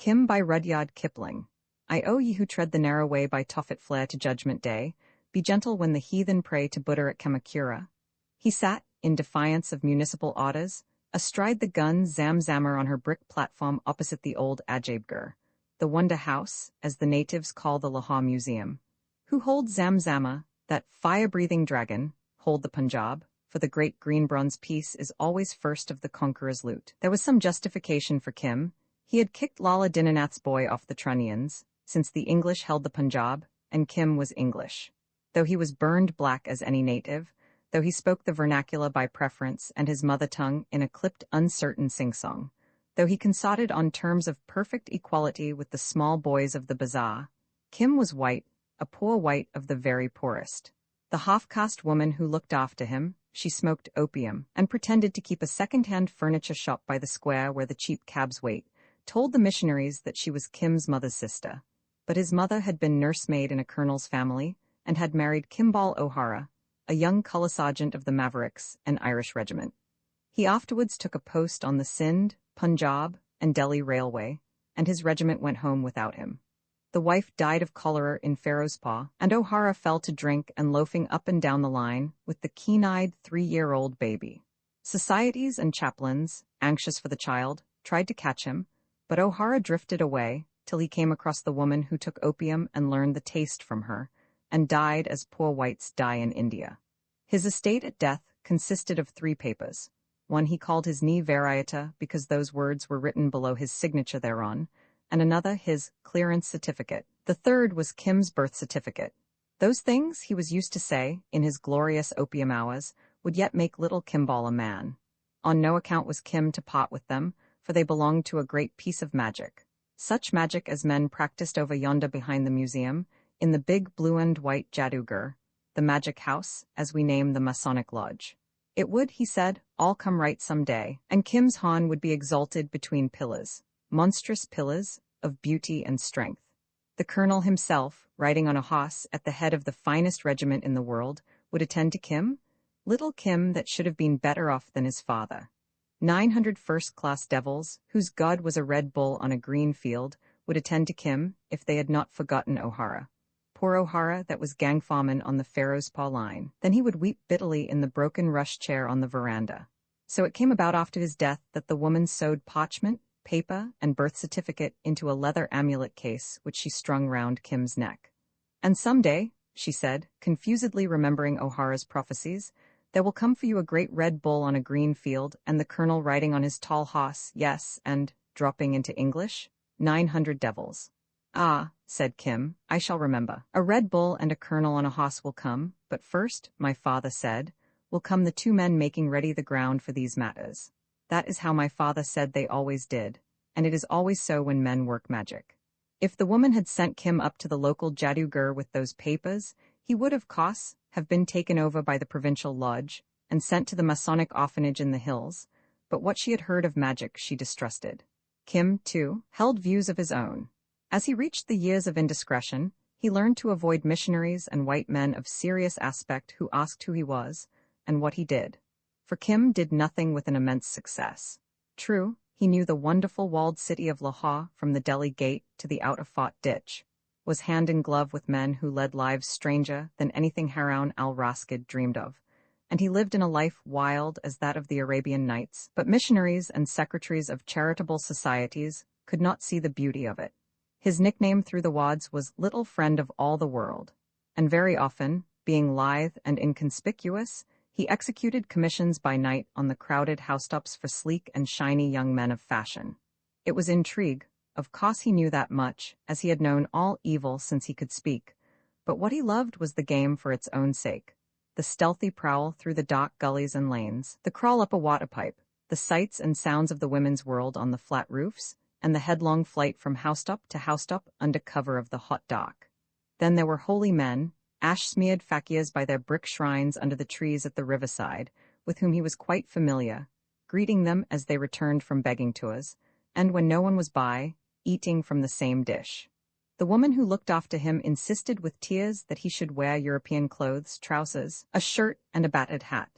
Kim by Rudyard Kipling. I owe ye who tread the narrow way by Tophet flare to judgment day, be gentle when the heathen pray to Buddha at Kamakura. He sat, in defiance of municipal orders, astride the gun Zamzammer on her brick platform opposite the old Ajabgarh, the Wonder House, as the natives call the Lahore Museum. Who hold Zamzamma, that fire-breathing dragon, hold the Punjab, for the great green bronze piece is always first of the conqueror's loot. There was some justification for Kim. He had kicked Lala Dinanath's boy off the Trunnions, since the English held the Punjab, and Kim was English. Though he was burned black as any native, though he spoke the vernacular by preference and his mother tongue in a clipped, uncertain sing-song, though he consorted on terms of perfect equality with the small boys of the bazaar, Kim was white, a poor white of the very poorest. The half-caste woman who looked after him, she smoked opium and pretended to keep a second-hand furniture shop by the square where the cheap cabs wait, told the missionaries that she was Kim's mother's sister. But his mother had been nursemaid in a colonel's family and had married Kimball O'Hara, a young colour sergeant of the Mavericks, an Irish regiment. He afterwards took a post on the Sindh, Punjab, and Delhi Railway, and his regiment went home without him. The wife died of cholera in Ferozpur, and O'Hara fell to drink and loafing up and down the line with the keen-eyed 3-year-old baby. Societies and chaplains, anxious for the child, tried to catch him, but O'Hara drifted away till he came across the woman who took opium and learned the taste from her, and died as poor whites die in India. His estate at death consisted of 3 papers. One he called his Ni Varieta because those words were written below his signature thereon, and another his clearance certificate. The third was Kim's birth certificate. Those things, he was used to say, in his glorious opium hours, would yet make little Kimball a man. On no account was Kim to part with them, for they belonged to a great piece of magic. Such magic as men practiced over yonder behind the museum, in the big blue and white Jadughar, the magic house, as we name the Masonic Lodge. It would, he said, all come right some day, and Kim's Han would be exalted between pillars, monstrous pillars of beauty and strength. The colonel himself, riding on a horse at the head of the finest regiment in the world, would attend to Kim, little Kim that should have been better off than his father. 900 first-class devils, whose god was a red bull on a green field, would attend to Kim if they had not forgotten O'Hara. Poor O'Hara that was gang foreman on the Ferozpur line. Then he would weep bitterly in the broken rush chair on the veranda. So it came about after his death that the woman sewed parchment, paper, and birth certificate into a leather amulet case which she strung round Kim's neck. And someday, she said, confusedly remembering O'Hara's prophecies, there will come for you a great red bull on a green field, and the colonel riding on his tall horse, yes, and, dropping into English, 900 devils. Ah, said Kim, I shall remember. A red bull and a colonel on a horse will come, but first, my father said, will come the 2 men making ready the ground for these matters. That is how my father said they always did, and it is always so when men work magic. If the woman had sent Kim up to the local Jadughar with those papers, he would, of course, have been taken over by the provincial lodge and sent to the Masonic orphanage in the hills, but what she had heard of magic she distrusted. Kim, too, held views of his own. As he reached the years of indiscretion, he learned to avoid missionaries and white men of serious aspect who asked who he was and what he did. For Kim did nothing with an immense success. True, he knew the wonderful walled city of Lahore from the Delhi gate to the out-of-fought ditch, was hand in glove with men who led lives stranger than anything Harun al-Rashid dreamed of, and he lived in a life wild as that of the Arabian Nights, but missionaries and secretaries of charitable societies could not see the beauty of it. His nickname through the wads was Little Friend of All the World, and very often, being lithe and inconspicuous, he executed commissions by night on the crowded housetops for sleek and shiny young men of fashion. It was intrigue. Of course he knew that much, as he had known all evil since he could speak, but what he loved was the game for its own sake. The stealthy prowl through the dark gullies and lanes, the crawl up a water pipe, the sights and sounds of the women's world on the flat roofs, and the headlong flight from housetop to housetop under cover of the hot dark. Then there were holy men, ash-smeared fakirs by their brick shrines under the trees at the riverside, with whom he was quite familiar, greeting them as they returned from begging tours, and when no one was by, eating from the same dish. The woman who looked after him insisted with tears that he should wear European clothes, trousers, a shirt, and a battered hat.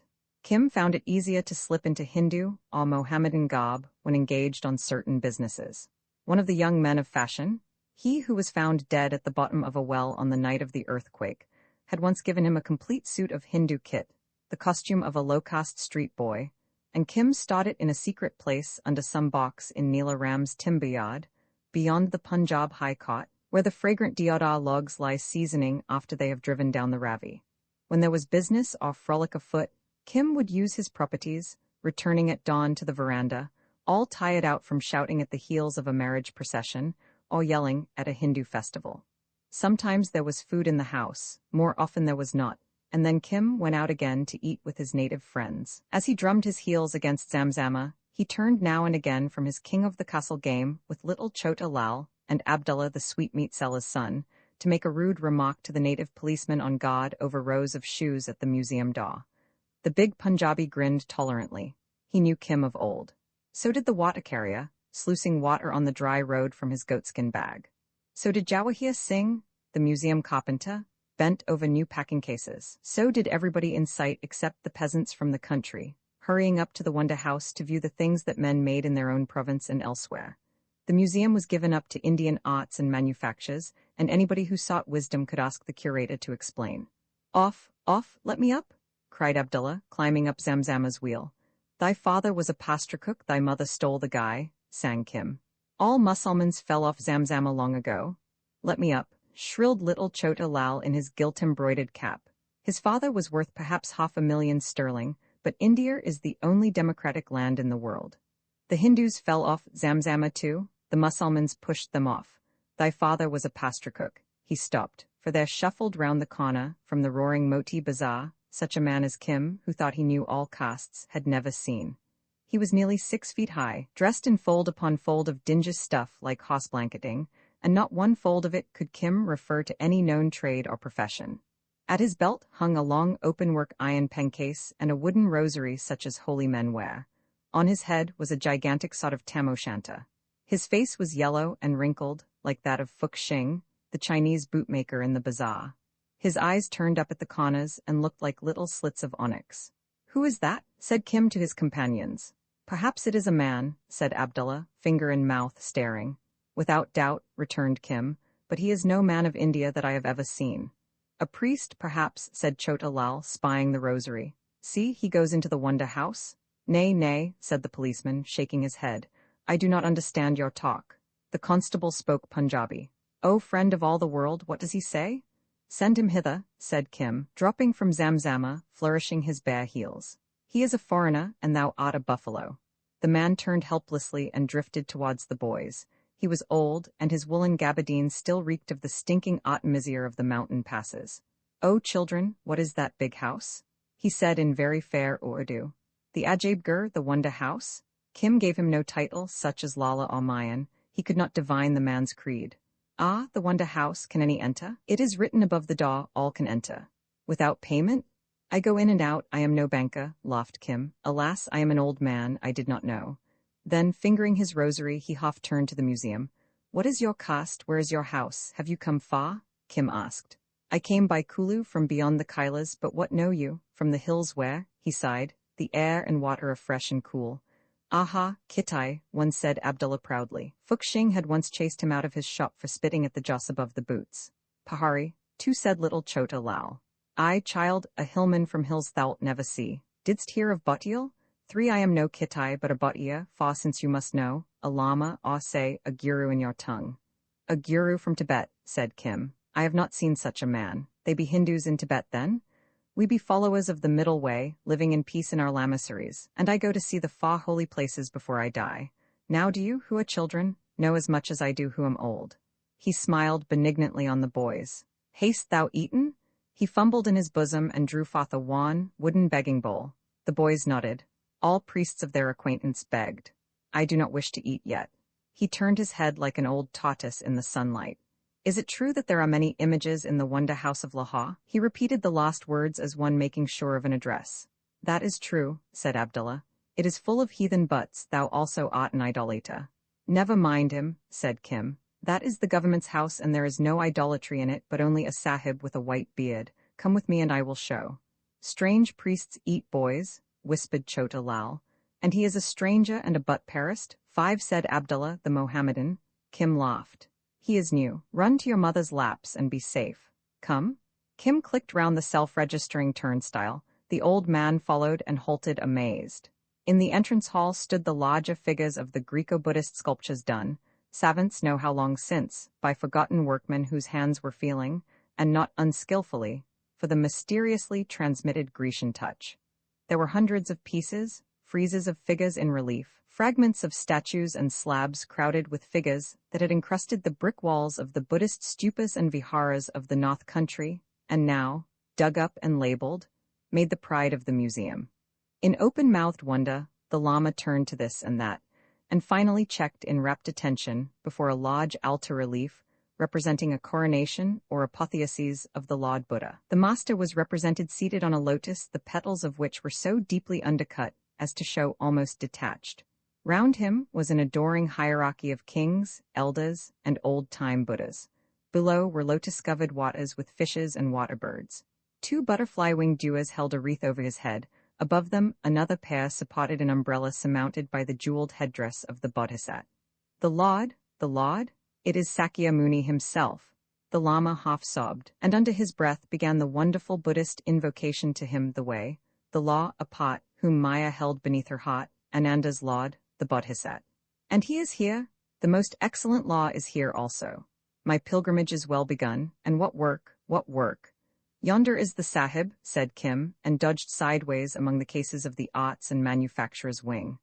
Kim found it easier to slip into Hindu or Mohammedan garb when engaged on certain businesses. one of the young men of fashion. He who was found dead at the bottom of a well on the night of the earthquake had once given him a complete suit of Hindu kit, the costume of a low-caste street boy, and Kim stored it in a secret place under some box in Neela Ram's timber yard, beyond the Punjab High Court, where the fragrant deodar logs lie seasoning after they have driven down the Ravi. When there was business or frolic afoot, Kim would use his properties, returning at dawn to the veranda, all tired out from shouting at the heels of a marriage procession or yelling at a Hindu festival. Sometimes there was food in the house, more often there was not, and then Kim went out again to eat with his native friends. As he drummed his heels against Zamzama, he turned now and again from his king of the castle game with little Chota Lal and Abdullah the sweetmeat seller's son to make a rude remark to the native policeman on guard over rows of shoes at the museum door. The big Punjabi grinned tolerantly. He knew Kim of old. So did the water carrier, sluicing water on the dry road from his goatskin bag. So did Jawahir Singh, the museum carpenter, bent over new packing cases. So did everybody in sight except the peasants from the country, hurrying up to the Wonder House to view the things that men made in their own province and elsewhere. The museum was given up to Indian arts and manufactures, and anybody who sought wisdom could ask the curator to explain. Off, let me up, cried Abdullah, climbing up Zamzama's wheel. Thy father was a pasture cook, thy mother stole the guy, sang Kim. All Mussulmans fell off Zamzama long ago. Let me up, shrilled little Chota Lal in his gilt-embroidered cap. His father was worth perhaps £500,000 sterling, but India is the only democratic land in the world. The Hindus fell off Zamzama too, the Mussulmans pushed them off. Thy father was a pasture cook. He stopped, for there shuffled round the corner, from the roaring Moti Bazaar, such a man as Kim, who thought he knew all castes, had never seen. He was nearly 6 feet high, dressed in fold upon fold of dingy stuff like horse blanketing, and not one fold of it could Kim refer to any known trade or profession. At his belt hung a long open-work iron pencase and a wooden rosary such as holy men wear. On his head was a gigantic sort of tam o' shanter. His face was yellow and wrinkled, like that of Fuk Shing, the Chinese bootmaker in the bazaar. His eyes turned up at the corners and looked like little slits of onyx. "Who is that?" said Kim to his companions. "Perhaps it is a man," said Abdullah, finger in mouth, staring. "Without doubt," returned Kim, "but he is no man of India that I have ever seen." "A priest, perhaps," said Chota Lal, spying the rosary. "See, he goes into the Wonder House." Nay, said the policeman, shaking his head. "I do not understand your talk." The constable spoke Punjabi. "O friend of all the world, what does he say?" "Send him hither," said Kim, dropping from Zamzama, flourishing his bare heels. "He is a foreigner, and thou art a buffalo." The man turned helplessly and drifted towards the boys. He was old, and his woolen gabardine still reeked of the stinking atmosphere of the mountain passes. "Oh, children, what is that big house?" he said in very fair Urdu. "The Ajaibghar, the Wonder House?" Kim gave him no title, such as Lala or Mayan. He could not divine the man's creed. "Ah, the Wonder House, can any enter? It is written above the door, all can enter." "Without payment?" "I go in and out, I am no banker," laughed Kim. "Alas, I am an old man, I did not know." Then, fingering his rosary, he half turned to the museum. "What is your caste? Where is your house? Have you come far?" Kim asked. "I came by Kulu from beyond the Kailas, but what know you? From the hills where," he sighed, "the air and water are fresh and cool." "Aha, Kitai," once said Abdullah proudly. Fuk Shing had once chased him out of his shop for spitting at the joss above the boots. "Pahari," too, said little Chota Lal. "I, child, a hillman from hills thou'lt never see. Didst hear of Bottiel? 3 I am no Kitai, but a Bottia, far since you must know, a lama, or say, a guru in your tongue." "A guru from Tibet," said Kim. "I have not seen such a man. They be Hindus in Tibet, then?" "We be followers of the middle way, living in peace in our lamasseries, and I go to see the far holy places before I die. Now do you, who are children, know as much as I do who am old." He smiled benignantly on the boys. "Hast thou eaten?" He fumbled in his bosom and drew forth a wan, wooden begging bowl. The boys nodded. All priests of their acquaintance begged. "I do not wish to eat yet." He turned his head like an old tortoise in the sunlight. "Is it true that there are many images in the Wonder House of Lahore?" He repeated the last words as one making sure of an address. "That is true," said Abdullah. "It is full of heathen butts, thou also art an idolater." "Never mind him," said Kim. "That is the government's house and there is no idolatry in it but only a sahib with a white beard. Come with me and I will show." "Strange priests eat boys," whispered Chota Lal. "And he is a stranger and a butt-perist?" "5 said Abdullah, the Mohammedan. Kim laughed. He is new. Run to your mother's laps and be safe. Come? Kim clicked round the self-registering turnstile. The old man followed and halted amazed. In the entrance hall stood the larger figures of the Greco-Buddhist sculptures done, savants know how long since, by forgotten workmen whose hands were feeling, and not unskillfully, for the mysteriously transmitted Grecian touch. There were hundreds of pieces, friezes of figures in relief, fragments of statues and slabs crowded with figures that had encrusted the brick walls of the Buddhist stupas and viharas of the North Country, and now, dug up and labeled, made the pride of the museum. In open-mouthed wonder, the Lama turned to this and that, and finally checked in rapt attention before a large altar relief representing a coronation or apotheosis of the Lord Buddha. The master was represented seated on a lotus, the petals of which were so deeply undercut as to show almost detached. Round him was an adoring hierarchy of kings, elders, and old-time Buddhas. Below were lotus-covered waters with fishes and water-birds. 2 butterfly-winged duas held a wreath over his head. Above them, another pair supported an umbrella surmounted by the jeweled headdress of the Bodhisattva. The Lord, it is Sakyamuni himself. The Lama half-sobbed, and under his breath began the wonderful Buddhist invocation to him, the way, the law, apart, whom Maya held beneath her heart, Ananda's Lord, the Bodhisattva. And he is here, the most excellent law is here also. My pilgrimage is well begun, and what work, what work. Yonder is the Sahib, said Kim, and dodged sideways among the cases of the arts and manufacturer's wing.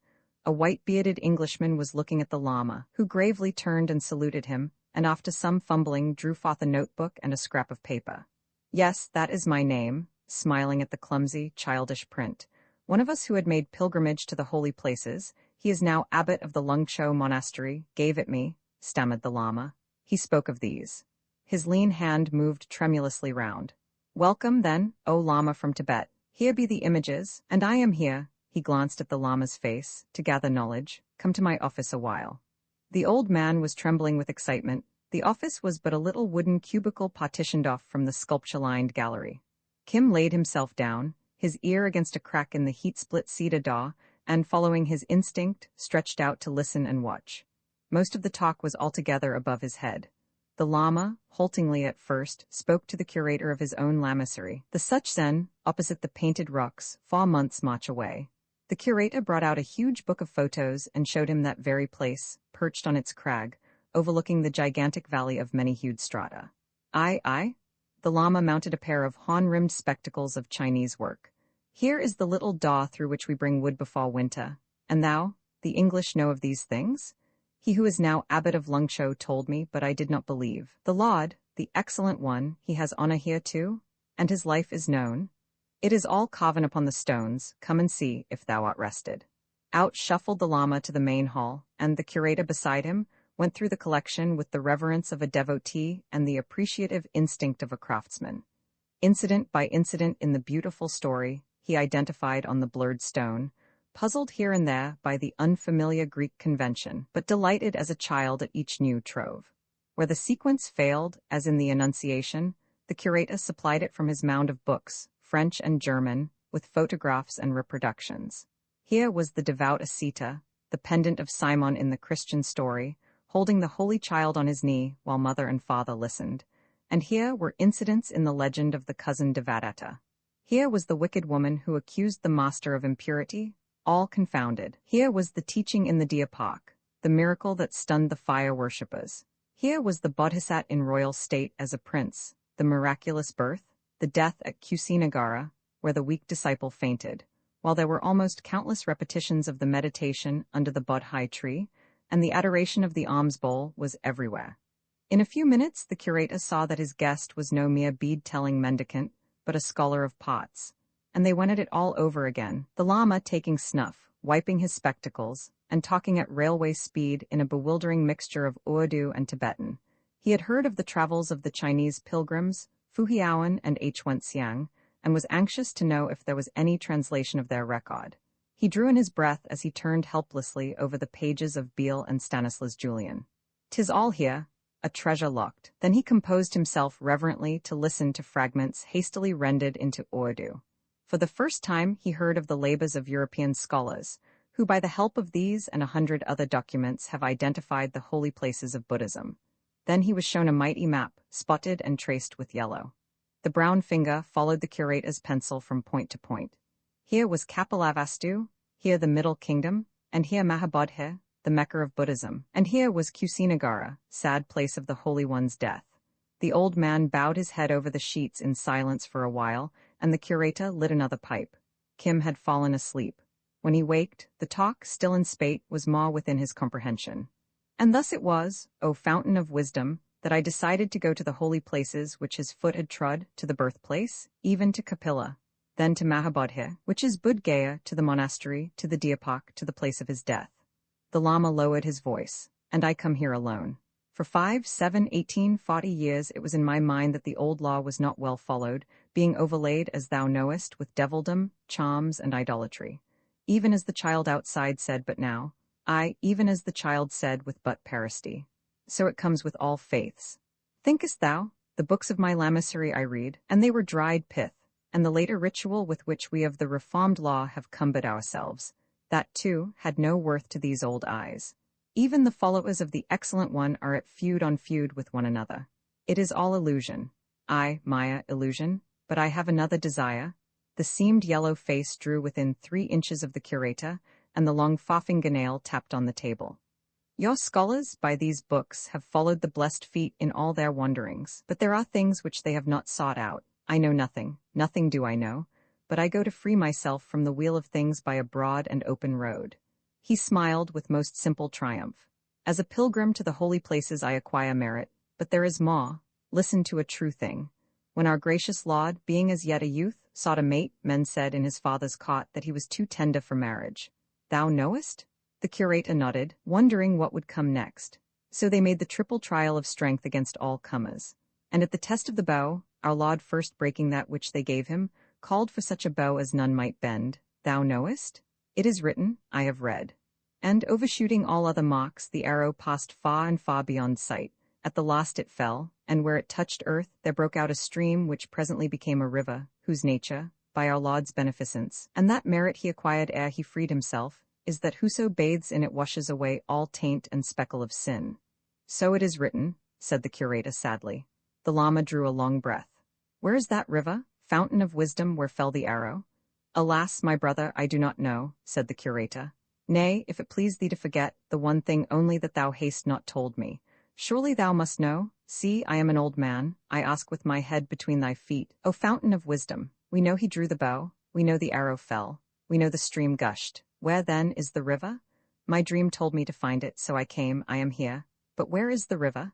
A white-bearded Englishman was looking at the Lama, who gravely turned and saluted him, and after some fumbling drew forth a notebook and a scrap of paper. Yes, that is my name, smiling at the clumsy, childish print. One of us who had made pilgrimage to the holy places, he is now abbot of the Lungcho monastery, gave it me, stammered the Lama. He spoke of these. His lean hand moved tremulously round. Welcome, then, O Lama from Tibet. Here be the images, and I am here, he glanced at the Lama's face, to gather knowledge. Come to my office a while. The old man was trembling with excitement. The office was but a little wooden cubicle partitioned off from the sculpture-lined gallery. Kim laid himself down, his ear against a crack in the heat-split cedar, and, following his instinct, stretched out to listen and watch. Most of the talk was altogether above his head. The Lama, haltingly at first, spoke to the curator of his own lamasery, the Such-Zen, opposite the painted rocks, 4 months' march away. The curator brought out a huge book of photos and showed him that very place, perched on its crag, overlooking the gigantic valley of many-hued strata. Aye. The Lama mounted a pair of horn-rimmed spectacles of Chinese work. Here is the little daw through which we bring wood before winter. And thou, the English know of these things? He who is now abbot of Lungcho told me, but I did not believe. The Lord, the excellent one, he has honor here too, and his life is known. It is all carven upon the stones. Come and see, if thou art rested. Out shuffled the Lama to the main hall, and the curator beside him went through the collection with the reverence of a devotee and the appreciative instinct of a craftsman. Incident by incident in the beautiful story, he identified on the blurred stone, puzzled here and there by the unfamiliar Greek convention, but delighted as a child at each new trove. Where the sequence failed, as in the Annunciation, the curator supplied it from his mound of books, French and German, with photographs and reproductions. Here was the devout asceta, the pendant of Simon in the Christian story, holding the Holy Child on his knee while mother and father listened. And here were incidents in the legend of the cousin Devadatta. Here was the wicked woman who accused the master of impurity, all confounded. Here was the teaching in the Audiobook, the miracle that stunned the fire worshippers. Here was the Bodhisattva in royal state as a prince, the miraculous birth, the death at Kusinagara, where the weak disciple fainted, while there were almost countless repetitions of the meditation under the Bodhi tree, and the adoration of the alms bowl was everywhere. In a few minutes the curator saw that his guest was no mere bead-telling mendicant, but a scholar of pots, and they went at it all over again, the Lama taking snuff, wiping his spectacles, and talking at railway speed in a bewildering mixture of Urdu and Tibetan. He had heard of the travels of the Chinese pilgrims, Fujian and Huanxiang, and was anxious to know if there was any translation of their record. He drew in his breath as he turned helplessly over the pages of Beale and Stanislas Julian. "'Tis all here, a treasure locked." Then he composed himself reverently to listen to fragments hastily rendered into Urdu. For the first time he heard of the labors of European scholars, who by the help of these and 100 other documents have identified the holy places of Buddhism. Then he was shown a mighty map, spotted and traced with yellow. The brown finger followed the curator's pencil from point to point. Here was Kapilavastu, here the Middle Kingdom, and here Mahabodhi, the Mecca of Buddhism, and here was Kusinagara, sad place of the Holy One's death. The old man bowed his head over the sheets in silence for a while, and the curator lit another pipe. Kim had fallen asleep. When he waked, the talk, still in spate, was more within his comprehension. And thus it was, O fountain of wisdom, that I decided to go to the holy places which his foot had trod, to the birthplace, even to Kapila, then to Mahabodhi, which is Bodh Gaya, to the monastery, to the Diapak, to the place of his death. The Lama lowered his voice, and I come here alone. For 5, 7, 18, 40 years it was in my mind that the old law was not well followed, being overlaid, as thou knowest, with devildom, charms, and idolatry. Even as the child outside said but now, even as the child said with but paristy. So it comes with all faiths. Thinkest thou, the books of my lamasery I read, and they were dried pith, and the later ritual with which we of the reformed law have cumbered ourselves, that too had no worth to these old eyes. Even the followers of the excellent one are at feud on feud with one another. It is all illusion. Maya, illusion, but I have another desire. The seamed yellow face drew within 3 inches of the curator, and the long fingernail tapped on the table. Your scholars, by these books, have followed the blessed feet in all their wanderings, but there are things which they have not sought out. I know nothing, nothing do I know, but I go to free myself from the wheel of things by a broad and open road. He smiled with most simple triumph. As a pilgrim to the holy places I acquire merit, but there is more. Listen to a true thing. When our gracious Lord, being as yet a youth, sought a mate, men said in his father's cot that he was too tender for marriage. Thou knowest? The curator nodded, wondering what would come next. So they made the triple trial of strength against all comers. And at the test of the bow, our Lord, first breaking that which they gave him, called for such a bow as none might bend. Thou knowest? It is written, I have read. And, overshooting all other marks, the arrow passed far and far beyond sight. At the last it fell, and where it touched earth, there broke out a stream which presently became a river, whose nature, by our Lord's beneficence, and that merit he acquired ere he freed himself, is that whoso bathes in it washes away all taint and speckle of sin. So it is written, said the curator sadly. The Lama drew a long breath. Where is that river, fountain of wisdom, where fell the arrow? Alas, my brother, I do not know, said the curator. Nay, if it please thee to forget, the one thing only that thou hast not told me. Surely thou must know. See, I am an old man, I ask with my head between thy feet. O fountain of wisdom, we know he drew the bow, we know the arrow fell, we know the stream gushed. Where then is the river? My dream told me to find it, so I came, I am here. But where is the river?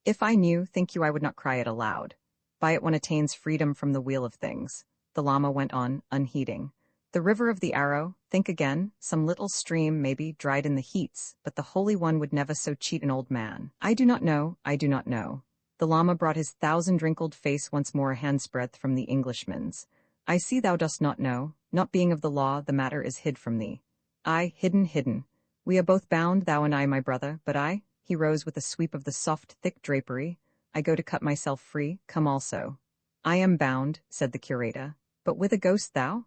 If I knew, think you I would not cry it aloud. By it one attains freedom from the wheel of things. The Lama went on, unheeding. The river of the arrow, think again, some little stream, maybe, dried in the heats, but the Holy One would never so cheat an old man. I do not know, I do not know. The Lama brought his 1,000-wrinkled face once more a handsbreadth from the Englishman's. I see thou dost not know, not being of the law, the matter is hid from thee. Aye, hidden. We are both bound, thou and I, my brother, but I, he rose with a sweep of the soft, thick drapery, I go to cut myself free, come also. I am bound, said the curator, but whither goest thou?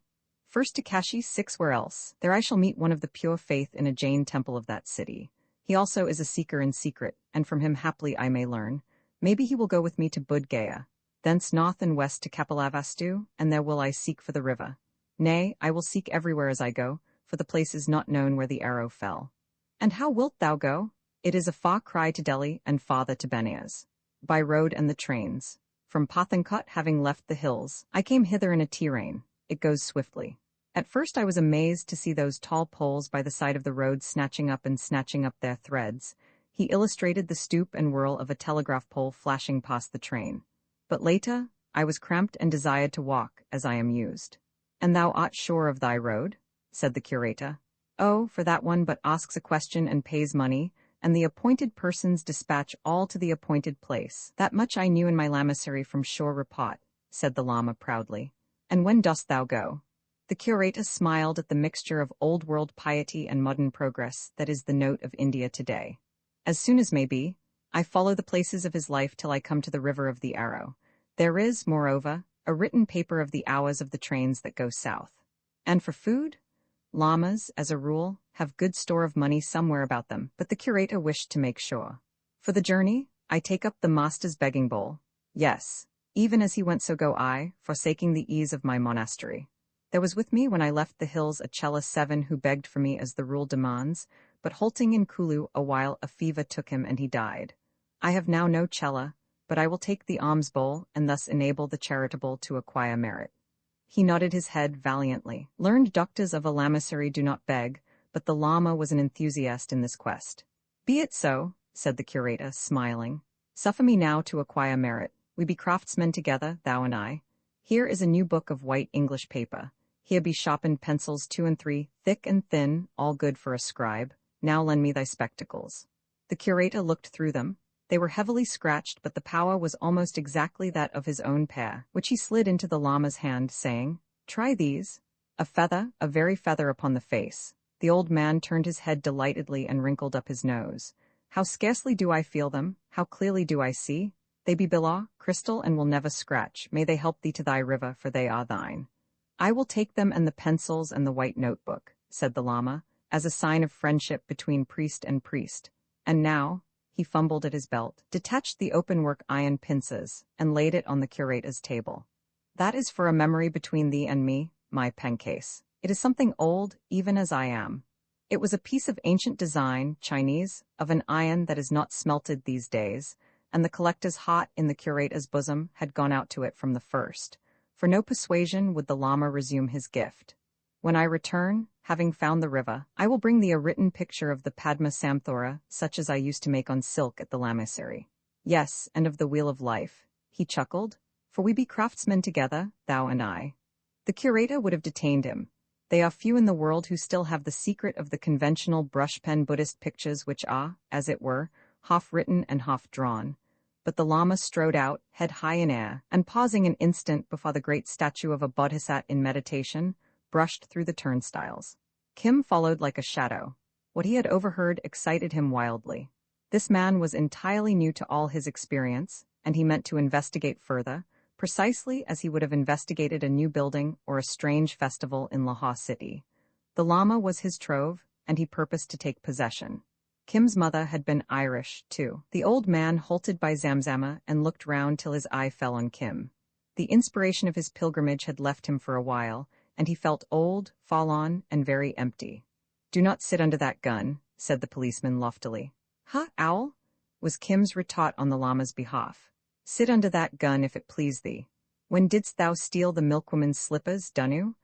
First to Kashi, 6 where else? There I shall meet one of the pure faith in a Jain temple of that city. He also is a seeker in secret, and from him haply I may learn. Maybe he will go with me to Bodh Gaya, thence north and west to Kapilavastu, and there will I seek for the river. Nay, I will seek everywhere as I go, for the place is not known where the arrow fell. And how wilt thou go? It is a far cry to Delhi and farther to Benares. By road and the trains. From Pathankot, having left the hills, I came hither in a train. It goes swiftly. At first I was amazed to see those tall poles by the side of the road snatching up their threads. He illustrated the stoop and whirl of a telegraph pole flashing past the train. But later, I was cramped and desired to walk, as I am used. And thou art sure of thy road? Said the curator. Oh, for that one but asks a question and pays money, and the appointed persons dispatch all to the appointed place. That much I knew in my lamasery from sure report, said the Lama proudly. And when dost thou go? The curator smiled at the mixture of old-world piety and modern progress that is the note of India today. As soon as may be, I follow the places of his life till I come to the river of the arrow. There is, moreover, a written paper of the hours of the trains that go south. And for food? Llamas, as a rule, have good store of money somewhere about them, but the curator wished to make sure. For the journey, I take up the master's begging bowl. Yes, even as he went so go I, forsaking the ease of my monastery. There was with me when I left the hills a chela 7 who begged for me as the rule demands, but halting in Kulu a while a fever took him and he died. I have now no chela, but I will take the alms bowl and thus enable the charitable to acquire merit. He nodded his head valiantly. Learned doctors of a lamasery do not beg, but the lama was an enthusiast in this quest. Be it so, said the curator, smiling. Suffer me now to acquire merit. We be craftsmen together, thou and I. Here is a new book of white English paper. Here be sharpened pencils 2 and 3, thick and thin, all good for a scribe. Now lend me thy spectacles. The curator looked through them. They were heavily scratched, but the power was almost exactly that of his own pair, which he slid into the lama's hand, saying, Try these. A feather, a very feather upon the face. The old man turned his head delightedly and wrinkled up his nose. How scarcely do I feel them, how clearly do I see. They be billah, crystal, and will never scratch. May they help thee to thy river, for they are thine. I will take them and the pencils and the white notebook, said the lama, as a sign of friendship between priest and priest. And now, he fumbled at his belt, detached the open-work iron pincers, and laid it on the curator's table. That is for a memory between thee and me, my pencase. It is something old, even as I am. It was a piece of ancient design, Chinese, of an iron that is not smelted these days, and the collector's heart in the curator's bosom had gone out to it from the first. For no persuasion would the lama resume his gift. When I return, having found the river, I will bring thee a written picture of the Padma Samthora, such as I used to make on silk at the lamasery. Yes, and of the wheel of life, he chuckled, for we be craftsmen together, thou and I. The curator would have detained him. They are few in the world who still have the secret of the conventional brush-pen Buddhist pictures which are, as it were, half written and half drawn. But the lama strode out, head high in air, and pausing an instant before the great statue of a bodhisattva in meditation, brushed through the turnstiles. Kim followed like a shadow. What he had overheard excited him wildly. This man was entirely new to all his experience, and he meant to investigate further, precisely as he would have investigated a new building or a strange festival in Lahore City. The lama was his trove, and he purposed to take possession. Kim's mother had been Irish, too. The old man halted by Zamzama and looked round till his eye fell on Kim. The inspiration of his pilgrimage had left him for a while, and he felt old, forlorn, and very empty. Do not sit under that gun, said the policeman loftily. Ha, owl? Was Kim's retort on the lama's behalf. Sit under that gun if it please thee. When didst thou steal the milkwoman's slippers, Dunu?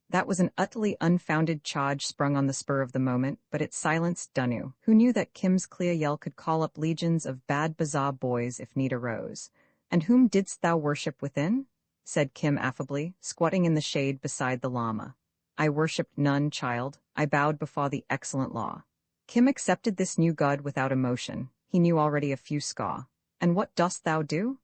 That was an utterly unfounded charge sprung on the spur of the moment, but it silenced Dunu, who knew that Kim's clear yell could call up legions of bad bazaar boys if need arose. And whom didst thou worship within? Said Kim affably, squatting in the shade beside the lama. I worshipped none, child. I bowed before the excellent law. Kim accepted this new god without emotion. He knew already a few scaw. And what dost thou do?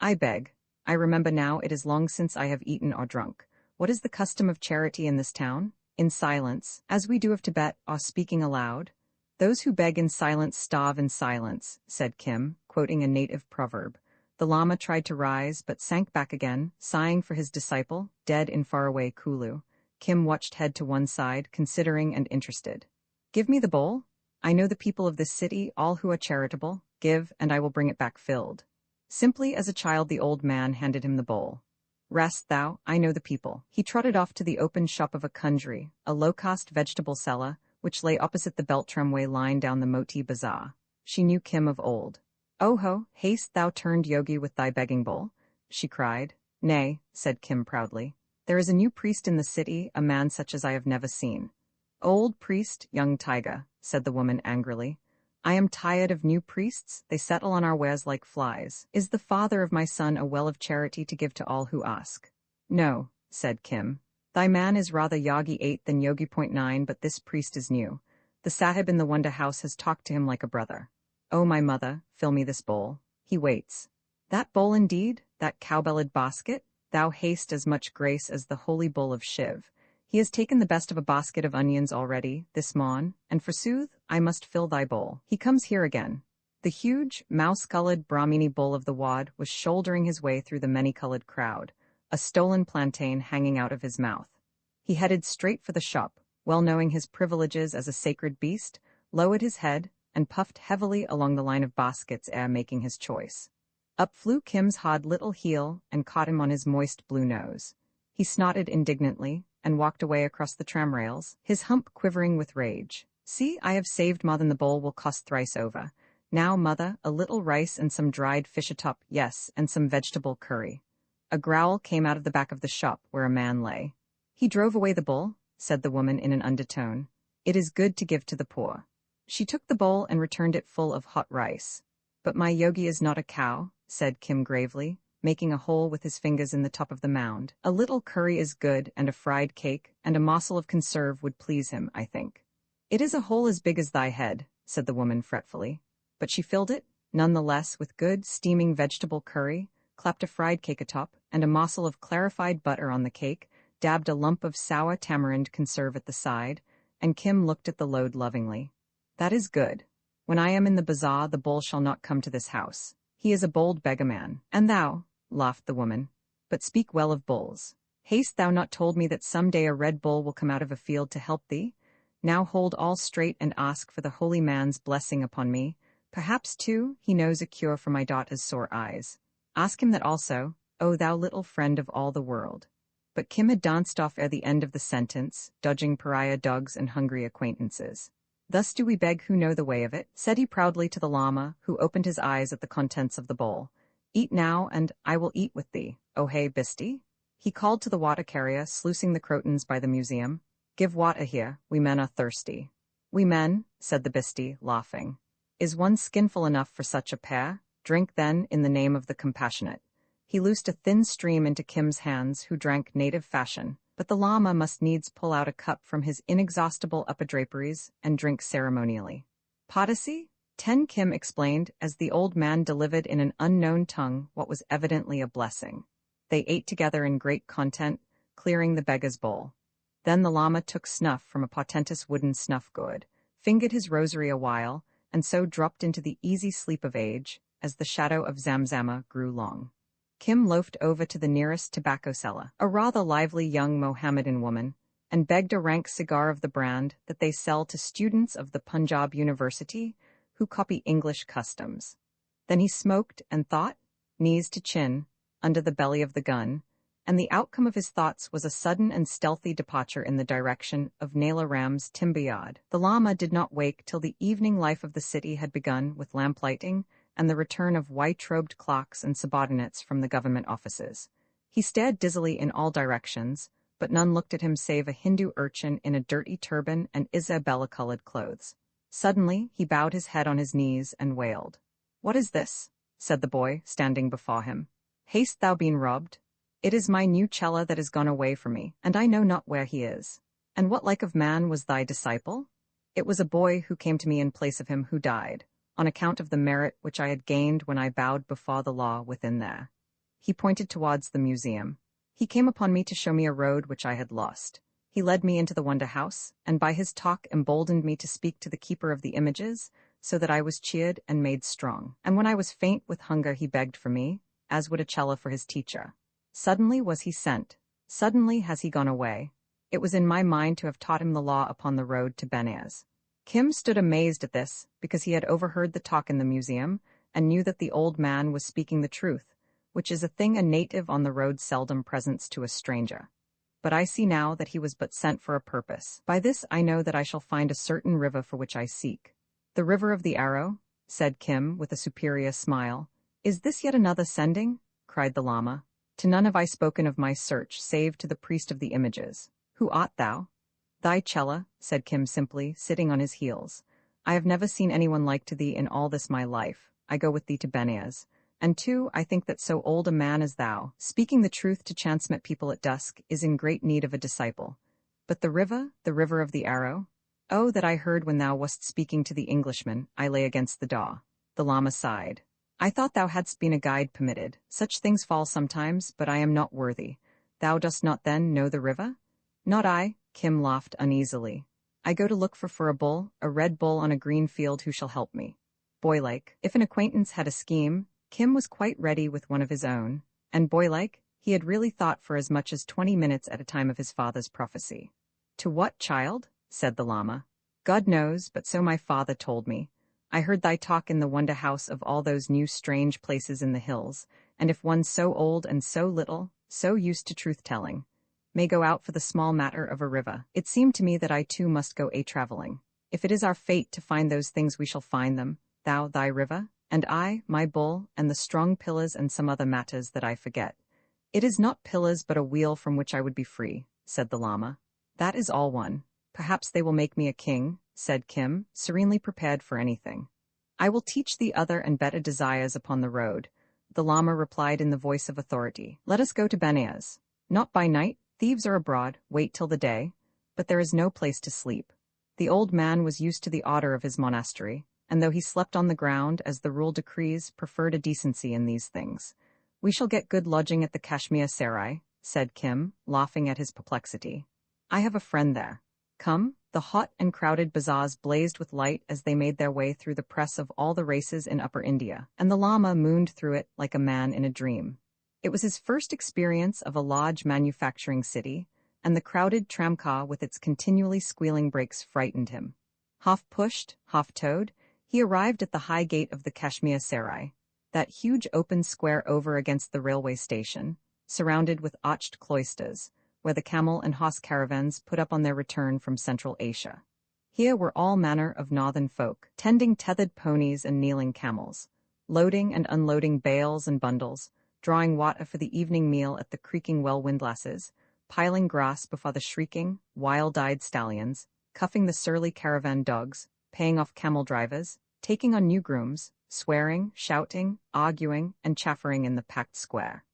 I beg. I remember now it is long since I have eaten or drunk. What is the custom of charity in this town? In silence, as we do of Tibet, or speaking aloud? Those who beg in silence starve in silence, said Kim, quoting a native proverb. The lama tried to rise, but sank back again, sighing for his disciple, dead in faraway Kulu. Kim watched head to one side, considering and interested. Give me the bowl. I know the people of this city, all who are charitable. Give, and I will bring it back filled. Simply as a child the old man handed him the bowl. Rest thou, I know the people. He trotted off to the open shop of a kundry, a low-cost vegetable seller, which lay opposite the belt tramway line down the Moti Bazaar. She knew Kim of old. Oh ho, haste thou turned yogi with thy begging bowl? She cried. Nay, said Kim proudly. There is a new priest in the city, a man such as I have never seen. Old priest, young taiga, said the woman angrily. I am tired of new priests, they settle on our wares like flies. Is the father of my son a well of charity to give to all who ask? No, said Kim. Thy man is rather Yogi 8 than Yogi .9, but this priest is new. The sahib in the Wonder House has talked to him like a brother. Oh, my mother, fill me this bowl. He waits. That bowl indeed, that cow-bellied basket? Thou hast as much grace as the holy bull of Shiv. He has taken the best of a basket of onions already, this morn, and forsooth, I must fill thy bowl. He comes here again. The huge, mouse-colored Brahmini bull of the wad was shouldering his way through the many-colored crowd, a stolen plantain hanging out of his mouth. He headed straight for the shop, well knowing his privileges as a sacred beast, lowered his head and puffed heavily along the line of baskets ere making his choice. Up flew Kim's hard little heel and caught him on his moist blue nose. He snorted indignantly and walked away across the tram rails, his hump quivering with rage. "See, I have saved more than the bowl will cost thrice over. Now, mother, a little rice and some dried fish atop, yes, and some vegetable curry." A growl came out of the back of the shop where a man lay. "He drove away the bowl," said the woman in an undertone. "It is good to give to the poor." She took the bowl and returned it full of hot rice. "But my Yogi is not a cow," said Kim gravely, making a hole with his fingers in the top of the mound. "A little curry is good, and a fried cake, and a morsel of conserve would please him, I think." "It is a hole as big as thy head," said the woman fretfully. But she filled it, none the less, with good, steaming vegetable curry, clapped a fried cake atop, and a morsel of clarified butter on the cake, dabbed a lump of sour tamarind conserve at the side, and Kim looked at the load lovingly. "That is good. When I am in the bazaar, the bull shall not come to this house. He is a bold beggarman." "And thou," laughed the woman, "but speak well of bulls. Hast thou not told me that some day a red bull will come out of a field to help thee? Now hold all straight and ask for the holy man's blessing upon me. Perhaps, too, he knows a cure for my daughter's sore eyes. Ask him that also, O thou little friend of all the world." But Kim had danced off ere the end of the sentence, dodging pariah dogs and hungry acquaintances. "Thus do we beg who know the way of it," said he proudly to the llama, who opened his eyes at the contents of the bowl. "Eat now, and I will eat with thee, oh hey, Bisty." He called to the water carrier, sluicing the crotons by the museum. "Give water here, we men are thirsty." "We men," said the Bisty, laughing. "Is one skinful enough for such a pair? Drink then, in the name of the compassionate." He loosed a thin stream into Kim's hands, who drank native fashion, but the llama must needs pull out a cup from his inexhaustible upper draperies and drink ceremonially. "Podacy?" Kim explained, as the old man delivered in an unknown tongue what was evidently a blessing. They ate together in great content, clearing the beggar's bowl. Then the llama took snuff from a portentous wooden snuff-gourd, fingered his rosary a while, and so dropped into the easy sleep of age, as the shadow of Zamzama grew long. Kim loafed over to the nearest tobacco seller, a rather lively young Mohammedan woman, and begged a rank cigar of the brand that they sell to students of the Punjab University who copy English customs. Then he smoked and thought, knees to chin, under the belly of the gun, and the outcome of his thoughts was a sudden and stealthy departure in the direction of Naila Ram's timber yard. The llama did not wake till the evening life of the city had begun with lamplighting and the return of white-robed clerks and subordinates from the government offices. He stared dizzily in all directions, but none looked at him save a Hindu urchin in a dirty turban and Isabella-colored clothes. Suddenly he bowed his head on his knees and wailed. "What is this?" said the boy, standing before him. "Hast thou been robbed? It is my new cella that is gone away from me, and I know not where he is. And what like of man was thy disciple?" "It was a boy who came to me in place of him who died, on account of the merit which I had gained when I bowed before the law within there." He pointed towards the museum. "He came upon me to show me a road which I had lost. He led me into the wonder house, and by his talk emboldened me to speak to the keeper of the images, so that I was cheered and made strong. And when I was faint with hunger he begged for me, as would a cella for his teacher. Suddenly was he sent. Suddenly has he gone away. It was in my mind to have taught him the law upon the road to Benares." Kim stood amazed at this, because he had overheard the talk in the museum, and knew that the old man was speaking the truth, which is a thing a native on the road seldom presents to a stranger. But I see now that he was but sent for a purpose. By this I know that I shall find a certain river for which I seek. "The river of the arrow?" said Kim, with a superior smile. "Is this yet another sending?" cried the llama. "To none have I spoken of my search, save to the priest of the images. Who art thou?" "Thy Chella," said Kim simply, sitting on his heels. "I have never seen anyone like to thee in all this my life. I go with thee to Benares. And too, I think that so old a man as thou, speaking the truth to chance-met people at dusk, is in great need of a disciple. But the river of the arrow? Oh, that I heard when thou wast speaking to the Englishman, I lay against the daw." The llama sighed. "I thought thou hadst been a guide permitted. Such things fall sometimes, but I am not worthy. Thou dost not then know the river?" "Not I," Kim laughed uneasily. "I go to look for a bull, a red bull on a green field who shall help me." Boylike, if an acquaintance had a scheme, Kim was quite ready with one of his own, and boylike, he had really thought for as much as 20 minutes at a time of his father's prophecy. "To what, child?" said the Lama. God knows, but so my father told me. I heard thy talk in the wonder house of all those new strange places in the hills, and if one so old and so little, so used to truth-telling, may go out for the small matter of a river, it seemed to me that I too must go a-travelling. If it is our fate to find those things we shall find them, thou thy river, and I, my bull, and the strong pillars and some other matters that I forget. It is not pillars but a wheel from which I would be free, said the Lama. That is all one. Perhaps they will make me a king, said Kim, serenely prepared for anything. I will teach thee other and better desires upon the road, the Lama replied in the voice of authority. Let us go to Benares. Not by night, thieves are abroad, wait till the day, but there is no place to sleep. The old man was used to the order of his monastery, and though he slept on the ground as the rule decrees, preferred a decency in these things. We shall get good lodging at the Kashmir Serai, said Kim, laughing at his perplexity. I have a friend there. Come. The hot and crowded bazaars blazed with light as they made their way through the press of all the races in Upper India, and the Lama mooned through it like a man in a dream. It was his first experience of a large manufacturing city, and the crowded tramcar with its continually squealing brakes frightened him. Half pushed, half towed, he arrived at the high gate of the Kashmir Serai, that huge open square over against the railway station, surrounded with arched cloisters, where the camel and horse caravans put up on their return from Central Asia. Here were all manner of northern folk, tending tethered ponies and kneeling camels, loading and unloading bales and bundles, drawing water for the evening meal at the creaking well windlasses, piling grass before the shrieking, wild-eyed stallions, cuffing the surly caravan dogs, paying off camel drivers, taking on new grooms, swearing, shouting, arguing, and chaffering in the packed square.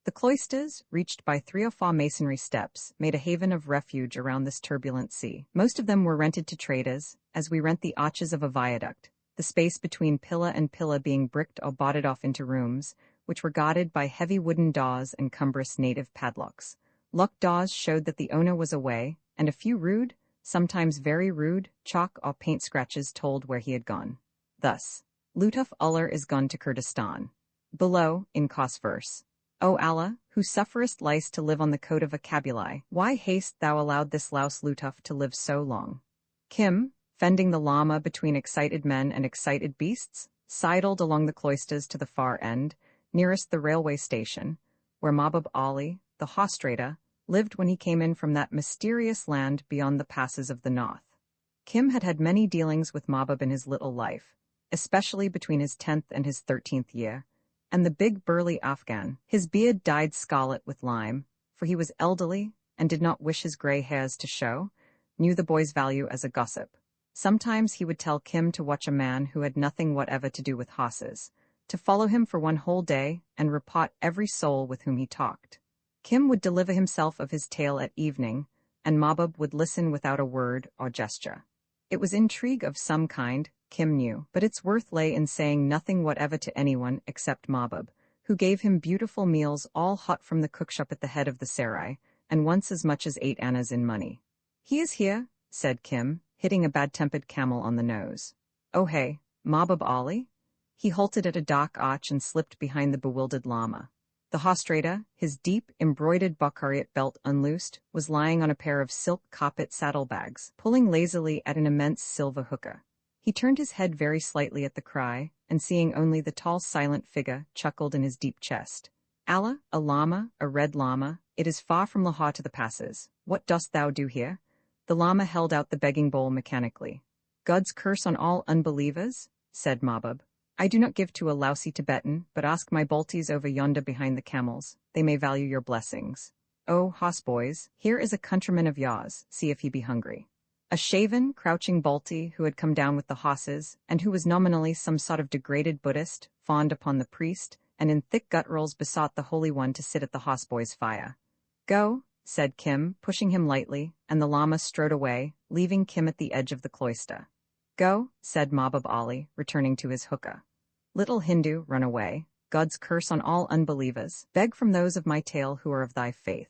The cloisters, reached by 3 or 4 masonry steps, made a haven of refuge around this turbulent sea. Most of them were rented to traders, as we rent the arches of a viaduct, the space between pillar and pillar being bricked or boarded off into rooms, which were guarded by heavy wooden doors and cumbrous native padlocks. Locked doors showed that the owner was away, and a few rude, sometimes very rude, chalk or paint scratches told where he had gone. Thus, Lutuf Uller is gone to Kurdistan. Below, in Kos verse. O Allah, who sufferest lice to live on the coat of a Kabuli, why hast thou allowed this louse Lutuf to live so long? Kim, fending the Lama between excited men and excited beasts, sidled along the cloisters to the far end, nearest the railway station, where Mahbub Ali, the horse trader, lived when he came in from that mysterious land beyond the passes of the north. Kim had had many dealings with Mahbub in his little life, especially between his 10th and his 13th year, and the big burly Afghan, his beard dyed scarlet with lime, for he was elderly and did not wish his gray hairs to show, knew the boy's value as a gossip. Sometimes he would tell Kim to watch a man who had nothing whatever to do with horses, to follow him for one whole day and repot every soul with whom he talked. Kim would deliver himself of his tale at evening, and Mahbub would listen without a word or gesture. It was intrigue of some kind, Kim knew, but its worth lay in saying nothing whatever to anyone except Mahbub, who gave him beautiful meals all hot from the cookshop at the head of the Serai, and once as much as 8 annas in money. He is here, said Kim, hitting a bad-tempered camel on the nose. Oh hey, Mahbub Ali? He halted at a dark arch and slipped behind the bewildered Lama. The horse trader, his deep, embroidered Bokhariot belt unloosed, was lying on a pair of silk carpet saddlebags, pulling lazily at an immense silver hookah. He turned his head very slightly at the cry, and seeing only the tall silent figure, chuckled in his deep chest. Allah, a Lama, a red Lama, it is far from Lahore to the passes. What dost thou do here? The Lama held out the begging bowl mechanically. God's curse on all unbelievers, said Mahbub. I do not give to a lousy Tibetan, but ask my bolties over yonder behind the camels. They may value your blessings. Oh, hoss boys, here is a countryman of yours, see if he be hungry. A shaven, crouching Balti who had come down with the hosses, and who was nominally some sort of degraded Buddhist, fawned upon the priest, and in thick gutturals besought the Holy One to sit at the hossboy's fire. Go, said Kim, pushing him lightly, and the Lama strode away, leaving Kim at the edge of the cloister. Go, said Mahbub Ali, returning to his hookah. Little Hindu, run away. God's curse on all unbelievers. Beg from those of my tale who are of thy faith.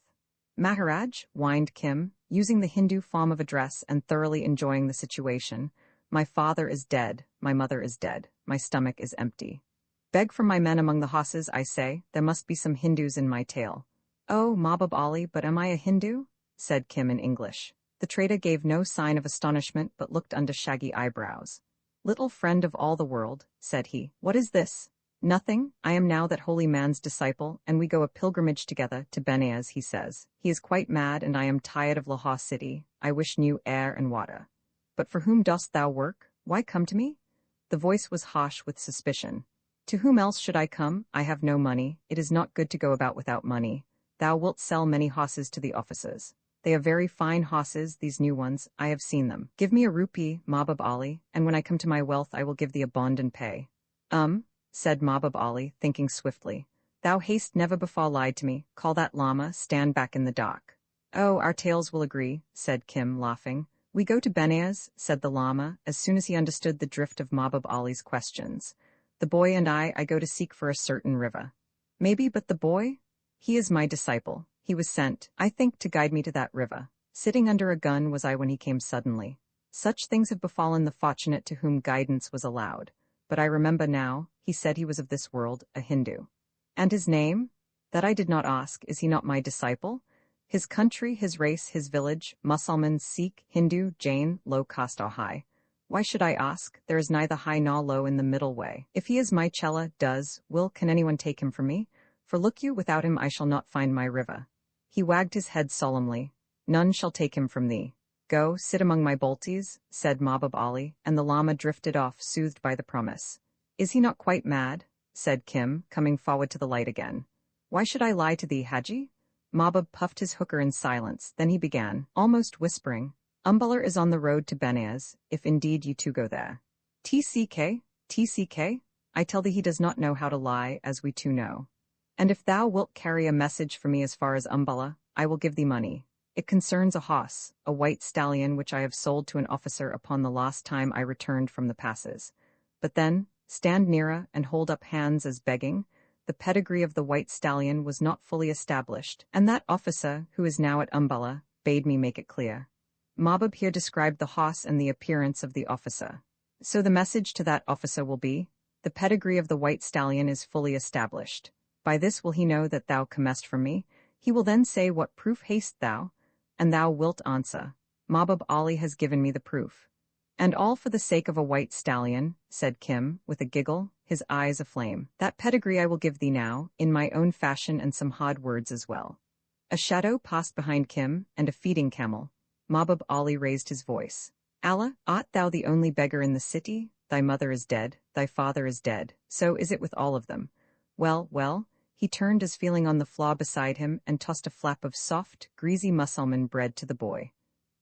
Maharaj, whined Kim, using the Hindu form of address and thoroughly enjoying the situation. My father is dead, my mother is dead, my stomach is empty. Beg from my men among the hosses, I say, there must be some Hindus in my tale. Oh, Mahbub Ali, but am I a Hindu? Said Kim in English. The trader gave no sign of astonishment but looked under shaggy eyebrows. "Little friend of all the world," said he, "what is this?" "Nothing. I am now that holy man's disciple, and we go a pilgrimage together to Benares," he says. "He is quite mad, and I am tired of Lahore city. I wish new air and water." "But for whom dost thou work? Why come to me?" The voice was harsh with suspicion. "To whom else should I come? I have no money. It is not good to go about without money. Thou wilt sell many horses to the officers. They are very fine horses, these new ones. I have seen them. Give me a rupee, Mahbub Ali, and when I come to my wealth I will give thee a bond and pay." Said Mahbub Ali, thinking swiftly. "Thou hast never before lied to me. Call that llama, stand back in the dock." "Oh, our tales will agree," said Kim, laughing. "We go to Benares," said the llama, as soon as he understood the drift of Mahbub Ali's questions. "The boy and I go to seek for a certain river." "Maybe, but the boy? He is my disciple. He was sent, I think, to guide me to that river. Sitting under a gun was I when he came suddenly. Such things have befallen the fortunate to whom guidance was allowed. But I remember now, he said he was of this world, a Hindu." "And his name?" "That I did not ask. Is he not my disciple? His country, his race, his village, Mussulman, Sikh, Hindu, Jain, low caste or high. Why should I ask? There is neither high nor low in the middle way. If he is my chela, can anyone take him from me? For look you, without him I shall not find my river." He wagged his head solemnly. "None shall take him from thee. Go, sit among my bolties," said Mahbub Ali, and the llama drifted off, soothed by the promise. "Is he not quite mad?" said Kim, coming forward to the light again. "Why should I lie to thee, Haji?" Mahbub puffed his hookah in silence, then he began, almost whispering, "Umbullar is on the road to Benares, if indeed you two go there. TCK, I tell thee he does not know how to lie, as we two know. And if thou wilt carry a message for me as far as Umbullar, I will give thee money. It concerns a horse, a white stallion which I have sold to an officer upon the last time I returned from the passes. But then, stand nearer and hold up hands as begging. The pedigree of the white stallion was not fully established, and that officer, who is now at Umbullar, bade me make it clear." Mahbub here described the horse and the appearance of the officer. "So the message to that officer will be, the pedigree of the white stallion is fully established. By this will he know that thou comest from me. He will then say, what proof hast thou? And thou wilt answer, Mahbub Ali has given me the proof. And all for the sake of a white stallion," said Kim, with a giggle, his eyes aflame. "That pedigree I will give thee now, in my own fashion and some hard words as well." A shadow passed behind Kim, and a feeding camel. Mahbub Ali raised his voice. "Allah, art thou the only beggar in the city? Thy mother is dead, thy father is dead, so is it with all of them. Well, he turned as feeling on the floor beside him and tossed a flap of soft, greasy Mussulman bread to the boy.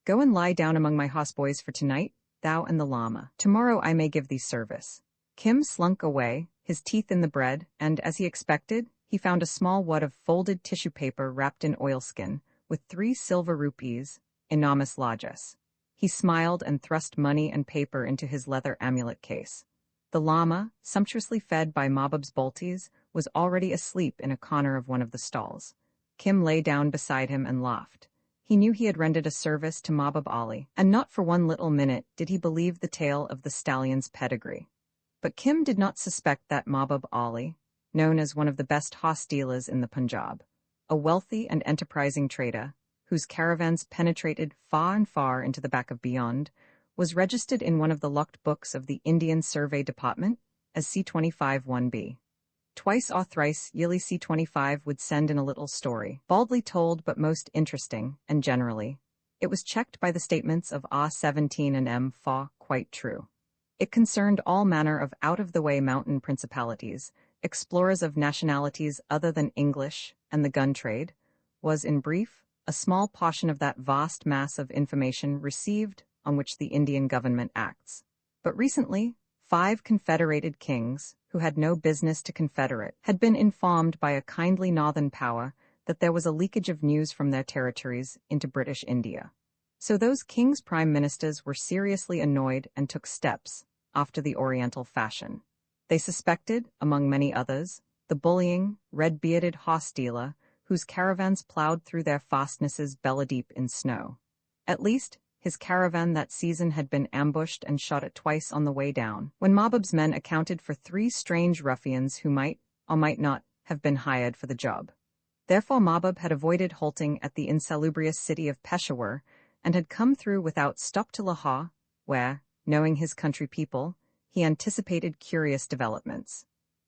"Go and lie down among my houseboys for tonight, thou and the llama. Tomorrow I may give thee service." Kim slunk away, his teeth in the bread, and, as he expected, he found a small wad of folded tissue paper wrapped in oilskin, with 3 silver rupees, enormous largesse. He smiled and thrust money and paper into his leather amulet case. The llama, sumptuously fed by Mahbub's bolties, was already asleep in a corner of one of the stalls. Kim lay down beside him and laughed. He knew he had rendered a service to Mahbub Ali, and not for one little minute did he believe the tale of the stallion's pedigree. But Kim did not suspect that Mahbub Ali, known as one of the best horse dealers in the Punjab, a wealthy and enterprising trader, whose caravans penetrated far and far into the back of beyond, was registered in one of the locked books of the Indian Survey Department as C25-1B. Twice or thrice yearly C25 would send in a little story, baldly told but most interesting, and generally, it was checked by the statements of R17 and M4, quite true. It concerned all manner of out-of-the-way mountain principalities, explorers of nationalities other than English, and the gun trade, was, in brief, a small portion of that vast mass of information received on which the Indian government acts. But recently, 5 confederated kings, who had no business to confederate, had been informed by a kindly northern power that there was a leakage of news from their territories into British India. So those kings' prime ministers were seriously annoyed and took steps, after the Oriental fashion. They suspected, among many others, the bullying, red-bearded horse dealer whose caravans plowed through their fastnesses belly-deep in snow. At least, his caravan that season had been ambushed and shot at twice on the way down, when Mahbub's men accounted for 3 strange ruffians who might, or might not, have been hired for the job. Therefore Mahbub had avoided halting at the insalubrious city of Peshawar, and had come through without stop to Lahore, where, knowing his country people, he anticipated curious developments.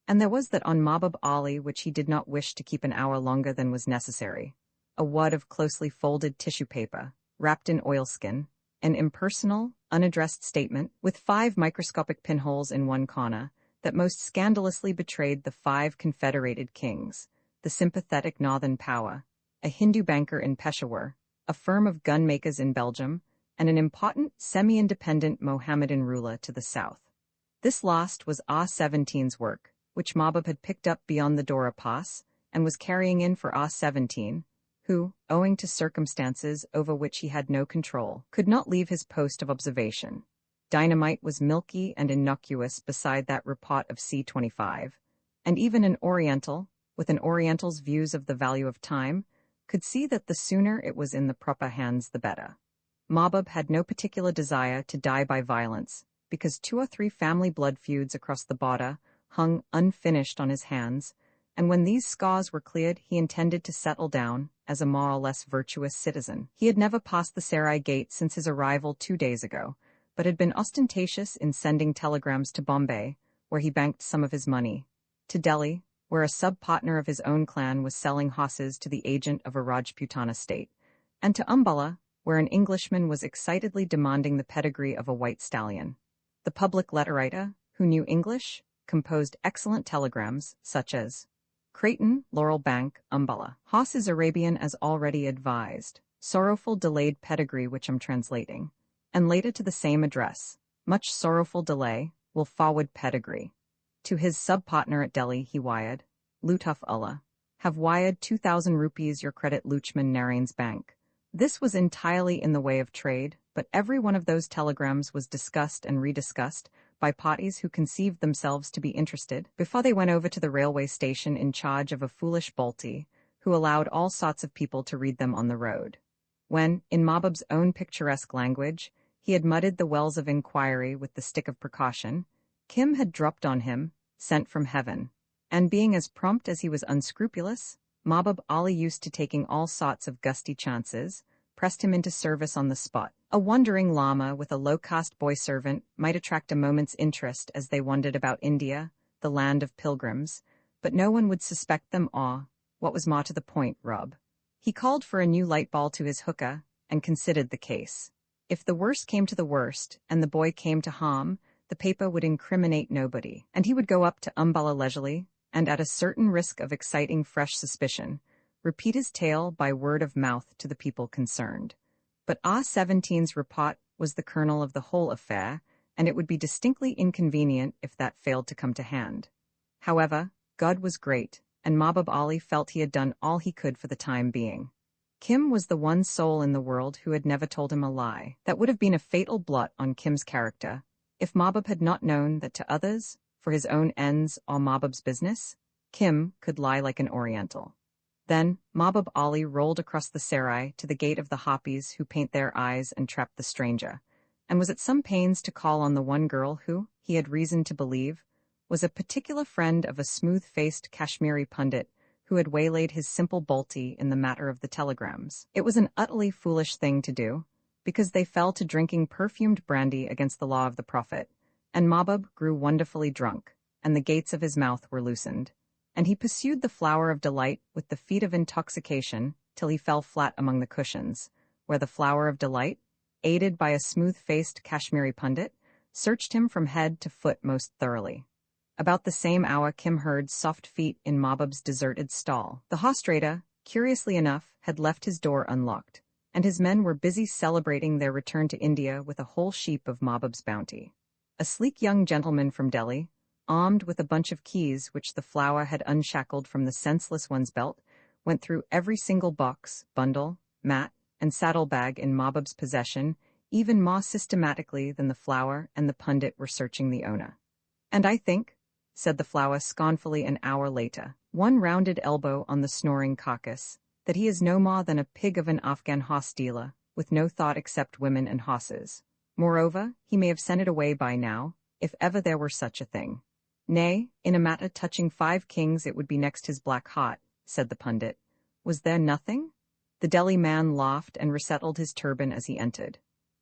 And there was that on Mahbub Ali which he did not wish to keep an hour longer than was necessary. A wad of closely folded tissue paper, wrapped in oilskin, an impersonal, unaddressed statement, with 5 microscopic pinholes in one corner, that most scandalously betrayed the 5 confederated kings, the sympathetic northern power, a Hindu banker in Peshawar, a firm of gun-makers in Belgium, and an important, semi-independent Mohammedan ruler to the south. This last was Ah-17's work, which Mahbub had picked up beyond the Dora Pass, and was carrying in for Ah-17, who, owing to circumstances over which he had no control, could not leave his post of observation. Dynamite was milky and innocuous beside that report of C-25, and even an Oriental, with an Oriental's views of the value of time, could see that the sooner it was in the proper hands the better. Mahbub had no particular desire to die by violence, because 2 or 3 family blood feuds across the border hung unfinished on his hands, and when these scars were cleared he intended to settle down as a more or less virtuous citizen. He had never passed the Sarai gate since his arrival 2 days ago, but had been ostentatious in sending telegrams to Bombay, where he banked some of his money, to Delhi, where a sub-partner of his own clan was selling horses to the agent of a Rajputana state, and to Umballa, where an Englishman was excitedly demanding the pedigree of a white stallion. The public letter-writer, who knew English, composed excellent telegrams, such as, Creighton, Laurel Bank, Umballa. Horse is Arabian as already advised. Sorrowful delayed pedigree which I'm translating. And later to the same address. Much sorrowful delay, will forward pedigree. To his sub-partner at Delhi he wired, Lutuf Ullah, have wired 2,000 rupees your credit Luchman Narain's bank. This was entirely in the way of trade, but every one of those telegrams was discussed and rediscussed by parties who conceived themselves to be interested before they went over to the railway station in charge of a foolish Balti, who allowed all sorts of people to read them on the road. When, in Mahbub's own picturesque language, he had muddied the wells of inquiry with the stick of precaution, Kim had dropped on him, sent from heaven, and being as prompt as he was unscrupulous, Mahbub Ali, used to taking all sorts of gusty chances, pressed him into service on the spot. A wandering lama with a low-caste boy-servant might attract a moment's interest as they wandered about India, the land of pilgrims, but no one would suspect them or, what was more to the point, rob. He called for a new light ball to his hookah, and considered the case. If the worst came to the worst, and the boy came to harm, the paper would incriminate nobody, and he would go up to Umballa leisurely, and at a certain risk of exciting fresh suspicion, repeat his tale by word of mouth to the people concerned. But Ah-17's report was the kernel of the whole affair, and it would be distinctly inconvenient if that failed to come to hand. However, God was great, and Mahbub Ali felt he had done all he could for the time being. Kim was the one soul in the world who had never told him a lie. That would have been a fatal blot on Kim's character, if Mahbub had not known that to others, for his own ends or Mahbub's business, Kim could lie like an Oriental. Then, Mahbub Ali rolled across the Sarai to the gate of the Hopis who paint their eyes and trap the stranger, and was at some pains to call on the one girl who, he had reason to believe, was a particular friend of a smooth-faced Kashmiri pundit who had waylaid his simple Balti in the matter of the telegrams. It was an utterly foolish thing to do, because they fell to drinking perfumed brandy against the law of the Prophet, and Mahbub grew wonderfully drunk, and the gates of his mouth were loosened, and he pursued the flower of delight with the feet of intoxication till he fell flat among the cushions, where the flower of delight, aided by a smooth-faced Kashmiri pundit, searched him from head to foot most thoroughly. About the same hour Kim heard soft feet in Mahbub's deserted stall. The horse-trader, curiously enough, had left his door unlocked, and his men were busy celebrating their return to India with a whole sheep of Mahbub's bounty. A sleek young gentleman from Delhi, armed with a bunch of keys which the flower had unshackled from the senseless one's belt, went through every single box, bundle, mat, and saddlebag in Mahbub's possession even more systematically than the flower and the pundit were searching the owner. "And I think," said the flower scornfully an hour later, one rounded elbow on the snoring carcass, "that he is no more than a pig of an Afghan horse dealer, with no thought except women and horses. Moreover, he may have sent it away by now, if ever there were such a thing. Nay, in a matter touching 5 kings it would be next his black heart," said the pundit. "Was there nothing?" The Delhi man laughed and resettled his turban as he entered.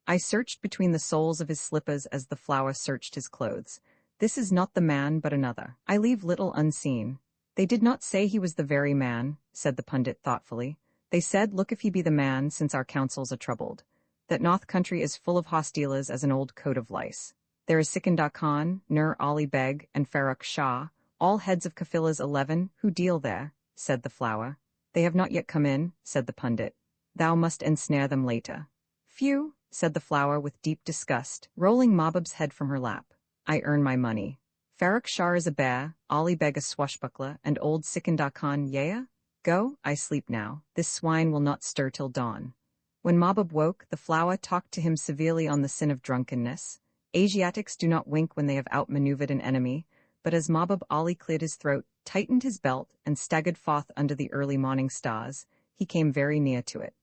I searched between the soles of his slippers as the flower searched his clothes. This is not the man but another. I leave little unseen. They did not say he was the very man, said the pundit thoughtfully. They said, look if he be the man, since our counsels are troubled. That North country is full of hostilas as an old coat of lice. There is Sikandar Khan, Nur Ali Beg, and Farrukh Shah, all heads of Kafilas 11, who deal there, said the flower. They have not yet come in, said the pundit. Thou must ensnare them later. Phew, said the flower with deep disgust, rolling Mahbub's head from her lap. I earn my money. Farrukh Shah is a bear, Ali Beg a swashbuckler, and old Sikandar Khan yea? Go, I sleep now. This swine will not stir till dawn. When Mahbub woke, the flower talked to him severely on the sin of drunkenness. Asiatics do not wink when they have outmaneuvered an enemy, but as Mahbub Ali cleared his throat, tightened his belt, and staggered forth under the early morning stars, he came very near to it.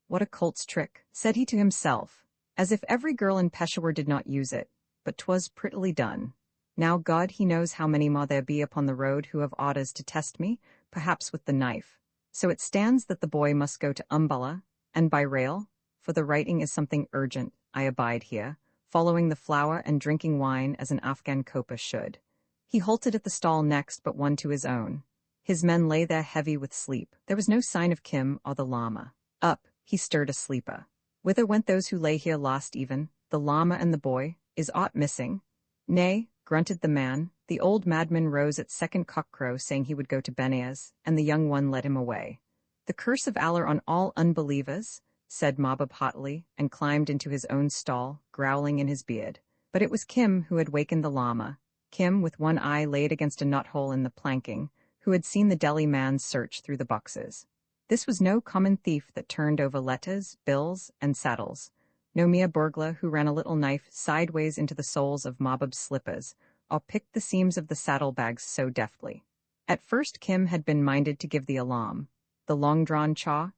What a colt's trick, said he to himself, as if every girl in Peshawar did not use it, but 'twas prettily done. Now God he knows how many more there be upon the road who have orders to test me, perhaps with the knife. So it stands that the boy must go to Umballa, and by rail, for the writing is something urgent. I abide here, following the flower and drinking wine as an Afghan copa should. He halted at the stall next but one to his own. His men lay there heavy with sleep. There was no sign of Kim or the llama. Up, he stirred a sleeper. Whither went those who lay here last even, the llama and the boy? Is aught missing? Nay, grunted the man. The old madman rose at second cockcrow, saying he would go to Benares, and the young one led him away. The curse of Allah on all unbelievers, said Mahbub hotly, and climbed into his own stall, growling in his beard. But it was Kim who had wakened the llama, Kim with one eye laid against a knothole in the planking, who had seen the Delhi man search through the boxes. This was no common thief that turned over letters, bills, and saddles, no mere burglar who ran a little knife sideways into the soles of Mahbub's slippers, or picked the seams of the saddlebags so deftly. At first Kim had been minded to give the alarm, the long-drawn chaw,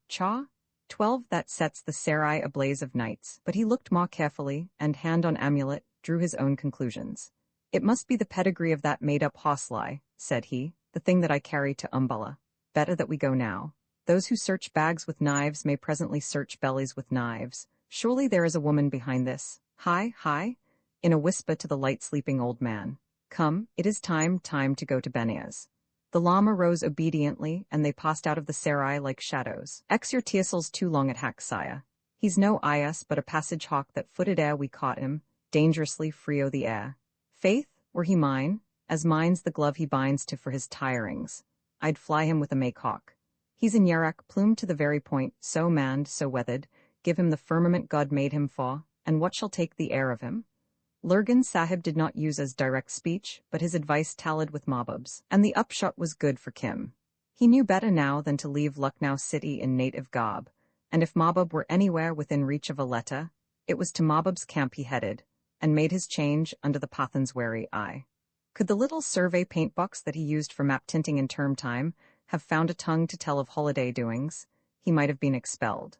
12 that sets the Sarai ablaze of nights, but he looked more carefully, and hand on amulet, drew his own conclusions. It must be the pedigree of that made-up horsefly, said he, the thing that I carry to Umballa. Better that we go now. Those who search bags with knives may presently search bellies with knives. Surely there is a woman behind this. Hi, in a whisper to the light-sleeping old man. Come, it is time to go to Benares. The llama rose obediently, and they passed out of the Sarai like shadows. Your tiercel's too long at hack, sire. He's no Ias, but a passage hawk that footed ere we caught him, dangerously free o' the air. Faith, were he mine, as mine's the glove he binds to for his tirings, I'd fly him with a make-hawk. He's in Yarak, plumed to the very point, so manned, so weathered, give him the firmament God made him for, and what shall take the air of him? Lurgan Sahib did not use as direct speech, but his advice tallied with Mahbub's, and the upshot was good for Kim. He knew better now than to leave Lucknow city in native garb, and if Mahbub were anywhere within reach of a letter, it was to Mahbub's camp he headed, and made his change under the Pathan's wary eye. Could the little survey paint box that he used for map tinting in term time have found a tongue to tell of holiday doings, he might have been expelled.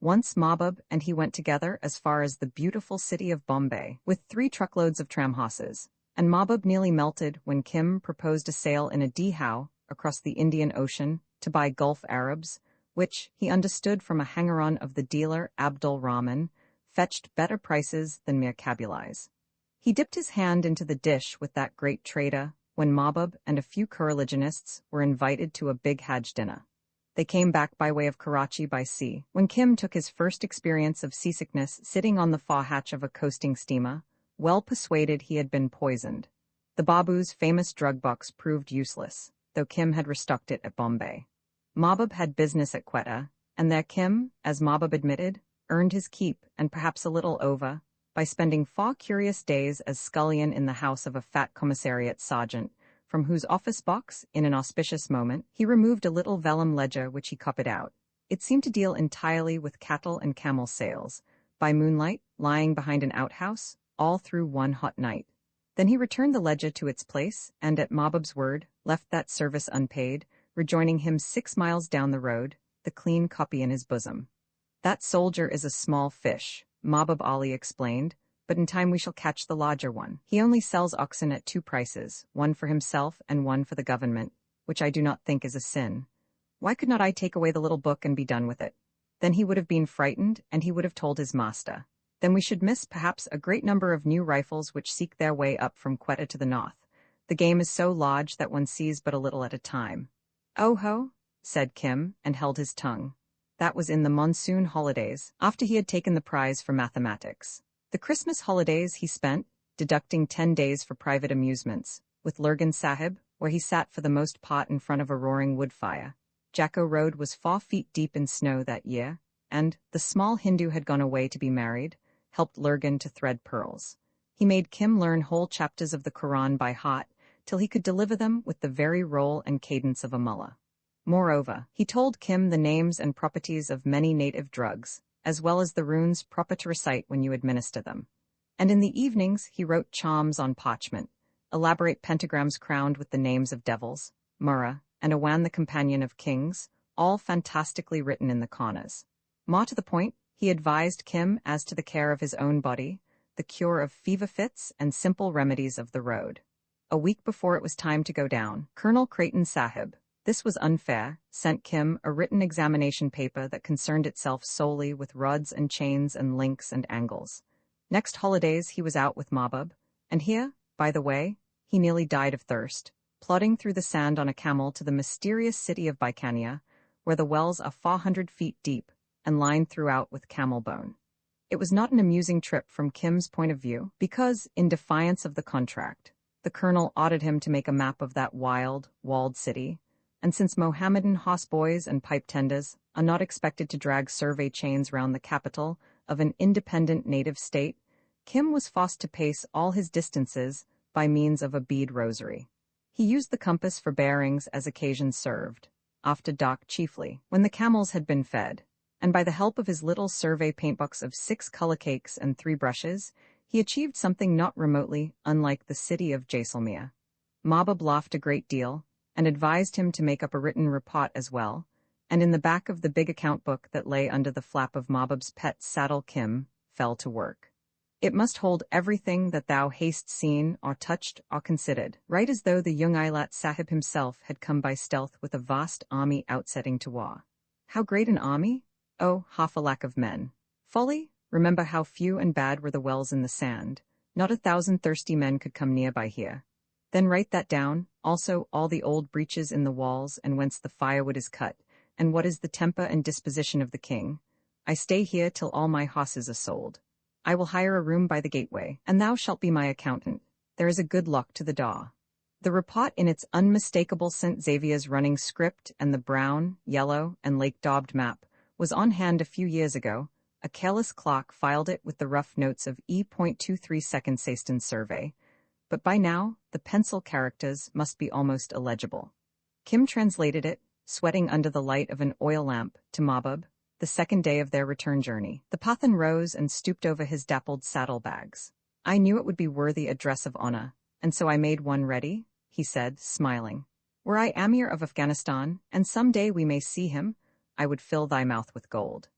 Once Mahbub and he went together as far as the beautiful city of Bombay, with 3 truckloads of tram horses, and Mahbub nearly melted when Kim proposed a sail in a dhow across the Indian Ocean to buy Gulf Arabs, which, he understood from a hanger-on of the dealer Abdul Rahman, fetched better prices than mere kabulis. He dipped his hand into the dish with that great trader when Mahbub and a few co-religionists were invited to a big Hajj dinner. They came back by way of Karachi by sea, when Kim took his first experience of seasickness sitting on the fore-hatch of a coasting steamer, well persuaded he had been poisoned. The Babu's famous drug box proved useless, though Kim had restocked it at Bombay. Mahbub had business at Quetta, and there Kim, as Mahbub admitted, earned his keep, and perhaps a little over, by spending 4 curious days as scullion in the house of a fat commissariat sergeant, from whose office box, in an auspicious moment, he removed a little vellum ledger which he copied out. It seemed to deal entirely with cattle and camel sales, by moonlight, lying behind an outhouse, all through one hot night. Then he returned the ledger to its place, and at Mahbub's word, left that service unpaid, rejoining him 6 miles down the road, the clean copy in his bosom. That soldier is a small fish, Mahbub Ali explained, but in time we shall catch the larger one. He only sells oxen at 2 prices, one for himself and one for the government, which I do not think is a sin. Why could not I take away the little book and be done with it? Then he would have been frightened, and he would have told his master. Then we should miss perhaps a great number of new rifles which seek their way up from Quetta to the north. The game is so large that one sees but a little at a time. "Oh ho," said Kim, and held his tongue. That was in the monsoon holidays, after he had taken the prize for mathematics. The Christmas holidays he spent, deducting 10 days for private amusements, with Lurgan Sahib, where he sat for the most part in front of a roaring wood fire. Jacko Road was 4 feet deep in snow that year, and the small Hindu had gone away to be married, helped Lurgan to thread pearls. He made Kim learn whole chapters of the Quran by heart, till he could deliver them with the very roll and cadence of a mullah. Moreover, he told Kim the names and properties of many native drugs, as well as the runes proper to recite when you administer them. And in the evenings he wrote charms on parchment, elaborate pentagrams crowned with the names of devils, Murrah, and Awan the companion of kings, all fantastically written in the corners. More to the point, he advised Kim as to the care of his own body, the cure of fever fits, and simple remedies of the road. A week before it was time to go down, Colonel Creighton Sahib, this was unfair, sent Kim a written examination paper that concerned itself solely with rods and chains and links and angles. Next holidays he was out with Mahbub, and here, by the way, he nearly died of thirst, plodding through the sand on a camel to the mysterious city of Bicania, where the wells are 400 feet deep and lined throughout with camel bone. It was not an amusing trip from Kim's point of view, because, in defiance of the contract, the colonel ordered him to make a map of that wild, walled city, and since Mohammedan houseboys and pipe tenders are not expected to drag survey chains round the capital of an independent native state, Kim was forced to pace all his distances by means of a bead rosary. He used the compass for bearings as occasion served, after dark chiefly, when the camels had been fed, and by the help of his little survey paintbox of 6 color cakes and 3 brushes, he achieved something not remotely unlike the city of Jaisalmer. Mahbub laughed a great deal, and advised him to make up a written report as well, and in the back of the big account book that lay under the flap of Mahbub's pet saddle Kim fell to work. It must hold everything that thou hast seen or touched or considered, right as though the young Ilat Sahib himself had come by stealth with a vast army outsetting to war. How great an army? Oh, half a lack of men. Folly? Remember how few and bad were the wells in the sand. Not 1,000 thirsty men could come near by here. Then write that down, also all the old breaches in the walls and whence the firewood is cut, and what is the temper and disposition of the king. I stay here till all my horses are sold. I will hire a room by the gateway, and thou shalt be my accountant. There is a good lock to the door. The report in its unmistakable St. Xavier's running script and the brown, yellow, and lake-daubed map was on hand a few years ago. A careless clerk filed it with the rough notes of E.23 Second Saston survey, but by now the pencil characters must be almost illegible. Kim translated it, sweating under the light of an oil lamp, to Mahbub, the second day of their return journey. The Pathan rose and stooped over his dappled saddlebags. I knew it would be worthy a dress of honor, and so I made one ready, he said, smiling. Were I Amir of Afghanistan, and some day we may see him, I would fill thy mouth with gold.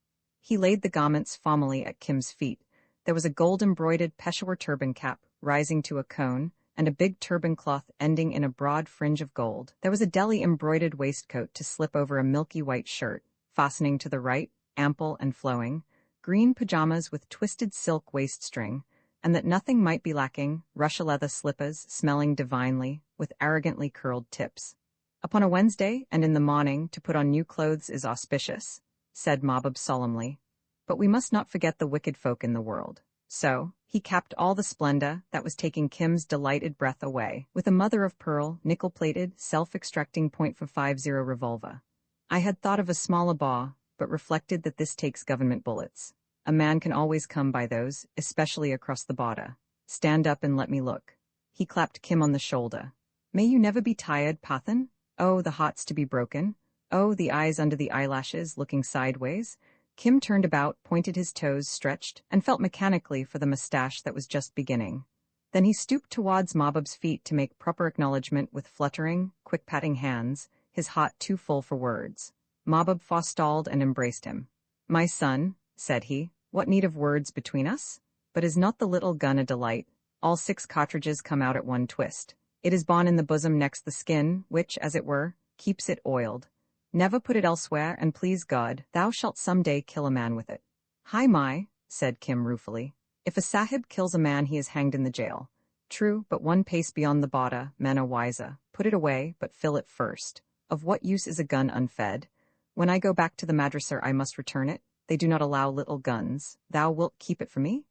He laid the garments formally at Kim's feet. There was a gold-embroidered Peshawar turban cap, rising to a cone, and a big turban cloth ending in a broad fringe of gold. There was a Delhi-embroidered waistcoat to slip over a milky white shirt, fastening to the right, ample and flowing, green pajamas with twisted silk waist-string, and that nothing might be lacking, Russia leather slippers smelling divinely, with arrogantly curled tips. Upon a Wednesday and in the morning to put on new clothes is auspicious, said Mahbub solemnly, but we must not forget the wicked folk in the world. So, he capped all the splendor that was taking Kim's delighted breath away, with a mother-of-pearl, nickel-plated, self-extracting .550 revolver. I had thought of a smaller ball, but reflected that this takes government bullets. A man can always come by those, especially across the border. Stand up and let me look. He clapped Kim on the shoulder. May you never be tired, Pathan? Oh, the hearts to be broken. Oh, the eyes under the eyelashes looking sideways. Kim turned about, pointed his toes, stretched, and felt mechanically for the mustache that was just beginning. Then he stooped towards Mahbub's feet to make proper acknowledgement with fluttering, quick-patting hands, his heart too full for words. Mahbub forestalled and embraced him. My son, said he, what need of words between us? But is not the little gun a delight? All 6 cartridges come out at one twist. It is borne in the bosom next the skin, which, as it were, keeps it oiled. Never put it elsewhere, and please God, thou shalt some day kill a man with it. Hi my, said Kim ruefully. If a sahib kills a man he is hanged in the jail. True, but one pace beyond the border, men are wiser. Put it away, but fill it first. Of what use is a gun unfed? When I go back to the madrasa I must return it. They do not allow little guns. Thou wilt keep it for me?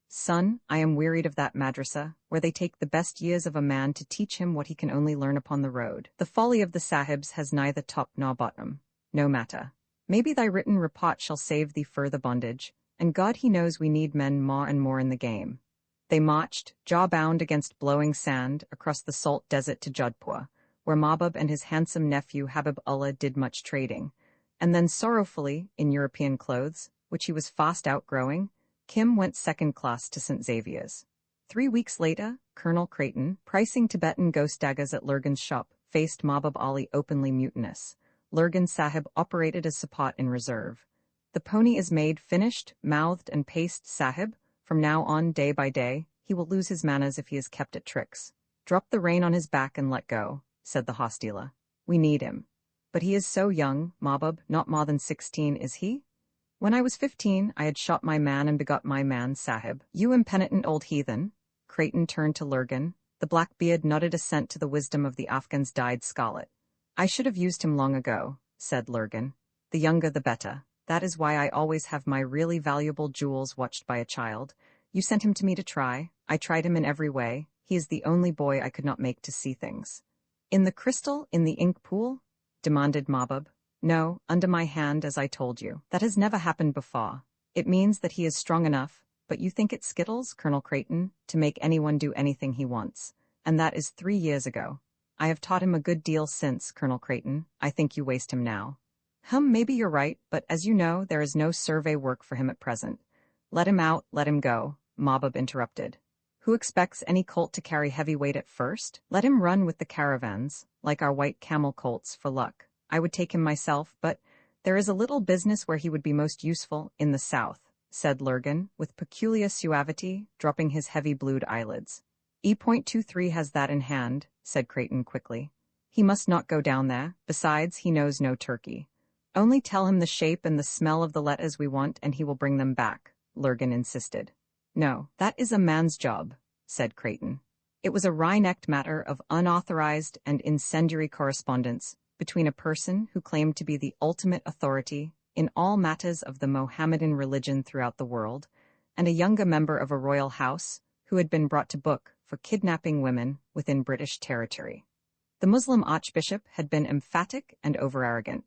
Son, I am wearied of that madrasa, where they take the best years of a man to teach him what he can only learn upon the road. The folly of the sahibs has neither top nor bottom. No matter. Maybe thy written report shall save thee further bondage, and God he knows we need men more and more in the game. They marched, jaw-bound against blowing sand, across the salt desert to Jodhpur, where Mahbub and his handsome nephew Habib-ullah did much trading, and then sorrowfully, in European clothes, which he was fast outgrowing, Kim went second class to St. Xavier's. 3 weeks later, Colonel Creighton, pricing Tibetan ghost daggers at Lurgan's shop, faced Mahbub Ali openly mutinous. Lurgan Sahib operated as support in reserve. The pony is made finished, mouthed and paced Sahib. From now on, day by day, he will lose his manners if he is kept at tricks. Drop the rein on his back and let go, said the hostler. We need him. But he is so young, Mahbub, not more than 16, is he? When I was 15, I had shot my man and begot my man, Sahib. You impenitent old heathen. Creighton turned to Lurgan. The Blackbeard nodded assent to the wisdom of the Afghan's dyed scarlet. I should have used him long ago, said Lurgan. The younger the better. That is why I always have my really valuable jewels watched by a child. You sent him to me to try. I tried him in every way. He is the only boy I could not make to see things. In the crystal, in the ink pool? Demanded Mahbub. No, under my hand, as I told you. That has never happened before. It means that he is strong enough, but you think it skittles, Colonel Creighton, to make anyone do anything he wants. And that is 3 years ago. I have taught him a good deal since, Colonel Creighton. I think you waste him now. Maybe you're right, but as you know, there is no survey work for him at present. Let him out, let him go, Mahbub interrupted. Who expects any colt to carry heavy weight at first? Let him run with the caravans, like our white camel colts, for luck. I would take him myself, but there is a little business where he would be most useful, in the south, said Lurgan, with peculiar suavity, dropping his heavy blued eyelids. E.23 has that in hand, said Creighton quickly. He must not go down there, besides he knows no turkey. Only tell him the shape and the smell of the letters we want and he will bring them back, Lurgan insisted. No, that is a man's job, said Creighton. It was a wry-necked matter of unauthorized and incendiary correspondence between a person who claimed to be the ultimate authority in all matters of the Mohammedan religion throughout the world, and a younger member of a royal house who had been brought to book for kidnapping women within British territory. The Muslim archbishop had been emphatic and over-arrogant.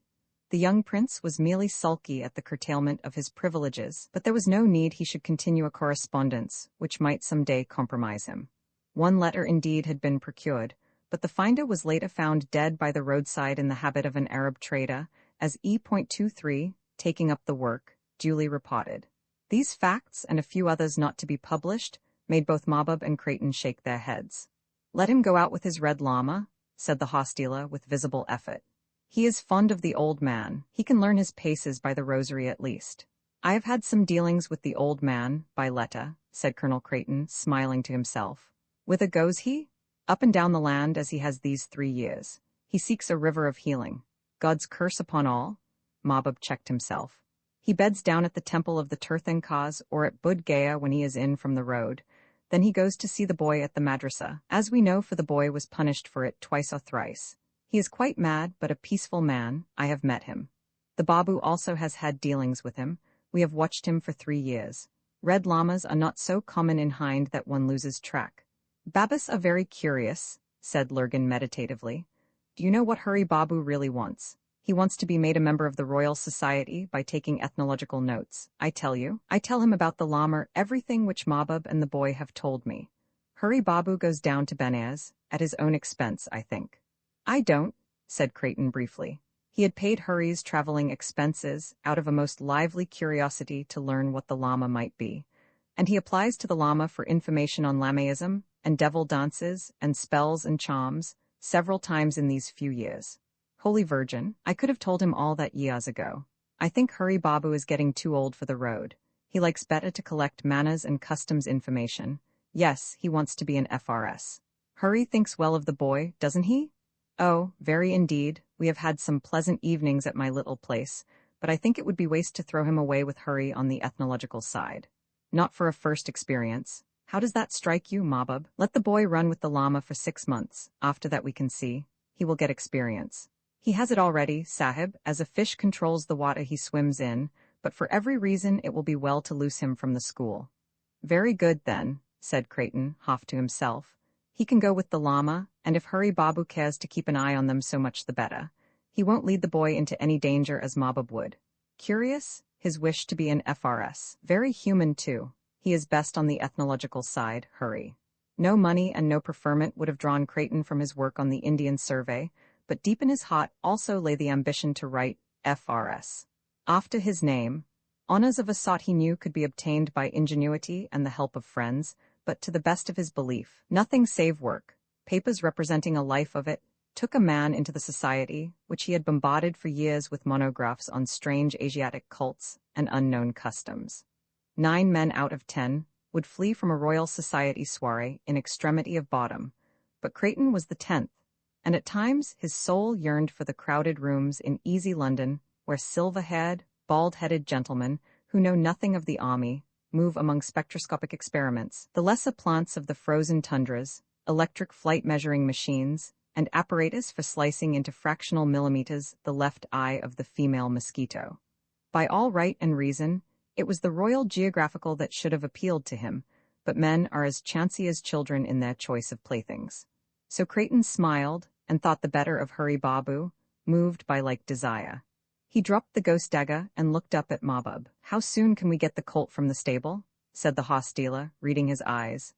The young prince was merely sulky at the curtailment of his privileges, but there was no need he should continue a correspondence which might some day compromise him. One letter indeed had been procured, but the finder was later found dead by the roadside in the habit of an Arab trader, as E.23, taking up the work, duly reported. These facts, and a few others not to be published, made both Mahbub and Creighton shake their heads. Let him go out with his red llama, said the hostler with visible effort. He is fond of the old man. He can learn his paces by the rosary at least. I have had some dealings with the old man, by letter, said Colonel Creighton, smiling to himself. Whither goes he? Up and down the land as he has these 3 years. He seeks a river of healing. God's curse upon all. Mahbub checked himself. He beds down at the temple of the Tirthankars or at Budh Gaya when he is in from the road. Then he goes to see the boy at the madrasa, as we know, for the boy was punished for it twice or thrice. He is quite mad, but a peaceful man. I have met him. The Babu also has had dealings with him. We have watched him for 3 years. Red llamas are not so common in Hind that one loses track. Babas are very curious, said Lurgan meditatively. Do you know what Hurry Babu really wants? He wants to be made a member of the Royal Society by taking ethnological notes. I tell him about the llama, everything which Mahbub and the boy have told me. Hurry Babu goes down to Benares, at his own expense, I think. I don't, said Creighton briefly. He had paid Hurry's traveling expenses out of a most lively curiosity to learn what the llama might be, and he applies to the llama for information on Lamaism and devil dances and spells and charms several times in these few years. Holy Virgin, I could have told him all that years ago. I think Hurry Babu is getting too old for the road. He likes better to collect manners and customs information. Yes, he wants to be an FRS. Hurry thinks well of the boy, doesn't he? Oh, very indeed, We have had some pleasant evenings at my little place, but I think it would be waste to throw him away with hurry on the ethnological side. Not for a first experience. How does that strike you, Mabub? Let the boy run with the llama for 6 months. After that we can see. He will get experience. He has it already, Sahib, as a fish controls the water he swims in, but for every reason it will be well to loose him from the school. Very good, then, said Creighton, half to himself. He can go with the llama, and if Hurry Babu cares to keep an eye on them, so much the better. He won't lead the boy into any danger as Mabub would. Curious? His wish to be an FRS. Very human, too. He is best on the ethnological side, Hurry. No money and no preferment would have drawn Creighton from his work on the Indian Survey, but deep in his heart also lay the ambition to write FRS. After his name, honors of a sort he knew could be obtained by ingenuity and the help of friends, but to the best of his belief, nothing save work, papers representing a life of it, took a man into the society, which he had bombarded for years with monographs on strange Asiatic cults and unknown customs. 9 men out of 10 would flee from a Royal Society soiree in extremity of boredom, but Creighton was the 10th, and at times his soul yearned for the crowded rooms in easy London where silver-haired, bald-headed gentlemen who know nothing of the army move among spectroscopic experiments, the lesser plants of the frozen tundras, electric flight measuring machines, and apparatus for slicing into fractional millimeters the left eye of the female mosquito. By all right and reason, it was the Royal Geographical that should have appealed to him, but men are as chancy as children in their choice of playthings. So Creighton smiled and thought the better of Hurry Babu, moved by like desire. He dropped the ghost dagger and looked up at Mabub. How soon can we get the colt from the stable? Said the horse dealer, reading his eyes.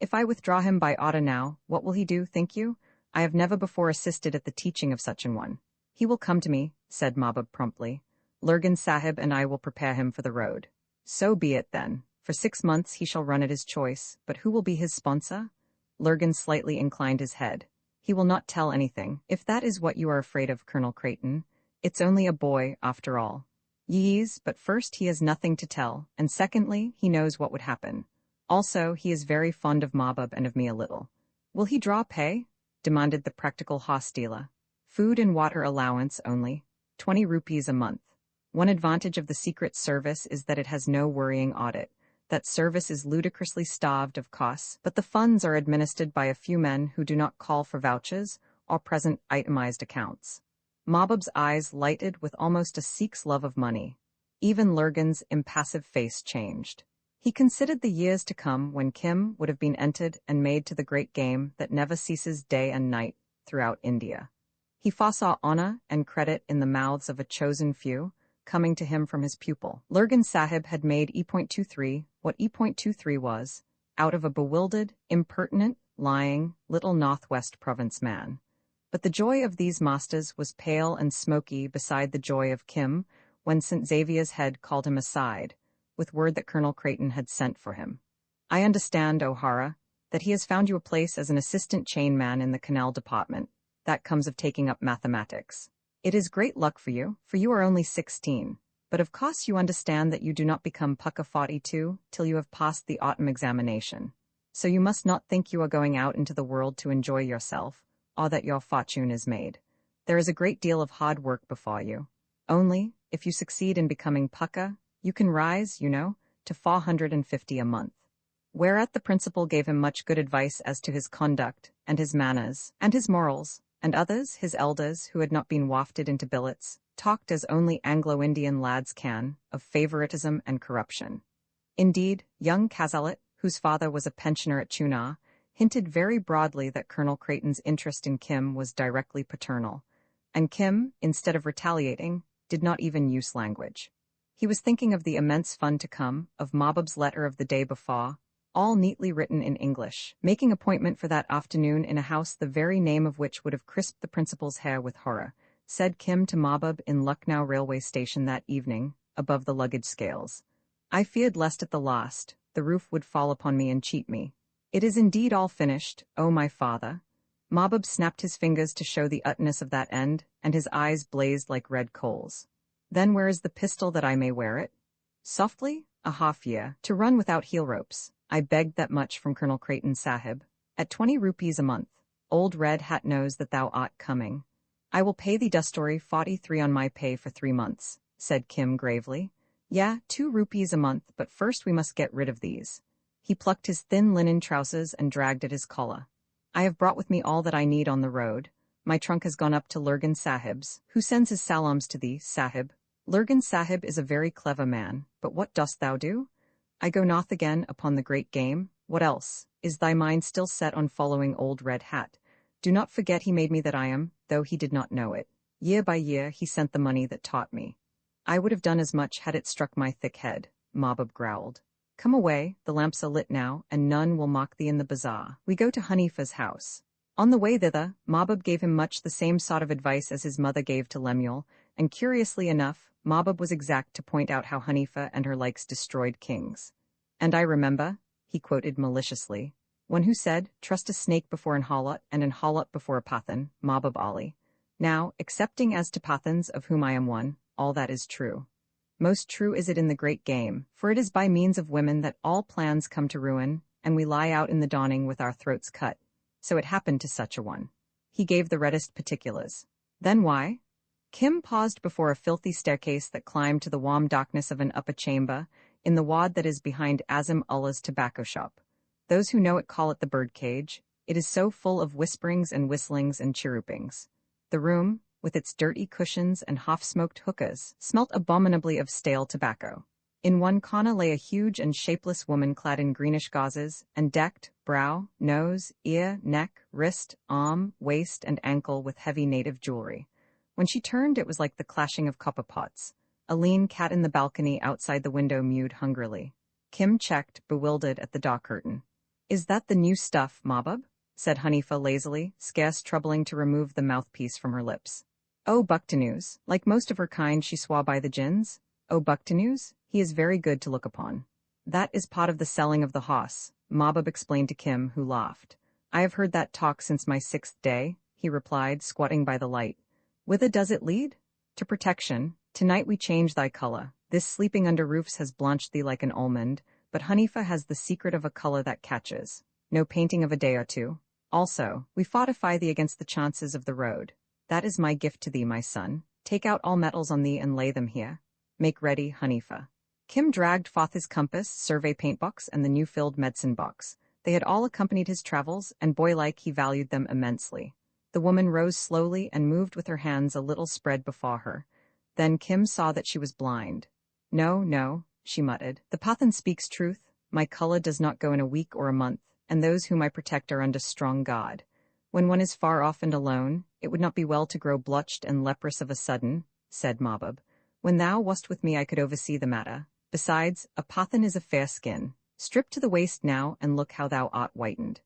If I withdraw him by order now, what will he do, think you? I have never before assisted at the teaching of such an one. He will come to me, said Mabub promptly. Lurgan Sahib and I will prepare him for the road. So be it then. For 6 months he shall run at his choice, but who will be his sponsor? Lurgan slightly inclined his head. He will not tell anything. If that is what you are afraid of, Colonel Creighton, it's only a boy, after all. Yes, but first he has nothing to tell, and secondly, he knows what would happen. Also, he is very fond of Mabub and of me a little. Will he draw pay? Demanded the practical horse dealer. Food and water allowance only, 20 rupees a month. One advantage of the Secret Service is that it has no worrying audit. That service is ludicrously starved of costs, but the funds are administered by a few men who do not call for vouchers or present itemized accounts. Mabub's eyes lighted with almost a Sikh's love of money. Even Lurgan's impassive face changed. He considered the years to come when Kim would have been entered and made to the great game that never ceases day and night throughout India. He foresaw honor and credit in the mouths of a chosen few, coming to him from his pupil. Lurgan Sahib had made E.23 what E.23 was, out of a bewildered, impertinent, lying, little Northwest Province man. But the joy of these masters was pale and smoky beside the joy of Kim when St. Xavier's head called him aside, with word that Colonel Creighton had sent for him. I understand, O'Hara, that he has found you a place as an assistant chainman in the canal department. That comes of taking up mathematics. It is great luck for you are only 16. But of course you understand that you do not become Pukka 42 till you have passed the autumn examination. So you must not think you are going out into the world to enjoy yourself, or that your fortune is made. There is a great deal of hard work before you. Only, if you succeed in becoming Pukka, you can rise, to 450 a month. Whereat the principal gave him much good advice as to his conduct, and his manners, and his morals, and others, his elders, who had not been wafted into billets, talked as only Anglo-Indian lads can, of favoritism and corruption. Indeed, young Cazalet, whose father was a pensioner at Chunar, hinted very broadly that Colonel Creighton's interest in Kim was directly paternal, and Kim, instead of retaliating, did not even use language. He was thinking of the immense fun to come, of Mabub's letter of the day before, all neatly written in English, making appointment for that afternoon in a house the very name of which would have crisped the principal's hair with horror, said Kim to Mabub in Lucknow railway station that evening, above the luggage scales. I feared lest at the last, the roof would fall upon me and cheat me. It is indeed all finished, O my father. Mabub snapped his fingers to show the utness of that end, and his eyes blazed like red coals. Then where is the pistol that I may wear it? Softly, a half year, to run without heel ropes. I begged that much from Colonel Creighton Sahib. At 20 rupees a month. Old Red Hat knows that thou art coming. I will pay thee dustori 43 on my pay for 3 months, said Kim gravely. Yeah, 2 rupees a month, but first we must get rid of these. He plucked his thin linen trousers and dragged at his collar. I have brought with me all that I need on the road. My trunk has gone up to Lurgan Sahib's, who sends his salams to thee, Sahib. Lurgan Sahib is a very clever man, but what dost thou do? I go north again upon the great game. What else? Is thy mind still set on following old Red Hat? Do not forget he made me that I am, though he did not know it. Year by year he sent the money that taught me. I would have done as much had it struck my thick head, Mahbub growled. Come away, the lamps are lit now, and none will mock thee in the bazaar. We go to Hanifa's house. On the way thither, Mahbub gave him much the same sort of advice as his mother gave to Lemuel, and curiously enough, Mahbub was exact to point out how Hanifa and her likes destroyed kings. And I remember, he quoted maliciously, one who said, trust a snake before an harlot, and an harlot before a Pathan, Mahbub Ali. Now, excepting as to Pathans, of whom I am one, all that is true. Most true is it in the great game, for it is by means of women that all plans come to ruin, and we lie out in the dawning with our throats cut. So it happened to such a one. He gave the reddest particulars. Then why? Kim paused before a filthy staircase that climbed to the warm darkness of an upper chamber, in the ward that is behind Azim Ullah's tobacco shop. Those who know it call it the birdcage. It is so full of whisperings and whistlings and chirrupings. The room, with its dirty cushions and half-smoked hookahs, smelt abominably of stale tobacco. In one corner lay a huge and shapeless woman clad in greenish gauzes, and decked, brow, nose, ear, neck, wrist, arm, waist, and ankle with heavy native jewelry. When she turned, it was like the clashing of copper pots. A lean cat in the balcony outside the window mewed hungrily. Kim checked, bewildered, at the door curtain. Is that the new stuff, Mahbub? Said Hanifa lazily, scarce troubling to remove the mouthpiece from her lips. Oh, Bucktanews. Like most of her kind, she swore by the jinns. Oh, Bucktanews, he is very good to look upon. That is part of the selling of the hoss, Mahbub explained to Kim, who laughed. I have heard that talk since my 6th day, he replied, squatting by the light. Whither does it lead? To protection. Tonight we change thy color. This sleeping under roofs has blanched thee like an almond, but Hanifa has the secret of a color that catches. No painting of a day or two. Also, we fortify thee against the chances of the road. That is my gift to thee, my son. Take out all metals on thee and lay them here. Make ready, Hanifa. Kim dragged forth his compass, survey paint box, and the new-filled medicine box. They had all accompanied his travels, and boy-like he valued them immensely. The woman rose slowly and moved with her hands a little spread before her. Then Kim saw that she was blind. No, no, she muttered. The Pathan speaks truth. My color does not go in a week or a month, and those whom I protect are under strong guard. When one is far off and alone, it would not be well to grow blotched and leprous of a sudden, said Mahbub. When thou wast with me I could oversee the matter. Besides, a Pathan is a fair skin. Strip to the waist now, and look how thou art whitened.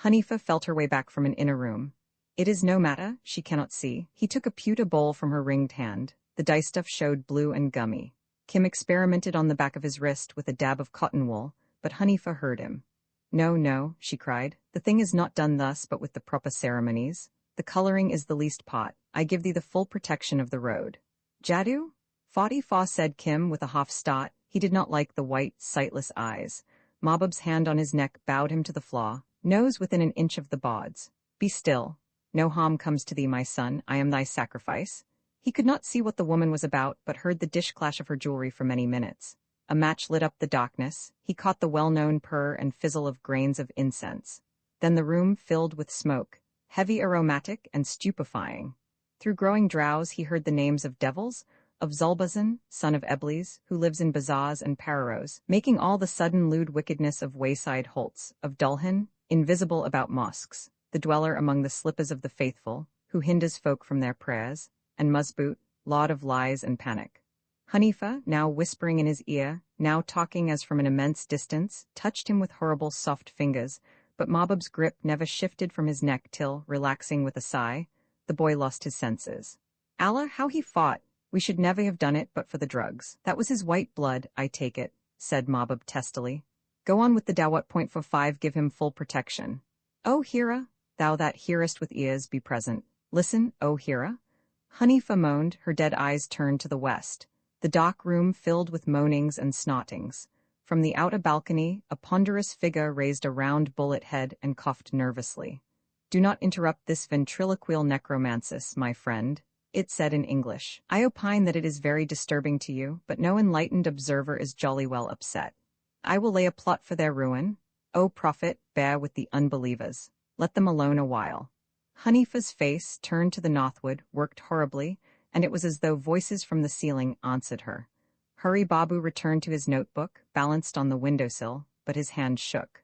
Hanifa felt her way back from an inner room. It is no matter, she cannot see. He took a pewter bowl from her ringed hand. The dye stuff showed blue and gummy. Kim experimented on the back of his wrist with a dab of cotton wool, but Hanifa heard him. No, no, she cried. The thing is not done thus, but with the proper ceremonies. The coloring is the least part. I give thee the full protection of the road. Jadoo? 44, said Kim with a half start. He did not like the white, sightless eyes. Mahbub's hand on his neck bowed him to the floor, nose within an inch of the boards. Be still. No harm comes to thee, my son. I am thy sacrifice. He could not see what the woman was about, but heard the dish-clash of her jewelry for many minutes. A match lit up the darkness. He caught the well-known purr and fizzle of grains of incense. Then the room filled with smoke, heavy, aromatic, and stupefying. Through growing drowse he heard the names of devils, of Zulbazan, son of Eblis, who lives in bazaars and pararos, making all the sudden lewd wickedness of wayside holts, of Dulhan, invisible about mosques, the dweller among the slippers of the faithful, who hinders folk from their prayers, and Musboot, lord of lies and panic. Hanifa, now whispering in his ear, now talking as from an immense distance, touched him with horrible soft fingers, but Mahbub's grip never shifted from his neck till, relaxing with a sigh, the boy lost his senses. Allah, how he fought! We should never have done it but for the drugs. That was his white blood, I take it, said Mahbub testily. Go on with the dawat. .45, give him full protection. O Hira, thou that hearest with ears, be present. Listen, O Hira. Hanifa moaned, her dead eyes turned to the west. The dock room filled with moanings and snottings. From the outer balcony, a ponderous figure raised a round bullet head and coughed nervously. Do not interrupt this ventriloquial necromancis, my friend, it said in English. I opine that it is very disturbing to you, but no enlightened observer is jolly well upset. I will lay a plot for their ruin. O prophet, bear with the unbelievers. Let them alone a while. Hanifa's face, turned to the northward, worked horribly, and it was as though voices from the ceiling answered her. Hurry Babu returned to his notebook, balanced on the windowsill, but his hand shook.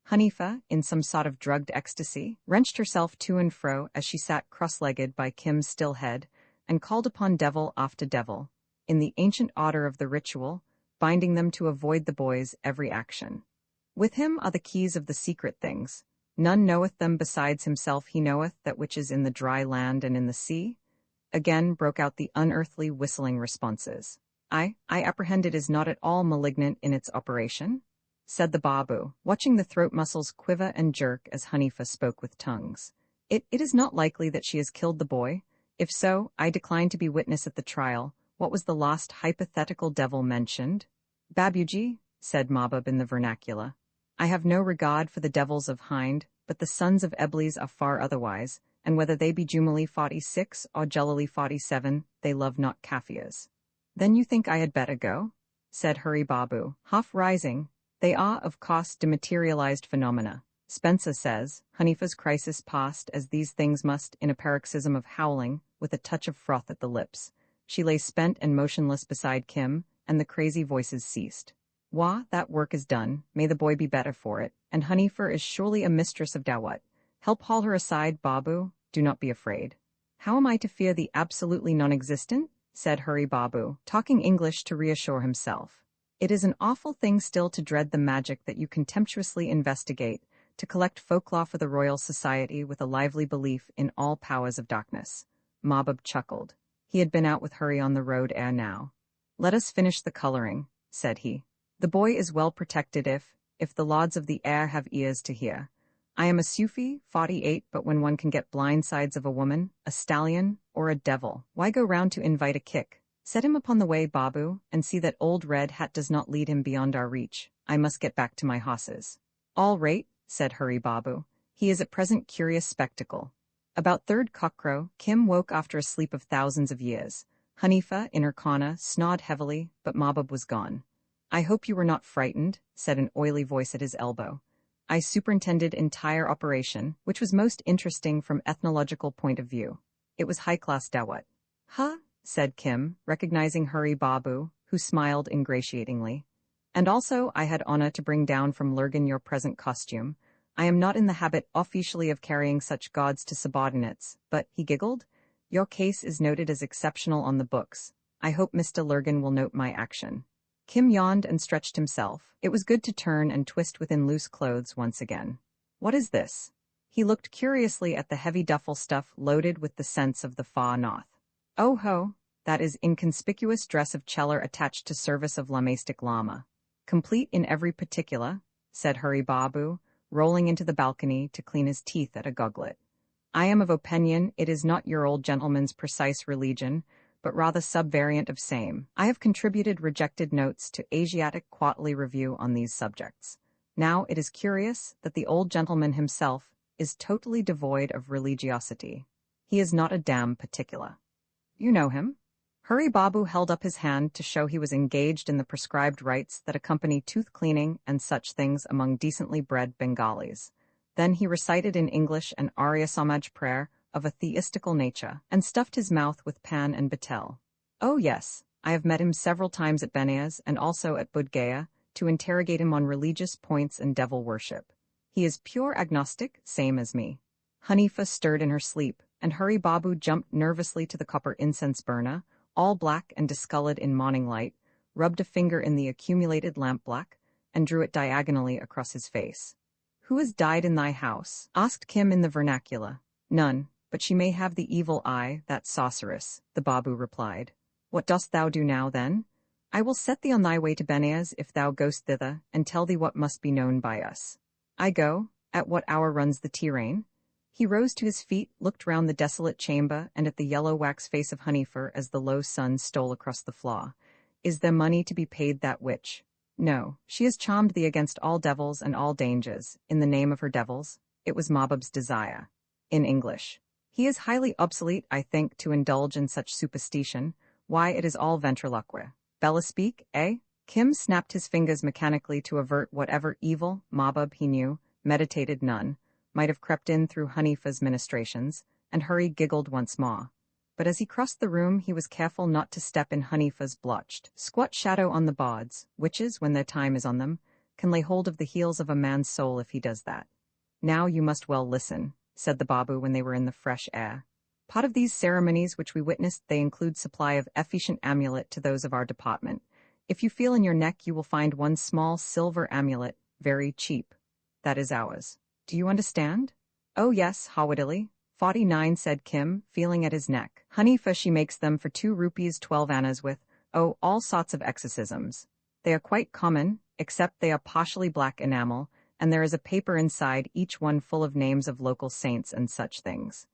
Hanifa, in some sort of drugged ecstasy, wrenched herself to and fro as she sat cross-legged by Kim's still head, and called upon devil after devil, in the ancient order of the ritual, binding them to avoid the boy's every action. With him are the keys of the secret things. None knoweth them besides himself. He knoweth that which is in the dry land and in the sea. Again broke out the unearthly whistling responses. I apprehend it is not at all malignant in its operation, said the Babu, watching the throat muscles quiver and jerk as Hanifa spoke with tongues. It is not likely that she has killed the boy. If so, I decline to be witness at the trial. What was the last hypothetical devil mentioned? Babuji, said Mahbub in the vernacular. I have no regard for the devils of Hind, but the sons of Eblis are far otherwise, and whether they be Jumali 46 or Jalali 47, they love not Kafirs. Then you think I had better go? Said Hurry Babu, half rising. They are, of course, dematerialized phenomena. Spencer says, Hanifa's crisis passed as these things must, in a paroxysm of howling, with a touch of froth at the lips. She lay spent and motionless beside Kim, and the crazy voices ceased. Wah, that work is done, may the boy be better for it, and Hanifa is surely a mistress of Dawat. Help haul her aside, Babu, do not be afraid. How am I to fear the absolutely non-existent? Said Hurry Babu, talking English to reassure himself. It is an awful thing still to dread the magic that you contemptuously investigate, to collect folklore for the Royal Society with a lively belief in all powers of darkness. Mahbub chuckled. He had been out with Hurry on the road ere now. Let us finish the coloring, said he. The boy is well protected if the lords of the air have ears to hear. I am a Sufi, 48, but when one can get blind sides of a woman, a stallion, or a devil, why go round to invite a kick? Set him upon the way, Babu, and see that old Red Hat does not lead him beyond our reach. I must get back to my horses. All right, said Hurry Babu. He is at present curious spectacle. About third cockcrow, Kim woke after a sleep of thousands of years. Hanifa, in her corner, snored heavily, but Mahbub was gone. I hope you were not frightened, said an oily voice at his elbow. I superintended entire operation, which was most interesting from ethnological point of view. It was high-class Dawat. Huh, said Kim, recognizing Hurry Babu, who smiled ingratiatingly. And also I had honor to bring down from Lurgan your present costume. I am not in the habit officially of carrying such gauds to subordinates, but, he giggled, your case is noted as exceptional on the books. I hope Mr. Lurgan will note my action. Kim yawned and stretched himself. It was good to turn and twist within loose clothes once again. What is this? He looked curiously at the heavy duffel stuff loaded with the scents of the far north. Oh ho, that is inconspicuous dress of Cheller attached to service of Lamastic Lama. Complete in every particular, said Hurry Babu, rolling into the balcony to clean his teeth at a goglet. I am of opinion it is not your old gentleman's precise religion, but rather sub-variant of same. I have contributed rejected notes to Asiatic Quarterly Review on these subjects. Now it is curious that the old gentleman himself is totally devoid of religiosity. He is not a damn particular. You know him? Hurry Babu held up his hand to show he was engaged in the prescribed rites that accompany tooth-cleaning and such things among decently bred Bengalis. Then he recited in English an Arya Samaj prayer of a theistical nature, and stuffed his mouth with pan and betel. Oh yes, I have met him several times at Benares and also at Budgaya, to interrogate him on religious points and devil worship. He is pure agnostic, same as me. Hanifa stirred in her sleep, and Hurry Babu jumped nervously to the copper incense burner, all black and discolored in morning light, rubbed a finger in the accumulated lamp-black, and drew it diagonally across his face. Who has died in thy house? Asked Kim in the vernacular. None. But she may have the evil eye, that sorceress, the Babu replied. What dost thou do now, then? I will set thee on thy way to Benares if thou goest thither, and tell thee what must be known by us. I go. At what hour runs the tea-rain? He rose to his feet, looked round the desolate chamber, and at the yellow wax face of Hanifa as the low sun stole across the floor. Is there money to be paid that witch? No, she has charmed thee against all devils and all dangers, in the name of her devils. It was Mahbub's desire. in English. He is highly obsolete, I think, to indulge in such superstition. Why, it is all ventriloque. Bella speak, eh? Kim snapped his fingers mechanically to avert whatever evil, Mabub he knew, meditated none, might have crept in through Hanifa's ministrations, and Hurry giggled once more. But as he crossed the room he was careful not to step in Hanifa's blotched, squat shadow on the boards. Witches, when their time is on them, can lay hold of the heels of a man's soul if he does that. Now you must well listen, said the Babu when they were in the fresh air. Part of these ceremonies which we witnessed, they include supply of efficient amulet to those of our department. If you feel in your neck you will find one small silver amulet, very cheap. That is ours. Do you understand? Oh yes, Hawadilly. 49, said Kim, feeling at his neck. Hanifa, she makes them for 2 rupees 12 annas with, oh, all sorts of exorcisms. They are quite common, except they are partially black enamel, and there is a paper inside, each one full of names of local saints and such things.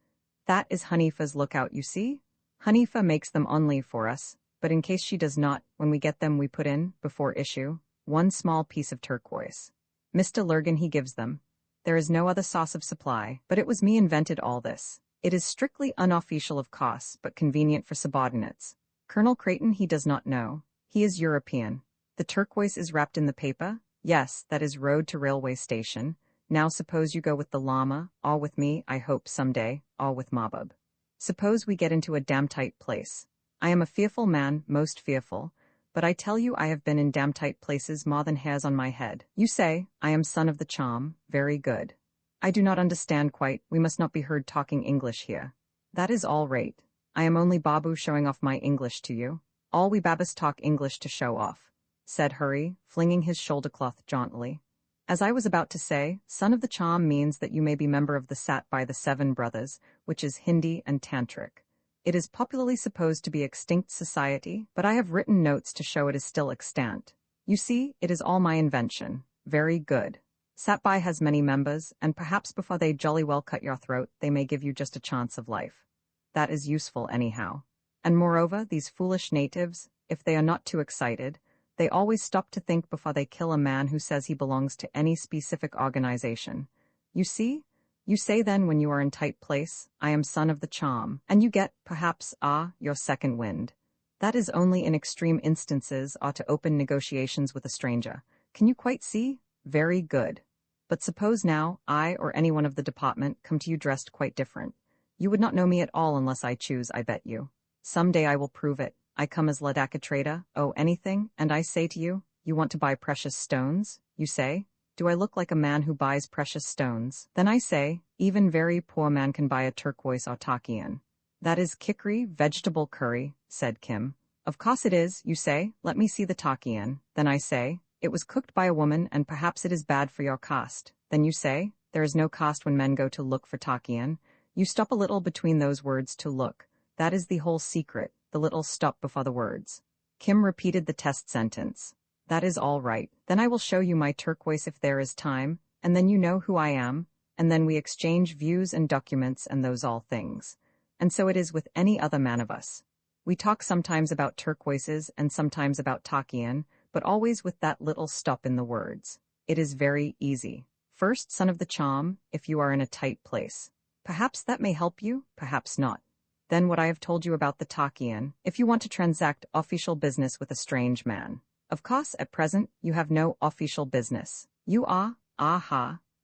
That is Hanifa's lookout, you see? Hanifa makes them only for us, but in case she does not, when we get them we put in, before issue, one small piece of turquoise. Mr. Lurgan he gives them. There is no other source of supply, but it was me invented all this. It is strictly unofficial of course, but convenient for subordinates. Colonel Creighton he does not know. He is European. The turquoise is wrapped in the paper. Yes, that is road to railway station. Now suppose you go with the llama, all with me, I hope someday, all with Mabub. Suppose we get into a damn tight place. I am a fearful man, most fearful, but I tell you I have been in damn tight places more than hairs on my head. You say, I am son of the charm, very good. I do not understand quite, we must not be heard talking English here. That is all right. I am only Babu showing off my English to you. All we Babas talk English to show off, said Hurry, flinging his shoulder-cloth jauntily. As I was about to say, son of the charm means that you may be member of the Sat by the 7 brothers, which is Hindi and Tantric. It is popularly supposed to be extinct society, but I have written notes to show it is still extant. You see, it is all my invention. Very good. Satbai has many members, and perhaps before they jolly well cut your throat, they may give you just a chance of life. That is useful anyhow. And moreover, these foolish natives, if they are not too excited, they always stop to think before they kill a man who says he belongs to any specific organization. You see? You say then when you are in tight place, I am son of the charm, and you get, perhaps, your second wind. That is only in extreme instances or to open negotiations with a stranger. Can you quite see? Very good. But suppose now, I or any one of the department come to you dressed quite different. You would not know me at all unless I choose, I bet you. Some day I will prove it. I come as Ladaka trader, anything, and I say to you, you want to buy precious stones? You say, do I look like a man who buys precious stones? Then I say, even very poor man can buy a turquoise or takian. That is kikri, vegetable curry, said Kim. Of course it is, you say, let me see the takian. Then I say, it was cooked by a woman and perhaps it is bad for your caste. Then you say, there is no caste when men go to look for takian. You stop a little between those words to look. That is the whole secret, the little stop before the words. Kim repeated the test sentence. That is all right. Then I will show you my turquoise if there is time, and then you know who I am, and then we exchange views and documents and those all things. And so it is with any other man of us. We talk sometimes about turquoises and sometimes about takian, but always with that little stop in the words. It is very easy. First, son of the charm, if you are in a tight place. Perhaps that may help you, perhaps not. Then what I have told you about the takian, if you want to transact official business with a strange man. Of course, at present, you have no official business. You are,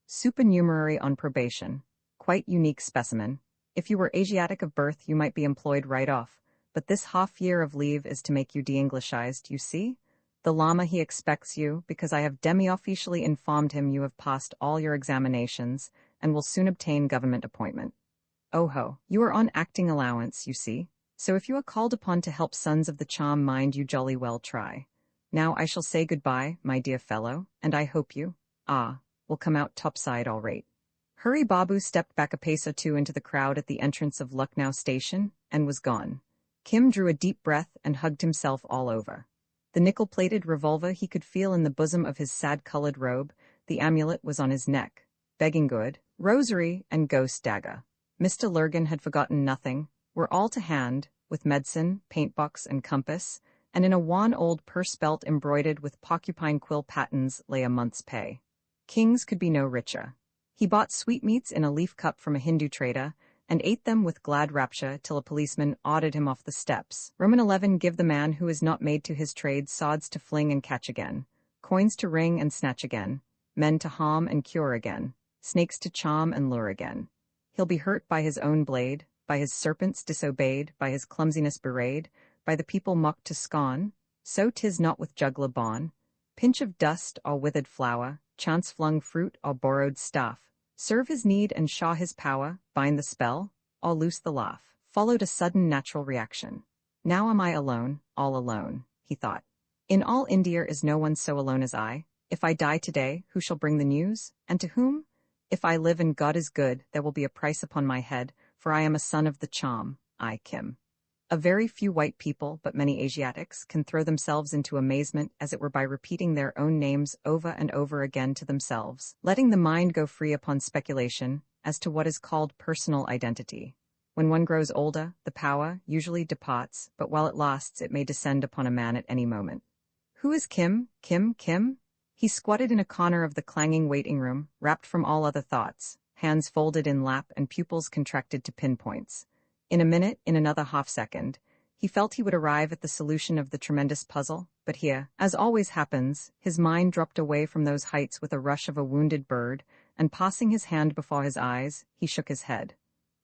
supernumerary on probation. Quite unique specimen. If you were Asiatic of birth, you might be employed right off, but this half-year of leave is to make you de-Englishized, you see? The Lama he expects you, because I have demi-officially informed him you have passed all your examinations, and will soon obtain government appointment. Oh ho, you are on acting allowance, you see, so if you are called upon to help sons of the charm, mind you jolly well try. Now I shall say goodbye, my dear fellow, and I hope you, will come out topside all right. Hurry Babu stepped back a pace or two into the crowd at the entrance of Lucknow station, and was gone. Kim drew a deep breath and hugged himself all over. The nickel-plated revolver he could feel in the bosom of his sad-colored robe, the amulet was on his neck, begging good, rosary, and ghost dagger. Mr. Lurgan had forgotten nothing, were all to hand, with medicine, paintbox, and compass, and in a wan old purse belt embroidered with porcupine quill patterns lay a month's pay. Kings could be no richer. He bought sweetmeats in a leaf cup from a Hindu trader, and ate them with glad rapture till a policeman ordered him off the steps. Roman 11 Give the man who is not made to his trade sods to fling and catch again, coins to ring and snatch again, men to harm and cure again, snakes to charm and lure again. He'll be hurt by his own blade, by his serpents disobeyed, by his clumsiness bewrayed, by the people mocked to scorn. So 'tis not with juggler born, pinch of dust or withered flower, chance-flung fruit or borrowed staff. Serve his need and shaw his power, bind the spell, or loose the laugh. Followed a sudden natural reaction. Now am I alone, all alone, he thought. In all India is no one so alone as I. If I die today, who shall bring the news, and to whom? If I live and God is good, there will be a price upon my head, for I am a son of the charm, I, Kim. A very few white people, but many Asiatics, can throw themselves into amazement as it were by repeating their own names over and over again to themselves, letting the mind go free upon speculation as to what is called personal identity. When one grows older, the power usually departs, but while it lasts it may descend upon a man at any moment. Who is Kim? Kim? He squatted in a corner of the clanging waiting room, wrapped from all other thoughts, hands folded in lap and pupils contracted to pinpoints. In a minute, in another half-second, he felt he would arrive at the solution of the tremendous puzzle, but here, as always happens, his mind dropped away from those heights with a rush of a wounded bird, and passing his hand before his eyes, he shook his head.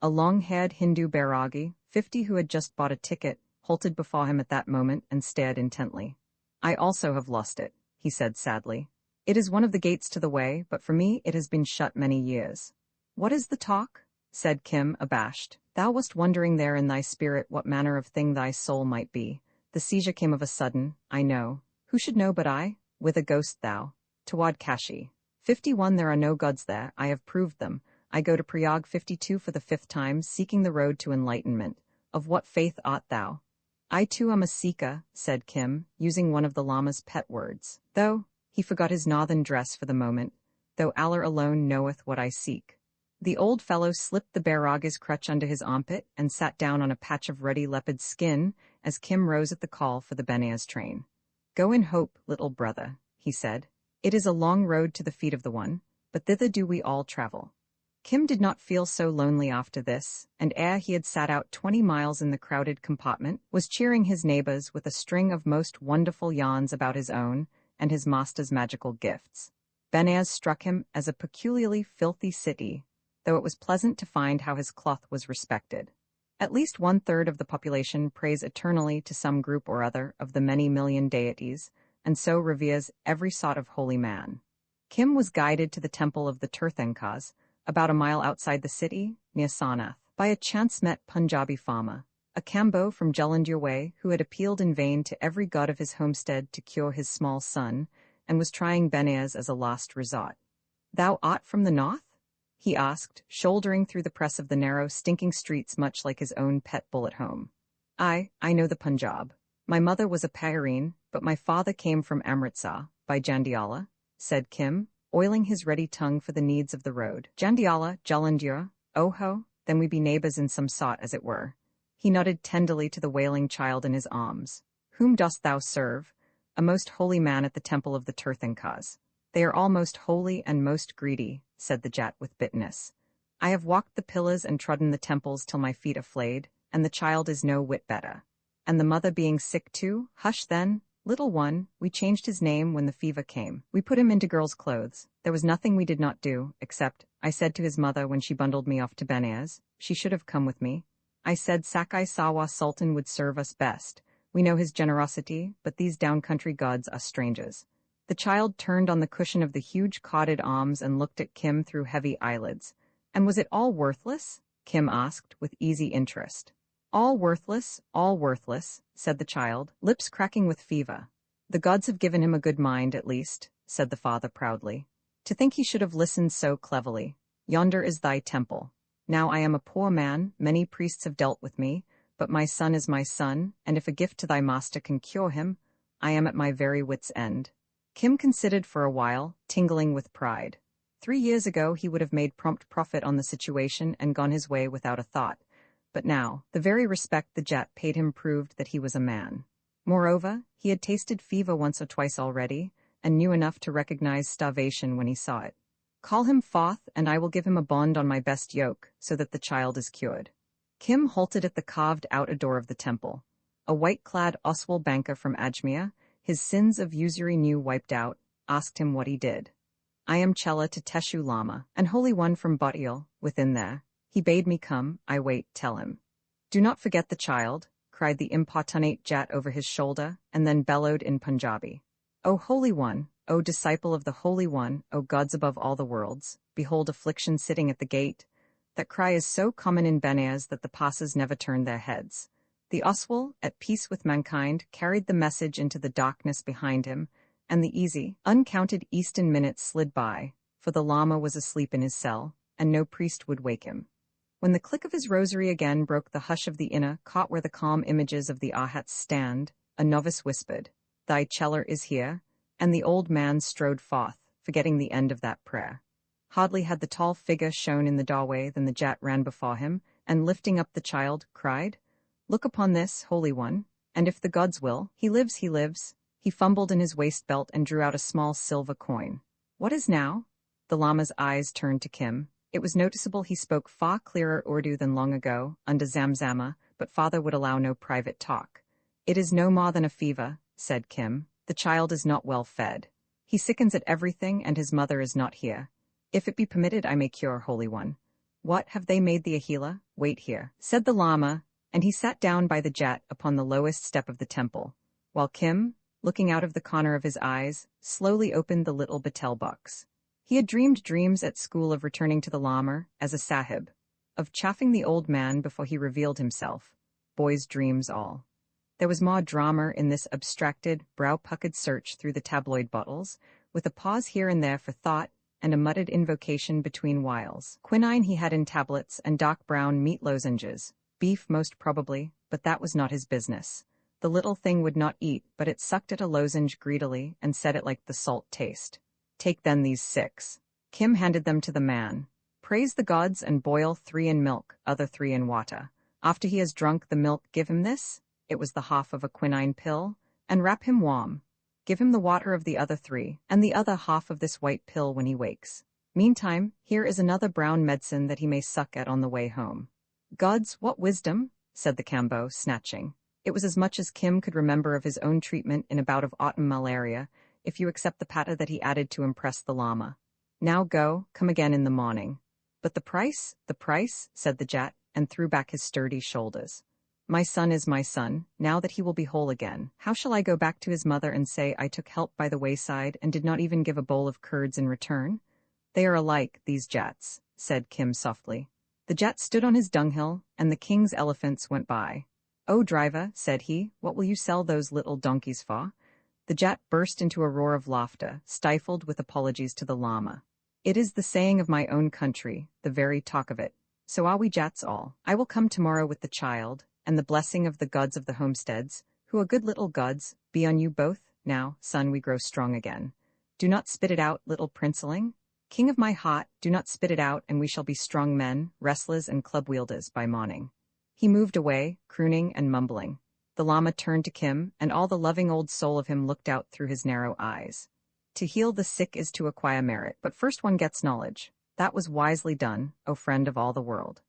A long-haired Hindu bairagi, 50 who had just bought a ticket, halted before him at that moment and stared intently. I also have lost it, he said sadly. It is one of the gates to the way, but for me it has been shut many years. What is the talk? Said Kim, abashed. Thou wast wondering there in thy spirit what manner of thing thy soul might be. The seizure came of a sudden, I know. Who should know but I? Whither goest thou? Toward Kashi. 51 There are no gods there, I have proved them. I go to Prayag 52 for the 5th time, seeking the road to enlightenment. Of what faith art thou? I too am a seeker, said Kim, using one of the Lama's pet words. Though, he forgot his northern dress for the moment, though Allah alone knoweth what I seek. The old fellow slipped the bairaga's crutch under his armpit and sat down on a patch of ruddy leopard skin as Kim rose at the call for the Benares train. Go in hope, little brother, he said. It is a long road to the feet of the one, but thither do we all travel. Kim did not feel so lonely after this, and ere he had sat out 20 miles in the crowded compartment, was cheering his neighbors with a string of most wonderful yarns about his own and his master's magical gifts. Benares struck him as a peculiarly filthy city, though it was pleasant to find how his cloth was respected. At least 1/3 of the population prays eternally to some group or other of the many million deities, and so reveres every sort of holy man. Kim was guided to the temple of the Tirthankars, about a mile outside the city, near Sarnath, by a chance-met Punjabi farmer, a Kambo from Jalandhar way who had appealed in vain to every god of his homestead to cure his small son, and was trying Benares as a last resort. Thou art from the north? He asked, shouldering through the press of the narrow, stinking streets much like his own pet bull at home. I know the Punjab. My mother was a Pagarine, but my father came from Amritsar, by Jandiala, said Kim, oiling his ready tongue for the needs of the road. Jandiala, Jalandhar, oh ho, then we be neighbors in some sort as it were. He nodded tenderly to the wailing child in his arms. Whom dost thou serve? A most holy man at the temple of the Tirthankars. They are all most holy and most greedy, said the Jat with bitterness. I have walked the pillars and trodden the temples till my feet are flayed, and the child is no whit better. And the mother being sick too? Hush then, little one, we changed his name when the fever came. We put him into girl's clothes. There was nothing we did not do, except, I said to his mother when she bundled me off to Benares, she should have come with me. I said Sakai Sawa Sultan would serve us best. We know his generosity, but these down-country gods are strangers. The child turned on the cushion of the huge cotted arms and looked at Kim through heavy eyelids. And was it all worthless? Kim asked, with easy interest. All worthless, said the child, lips cracking with fever. The gods have given him a good mind, at least, said the father proudly. To think he should have listened so cleverly. Yonder is thy temple. Now I am a poor man, many priests have dealt with me, but my son is my son, and if a gift to thy master can cure him, I am at my very wit's end. Kim considered for a while, tingling with pride. 3 years ago he would have made prompt profit on the situation and gone his way without a thought. But now, the very respect the Jat paid him proved that he was a man. Moreover, he had tasted fever once or twice already, and knew enough to recognize starvation when he saw it. Call him forth, and I will give him a bond on my best yoke, so that the child is cured. Kim halted at the carved-out door of the temple. A white-clad Oswal banker from Ajmer, his sins of usury new wiped out, asked him what he did. I am Chela to Teshu Lama, and Holy One from Bottial, within there. He bade me come, I wait, tell him. Do not forget the child, cried the importunate Jat over his shoulder, and then bellowed in Punjabi. O Holy One, O disciple of the Holy One, O gods above all the worlds, behold affliction sitting at the gate. That cry is so common in Benares that the passers never turn their heads. The Oswal, at peace with mankind, carried the message into the darkness behind him, and the easy, uncounted Eastern minutes slid by, for the Lama was asleep in his cell, and no priest would wake him. When the click of his rosary again broke the hush of the inner, caught where the calm images of the Arhats stand, a novice whispered, Thy Cheller is here, and the old man strode forth, forgetting the end of that prayer. Hardly had the tall figure shown in the doorway than the Jat ran before him, and lifting up the child, cried, Look upon this, Holy One, and if the gods will, he lives, he lives. He fumbled in his waist belt and drew out a small silver coin. What is now? The Lama's eyes turned to Kim. It was noticeable he spoke far clearer Urdu than long ago, under Zamzama, but father would allow no private talk. It is no more than a fever, said Kim. The child is not well fed. He sickens at everything, and his mother is not here. If it be permitted, I may cure, Holy One. What, have they made thee a healer? Wait here, said the Lama, and he sat down by the Jat upon the lowest step of the temple, while Kim, looking out of the corner of his eyes, slowly opened the little betel box. He had dreamed dreams at school of returning to the Lama as a sahib, of chaffing the old man before he revealed himself. Boys' dreams all. There was more drama in this abstracted, brow-puckered search through the tabloid bottles, with a pause here and there for thought and a muttered invocation between whiles. Quinine he had in tablets and dark brown meat lozenges, beef most probably, but that was not his business. The little thing would not eat, but it sucked at a lozenge greedily and said it liked the salt taste. Take then these 6. Kim handed them to the man. Praise the gods and boil 3 in milk, other 3 in water. After he has drunk the milk, give him this. It was the half of a quinine pill, and wrap him warm. Give him the water of the other 3, and the other half of this white pill when he wakes. Meantime, here is another brown medicine that he may suck at on the way home. Gods, what wisdom, said the Cambo, snatching. It was as much as Kim could remember of his own treatment in a bout of autumn malaria, if you accept the patter that he added to impress the Lama. Now go, come again in the morning. But the price, said the Jat, and threw back his sturdy shoulders. My son is my son, now that he will be whole again. How shall I go back to his mother and say I took help by the wayside and did not even give a bowl of curds in return? They are alike, these Jats, said Kim softly. The Jat stood on his dunghill, and the king's elephants went by. Oh, driver, said he, what will you sell those little donkeys for? The Jat burst into a roar of laughter, stifled with apologies to the Lama. It is the saying of my own country, the very talk of it. So are we Jats all. I will come tomorrow with the child, and the blessing of the gods of the homesteads, who are good little gods, be on you both. Now, son, we grow strong again. Do not spit it out, little princeling. King of my heart, do not spit it out, and we shall be strong men, wrestlers and club-wielders by morning. He moved away, crooning and mumbling. The Lama turned to Kim, and all the loving old soul of him looked out through his narrow eyes. To heal the sick is to acquire merit, but first one gets knowledge. That was wisely done, O friend of all the world.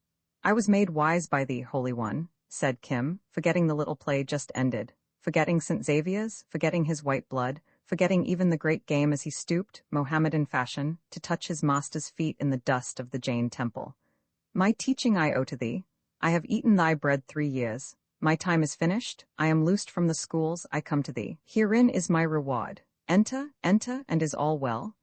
I was made wise by thee, Holy One, said Kim, forgetting the little play just ended, forgetting St. Xavier's, forgetting his white blood, forgetting even the great game as he stooped, Mohammedan fashion, to touch his master's feet in the dust of the Jain temple. My teaching I owe to thee. I have eaten thy bread 3 years. My time is finished, I am loosed from the schools, I come to thee. Herein is my reward. Enter, and is all well?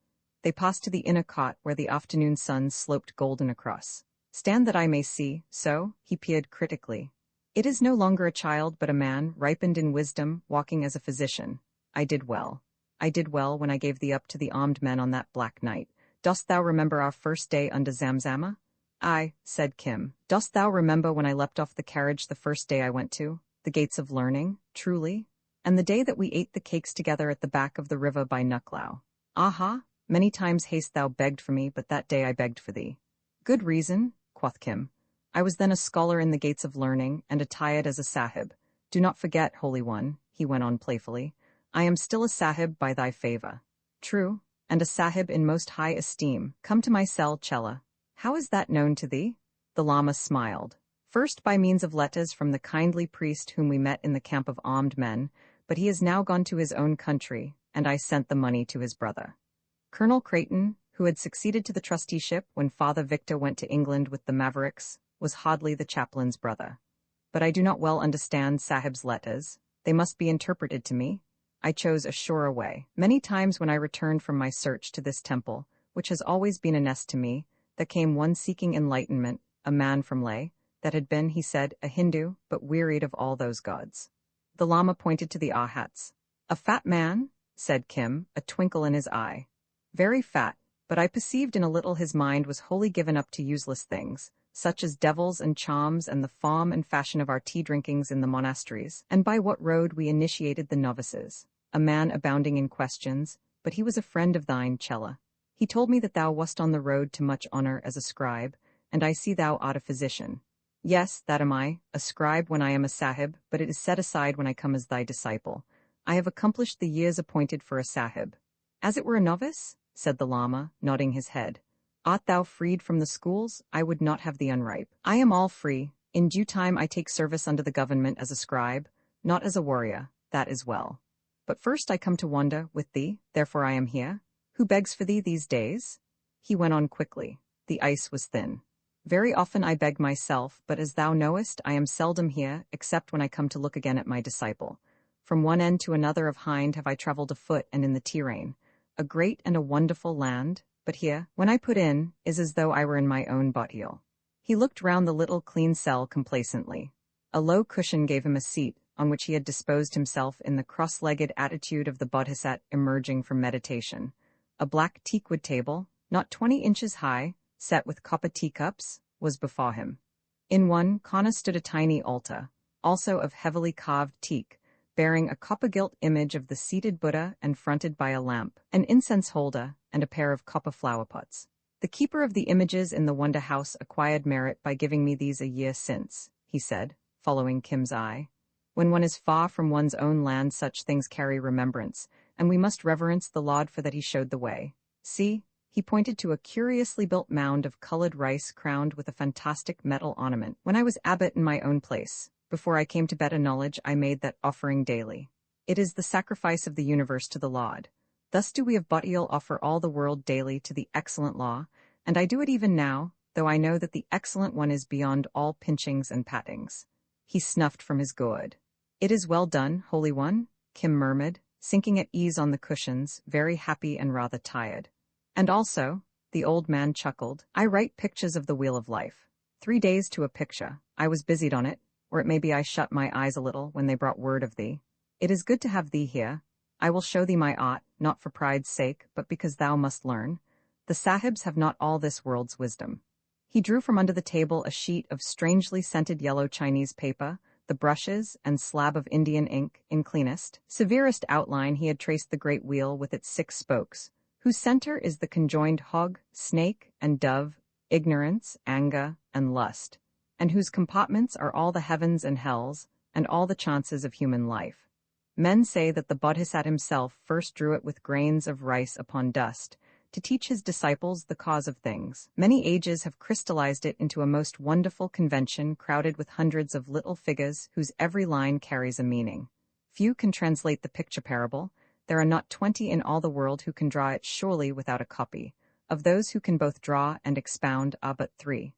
They passed to the inner cot where the afternoon sun sloped golden across. Stand that I may see, so, he peered critically. It is no longer a child but a man, ripened in wisdom, walking as a physician. I did well when I gave thee up to the armed men on that black night. Dost thou remember our first day under Zamzama? Aye, said Kim. Dost thou remember when I leapt off the carriage the first day I went to the gates of learning, truly? And the day that we ate the cakes together at the back of the river by Nuclau? Aha, many times hast thou begged for me, but that day I begged for thee. Good reason, quoth Kim. I was then a scholar in the gates of learning, and attired as a sahib. Do not forget, Holy One, he went on playfully, I am still a sahib by thy favor. True, and a sahib in most high esteem. Come to my cell, Chela. How is that known to thee? The Lama smiled. First by means of letters from the kindly priest whom we met in the camp of armed men, but he is now gone to his own country, and I sent the money to his brother. Colonel Creighton, who had succeeded to the trusteeship when Father Victor went to England with the Mavericks, was hardly the chaplain's brother. But I do not well understand Sahib's letters. They must be interpreted to me. I chose a surer way. Many times when I returned from my search to this temple, which has always been a nest to me, there came one seeking enlightenment, a man from Leh, that had been, he said, a Hindu, but wearied of all those gods. The Lama pointed to the Arhats. A fat man? Said Kim, a twinkle in his eye. Very fat, but I perceived in a little his mind was wholly given up to useless things, such as devils and charms and the form and fashion of our tea-drinkings in the monasteries, and by what road we initiated the novices. A man abounding in questions, but he was a friend of thine, Chela. He told me that thou wast on the road to much honor as a scribe, and I see thou art a physician. Yes, that am I, a scribe when I am a sahib, but it is set aside when I come as thy disciple. I have accomplished the years appointed for a sahib. As it were a novice? Said the Lama, nodding his head. Art thou freed from the schools? I would not have thee unripe. I am all free. In due time I take service under the government as a scribe, not as a warrior, that is well. But first I come to wander with thee, therefore I am here. Who begs for thee these days? He went on quickly. The ice was thin. Very often I beg myself, but as thou knowest, I am seldom here, except when I come to look again at my disciple. From one end to another of Hind have I travelled afoot and in the Tirane. A great and a wonderful land, but here, when I put in, is as though I were in my own bothiel. He looked round the little clean cell complacently. A low cushion gave him a seat, on which he had disposed himself in the cross-legged attitude of the bodhisattva emerging from meditation. A black teakwood table, not 20 inches high, set with copper teacups, was before him. In one corner stood a tiny altar, also of heavily carved teak, bearing a copper-gilt image of the seated Buddha and fronted by a lamp, an incense holder, and a pair of copper flower pots. The keeper of the images in the Wonder House acquired merit by giving me these a year since, he said, following Kim's eye. When one is far from one's own land, such things carry remembrance, and we must reverence the Lord for that he showed the way. See, he pointed to a curiously built mound of colored rice crowned with a fantastic metal ornament. When I was abbot in my own place, before I came to better knowledge, I made that offering daily. It is the sacrifice of the universe to the Lord. Thus do we of Bottiel offer all the world daily to the excellent law, and I do it even now, though I know that the excellent one is beyond all pinchings and pattings. He snuffed from his gourd. It is well done, Holy One, Kim murmured, sinking at ease on the cushions, very happy and rather tired. And also, the old man chuckled, I write pictures of the wheel of life. 3 days to a picture. I was busied on it, or it may be I shut my eyes a little when they brought word of thee. It is good to have thee here. I will show thee my art, not for pride's sake, but because thou must learn. The sahibs have not all this world's wisdom. He drew from under the table a sheet of strangely scented yellow Chinese paper, the brushes and slab of Indian ink, in cleanest, severest outline he had traced the great wheel with its 6 spokes, whose center is the conjoined hog, snake, and dove, ignorance, anger, and lust, and whose compartments are all the heavens and hells, and all the chances of human life. Men say that the Bodhisattva himself first drew it with grains of rice upon dust, to teach his disciples the cause of things. Many ages have crystallized it into a most wonderful convention crowded with hundreds of little figures whose every line carries a meaning. Few can translate the picture parable. There are not 20 in all the world who can draw it surely without a copy. Of those who can both draw and expound are but 3.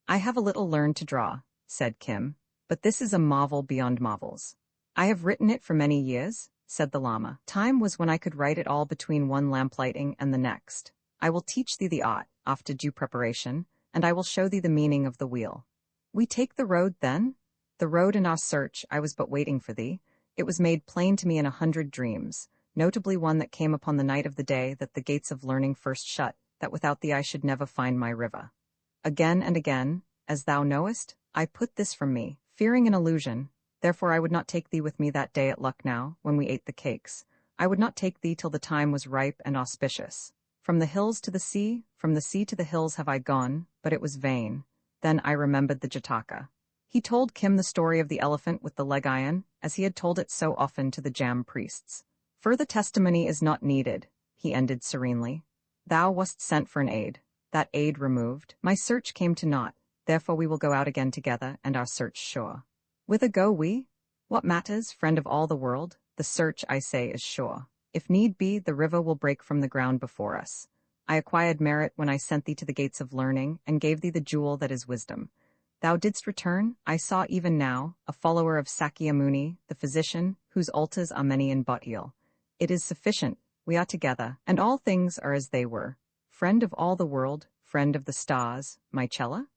I have a little learned to draw, said Kim, but this is a marvel beyond marvels. I have written it for many years, said the Lama. Time was when I could write it all between one lamplighting and the next. I will teach thee the art, after due preparation, and I will show thee the meaning of the wheel. We take the road, then? The road in our search, I was but waiting for thee. It was made plain to me in 100 dreams, notably one that came upon the night of the day that the gates of learning first shut, that without thee I should never find my river. Again and again, as thou knowest, I put this from me, fearing an illusion. Therefore I would not take thee with me that day at Lucknow, when we ate the cakes. I would not take thee till the time was ripe and auspicious. From the hills to the sea, from the sea to the hills have I gone, but it was vain. Then I remembered the Jataka. He told Kim the story of the elephant with the leg iron, as he had told it so often to the Jam priests. Further testimony is not needed. he ended serenely. Thou wast sent for an aid. That aid removed, my search came to naught. Therefore we will go out again together, and our search sure. Whither go we? What matters, friend of all the world? The search, I say, is sure. If need be, the river will break from the ground before us. I acquired merit when I sent thee to the gates of learning, and gave thee the jewel that is wisdom. Thou didst return, I saw even now, a follower of Sakya Muni, the physician, whose altars are many in Bothiel. It is sufficient, we are together, and all things are as they were. Friend of all the world, friend of the stars, my Cella?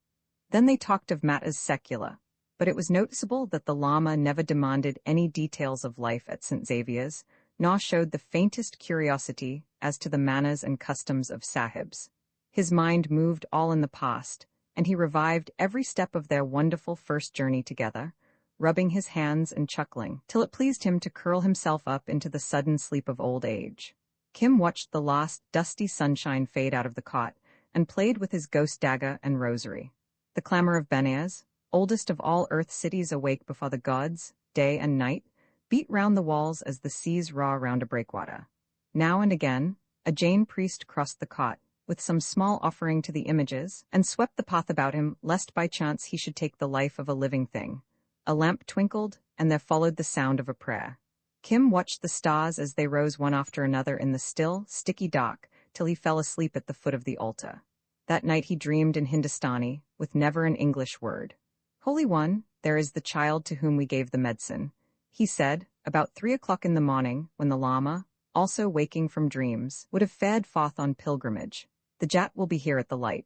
Then they talked of matters secular, but it was noticeable that the Lama never demanded any details of life at St. Xavier's, nor showed the faintest curiosity as to the manners and customs of sahibs. His mind moved all in the past, and he revived every step of their wonderful first journey together, rubbing his hands and chuckling, till it pleased him to curl himself up into the sudden sleep of old age. Kim watched the last dusty sunshine fade out of the cot, and played with his ghost dagger and rosary. The clamor of Benares, oldest of all earth cities awake before the gods, day and night, beat round the walls as the seas roar round a breakwater. Now and again, a Jain priest crossed the cot, with some small offering to the images, and swept the path about him, lest by chance he should take the life of a living thing. A lamp twinkled, and there followed the sound of a prayer. Kim watched the stars as they rose one after another in the still, sticky dark, till he fell asleep at the foot of the altar. That night he dreamed in Hindustani, with never an English word. Holy One, there is the child to whom we gave the medicine, he said, about 3 o'clock in the morning, when the Lama, also waking from dreams, would have fared forth on pilgrimage. The Jat will be here at the light.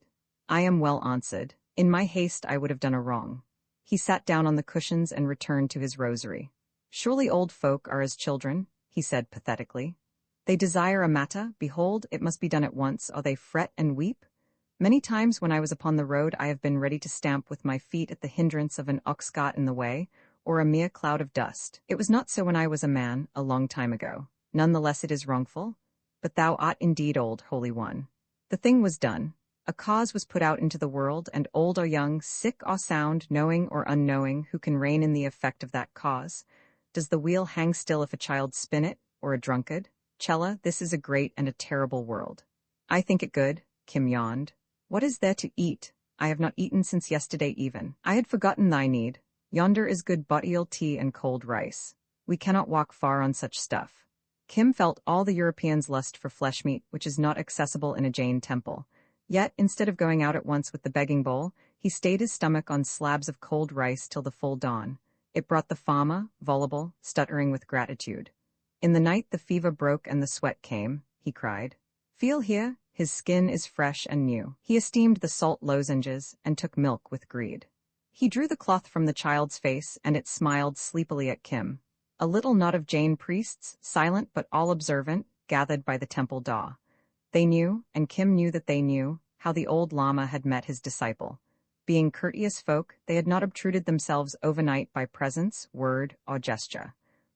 I am well answered. In my haste I would have done a wrong. He sat down on the cushions and returned to his rosary. Surely old folk are as children, he said pathetically. They desire a matter, behold, it must be done at once, or they fret and weep. Many times when I was upon the road I have been ready to stamp with my feet at the hindrance of an ox cart in the way, or a mere cloud of dust. It was not so when I was a man, a long time ago. None the less it is wrongful. But thou art indeed old, Holy One. The thing was done. A cause was put out into the world, and old or young, sick or sound, knowing or unknowing, who can reign in the effect of that cause? Does the wheel hang still if a child spin it, or a drunkard? Cella, this is a great and a terrible world. I think it good, Kim yawned. What is there to eat? I have not eaten since yesterday even. I had forgotten thy need. Yonder is good bottiel tea and cold rice. We cannot walk far on such stuff. Kim felt all the Europeans' lust for flesh meat, which is not accessible in a Jain temple. Yet, instead of going out at once with the begging bowl, he stayed his stomach on slabs of cold rice till the full dawn. It brought the farmer, voluble, stuttering with gratitude. In the night the fever broke and the sweat came, he cried. Feel here, his skin is fresh and new. He esteemed the salt lozenges, and took milk with greed. He drew the cloth from the child's face, and it smiled sleepily at Kim. A little knot of Jain priests, silent but all observant, gathered by the temple door. They knew, and Kim knew that they knew, how the old Lama had met his disciple. Being courteous folk, they had not obtruded themselves overnight by presence, word, or gesture.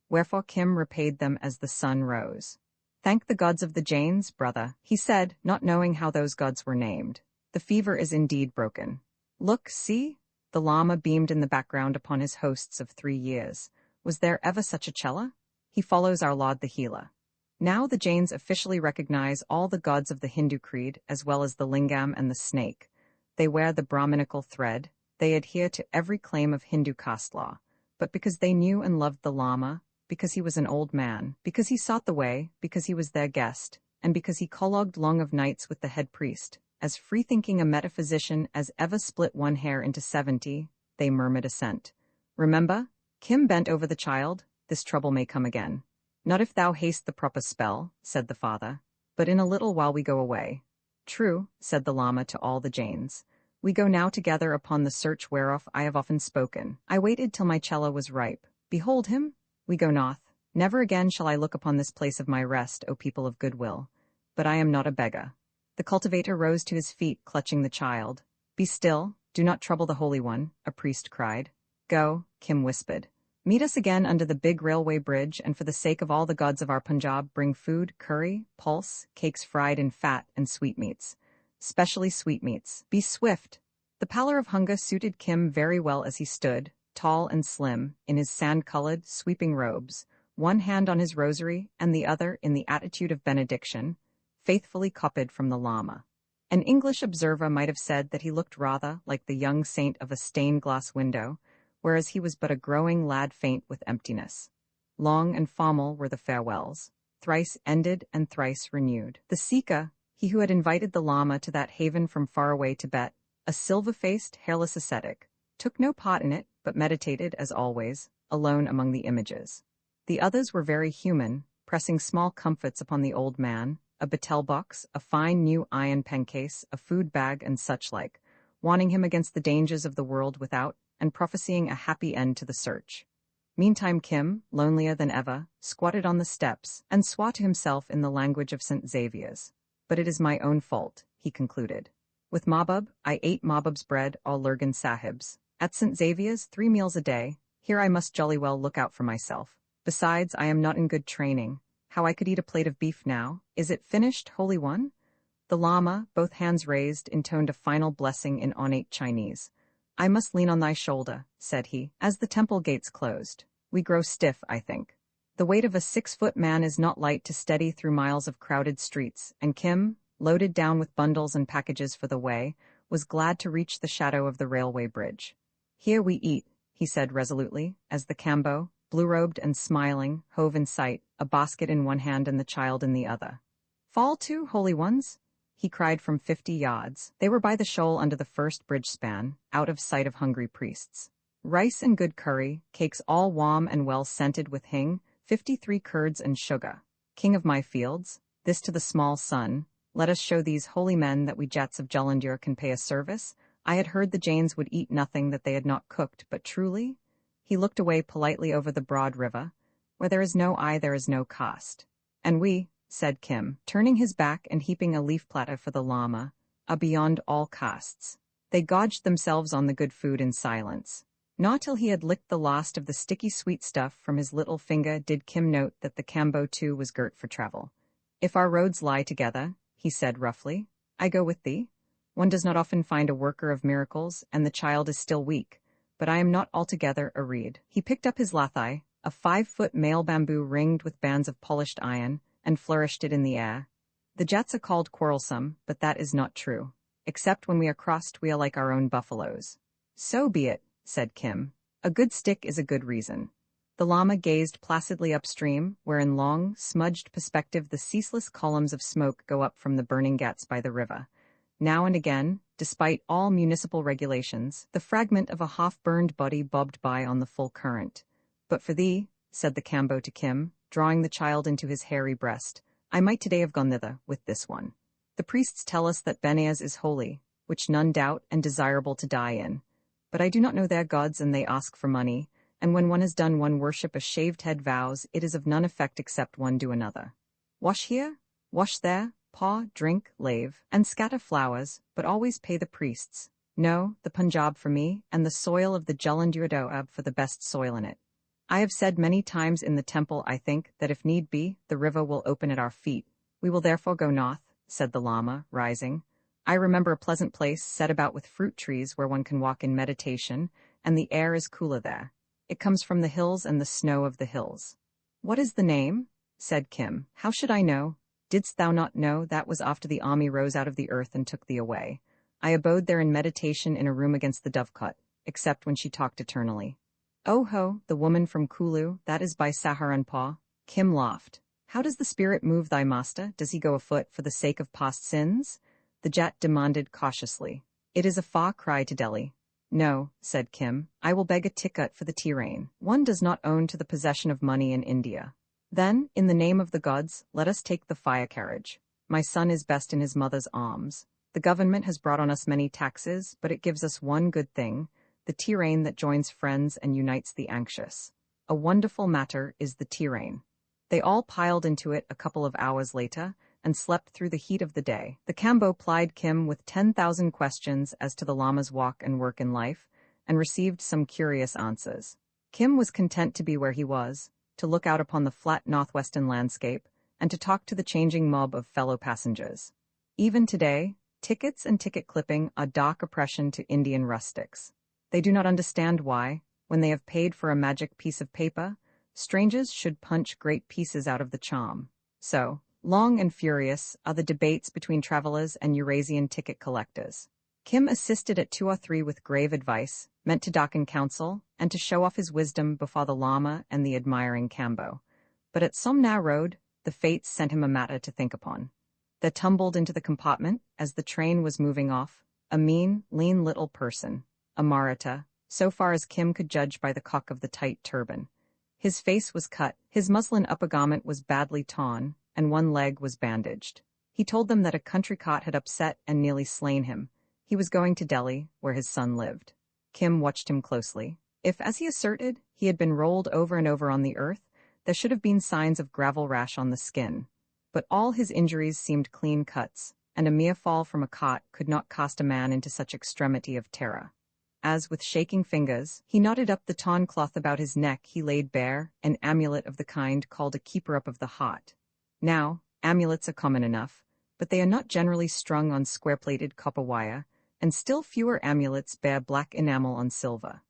Wherefore Kim repaid them as the sun rose. Thank the gods of the Jains, brother, he said, not knowing how those gods were named. The fever is indeed broken. Look, see? The Lama beamed in the background upon his hosts of 3 years. Was there ever such a Cella? He follows our Lord the Healer. Now the Jains officially recognize all the gods of the Hindu creed, as well as the lingam and the snake. They wear the Brahminical thread. They adhere to every claim of Hindu caste law. But because they knew and loved the Lama, because he was an old man, because he sought the way, because he was their guest, and because he collogued long of nights with the head priest, as free-thinking a metaphysician as ever split one hair into 70, they murmured assent. Remember, Kim bent over the child, this trouble may come again. Not if thou haste the proper spell, said the father, but in a little while we go away. True, said the Lama to all the Jains. We go now together upon the search whereof I have often spoken. I waited till my Cella was ripe. Behold him? We go north. Never again shall I look upon this place of my rest, O people of goodwill. But I am not a beggar. The cultivator rose to his feet, clutching the child. Be still, do not trouble the Holy One, a priest cried. Go, Kim whispered. Meet us again under the big railway bridge, and for the sake of all the gods of our Punjab, bring food, curry, pulse, cakes fried in fat, and sweetmeats. Specially sweetmeats. Be swift. The pallor of hunger suited Kim very well as he stood, tall and slim, in his sand-colored, sweeping robes, one hand on his rosary and the other in the attitude of benediction, faithfully copied from the Lama. An English observer might have said that he looked rather like the young saint of a stained-glass window, whereas he was but a growing lad faint with emptiness. Long and formal were the farewells, thrice ended and thrice renewed. The Sika, he who had invited the Lama to that haven from faraway Tibet, a silver-faced, hairless ascetic, took no part in it, but meditated, as always, alone among the images. The others were very human, pressing small comforts upon the old man, a betel box, a fine new iron pencase, a food bag, and such like, warning him against the dangers of the world without, and prophesying a happy end to the search. Meantime Kim, lonelier than ever, squatted on the steps, and swore to himself in the language of St. Xavier's. But it is my own fault, he concluded. With Mahbub, I ate Mahbub's bread or Lurgan Sahib's. At St. Xavier's, 3 meals a day. Here I must jolly well look out for myself. Besides, I am not in good training. How I could eat a plate of beef now? Is it finished, Holy One? The Lama, both hands raised, intoned a final blessing in ornate Chinese. I must lean on thy shoulder, said he, as the temple gates closed. We grow stiff, I think. The weight of a 6-foot man is not light to steady through miles of crowded streets, and Kim, loaded down with bundles and packages for the way, was glad to reach the shadow of the railway bridge. Here we eat, he said resolutely, as the Cambo, blue-robed and smiling, hove in sight, a basket in one hand and the child in the other. Fall to, Holy Ones? He cried from 50 yards. They were by the shoal under the first bridge span, out of sight of hungry priests. Rice and good curry, cakes all warm and well scented with hing, 53 curds and sugar. King of my fields, this to the small son, let us show these holy men that we Jats of Jalandhur can pay a service. I had heard the Jains would eat nothing that they had not cooked, but truly? He looked away politely over the broad river. Where there is no eye there is no cost. And we, said Kim, turning his back and heaping a leaf platter for the Lama, are beyond all costs. They gorged themselves on the good food in silence. Not till he had licked the last of the sticky sweet stuff from his little finger did Kim note that the Cambo too was girt for travel. If our roads lie together, he said roughly, I go with thee. One does not often find a worker of miracles, and the child is still weak. But I am not altogether a reed. He picked up his lathai, a 5-foot male bamboo ringed with bands of polished iron, and flourished it in the air. The Jats are called quarrelsome, but that is not true. Except when we are crossed we are like our own buffaloes. So be it, said Kim. A good stick is a good reason. The Lama gazed placidly upstream, where in long, smudged perspective the ceaseless columns of smoke go up from the burning ghats by the river. Now and again, despite all municipal regulations, the fragment of a half-burned body bobbed by on the full current. But for thee, said the Cambo to Kim, drawing the child into his hairy breast, I might today have gone thither with this one. The priests tell us that Benares is holy, which none doubt and desirable to die in. But I do not know their gods and they ask for money, and when one has done one worship a shaved head vows it is of none effect except one do another. Wash here, wash there, paw, drink, lave, and scatter flowers, but always pay the priests. No, the Punjab for me, and the soil of the Jalandhur for the best soil in it. I have said many times in the temple, I think, that if need be, the river will open at our feet. We will therefore go north, said the Lama, rising. I remember a pleasant place set about with fruit trees where one can walk in meditation, and the air is cooler there. It comes from the hills and the snow of the hills. What is the name? Said Kim. How should I know? Didst thou not know that was after the army rose out of the earth and took thee away? I abode there in meditation in a room against the dovecot, except when she talked eternally. Oh ho, the woman from Kulu, that is by Saharanpur. Kim laughed. How does the spirit move thy master? Does he go afoot for the sake of past sins? The Jat demanded cautiously. It is a far cry to Delhi. No, said Kim, I will beg a ticket for the train. One does not own to the possession of money in India. Then, in the name of the gods, let us take the fire carriage. My son is best in his mother's arms. The government has brought on us many taxes, but it gives us one good thing, the train that joins friends and unites the anxious. A wonderful matter is the train. They all piled into it a couple of hours later, and slept through the heat of the day. The Cambo plied Kim with 10,000 questions as to the Lama's walk and work in life, and received some curious answers. Kim was content to be where he was, to look out upon the flat northwestern landscape, and to talk to the changing mob of fellow passengers. Even today, tickets and ticket clipping are dark oppression to Indian rustics. They do not understand why, when they have paid for a magic piece of paper, strangers should punch great pieces out of the charm. So, Long and furious are the debates between travelers and Eurasian ticket collectors. Kim assisted at 2 or 3 with grave advice, meant to darken counsel, and to show off his wisdom before the Lama and the admiring Cambo. But at Somna Road, the fates sent him a matter to think upon. There tumbled into the compartment, as the train was moving off, a mean, lean little person, a Maratha, so far as Kim could judge by the cock of the tight turban. His face was cut, his muslin uppergarment was badly torn, and one leg was bandaged. He told them that a country cart had upset and nearly slain him. He was going to Delhi, where his son lived. Kim watched him closely. If, as he asserted, he had been rolled over and over on the earth, there should have been signs of gravel rash on the skin. But all his injuries seemed clean cuts, and a mere fall from a cot could not cast a man into such extremity of terror. As, with shaking fingers, he knotted up the torn cloth about his neck, he laid bare an amulet of the kind called a keeper-up of the heart. Now, amulets are common enough, but they are not generally strung on square-plated copper wire, and still fewer amulets bear black enamel on silver.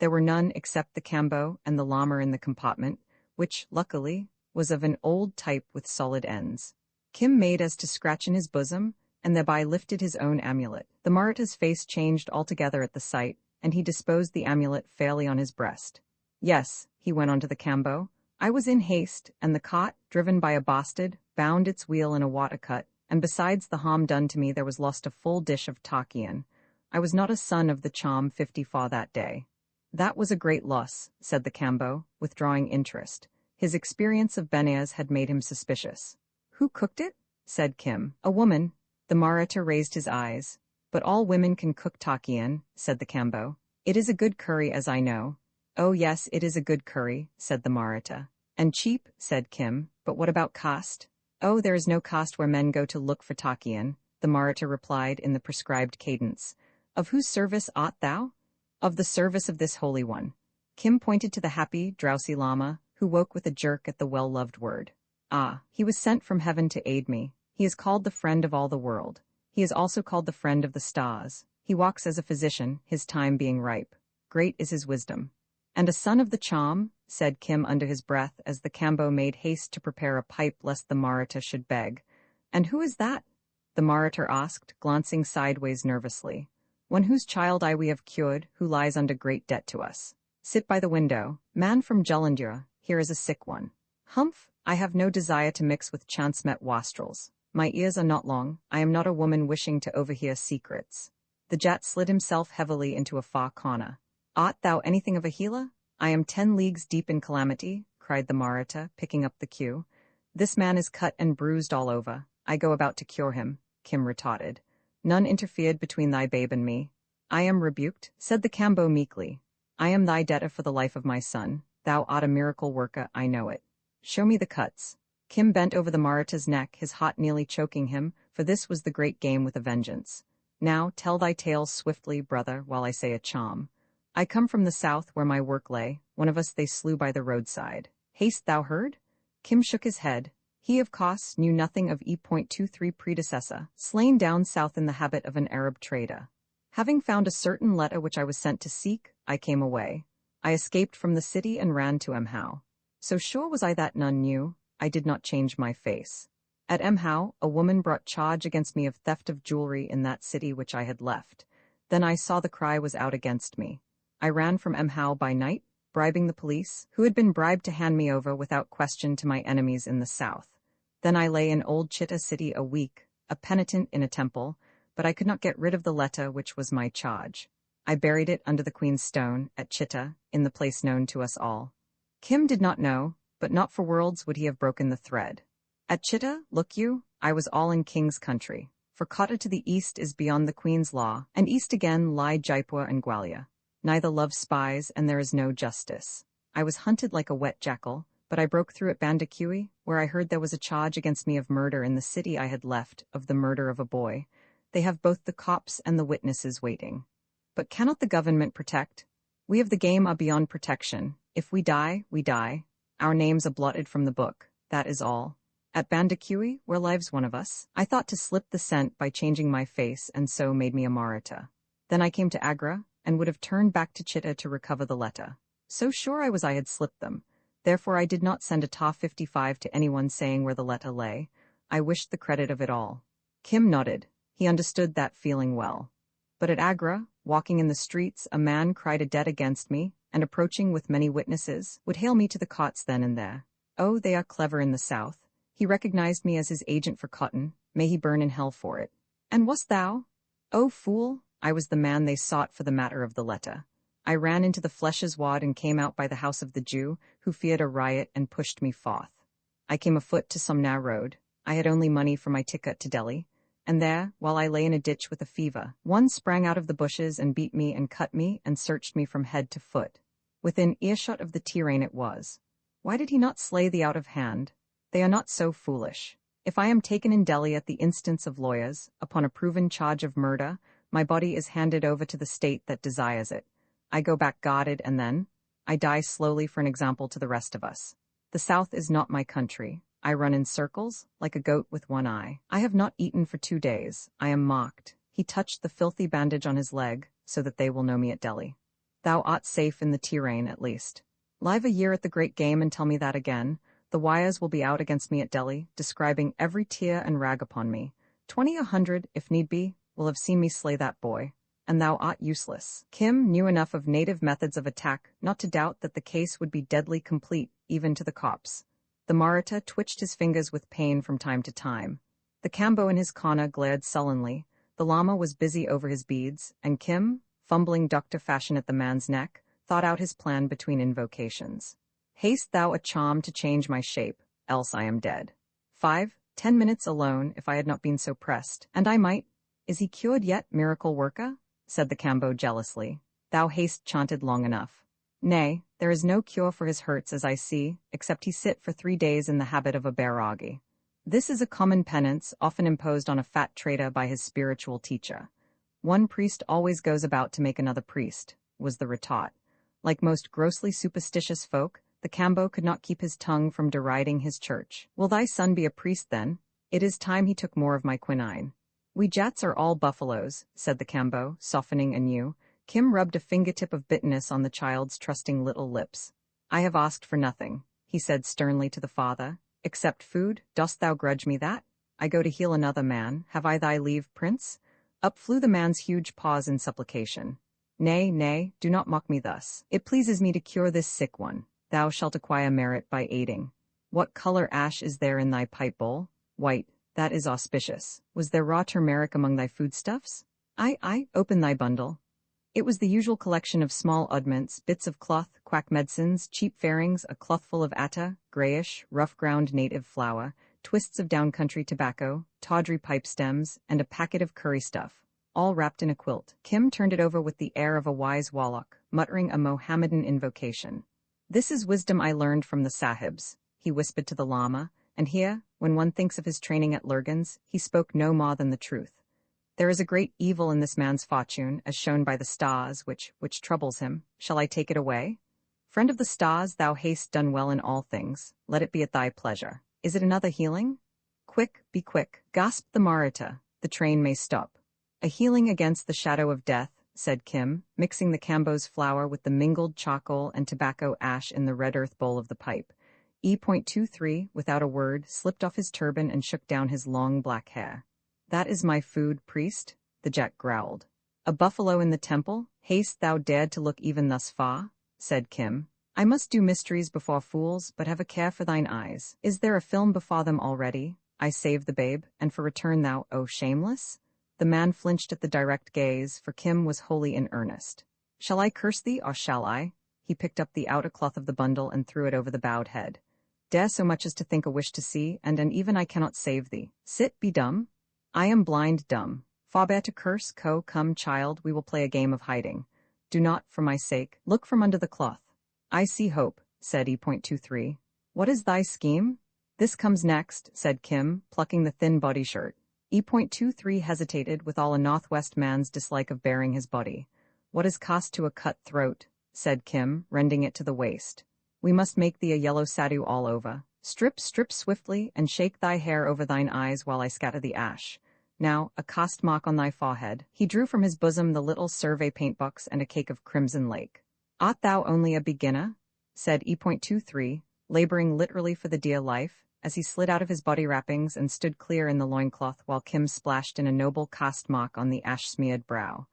There were none except the Cambo and the Lama in the compartment, which, luckily, was of an old type with solid ends. Kim made as to scratch in his bosom, and thereby lifted his own amulet. The Maratha's face changed altogether at the sight, and he disposed the amulet fairly on his breast. Yes, he went on to the Cambo, I was in haste, and the cart, driven by a bastard, bound its wheel in a water-cut, and besides the harm done to me there was lost a full dish of takian. I was not a son of the charm 54 that day. That was a great loss, said the Cambo, withdrawing interest. His experience of Benares had made him suspicious. Who cooked it? Said Kim. A woman. The Maratha raised his eyes. But all women can cook takian, said the Cambo. It is a good curry, as I know. Oh yes, it is a good curry, said the Maratha. And cheap, said Kim. But what about caste? Oh, there is no caste where men go to look for takian, the Maratha replied in the prescribed cadence. Of whose service art thou? Of the service of this holy one. Kim pointed to the happy, drowsy Lama, who woke with a jerk at the well-loved word. Ah, he was sent from heaven to aid me. He is called the friend of all the world. He is also called the friend of the stars. He walks as a physician, his time being ripe. Great is his wisdom. And a son of the charm, said Kim under his breath as the Cambo made haste to prepare a pipe lest the Maratha should beg. And who is that? The Maratha asked, glancing sideways nervously. One whose child we have cured, who lies under great debt to us. Sit by the window. Man from Jalandhar, here is a sick one. Humph, I have no desire to mix with chance-met wastrels. My ears are not long, I am not a woman wishing to overhear secrets. The Jat slid himself heavily into a far corner. Art thou anything of a healer? I am 10 leagues deep in calamity, cried the Maratha, picking up the cue. This man is cut and bruised all over. I go about to cure him, Kim retorted. None interfered between thy babe and me. I am rebuked, said the Cambo meekly. I am thy debtor for the life of my son. Thou art a miracle worker, I know it. Show me the cuts. Kim bent over the Maratha's neck, his heart nearly choking him, for this was the great game with a vengeance. Now tell thy tale swiftly, brother, while I say a charm. I come from the south where my work lay, one of us they slew by the roadside. Hast thou heard? Kim shook his head. He of course knew nothing of E.23 predecessor, slain down south in the habit of an Arab trader. Having found a certain letter which I was sent to seek, I came away. I escaped from the city and ran to Mhow. So sure was I that none knew, I did not change my face. At Mhow, a woman brought charge against me of theft of jewelry in that city which I had left. Then I saw the cry was out against me. I ran from Mhow by night, bribing the police, who had been bribed to hand me over without question to my enemies in the south. Then I lay in old Chitta city a week, a penitent in a temple, but I could not get rid of the letter which was my charge. I buried it under the Queen's stone, at Chitta, in the place known to us all. Kim did not know, but not for worlds would he have broken the thread. At Chitta, look you, I was all in King's country, for Kota to the east is beyond the Queen's law, and east again lie Jaipur and Gwalior. Neither love spies, and there is no justice. I was hunted like a wet jackal, but I broke through at Bandakui, where I heard there was a charge against me of murder in the city I had left, of the murder of a boy. They have both the cops and the witnesses waiting. But cannot the government protect? We of the game are beyond protection. If we die, we die. Our names are blotted from the book, that is all. At Bandakui, where lives one of us, I thought to slip the scent by changing my face and so made me a Maratha. Then I came to Agra, and would have turned back to Chitta to recover the letter. So sure I was I had slipped them. Therefore I did not send a Ta 55 to anyone saying where the letter lay. I wished the credit of it all. Kim nodded. He understood that feeling well. But at Agra, walking in the streets, a man cried a debt against me, and approaching with many witnesses, would hail me to the cots then and there. Oh, they are clever in the South. He recognized me as his agent for cotton. May he burn in hell for it. And wast thou? Oh, fool, I was the man they sought for the matter of the letter. I ran into the flesh's wad and came out by the house of the Jew, who feared a riot and pushed me forth. I came afoot to Somnath Road. I had only money for my ticket to Delhi. And there, while I lay in a ditch with a fever, one sprang out of the bushes and beat me and cut me and searched me from head to foot. Within earshot of the tyrann it was. Why did he not slay thee out of hand? They are not so foolish. If I am taken in Delhi at the instance of lawyers, upon a proven charge of murder, my body is handed over to the state that desires it. I go back guarded and then I die slowly for an example to the rest of us. The South is not my country. I run in circles, like a goat with one eye. I have not eaten for 2 days. I am mocked. He touched the filthy bandage on his leg, so that they will know me at Delhi. Thou art safe in the tyrann at least. Live a year at the great game and tell me that again. The wires will be out against me at Delhi, describing every tear and rag upon me. 20, 100, if need be, will have seen me slay that boy. And thou art useless. Kim knew enough of native methods of attack not to doubt that the case would be deadly complete, even to the cops. The Maratha twitched his fingers with pain from time to time. The Kambo in his khana glared sullenly. The Lama was busy over his beads, and Kim, fumbling doctor fashion at the man's neck, thought out his plan between invocations. Haste thou a charm to change my shape, else I am dead. 5, 10 minutes alone, if I had not been so pressed, and I might— Is he cured yet, miracle worker? Said the Kambo jealously. Thou hast chanted long enough. Nay, there is no cure for his hurts as I see, except he sit for 3 days in the habit of a bairagi. This is a common penance, often imposed on a fat trader by his spiritual teacher. One priest always goes about to make another priest, was the retort. Like most grossly superstitious folk, the Kambo could not keep his tongue from deriding his church. Will thy son be a priest then? It is time he took more of my quinine. We Jats are all buffaloes, said the Kambo, softening anew. Kim rubbed a fingertip of bitterness on the child's trusting little lips. I have asked for nothing, he said sternly to the father. Except food, dost thou grudge me that? I go to heal another man, have I thy leave, prince? Up flew the man's huge paws in supplication. Nay, nay, do not mock me thus. It pleases me to cure this sick one. Thou shalt acquire merit by aiding. What color ash is there in thy pipe bowl? White. That is auspicious. Was there raw turmeric among thy foodstuffs? Aye, open thy bundle. It was the usual collection of small oddments, bits of cloth, quack medicines, cheap fairings, a clothful of atta, greyish, rough-ground native flour, twists of down-country tobacco, tawdry pipe stems, and a packet of curry stuff, all wrapped in a quilt. Kim turned it over with the air of a wise Wallach, muttering a Mohammedan invocation. This is wisdom I learned from the sahibs, he whispered to the Lama, and here, when one thinks of his training at Lurgan's, he spoke no more than the truth. There is a great evil in this man's fortune, as shown by the stars, which troubles him. Shall I take it away? Friend of the stars, thou hast done well in all things. Let it be at thy pleasure. Is it another healing? Quick, be quick, gasped the Maratha. The train may stop. A healing against the shadow of death, said Kim, mixing the Kambo's flour with the mingled charcoal and tobacco ash in the red earth bowl of the pipe. E.23, without a word, slipped off his turban and shook down his long black hair. That is my food, priest, the Jet growled. A buffalo in the temple? Hast thou dared to look even thus far? Said Kim. I must do mysteries before fools, but have a care for thine eyes. Is there a film before them already? I save the babe, and for return thou, O shameless? The man flinched at the direct gaze, for Kim was wholly in earnest. Shall I curse thee, or shall I? He picked up the outer cloth of the bundle and threw it over the bowed head. Dare so much as to think a wish to see, and even I cannot save thee. Sit, be dumb. I am blind dumb. Forbear to curse, come, child, we will play a game of hiding. Do not, for my sake, look from under the cloth. I see hope, said E.23. What is thy scheme? This comes next, said Kim, plucking the thin body shirt. E.23 hesitated with all a Northwest man's dislike of baring his body. What is cost to a cut throat? Said Kim, rending it to the waist. We must make thee a yellow sadu all over. Strip swiftly, and shake thy hair over thine eyes while I scatter the ash. Now, a cast mark on thy forehead. He drew from his bosom the little survey paintbox and a cake of crimson lake. Art thou only a beginner? Said E.23, laboring literally for the dear life, as he slid out of his body wrappings and stood clear in the loincloth while Kim splashed in a noble cast mock on the ash-smeared brow.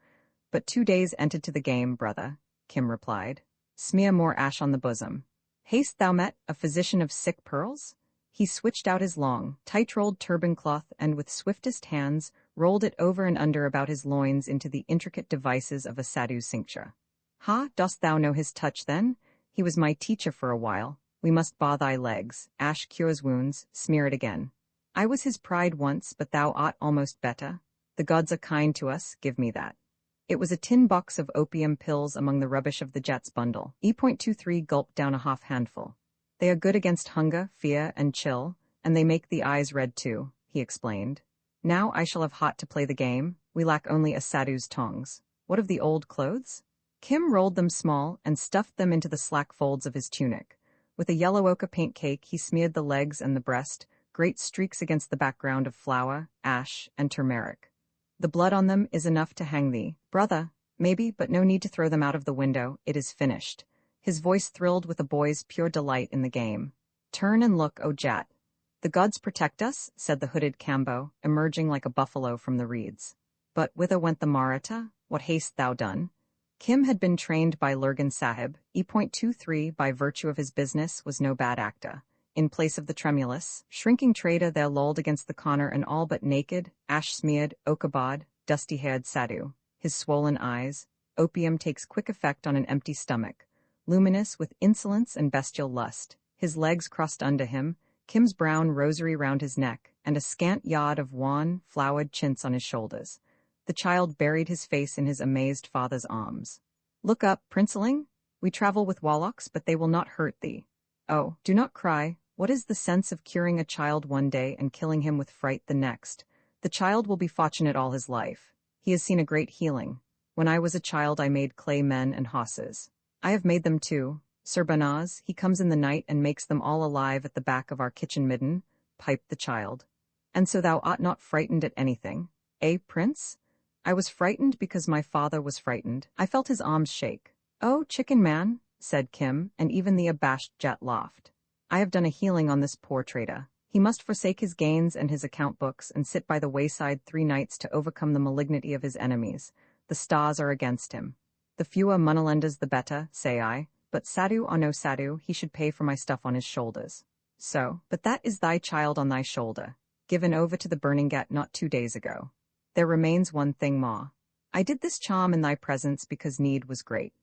"But 2 days entered to the game, brother," Kim replied. "Smear more ash on the bosom. Hast thou met a physician of sick pearls?" He switched out his long, tight-rolled turban cloth and with swiftest hands rolled it over and under about his loins into the intricate devices of a sadhu cincture. "Ha, dost thou know his touch then? He was my teacher for a while. We must bar thy legs. Ash cures wounds, smear it again. I was his pride once, but thou art almost better. The gods are kind to us, give me that." It was a tin box of opium pills among the rubbish of the Jat's bundle. E.23 gulped down a half handful. "They are good against hunger, fear, and chill, and they make the eyes red too," he explained. "Now I shall have hot to play the game. We lack only a sadhu's tongs. What of the old clothes?" Kim rolled them small and stuffed them into the slack folds of his tunic. With a yellow ochre paint cake, he smeared the legs and the breast, great streaks against the background of flour, ash, and turmeric. "The blood on them is enough to hang thee, brother, maybe, but no need to throw them out of the window. It is finished." His voice thrilled with a boy's pure delight in the game. "Turn and look, O Jat." "The gods protect us," said the hooded Kambo, emerging like a buffalo from the reeds. "But whither went the Maratha? What hast thou done?" Kim had been trained by Lurgan Sahib. E.23, by virtue of his business, was no bad actor. In place of the tremulous, shrinking trader there lolled against the corner an all but naked, ash-smeared, ochre-bawd, dusty-haired sadhu. His swollen eyes, opium takes quick effect on an empty stomach, luminous with insolence and bestial lust. His legs crossed under him, Kim's brown rosary round his neck, and a scant yard of wan, flowered chintz on his shoulders. The child buried his face in his amazed father's arms. "Look up, princeling. We travel with wallocks, but they will not hurt thee. Oh, do not cry. What is the sense of curing a child one day and killing him with fright the next? The child will be fortunate all his life. He has seen a great healing. When I was a child I made clay men and horses. I have made them too. Sir Banaz, he comes in the night and makes them all alive at the back of our kitchen midden," piped the child. "And so thou art not frightened at anything, eh, prince?" "I was frightened because my father was frightened." I felt his arms shake. "Oh, chicken man," said Kim, and even the abashed Jat laughed. "I have done a healing on this poor trader. He must forsake his gains and his account books and sit by the wayside 3 nights to overcome the malignity of his enemies. The stars are against him. The fewer moneylenders the better, say I, but sadhu or no sadhu, he should pay for my stuff on his shoulders. So, but that is thy child on thy shoulder, given over to the burning ghat not 2 days ago. There remains one thing more. I did this charm in thy presence because need was great.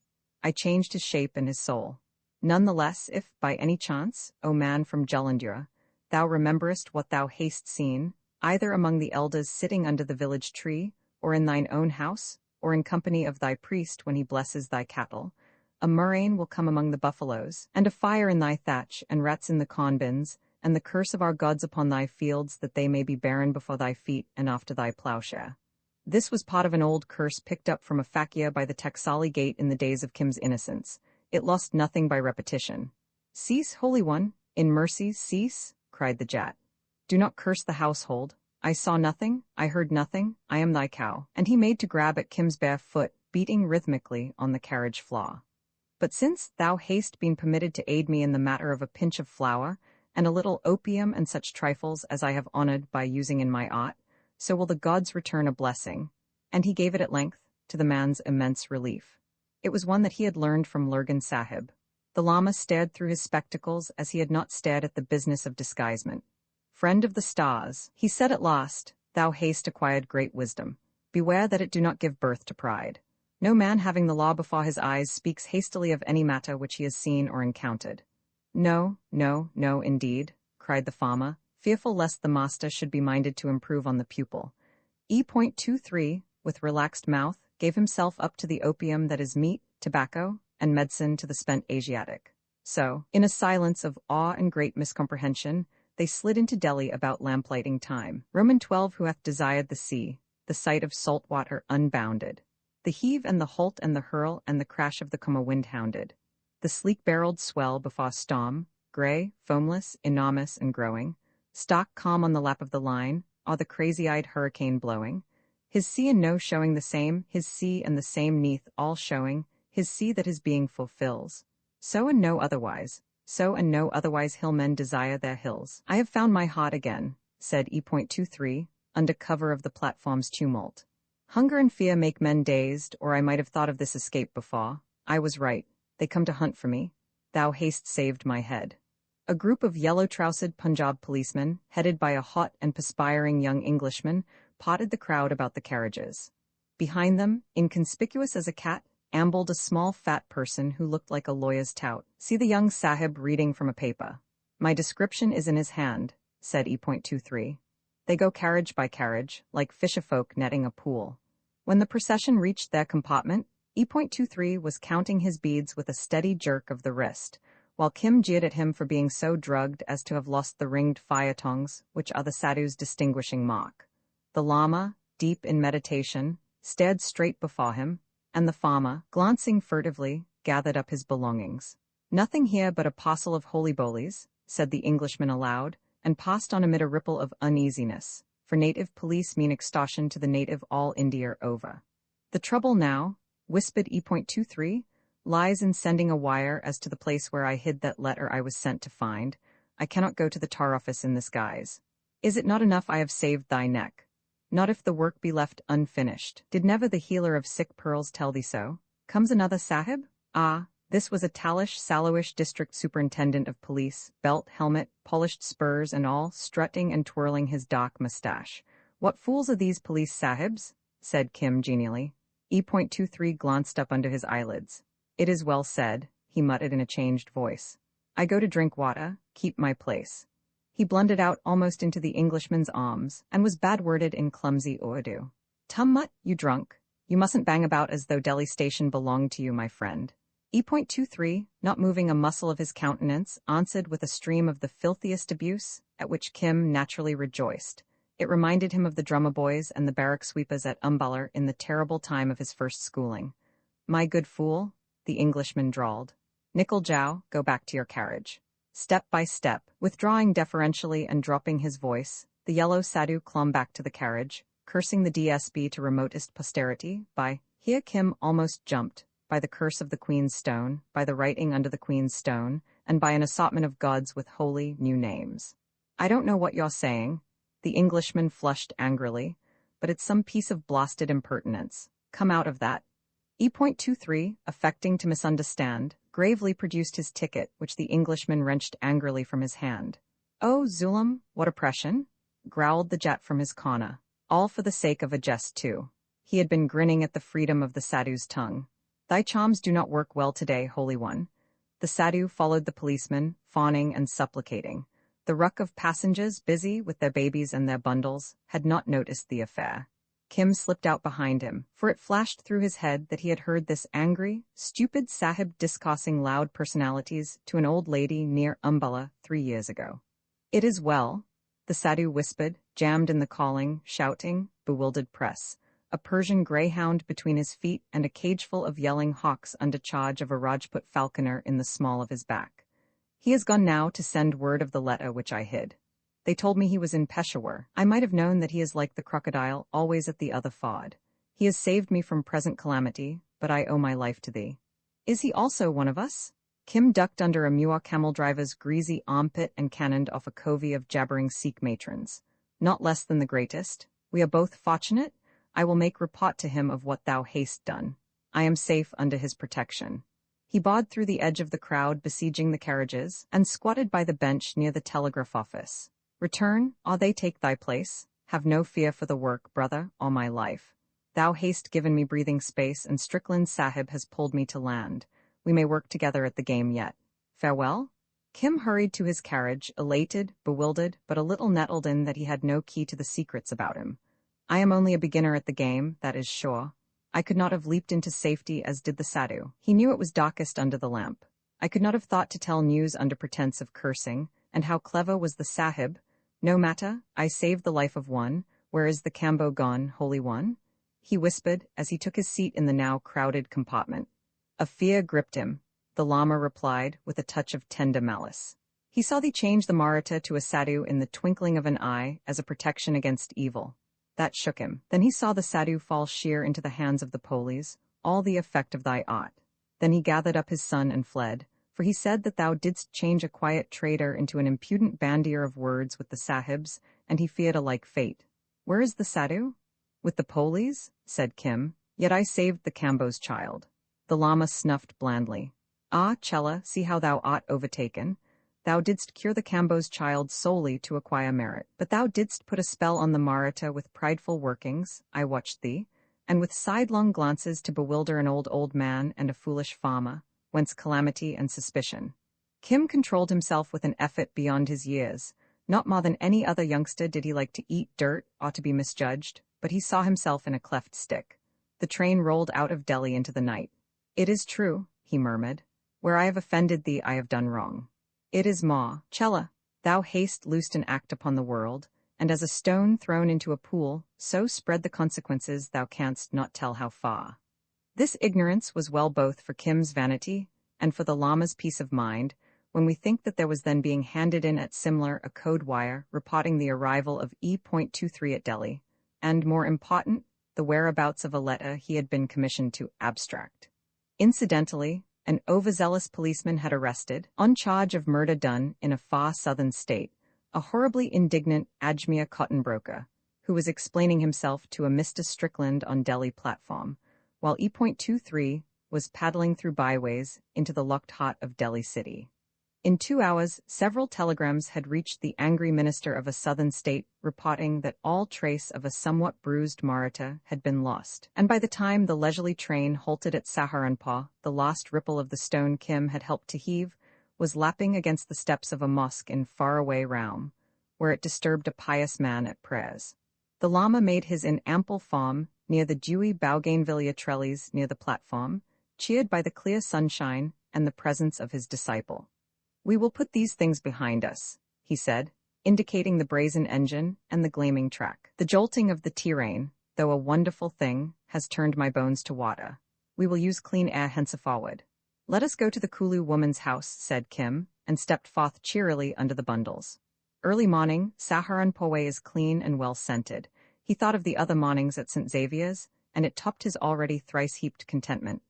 I changed his shape and his soul. None the less, if, by any chance, O man from Jalandhur, thou rememberest what thou hast seen, either among the elders sitting under the village tree, or in thine own house, or in company of thy priest when he blesses thy cattle, a murrain will come among the buffaloes, and a fire in thy thatch, and rats in the corn bins, and the curse of our gods upon thy fields, that they may be barren before thy feet and after thy plowshare. This was part of an old curse picked up from a fakir by the Taksali gate in the days of Kim's innocence. It lost nothing by repetition. "Cease, Holy One, in mercy cease," cried the Jat. "Do not curse the household. I saw nothing, I heard nothing, I am thy cow." And he made to grab at Kim's bare foot, beating rhythmically on the carriage floor. "But since thou hast been permitted to aid me in the matter of a pinch of flour, and a little opium and such trifles as I have honored by using in my art, so will the gods return a blessing." And he gave it at length, to the man's immense relief. It was one that he had learned from Lurgan Sahib. The Lama stared through his spectacles as he had not stared at the business of disguisement. "Friend of the stars," he said at last, "thou hast acquired great wisdom. Beware that it do not give birth to pride. No man having the law before his eyes speaks hastily of any matter which he has seen or encountered." "No, no, no, indeed," cried the farmer, fearful lest the master should be minded to improve on the pupil. E.23, with relaxed mouth, gave himself up to the opium that is meat, tobacco, and medicine to the spent Asiatic. So, in a silence of awe and great miscomprehension, they slid into Delhi about lamplighting time. Roman 12 who hath desired the sea, the sight of salt water unbounded. The heave and the halt and the hurl and the crash of the Kuma wind-hounded. The sleek-barreled swell before storm, grey, foamless, enormous, and growing, stock calm on the lap of the line, or the crazy-eyed hurricane blowing, his sea and no showing the same, his sea and the same neath all showing, his sea that his being fulfills. So and no otherwise, so and no otherwise hill men desire their hills. I have found my heart again, said E.23, under cover of the platform's tumult. Hunger and fear make men dazed, or I might have thought of this escape before. I was right. They come to hunt for me. Thou haste saved my head. A group of yellow-trousered Punjab policemen, headed by a hot and perspiring young Englishman, potted the crowd about the carriages. Behind them, inconspicuous as a cat, ambled a small fat person who looked like a lawyer's tout. See the young sahib reading from a paper. My description is in his hand, said E.23. They go carriage by carriage, like fisherfolk netting a pool. When the procession reached their compartment, E.23 was counting his beads with a steady jerk of the wrist, while Kim jeered at him for being so drugged as to have lost the ringed fire tongs, which are the sadhu's distinguishing mark. The lama, deep in meditation, stared straight before him, and the farmer, glancing furtively, gathered up his belongings. Nothing here but a parcel of holy bolies, said the Englishman aloud, and passed on amid a ripple of uneasiness, for native police mean extortion to the native all India over. The trouble now, whispered E.23, lies in sending a wire as to the place where I hid that letter I was sent to find. I cannot go to the tar office in this guise. Is it not enough I have saved thy neck? Not if the work be left unfinished. Did never the healer of sick pearls tell thee so? Comes another sahib? Ah, this was a tallish, sallowish district superintendent of police, belt, helmet, polished spurs and all, strutting and twirling his dark moustache. What fools are these police sahibs? Said Kim genially. E.23 glanced up under his eyelids. It is well said, he muttered in a changed voice. I go to drink water, keep my place. He blundered out almost into the Englishman's arms, and was bad-worded in clumsy Urdu. Tum mutt, you drunk. You mustn't bang about as though Delhi station belonged to you, my friend. E.23, not moving a muscle of his countenance, answered with a stream of the filthiest abuse, at which Kim naturally rejoiced. It reminded him of the drummer boys and the barrack sweepers at Umballa in the terrible time of his first schooling. My good fool, the Englishman drawled. Nickel Jow, go back to your carriage. Step by step, withdrawing deferentially and dropping his voice, the yellow sadhu clomb back to the carriage, cursing the DSB to remotest posterity, by, here Kim almost jumped, by the curse of the Queen's stone, by the writing under the Queen's stone, and by an assortment of gods with holy new names. I don't know what you're saying. The Englishman flushed angrily, but it's some piece of blasted impertinence. Come out of that. E.23, affecting to misunderstand, gravely produced his ticket, which the Englishman wrenched angrily from his hand. Oh, Zulum, what oppression? Growled the Jat from his corner. All for the sake of a jest, too. He had been grinning at the freedom of the sadhu's tongue. Thy charms do not work well today, Holy One. The sadhu followed the policeman, fawning and supplicating. The ruck of passengers, busy with their babies and their bundles, had not noticed the affair. Kim slipped out behind him, for it flashed through his head that he had heard this angry, stupid sahib discussing loud personalities to an old lady near Umballa 3 years ago. It is well, the sadhu whispered, jammed in the calling, shouting, bewildered press, a Persian greyhound between his feet and a cageful of yelling hawks under charge of a Rajput falconer in the small of his back. He has gone now to send word of the letter which I hid. They told me he was in Peshawar. I might have known that he is like the crocodile, always at the other ford. He has saved me from present calamity, but I owe my life to thee. Is he also one of us? Kim ducked under a Muir camel driver's greasy armpit and cannoned off a covey of jabbering Sikh matrons. Not less than the greatest. We are both fortunate. I will make report to him of what thou hast done. I am safe under his protection. He bowed through the edge of the crowd besieging the carriages, and squatted by the bench near the telegraph office. Return, or they take thy place. Have no fear for the work, brother, all my life. Thou hast given me breathing space, and Strickland Sahib has pulled me to land. We may work together at the game yet. Farewell? Kim hurried to his carriage, elated, bewildered, but a little nettled in that he had no key to the secrets about him. I am only a beginner at the game, that is sure. I could not have leaped into safety as did the sadhu. He knew it was darkest under the lamp. I could not have thought to tell news under pretense of cursing, and how clever was the sahib. No matter, I saved the life of one. Where is the Cambo gone, Holy One? He whispered as he took his seat in the now crowded compartment. A fear gripped him, the lama replied with a touch of tender malice. He saw thee change the Maratha to a sadhu in the twinkling of an eye as a protection against evil. That shook him. Then he saw the sadhu fall sheer into the hands of the police, all the effect of thy art. Then he gathered up his son and fled, for he said that thou didst change a quiet trader into an impudent bandier of words with the sahibs, and he feared a like fate. Where is the sadhu? With the police, said Kim. Yet I saved the Kambo's child. The Lama snuffed blandly. Ah, Chella, see how thou art overtaken. Thou didst cure the Kambo's child solely to acquire merit. But thou didst put a spell on the Maratha with prideful workings, I watched thee, and with sidelong glances to bewilder an old man and a foolish farmer, whence calamity and suspicion. Kim controlled himself with an effort beyond his years. Not more than any other youngster did he like to eat dirt or to be misjudged, but he saw himself in a cleft stick. The train rolled out of Delhi into the night. It is true, he murmured. Where I have offended thee I have done wrong. It is Ma, Chella, thou hast loosed an act upon the world, and as a stone thrown into a pool, so spread the consequences thou canst not tell how far. This ignorance was well both for Kim's vanity and for the Lama's peace of mind, when we think that there was then being handed in at Simla a code wire reporting the arrival of E.23 at Delhi, and, more important, the whereabouts of a letter he had been commissioned to abstract. Incidentally, an overzealous policeman had arrested, on charge of murder done in a far southern state, a horribly indignant Ajmer cotton broker, who was explaining himself to a Mr. Strickland on Delhi platform, while E.23 was paddling through byways into the locked heart of Delhi city. In 2 hours, several telegrams had reached the angry minister of a southern state reporting that all trace of a somewhat bruised Maratha had been lost, and by the time the leisurely train halted at Saharanpur, the last ripple of the stone Kim had helped to heave was lapping against the steps of a mosque in faraway Raum, where it disturbed a pious man at prayers. The Lama made his in ample form near the dewy Bougainvillea trellis near the platform, cheered by the clear sunshine and the presence of his disciple. We will put these things behind us, he said, indicating the brazen engine and the gleaming track. The jolting of the terrain, though a wonderful thing, has turned my bones to water. We will use clean air henceforward. Let us go to the Kulu woman's house, said Kim, and stepped forth cheerily under the bundles. Early morning, Saharanpur is clean and well scented. He thought of the other mornings at St. Xavier's, and it topped his already thrice-heaped contentment.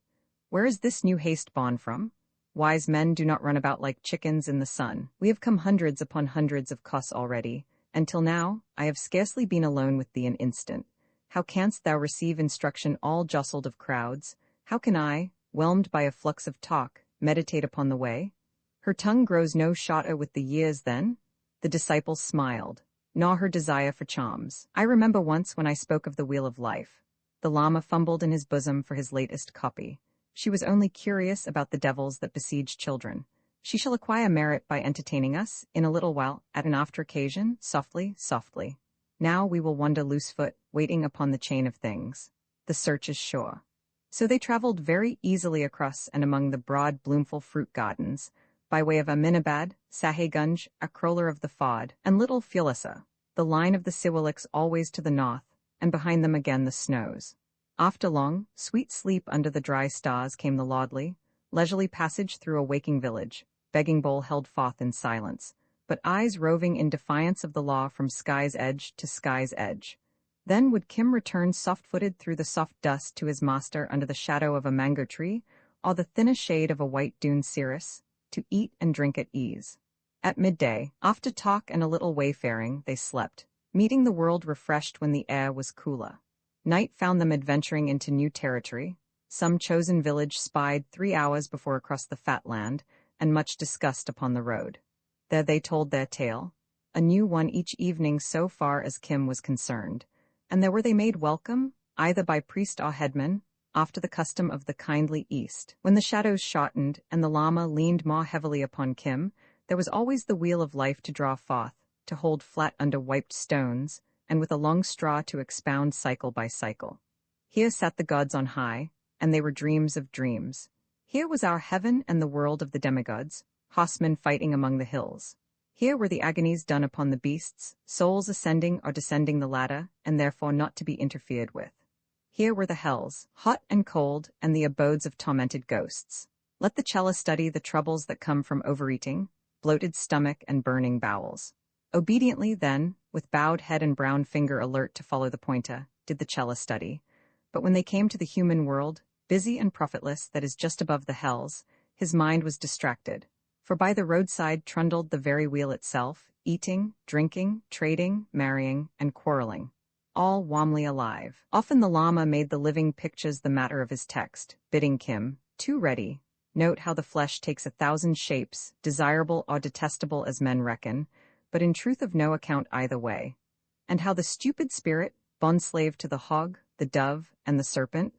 Where is this new haste born from? Wise men do not run about like chickens in the sun. We have come hundreds upon hundreds of kos already, and till now I have scarcely been alone with thee an instant. How canst thou receive instruction all jostled of crowds? How can I, whelmed by a flux of talk, meditate upon the way? Her tongue grows no shorter with the years then? The disciple smiled, nor her desire for charms. I remember once when I spoke of the wheel of life. The Lama fumbled in his bosom for his latest copy. She was only curious about the devils that besiege children. She shall acquire merit by entertaining us, in a little while, at an after occasion, softly, softly. Now we will wander loosefoot, waiting upon the chain of things. The search is sure. So they traveled very easily across and among the broad, bloomful fruit gardens, by way of Aminabad, Sahegunj, Akrolar of the Ford, and Little Philasa, the line of the Siwaliks always to the north, and behind them again the snows. After long, sweet sleep under the dry stars came the lordly, leisurely passage through a waking village, begging bowl held forth in silence, but eyes roving in defiance of the law from sky's edge to sky's edge. Then would Kim return soft-footed through the soft dust to his master under the shadow of a mango tree, or the thinnest shade of a white dune cirrus, to eat and drink at ease. At midday, after talk and a little wayfaring, they slept, meeting the world refreshed when the air was cooler. Night found them adventuring into new territory, some chosen village spied 3 hours before across the fat land, and much discussed upon the road. There they told their tale, a new one each evening so far as Kim was concerned, and there were they made welcome, either by priest or headman, after the custom of the kindly East. When the shadows shortened and the Lama leaned more heavily upon Kim, there was always the wheel of life to draw forth, to hold flat under wiped stones, and with a long straw to expound cycle by cycle. Here sat the gods on high, and they were dreams of dreams. Here was our heaven and the world of the demigods, horsemen fighting among the hills. Here were the agonies done upon the beasts, souls ascending or descending the ladder, and therefore not to be interfered with. Here were the hells, hot and cold, and the abodes of tormented ghosts. Let the cella study the troubles that come from overeating, bloated stomach, and burning bowels. Obediently, then, with bowed head and brown finger alert to follow the pointer, did the cella study. But when they came to the human world, busy and profitless that is just above the hells, His mind was distracted, for by the roadside trundled the very wheel itself, eating, drinking, trading, marrying, and quarreling, all warmly alive. Often the Lama made the living pictures the matter of his text, bidding Kim, too ready, note how the flesh takes 1,000 shapes, desirable or detestable as men reckon, but in truth of no account either way, and how the stupid spirit, bondslave to the hog, the dove, and the serpent,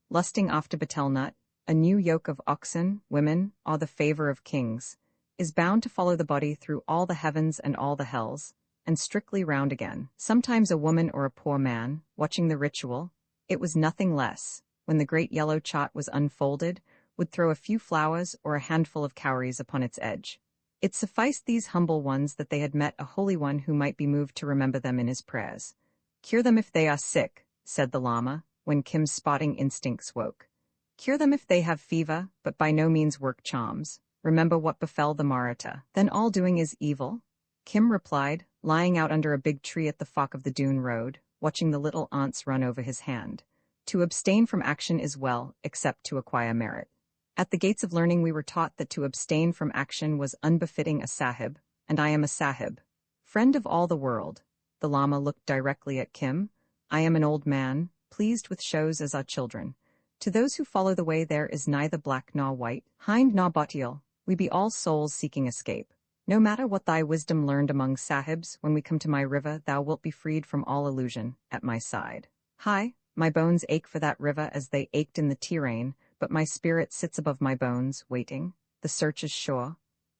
lusting after betel-nut, a new yoke of oxen, women, or the favor of kings, is bound to follow the body through all the heavens and all the hells, and strictly round again. Sometimes a woman or a poor man, watching the ritual, it was nothing less, when the great yellow chart was unfolded, would throw a few flowers or a handful of cowries upon its edge. It sufficed these humble ones that they had met a holy one who might be moved to remember them in his prayers. Cure them if they are sick, said the Lama, when Kim's spotting instincts woke. Cure them if they have fever, but by no means work charms. Remember what befell the Maratha. Then all doing is evil? Kim replied, lying out under a big tree at the fork of the dune road, watching the little ants run over his hand. To abstain from action is well, except to acquire merit. At the gates of learning we were taught that to abstain from action was unbefitting a sahib, and I am a sahib. Friend of all the world. The Lama looked directly at Kim. I am an old man, pleased with shows as our children. To those who follow the way there is neither black nor white, hind nor botiel, we be all souls seeking escape. No matter what thy wisdom learned among sahibs, when we come to my river thou wilt be freed from all illusion, at my side. Hi, my bones ache for that river as they ached in the Tirane, but my spirit sits above my bones, waiting. The search is sure.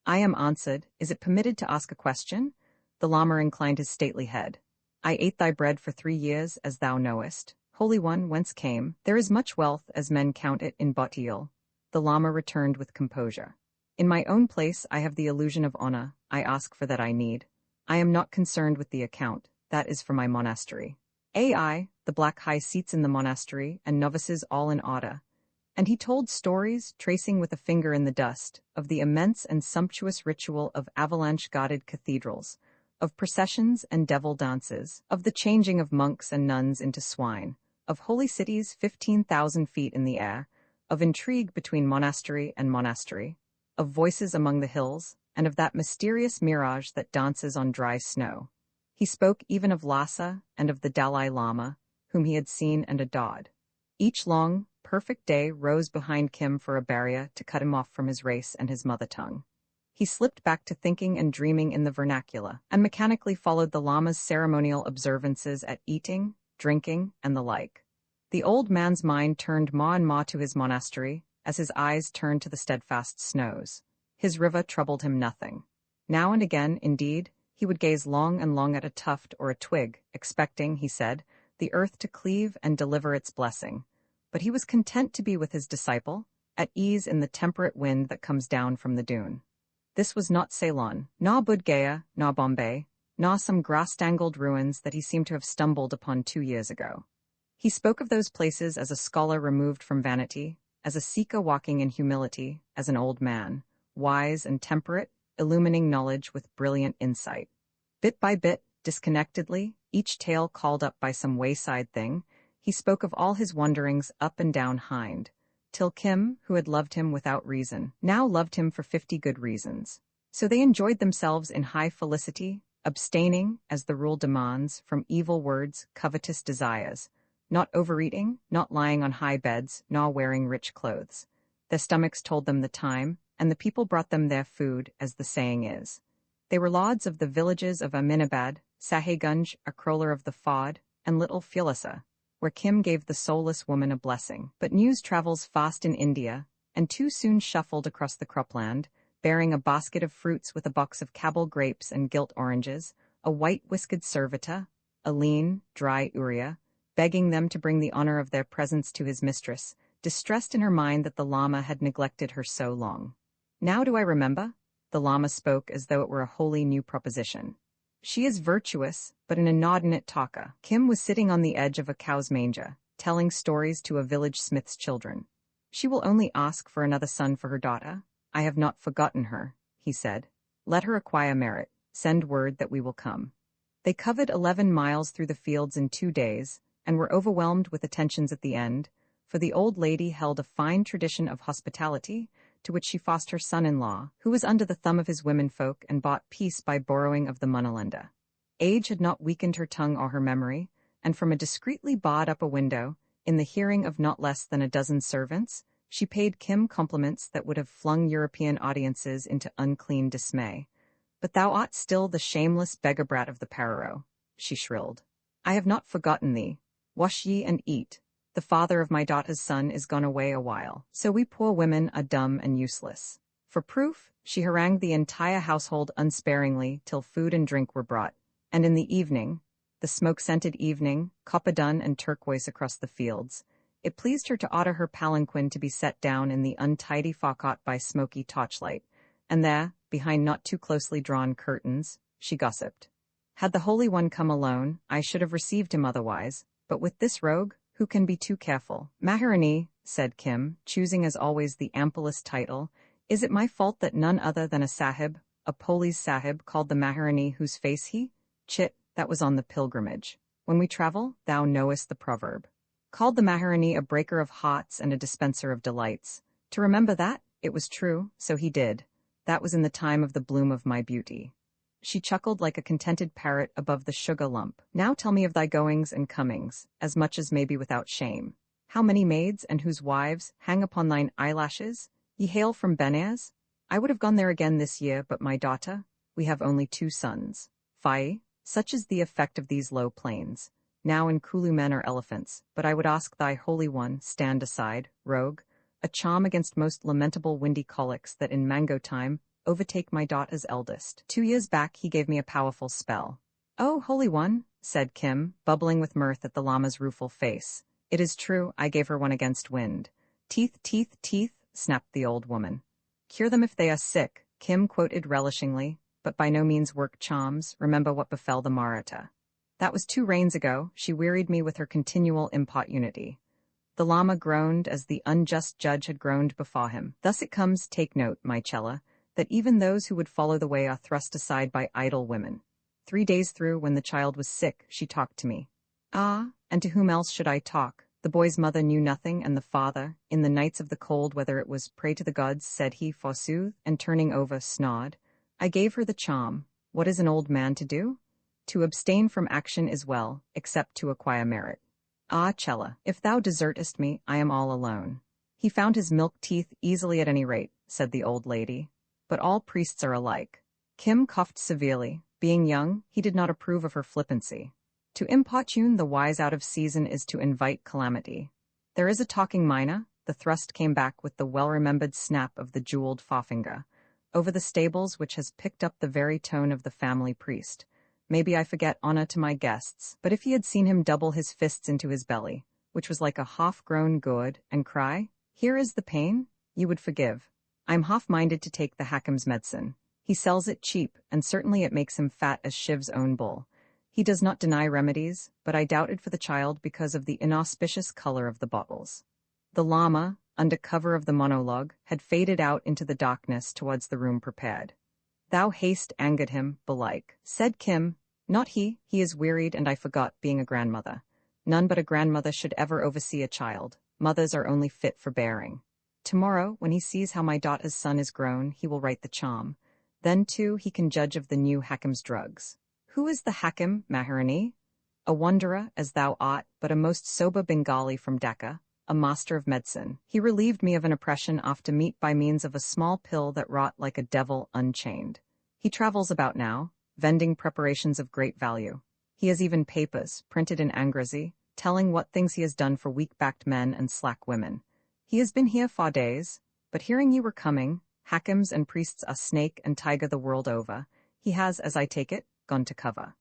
I am answered. Is it permitted to ask a question? The Lama inclined his stately head. I ate thy bread for 3 years, as thou knowest. Holy One, whence came? There is much wealth, as men count it, in Botiel. The Lama returned with composure. In my own place I have the illusion of honor. I ask for that I need. I am not concerned with the account. That is for my monastery. Ai, the black high seats in the monastery, and novices all in order. And he told stories, tracing with a finger in the dust, of the immense and sumptuous ritual of avalanche-guarded cathedrals, of processions and devil dances, of the changing of monks and nuns into swine, of holy cities 15,000 feet in the air, of intrigue between monastery and monastery, of voices among the hills, and of that mysterious mirage that dances on dry snow. He spoke even of Lhasa and of the Dalai Lama, whom he had seen and adored. Each long, perfect day rose behind Kim for a barrier to cut him off from his race and his mother tongue. He slipped back to thinking and dreaming in the vernacular, and mechanically followed the Lama's ceremonial observances at eating, drinking, and the like. The old man's mind turned more and more to his monastery, as his eyes turned to the steadfast snows. His river troubled him nothing. Now and again, indeed, he would gaze long and long at a tuft or a twig, expecting, he said, the earth to cleave and deliver its blessing. But he was content to be with his disciple, at ease in the temperate wind that comes down from the dune. This was not Ceylon, nor Bodh Gaya, nor Bombay, nor some grass-dangled ruins that he seemed to have stumbled upon 2 years ago. He spoke of those places as a scholar removed from vanity, as a seeker walking in humility, as an old man, wise and temperate, illumining knowledge with brilliant insight. Bit by bit, disconnectedly, each tale called up by some wayside thing, he spoke of all his wanderings up and down Hind, till Kim, who had loved him without reason, now loved him for 50 good reasons. So they enjoyed themselves in high felicity, abstaining, as the rule demands, from evil words, covetous desires, not overeating, not lying on high beds, nor wearing rich clothes. Their stomachs told them the time, and the people brought them their food, as the saying is. They were lords of the villages of Aminabad, Sahegunj, Akrolar of the Fod, and Little Philisa, where Kim gave the soulless woman a blessing. But news travels fast in India, and too soon shuffled across the cropland, bearing a basket of fruits with a box of Kabul grapes and gilt oranges, a white-whiskered servitor, a lean, dry Uriah, begging them to bring the honor of their presence to his mistress, distressed in her mind that the Lama had neglected her so long. Now do I remember? The Lama spoke as though it were a wholly new proposition. She is virtuous, but an inordinate talker. Kim was sitting on the edge of a cow's manger, telling stories to a village smith's children. She will only ask for another son for her daughter. I have not forgotten her, he said. Let her acquire merit. Send word that we will come. They covered 11 miles through the fields in 2 days, and were overwhelmed with attentions at the end, for the old lady held a fine tradition of hospitality, to which she forced her son-in-law, who was under the thumb of his womenfolk and bought peace by borrowing of the monolenda. Age had not weakened her tongue or her memory, and from a discreetly barred up a window, in the hearing of not less than a dozen servants, she paid Kim compliments that would have flung European audiences into unclean dismay. "But thou art still the shameless beggar-brat of the Pararo," she shrilled. "I have not forgotten thee. Wash ye and eat. The father of my daughter's son is gone away a while, so we poor women are dumb and useless." For proof, she harangued the entire household unsparingly till food and drink were brought, and in the evening, the smoke-scented evening, copper-dun and turquoise across the fields, it pleased her to order her palanquin to be set down in the untidy forecot by smoky torchlight, and there, behind not too closely drawn curtains, she gossiped. "Had the Holy One come alone, I should have received him otherwise, but with this rogue, who can be too careful?" "Maharani," said Kim, choosing as always the amplest title, "is it my fault that none other than a sahib, a police sahib called the Maharani whose face he? Chit, that was on the pilgrimage. When we travel, thou knowest the proverb. Called the Maharani a breaker of hearts and a dispenser of delights. To remember that, it was true, so he did. That was in the time of the bloom of my beauty." She chuckled like a contented parrot above the sugar lump. "Now tell me of thy goings and comings, as much as may be without shame. How many maids and whose wives hang upon thine eyelashes? Ye hail from Benares? I would have gone there again this year, but my daughter, we have only 2 sons. Fie, such is the effect of these low plains. Now in Kulu men are elephants, but I would ask thy Holy One, stand aside, rogue, a charm against most lamentable windy colics that in mango time overtake my daughter's eldest. 2 years back he gave me a powerful spell." "Oh, Holy One," said Kim, bubbling with mirth at the llama's rueful face. "It is true, I gave her one against wind." "Teeth, teeth, teeth," snapped the old woman. "Cure them if they are sick," Kim quoted relishingly, "but by no means work charms, remember what befell the Maratha. That was 2 reigns ago, she wearied me with her continual importunity." The llama groaned as the unjust judge had groaned before him. "Thus it comes, take note, my Chella, that even those who would follow the way are thrust aside by idle women. 3 days through, when the child was sick, she talked to me." "Ah, and to whom else should I talk? The boy's mother knew nothing, and the father, in the nights of the cold, whether it was pray to the gods, said he, forsooth, and turning over, snored. I gave her the charm. What is an old man to do? To abstain from action is well, except to acquire merit. Ah, Chella, if thou desertest me, I am all alone." "He found his milk teeth easily at any rate," said the old lady. "But all priests are alike." Kim coughed severely. Being young, he did not approve of her flippancy. To importune the wise out of season is to invite calamity. "There is a talking mina," the thrust came back with the well-remembered snap of the jeweled forefinger, "over the stables which has picked up the very tone of the family priest. Maybe I forget honor to my guests, but if ye had seen him double his fists into his belly, which was like a half-grown gourd, and cry, 'Here is the pain,' ye would forgive. I'm half-minded to take the Hakim's medicine. He sells it cheap, and certainly it makes him fat as Shiv's own bull. He does not deny remedies, but I doubted for the child because of the inauspicious color of the bottles." The llama, under cover of the monologue, had faded out into the darkness towards the room prepared. "Thou haste angered him, belike," said Kim. "Not he is wearied, and I forgot, being a grandmother. None but a grandmother should ever oversee a child. Mothers are only fit for bearing. Tomorrow, when he sees how my daughter's son is grown, he will write the charm. Then, too, he can judge of the new Hakim's drugs." "Who is the Hakim, Maharani?" "A wanderer, as thou art, but a most sober Bengali from Dhaka, a master of medicine. He relieved me of an oppression after meat by means of a small pill that wrought like a devil unchained. He travels about now, vending preparations of great value. He has even papers, printed in Angrezi, telling what things he has done for weak-backed men and slack women. He has been here 4 days, but hearing you were coming, Hakims and priests are snake and tiger the world over, he has, as I take it, gone to cover."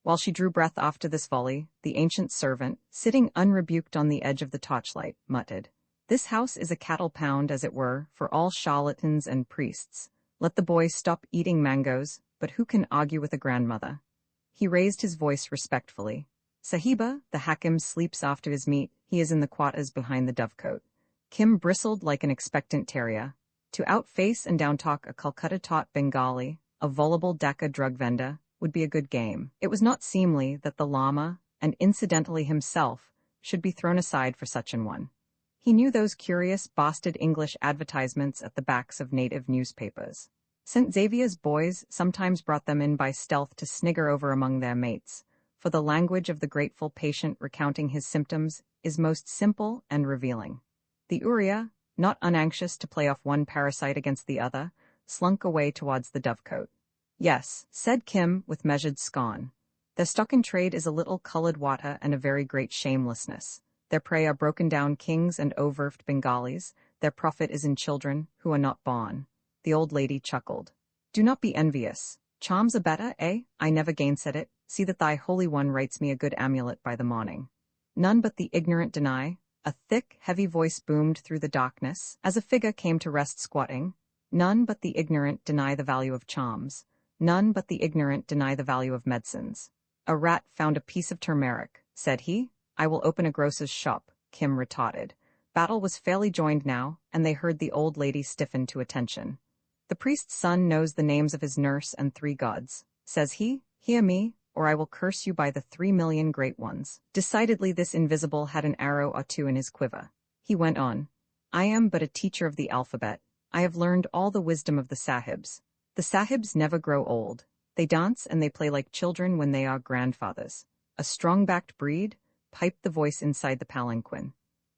While she drew breath after this volley, the ancient servant, sitting unrebuked on the edge of the torchlight, muttered, "This house is a cattle pound, as it were, for all charlatans and priests. Let the boy stop eating mangoes, but who can argue with a grandmother?" He raised his voice respectfully. "Sahiba, the Hakim sleeps after his meat, he is in the quarters behind the dovecote." Kim bristled like an expectant terrier. To outface and downtalk a Calcutta-taught Bengali, a voluble Dhaka drug vendor, would be a good game. It was not seemly that the llama, and incidentally himself, should be thrown aside for such an one. He knew those curious, bastard English advertisements at the backs of native newspapers. St. Xavier's boys sometimes brought them in by stealth to snigger over among their mates, for the language of the grateful patient recounting his symptoms is most simple and revealing. The Uriah, not unanxious to play off one parasite against the other, slunk away towards the dovecote. Yes, said Kim with measured scorn. Their stock in trade is a little coloured water and a very great shamelessness. Their prey are broken-down kings and overworked Bengalis. Their profit is in children who are not born. The old lady chuckled. Do not be envious. Charms are better, eh? I never gainsaid it. See that thy Holy One writes me a good amulet by the morning. None but the ignorant deny. A thick, heavy voice boomed through the darkness as a figure came to rest squatting. None but the ignorant deny the value of charms. None but the ignorant deny the value of medicines. A rat found a piece of turmeric, said he. I will open a grocer's shop, Kim retorted. Battle was fairly joined now, and they heard the old lady stiffen to attention. The priest's son knows the names of his nurse and 3 gods. Says he, hear me, or I will curse you by the 3,000,000 great ones. Decidedly this invisible had an arrow or 2 in his quiver. He went on. I am but a teacher of the alphabet. I have learned all the wisdom of the sahibs. The sahibs never grow old. They dance and they play like children when they are grandfathers. A strong-backed breed, piped the voice inside the palanquin.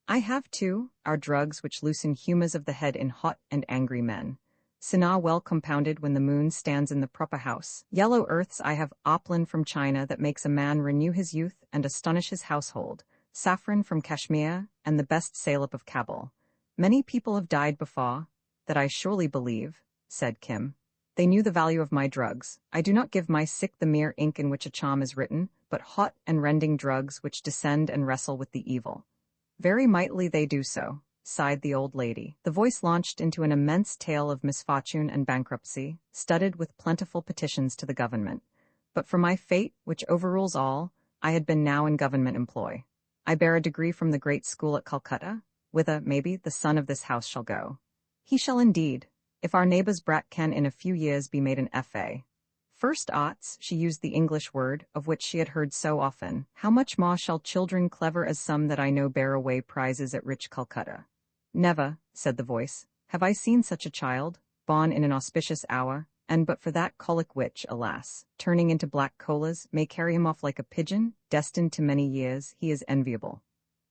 I have, too, our drugs which loosen humours of the head in hot and angry men. Sinar well compounded when the moon stands in the proper house. Yellow earths I have oplin from China that makes a man renew his youth and astonish his household. Saffron from Kashmir and the best salep of Kabul. Many people have died before, that I surely believe, said Kim. They knew the value of my drugs. I do not give my sick the mere ink in which a charm is written, but hot and rending drugs which descend and wrestle with the evil. Very mightily they do so, sighed the old lady. The voice launched into an immense tale of misfortune and bankruptcy, studded with plentiful petitions to the government. But for my fate, which overrules all, I had been now in government employ. I bear a degree from the great school at Calcutta, whither, maybe, the son of this house shall go. He shall indeed, if our neighbour's brat can in a few years be made an F.A. First oughts, she used the English word, of which she had heard so often. How much more shall children clever as some that I know bear away prizes at rich Calcutta? Never, said the voice, have I seen such a child, born in an auspicious hour, and but for that colic which, alas, turning into black colas, may carry him off like a pigeon, destined to many years, he is enviable.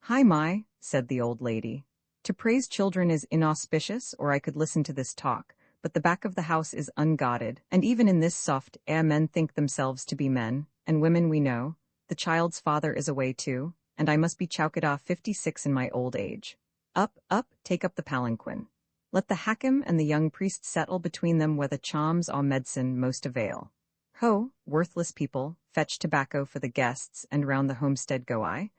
Hi my, said the old lady. To praise children is inauspicious, or I could listen to this talk, but the back of the house is unguarded, and even in this soft air men think themselves to be men, and women we know. The child's father is away too, and I must be Chowkada 56 in my old age. Up, take up the palanquin. Let the hakim and the young priest settle between them whether charms or medicine most avail. Ho, worthless people, fetch tobacco for the guests, and round the homestead go I.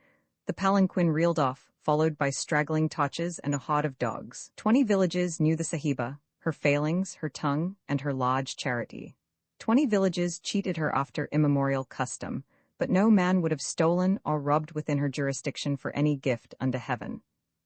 The palanquin reeled off, followed by straggling torches and a horde of dogs. 20 villages knew the sahiba, her failings, her tongue, and her large charity. 20 villages cheated her after immemorial custom, but no man would have stolen or robbed within her jurisdiction for any gift unto heaven.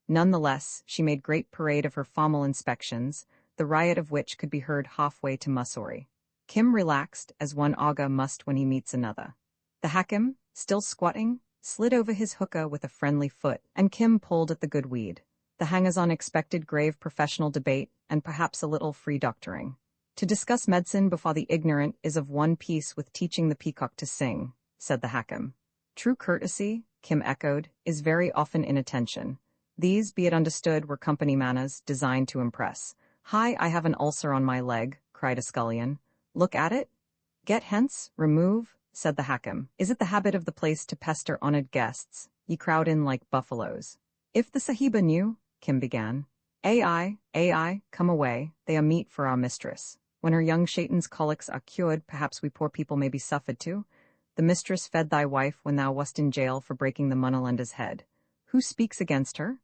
None the less, she made great parade of her formal inspections, the riot of which could be heard halfway to Mussoorie. Kim relaxed, as one aga must when he meets another. The hakim, still squatting, slid over his hookah with a friendly foot, and Kim pulled at the good weed. The hangers-on expected grave professional debate, and perhaps a little free doctoring. To discuss medicine before the ignorant is of one piece with teaching the peacock to sing, said the hakim. True courtesy, Kim echoed, is very often inattention. These, be it understood, were company manners, designed to impress. Hi, I have an ulcer on my leg, cried a scullion. Look at it? Get hence, remove, said the hakim. Is it the habit of the place to pester honoured guests? Ye crowd in like buffaloes. If the sahiba knew, Kim began. Ai, come away, they are meat for our mistress. When her young Shaitan's colics are cured, perhaps we poor people may be suffered too. The mistress fed thy wife when thou wast in jail for breaking the monelender's head. Who speaks against her?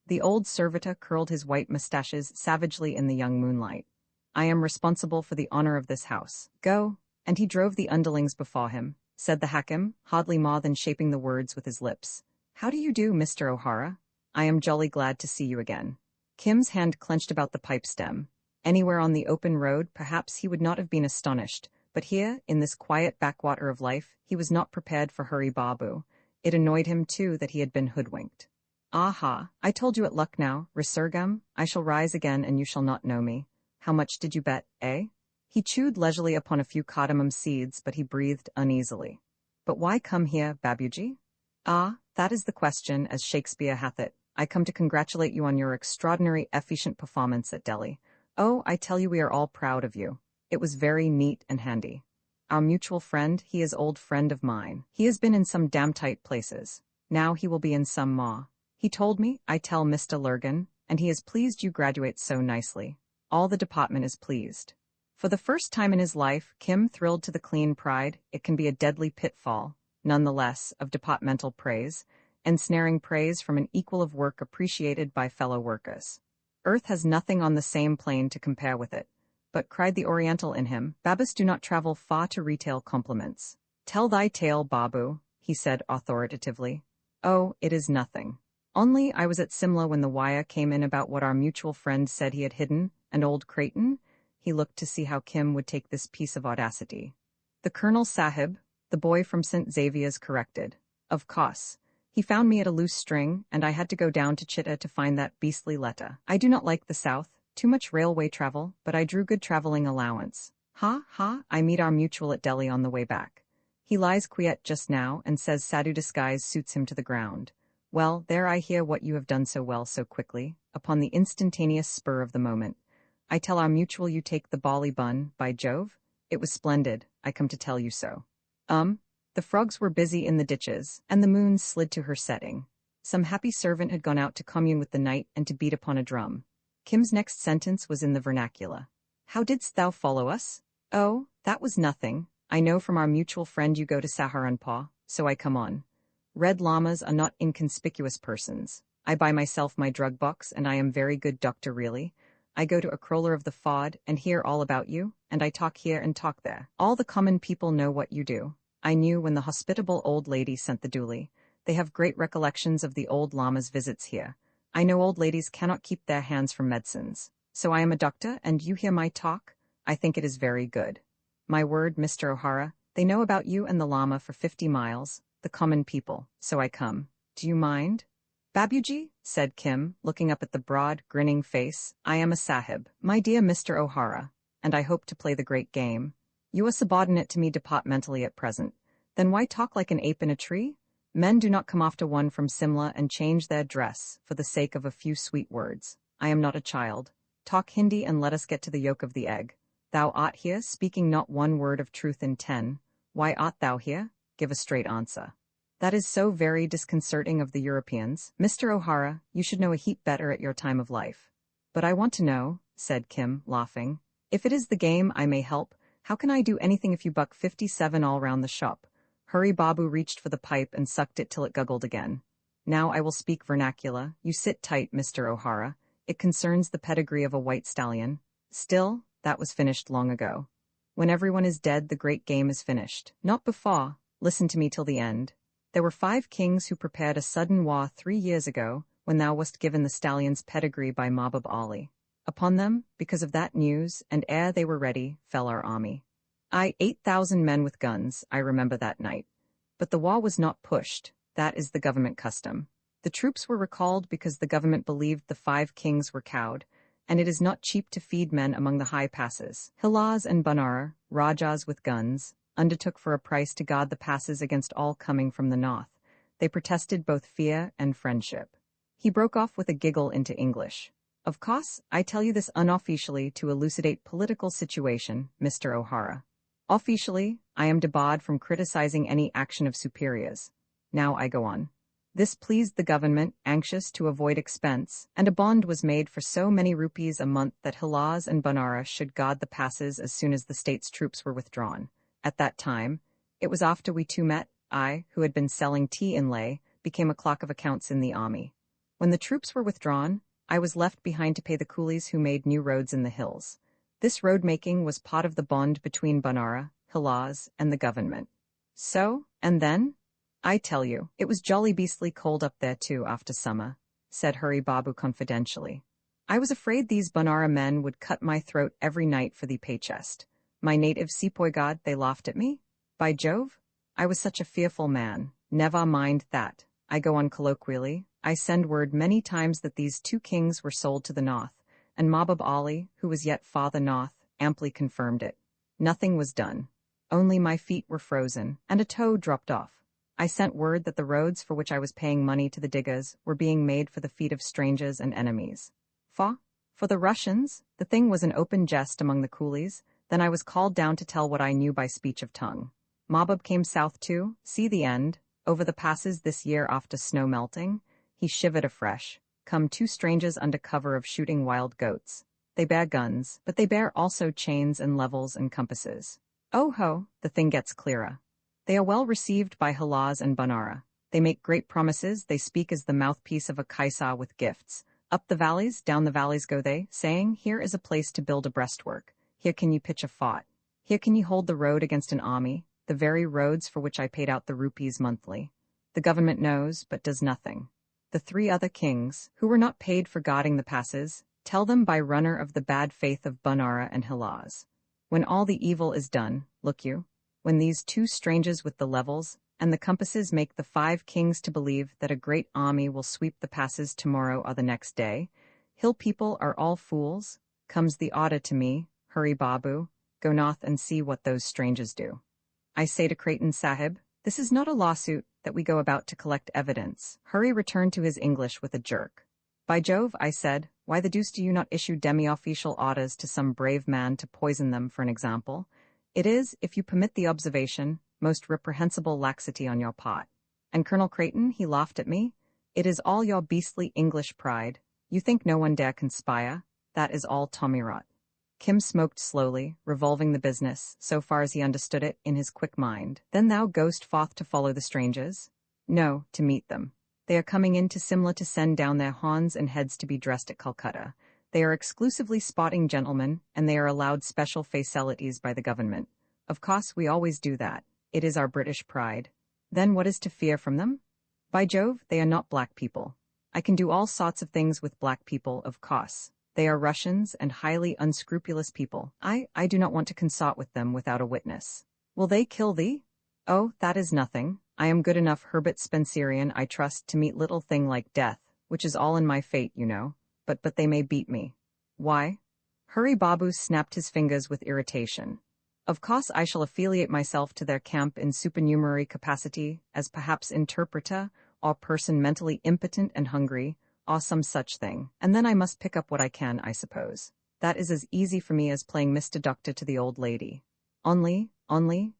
The old servitor curled his white moustaches savagely in the young moonlight. I am responsible for the honour of this house. Go, and he drove the underlings before him, said the hakim, hardly more than shaping the words with his lips. How do you do, Mr. O'Hara? I am jolly glad to see you again. Kim's hand clenched about the pipe stem. Anywhere on the open road, perhaps he would not have been astonished, but here, in this quiet backwater of life, he was not prepared for hurry babu. It annoyed him, too, that he had been hoodwinked. Aha, I told you at Lucknow, Resurgam, I shall rise again and you shall not know me. How much did you bet, eh? He chewed leisurely upon a few cardamom seeds, but he breathed uneasily. But why come here, Babuji? Ah, that is the question, as Shakespeare hath it. I come to congratulate you on your extraordinary efficient performance at Delhi. Oh, I tell you we are all proud of you. It was very neat and handy. Our mutual friend, he is old friend of mine. He has been in some damn tight places. Now he will be in some more. He told me, I tell Mr. Lurgan, and he is pleased you graduate so nicely. All the department is pleased. For the first time in his life, Kim thrilled to the clean pride, it can be a deadly pitfall, nonetheless, of departmental praise, ensnaring praise from an equal of work appreciated by fellow workers. Earth has nothing on the same plane to compare with it. But, cried the Oriental in him, Babas, do not travel far to retail compliments. Tell thy tale, Babu, he said authoritatively. Oh, it is nothing. Only I was at Simla when the wire came in about what our mutual friend said he had hidden, and old Creighton. He looked to see how Kim would take this piece of audacity. The Colonel Sahib, the boy from St. Xavier's, corrected. Of course. He found me at a loose string, and I had to go down to Chitta to find that beastly letter. I do not like the South, too much railway travel, but I drew good travelling allowance. I meet our mutual at Delhi on the way back. He lies quiet just now, and says Sadhu disguise suits him to the ground. Well, there I hear what you have done so well so quickly, upon the instantaneous spur of the moment. I tell our mutual you take the bally bun, by Jove. It was splendid, I come to tell you so. The frogs were busy in the ditches, and the moon slid to her setting. Some happy servant had gone out to commune with the night and to beat upon a drum. Kim's next sentence was in the vernacular. How didst thou follow us? Oh, that was nothing. I know from our mutual friend you go to Saharanpur, so I come on. Red llamas are not inconspicuous persons. I buy myself my drug box, and I am very good doctor really. I go to a crawler of the Ford and hear all about you, and I talk here and talk there. All the common people know what you do. I knew when the hospitable old lady sent the dooli. They have great recollections of the old lama's visits here. I know old ladies cannot keep their hands from medicines. So I am a doctor, and you hear my talk? I think it is very good. My word, Mr. O'Hara, they know about you and the lama for 50 miles, the common people, so I come. Do you mind? Babuji, said Kim, looking up at the broad, grinning face, I am a sahib, my dear Mr. O'Hara, and I hope to play the great game. You are subordinate to me departmentally at present. Then why talk like an ape in a tree? Men do not come after one from Simla and change their dress for the sake of a few sweet words. I am not a child. Talk Hindi and let us get to the yolk of the egg. Thou art here, speaking not one word of truth in 10. Why art thou here? Give a straight answer. That is so very disconcerting of the Europeans. Mr. O'Hara, you should know a heap better at your time of life. But I want to know, said Kim, laughing. If it is the game, I may help. How can I do anything if you buck 57 all round the shop? Hurry Babu reached for the pipe and sucked it till it guggled again. Now I will speak vernacular. You sit tight, Mr. O'Hara. It concerns the pedigree of a white stallion. Still, that was finished long ago. When everyone is dead, the great game is finished. Not before. Listen to me till the end. There were 5 kings who prepared a sudden war 3 years ago, when thou wast given the stallion's pedigree by Mahbub Ali. Upon them, because of that news, and ere they were ready, fell our army. 8,000 men with guns, I remember that night. But the war was not pushed. That is the government custom. The troops were recalled because the government believed the 5 kings were cowed, and it is not cheap to feed men among the high passes. Hilaz and Banara, Rajas with guns, undertook for a price to guard the passes against all coming from the north. They protested both fear and friendship. He broke off with a giggle into English. Of course, I tell you this unofficially to elucidate political situation, Mr. O'Hara. Officially, I am debarred from criticizing any action of superiors. Now I go on. This pleased the government, anxious to avoid expense, and a bond was made for so many rupees a month that Hilaz and Banara should guard the passes as soon as the state's troops were withdrawn. At that time, it was after we two met, I, who had been selling tea in Leh, became a clerk of accounts in the army. When the troops were withdrawn, I was left behind to pay the coolies who made new roads in the hills. This road-making was part of the bond between Banara, Hilaz, and the government. So, and then? I tell you, it was jolly beastly cold up there too after summer, said Hurry Babu confidentially. I was afraid these Banara men would cut my throat every night for the pay chest. My native sepoy god, they laughed at me? By Jove! I was such a fearful man. Never mind that. I go on colloquially. I send word many times that these two kings were sold to the North, and Mahbub Ali, who was yet farther north, amply confirmed it. Nothing was done. Only my feet were frozen, and a toe dropped off. I sent word that the roads for which I was paying money to the diggers were being made for the feet of strangers and enemies. For the Russians, the thing was an open jest among the coolies. Then I was called down to tell what I knew by speech of tongue. Mahbub came south too, see the end, over the passes this year after snow melting. He shivered afresh. Come two strangers under cover of shooting wild goats. They bear guns, but they bear also chains and levels and compasses. Oh ho, the thing gets clearer. They are well received by Halaz and Banara. They make great promises, they speak as the mouthpiece of a Kaisar with gifts. Up the valleys, down the valleys go they, saying, here is a place to build a breastwork. Here can you pitch a fort. Here can you hold the road against an army, the very roads for which I paid out the rupees monthly. The government knows, but does nothing. The three other kings, who were not paid for guarding the passes, tell them by runner of the bad faith of Banara and Hilaz. When all the evil is done, look you, when these two strangers with the levels and the compasses make the five kings to believe that a great army will sweep the passes tomorrow or the next day, hill people are all fools, comes the order to me, hurry Babu, go north and see what those strangers do. I say to Creighton Sahib, this is not a lawsuit that we go about to collect evidence. Hurry returned to his English with a jerk. By Jove, I said, why the deuce do you not issue demi-official orders to some brave man to poison them, for an example? It is, if you permit the observation, most reprehensible laxity on your part. And Colonel Creighton, he laughed at me, it is all your beastly English pride. You think no one dare conspire? That is all tommyrot. Kim smoked slowly, revolving the business, so far as he understood it, in his quick mind. Then thou goest forth to follow the strangers? No, to meet them. They are coming in to Simla to send down their horns and heads to be dressed at Calcutta. They are exclusively spotting gentlemen, and they are allowed special facilities by the government. Of course, we always do that. It is our British pride. Then what is to fear from them? By Jove, they are not black people. I can do all sorts of things with black people, of course. They are Russians and highly unscrupulous people. I do not want to consort with them without a witness. Will they kill thee? Oh, that is nothing. I am good enough Herbert Spencerian, I trust, to meet little thing like death, which is all in my fate, you know. But they may beat me. Why? Hurry Babu snapped his fingers with irritation. Of course I shall affiliate myself to their camp in supernumerary capacity, as perhaps interpreter, or person mentally impotent and hungry, or some such thing, and then I must pick up what I can, I suppose. That is as easy for me as playing Mr. Doctor to the old lady. Only,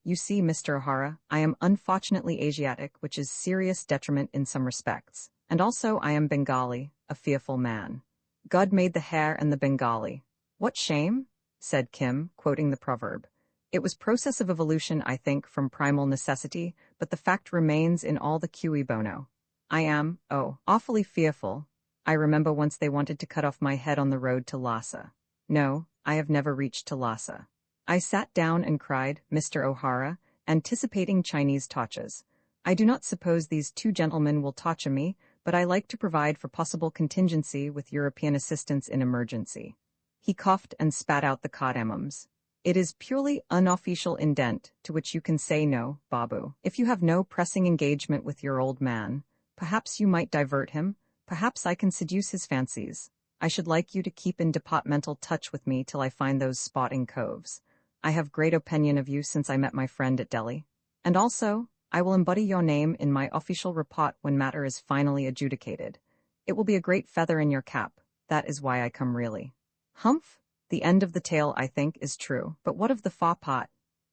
you see, Mr. O'Hara, I am unfortunately Asiatic, which is serious detriment in some respects, and also I am Bengali, a fearful man. God made the hare and the Bengali. What shame? Said Kim, quoting the proverb. It was process of evolution, I think, from primal necessity, but the fact remains in all the cui bono. I am, awfully fearful. I remember once they wanted to cut off my head on the road to Lhasa. No, I have never reached to Lhasa. I sat down and cried, Mr. O'Hara, anticipating Chinese tortures. I do not suppose these two gentlemen will torture me, but I like to provide for possible contingency with European assistance in emergency. He coughed and spat out the cardamoms. It is purely unofficial indent, to which you can say no, Babu. If you have no pressing engagement with your old man, perhaps you might divert him, perhaps I can seduce his fancies. I should like you to keep in departmental touch with me till I find those spotting coves. I have great opinion of you since I met my friend at Delhi. And also, I will embody your name in my official report when matter is finally adjudicated. It will be a great feather in your cap. That is why I come really. Humph! The end of the tale, I think, is true. But what of the fa pot?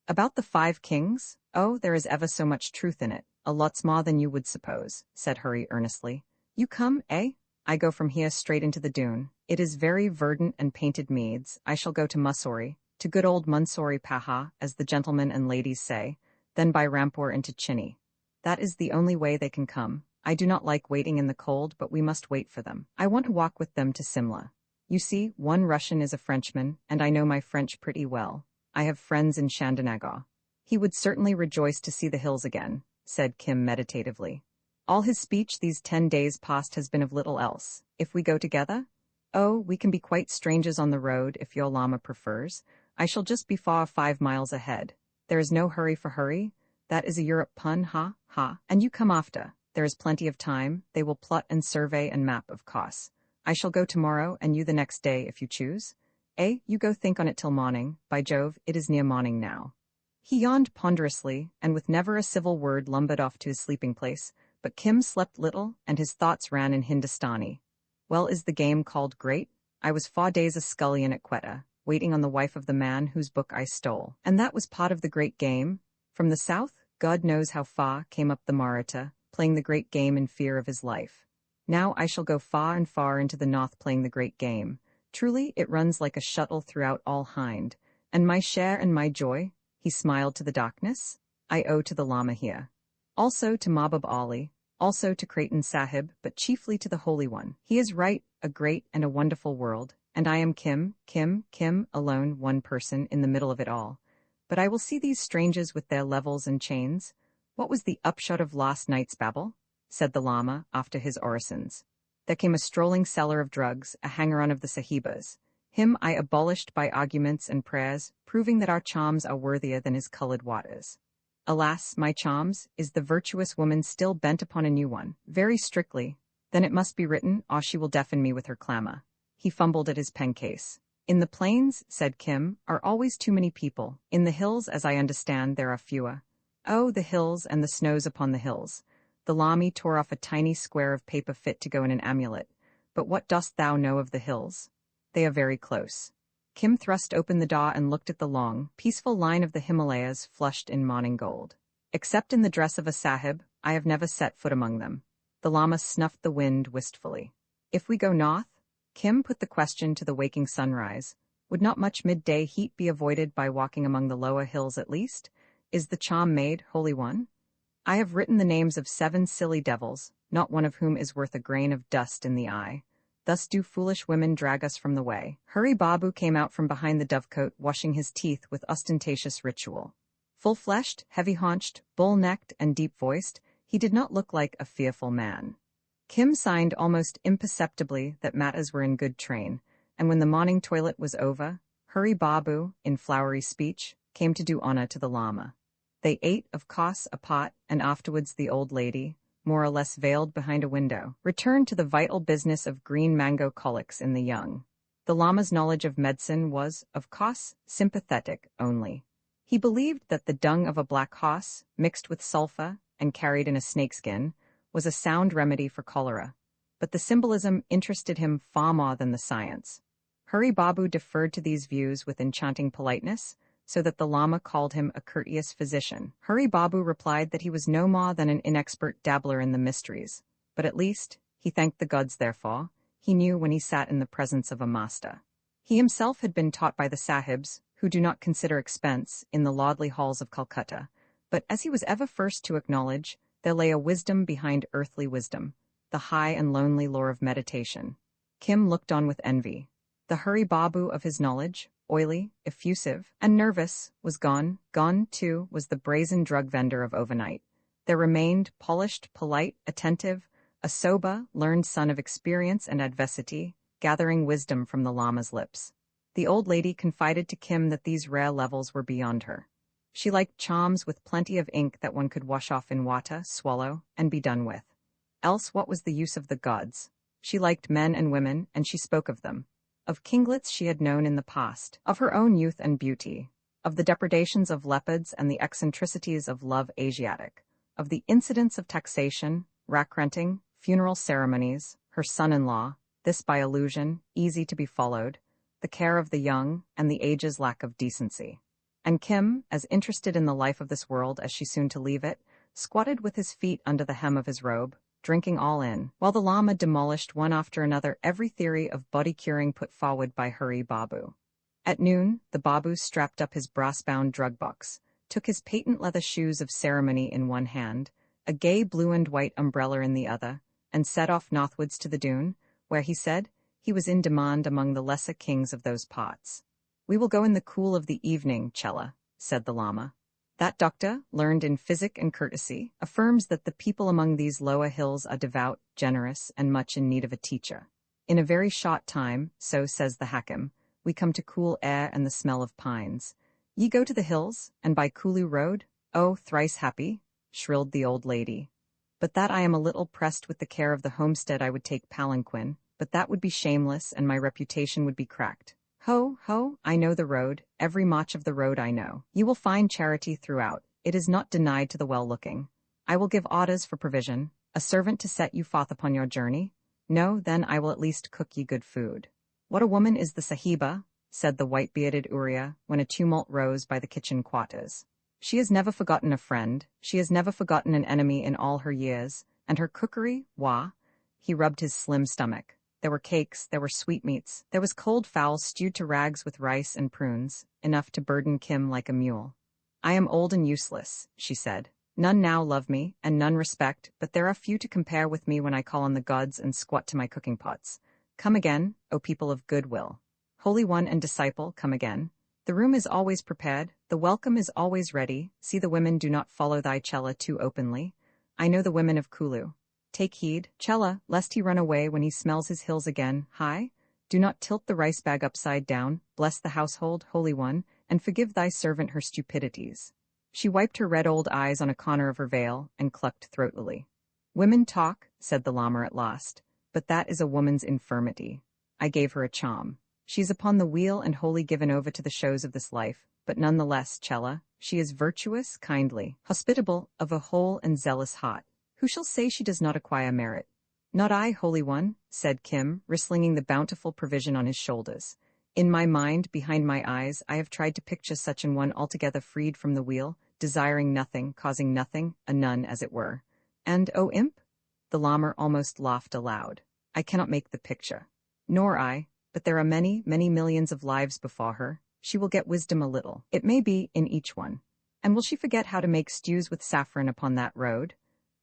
About the 5 kings? Oh, there is ever so much truth in it. A lots more than you would suppose, said Hurry earnestly. You come, eh? I go from here straight into the dune. It is very verdant and painted meads. I shall go to Mussoorie, to good old Munsori Paha, as the gentlemen and ladies say, then by Rampur into Chinny. That is the only way they can come. I do not like waiting in the cold, but we must wait for them. I want to walk with them to Simla. You see, one Russian is a Frenchman, and I know my French pretty well. I have friends in Chandanagar. He would certainly rejoice to see the hills again, said Kim meditatively. All his speech these 10 days past has been of little else. If we go together? Oh, we can be quite strangers on the road, if your lama prefers. I shall just be 5 miles ahead. There is no hurry for hurry. That is a Europe pun, ha, ha, and you come after. There is plenty of time, they will plot and survey and map of course. I shall go tomorrow, and you the next day, if you choose. You go think on it till morning, by Jove, it is near morning now. He yawned ponderously, and with never a civil word lumbered off to his sleeping place, but Kim slept little, and his thoughts ran in Hindustani. Well, is the game called great? I was 4 days a scullion at Quetta, waiting on the wife of the man whose book I stole. And that was part of the great game. From the south, God knows how far, came up the Maratha, playing the great game in fear of his life. Now I shall go far and far into the north playing the great game. Truly, it runs like a shuttle throughout all Hind. And my share and my joy, he smiled to the darkness, I owe to the Lama here. Also to Mahbub Ali, also to Creighton Sahib, but chiefly to the Holy One. He is right, a great and a wonderful world, and I am Kim, alone, one person in the middle of it all. But I will see these strangers with their levels and chains. What was the upshot of last night's babble? Said the Lama, after his orisons. There came a strolling seller of drugs, a hanger-on of the Sahibas. Him I abolished by arguments and prayers, proving that our charms are worthier than his colored waters. Alas, my charms, is the virtuous woman still bent upon a new one? Very strictly. Then it must be written, or she will deafen me with her clamor. He fumbled at his pen-case. In the plains, said Kim, are always too many people. In the hills, as I understand, there are fewer. Oh, the hills and the snows upon the hills. The Lama tore off a tiny square of paper fit to go in an amulet. But what dost thou know of the hills? They are very close. Kim thrust open the door and looked at the long, peaceful line of the Himalayas flushed in morning gold. Except in the dress of a sahib, I have never set foot among them. The Lama snuffed the wind wistfully. If we go north? Kim put the question to the waking sunrise. Would not much midday heat be avoided by walking among the lower hills at least? Is the charm made, Holy One? I have written the names of 7 silly devils, not one of whom is worth a grain of dust in the eye. Thus do foolish women drag us from the way. Hari Babu came out from behind the dovecote, washing his teeth with ostentatious ritual. Full-fleshed, heavy-haunched, bull-necked, and deep-voiced, he did not look like a fearful man. Kim signed almost imperceptibly that matters were in good train, and when the morning toilet was over, Hari Babu, in flowery speech, came to do honor to the Lama. They ate, of course, apart, and afterwards the old lady, more or less veiled behind a window, returned to the vital business of green mango colics in the young. The Lama's knowledge of medicine was, of course, sympathetic only. He believed that the dung of a black horse, mixed with sulphur and carried in a snakeskin, was a sound remedy for cholera, but the symbolism interested him far more than the science. Hari Babu deferred to these views with enchanting politeness, so that the Lama called him a courteous physician. Hari Babu replied that he was no more than an inexpert dabbler in the mysteries, but at least, he thanked the gods therefore, he knew when he sat in the presence of a master. He himself had been taught by the sahibs, who do not consider expense, in the lordly halls of Calcutta, but as he was ever first to acknowledge, there lay a wisdom behind earthly wisdom, the high and lonely lore of meditation. Kim looked on with envy. The Hari Babu of his knowledge, oily, effusive, and nervous, was gone. Gone, too, was the brazen drug vendor of overnight. There remained, polished, polite, attentive, a sober, learned son of experience and adversity, gathering wisdom from the Lama's lips. The old lady confided to Kim that these rare levels were beyond her. She liked charms with plenty of ink that one could wash off in water, swallow, and be done with. Else what was the use of the gods? She liked men and women, and she spoke of them. Of kinglets she had known in the past, of her own youth and beauty, of the depredations of leopards and the eccentricities of love Asiatic, of the incidents of taxation, rack-renting, funeral ceremonies, her son-in-law, this by illusion, easy to be followed, the care of the young, and the age's lack of decency. And Kim, as interested in the life of this world as she soon to leave it, squatted with his feet under the hem of his robe, drinking all in, while the Lama demolished one after another every theory of body curing put forward by Hari Babu. At noon, the Babu strapped up his brass-bound drug box, took his patent leather shoes of ceremony in one hand, a gay blue and white umbrella in the other, and set off northwards to the dune, where he said he was in demand among the lesser kings of those parts. We will go in the cool of the evening, Chella, said the Lama. That doctor, learned in physic and courtesy, affirms that the people among these lower hills are devout, generous, and much in need of a teacher. In a very short time, so says the Hakim, we come to cool air and the smell of pines. Ye go to the hills, and by Kulu road? Oh, thrice happy, shrilled the old lady. But that I am a little pressed with the care of the homestead I would take palanquin, but that would be shameless and my reputation would be cracked. Ho, ho, I know the road, every motch of the road I know. You will find charity throughout, it is not denied to the well-looking. I will give orders for provision, a servant to set you forth upon your journey. No, then I will at least cook ye good food. What a woman is the Sahiba, said the white-bearded Uriah, when a tumult rose by the kitchen quarters. She has never forgotten a friend, she has never forgotten an enemy in all her years, and her cookery, wah! He rubbed his slim stomach. There were cakes, there were sweetmeats, there was cold fowl stewed to rags with rice and prunes, enough to burden Kim like a mule. I am old and useless, she said. None now love me, and none respect, but there are few to compare with me when I call on the gods and squat to my cooking pots. Come again, O people of good will. Holy One and disciple, come again. The room is always prepared, the welcome is always ready, see the women do not follow thy Chela too openly. I know the women of Kulu. Take heed, Chela, lest he run away when he smells his hills again. Hi! Do not tilt the rice bag upside down, bless the household, Holy One, and forgive thy servant her stupidities. She wiped her red old eyes on a corner of her veil, and clucked throatily. Women talk, said the lammer at last, but that is a woman's infirmity. I gave her a charm. She is upon the wheel and wholly given over to the shows of this life, but none the less, Chela, she is virtuous, kindly, hospitable, of a whole and zealous heart. Who shall say she does not acquire merit? Not I, Holy One, said Kim, wristling the bountiful provision on his shoulders. In my mind, behind my eyes, I have tried to picture such an one altogether freed from the wheel, desiring nothing, causing nothing, a nun, as it were. And, oh imp? The lammer almost laughed aloud. I cannot make the picture. Nor I, but there are many, many millions of lives before her. She will get wisdom a little, it may be, in each one. And will she forget how to make stews with saffron upon that road?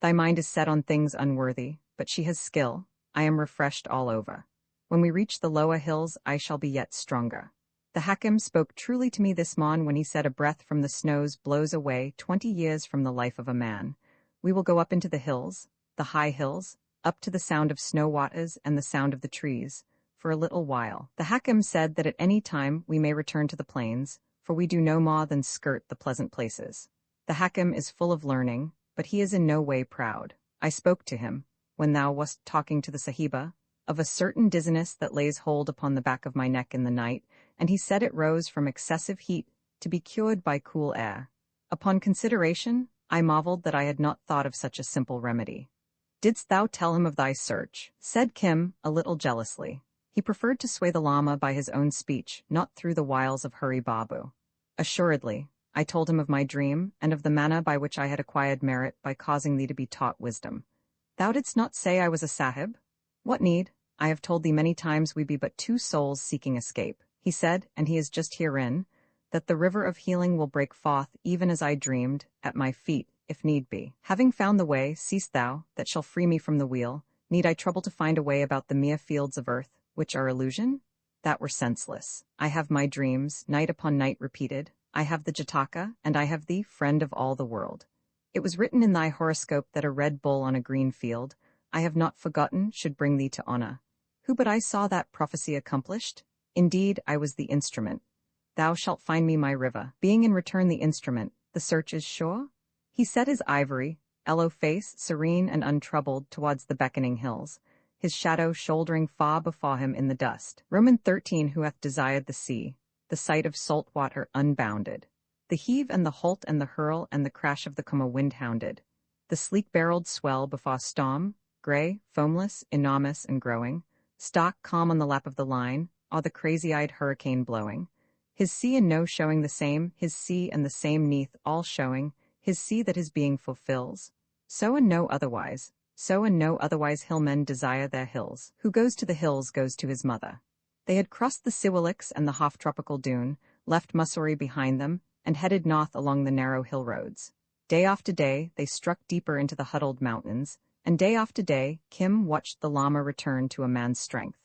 Thy mind is set on things unworthy, but she has skill. I am refreshed all over. When we reach the lower hills, I shall be yet stronger. The Hakim spoke truly to me this morn when he said a breath from the snows blows away 20 years from the life of a man. We will go up into the hills, the high hills, up to the sound of snow waters and the sound of the trees, for a little while. The Hakim said that at any time we may return to the plains, for we do no more than skirt the pleasant places. The Hakim is full of learning, but he is in no way proud. I spoke to him, when thou wast talking to the Sahiba, of a certain dizziness that lays hold upon the back of my neck in the night, and he said it rose from excessive heat, to be cured by cool air. Upon consideration, I marveled that I had not thought of such a simple remedy. Didst thou tell him of thy search? Said Kim, a little jealously. He preferred to sway the Lama by his own speech, not through the wiles of Hurry Babu. Assuredly, I told him of my dream, and of the manner by which I had acquired merit by causing thee to be taught wisdom. Thou didst not say I was a sahib? What need? I have told thee many times we be but two souls seeking escape. He said, and he is just herein, that the river of healing will break forth, even as I dreamed, at my feet, if need be. Having found the way, seest thou, that shall free me from the wheel, need I trouble to find a way about the mere fields of earth, which are illusion? That were senseless. I have my dreams, night upon night repeated. I have the Jataka, and I have thee, friend of all the world. It was written in thy horoscope that a red bull on a green field, I have not forgotten, should bring thee to honor. Who but I saw that prophecy accomplished? Indeed, I was the instrument. Thou shalt find me my river, being in return the instrument. The search is sure? He set his ivory, ellow face, serene and untroubled, towards the beckoning hills, his shadow shouldering far before him in the dust. Roman 13 who hath desired the sea, the sight of salt water unbounded, the heave and the halt and the hurl and the crash of the Kuma wind-hounded, the sleek-barreled swell before storm, grey, foamless, enormous and growing, stock calm on the lap of the line, or the crazy-eyed hurricane blowing, his sea and no showing the same, his sea and the same neath all showing, his sea that his being fulfills, so and no otherwise hillmen desire their hills. Who goes to the hills goes to his mother. They had crossed the Siwaliks and the half-tropical dune, left Mussoorie behind them, and headed north along the narrow hill roads. Day after day, they struck deeper into the huddled mountains, and day after day, Kim watched the Lama return to a man's strength.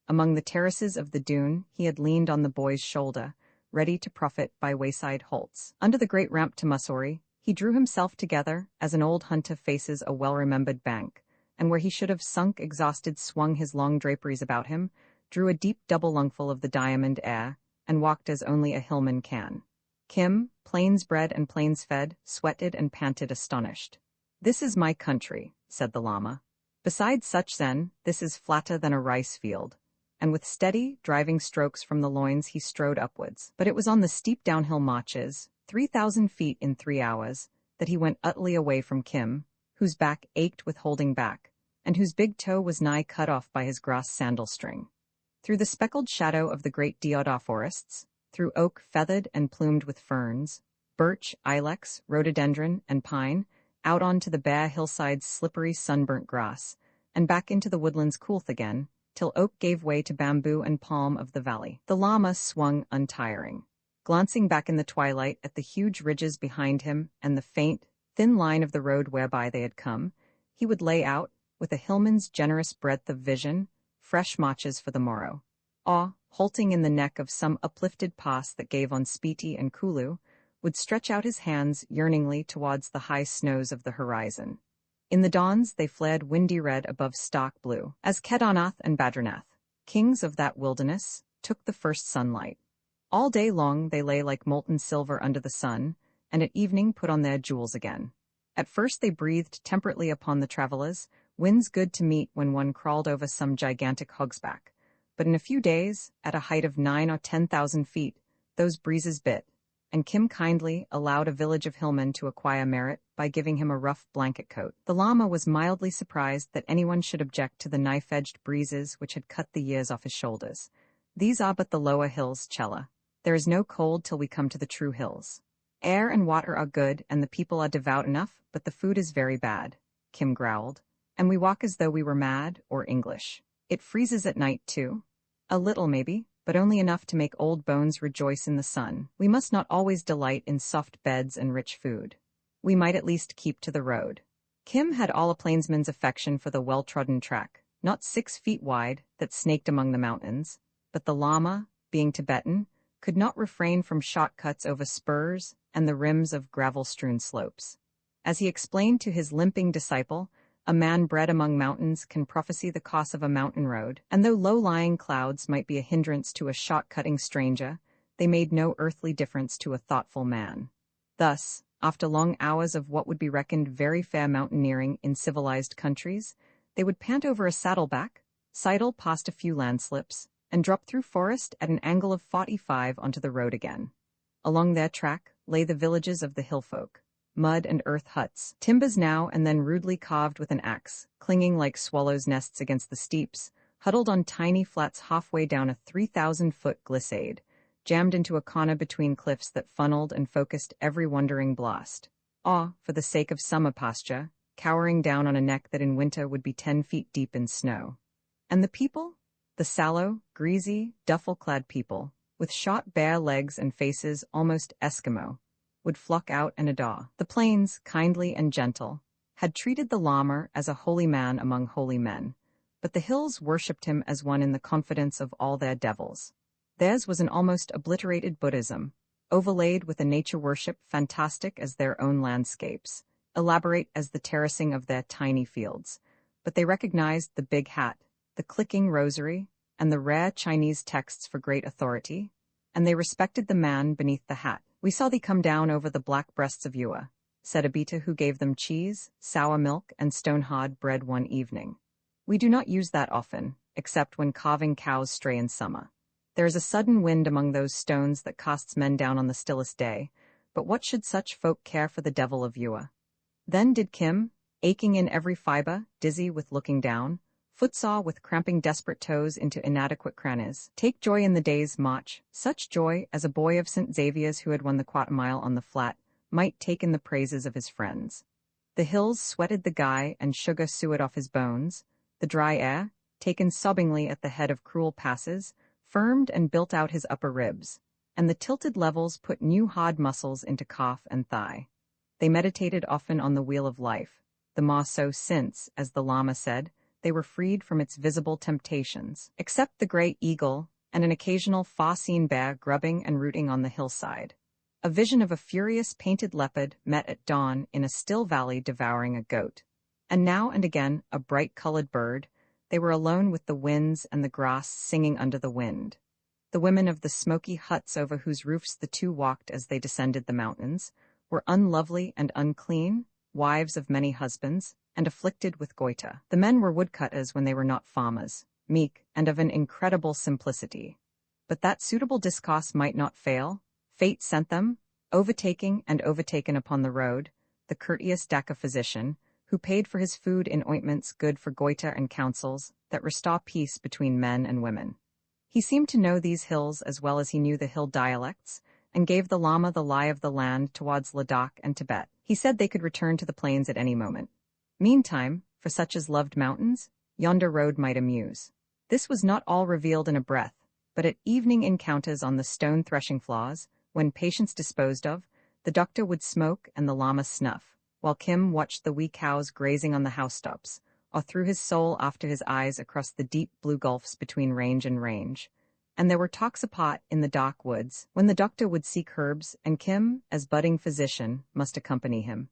Among the terraces of the dune, he had leaned on the boy's shoulder, ready to profit by wayside halts. Under the great ramp to Mussoorie, he drew himself together, as an old hunter faces a well-remembered bank, and where he should have sunk exhausted swung his long draperies about him, drew a deep double lungful of the diamond air, and walked as only a hillman can. Kim, plains-bred and plains-fed, sweated and panted astonished. This is my country. said the llama. "Besides such then, this is flatter than a rice field." And with steady, driving strokes from the loins he strode upwards. But it was on the steep downhill marches, 3,000 feet in 3 hours, that he went utterly away from Kim, whose back ached with holding back, and whose big toe was nigh cut off by his grass sandal string. Through the speckled shadow of the great deodar forests, through oak feathered and plumed with ferns, birch, ilex, rhododendron, and pine, out onto the bare hillside's slippery sunburnt grass, and back into the woodland's coolth again, till oak gave way to bamboo and palm of the valley. The llama swung untiring, glancing back in the twilight at the huge ridges behind him and the faint, thin line of the road whereby they had come. He would lay out, with a hillman's generous breadth of vision, fresh marches for the morrow. Halting in the neck of some uplifted pass that gave on Spiti and Kulu, would stretch out his hands yearningly towards the high snows of the horizon. In the dawns they flared windy red above stark blue, as Kedarnath and Badrinath, kings of that wilderness, took the first sunlight. All day long they lay like molten silver under the sun, and at evening put on their jewels again. At first they breathed temperately upon the travellers, winds good to meet when one crawled over some gigantic hogsback. But in a few days, at a height of 9,000 or 10,000 feet, those breezes bit, and Kim kindly allowed a village of hillmen to acquire merit by giving him a rough blanket coat. The llama was mildly surprised that anyone should object to the knife-edged breezes which had cut the years off his shoulders. "These are but the lower hills, Chella. There is no cold till we come to the true hills. Air and water are good, and the people are devout enough, but the food is very bad," Kim growled, "and we walk as though we were mad or English. It freezes at night, too. A little, maybe, but only enough to make old bones rejoice in the sun. We must not always delight in soft beds and rich food. We might at least keep to the road." Kim had all a plainsman's affection for the well-trodden track, not 6 feet wide, that snaked among the mountains, but the llama, being Tibetan, could not refrain from shortcuts over spurs and the rims of gravel-strewn slopes. As he explained to his limping disciple, a man bred among mountains can prophesy the course of a mountain road, and though low-lying clouds might be a hindrance to a short-cutting stranger, they made no earthly difference to a thoughtful man. Thus, after long hours of what would be reckoned very fair mountaineering in civilized countries, they would pant over a saddleback, sidle past a few landslips, and drop through forest at an angle of 45 onto the road again. Along their track lay the villages of the hillfolk, mud and earth huts, timbers now and then rudely carved with an axe, clinging like swallows' nests against the steeps, huddled on tiny flats halfway down a 3,000-foot glissade, jammed into a corner between cliffs that funneled and focused every wandering blast. For the sake of summer pasture, cowering down on a neck that in winter would be 10 feet deep in snow. And the people? The sallow, greasy, duffel-clad people, with short bare legs and faces almost Eskimo, would flock out and adore. The plains, kindly and gentle, had treated the llama as a holy man among holy men, but the hills worshipped him as one in the confidence of all their devils. Theirs was an almost obliterated Buddhism, overlaid with a nature worship fantastic as their own landscapes, elaborate as the terracing of their tiny fields. But they recognized the big hat, the clicking rosary, and the rare Chinese texts for great authority, and they respected the man beneath the hat. "We saw thee come down over the black breasts of Ewa," said Abita, who gave them cheese, sour milk, and stone-hard bread one evening. "We do not use that often, except when calving cows stray in summer. There is a sudden wind among those stones that casts men down on the stillest day, but what should such folk care for the devil of Ewa?" Then did Kim, aching in every fibre, dizzy with looking down, footsore with cramping desperate toes into inadequate crannies, take joy in the day's march, such joy as a boy of St. Xavier's who had won the quarter mile on the flat might take in the praises of his friends. The hills sweated the guy and sugar suet off his bones, the dry air, taken sobbingly at the head of cruel passes, firmed and built out his upper ribs, and the tilted levels put new hard muscles into calf and thigh. They meditated often on the wheel of life, the more so since, as the llama said, they were freed from its visible temptations, except the gray eagle and an occasional far-seen bear grubbing and rooting on the hillside. A vision of a furious painted leopard met at dawn in a still valley devouring a goat. And now and again a bright-colored bird. They were alone with the winds and the grass singing under the wind. The women of the smoky huts over whose roofs the two walked as they descended the mountains were unlovely and unclean, wives of many husbands, and afflicted with goiter. The men were woodcutters when they were not farmers, meek, and of an incredible simplicity. But that suitable discourse might not fail. Fate sent them, overtaking and overtaken upon the road, the courteous Dacca physician, who paid for his food in ointments good for goiter and counsels that restore peace between men and women. He seemed to know these hills as well as he knew the hill dialects, and gave the Lama the lie of the land towards Ladakh and Tibet. He said they could return to the plains at any moment. Meantime, for such as loved mountains, yonder road might amuse. This was not all revealed in a breath, but at evening encounters on the stone threshing floors, when patience disposed of, the doctor would smoke and the Lama snuff, while Kim watched the wee cows grazing on the housetops, or threw his soul after his eyes across the deep blue gulfs between range and range. And there were talks apart in the dark woods, when the doctor would seek herbs, and Kim, as budding physician, must accompany him.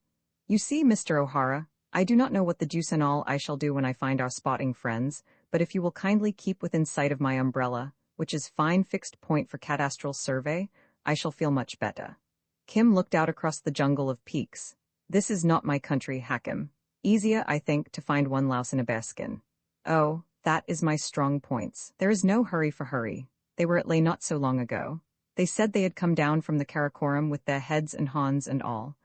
You see, Mr. O'Hara, I do not know what the deuce and all I shall do when I find our spotting friends, but if you will kindly keep within sight of my umbrella, which is fine fixed point for cadastral survey, I shall feel much better. Kim looked out across the jungle of peaks. This is not my country, Hakim. Easier, I think, to find one louse in a bearskin. Oh, that is my strong points. There is no hurry for hurry. They were at Leh not so long ago. They said they had come down from the Karakoram with their heads and horns and all.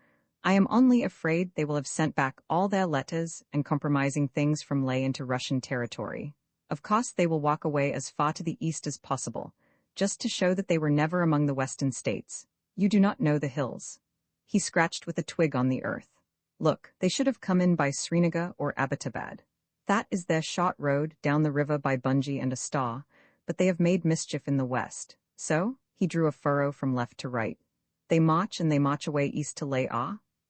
I am only afraid they will have sent back all their letters and compromising things from Leh into Russian territory. Of course they will walk away as far to the east as possible, just to show that they were never among the western states. You do not know the hills. He scratched with a twig on the earth. Look, they should have come in by Srinagar or Abbottabad. That is their short road down the river by Bunji and Astar, but they have made mischief in the west. So, he drew a furrow from left to right. They march and they march away east to Leh.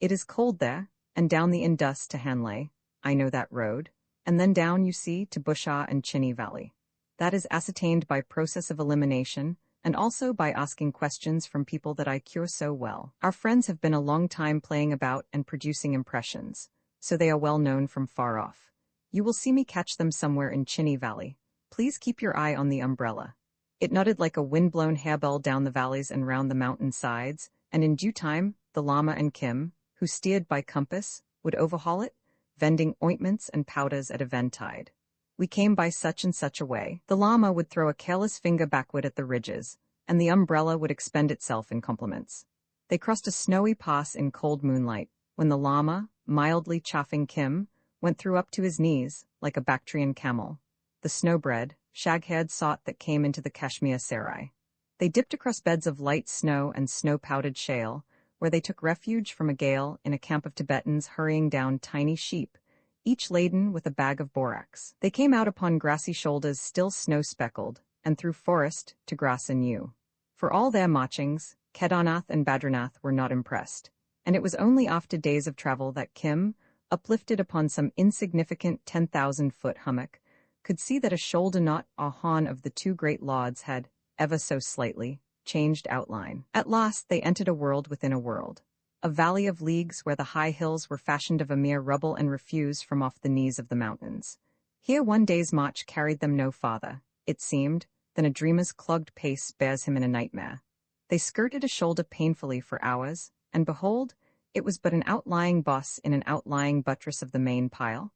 It is cold there, and down the Indus to Hanley. I know that road. And then down, you see, to Bushaw and Chinny Valley. That is ascertained by process of elimination, and also by asking questions from people that I cure so well. Our friends have been a long time playing about and producing impressions, so they are well known from far off. You will see me catch them somewhere in Chinny Valley. Please keep your eye on the umbrella. It nodded like a wind-blown harebell down the valleys and round the mountain sides, and in due time, the Lama and Kim, who steered by compass, would overhaul it, vending ointments and powders at eventide. We came by such and such a way. The Lama would throw a careless finger backward at the ridges, and the umbrella would expend itself in compliments. They crossed a snowy pass in cold moonlight, when the Lama, mildly chaffing Kim, went through up to his knees, like a Bactrian camel. The snowbread, shag-haired sot that came into the Kashmir Serai. They dipped across beds of light snow and snow-powdered shale, where they took refuge from a gale in a camp of Tibetans hurrying down tiny sheep, each laden with a bag of borax. They came out upon grassy shoulders still snow-speckled, and through forest to grass anew. For all their marchings, Kedarnath and Badranath were not impressed, and it was only after days of travel that Kim, uplifted upon some insignificant 10,000-foot hummock, could see that a shoulder knot or horn of the two great lords had, ever so slightly, changed outline. At last they entered a world within a world, a valley of leagues where the high hills were fashioned of a mere rubble and refuse from off the knees of the mountains. Here one day's march carried them no farther, it seemed, than a dreamer's clogged pace bears him in a nightmare. They skirted a shoulder painfully for hours, and behold, it was but an outlying boss in an outlying buttress of the main pile.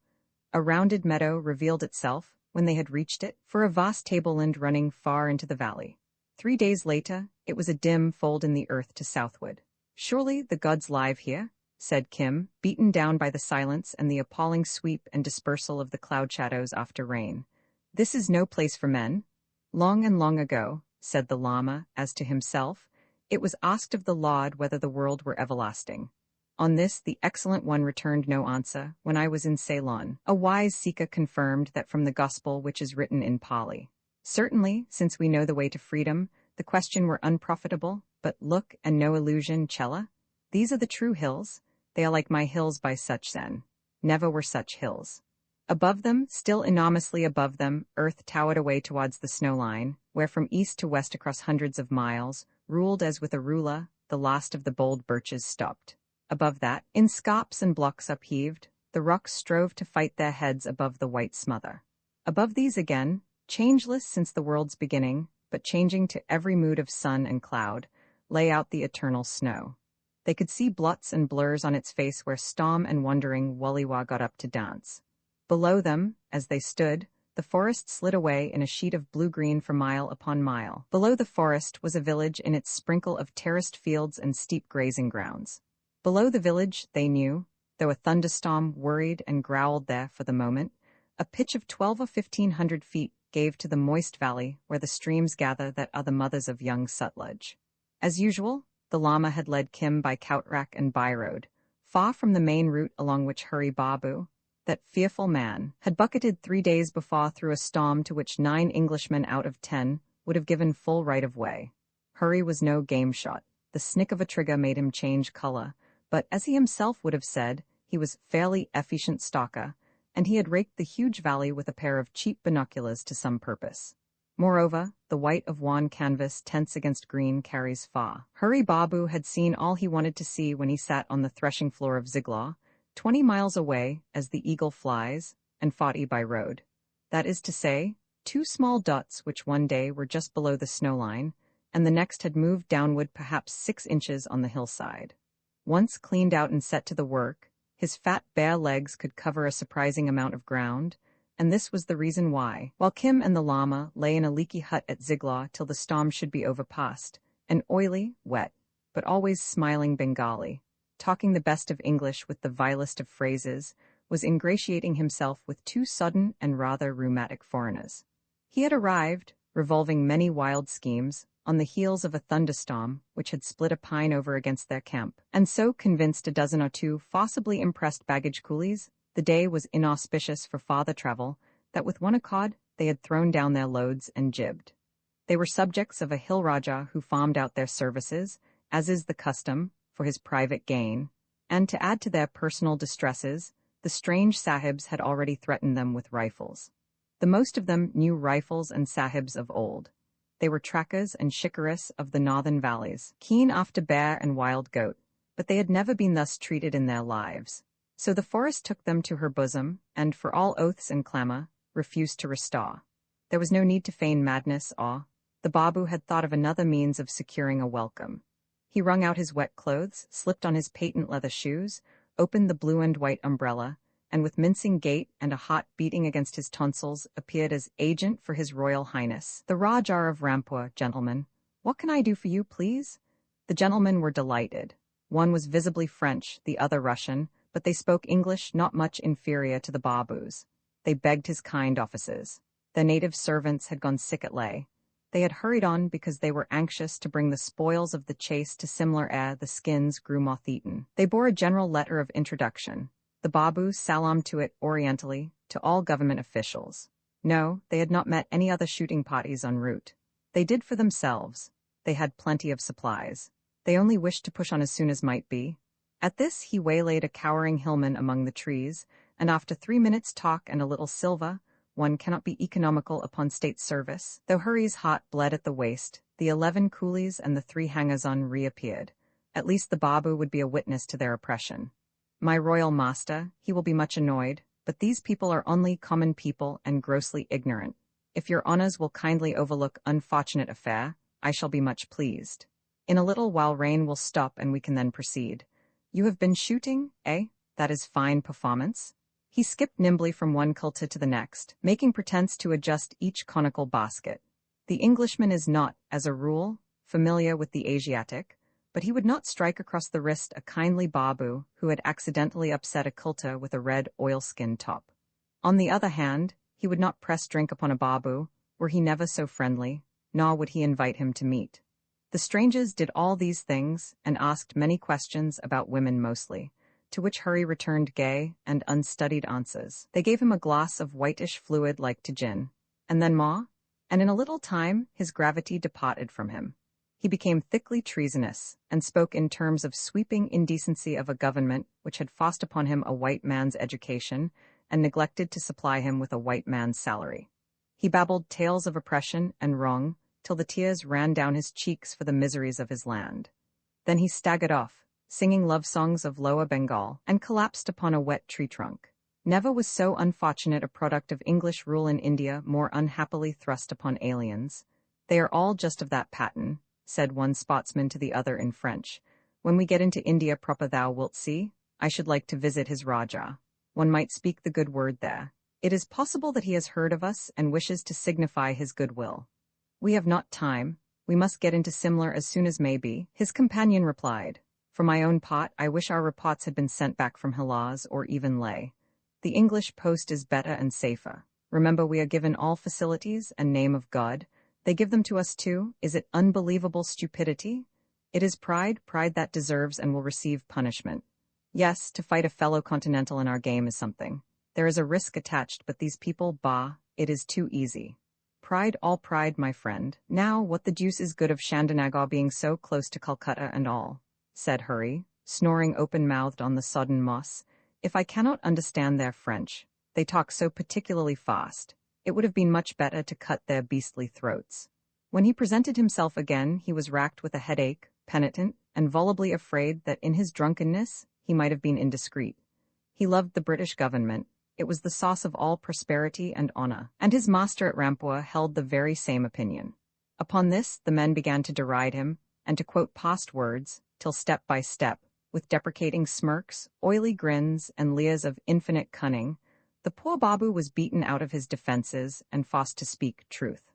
A rounded meadow revealed itself, when they had reached it, for a vast tableland running far into the valley. 3 days later, it was a dim fold in the earth to southward. Surely the gods live here, said Kim, beaten down by the silence and the appalling sweep and dispersal of the cloud shadows after rain. This is no place for men. Long and long ago, said the Lama, as to himself, it was asked of the Lord whether the world were everlasting. On this the excellent one returned no answer, when I was in Ceylon. A wise Sikha confirmed that from the gospel which is written in Pali. Certainly, since we know the way to freedom, the question were unprofitable, but look and no illusion, Chella. These are the true hills. They are like my hills by such then. Never were such hills. Above them, still enormously above them, earth towered away towards the snow line, where from east to west across hundreds of miles, ruled as with a ruler, the last of the bold birches stopped. Above that, in scarps and blocks upheaved, the rocks strove to fight their heads above the white smother. Above these again, changeless since the world's beginning, but changing to every mood of sun and cloud, lay out the eternal snow. They could see blots and blurs on its face where Stom and wondering Walliwa got up to dance. Below them, as they stood, the forest slid away in a sheet of blue-green for mile upon mile. Below the forest was a village in its sprinkle of terraced fields and steep grazing grounds. Below the village, they knew, though a thunderstorm worried and growled there for the moment, a pitch of 12 or 1,500 feet gave to the moist valley where the streams gather that are the mothers of young Sutlej. As usual, the llama had led Kim by Koutrak and byroad, far from the main route along which Hurry Babu, that fearful man, had bucketed 3 days before through a storm to which 9 Englishmen out of 10 would have given full right of way. Hurry was no game shot. The snick of a trigger made him change color, but as he himself would have said, he was fairly efficient stalker, and he had raked the huge valley with a pair of cheap binoculars to some purpose. Moreover, the white of wan canvas tense against green carries far. Hurry Babu had seen all he wanted to see when he sat on the threshing floor of Ziglaw, 20 miles away as the eagle flies, and fought by road. That is to say, 2 small dots which one day were just below the snow line, and the next had moved downward perhaps 6 inches on the hillside. Once cleaned out and set to the work, his fat bare legs could cover a surprising amount of ground, and this was the reason why, while Kim and the llama lay in a leaky hut at Ziglaw till the storm should be overpast, an oily, wet, but always smiling Bengali, talking the best of English with the vilest of phrases, was ingratiating himself with 2 sudden and rather rheumatic foreigners. He had arrived, revolving many wild schemes, on the heels of a thunderstorm which had split a pine over against their camp, and so convinced a dozen or 2 forcibly impressed baggage coolies the day was inauspicious for farther travel, that with one accord they had thrown down their loads and jibbed. They were subjects of a hill Rajah who farmed out their services, as is the custom, for his private gain, and to add to their personal distresses, the strange sahibs had already threatened them with rifles. The most of them knew rifles and sahibs of old. They were trackers and shikaris of the northern valleys, keen after bear and wild goat, but they had never been thus treated in their lives. So the forest took them to her bosom, and for all oaths and clamour, refused to restore. There was no need to feign madness or the Babu had thought of another means of securing a welcome. He wrung out his wet clothes, slipped on his patent leather shoes, opened the blue and white umbrella, and with mincing gait and a heart beating against his tonsils, appeared as agent for His Royal Highness, the Rajah of Rampur. Gentlemen, what can I do for you, please? The gentlemen were delighted. One was visibly French, the other Russian, but they spoke English not much inferior to the Babus. They begged his kind offices. Their native servants had gone sick at lay. They had hurried on because they were anxious to bring the spoils of the chase to Simler ere the skins grew moth-eaten. They bore a general letter of introduction. The Babus salamed to it orientally, to all government officials. No, they had not met any other shooting parties en route. They did for themselves. They had plenty of supplies. They only wished to push on as soon as might be. At this he waylaid a cowering hillman among the trees, and after 3 minutes' talk and a little silver, one cannot be economical upon state service. Though Hurry's heart bled at the waist, the 11 coolies and the 3 hangers-on reappeared. At least the Babu would be a witness to their oppression. My royal master, he will be much annoyed, but these people are only common people and grossly ignorant. If your honours will kindly overlook unfortunate affair, I shall be much pleased. In a little while rain will stop and we can then proceed. You have been shooting, eh? That is fine performance. He skipped nimbly from one kilta to the next, making pretense to adjust each conical basket. The Englishman is not, as a rule, familiar with the Asiatic, but he would not strike across the wrist a kindly Babu who had accidentally upset a kilta with a red oilskin top. On the other hand, he would not press drink upon a Babu, were he never so friendly, nor would he invite him to meat. The strangers did all these things, and asked many questions about women mostly, to which Hurry returned gay and unstudied answers. They gave him a glass of whitish fluid like to gin, and then more, and in a little time his gravity departed from him. He became thickly treasonous, and spoke in terms of sweeping indecency of a government which had forced upon him a white man's education, and neglected to supply him with a white man's salary. He babbled tales of oppression and wrong, till the tears ran down his cheeks for the miseries of his land. Then he staggered off, singing love songs of Lower Bengal, and collapsed upon a wet tree trunk. Never was so unfortunate a product of English rule in India more unhappily thrust upon aliens. They are all just of that pattern, said one spotsman to the other in French, When we get into India proper thou wilt see, I should like to visit his Raja. One might speak the good word there. It is possible that he has heard of us and wishes to signify his goodwill. We have not time. We must get into Simla as soon as may be. His companion replied, For my own part, I wish our reports had been sent back from Hilaz or even Leh. The English post is better and safer. Remember, we are given all facilities and name of God. They give them to us too. Is it unbelievable stupidity? It is pride that deserves and will receive punishment. Yes, to fight a fellow continental in our game is something. There is a risk attached, but these people, bah, it is too easy. Pride, all pride, my friend. Now, what the deuce is good of Chandanagar being so close to Calcutta and all? Said Hurry, snoring open-mouthed on the sodden moss. If I cannot understand their French, they talk so particularly fast. It would have been much better to cut their beastly throats. When he presented himself again, he was racked with a headache, penitent, and volubly afraid that in his drunkenness he might have been indiscreet. He loved the British government. It was the source of all prosperity and honor, and his master at Rampur held the very same opinion. Upon this, the men began to deride him, and to quote past words, till step by step, with deprecating smirks, oily grins, and leers of infinite cunning, the poor Babu was beaten out of his defenses and forced to speak truth.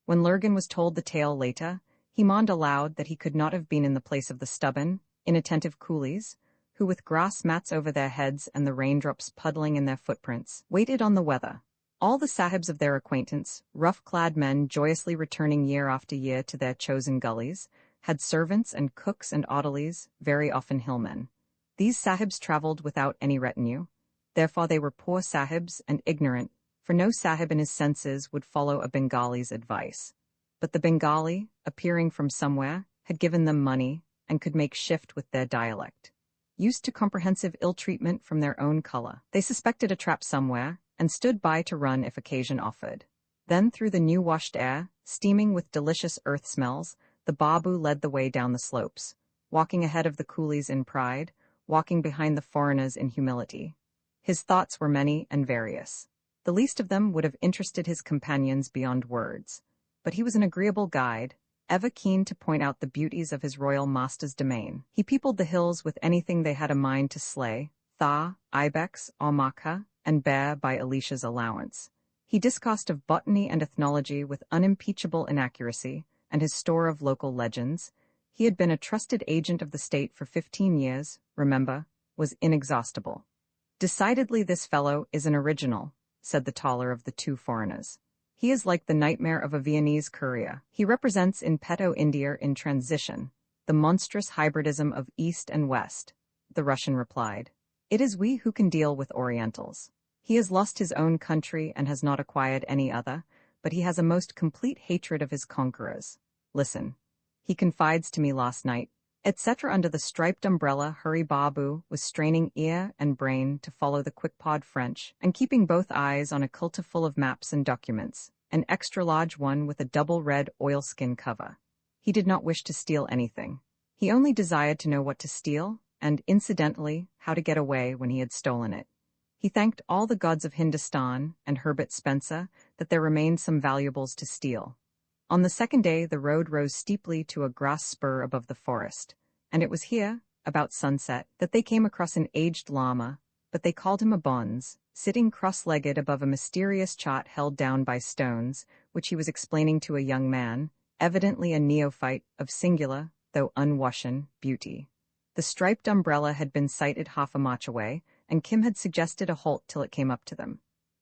When Lurgan was told the tale later, he moaned aloud that he could not have been in the place of the stubborn, inattentive coolies, who with grass mats over their heads and the raindrops puddling in their footprints, waited on the weather. All the sahibs of their acquaintance, rough-clad men joyously returning year after year to their chosen gullies, had servants and cooks and orderlies, very often hillmen. These sahibs traveled without any retinue. Therefore they were poor sahibs and ignorant, for no sahib in his senses would follow a Bengali's advice. But the Bengali, appearing from somewhere, had given them money and could make shift with their dialect. Used to comprehensive ill-treatment from their own color, they suspected a trap somewhere, and stood by to run if occasion offered. Then through the new-washed air, steaming with delicious earth smells, the Babu led the way down the slopes, walking ahead of the coolies in pride, walking behind the foreigners in humility. His thoughts were many and various. The least of them would have interested his companions beyond words. But he was an agreeable guide, ever keen to point out the beauties of his royal master's domain. He peopled the hills with anything they had a mind to slay, thaw, ibex, almaca, and bear by Alicia's allowance. He discoursed of botany and ethnology with unimpeachable inaccuracy, and his store of local legends. He had been a trusted agent of the state for 15 years, remember, was inexhaustible. Decidedly this fellow is an original, said the taller of the two foreigners. He is like the nightmare of a Viennese courier. He represents in petto India in transition, the monstrous hybridism of East and West, the Russian replied. It is we who can deal with Orientals. He has lost his own country and has not acquired any other, but he has a most complete hatred of his conquerors. Listen. He confides to me last night, etc. Under the striped umbrella, Hurry Babu was straining ear and brain to follow the quick-pawed French, and keeping both eyes on a quilta full of maps and documents, an extra-large one with a double red oilskin cover. He did not wish to steal anything. He only desired to know what to steal, and, incidentally, how to get away when he had stolen it. He thanked all the gods of Hindustan and Herbert Spencer that there remained some valuables to steal. On the second day the road rose steeply to a grass spur above the forest, and it was here, about sunset, that they came across an aged lama, but they called him a bonze, sitting cross-legged above a mysterious chart held down by stones, which he was explaining to a young man, evidently a neophyte of singular, though unwashen, beauty. The striped umbrella had been sighted half a march away, and Kim had suggested a halt till it came up to them.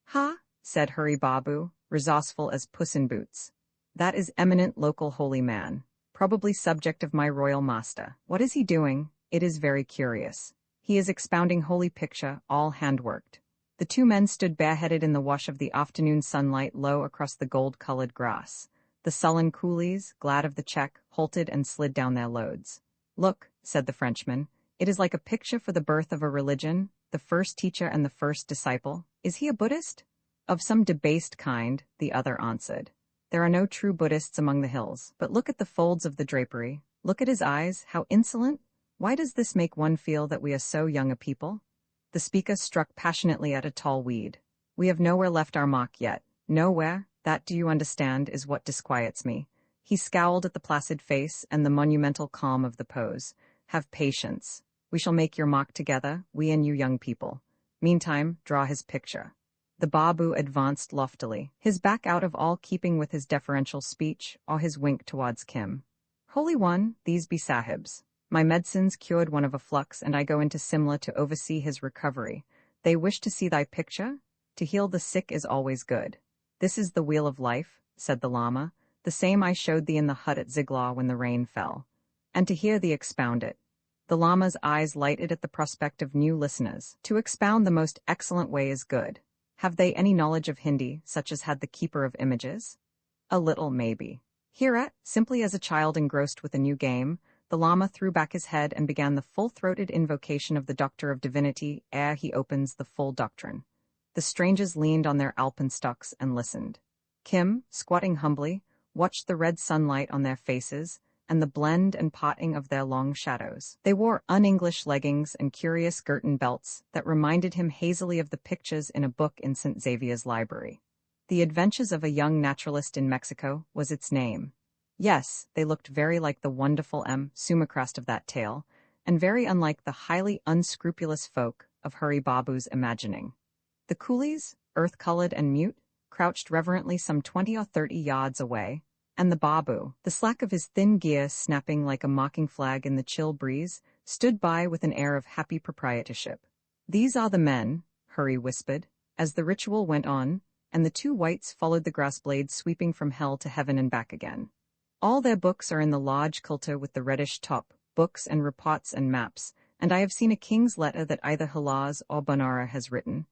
"Ha," said Hurry Babu, resourceful as Puss in Boots. "That is eminent local holy man, probably subject of my royal master. What is he doing? It is very curious. He is expounding holy picture, all hand-worked." The two men stood bareheaded in the wash of the afternoon sunlight low across the gold-colored grass. The sullen coolies, glad of the check, halted and slid down their loads. "Look," said the Frenchman, "it is like a picture for the birth of a religion, the first teacher and the first disciple. Is he a Buddhist?" "Of some debased kind," the other answered. "There are no true Buddhists among the hills. But look at the folds of the drapery. Look at his eyes, how insolent! Why does this make one feel that we are so young a people?" The speaker struck passionately at a tall weed. "We have nowhere left our mark yet. Nowhere, that, do you understand, is what disquiets me." He scowled at the placid face and the monumental calm of the pose. Have patience. We shall make your mock together, we and you young people. Meantime, draw his picture." The Babu advanced loftily, his back out of all keeping with his deferential speech or his wink towards Kim. "Holy One, these be Sahibs. My medicines cured one of a flux, and I go into Simla to oversee his recovery. They wish to see thy picture? To heal the sick is always good. This is the wheel of life," said the Lama, "the same I showed thee in the hut at Ziglaw when the rain fell. And to hear thee expound it." The Lama's eyes lighted at the prospect of new listeners. To expound the most excellent way is good. Have they any knowledge of Hindi, such as had the keeper of images? A little, maybe. Hereat, simply as a child engrossed with a new game, the Lama threw back his head and began the full-throated invocation of the Doctor of Divinity ere he opens the full doctrine. The strangers leaned on their alpenstocks and listened. Kim, squatting humbly, watched the red sunlight on their faces and the blend and parting of their long shadows. They wore un-English leggings and curious Girton belts that reminded him hazily of the pictures in a book in St. Xavier's library. The Adventures of a Young Naturalist in Mexico was its name. Yes, they looked very like the wonderful Sumacrast of that tale, and very unlike the highly unscrupulous folk of Hurry Babu's imagining. The coolies, earth-colored and mute, crouched reverently some 20 or 30 yards away, and the Babu, the slack of his thin gear snapping like a mocking flag in the chill breeze, stood by with an air of happy proprietorship. "These are the men," Hurry whispered, as the ritual went on, and the two whites followed the grass blades sweeping from hell to heaven and back again. "All their books are in the large kulta with the reddish top, books and reports and maps, and I have seen a king's letter that either Hilaz or Banara has written.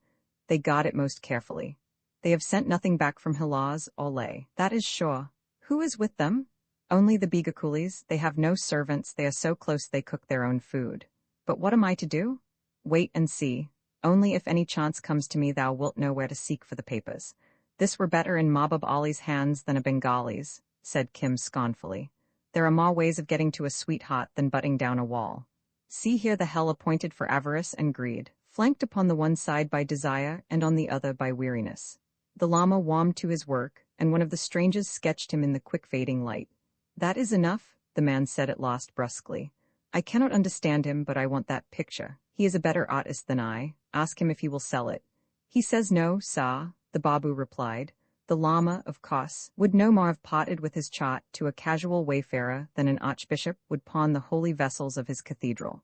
They guard it most carefully. They have sent nothing back from Hilaz or Leh, that is sure. Who is with them? Only the Biga coolies. They have no servants, they are so close they cook their own food. But what am I to do? Wait and see. Only if any chance comes to me thou wilt know where to seek for the papers. This were better in Mahbub Ali's hands than a Bengali's," said Kim scornfully. "There are more ways of getting to a sweetheart than butting down a wall. See here the hell appointed for avarice and greed, flanked upon the one side by desire and on the other by weariness." The Lama warmed to his work, and one of the strangers sketched him in the quick-fading light. "That is enough," the man said at last brusquely. "I cannot understand him, but I want that picture. He is a better artist than I. Ask him if he will sell it." "He says no, sah," the Babu replied. The Lama, of course, would no more have parted with his chart to a casual wayfarer than an archbishop would pawn the holy vessels of his cathedral.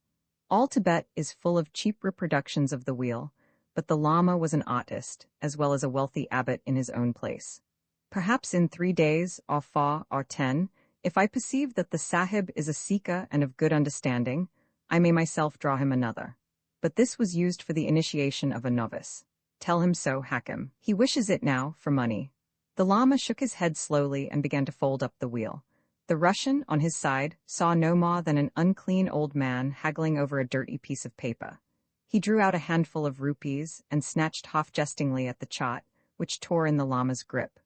All Tibet is full of cheap reproductions of the wheel, but the Lama was an artist, as well as a wealthy abbot in his own place. "Perhaps in 3 days, or 4, or 10, if I perceive that the Sahib is a Sikha and of good understanding, I may myself draw him another. But this was used for the initiation of a novice. Tell him so, Hakim. He wishes it now, for money." The Lama shook his head slowly and began to fold up the wheel. The Russian, on his side, saw no more than an unclean old man haggling over a dirty piece of paper. He drew out a handful of rupees and snatched half-jestingly at the chart, which tore in the Lama's grip.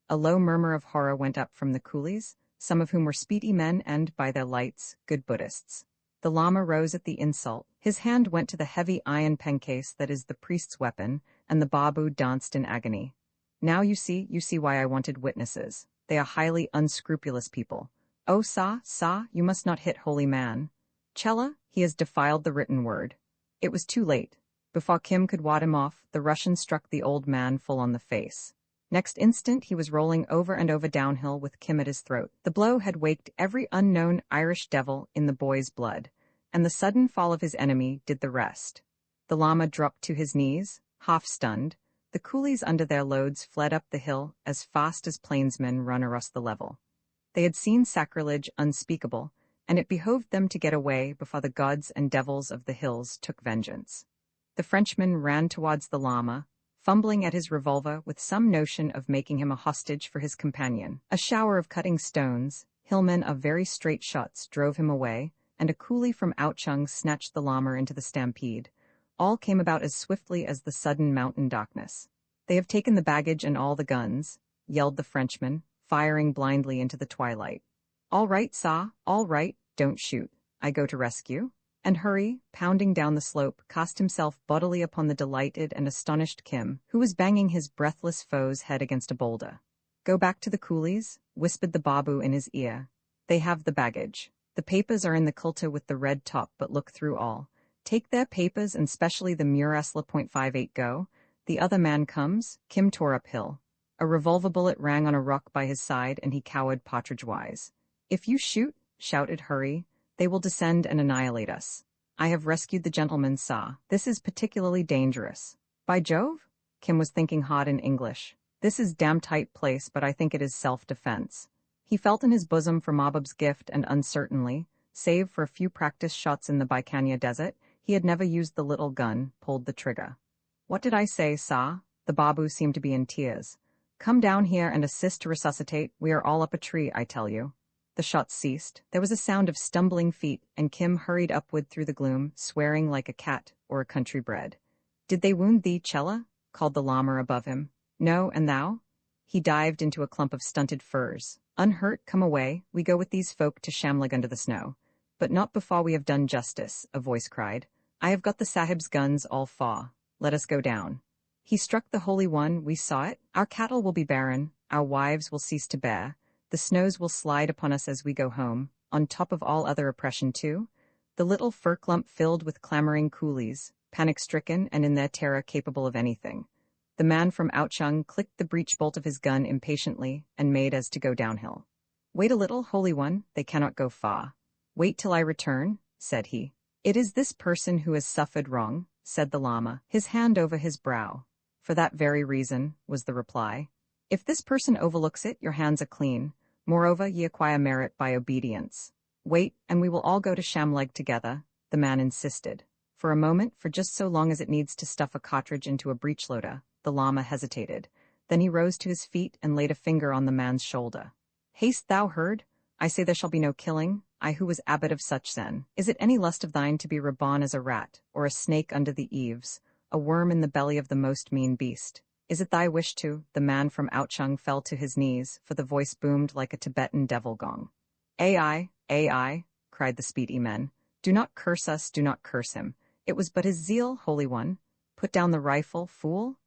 A low murmur of horror went up from the coolies, some of whom were speedy men and, by their lights, good Buddhists. The Lama rose at the insult. His hand went to the heavy iron pencase that is the priest's weapon, and the Babu danced in agony. "Now you see why I wanted witnesses. They are highly unscrupulous people. Oh, Sa, you must not hit holy man. Chella, he has defiled the written word." It was too late. Before Kim could ward him off, the Russian struck the old man full on the face. Next instant he was rolling over and over downhill with Kim at his throat. The blow had waked every unknown Irish devil in the boy's blood, and the sudden fall of his enemy did the rest. The Lama dropped to his knees, half-stunned. The coolies under their loads fled up the hill as fast as plainsmen run across the level. They had seen sacrilege unspeakable, and it behoved them to get away before the gods and devils of the hills took vengeance. The Frenchman ran towards the Lama, fumbling at his revolver with some notion of making him a hostage for his companion. A shower of cutting stones, hillmen of very straight shots drove him away, and a coolie from Outchung snatched the Lama into the stampede. All came about as swiftly as the sudden mountain darkness. "They have taken the baggage and all the guns," yelled the Frenchman, firing blindly into the twilight. "All right, Sa, all right, don't shoot. I go to rescue." And Hurry, pounding down the slope, cast himself bodily upon the delighted and astonished Kim, who was banging his breathless foe's head against a boulder. "Go back to the coolies," whispered the Babu in his ear. "They have the baggage. The papers are in the quilter with the red top, but look through all. Take their papers and specially the Murasla .58 go. The other man comes. Kim tore uphill. A revolver bullet rang on a rock by his side, and he cowered partridge-wise. If you shoot, shouted Hurry, they will descend and annihilate us. I have rescued the gentleman, sir. This is particularly dangerous. By Jove? Kim was thinking hard in English. This is damn tight place, but I think it is self-defense. He felt in his bosom for Mahbub's gift, and uncertainly, save for a few practice shots in the Bikanya desert, he had never used the little gun, pulled the trigger. What did I say, sir? The Babu seemed to be in tears. Come down here and assist to resuscitate. We are all up a tree, I tell you. The shots ceased. There was a sound of stumbling feet, and Kim hurried upward through the gloom, swearing like a cat or a country bred. Did they wound thee, Chella? Called the llama above him. No, and thou? He dived into a clump of stunted firs. Unhurt, come away. We go with these folk to Shamlag under the snow. But not before we have done justice, a voice cried. I have got the sahib's guns all fa. Let us go down. He struck the Holy One, we saw it. Our cattle will be barren, our wives will cease to bear, the snows will slide upon us as we go home, on top of all other oppression too. The little fur clump filled with clamoring coolies, panic-stricken and in their terror capable of anything. The man from Outchung clicked the breech bolt of his gun impatiently and made as to go downhill. Wait a little, Holy One, they cannot go far. Wait till I return, said he. It is this person who has suffered wrong, said the Lama, his hand over his brow. For that very reason, was the reply. If this person overlooks it, your hands are clean. Moreover, ye acquire merit by obedience. Wait, and we will all go to Shamleg together, the man insisted. For a moment, for just so long as it needs to stuff a cartridge into a breech-loader, the Lama hesitated. Then he rose to his feet and laid a finger on the man's shoulder. Hast thou heard? I say there shall be no killing, I who was abbot of such then. Is it any lust of thine to be reborn as a rat, or a snake under the eaves, a worm in the belly of the most mean beast? Is it thy wish to? The man from Outchung fell to his knees, for the voice boomed like a Tibetan devil gong. Ai, cried the speedy men. Do not curse us, do not curse him. It was but his zeal, Holy One. Put down the rifle, fool.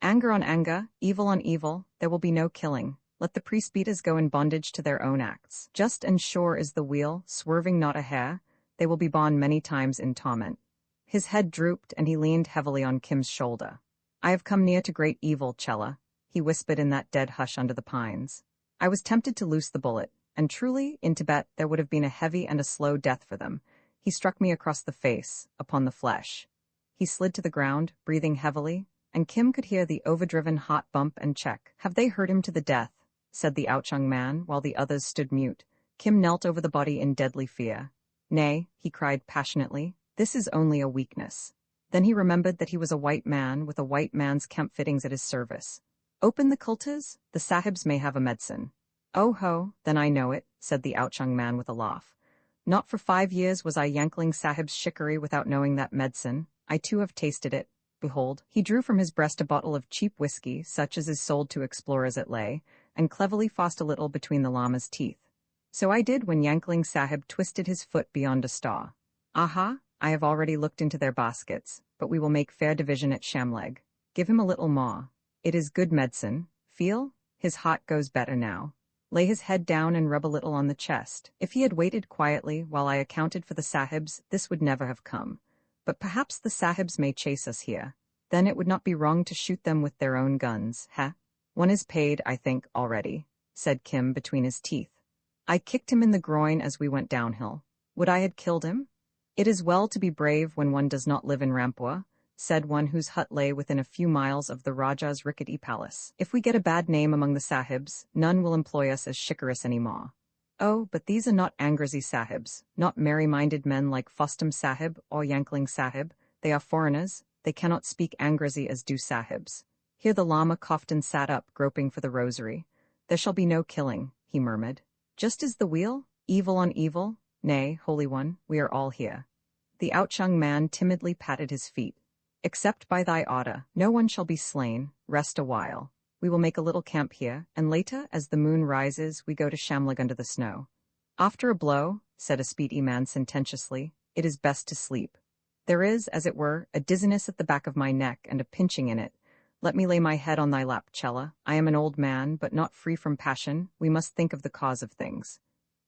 Anger on anger, evil on evil, there will be no killing. Let the priest-beaters go in bondage to their own acts. Just and sure is the wheel, swerving not a hair. They will be borne many times in torment. His head drooped, and he leaned heavily on Kim's shoulder. I have come near to great evil, Chella, he whispered in that dead hush under the pines. I was tempted to loose the bullet, and truly, in Tibet, there would have been a heavy and a slow death for them. He struck me across the face, upon the flesh. He slid to the ground, breathing heavily, and Kim could hear the overdriven hot bump and check. Have they hurt him to the death? Said the Outchung man, while the others stood mute. Kim knelt over the body in deadly fear. Nay, he cried passionately, this is only a weakness. Then he remembered that he was a white man with a white man's camp fittings at his service. Open the kultas, the sahibs may have a medicine. Oh ho, then I know it, said the Outchung man with a laugh. Not for 5 years was I yankling sahib's shikari without knowing that medicine. I too have tasted it. Behold, he drew from his breast a bottle of cheap whiskey, such as is sold to explorers at Leh, and cleverly forced a little between the Lama's teeth. So I did when Yankling Sahib twisted his foot beyond a star. Aha, I have already looked into their baskets, but we will make fair division at Shamleg. Give him a little maw. It is good medicine. Feel? His heart goes better now. Lay his head down and rub a little on the chest. If he had waited quietly while I accounted for the sahibs, this would never have come. But perhaps the sahibs may chase us here. Then it would not be wrong to shoot them with their own guns, heh? One is paid, I think, already, said Kim between his teeth. I kicked him in the groin as we went downhill. Would I had killed him? It is well to be brave when one does not live in Rampua, said one whose hut lay within a few miles of the Rajah's rickety palace. If we get a bad name among the sahibs, none will employ us as shikaris any more. Oh, but these are not Angrezi sahibs, not merry-minded men like Fostam Sahib or Yankling Sahib. They are foreigners. They cannot speak Angrezi as do sahibs. Here the Lama coughed and sat up, groping for the rosary. There shall be no killing, he murmured. Just as the wheel, evil on evil. Nay, Holy One, we are all here. The Outchung man timidly patted his feet. Except by thy order, no one shall be slain. Rest a while. We will make a little camp here, and later, as the moon rises, we go to Shamleg under the snow. After a blow, said a speedy man sententiously, it is best to sleep. There is, as it were, a dizziness at the back of my neck and a pinching in it. Let me lay my head on thy lap, Chella. I am an old man, but not free from passion. We must think of the cause of things.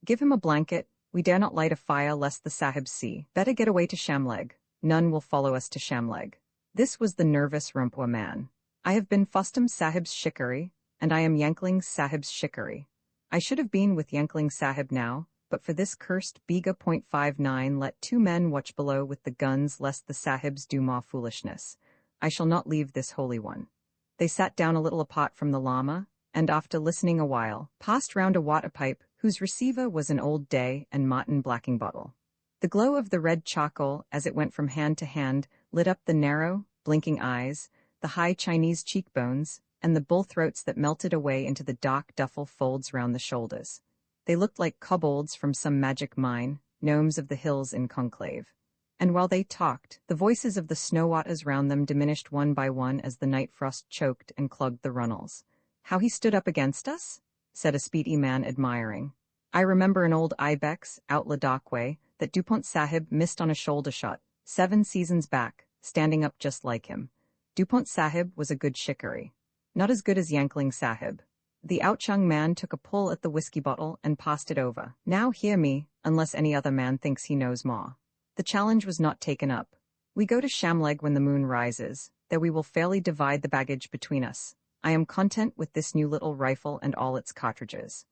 Give him a blanket. We dare not light a fire lest the sahibs see. Better get away to Shamleg. None will follow us to Shamleg. This was the nervous Rumpua man. I have been Fustum Sahib's shikari, and I am Yankling Sahib's shikari. I should have been with Yankling Sahib now, but for this cursed Biga.59 let 2 men watch below with the guns lest the Sahibs do more foolishness. I shall not leave this holy one. They sat down a little apart from the Lama, and after listening a while, passed round a water pipe whose receiver was an old day and Martin blacking bottle. The glow of the red charcoal, as it went from hand to hand, lit up the narrow, blinking eyes, the high Chinese cheekbones, and the bull throats that melted away into the dark duffel folds round the shoulders. They looked like kobolds from some magic mine, gnomes of the hills in conclave. And while they talked, the voices of the snow waters round them diminished one by one as the night frost choked and clogged the runnels. How he stood up against us? Said a speedy man admiring. I remember an old ibex, out Ladakh way, that Dupont Sahib missed on a shoulder shot, 7 seasons back, standing up just like him. Dupont Sahib was a good shikari. Not as good as Yankling Sahib. The Outchung man took a pull at the whiskey bottle and passed it over. Now hear me, unless any other man thinks he knows more. The challenge was not taken up. We go to Shamleg when the moon rises, there we will fairly divide the baggage between us. I am content with this new little rifle and all its cartridges.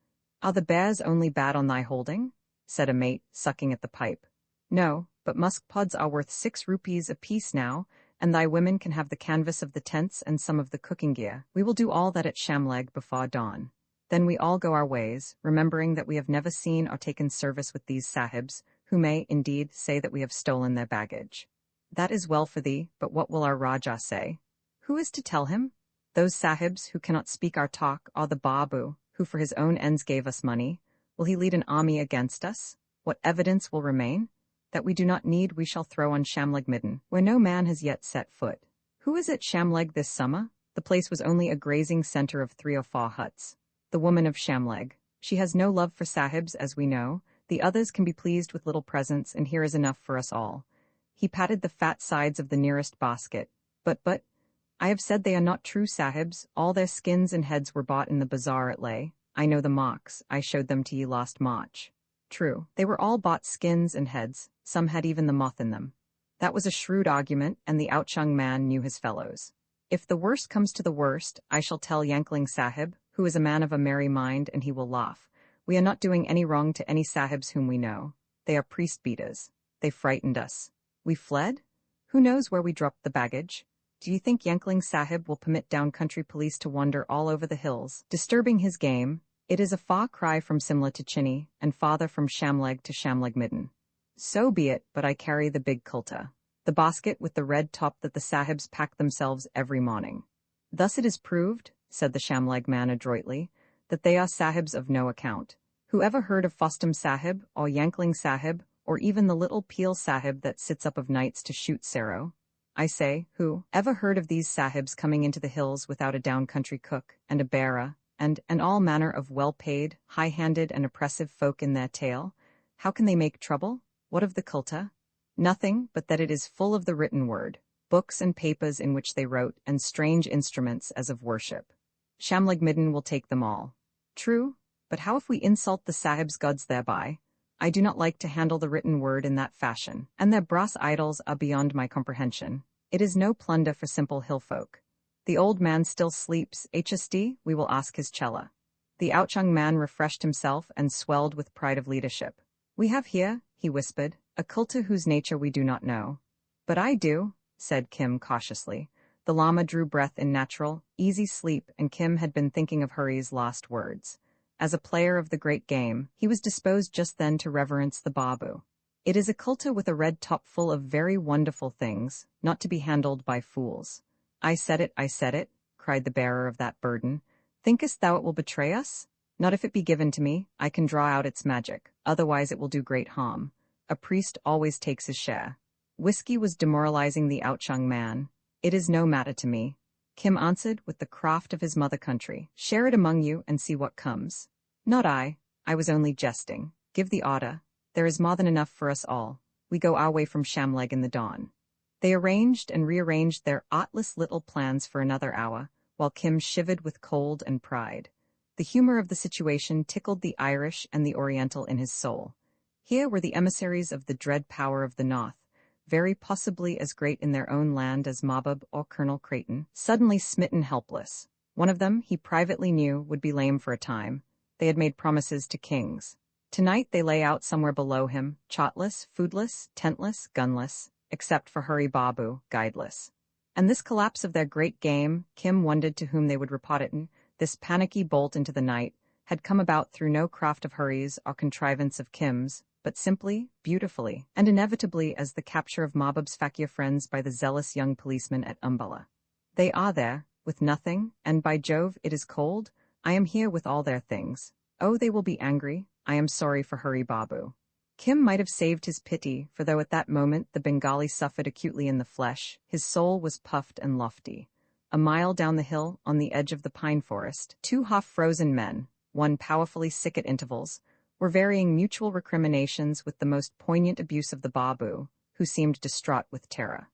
Are the bears only bad on thy holding? Said a mate, sucking at the pipe. No, but musk pods are worth 6 rupees apiece now, and thy women can have the canvas of the tents and some of the cooking gear. We will do all that at Shamleg before dawn. Then we all go our ways, remembering that we have never seen or taken service with these sahibs, who may, indeed, say that we have stolen their baggage. That is well for thee, but what will our Rajah say? Who is to tell him? Those sahibs who cannot speak our talk, or the Babu, who for his own ends gave us money. Will he lead an army against us? What evidence will remain? That we do not need we shall throw on Shamleg Midden, where no man has yet set foot. Who is at Shamleg this summer? The place was only a grazing center of 3 or 4 huts. The woman of Shamleg. She has no love for sahibs, as we know. The others can be pleased with little presents, and here is enough for us all. He patted the fat sides of the nearest basket. But, I have said they are not true sahibs. All their skins and heads were bought in the bazaar at Leh. I know the mocks. I showed them to ye last March. True, they were all bought skins and heads. Some had even the moth in them. That was a shrewd argument, and the Outchung man knew his fellows. If the worst comes to the worst, I shall tell Yankling Sahib, who is a man of a merry mind, and he will laugh. We are not doing any wrong to any sahibs whom we know. They are priest beaters. They frightened us. We fled? Who knows where we dropped the baggage? Do you think Yankling Sahib will permit down-country police to wander all over the hills, disturbing his game? It is a far cry from Simla to Chinny, and farther from Shamleg to Shamleg Midden. So be it, but I carry the big kulta, the basket with the red top that the sahibs pack themselves every morning. Thus it is proved, said the Shamleg man adroitly, that they are sahibs of no account. Who ever heard of Fustum Sahib, or Yankling Sahib, or even the little Peel Sahib that sits up of nights to shoot Sero? I say, who ever heard of these sahibs coming into the hills without a down-country cook, and a bearer, and all manner of well-paid, high-handed and oppressive folk in their tail? How can they make trouble? What of the kulta? Nothing, but that it is full of the written word, books and papers in which they wrote, and strange instruments as of worship. Shamleg Midden will take them all. True, but how if we insult the sahib's gods thereby? I do not like to handle the written word in that fashion, and their brass idols are beyond my comprehension. It is no plunder for simple hill folk. The old man still sleeps, HSD, we will ask his chela. The Outchung man refreshed himself and swelled with pride of leadership. We have here, he whispered, a kulta whose nature we do not know. But I do, said Kim cautiously. The Lama drew breath in natural, easy sleep, and Kim had been thinking of Hurry's last words. As a player of the great game, he was disposed just then to reverence the Babu. It is a kulta with a red top full of very wonderful things, not to be handled by fools. I said it, cried the bearer of that burden. Thinkest thou it will betray us? Not if it be given to me. I can draw out its magic, otherwise it will do great harm. A priest always takes his share. Whiskey was demoralizing the Outchung man. It is no matter to me, Kim answered with the craft of his mother country. Share it among you and see what comes. Not I was only jesting. Give the order. There is more than enough for us all. We go our way from Shamleg in the dawn. They arranged and rearranged their artless little plans for another hour, while Kim shivered with cold and pride. The humor of the situation tickled the Irish and the Oriental in his soul. Here were the emissaries of the dread power of the North, very possibly as great in their own land as Mabub or Colonel Creighton, suddenly smitten helpless. One of them, he privately knew, would be lame for a time. They had made promises to kings. Tonight they lay out somewhere below him, chotless, foodless, tentless, gunless, except for Hurry Babu, guideless. And this collapse of their great game, Kim wondered to whom they would report it in, this panicky bolt into the night, had come about through no craft of Hurry's or contrivance of Kim's, but simply, beautifully, and inevitably as the capture of Mabub's fakir friends by the zealous young policeman at Umballa. They are there, with nothing, and by Jove, it is cold. I am here with all their things. Oh, they will be angry. I am sorry for Hurry Babu. Kim might have saved his pity, for though at that moment the Bengali suffered acutely in the flesh, his soul was puffed and lofty. A mile down the hill, on the edge of the pine forest, two half-frozen men, one powerfully sick at intervals, were varying mutual recriminations with the most poignant abuse of the Babu, who seemed distraught with terror.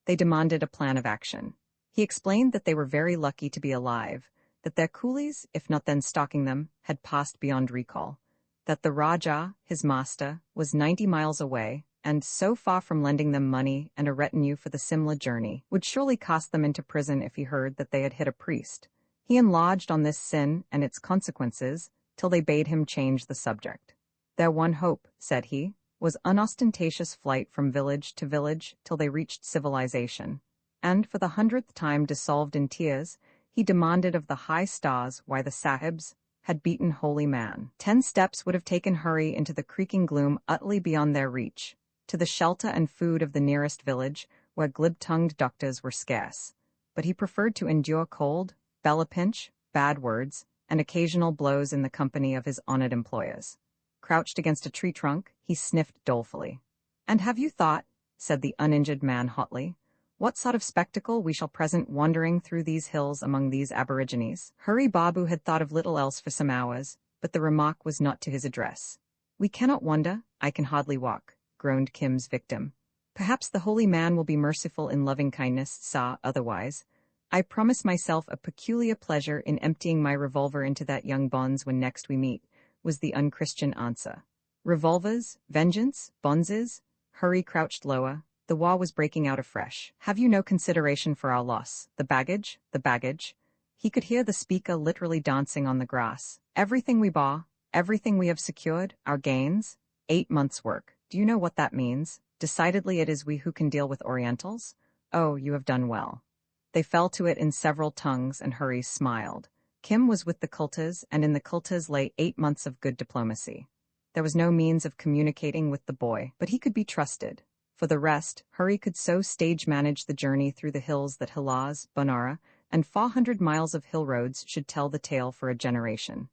They demanded a plan of action. He explained that they were very lucky to be alive, that their coolies, if not then stalking them, had passed beyond recall, that the Rajah, his master, was 90 miles away, and so far from lending them money and a retinue for the Simla journey, would surely cast them into prison if he heard that they had hit a priest. He enlarged on this sin and its consequences, till they bade him change the subject. Their one hope, said he, was unostentatious flight from village to village till they reached civilization, and for the 100th time dissolved in tears, he demanded of the high stars why the sahibs had beaten holy man. 10 steps would have taken Hurry into the creaking gloom utterly beyond their reach, to the shelter and food of the nearest village, where glib-tongued doctors were scarce. But he preferred to endure cold, bella pinch, bad words, and occasional blows in the company of his honored employers. Crouched against a tree trunk, he sniffed dolefully. "And have you thought," said the uninjured man hotly, "what sort of spectacle we shall present wandering through these hills among these aborigines?" Hurry Babu had thought of little else for some hours, but the remark was not to his address. "We cannot wander, I can hardly walk," groaned Kim's victim. "Perhaps the holy man will be merciful in loving kindness, sir, otherwise. I promise myself a peculiar pleasure in emptying my revolver into that young bonze when next we meet," was the unchristian answer. Revolvers, vengeance, bonzes? Hurry crouched lower. The war was breaking out afresh. "Have you no consideration for our loss? The baggage? The baggage?" He could hear the speaker literally dancing on the grass. "Everything we bought, everything we have secured, our gains, 8 months' work. Do you know what that means? Decidedly it is we who can deal with Orientals. Oh, you have done well." They fell to it in several tongues, and Hurry smiled. Kim was with the Kultas, and in the Kultas lay 8 months of good diplomacy. There was no means of communicating with the boy, but he could be trusted. For the rest, Hurry could so stage manage the journey through the hills that Hilaz, Banara, and 400 miles of hill roads should tell the tale for a generation.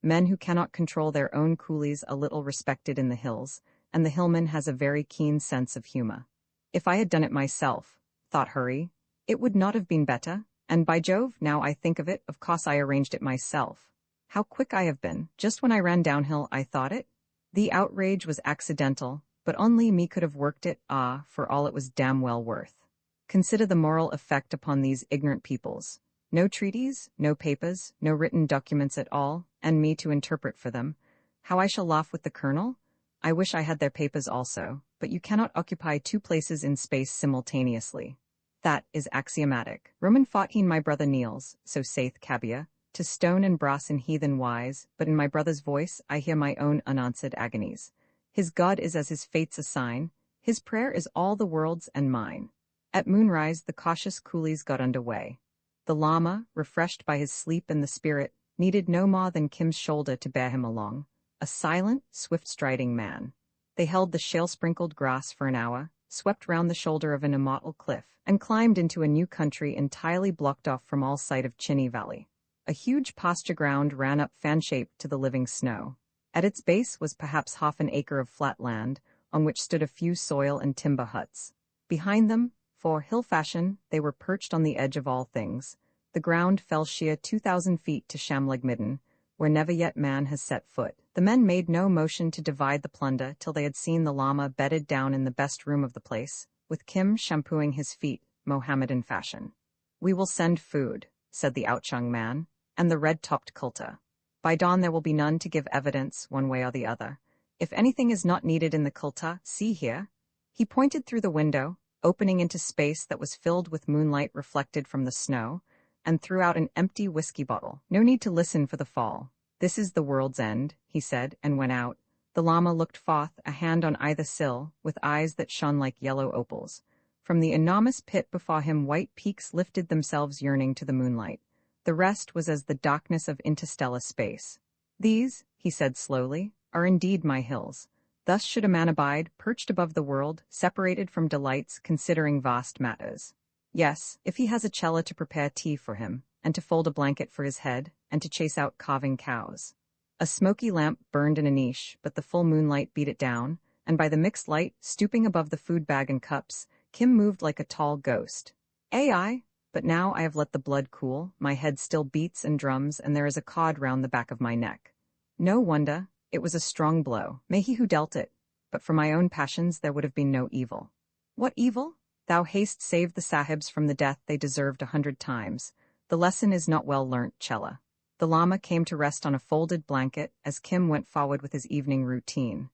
Men who cannot control their own coolies are little respected in the hills, and the hillman has a very keen sense of humor. "If I had done it myself," thought Hurry, "it would not have been better, and by Jove, now I think of it, of course I arranged it myself. How quick I have been. Just when I ran downhill I thought it. The outrage was accidental, but only me could have worked it, for all it was damn well worth. Consider the moral effect upon these ignorant peoples. No treaties, no papers, no written documents at all, and me to interpret for them. How I shall laugh with the colonel? I wish I had their papers also, but you cannot occupy 2 places in space simultaneously. That is axiomatic. Roman fought he my brother kneels, so saith Kabia, to stone and brass in heathen wise, but in my brother's voice I hear my own unanswered agonies. His God is as his fates assign, his prayer is all the world's and mine." At moonrise the cautious coolies got under way. The llama, refreshed by his sleep and the spirit, needed no more than Kim's shoulder to bear him along. A silent, swift-striding man. They held the shale-sprinkled grass for an hour, swept round the shoulder of an immortal cliff, and climbed into a new country entirely blocked off from all sight of Chinny Valley. A huge pasture ground ran up fan-shaped to the living snow. At its base was perhaps half an acre of flat land, on which stood a few soil and timber huts. Behind them, for hill fashion, they were perched on the edge of all things. The ground fell sheer 2,000 feet to Shamlag Midden, where never yet man has set foot. The men made no motion to divide the plunder till they had seen the llama bedded down in the best room of the place, with Kim shampooing his feet, Mohammedan fashion. "We will send food," said the Outchung man, and the red-topped Kulta. "By dawn there will be none to give evidence, one way or the other. If anything is not needed in the kulta, see here. He pointed through the window, opening into space that was filled with moonlight reflected from the snow, and threw out an empty whiskey bottle. No need to listen for the fall. This is the world's end, he said, and went out. The llama looked forth, a hand on either sill, with eyes that shone like yellow opals. From the enormous pit before him white peaks lifted themselves yearning to the moonlight. The rest was as the darkness of interstellar space. These, he said slowly, are indeed my hills. Thus should a man abide, perched above the world, separated from delights, considering vast matters. Yes, if he has a cella to prepare tea for him, and to fold a blanket for his head, and to chase out calving cows. A smoky lamp burned in a niche, but the full moonlight beat it down, and by the mixed light, stooping above the food bag and cups, Kim moved like a tall ghost. Ai, but now I have let the blood cool, my head still beats and drums, and there is a cord round the back of my neck. No wonder, it was a strong blow. May he who dealt it. But for my own passions there would have been no evil. What evil? Thou hast saved the sahibs from the death they deserved 100 times. The lesson is not well learnt, Chella. The llama came to rest on a folded blanket as Kim went forward with his evening routine.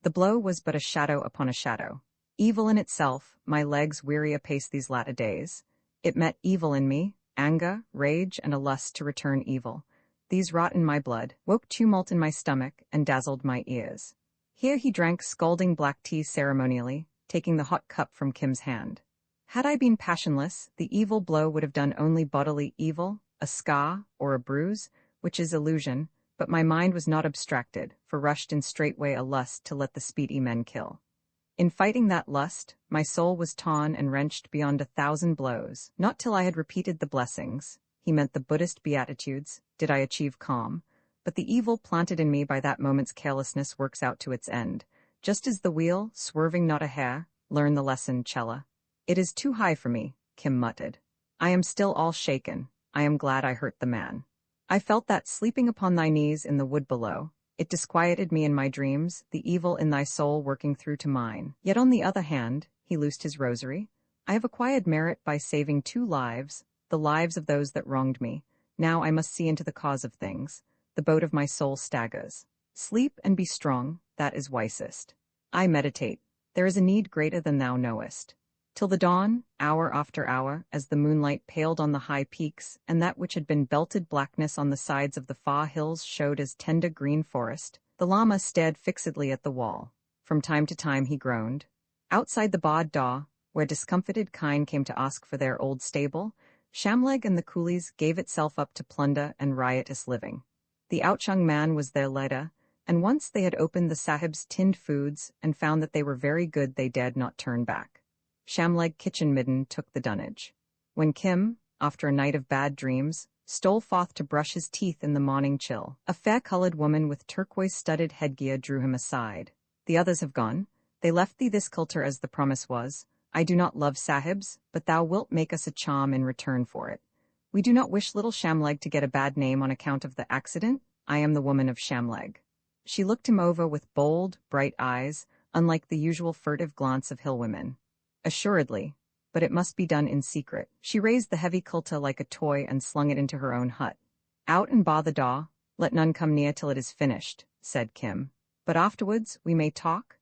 The blow was but a shadow upon a shadow. Evil in itself, my legs weary apace these latter days. It met evil in me, anger, rage, and a lust to return evil. These wrought in my blood, woke tumult in my stomach, and dazzled my ears. Here he drank scalding black tea ceremonially, taking the hot cup from Kim's hand. Had I been passionless, the evil blow would have done only bodily evil, a scar, or a bruise, which is illusion, but my mind was not abstracted, for rushed in straightway a lust to let the speedy men kill. In fighting that lust, my soul was torn and wrenched beyond 1,000 blows. Not till I had repeated the blessings, he meant the Buddhist beatitudes, did I achieve calm, but the evil planted in me by that moment's carelessness works out to its end, just as the wheel, swerving not a hair. Learn the lesson, Chella. It is too high for me, Kim muttered. I am still all shaken. I am glad I hurt the man. I felt that sleeping upon thy knees in the wood below. It disquieted me in my dreams, the evil in thy soul working through to mine. Yet on the other hand, he loosed his rosary, I have acquired merit by saving 2 lives, the lives of those that wronged me. Now I must see into the cause of things. The boat of my soul staggers. Sleep and be strong, that is wisest. I meditate. There is a need greater than thou knowest. Till the dawn, hour after hour, as the moonlight paled on the high peaks, and that which had been belted blackness on the sides of the far hills showed as tender green forest, the llama stared fixedly at the wall. From time to time he groaned. Outside the barred door, where discomfited kine came to ask for their old stable, Shamleg and the coolies gave itself up to plunder and riotous living. The outyoung man was their leader, and once they had opened the sahib's tinned foods and found that they were very good, they dared not turn back. Shamleg kitchen midden took the dunnage. When Kim, after a night of bad dreams, stole forth to brush his teeth in the morning chill, a fair-colored woman with turquoise-studded headgear drew him aside. The others have gone. They left thee this culter as the promise was. I do not love sahibs, but thou wilt make us a charm in return for it. We do not wish little Shamleg to get a bad name on account of the accident. I am the woman of Shamleg. She looked him over with bold, bright eyes, unlike the usual furtive glance of hill women. Assuredly, but it must be done in secret. She raised the heavy kulta like a toy and slung it into her own hut. Out and bar the door, let none come near till it is finished, said Kim. But afterwards, we may talk?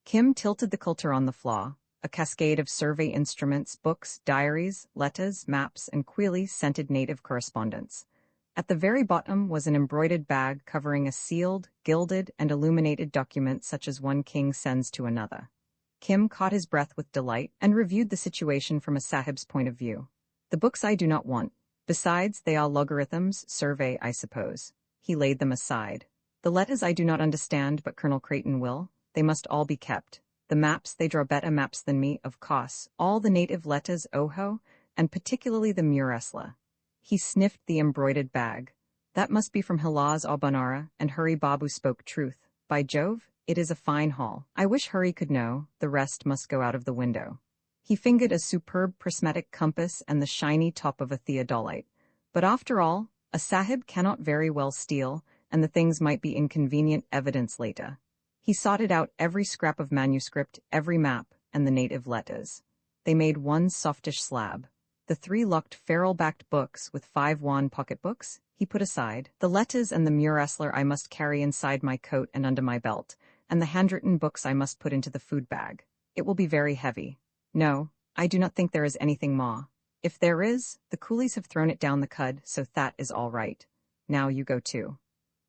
Kim tilted the kulta on the floor. A cascade of survey instruments, books, diaries, letters, maps, and queerly scented native correspondence. At the very bottom was an embroidered bag covering a sealed, gilded, and illuminated document such as one king sends to another. Kim caught his breath with delight and reviewed the situation from a sahib's point of view. The books I do not want. Besides, they are logarithms, survey, I suppose. He laid them aside. The letters I do not understand, but Colonel Creighton will. They must all be kept. The maps, they draw better maps than me, of course. All the native letters, oho, and particularly the Muresla. He sniffed the embroidered bag. That must be from Hilaz or Banara, and Hurry Babu spoke truth. By Jove, it is a fine haul. I wish Hurry could know, the rest must go out of the window. He fingered a superb prismatic compass and the shiny top of a theodolite. But after all, a sahib cannot very well steal, and the things might be inconvenient evidence later. He sorted out every scrap of manuscript, every map, and the native letters. They made one softish slab. The 3 locked ferrule-backed books with 5 wan pocketbooks he put aside. The letters and the Muresler I must carry inside my coat and under my belt, and the handwritten books I must put into the food bag. It will be very heavy. No, I do not think there is anything, Ma. If there is, the coolies have thrown it down the cud, so that is all right. Now you go too.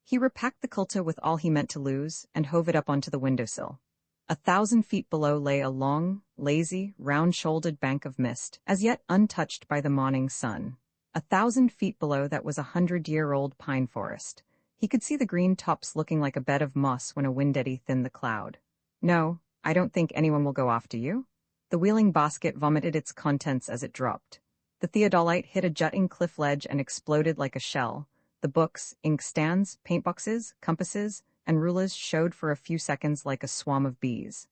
He repacked the kulta with all he meant to lose and hove it up onto the windowsill. 1,000 feet below lay a long, lazy, round-shouldered bank of mist, as yet untouched by the morning sun. 1,000 feet below that was 100-year-old pine forest. He could see the green tops looking like a bed of moss when a wind eddy thinned the cloud. No, I don't think anyone will go after you. The wheeling basket vomited its contents as it dropped. The theodolite hit a jutting cliff ledge and exploded like a shell. The books, inkstands, paintboxes, compasses, and rulers showed for a few seconds like a swarm of bees.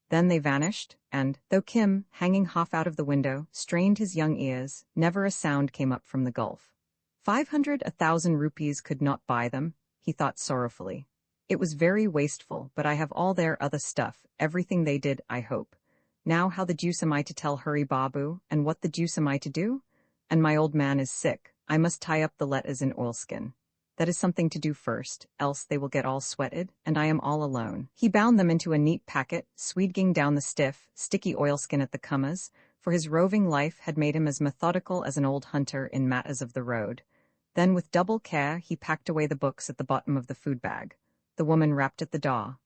Then they vanished, and, though Kim, hanging half out of the window, strained his young ears, never a sound came up from the gulf. 500, 1,000 rupees could not buy them, he thought sorrowfully. It was very wasteful, but I have all their other stuff, everything they did, I hope. Now how the deuce am I to tell Hurry Babu, and what the deuce am I to do? And my old man is sick. I must tie up the letters in oilskin. That is something to do first, else they will get all sweated, and I am all alone. He bound them into a neat packet, sweedging down the stiff, sticky oilskin at the commas, for his roving life had made him as methodical as an old hunter in matters of the road. Then with double care he packed away the books at the bottom of the food bag. The woman rapped at the door.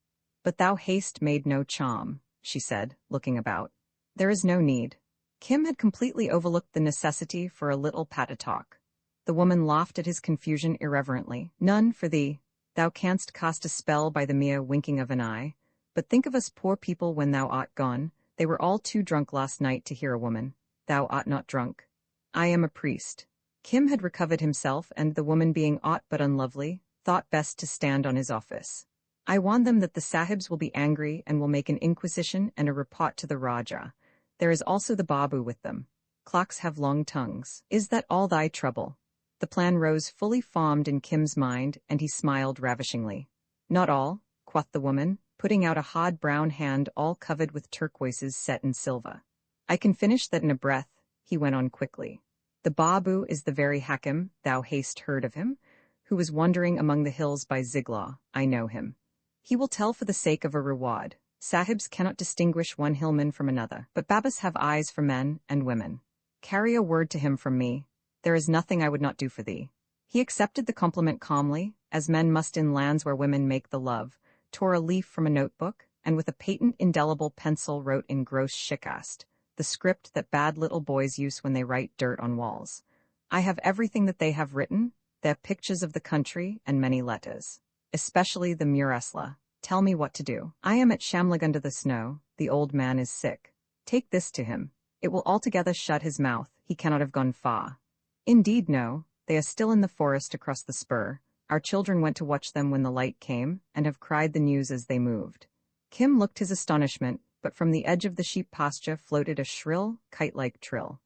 But thou haste made no charm, she said, looking about. There is no need. Kim had completely overlooked the necessity for a little pat-a-talk. The woman laughed at his confusion irreverently. None for thee. Thou canst cast a spell by the mere winking of an eye. But think of us poor people when thou art gone. They were all too drunk last night to hear a woman. Thou art not drunk. I am a priest. Kim had recovered himself, and the woman being aught but unlovely, thought best to stand on his office. I warn them that the sahibs will be angry and will make an inquisition and a report to the Rajah. There is also the Babu with them. Clocks have long tongues. Is that all thy trouble? The plan rose fully formed in Kim's mind, and he smiled ravishingly. Not all, quoth the woman, putting out a hard brown hand all covered with turquoises set in silver. I can finish that in a breath, he went on quickly. The Babu is the very Hakim, thou hast heard of him, who was wandering among the hills by Ziglaw. I know him. He will tell for the sake of a reward. Sahibs cannot distinguish one hillman from another, but Babas have eyes for men and women. Carry a word to him from me. There is nothing I would not do for thee. He accepted the compliment calmly, as men must in lands where women make the love, tore a leaf from a notebook, and with a patent indelible pencil wrote in gross shikast, the script that bad little boys use when they write dirt on walls. I have everything that they have written, their pictures of the country, and many letters. Especially the Murasla. Tell me what to do. I am at Shamlag under the snow. The old man is sick. Take this to him. It will altogether shut his mouth. He cannot have gone far. Indeed no, they are still in the forest across the spur. Our children went to watch them when the light came, and have cried the news as they moved. Kim looked his astonishment, but from the edge of the sheep pasture floated a shrill, kite-like trill.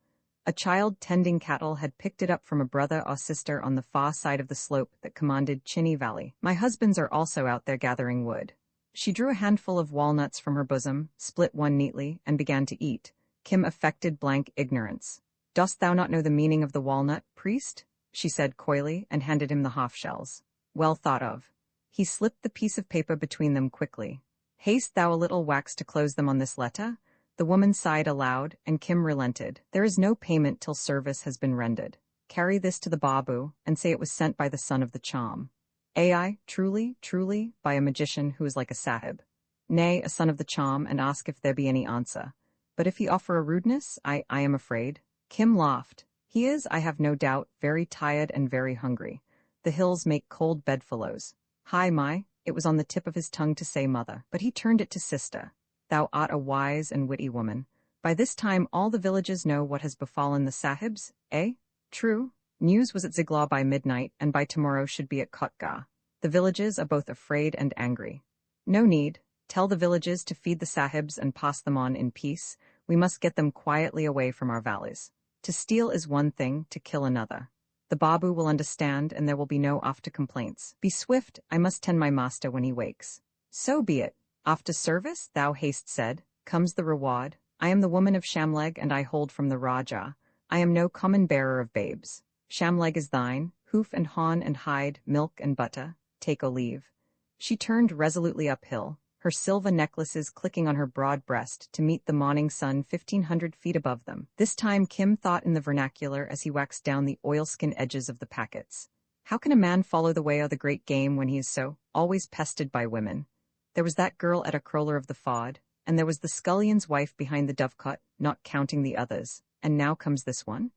A child tending cattle had picked it up from a brother or sister on the far side of the slope that commanded Chinny Valley. My husbands are also out there gathering wood. She drew a handful of walnuts from her bosom, split one neatly, and began to eat. Kim affected blank ignorance. Dost thou not know the meaning of the walnut, priest? She said coyly, and handed him the half-shells. Well thought of. He slipped the piece of paper between them quickly. Haste thou a little wax to close them on this letter? The woman sighed aloud, and Kim relented. There is no payment till service has been rendered. Carry this to the Babu, and say it was sent by the son of the charm. Ai, truly, truly, by a magician who is like a sahib. Nay, a son of the charm, and ask if there be any answer. But if he offer a rudeness, I am afraid. Kim laughed. He is, I have no doubt, very tired and very hungry. The hills make cold bedfellows. Hi, my, it was on the tip of his tongue to say mother, but he turned it to sister. Thou art a wise and witty woman. By this time all the villages know what has befallen the sahibs, eh? True. News was at Ziglaw by midnight, and by tomorrow should be at Kotga. The villages are both afraid and angry. No need. Tell the villages to feed the sahibs and pass them on in peace. We must get them quietly away from our valleys. To steal is one thing, to kill another. The Babu will understand, and there will be no after complaints. Be swift, I must tend my master when he wakes. So be it. After service, thou hast said, comes the reward. I am the woman of Shamleg, and I hold from the Rajah. I am no common bearer of babes. Shamleg is thine, hoof and hawn and hide, milk and butter. Take or leave. She turned resolutely uphill. her silver necklaces clicking on her broad breast to meet the morning sun 1,500 feet above them. This time Kim thought in the vernacular as he waxed down the oilskin edges of the packets. How can a man follow the way of the great game when he is so always pestered by women? There was that girl at a crawler of the fod, and there was the scullion's wife behind the dovecot, not counting the others, and now comes this one?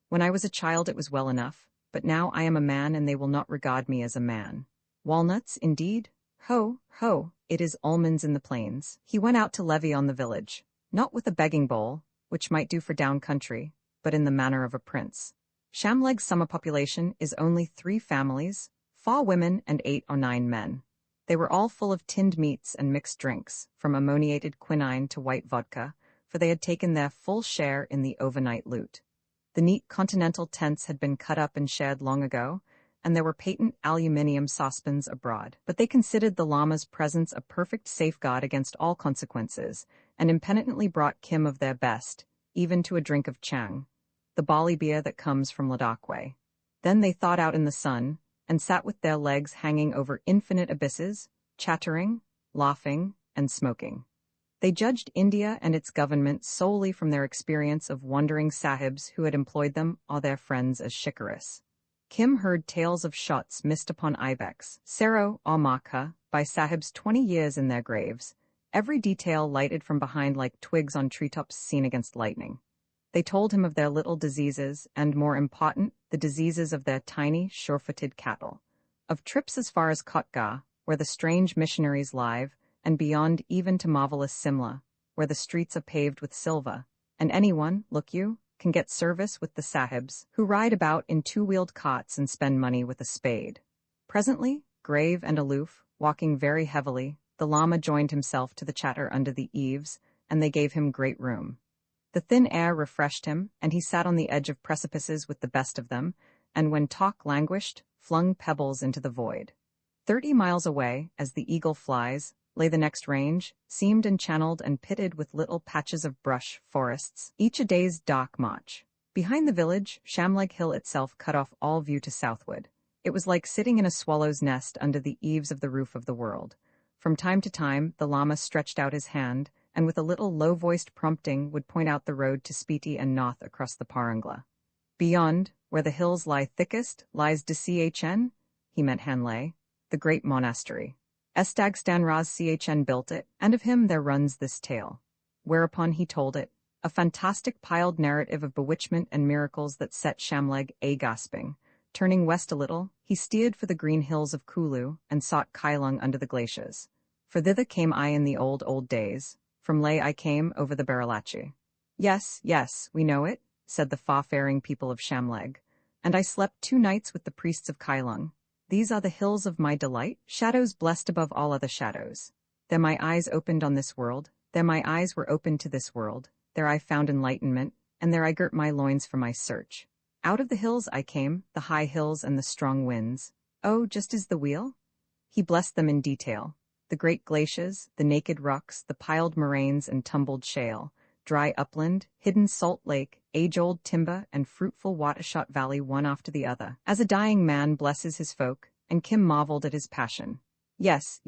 When I was a child it was well enough, but now I am a man and they will not regard me as a man. Walnuts, indeed? Ho, ho, it is almonds in the plains. He went out to levy on the village, not with a begging bowl, which might do for down country, but in the manner of a prince. Shamleg's summer population is only 3 families, 4 women and 8 or 9 men. They were all full of tinned meats and mixed drinks, from ammoniated quinine to white vodka, for they had taken their full share in the overnight loot. The neat continental tents had been cut up and shared long ago, and there were patent aluminium saucepans abroad. But they considered the llama's presence a perfect safeguard against all consequences, and impenitently brought Kim of their best, even to a drink of chang, the barley beer that comes from Ladakh. Then they thawed out in the sun, and sat with their legs hanging over infinite abysses, chattering, laughing, and smoking. They judged India and its government solely from their experience of wandering sahibs who had employed them or their friends as shikaris. Kim heard tales of shots missed upon ibex, sero or makha, by sahibs 20 years in their graves, every detail lighted from behind like twigs on treetops seen against lightning. They told him of their little diseases and, more important, the diseases of their tiny, sure-footed cattle, of trips as far as Kotga, where the strange missionaries live, and beyond even to marvelous Simla, where the streets are paved with silver, and anyone, look you, can get service with the sahibs, who ride about in 2-wheeled cots and spend money with a spade. Presently, grave and aloof, walking very heavily, the Lama joined himself to the chatter under the eaves, and they gave him great room. The thin air refreshed him, and he sat on the edge of precipices with the best of them, and when talk languished, flung pebbles into the void. 30 miles away, as the eagle flies, lay the next range, seamed and channeled and pitted with little patches of brush forests, each a day's dark march. Behind the village, Shamleg Hill itself cut off all view to southward. It was like sitting in a swallow's nest under the eaves of the roof of the world. From time to time, the Lama stretched out his hand, and with a little low-voiced prompting would point out the road to Spiti and North across the Parangla. Beyond, where the hills lie thickest, lies Dchen, he meant Hanley, the great monastery. Estag Stanraz Chn built it, and of him there runs this tale. Whereupon he told it, a fantastic piled narrative of bewitchment and miracles that set Shamleg gasping. Turning west a little, he steered for the green hills of Kulu and sought Kailung under the glaciers. For thither came I in the old days. From Leh I came over the Baralachi. Yes, we know it, said the far-faring people of Shamleg. And I slept 2 nights with the priests of Kailung. These are the hills of my delight, shadows blessed above all other shadows. There my eyes opened on this world, there my eyes were opened to this world, there I found enlightenment, and there I girt my loins for my search. Out of the hills I came, the high hills and the strong winds. Oh, just as the wheel? He blessed them in detail. The great glaciers, the naked rocks, the piled moraines and tumbled shale, dry upland, hidden salt lake, age-old timber, and fruitful water-shot valley one after the other, as a dying man blesses his folk, and Kim marveled at his passion. Yes,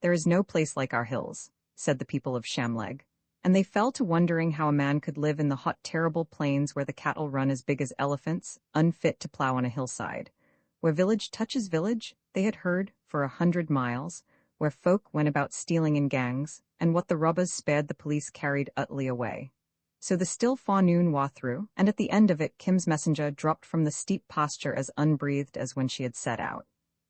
there is no place like our hills, said the people of Shamleg, and they fell to wondering how a man could live in the hot, terrible plains where the cattle run as big as elephants, unfit to plow on a hillside. Where village touches village, they had heard, for 100 miles, where folk went about stealing in gangs, and what the robbers spared the police carried utterly away. So the still forenoon wore through, and at the end of it Kim's messenger dropped from the steep pasture as unbreathed as when she had set out.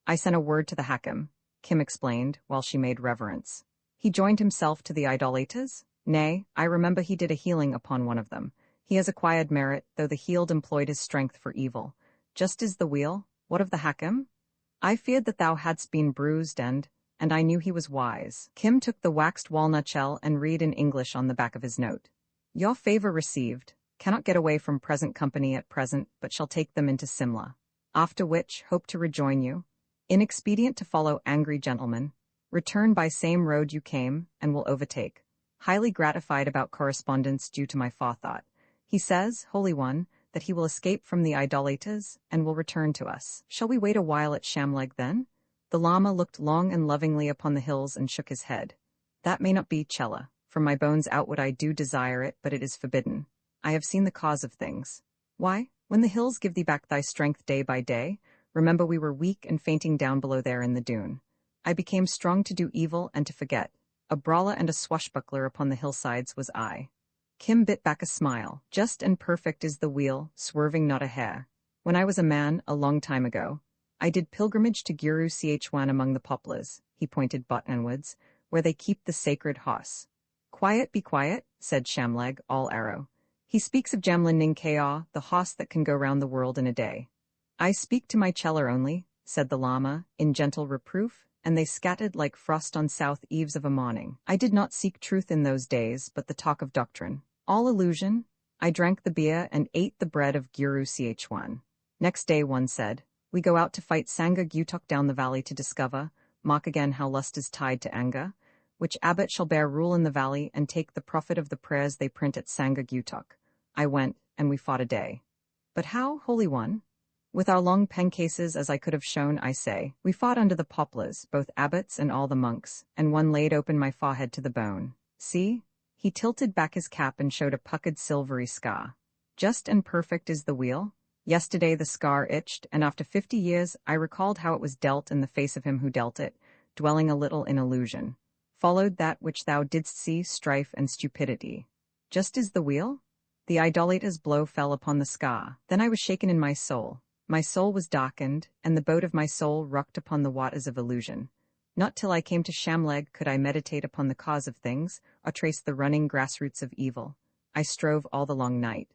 I sent a word to the Hakim, Kim explained, while she made reverence. He joined himself to the idolaters? Nay, I remember he did a healing upon one of them. He has acquired merit, though the healed employed his strength for evil. Just as the wheel, what of the Hakim? I feared that thou hadst been bruised and I knew he was wise. Kim took the waxed walnut shell and read in English on the back of his note. Your favor received. Cannot get away from present company at present, but shall take them into Simla. After which, hope to rejoin you. Inexpedient to follow angry gentlemen. Return by same road you came, and will overtake. Highly gratified about correspondence due to my forethought. He says, Holy One, that he will escape from the idolaters, and will return to us. Shall we wait a while at Shamleg then? The Lama looked long and lovingly upon the hills and shook his head. That may not be, Chella. From my bones outward I do desire it, but it is forbidden. I have seen the cause of things. Why, when the hills give thee back thy strength day by day, remember we were weak and fainting down below there in the dune. I became strong to do evil and to forget. A brawler and a swashbuckler upon the hillsides was I. Kim bit back a smile. Just and perfect is the wheel, swerving not a hair. When I was a man, a long time ago, I did pilgrimage to Guru Chwan among the poplars, he pointed bottomwards, where they keep the sacred hoss. Quiet, be quiet, said Shamleg, all arrow. He speaks of Jamlin Ning Ka, the hoss that can go round the world in a day. I speak to my cheller only, said the Lama, in gentle reproof, and they scattered like frost on south eves of a morning. I did not seek truth in those days, but the talk of doctrine. All illusion. I drank the beer and ate the bread of Guru Chwan. Next day one said, we go out to fight Sangha Gutok down the valley to discover, mark again how lust is tied to anger, which abbot shall bear rule in the valley and take the profit of the prayers they print at Sangha Gutok. I went, and we fought a day. But how, Holy One? With our long pen cases as I could have shown, I say, we fought under the poplars, both abbots and all the monks, and one laid open my forehead to the bone. See? He tilted back his cap and showed a puckered silvery scar. Just and perfect is the wheel. Yesterday the scar itched, and after 50 years I recalled how it was dealt in the face of him who dealt it, dwelling a little in illusion. Followed that which thou didst see, strife and stupidity. Just is the wheel? The idolater's blow fell upon the scar. Then I was shaken in my soul. My soul was darkened, and the boat of my soul rocked upon the waters of illusion. Not till I came to Shamleg could I meditate upon the cause of things, or trace the running grassroots of evil. I strove all the long night.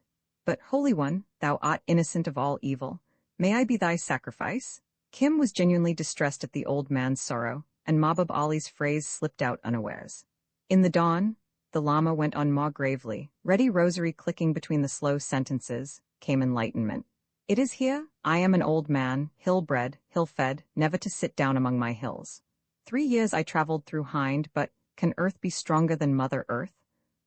But, Holy One, thou art innocent of all evil. May I be thy sacrifice? Kim was genuinely distressed at the old man's sorrow, and Mahbub Ali's phrase slipped out unawares. In the dawn, the Lama went on more gravely, ready rosary clicking between the slow sentences, came enlightenment. It is here, I am an old man, hill-bred, hill-fed, never to sit down among my hills. 3 years I traveled through Hind, but can earth be stronger than Mother Earth?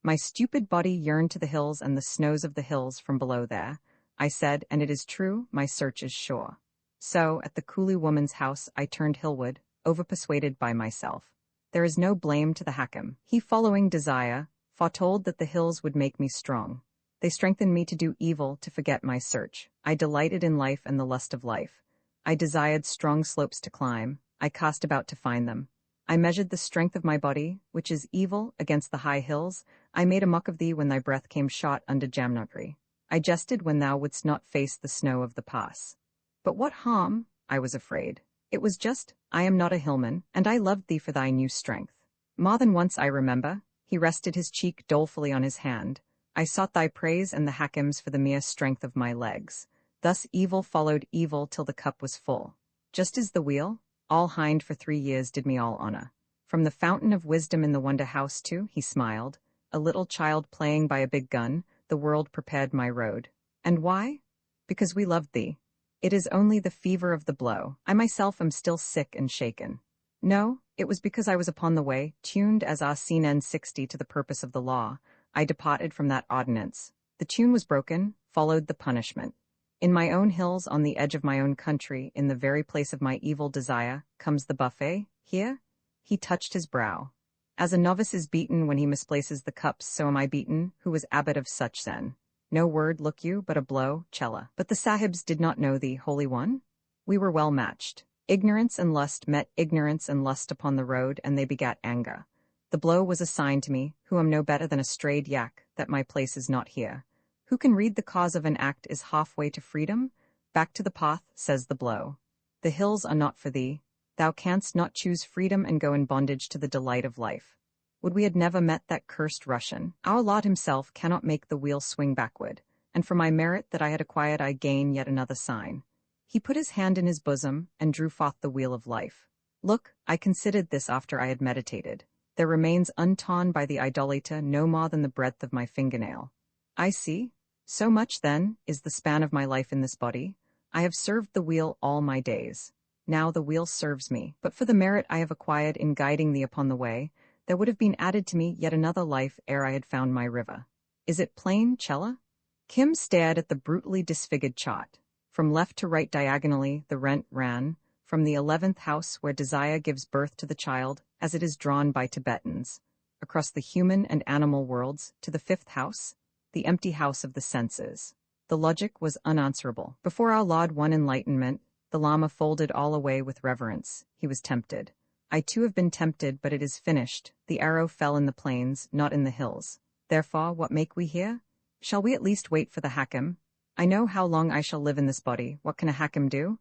My stupid body yearned to the hills and the snows of the hills from below there. I said, and it is true, my search is sure. So, at the Kulu woman's house, I turned hillward, overpersuaded by myself. There is no blame to the Hakim. He, following desire, foretold that the hills would make me strong. They strengthened me to do evil, to forget my search. I delighted in life and the lust of life. I desired strong slopes to climb. I cast about to find them. I measured the strength of my body, which is evil, against the high hills. I made a mock of thee when thy breath came shot under Jamnagri. I jested when thou wouldst not face the snow of the pass. But what harm? I was afraid. It was just, I am not a hillman, and I loved thee for thy new strength. More than once I remember, he rested his cheek dolefully on his hand. I sought thy praise and the Hakim's for the mere strength of my legs. Thus evil followed evil till the cup was full. Just as the wheel, all Hind for 3 years did me all honor. From the fountain of wisdom in the wonder house too, he smiled, a little child playing by a big gun, the world prepared my road. And why? Because we loved thee. It is only the fever of the blow. I myself am still sick and shaken. No, it was because I was upon the way, tuned as Asinen 60 to the purpose of the law. I departed from that ordinance. The tune was broken, followed the punishment. In my own hills, on the edge of my own country, in the very place of my evil desire, comes the buffet, here? He touched his brow. As a novice is beaten when he misplaces the cups, so am I beaten, who was abbot of such sen. No word, look you, but a blow, Chella. But the sahibs did not know thee, Holy One? We were well matched. Ignorance and lust met ignorance and lust upon the road, and they begat anger. The blow was a sign to me, who am no better than a strayed yak, that my place is not here. Who can read the cause of an act is halfway to freedom? Back to the path, says the blow. The hills are not for thee. Thou canst not choose freedom and go in bondage to the delight of life. Would we had never met that cursed Russian. Our Lord himself cannot make the wheel swing backward, and for my merit that I had acquired I gain yet another sign. He put his hand in his bosom and drew forth the wheel of life. Look, I considered this after I had meditated. There remains untorn by the idolater no more than the breadth of my fingernail. I see. So much, then, is the span of my life in this body. I have served the wheel all my days. Now the wheel serves me, but for the merit I have acquired in guiding thee upon the way, there would have been added to me yet another life ere I had found my river. Is it plain, Chella? Kim stared at the brutally disfigured chart. From left to right diagonally, the rent ran, from the 11th house where desire gives birth to the child, as it is drawn by Tibetans. across the human and animal worlds, to the fifth house, the empty house of the senses. The logic was unanswerable. Before our Lord won enlightenment, the Lama folded all away with reverence. He was tempted. I too have been tempted, but it is finished. The arrow fell in the plains, not in the hills. Therefore, what make we here? Shall we at least wait for the Hakim? I know how long I shall live in this body. What can a Hakim do?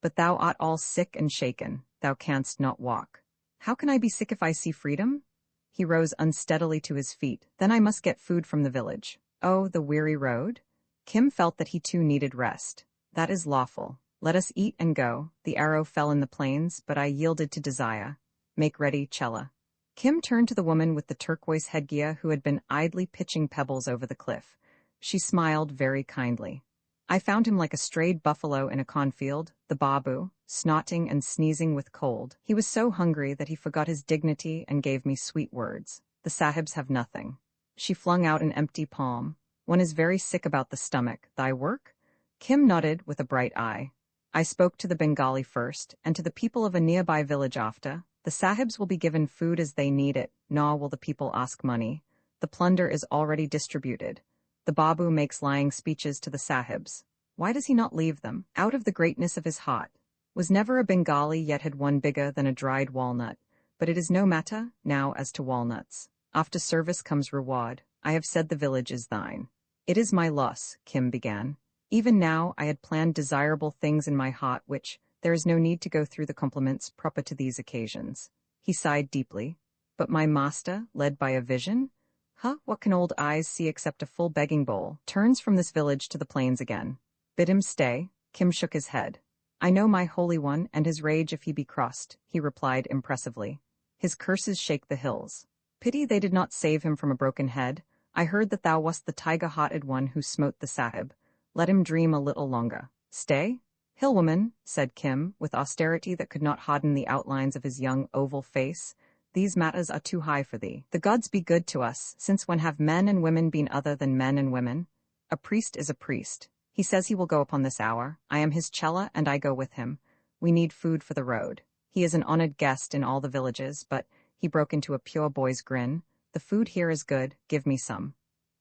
But thou art all sick and shaken. Thou canst not walk. How can I be sick if I see freedom? He rose unsteadily to his feet. Then I must get food from the village. Oh, the weary road. Kim felt that he too needed rest. That is lawful. Let us eat and go. The arrow fell in the plains, but I yielded to desire. Make ready, Chella. Kim turned to the woman with the turquoise headgear who had been idly pitching pebbles over the cliff. She smiled very kindly. I found him like a strayed buffalo in a cornfield, the babu, snotting and sneezing with cold. He was so hungry that he forgot his dignity and gave me sweet words. The sahibs have nothing. She flung out an empty palm. One is very sick about the stomach. Thy work? Kim nodded with a bright eye. I spoke to the Bengali first, and to the people of a nearby village after. The sahibs will be given food as they need it, nor will the people ask money. The plunder is already distributed. The Babu makes lying speeches to the sahibs. Why does he not leave them? Out of the greatness of his heart. Was never a Bengali yet had one bigger than a dried walnut. But it is no matter, now, as to walnuts. After service comes reward. I have said the village is thine. It is my loss, Kim began. Even now I had planned desirable things in my heart which, there is no need to go through the compliments proper to these occasions. He sighed deeply. But my master, led by a vision? Huh, what can old eyes see except a full begging bowl? Turns from this village to the plains again. Bid him stay. Kim shook his head. I know my Holy One, and his rage if he be crossed, he replied impressively. His curses shake the hills. Pity they did not save him from a broken head. I heard that thou wast the tiger-hearted one who smote the sahib. Let him dream a little longer. Stay? Hillwoman, said Kim, with austerity that could not harden the outlines of his young oval face, these matters are too high for thee. The gods be good to us, since when have men and women been other than men and women? A priest is a priest. He says he will go upon this hour. I am his chela, and I go with him. We need food for the road. He is an honored guest in all the villages, but, he broke into a pure boy's grin, the food here is good, give me some.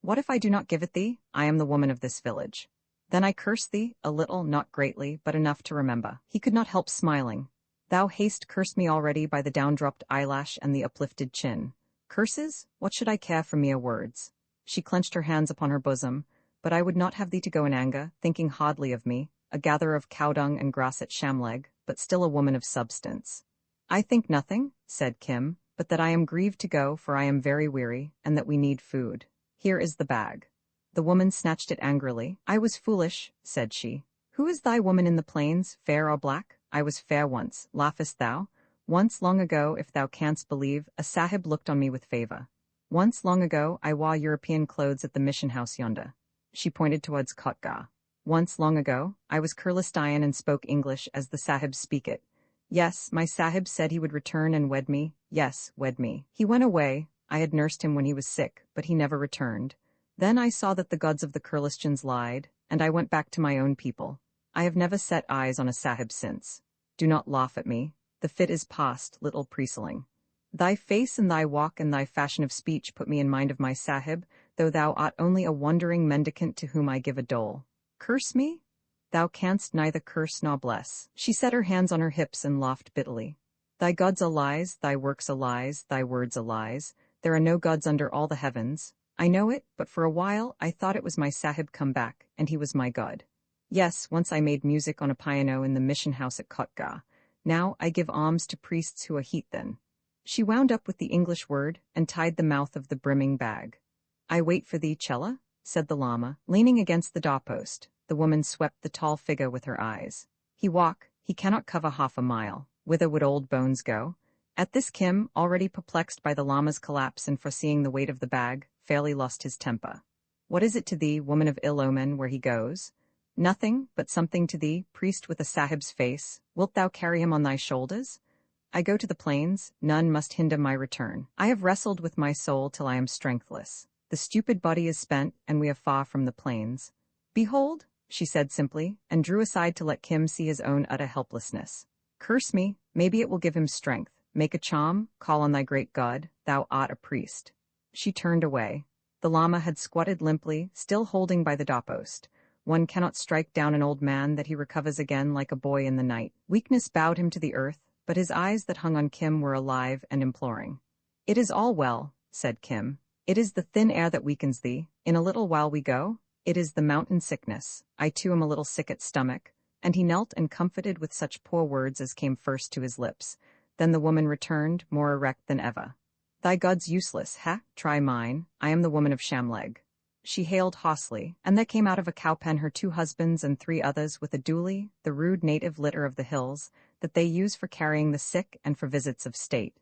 What if I do not give it thee? I am the woman of this village. Then I curse thee, a little, not greatly, but enough to remember. He could not help smiling. Thou hast cursed me already by the down-dropped eyelash and the uplifted chin. Curses? What should I care for mere words? She clenched her hands upon her bosom. But I would not have thee to go in anger, thinking hardly of me, a gatherer of cow-dung and grass at Shamleg, but still a woman of substance. I think nothing, said Kim, but that I am grieved to go, for I am very weary, and that we need food. Here is the bag. The woman snatched it angrily. I was foolish, said she. Who is thy woman in the plains, fair or black? I was fair once, laughest thou? Once long ago, if thou canst believe, a sahib looked on me with favor. Once long ago, I wore European clothes at the mission house yonder. She pointed towards Kotga. Once long ago, I was Kurlistian and spoke English as the sahibs speak it. Yes, my sahib said he would return and wed me. Yes, wed me. He went away. I had nursed him when he was sick, but he never returned. Then I saw that the gods of the Kurlistians lied, and I went back to my own people. I have never set eyes on a sahib since. Do not laugh at me. The fit is past, little priestling. Thy face and thy walk and thy fashion of speech put me in mind of my sahib, though thou art only a wandering mendicant to whom I give a dole. Curse me? Thou canst neither curse nor bless. She set her hands on her hips and laughed bitterly. Thy gods are lies, thy works are lies, thy words are lies. There are no gods under all the heavens. I know it, but for a while I thought it was my sahib come back, and he was my god. Yes, once I made music on a piano in the mission house at Kotga. Now I give alms to priests who are heathen. She wound up with the English word and tied the mouth of the brimming bag. I wait for thee, Chella, said the Lama, leaning against the doorpost. The woman swept the tall figure with her eyes. He cannot cover half a mile. Whither would old bones go? At this Kim, already perplexed by the Lama's collapse and foreseeing the weight of the bag, fairly lost his temper. What is it to thee, woman of ill omen, where he goes? Nothing, but something to thee, priest with a sahib's face. Wilt thou carry him on thy shoulders? I go to the plains, none must hinder my return. I have wrestled with my soul till I am strengthless. The stupid body is spent, and we are far from the plains. Behold, she said simply, and drew aside to let Kim see his own utter helplessness. Curse me, maybe it will give him strength. Make a charm, call on thy great god, thou art a priest." She turned away. The Lama had squatted limply, still holding by the doorpost. One cannot strike down an old man that he recovers again like a boy in the night. Weakness bowed him to the earth, but his eyes that hung on Kim were alive and imploring. "It is all well," said Kim. "It is the thin air that weakens thee. In a little while we go. It is the mountain sickness. I too am a little sick at stomach." And he knelt and comforted with such poor words as came first to his lips. Then the woman returned, more erect than ever. "Thy God's useless, ha? Try mine. I am the woman of Shamleg." She hailed hoarsely, and there came out of a cowpen her 2 husbands and 3 others with a dooli, the rude native litter of the hills, that they use for carrying the sick and for visits of state.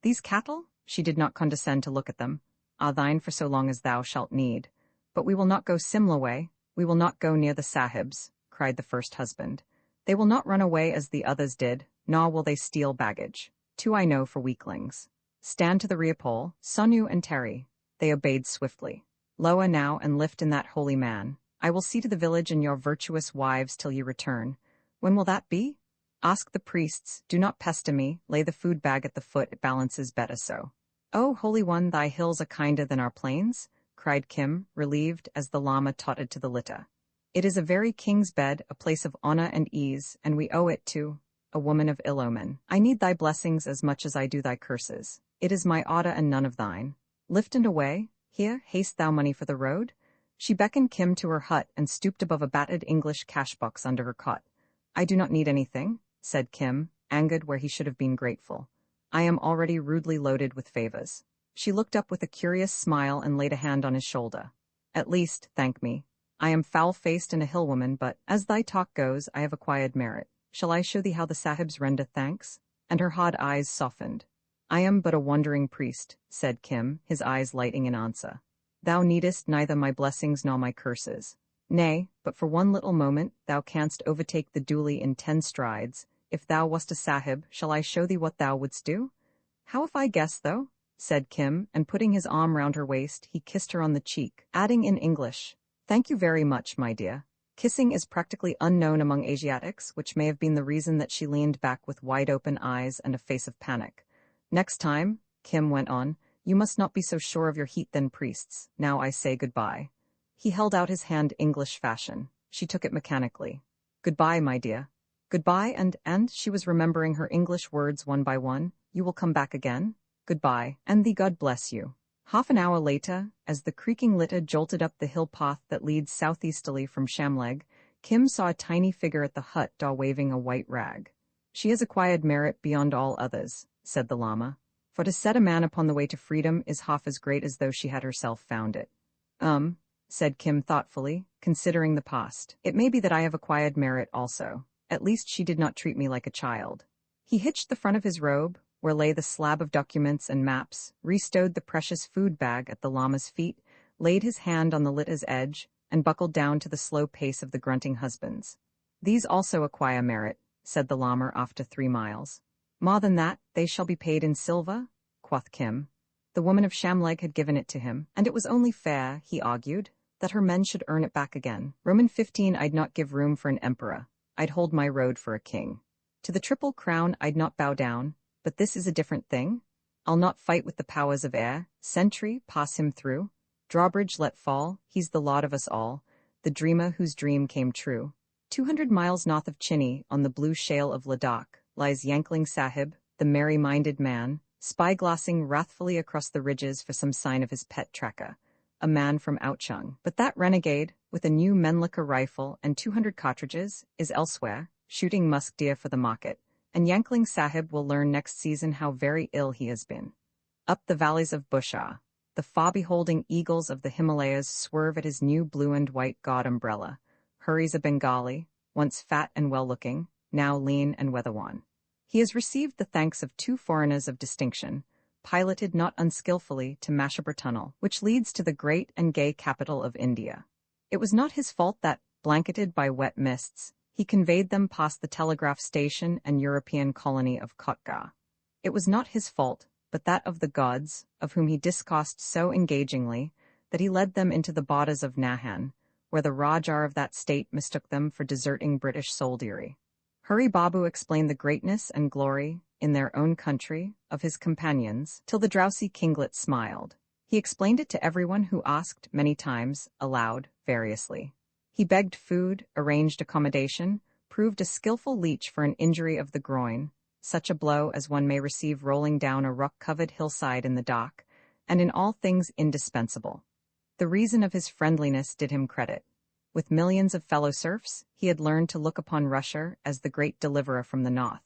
"These cattle," she did not condescend to look at them, "are thine for so long as thou shalt need. But we will not go Simla way, we will not go near the sahibs," cried the first husband. "They will not run away as the others did, nor will they steal baggage. 2 I know for weaklings. Stand to the rear pole, Sonu and Terry." They obeyed swiftly. "Lower now and lift in that holy man. I will see to the village and your virtuous wives till you return. When will that be? Ask the priests, do not pester me, lay the food bag at the foot, it balances better so." "Oh, Holy One, thy hills are kinder than our plains," cried Kim, relieved as the Lama tottered to the litter. "It is a very king's bed, a place of honor and ease, and we owe it to a woman of ill omen. I need thy blessings as much as I do thy curses. It is my order and none of thine. Lift and away. Here, haste thou money for the road." She beckoned Kim to her hut and stooped above a battered English cash-box under her cot. "I do not need anything," said Kim, angered where he should have been grateful. "I am already rudely loaded with favors." She looked up with a curious smile and laid a hand on his shoulder. "At least, thank me. I am foul-faced and a hill-woman, but, as thy talk goes, I have acquired merit. Shall I show thee how the sahibs render thanks?" And her hard eyes softened. "I am but a wandering priest," said Kim, his eyes lighting in answer. "Thou needest neither my blessings nor my curses. Nay, but for one little moment thou canst overtake the dooli in 10 strides. If thou wast a sahib, shall I show thee what thou wouldst do?" "How if I guess, though?" said Kim, and putting his arm round her waist, he kissed her on the cheek, adding in English, "Thank you very much, my dear." Kissing is practically unknown among Asiatics, which may have been the reason that she leaned back with wide-open eyes and a face of panic. "Next time," Kim went on, "you must not be so sure of your heat then, priests. Now I say goodbye." He held out his hand English fashion. She took it mechanically. "Goodbye, my dear." "Goodbye, and," she was remembering her English words one by one, "you will come back again?" "Goodbye, and thee God bless you." Half an hour later, as the creaking litter jolted up the hill path that leads southeasterly from Shamleg, Kim saw a tiny figure at the hut door waving a white rag. "She has acquired merit beyond all others," said the Lama. "For to set a man upon the way to freedom is half as great as though she had herself found it." Said Kim thoughtfully, considering the past. "It may be that I have acquired merit also. At least she did not treat me like a child." He hitched the front of his robe, where lay the slab of documents and maps, restowed the precious food bag at the Lama's feet, laid his hand on the litter's edge, and buckled down to the slow pace of the grunting husbands. "These also acquire merit," said the Lama after 3 miles. "More than that, they shall be paid in silver," quoth Kim. The woman of Shamleg had given it to him, and it was only fair, he argued, that her men should earn it back again. Roman 15 I'd not give room for an emperor. I'd hold my road for a king. To the Triple Crown I'd not bow down, but this is a different thing. I'll not fight with the powers of air. Sentry, pass him through. Drawbridge let fall, he's the lord of us all, the dreamer whose dream came true. 200 miles north of Chinny, on the blue shale of Ladakh, lies Yankling Sahib, the merry-minded man, spyglassing wrathfully across the ridges for some sign of his pet tracker, a man from Outchung. But that renegade, with a new Menlica rifle and 200 cartridges, is elsewhere, shooting musk deer for the market, and Yankling Sahib will learn next season how very ill he has been. Up the valleys of Bushahr, the far-beholding eagles of the Himalayas swerve at his new blue and white god umbrella. Hurries a Bengali, once fat and well-looking, now lean and weather-worn. He has received the thanks of 2 foreigners of distinction, piloted not unskillfully to Mashapur Tunnel, which leads to the great and gay capital of India. It was not his fault that, blanketed by wet mists, he conveyed them past the telegraph station and European colony of Kotgar. It was not his fault, but that of the gods, of whom he discoursed so engagingly, that he led them into the borders of Nahan, where the Rajar of that state mistook them for deserting British soldiery. Hurry Babu explained the greatness and glory, in their own country, of his companions, till the drowsy kinglet smiled. He explained it to everyone who asked many times, aloud, variously. He begged food, arranged accommodation, proved a skillful leech for an injury of the groin, such a blow as one may receive rolling down a rock-covered hillside in the dock, and in all things indispensable. The reason of his friendliness did him credit. With millions of fellow serfs, he had learned to look upon Russia as the great deliverer from the north.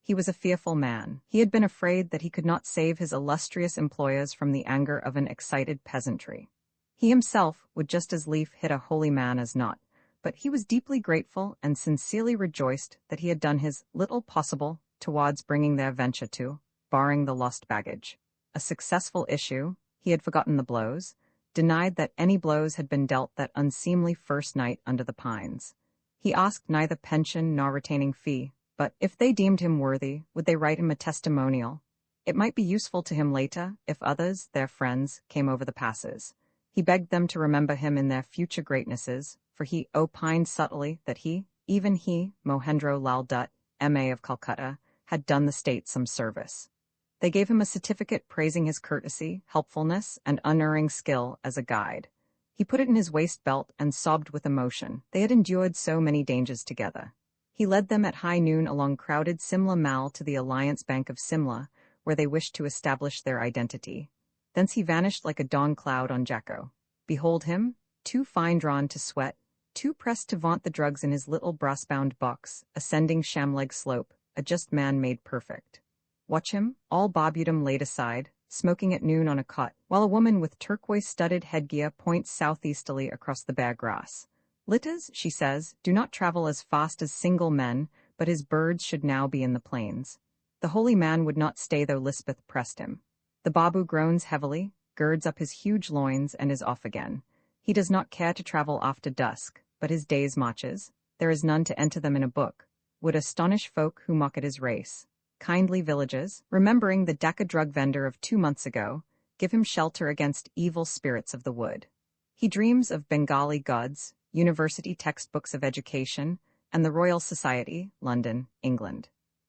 He was a fearful man. He had been afraid that he could not save his illustrious employers from the anger of an excited peasantry. He himself would just as lief hit a holy man as not, but he was deeply grateful and sincerely rejoiced that he had done his little possible towards bringing their venture to, barring the lost baggage. A successful issue, he had forgotten the blows, denied that any blows had been dealt that unseemly first night under the pines. He asked neither pension nor retaining fee, but if they deemed him worthy, would they write him a testimonial? It might be useful to him later, if others, their friends, came over the passes. He begged them to remember him in their future greatnesses, for he opined subtly that he, even he, Mohendro Lal Dutt, M.A. of Calcutta, had done the state some service. They gave him a certificate praising his courtesy, helpfulness, and unerring skill as a guide. He put it in his waist belt and sobbed with emotion. They had endured so many dangers together. He led them at high noon along crowded Simla Mall to the Alliance Bank of Simla, where they wished to establish their identity. Thence he vanished like a dawn cloud on Jacko. Behold him, too fine-drawn to sweat, too pressed to vaunt the drugs in his little brass-bound box, ascending Shamleg slope, a just man made perfect. Watch him, all Bobudum laid aside, smoking at noon on a cot, while a woman with turquoise-studded headgear points southeasterly across the bare grass. Litters, she says, do not travel as fast as single men, but his birds should now be in the plains. The holy man would not stay though Lisbeth pressed him. The Babu groans heavily, girds up his huge loins, and is off again. He does not care to travel after dusk, but his days marches. There is none to enter them in a book. Would astonish folk who mock at his race. Kindly villages, remembering the Dhaka drug vendor of 2 months ago, give him shelter against evil spirits of the wood. He dreams of Bengali gods, university textbooks of education, and the Royal Society, London, England.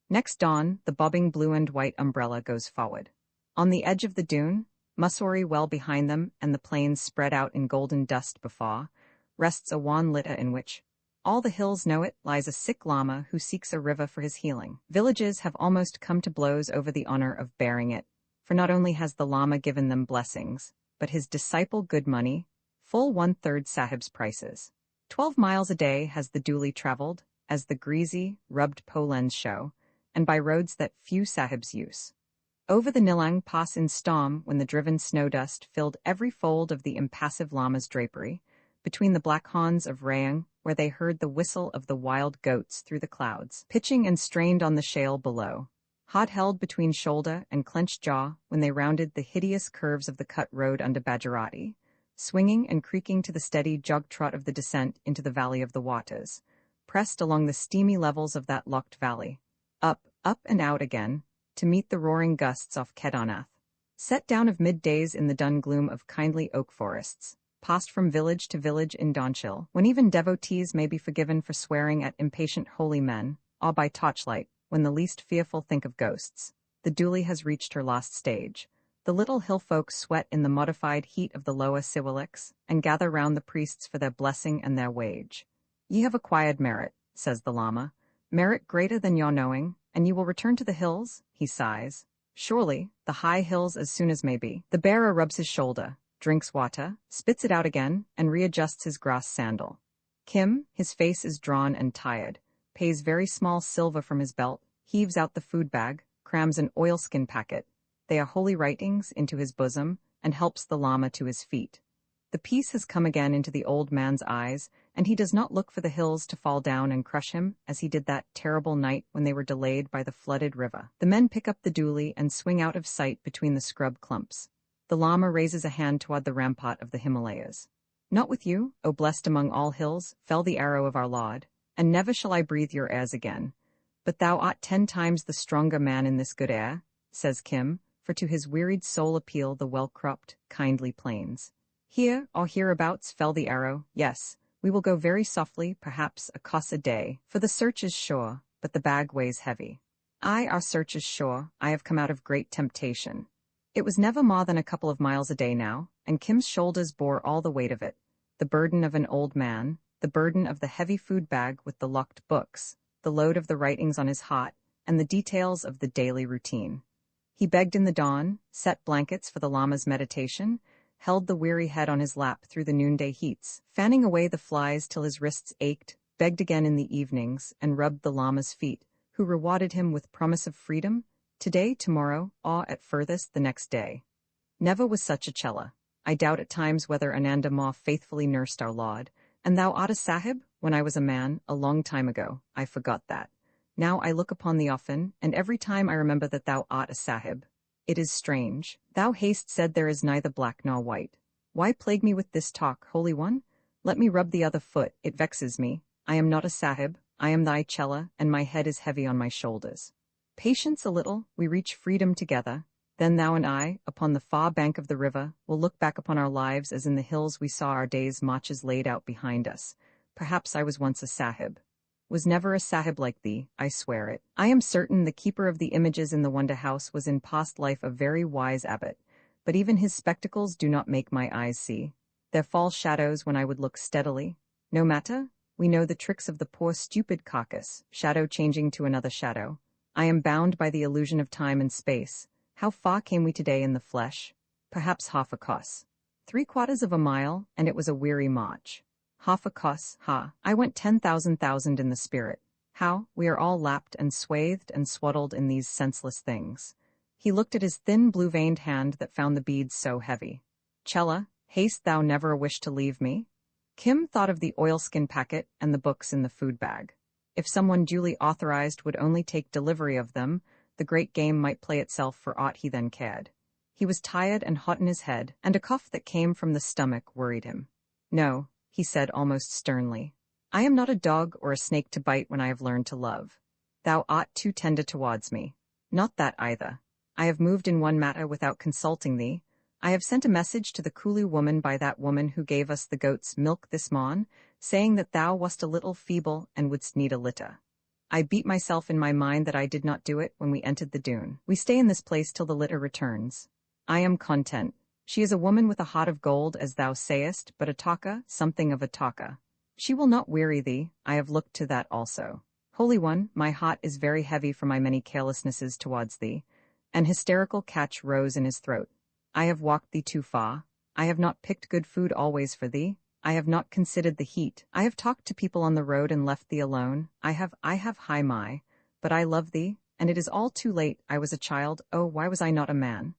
Next dawn, the bobbing blue and white umbrella goes forward. On the edge of the dune, Mussoorie well behind them and the plains spread out in golden dust before, rests a wan litter in which, all the hills know it, lies a sick lama who seeks a river for his healing. Villages have almost come to blows over the honor of bearing it, for not only has the lama given them blessings, but his disciple good money, full 1/3 sahib's prices. 12 miles a day has the dooli traveled, as the greasy, rubbed polens show, and by roads that few sahibs use. Over the Nilang Pass in storm when the driven snow dust filled every fold of the impassive lama's drapery, between the black horns of Rayong, where they heard the whistle of the wild goats through the clouds, pitching and strained on the shale below, hot held between shoulder and clenched jaw when they rounded the hideous curves of the cut road under Bajarati, swinging and creaking to the steady jog-trot of the descent into the Valley of the Waters, pressed along the steamy levels of that locked valley, up and out again, to meet the roaring gusts off Kedarnath, set down of middays in the dun gloom of kindly oak forests, passed from village to village in Donchil, when even devotees may be forgiven for swearing at impatient holy men, all by torchlight, when the least fearful think of ghosts. The dooli has reached her last stage. The little hill folk sweat in the modified heat of the lower Siwaliks, and gather round the priests for their blessing and their wage. Ye have acquired merit, says the Lama, merit greater than your knowing, and you will return to the hills, he sighs. Surely, the high hills as soon as may be. The bearer rubs his shoulder, drinks water, spits it out again, and readjusts his grass sandal. Kim, his face is drawn and tired, pays very small silver from his belt, heaves out the food bag, crams an oilskin packet, they are holy writings, into his bosom, and helps the Lama to his feet. The peace has come again into the old man's eyes, and he does not look for the hills to fall down and crush him, as he did that terrible night when they were delayed by the flooded river. The men pick up the dooli and swing out of sight between the scrub clumps. The Lama raises a hand toward the rampart of the Himalayas. Not with you, O blessed among all hills, fell the arrow of our Lord, and never shall I breathe your airs again. But thou art 10 times the stronger man in this good air, says Kim, for to his wearied soul appeal the well-cropped, kindly plains. Here, or hereabouts, fell the arrow, yes, we will go very softly, perhaps a koss a day, for the search is sure, but the bag weighs heavy. Our search is sure. I have come out of great temptation. It was never more than a couple of miles a day now, and Kim's shoulders bore all the weight of it. The burden of an old man, the burden of the heavy food bag with the locked books, the load of the writings on his heart, and the details of the daily routine. He begged in the dawn, set blankets for the llama's meditation, held the weary head on his lap through the noonday heats, fanning away the flies till his wrists ached, begged again in the evenings, and rubbed the llama's feet, who rewarded him with promise of freedom, today, tomorrow, or at furthest the next day. Never was such a chela. I doubt at times whether Ananda more faithfully nursed our Lord, and thou art a sahib, when I was a man, a long time ago, I forgot that. Now I look upon thee often, and every time I remember that thou art a sahib. It is strange. Thou hast said there is neither black nor white. Why plague me with this talk, Holy One? Let me rub the other foot, it vexes me. I am not a sahib, I am thy chela, and my head is heavy on my shoulders. Patience a little, we reach freedom together. Then thou and I, upon the far bank of the river, will look back upon our lives as in the hills we saw our days' marches laid out behind us. Perhaps I was once a sahib. Was never a sahib like thee, I swear it. I am certain the keeper of the images in the Wonder House was in past life a very wise abbot, but even his spectacles do not make my eyes see. There fall shadows when I would look steadily. No matter, we know the tricks of the poor stupid carcass, shadow changing to another shadow. I am bound by the illusion of time and space. How far came we today in the flesh? Perhaps half a cos. 3/4 of a mile, and it was a weary march. Half a cos, ha! I went 10,000 in the spirit. How, we are all lapped and swathed and swaddled in these senseless things. He looked at his thin blue-veined hand that found the beads so heavy. Chela, hast thou never a wish to leave me? Kim thought of the oilskin packet and the books in the food bag. If someone duly authorized would only take delivery of them, the great game might play itself for aught he then cared. He was tired and hot in his head, and a cough that came from the stomach worried him. No, he said almost sternly. I am not a dog or a snake to bite when I have learned to love. Thou art too tender towards me. Not that either. I have moved in one matter without consulting thee. I have sent a message to the Kulu woman by that woman who gave us the goat's milk this morn, saying that thou wast a little feeble and wouldst need a litter. I beat myself in my mind that I did not do it when we entered the dune. We stay in this place till the litter returns. I am content. She is a woman with a heart of gold, as thou sayest, but a talker, something of a talker. She will not weary thee, I have looked to that also. Holy One, my heart is very heavy for my many carelessnesses towards thee. An hysterical catch rose in his throat. I have walked thee too far. I have not picked good food always for thee. I have not considered the heat. I have talked to people on the road and left thee alone. I have hi my, but I love thee, and it is all too late. I was a child, oh, why was I not a man?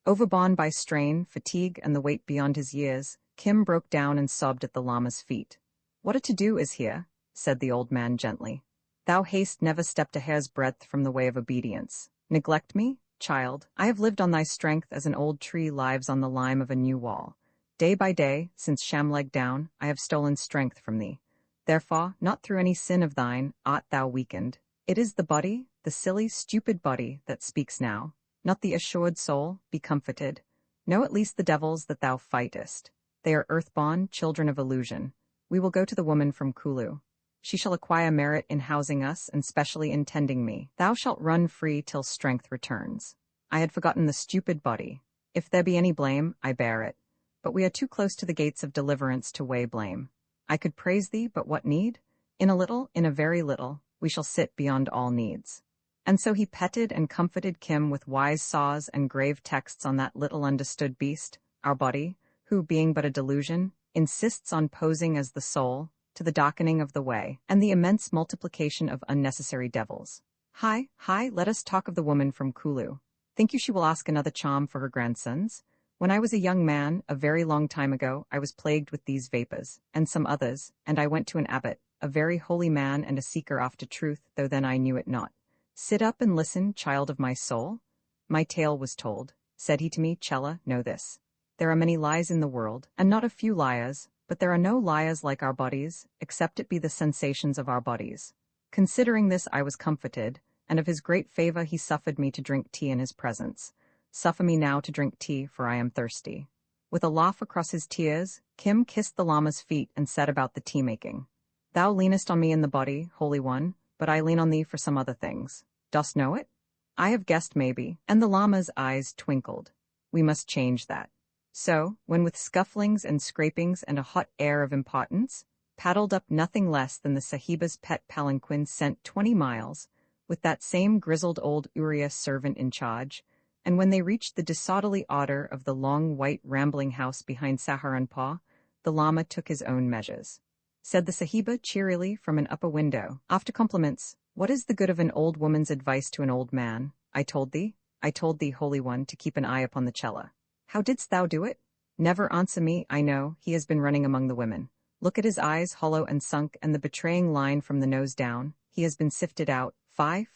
Overborne by strain, fatigue, and the weight beyond his years, Kim broke down and sobbed at the llama's feet. What a to-do is here, said the old man gently. Thou hast never stepped a hair's breadth from the way of obedience. Neglect me, child. I have lived on thy strength as an old tree lives on the lime of a new wall. Day by day, since Shamleg down, I have stolen strength from thee. Therefore, not through any sin of thine, art thou weakened. It is the body, the silly, stupid body, that speaks now, not the assured soul. Be comforted. Know at least the devils that thou fightest. They are earth-born, children of illusion. We will go to the woman from Kulu. She shall acquire merit in housing us, and specially in tending me. Thou shalt run free till strength returns. I had forgotten the stupid body. If there be any blame, I bear it. But we are too close to the gates of deliverance to weigh blame. I could praise thee, but what need? In a little, in a very little, we shall sit beyond all needs. And so he petted and comforted Kim with wise saws and grave texts on that little understood beast, our body, who, being but a delusion, insists on posing as the soul, to the darkening of the way, and the immense multiplication of unnecessary devils. Hi, let us talk of the woman from Kulu. Think you she will ask another charm for her grandsons? When I was a young man, a very long time ago, I was plagued with these vapors, and some others, and I went to an abbot, a very holy man and a seeker after truth, though then I knew it not. Sit up and listen, child of my soul. My tale was told. Said he to me, Chela, know this. There are many lies in the world, and not a few liars, but there are no liars like our bodies, except it be the sensations of our bodies. Considering this I was comforted, and of his great favor he suffered me to drink tea in his presence. Suffer me now to drink tea, for I am thirsty. With a laugh across his tears, Kim kissed the llama's feet and set about the tea-making. Thou leanest on me in the body, Holy One, but I lean on thee for some other things. Dost know it? I have guessed maybe, and the Lama's eyes twinkled. We must change that. So, when with scufflings and scrapings and a hot air of importance, paddled up nothing less than the Sahiba's pet palanquin sent 20 miles, with that same grizzled old Uriah servant in charge, and when they reached the disorderly order of the long white rambling house behind Saharanpur, the Lama took his own measures. Said the Sahiba cheerily from an upper window, after compliments, "What is the good of an old woman's advice to an old man? I told thee, Holy One, to keep an eye upon the Chela. How didst thou do it? Never answer me, I know, he has been running among the women. Look at his eyes, hollow and sunk, and the betraying line from the nose down. He has been sifted out, fie,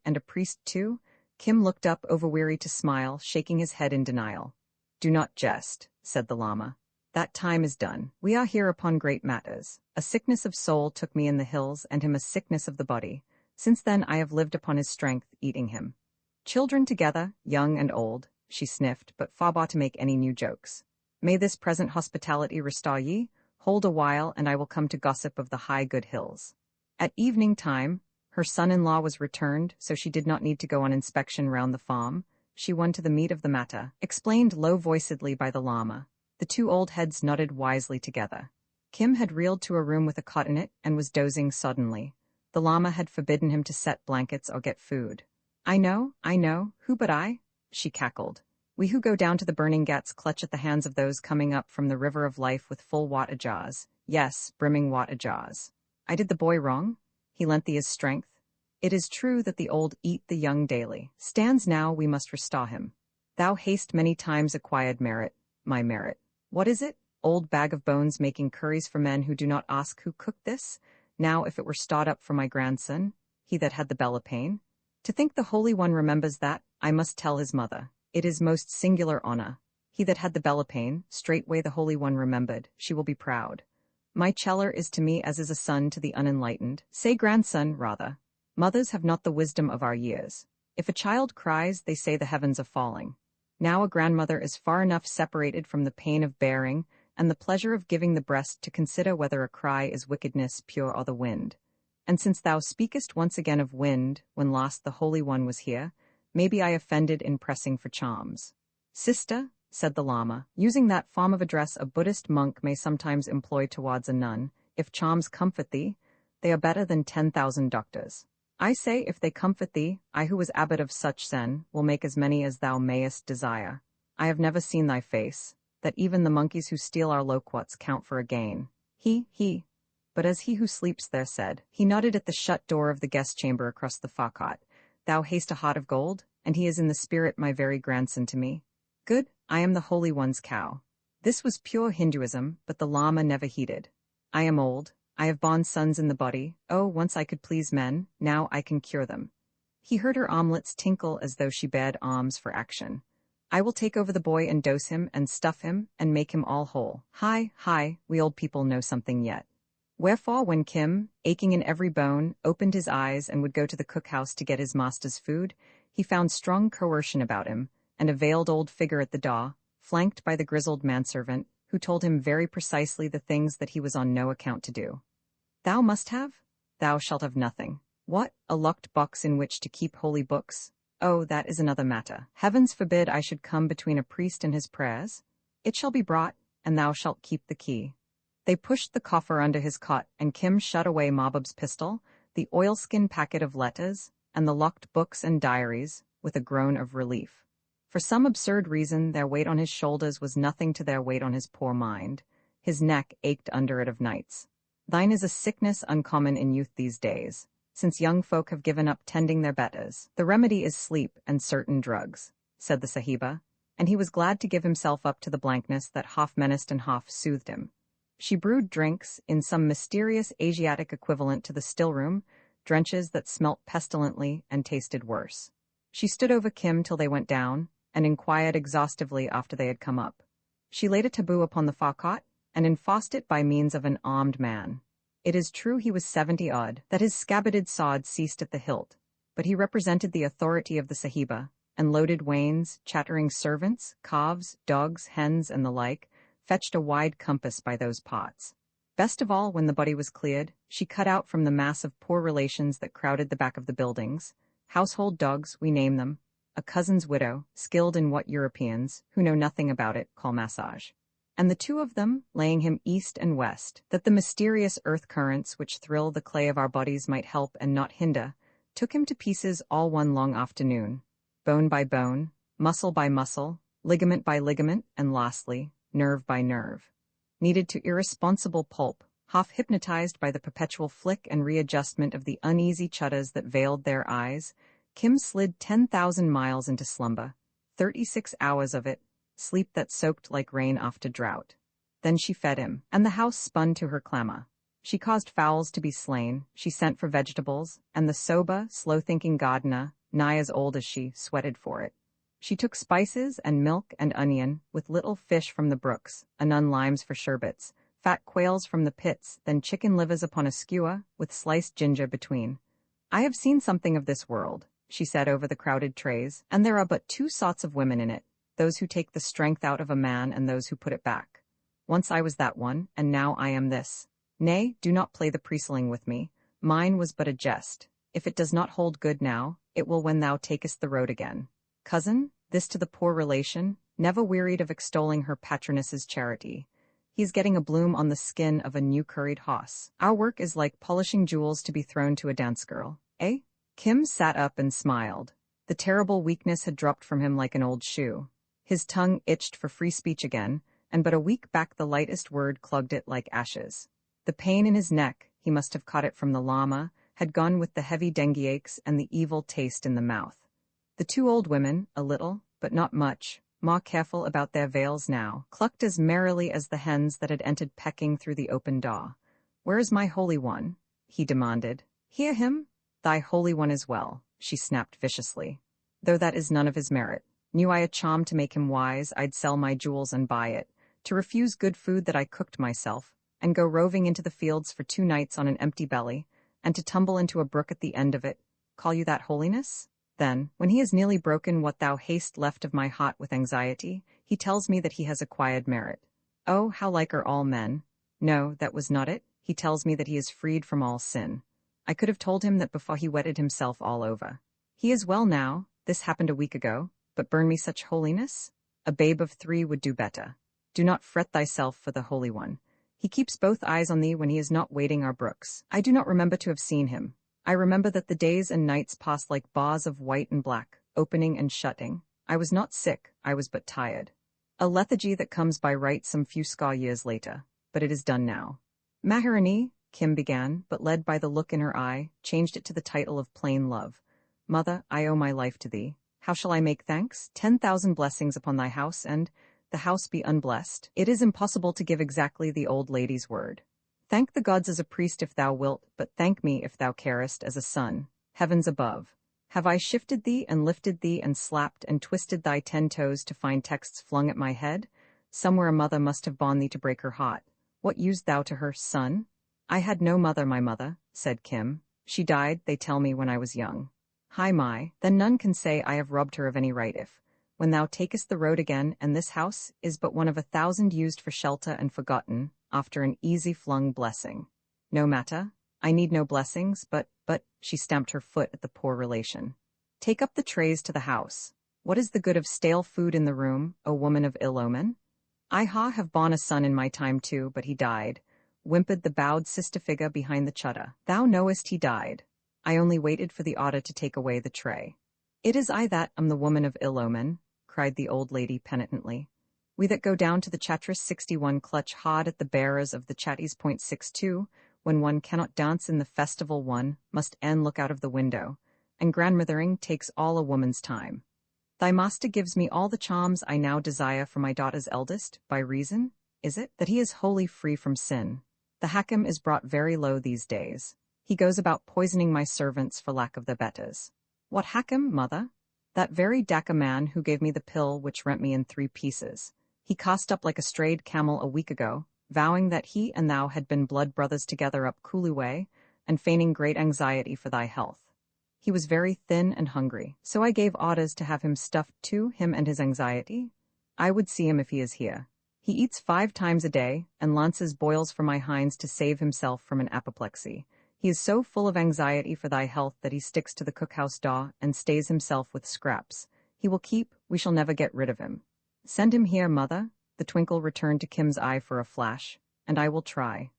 and a priest too?" Kim looked up, overweary to smile, shaking his head in denial. "Do not jest," said the Lama. "That time is done. We are here upon great matters. A sickness of soul took me in the hills, and him a sickness of the body. Since then I have lived upon his strength, eating him. Children together, young and old," she sniffed, but forbar to make any new jokes. "May this present hospitality restore ye? Hold a while, and I will come to gossip of the high good hills." At evening time, her son-in-law was returned, so she did not need to go on inspection round the farm. She won to the meat of the matter, explained low-voicedly by the Lama. The two old heads nodded wisely together. Kim had reeled to a room with a cot in it, and was dozing soddenly. The Lama had forbidden him to set blankets or get food. I know, who but I?" she cackled. "We who go down to the burning ghats clutch at the hands of those coming up from the river of life with full water jars. Yes, brimming water jars. I did the boy wrong? He lent thee his strength. It is true that the old eat the young daily. Stands now we must restore him. Thou hast many times acquired merit, my merit. What is it? Old bag of bones making curries for men who do not ask who cooked this? Now if it were stored up for my grandson, he that had the bella pain. To think the Holy One remembers that, I must tell his mother. It is most singular honor. He that had the bella pain, straightway the Holy One remembered. She will be proud. My Cheller is to me as is a son to the unenlightened. Say grandson, rather. Mothers have not the wisdom of our years. If a child cries, they say the heavens are falling. Now a grandmother is far enough separated from the pain of bearing and the pleasure of giving the breast to consider whether a cry is wickedness pure or the wind. And since thou speakest once again of wind, when last the Holy One was here, maybe I offended in pressing for charms. Sister, said the Lama, using that form of address a Buddhist monk may sometimes employ towards a nun, if charms comfort thee, they are better than 10,000 doctors. I say, if they comfort thee, I who was abbot of such sen, will make as many as thou mayest desire. I have never seen thy face, that even the monkeys who steal our loquats count for a gain. He. But as he who sleeps there said, he nodded at the shut door of the guest chamber across the far cot. Thou hast a heart of gold, and he is in the spirit my very grandson to me. Good, I am the Holy One's cow. This was pure Hinduism, but the Lama never heeded. I am old. I have borne sons in the body. Oh, once I could please men, now I can cure them. He heard her armlets tinkle as though she bared arms for action. I will take over the boy and dose him and stuff him and make him all whole. Hi, we old people know something yet. Wherefore, when Kim, aching in every bone, opened his eyes and would go to the cookhouse to get his master's food, he found strong coercion about him, and a veiled old figure at the door, flanked by the grizzled manservant, who told him very precisely the things that he was on no account to do. Thou must have? Thou shalt have nothing. What, a locked box in which to keep holy books? Oh, that is another matter. Heavens forbid I should come between a priest and his prayers. It shall be brought, and thou shalt keep the key. They pushed the coffer under his cot, and Kim shut away Mahbub's pistol, the oilskin packet of letters, and the locked books and diaries, with a groan of relief. For some absurd reason, their weight on his shoulders was nothing to their weight on his poor mind. His neck ached under it of nights. Thine is a sickness uncommon in youth these days, since young folk have given up tending their betters. The remedy is sleep and certain drugs, said the Sahiba, and he was glad to give himself up to the blankness that half menaced and half soothed him. She brewed drinks, in some mysterious Asiatic equivalent to the still-room, drenches that smelt pestilently and tasted worse. She stood over Kim till they went down, and inquired exhaustively after they had come up. She laid a taboo upon the far cot, and enforced it by means of an armed man. It is true he was 70-odd, that his scabbarded sword ceased at the hilt, but he represented the authority of the Sahiba, and loaded wains, chattering servants, calves, dogs, hens, and the like, fetched a wide compass by those pots. Best of all, when the body was cleared, she cut out from the mass of poor relations that crowded the back of the buildings, Household dogs, we name them. A cousin's widow, skilled in what Europeans, who know nothing about it, call massage. And the two of them, laying him east and west, that the mysterious earth currents which thrill the clay of our bodies might help and not hinder, took him to pieces all one long afternoon, bone by bone, muscle by muscle, ligament by ligament, and lastly, nerve by nerve. Kneaded to irresponsible pulp, half hypnotized by the perpetual flick and readjustment of the uneasy chutters that veiled their eyes, Kim slid 10,000 miles into slumber, 36 hours of it, sleep that soaked like rain after drought. Then she fed him, and the house spun to her clamor. She caused fowls to be slain, she sent for vegetables, and the sober, slow-thinking gardener, nigh as old as she, sweated for it. She took spices and milk and onion, with little fish from the brooks, anon limes for sherbets, fat quails from the pits, then chicken livers upon a skewer, with sliced ginger between. I have seen something of this world, she said over the crowded trays, and there are but two sorts of women in it, those who take the strength out of a man and those who put it back. Once I was that one, and now I am this. Nay, do not play the priestling with me. Mine was but a jest. If it does not hold good now, it will when thou takest the road again. Cousin, this to the poor relation, never wearied of extolling her patroness's charity. He is getting a bloom on the skin of a new curried hoss. Our work is like polishing jewels to be thrown to a dance girl, eh? Kim sat up and smiled. The terrible weakness had dropped from him like an old shoe. His tongue itched for free speech again, and but a week back the lightest word clogged it like ashes. The pain in his neck, he must have caught it from the llama, had gone with the heavy dengue aches and the evil taste in the mouth. The two old women, a little, but not much, more careful about their veils now, clucked as merrily as the hens that had entered pecking through the open door. "Where is my Holy One?" he demanded. "Hear him? Thy Holy One is well," she snapped viciously. "Though that is none of his merit. Knew I a charm to make him wise, I'd sell my jewels and buy it, to refuse good food that I cooked myself, and go roving into the fields for 2 nights on an empty belly, and to tumble into a brook at the end of it. Call you that holiness? Then, when he has nearly broken what thou hast left of my heart with anxiety, he tells me that he has acquired merit. Oh, how like are all men. No, that was not it. He tells me that he is freed from all sin. I could have told him that before he wetted himself all over. He is well now, this happened a week ago, but burn me such holiness? A babe of 3 would do better. Do not fret thyself for the Holy One. He keeps both eyes on thee when he is not wading our brooks. I do not remember to have seen him. I remember that the days and nights passed like bars of white and black, opening and shutting. I was not sick, I was but tired. A lethargy that comes by right some few score years later, but it is done now. Maharani, Kim began, but led by the look in her eye, changed it to the title of plain love. Mother, I owe my life to thee. How shall I make thanks? 10,000 blessings upon thy house, and the house be unblessed. It is impossible to give exactly the old lady's word. Thank the gods as a priest if thou wilt, but thank me if thou carest as a son. Heavens above. Have I shifted thee and lifted thee and slapped and twisted thy 10 toes to find texts flung at my head? Somewhere a mother must have borne thee to break her heart. What used thou to her, son? I had no mother, my mother, said Kim. She died, they tell me, when I was young. Hi my, then none can say I have robbed her of any right if, when thou takest the road again, and this house is but one of 1,000 used for shelter and forgotten, after an easy-flung blessing. No matter, I need no blessings, but, she stamped her foot at the poor relation. Take up the trays to the house. What is the good of stale food in the room, O woman of ill omen? I have borne a son in my time too, but he died, whimpered the bowed sister figure behind the chudder. Thou knowest he died. I only waited for the order to take away the tray. It is I that am the woman of ill omen, cried the old lady penitently. We that go down to the Chatris 61 clutch hard at the bearers of the Chatties .62, when one cannot dance in the festival one must e'en look out of the window, and grandmothering takes all a woman's time. Thy master gives me all the charms I now desire for my daughter's eldest, by reason, is it, that he is wholly free from sin. The hakim is brought very low these days. He goes about poisoning my servants for lack of the betters. What hakim, mother? That very Dhaka man who gave me the pill which rent me in 3 pieces. He cast up like a strayed camel a week ago, vowing that he and thou had been blood brothers together up Kulu way, and feigning great anxiety for thy health. He was very thin and hungry, so I gave orders to have him stuffed too, him and his anxiety. I would see him if he is here. He eats 5 times a day, and lances boils for my hinds to save himself from an apoplexy. He is so full of anxiety for thy health that he sticks to the cookhouse door and stays himself with scraps. He will keep, we shall never get rid of him. Send him here, mother. The twinkle returned to Kim's eye for a flash. And I will try.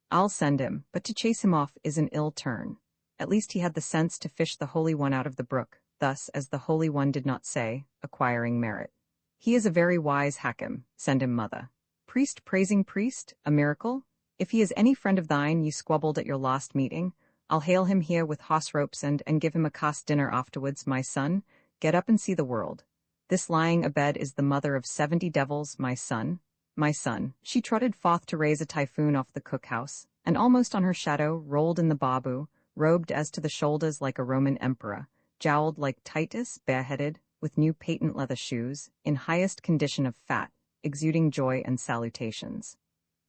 I'll send him, but to chase him off is an ill turn. At least he had the sense to fish the Holy One out of the brook, thus, as the Holy One did not say, acquiring merit. He is a very wise hakim, send him, mother. Priest praising priest, a miracle? If he is any friend of thine you squabbled at your last meeting, I'll hail him here with hoss ropes and give him a cast dinner afterwards, my son. Get up and see the world. This lying abed is the mother of 70 devils, my son. My son. She trotted forth to raise a typhoon off the cookhouse, and almost on her shadow rolled in the babu, robed as to the shoulders like a Roman emperor, jowled like Titus, bareheaded, with new patent leather shoes, in highest condition of fat, exuding joy and salutations.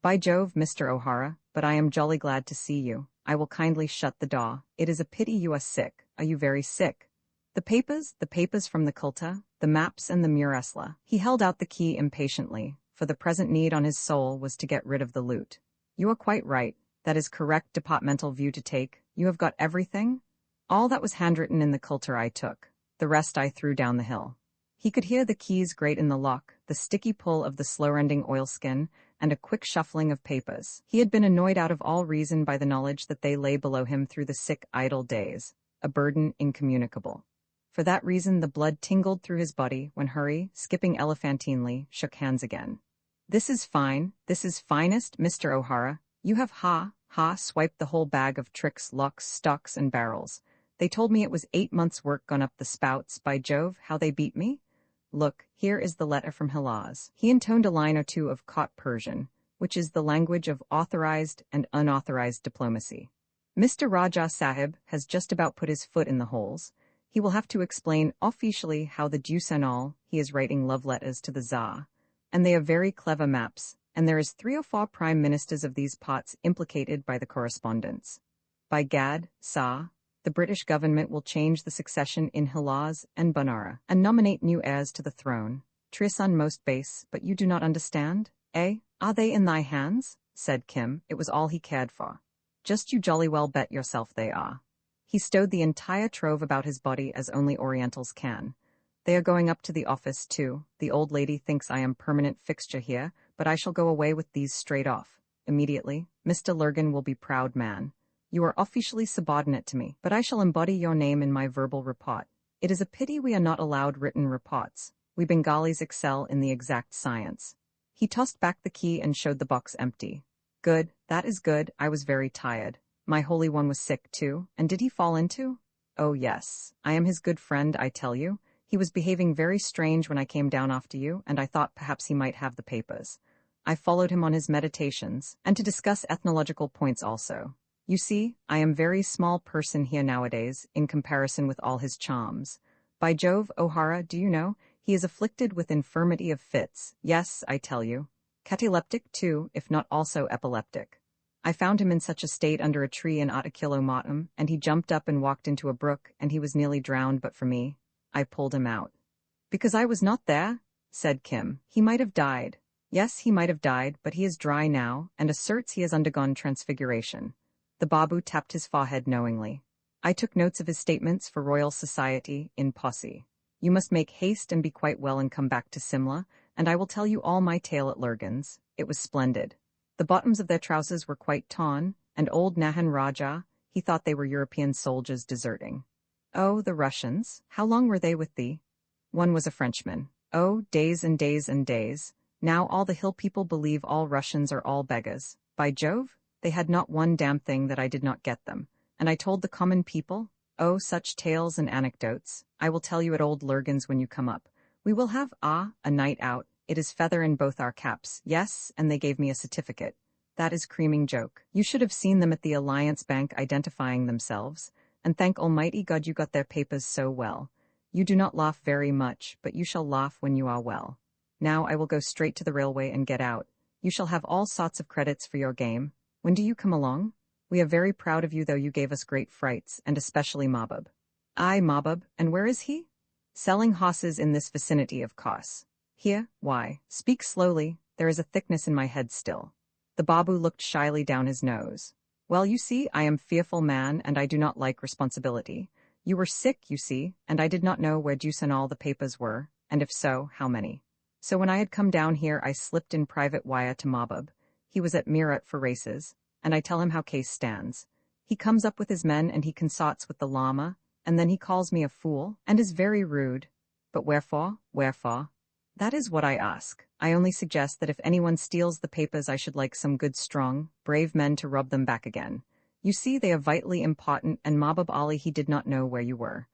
By Jove, Mr. O'Hara, but I am jolly glad to see you. I will kindly shut the door. It is a pity you are sick. Are you very sick? The papers from the Kulta, the maps and the Muresla. He held out the key impatiently, for the present need on his soul was to get rid of the loot. You are quite right. That is correct departmental view to take. You have got everything? All that was handwritten in the Kulta I took. The rest I threw down the hill. He could hear the keys grate in the lock, the sticky pull of the slow-rending oilskin, and a quick shuffling of papers. He had been annoyed out of all reason by the knowledge that they lay below him through the sick, idle days, a burden incommunicable. For that reason the blood tingled through his body when Hurry, skipping elephantinely, shook hands again. This is fine, this is finest, Mr. O'Hara. You have swiped the whole bag of tricks, locks, stocks, and barrels. They told me it was 8 months' work gone up the spouts. By Jove, how they beat me! Look, here is the letter from Hilaz. He intoned a line or two of caught Persian, which is the language of authorized and unauthorized diplomacy. Mr. Raja Sahib has just about put his foot in the holes. He will have to explain officially how the deuce and all he is writing love letters to the Tsar. And they are very clever maps, and there is 3 or 4 prime ministers of these pots implicated by the correspondence. By Gad, Sah, the British government will change the succession in Hilaz and Banara, and nominate new heirs to the throne. Trisun most base, but you do not understand? Eh? Are they in thy hands? Said Kim. It was all he cared for. Just you jolly well bet yourself they are. He stowed the entire trove about his body as only Orientals can. They are going up to the office, too. The old lady thinks I am permanent fixture here, but I shall go away with these straight off. Immediately. Mr. Lurgan will be proud man. You are officially subordinate to me, but I shall embody your name in my verbal report. It is a pity we are not allowed written reports. We Bengalis excel in the exact science. He tossed back the key and showed the box empty. Good, that is good. I was very tired. My Holy One was sick too, and did he fall into? Oh yes, I am his good friend, I tell you. He was behaving very strange when I came down after you, and I thought perhaps he might have the papers. I followed him on his meditations, and to discuss ethnological points also. You see, I am very small person here nowadays, in comparison with all his charms. By Jove, O'Hara, do you know, he is afflicted with infirmity of fits. Yes, I tell you. Cataleptic too, if not also epileptic. I found him in such a state under a tree in Ottakilomatum, and he jumped up and walked into a brook, and he was nearly drowned but for me. I pulled him out. Because I was not there? Said Kim. He might have died. Yes, he might have died, but he is dry now, and asserts he has undergone transfiguration. The Babu tapped his forehead knowingly. I took notes of his statements for Royal Society in Posse. You must make haste and be quite well and come back to Simla, and I will tell you all my tale at Lurgan's. It was splendid. The bottoms of their trousers were quite torn, and old Nahan Raja, he thought they were European soldiers deserting. Oh, the Russians, how long were they with thee? One was a Frenchman. Oh, days and days and days. Now all the hill people believe all Russians are all beggars. By Jove, they had not one damn thing that I did not get them. And I told the common people, oh, such tales and anecdotes. I will tell you at old Lurgan's when you come up. We will have, a night out. It is feather in both our caps. Yes, and they gave me a certificate. That is creaming joke. You should have seen them at the Alliance Bank identifying themselves. And thank Almighty God you got their papers so well. You do not laugh very much, but you shall laugh when you are well. Now I will go straight to the railway and get out. You shall have all sorts of credits for your game. When do you come along? We are very proud of you, though you gave us great frights, and especially Mahbub. Aye, Mahbub, and where is he? Selling hosses in this vicinity, of course. Here, why? Speak slowly, there is a thickness in my head still. The Babu looked shyly down his nose. Well, you see, I am fearful man, and I do not like responsibility. You were sick, you see, and I did not know where deuce and all the papers were, and if so, how many. So when I had come down here, I slipped in private wire to Mabub. He was at Meerut for races, and I tell him how case stands. He comes up with his men, and he consorts with the llama, and then he calls me a fool, and is very rude. But wherefore? Wherefore? That is what I ask. I only suggest that if anyone steals the papers, I should like some good strong, brave men to rub them back again. You see, they are vitally important, and Mahbub Ali, he did not know where you were.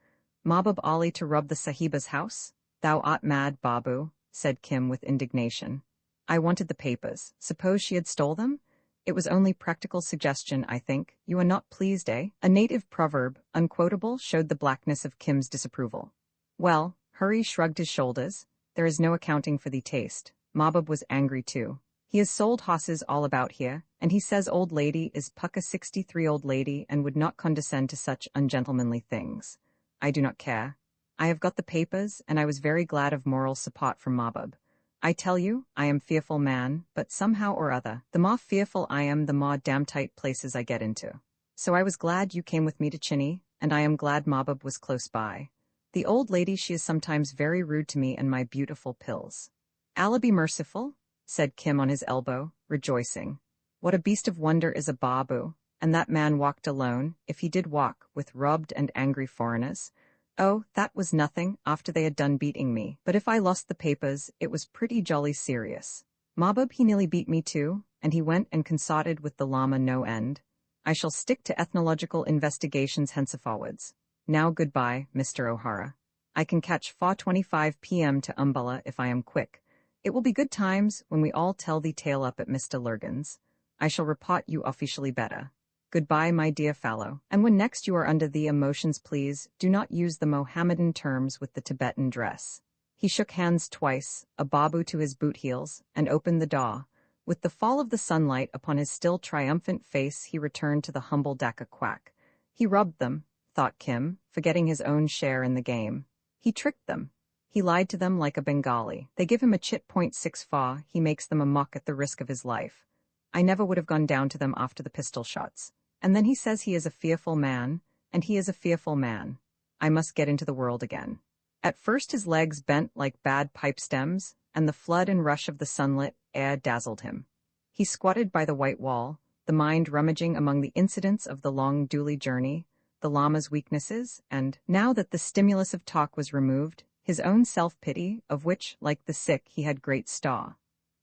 Mahbub Ali to rub the Sahiba's house? Thou art mad, Babu, said Kim with indignation. I wanted the papers. Suppose she had stole them? It was only practical suggestion, I think. You are not pleased, eh? A native proverb, unquotable, showed the blackness of Kim's disapproval. Well, Hurry shrugged his shoulders. There is no accounting for thee taste. Mahbub was angry too. He has sold hosses all about here, and he says old lady is pucka 63 old lady and would not condescend to such ungentlemanly things. I do not care. I have got the papers, and I was very glad of moral support from Mahbub. I tell you, I am fearful man, but somehow or other, the more fearful I am, the more damn tight places I get into. So I was glad you came with me to Chinny, and I am glad Mahbub was close by. The old lady, she is sometimes very rude to me and my beautiful pills. Allah be merciful, said Kim on his elbow, rejoicing. What a beast of wonder is a Babu, and that man walked alone, if he did walk, with rubbed and angry foreigners. Oh, that was nothing, after they had done beating me, but if I lost the papers, it was pretty jolly serious. Mahbub, he nearly beat me too, and he went and consorted with the llama no end. I shall stick to ethnological investigations henceforwards. Now goodbye, Mr. O'Hara. I can catch 4:25 p.m. to Umballa if I am quick. It will be good times when we all tell thee tale up at Mr. Lurgan's. I shall report you officially better. Goodbye, my dear fellow, and when next you are under the emotions, please do not use the Mohammedan terms with the Tibetan dress. He shook hands twice, a babu to his boot heels, and opened the door. With the fall of the sunlight upon his still triumphant face, he returned to the humble Dhaka quack. He rubbed them, thought Kim, forgetting his own share in the game. He tricked them. He lied to them like a Bengali. They give him a chit .6 fa, he makes them a mock at the risk of his life. I never would have gone down to them after the pistol shots. And then he says he is a fearful man, and he is a fearful man. I must get into the world again. At first his legs bent like bad pipe stems, and the flood and rush of the sunlit air dazzled him. He squatted by the white wall, the mind rummaging among the incidents of the long dooli journey, the llama's weaknesses, and, now that the stimulus of talk was removed, his own self-pity, of which, like the sick, he had great store.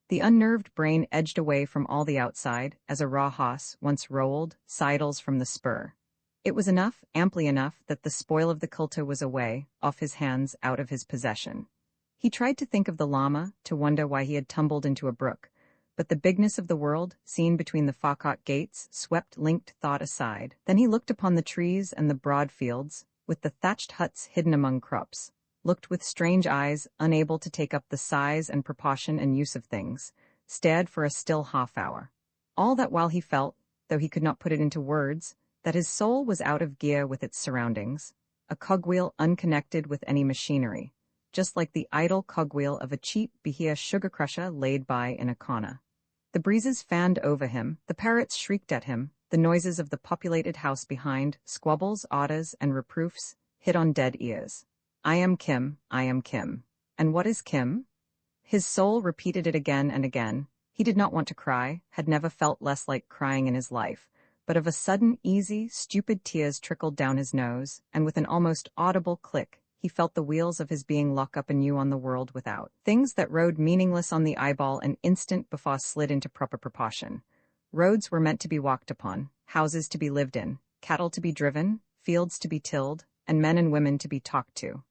The unnerved brain edged away from all the outside, as a raw hoss, once rolled, sidles from the spur. It was enough, amply enough, that the spoil of the kulta was away, off his hands, out of his possession. He tried to think of the llama, to wonder why he had tumbled into a brook, but the bigness of the world, seen between the Fakot gates, swept linked thought aside. Then he looked upon the trees and the broad fields, with the thatched huts hidden among crops, looked with strange eyes, unable to take up the size and proportion and use of things, stared for a still half-hour. All that while he felt, though he could not put it into words, that his soul was out of gear with its surroundings, a cogwheel unconnected with any machinery, just like the idle cogwheel of a cheap Bahia sugar crusher laid by in a corner. The breezes fanned over him, the parrots shrieked at him, the noises of the populated house behind, squabbles, orders, and reproofs, hit on dead ears. I am Kim, I am Kim. And what is Kim? His soul repeated it again and again. He did not want to cry, had never felt less like crying in his life, but of a sudden easy, stupid tears trickled down his nose, and with an almost audible click, he felt the wheels of his being lock up anew on the world without. Things that rode meaningless on the eyeball an instant before slid into proper proportion. Roads were meant to be walked upon, houses to be lived in, cattle to be driven, fields to be tilled, and men and women to be talked to.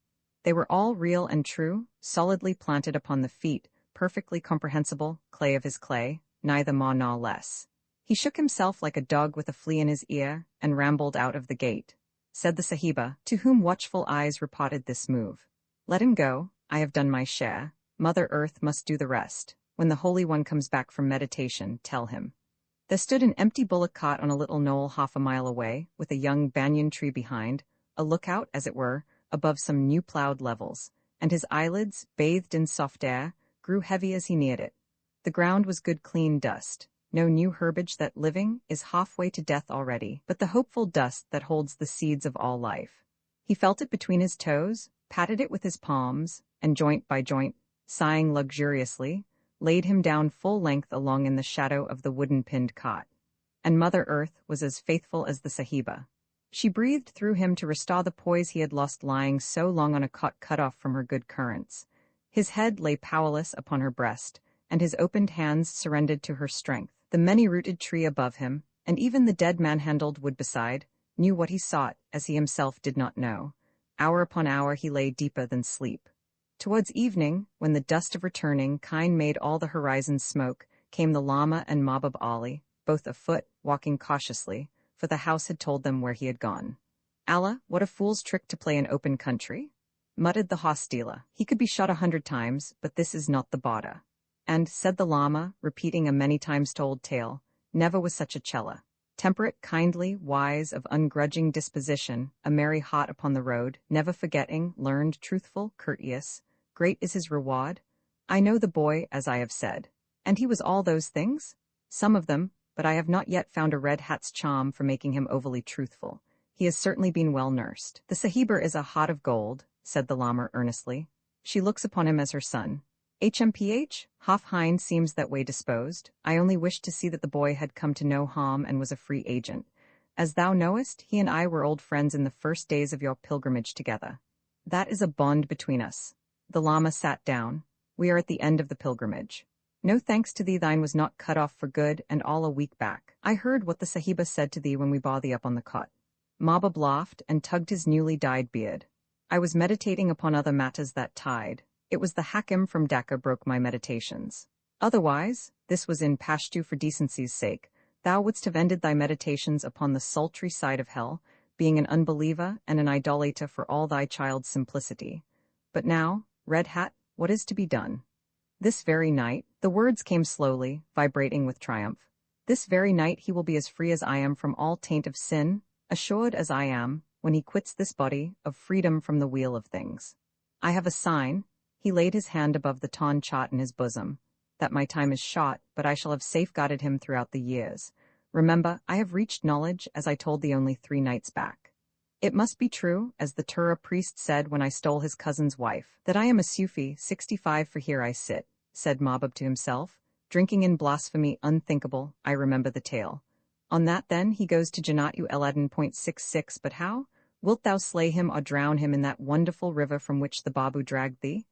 They were all real and true, solidly planted upon the feet, perfectly comprehensible, clay of his clay, neither more nor less. He shook himself like a dog with a flea in his ear, and rambled out of the gate. Said the Sahiba, to whom watchful eyes reported this move. Let him go, I have done my share. Mother Earth must do the rest. When the Holy One comes back from meditation, tell him. There stood an empty bullock cart on a little knoll half a mile away, with a young banyan tree behind, a lookout, as it were, above some new-plowed levels, and his eyelids, bathed in soft air, grew heavy as he neared it. The ground was good clean dust. no new herbage that living is halfway to death already, but the hopeful dust that holds the seeds of all life. He felt it between his toes, patted it with his palms, and joint by joint, sighing luxuriously, laid him down full length along in the shadow of the wooden-pinned cot. And Mother Earth was as faithful as the Sahiba. She breathed through him to restore the poise he had lost lying so long on a cot cut off from her good currents. His head lay powerless upon her breast, and his opened hands surrendered to her strength. The many-rooted tree above him, and even the dead man-handled wood beside, knew what he sought, as he himself did not know. Hour upon hour he lay deeper than sleep. Towards evening, when the dust of returning kind made all the horizons smoke, came the Lama and Mahbub Ali, both afoot, walking cautiously, for the house had told them where he had gone. Allah, what a fool's trick to play in open country, muttered the hostila. He could be shot 100 times, but this is not the border. And, said the Lama, repeating a many times told tale, never was such a chela. Temperate, kindly, wise, of ungrudging disposition, a merry heart upon the road, never forgetting, learned, truthful, courteous. Great is his reward. I know the boy, as I have said. And he was all those things? Some of them, but I have not yet found a red hat's charm for making him overly truthful. He has certainly been well nursed. The Sahiba is a heart of gold, said the Lama earnestly. She looks upon him as her son. HMPH, Hoffhind seems that way disposed. I only wished to see that the boy had come to no harm and was a free agent. As thou knowest, he and I were old friends in the first days of your pilgrimage together. That is a bond between us. The Lama sat down. We are at the end of the pilgrimage. No thanks to thee, thine was not cut off for good, and all a week back. I heard what the Sahiba said to thee when we bore thee up on the cot. Mahbub laughed and tugged his newly dyed beard. I was meditating upon other matters that tide. It was the Hakim from Dhaka broke my meditations. Otherwise, this was in Pashtu for decency's sake, thou wouldst have ended thy meditations upon the sultry side of hell, being an unbeliever and an idolater for all thy child's simplicity. But now, Red Hat, what is to be done? This very night, the words came slowly, vibrating with triumph. This very night he will be as free as I am from all taint of sin, assured as I am, when he quits this body, of freedom from the wheel of things. I have a sign. He laid his hand above the torn chart in his bosom, that my time is short, but I shall have safeguarded him throughout the years. Remember, I have reached knowledge, as I told thee only 3 nights back. It must be true, as the Tura priest said when I stole his cousin's wife, that I am a Sufi, 65 for here I sit, said Mahbub to himself, drinking in blasphemy unthinkable. I remember the tale. On that then he goes to Jannat Ul-Aladdin.66, but how? Wilt thou slay him or drown him in that wonderful river from which the Babu dragged thee?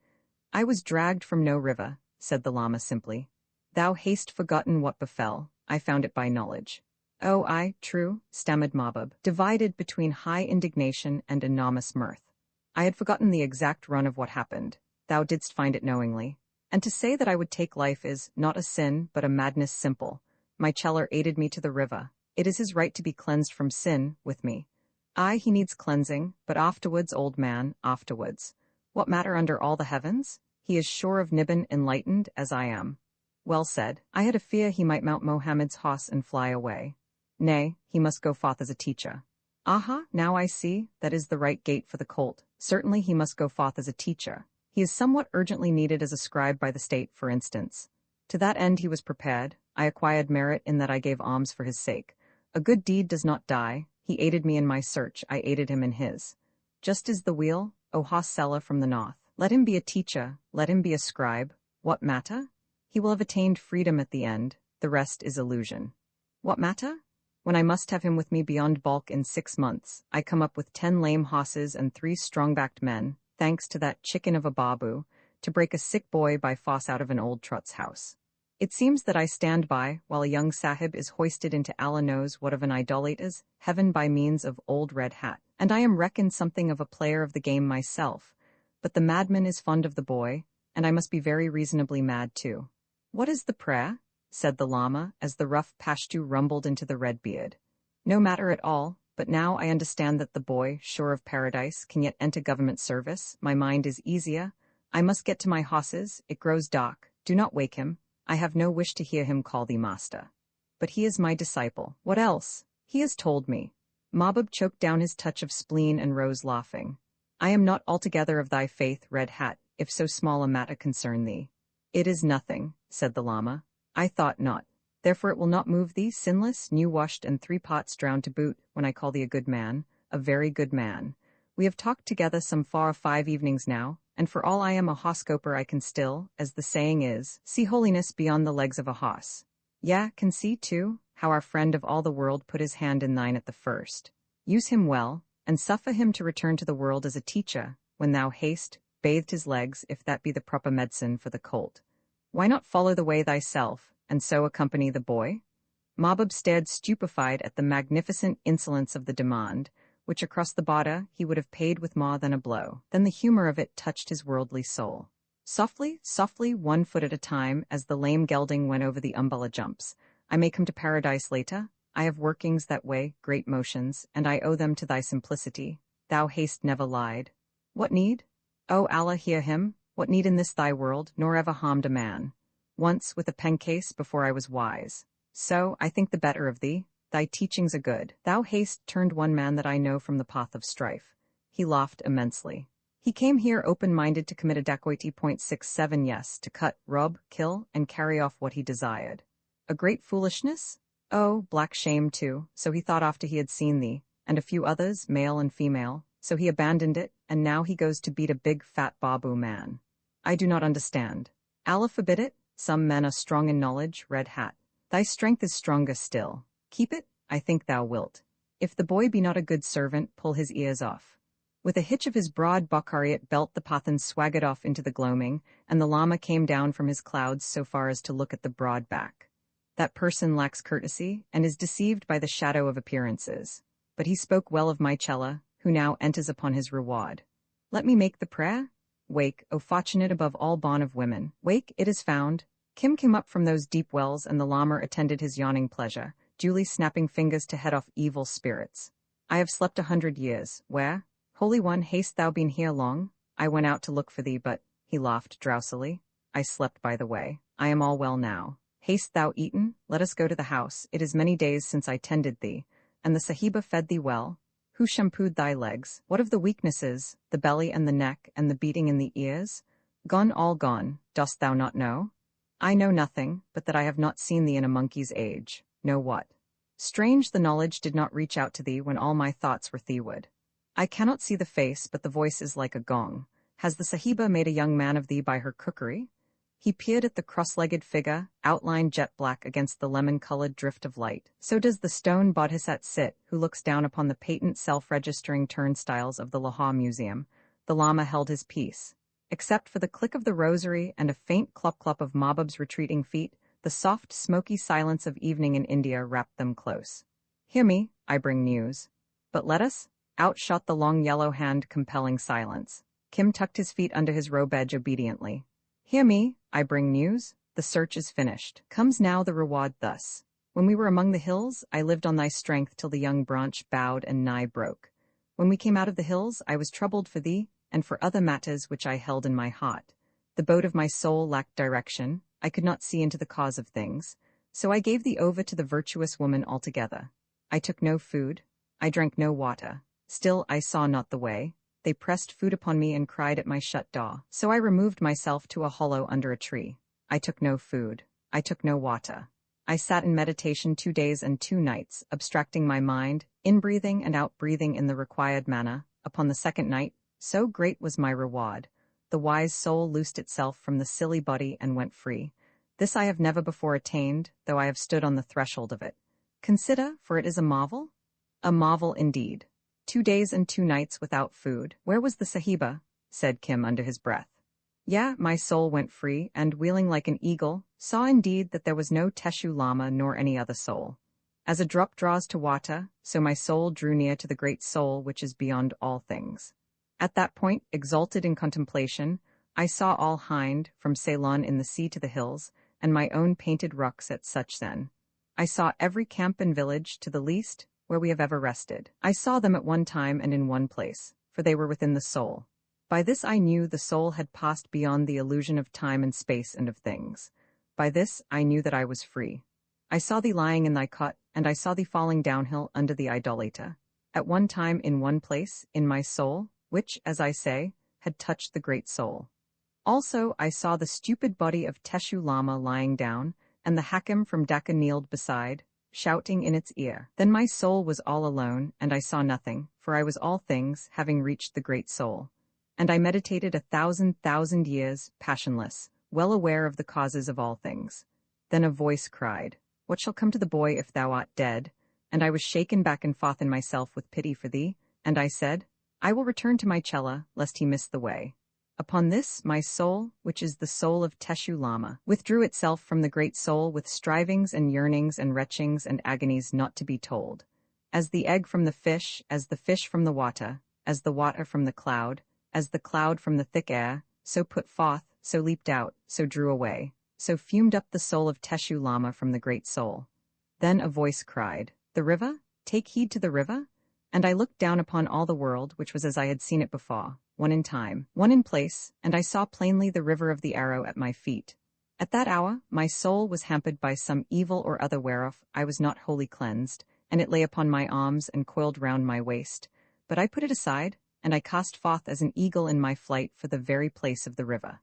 I was dragged from no river, said the Lama simply. Thou hast forgotten what befell. I found it by knowledge. Oh, aye, true, stammered Mahbub, divided between high indignation and enormous mirth. I had forgotten the exact run of what happened. Thou didst find it knowingly. And to say that I would take life is not a sin, but a madness simple. My cheller aided me to the river. It is his right to be cleansed from sin, with me. Aye, he needs cleansing, but afterwards, old man, afterwards. What matter under all the heavens? He is sure of Nibbin enlightened, as I am. Well said. I had a fear he might mount Mohammed's horse and fly away. Nay, he must go forth as a teacher. Aha, now I see, that is the right gait for the colt. Certainly he must go forth as a teacher. He is somewhat urgently needed as a scribe by the state, for instance. To that end he was prepared. I acquired merit in that I gave alms for his sake. A good deed does not die. He aided me in my search, I aided him in his. Just as the wheel, O Hosella from the north. Let him be a teacher, let him be a scribe. What matter? He will have attained freedom at the end. The rest is illusion. What matter? When I must have him with me beyond bulk in 6 months, I come up with 10 lame horses and 3 strong-backed men, thanks to that chicken of a Babu, to break a sick boy by force out of an old trot's house. It seems that I stand by, while a young sahib is hoisted into Allah knows what of an idolater's heaven by means of old Red Hat, and I am reckoned something of a player of the game myself. But the madman is fond of the boy, and I must be very reasonably mad too. What is the prayer? Said the Lama, as the rough Pashtu rumbled into the red beard. No matter at all, but now I understand that the boy, sure of paradise, can yet enter government service. My mind is easier. I must get to my horses. It grows dark. Do not wake him. I have no wish to hear him call thee master. But he is my disciple. What else? He has told me. Mahbub choked down his touch of spleen and rose laughing. I am not altogether of thy faith, Red Hat, if so small a matter concern thee. It is nothing, said the Lama. I thought not. Therefore it will not move thee, sinless, new-washed, and 3 pots drowned to boot, when I call thee a good man, a very good man. We have talked together some 4 or 5 evenings now, and for all I am a hoss-coper I can still, as the saying is, see holiness beyond the legs of a hoss. Yea, can see, too, how our friend of all the world put his hand in thine at the first. Use him well, and suffer him to return to the world as a teacher, when thou hast bathed his legs, if that be the proper medicine for the colt. Why not follow the way thyself, and so accompany the boy? Mahbub stared stupefied at the magnificent insolence of the demand, which across the border he would have paid with more than a blow. Then the humor of it touched his worldly soul. Softly, softly, 1 foot at a time, as the lame gelding went over the umbrella jumps. I may come to paradise later. I have workings that way, great motions, and I owe them to thy simplicity. Thou hast never lied. What need? O Allah, hear him. What need in this thy world, nor ever harmed a man? Once, with a pencase, before I was wise. So, I think the better of thee. Thy teachings are good. Thou hast turned one man that I know from the path of strife. He laughed immensely. He came here open-minded to commit a dacoity. 67 Yes, to cut, rob, kill, and carry off what he desired. A great foolishness? Oh, black shame too, so he thought after he had seen thee, and a few others, male and female, so he abandoned it, and now he goes to beat a big fat babu man. I do not understand. Allah forbid it. Some men are strong in knowledge, red hat. Thy strength is stronger still. Keep it, I think thou wilt. If the boy be not a good servant, pull his ears off. With a hitch of his broad Bokhariot belt the Pathan swaggered off into the gloaming, and the Lama came down from his clouds so far as to look at the broad back. That person lacks courtesy, and is deceived by the shadow of appearances. But he spoke well of my Chela, who now enters upon his reward. Let me make the prayer? Wake, O fortunate above all born of women. Wake, it is found. Kim came up from those deep wells, and the Lammer attended his yawning pleasure, duly snapping fingers to head off evil spirits. I have slept 100 years. Where? Holy One, hast thou been here long? I went out to look for thee, but, he laughed drowsily, I slept by the way. I am all well now. Hast thou eaten? Let us go to the house. It is many days since I tended thee. And the Sahiba fed thee well? Who shampooed thy legs? What of the weaknesses, the belly and the neck, and the beating in the ears? Gone, all gone. Dost thou not know? I know nothing, but that I have not seen thee in a monkey's age. Know what? Strange the knowledge did not reach out to thee when all my thoughts were theeward. I cannot see the face, but the voice is like a gong. Has the Sahiba made a young man of thee by her cookery? He peered at the cross-legged figure, outlined jet black against the lemon-colored drift of light. So does the stone bodhisat sit, who looks down upon the patent self-registering turnstiles of the Lahore Museum. The Lama held his peace. Except for the click of the rosary and a faint clop-clop of Mahbub's retreating feet, the soft, smoky silence of evening in India wrapped them close. Hear me, I bring news. But let us. Out shot the long yellow hand, compelling silence. Kim tucked his feet under his robe edge obediently. Hear me, I bring news. The search is finished. Comes now the reward thus. When we were among the hills, I lived on thy strength till the young branch bowed and nigh broke. When we came out of the hills, I was troubled for thee, and for other matters which I held in my heart. The boat of my soul lacked direction. I could not see into the cause of things. So I gave thee over to the virtuous woman altogether. I took no food. I drank no water. Still I saw not the way. They pressed food upon me and cried at my shut door. So I removed myself to a hollow under a tree. I took no food. I took no water. I sat in meditation 2 days and 2 nights, abstracting my mind, in-breathing and out-breathing in the required manner. Upon the 2nd night, so great was my reward, the wise soul loosed itself from the silly body and went free. This I have never before attained, though I have stood on the threshold of it. Consider, for it is a marvel. A marvel indeed. 2 days and 2 nights without food. Where was the Sahiba? Said Kim under his breath. Yeah, my soul went free, and wheeling like an eagle, saw indeed that there was no Teshu Lama nor any other soul. As a drop draws to water, so my soul drew near to the great soul which is beyond all things. At that point, exalted in contemplation, I saw all Hind, from Ceylon in the sea to the hills, and my own painted rucks at such then. I saw every camp and village, to the least, where we have ever rested. I saw them at one time and in one place, for they were within the soul. By this I knew the soul had passed beyond the illusion of time and space and of things. By this I knew that I was free. I saw thee lying in thy cot, and I saw thee falling downhill under the idolater. At one time in one place, in my soul, which, as I say, had touched the great soul. Also I saw the stupid body of Teshu Lama lying down, and the Hakim from Dhaka kneeled beside, shouting in its ear. Then my soul was all alone, and I saw nothing, for I was all things, having reached the great soul. And I meditated 1,000,000 years, passionless, well aware of the causes of all things. Then a voice cried, "What shall come to the boy if thou art dead?" And I was shaken back and forth in myself with pity for thee, and I said, I will return to my cella, lest he miss the way. Upon this, my soul, which is the soul of Teshu Lama, withdrew itself from the great soul with strivings and yearnings and retchings and agonies not to be told. As the egg from the fish, as the fish from the water, as the water from the cloud, as the cloud from the thick air, so put forth, so leaped out, so drew away, so fumed up the soul of Teshu Lama from the great soul. Then a voice cried, "The river? Take heed to the river?" And I looked down upon all the world, which was as I had seen it before, one in time, one in place, and I saw plainly the river of the arrow at my feet. At that hour, my soul was hampered by some evil or other whereof I was not wholly cleansed, and it lay upon my arms and coiled round my waist. But I put it aside, and I cast forth as an eagle in my flight for the very place of the river.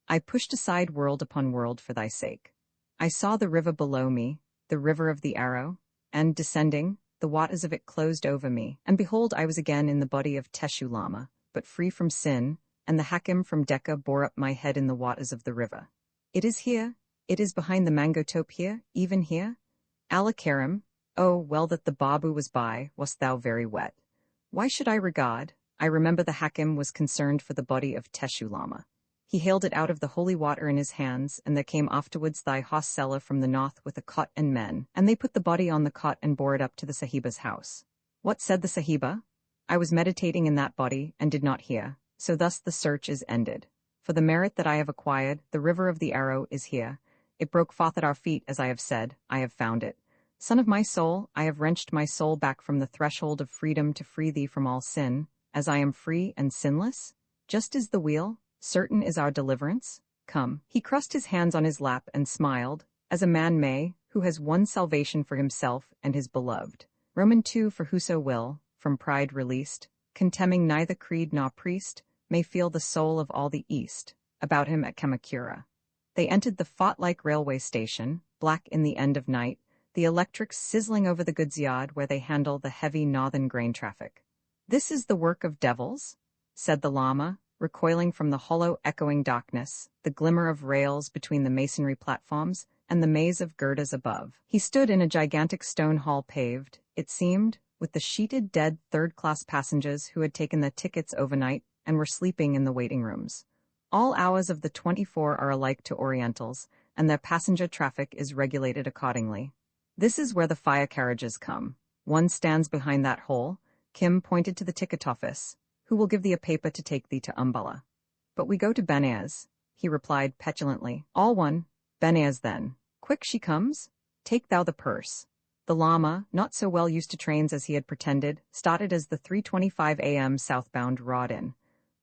I pushed aside world upon world for thy sake. I saw the river below me, the river of the arrow, and, descending, the waters of it closed over me, and behold, I was again in the body of Teshu Lama, but free from sin, and the Hakim from Dhaka bore up my head in the waters of the river. It is here, it is behind the mango tope here, even here. Allah Karim, oh, well that the Babu was by, wast thou very wet. Why should I regard? I remember the Hakim was concerned for the body of Teshu Lama. He haled it out of the holy water in his hands, and there came afterwards thy host seller from the north with a cot and men, and they put the body on the cot and bore it up to the Sahiba's house. What said the Sahiba? I was meditating in that body, and did not hear, so thus the search is ended. For the merit that I have acquired, the river of the arrow is here. It broke forth at our feet, as I have said, I have found it. Son of my soul, I have wrenched my soul back from the threshold of freedom to free thee from all sin, as I am free and sinless. Just is the wheel, certain is our deliverance. Come. He crossed his hands on his lap and smiled, as a man may, who has won salvation for himself and his beloved. Roman 2 For whoso will, from pride released, contemning neither creed nor priest, may feel the soul of all the East, about him at Kamakura. They entered the fort-like railway station, black in the end of night, the electrics sizzling over the goods yard where they handle the heavy northern grain traffic. This is the work of devils, said the Lama, recoiling from the hollow echoing darkness, the glimmer of rails between the masonry platforms, and the maze of girders above. He stood in a gigantic stone hall paved, it seemed, with the sheeted dead third-class passengers who had taken their tickets overnight and were sleeping in the waiting rooms. All hours of the 24 are alike to Orientals, and their passenger traffic is regulated accordingly. This is where the fire carriages come. One stands behind that hole. Kim pointed to the ticket office. Who will give thee a paper to take thee to Umballa? But we go to Benares, he replied petulantly. All one, Benares then. Quick she comes. Take thou the purse. The Lama, not so well used to trains as he had pretended, started as the 3:25 a.m. southbound rode in.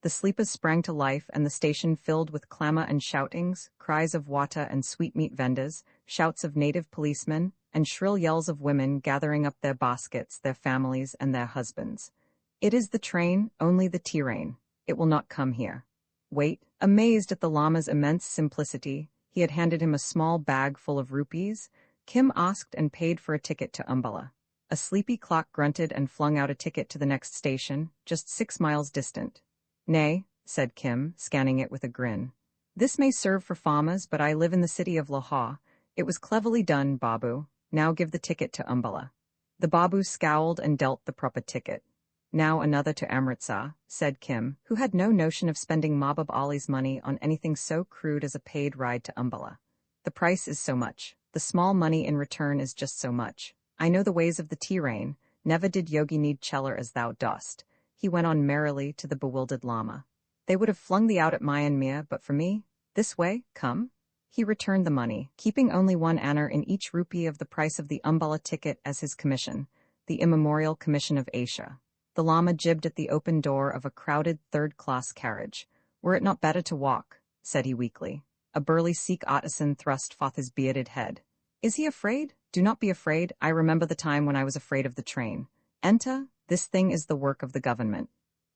The sleepers sprang to life, and the station filled with clamor and shoutings, cries of water and sweetmeat vendors, shouts of native policemen, and shrill yells of women gathering up their baskets, their families, and their husbands. It is the train, only the train. It will not come here. Wait. Amazed at the Lama's immense simplicity, he had handed him a small bag full of rupees. Kim asked and paid for a ticket to Umballa. A sleepy clock grunted and flung out a ticket to the next station, just 6 miles distant. Nay, said Kim, scanning it with a grin. This may serve for farmers, but I live in the city of Lahore. It was cleverly done, Babu. Now give the ticket to Umballa. The Babu scowled and dealt the proper ticket. Now another to Amritsar, said Kim, who had no notion of spending Mahbub Ali's money on anything so crude as a paid ride to Umballa. The price is so much. The small money in return is just so much. I know the ways of the train. Never did Yogi need cheller as thou dost. He went on merrily to the bewildered Lama. They would have flung thee out at Myanmar, but for me, this way, come. He returned the money, keeping only 1 anna in each rupee of the price of the Umballa ticket as his commission, the immemorial commission of Asia. The Lama jibbed at the open door of a crowded third-class carriage. Were it not better to walk, said he weakly. A burly Sikh artisan thrust forth his bearded head. Is he afraid? Do not be afraid. I remember the time when I was afraid of the train. Enter, this thing is the work of the government.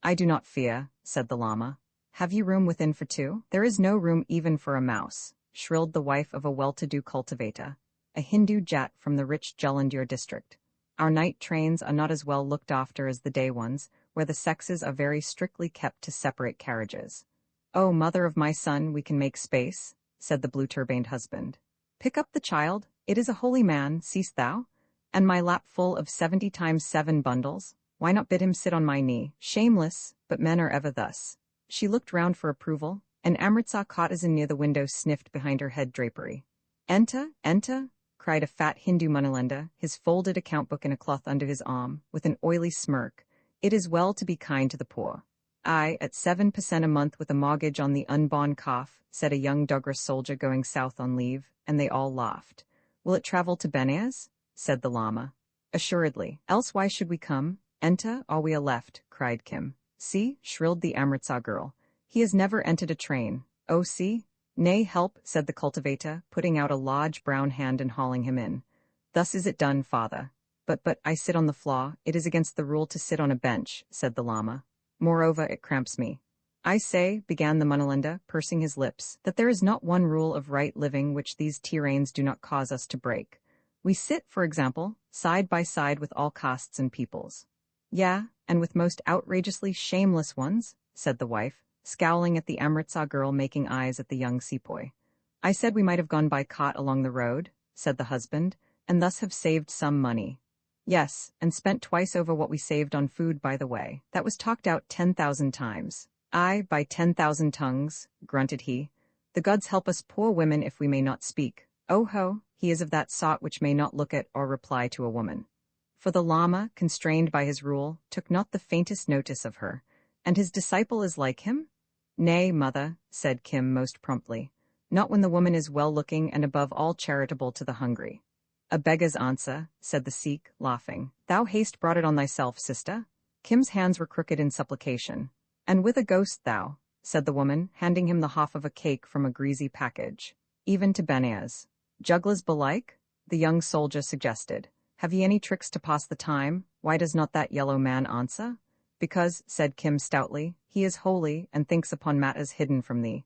I do not fear, said the Lama. Have you room within for 2? There is no room even for a mouse. shrilled the wife of a well-to-do cultivator, a Hindu Jat from the rich Jalandhar district. Our night trains are not as well looked after as the day ones, where the sexes are very strictly kept to separate carriages. Oh, mother of my son, we can make space, said the blue-turbaned husband. Pick up the child, it is a holy man, seest thou? And my lap full of 70 times 7 bundles, why not bid him sit on my knee? Shameless, but men are ever thus. She looked round for approval, and Amritsar courtesan near the window sniffed behind her head drapery. Enter, enter, cried a fat Hindu moneylender, his folded account book in a cloth under his arm, with an oily smirk. It is well to be kind to the poor. I, at 7% a month with a mortgage on the unborn calf, said a young Douglas soldier going south on leave, and they all laughed. Will it travel to Benares? Said the Lama. Assuredly, else why should we come? Enter, or we are left, cried Kim. See, shrilled the Amritsar girl. He has never entered a train. Oh, see? Nay, help, said the cultivator, putting out a large brown hand and hauling him in. Thus is it done, father. But, I sit on the floor. It is against the rule to sit on a bench, said the Lama. Moreover, it cramps me. I say, began the moneylender, pursing his lips, that there is not one rule of right living which these tyranns do not cause us to break. We sit, for example, side by side with all castes and peoples. Yeah, and with most outrageously shameless ones, said the wife, scowling at the Amritsar girl making eyes at the young sepoy. I said we might have gone by cart along the road, said the husband, and thus have saved some money. Yes, and spent twice over what we saved on food by the way. That was talked out 10,000 times. Aye, by 10,000 tongues, grunted he. The gods help us poor women if we may not speak. Oh ho, he is of that sort which may not look at or reply to a woman. For the Lama, constrained by his rule, took not the faintest notice of her. And his disciple is like him? Nay, mother, said Kim most promptly. Not when the woman is well-looking and above all charitable to the hungry. A beggar's answer, said the Sikh, laughing. Thou hast brought it on thyself, sister. Kim's hands were crooked in supplication. And with a ghost thou, said the woman, handing him the half of a cake from a greasy package. Even to Benares. Jugglers belike? The young soldier suggested. Have ye any tricks to pass the time? Why does not that yellow man answer? Because, said Kim stoutly, he is holy and thinks upon matters hidden from thee.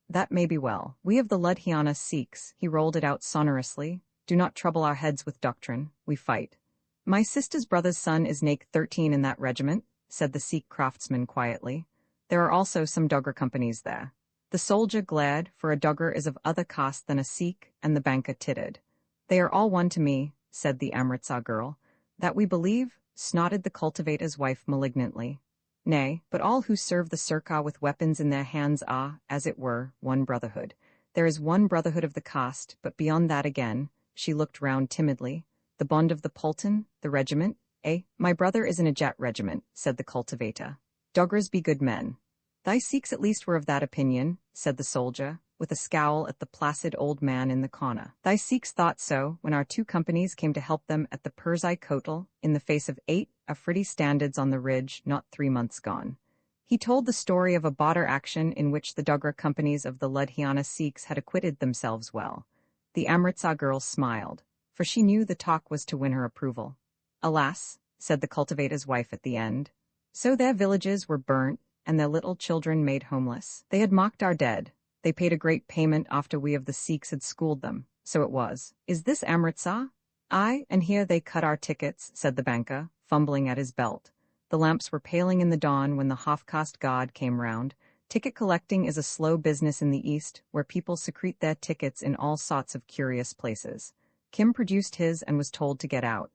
That may be well. We of the Ludhiana Sikhs, he rolled it out sonorously, do not trouble our heads with doctrine, we fight. My sister's brother's son is nake 13 in that regiment, said the Sikh craftsman quietly. There are also some Dogra companies there. The soldier glared, for a Dogra is of other caste than a Sikh, and the banker tittered. They are all one to me, said the Amritsar girl. That we believe, snorted the cultivator's wife malignantly. Nay, but all who serve the Sirkar with weapons in their hands are, as it were, one brotherhood. There is one brotherhood of the caste, but beyond that again, she looked round timidly, the bond of the Pulton, the regiment, my brother is in a jet regiment, said the cultivator. Dogras be good men. Thy Sikhs at least were of that opinion, said the soldier, with a scowl at the placid old man in the corner. Thy Sikhs thought so when our 2 companies came to help them at the Purzai Kotal, in the face of 8 Afridi standards on the ridge not 3 months gone. He told the story of a border action in which the Dogra companies of the Ludhiana Sikhs had acquitted themselves well. The Amritsar girl smiled, for she knew the talk was to win her approval. Alas, said the cultivator's wife at the end, so their villages were burnt, and their little children made homeless. They had mocked our dead. They paid a great payment after we of the Sikhs had schooled them. So it was. Is this Amritsar? Aye, and here they cut our tickets, said the banker, fumbling at his belt. The lamps were paling in the dawn when the half-caste god came round. Ticket collecting is a slow business in the East, where people secrete their tickets in all sorts of curious places. Kim produced his and was told to get out.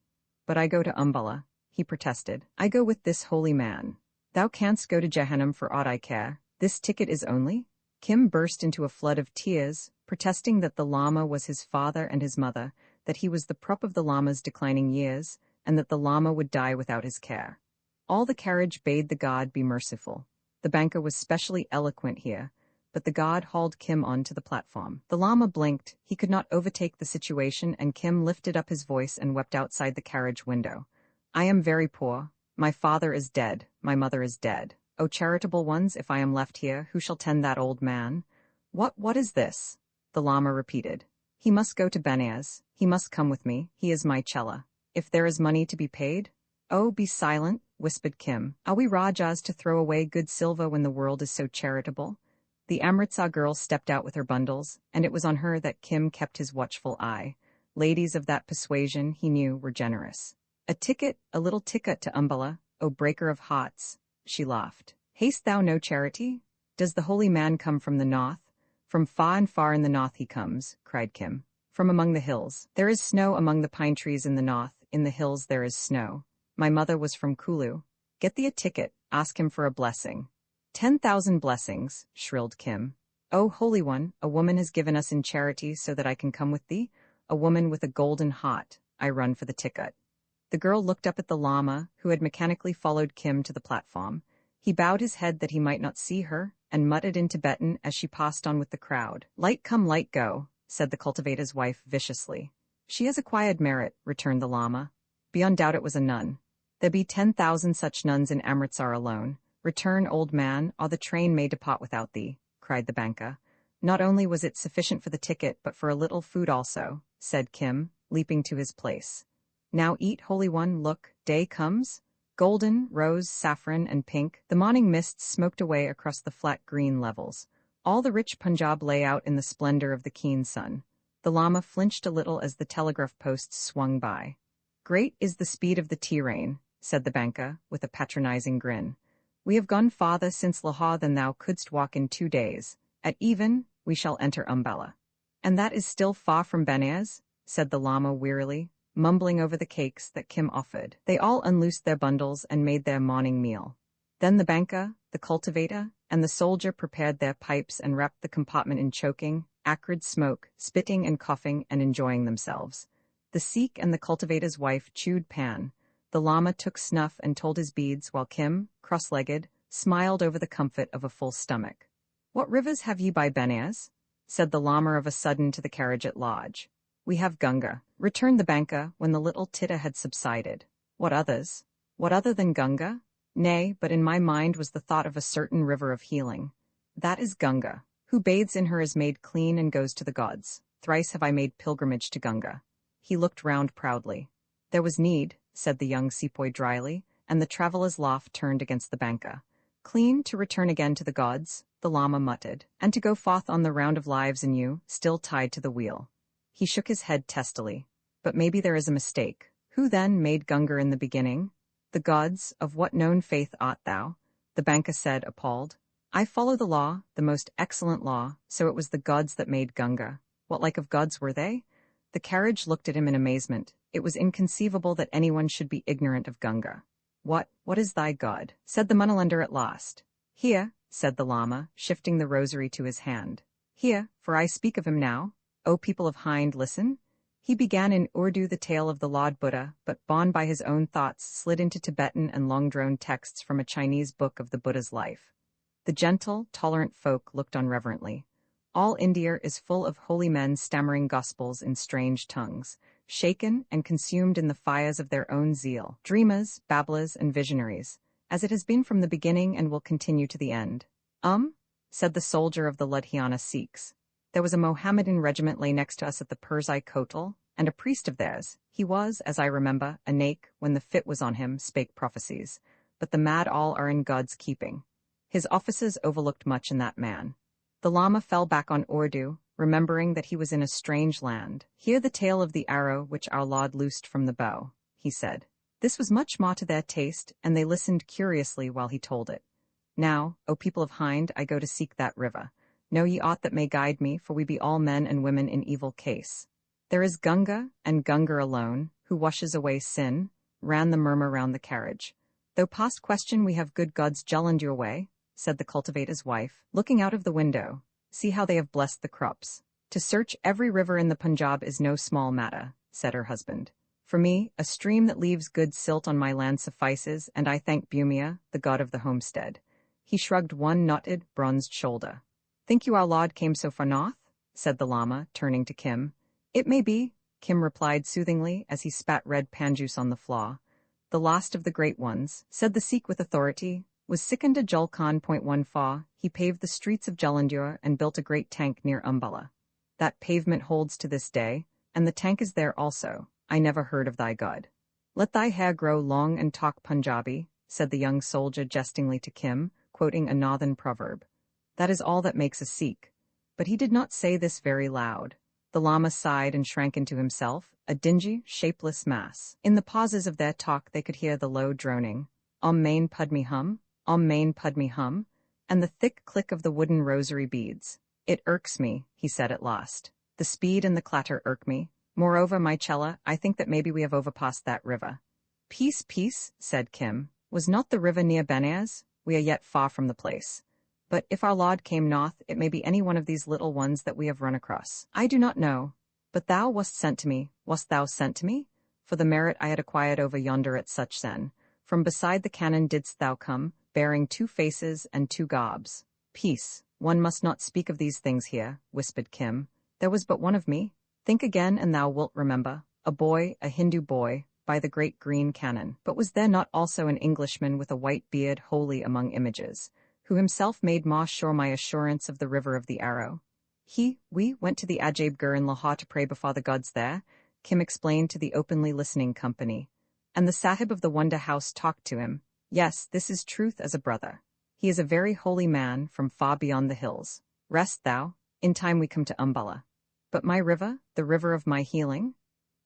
But I go to Umballa, he protested. I go with this holy man. Thou canst go to Jehannam for aught I care. This ticket is only? Kim burst into a flood of tears, protesting that the Lama was his father and his mother, that he was the prop of the Lama's declining years, and that the Lama would die without his care. All the carriage bade the god be merciful. The banker was specially eloquent here, but the god hauled Kim on to the platform. The Lama blinked, he could not overtake the situation, and Kim lifted up his voice and wept outside the carriage window. I am very poor. My father is dead, my mother is dead. O charitable ones, if I am left here, who shall tend that old man? What is this? The Lama repeated. He must go to Benares. He must come with me. He is my chela. If there is money to be paid? Oh, be silent, whispered Kim. Are we Rajas to throw away good silver when the world is so charitable? The Amritsar girl stepped out with her bundles, and it was on her that Kim kept his watchful eye. Ladies of that persuasion, he knew, were generous. A ticket, a little ticket to Umballa, O breaker of hearts, she laughed. Hast thou no charity? Does the holy man come from the north? From far and far in the north he comes, cried Kim. From among the hills. There is snow among the pine trees in the north, in the hills there is snow. My mother was from Kulu. Get thee a ticket, ask him for a blessing. 10,000 blessings, shrilled Kim. O holy one, a woman has given us in charity so that I can come with thee, a woman with a golden heart. I run for the ticket. The girl looked up at the Lama, who had mechanically followed Kim to the platform. He bowed his head that he might not see her, and muttered in Tibetan as she passed on with the crowd. Light come, light go, said the cultivator's wife viciously. She has acquired merit, returned the Lama. Beyond doubt it was a nun. There be 10,000 such nuns in Amritsar alone. Return, old man, or the train may depart without thee, cried the banker. Not only was it sufficient for the ticket, but for a little food also, said Kim, leaping to his place. Now eat, holy one, look, day comes. Golden, rose, saffron, and pink, the morning mists smoked away across the flat green levels. All the rich Punjab lay out in the splendor of the keen sun. The Lama flinched a little as the telegraph posts swung by. Great is the speed of the tea rain, said the banker, with a patronizing grin. We have gone farther since Lahore than thou couldst walk in 2 days. At even, we shall enter Umballa. And that is still far from Benares, said the Lama wearily, mumbling over the cakes that Kim offered. They all unloosed their bundles and made their morning meal. Then the banker, the cultivator, and the soldier prepared their pipes and wrapped the compartment in choking, acrid smoke, spitting and coughing and enjoying themselves. The Sikh and the cultivator's wife chewed pan. The Lama took snuff and told his beads, while Kim, cross-legged, smiled over the comfort of a full stomach. What rivers have ye by Benares? Said the Lama of a sudden to the carriage at large. We have Gunga, returned the banker, when the little titter had subsided. What others? What other than Gunga? Nay, but in my mind was the thought of a certain river of healing. That is Gunga. Who bathes in her is made clean and goes to the gods. Thrice have I made pilgrimage to Gunga. He looked round proudly. There was need, said the young sepoy dryly, and the traveller's laugh turned against the banker. Clean to return again to the gods, the Lama muttered, and to go forth on the round of lives in you, still tied to the wheel. He shook his head testily. But maybe there is a mistake. Who then made Gunga in the beginning? The gods. Of what known faith art thou? The banker said, appalled. I follow the law, the most excellent law, so it was the gods that made Gunga. What like of gods were they? The carriage looked at him in amazement. It was inconceivable that anyone should be ignorant of Gunga. What is thy god? Said the moneylender at last. Here, said the Lama, shifting the rosary to his hand. Here, for I speak of him now. O people of Hind, listen. He began in Urdu the tale of the Lord Buddha, but bound by his own thoughts slid into Tibetan and long-drawn texts from a Chinese book of the Buddha's life. The gentle, tolerant folk looked on reverently. All India is full of holy men stammering gospels in strange tongues, shaken and consumed in the fires of their own zeal, dreamers, babblers, and visionaries, as it has been from the beginning and will continue to the end. Said the soldier of the Ludhiana Sikhs. There was a Mohammedan regiment lay next to us at the Pirzai Kotal, and a priest of theirs. He was, as I remember, a naik, when the fit was on him, spake prophecies. But the mad all are in God's keeping. His officers overlooked much in that man. The Lama fell back on Urdu, remembering that he was in a strange land. Hear the tale of the arrow which our Lord loosed from the bow, he said. This was much more to their taste, and they listened curiously while he told it. Now, O people of Hind, I go to seek that river. Know ye aught that may guide me, for we be all men and women in evil case. There is Gunga, and Gunga alone, who washes away sin, ran the murmur round the carriage. Though past question we have good gods jollened your way, said the cultivator's wife, looking out of the window. See how they have blessed the crops. To search every river in the Punjab is no small matter, said her husband. For me, a stream that leaves good silt on my land suffices, and I thank Bhumia, the god of the homestead. He shrugged one knotted, bronzed shoulder. Think you our Lord came so far north? Said the Lama, turning to Kim. It may be, Kim replied soothingly as he spat red pan-juice on the floor. The last of the great ones, said the Sikh with authority, was Sikandar Jul Khan. 14. He paved the streets of Jalandhar and built a great tank near Umballa. That pavement holds to this day, and the tank is there also. I never heard of thy god. Let thy hair grow long and talk Punjabi, said the young soldier jestingly to Kim, quoting a northern proverb. That is all that makes a Sikh. But he did not say this very loud. The Lama sighed and shrank into himself, a dingy, shapeless mass. In the pauses of their talk they could hear the low droning, Om Main Padme Hum, Om Main Padme Hum, and the thick click of the wooden rosary beads. It irks me, he said at last. The speed and the clatter irk me. Moreover, my Chella, I think that maybe we have overpassed that river. Peace, peace, said Kim. Was not the river near Benares? We are yet far from the place. But if our Lord came north, it may be any one of these little ones that we have run across. I do not know. But thou wast sent to me, wast thou sent to me? For the merit I had acquired over yonder at such sen. From beside the cannon didst thou come, bearing 2 faces and 2 gobs. Peace, one must not speak of these things here, whispered Kim. There was but one of me. Think again and thou wilt remember. A boy, a Hindu boy, by the great green cannon. But was there not also an Englishman with a white beard holy among images, who himself made more sure my assurance of the river of the arrow? We went to the Ajaib Gur in Lahore to pray before the gods there, Kim explained to the openly listening company. And the Sahib of the Wonder House talked to him. Yes, this is truth as a brother. He is a very holy man from far beyond the hills. Rest thou, in time we come to Umballa. But my river, the river of my healing?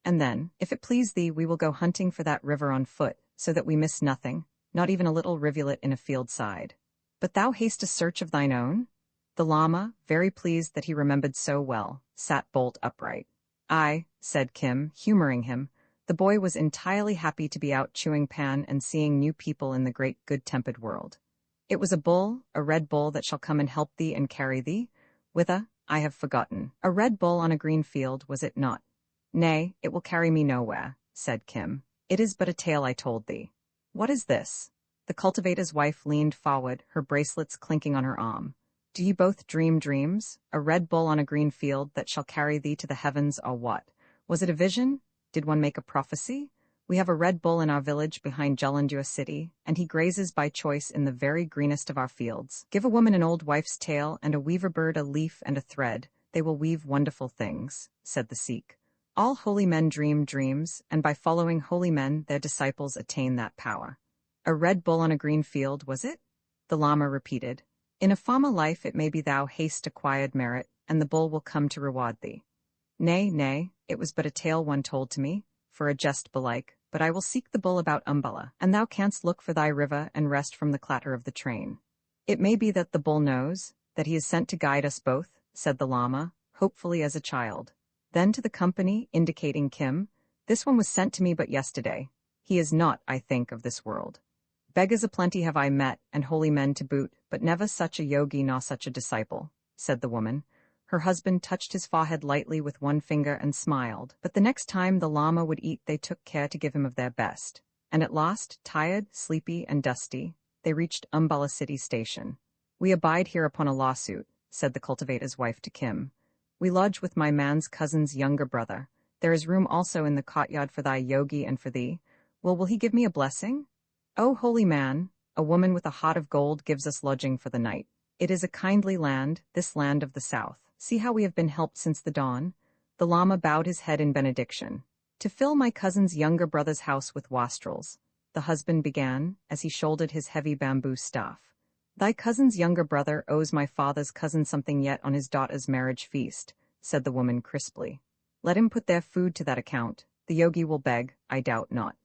And then, if it please thee, we will go hunting for that river on foot, so that we miss nothing, not even a little rivulet in a field side. But thou hast a search of thine own? The Lama, very pleased that he remembered so well, sat bolt upright. Aye, said Kim, humoring him. The boy was entirely happy to be out chewing pan and seeing new people in the great good-tempered world. It was a bull, a red bull that shall come and help thee and carry thee. Whither, I have forgotten. A red bull on a green field, was it not? Nay, it will carry me nowhere, said Kim. It is but a tale I told thee. What is this? The cultivator's wife leaned forward, her bracelets clinking on her arm. Do you both dream dreams? A red bull on a green field that shall carry thee to the heavens, or what? Was it a vision? Did one make a prophecy? We have a red bull in our village behind Jalandhur city, and he grazes by choice in the very greenest of our fields. Give a woman an old wife's tale and a weaver bird a leaf and a thread. They will weave wonderful things, said the Sikh. All holy men dream dreams, and by following holy men their disciples attain that power. A red bull on a green field, was it? The Lama repeated. In a former life it may be thou hast acquired merit, and the bull will come to reward thee. Nay, nay, it was but a tale one told to me, for a jest belike, but I will seek the bull about Umballa, and thou canst look for thy river and rest from the clatter of the train. It may be that the bull knows, that he is sent to guide us both, said the Lama, hopefully as a child. Then to the company, indicating Kim, this one was sent to me but yesterday. He is not, I think, of this world. Beggars aplenty have I met, and holy men to boot, but never such a yogi nor such a disciple, said the woman. Her husband touched his forehead lightly with one finger and smiled, but the next time the Lama would eat they took care to give him of their best. And at last, tired, sleepy, and dusty, they reached Umballa city station. We abide here upon a lawsuit, said the cultivator's wife to Kim. We lodge with my man's cousin's younger brother. There is room also in the courtyard for thy yogi and for thee. Will he give me a blessing? O holy man, a woman with a heart of gold gives us lodging for the night. It is a kindly land, this land of the south. See how we have been helped since the dawn. The Lama bowed his head in benediction. To fill my cousin's younger brother's house with wastrels, the husband began, as he shouldered his heavy bamboo staff. Thy cousin's younger brother owes my father's cousin something yet on his daughter's marriage feast, said the woman crisply. Let him put their food to that account. The yogi will beg, I doubt not.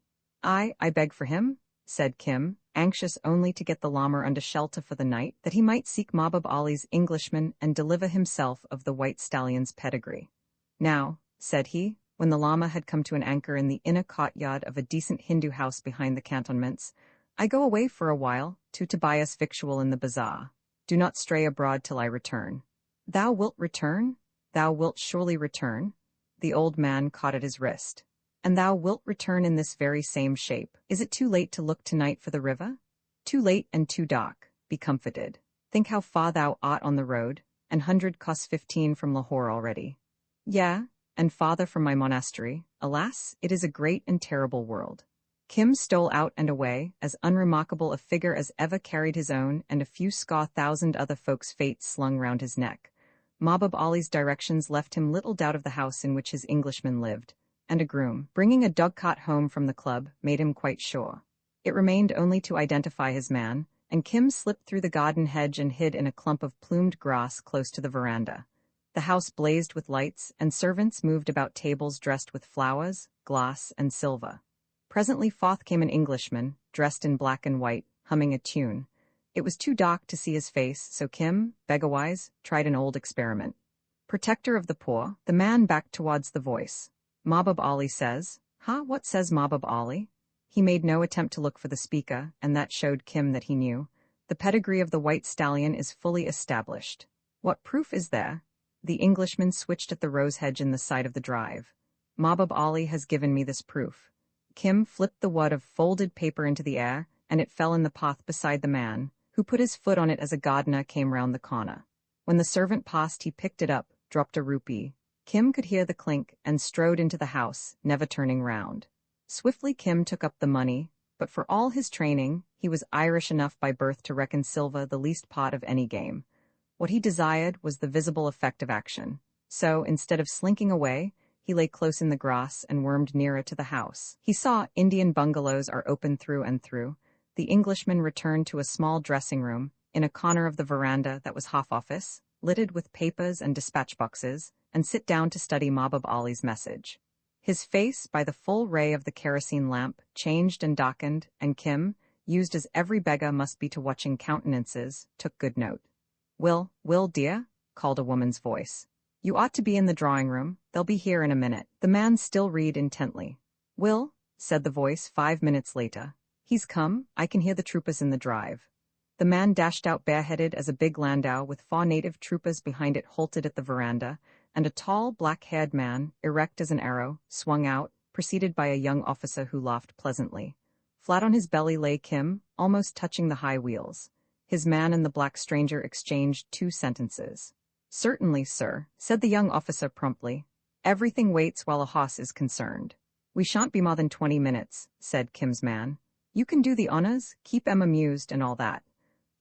I beg for him, said Kim, anxious only to get the Lama under shelter for the night, that he might seek Mahbub Ali's Englishman and deliver himself of the white stallion's pedigree. Now, said he, when the Lama had come to an anchor in the inner courtyard of a decent Hindu house behind the cantonments, I go away for a while, to buy us victual in the bazaar. Do not stray abroad till I return. Thou wilt return? Thou wilt surely return? The old man caught at his wrist. And thou wilt return in this very same shape. Is it too late to look tonight for the river? Too late and too dark. Be comforted. Think how far thou art on the road, and 100 costs 15 from Lahore already. Yea, and farther from my monastery. Alas, it is a great and terrible world. Kim stole out and away, as unremarkable a figure as ever carried his own and a few score thousand other folks' fates slung round his neck. Mahbub Ali's directions left him little doubt of the house in which his Englishman lived, and a groom, bringing a dog-cart home from the club, made him quite sure. It remained only to identify his man, and Kim slipped through the garden hedge and hid in a clump of plumed grass close to the veranda. The house blazed with lights, and servants moved about tables dressed with flowers, glass, and silver. Presently forth came an Englishman, dressed in black and white, humming a tune. It was too dark to see his face, so Kim, beggar-wise, tried an old experiment. "Protector of the poor," the man backed towards the voice. "Mahbub Ali says." "Huh, what says Mahbub Ali?" He made no attempt to look for the speaker, and that showed Kim that he knew. "The pedigree of the white stallion is fully established." "What proof is there?" The Englishman switched at the rose hedge in the side of the drive. "Mahbub Ali has given me this proof." Kim flipped the wad of folded paper into the air, and it fell in the path beside the man, who put his foot on it as a gardener came round the corner. When the servant passed, he picked it up, dropped a rupee. Kim could hear the clink, and strode into the house, never turning round. Swiftly Kim took up the money, but for all his training, he was Irish enough by birth to reckon silver the least part of any game. What he desired was the visible effect of action. So, instead of slinking away, he lay close in the grass and wormed nearer to the house. He saw Indian bungalows are open through and through. The Englishman returned to a small dressing room, in a corner of the veranda that was half office, littered with papers and dispatch boxes, and sit down to study Mahbub Ali's message. His face, by the full ray of the kerosene lamp, changed and darkened, and Kim, used as every beggar must be to watching countenances, took good note. Will, dear," called a woman's voice. "You ought to be in the drawing-room. They'll be here in a minute." The man still read intently. "Will," said the voice 5 minutes later. "He's come. I can hear the troopers in the drive." The man dashed out bareheaded as a big landau with 4 native troopers behind it halted at the veranda, and a tall, black-haired man, erect as an arrow, swung out, preceded by a young officer who laughed pleasantly. Flat on his belly lay Kim, almost touching the high wheels. His man and the black stranger exchanged 2 sentences. "Certainly, sir," said the young officer promptly. "Everything waits while a hoss is concerned." "We shan't be more than 20 minutes, said Kim's man. "You can do the honors, keep 'em amused and all that."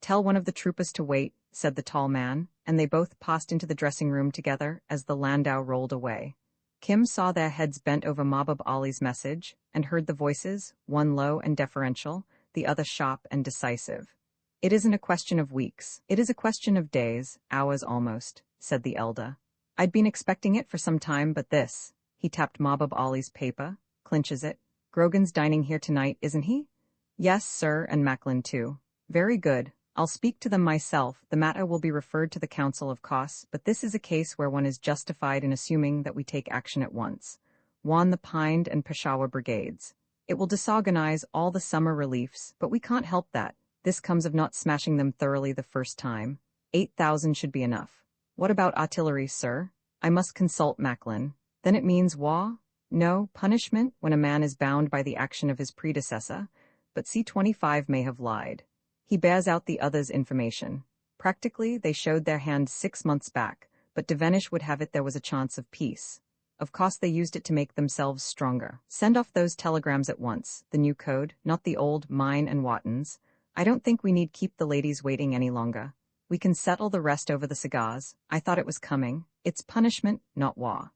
"Tell one of the troopers to wait," said the tall man, and they both passed into the dressing-room together as the landau rolled away. Kim saw their heads bent over Mahbub Ali's message, and heard the voices, one low and deferential, the other sharp and decisive. "It isn't a question of weeks. It is a question of days, hours almost," said the elder. "I'd been expecting it for some time, but this." He tapped Mahbub Ali's paper. "Clinches it. Grogan's dining here tonight, isn't he?" "Yes, sir, and Macklin too." "Very good. I'll speak to them myself. The matter will be referred to the council, of course, but this is a case where one is justified in assuming that we take action at once. Warn the Pind and Peshawar brigades. It will disorganize all the summer reliefs, but we can't help that. This comes of not smashing them thoroughly the first time. 8,000 should be enough." "What about artillery, sir?" "I must consult Macklin." "Then it means war?" "No, punishment when a man is bound by the action of his predecessor, but C-25 may have lied. He bears out the other's information. Practically, they showed their hand 6 months back, but Devenish would have it there was a chance of peace. Of course they used it to make themselves stronger. Send off those telegrams at once, the new code, not the old mine and Wattens. I don't think we need keep the ladies waiting any longer. We can settle the rest over the cigars. I thought it was coming. It's punishment, not war."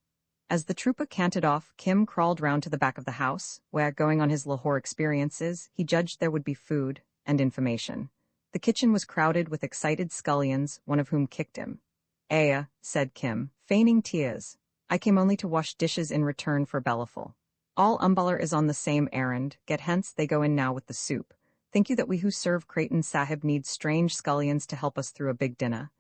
As the trooper cantered off, Kim crawled round to the back of the house, where, going on his Lahore experiences, he judged there would be food and information. The kitchen was crowded with excited scullions, one of whom kicked him. "Aya," said Kim, feigning tears. "I came only to wash dishes in return for Bellaful. All Umballer is on the same errand. Get hence, they go in now with the soup. Think you that we who serve Creighton Sahib need strange scullions to help us through a big dinner?"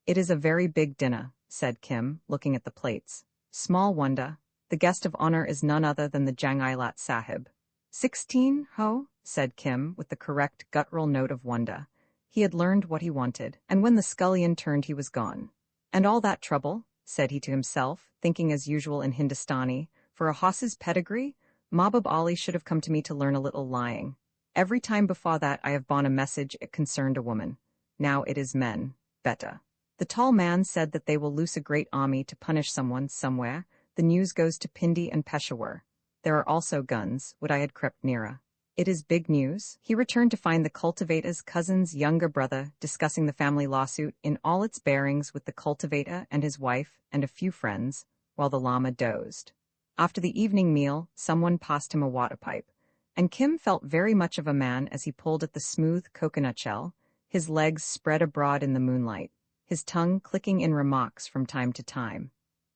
"It is a very big dinner," said Kim, looking at the plates. "Small wonder. The guest of honor is none other than the Jangilat Sahib." 16, ho?" said Kim, with the correct guttural note of wonder. He had learned what he wanted, and when the scullion turned he was gone. "And all that trouble?" said he to himself, thinking as usual in Hindustani. "For a hoss's pedigree, Mahbub Ali should have come to me to learn a little lying. Every time before that I have borne a message it concerned a woman. Now it is men. Better." The tall man said that they will loose a great army to punish someone somewhere. The news goes to Pindi and Peshawar. There are also guns. Would I had crept nearer. It is big news. He returned to find the cultivator's cousin's younger brother discussing the family lawsuit in all its bearings with the cultivator and his wife and a few friends, while the llama dozed. After the evening meal, someone passed him a water pipe, and Kim felt very much of a man as he pulled at the smooth coconut shell, his legs spread abroad in the moonlight, his tongue clicking in remarks from time to time.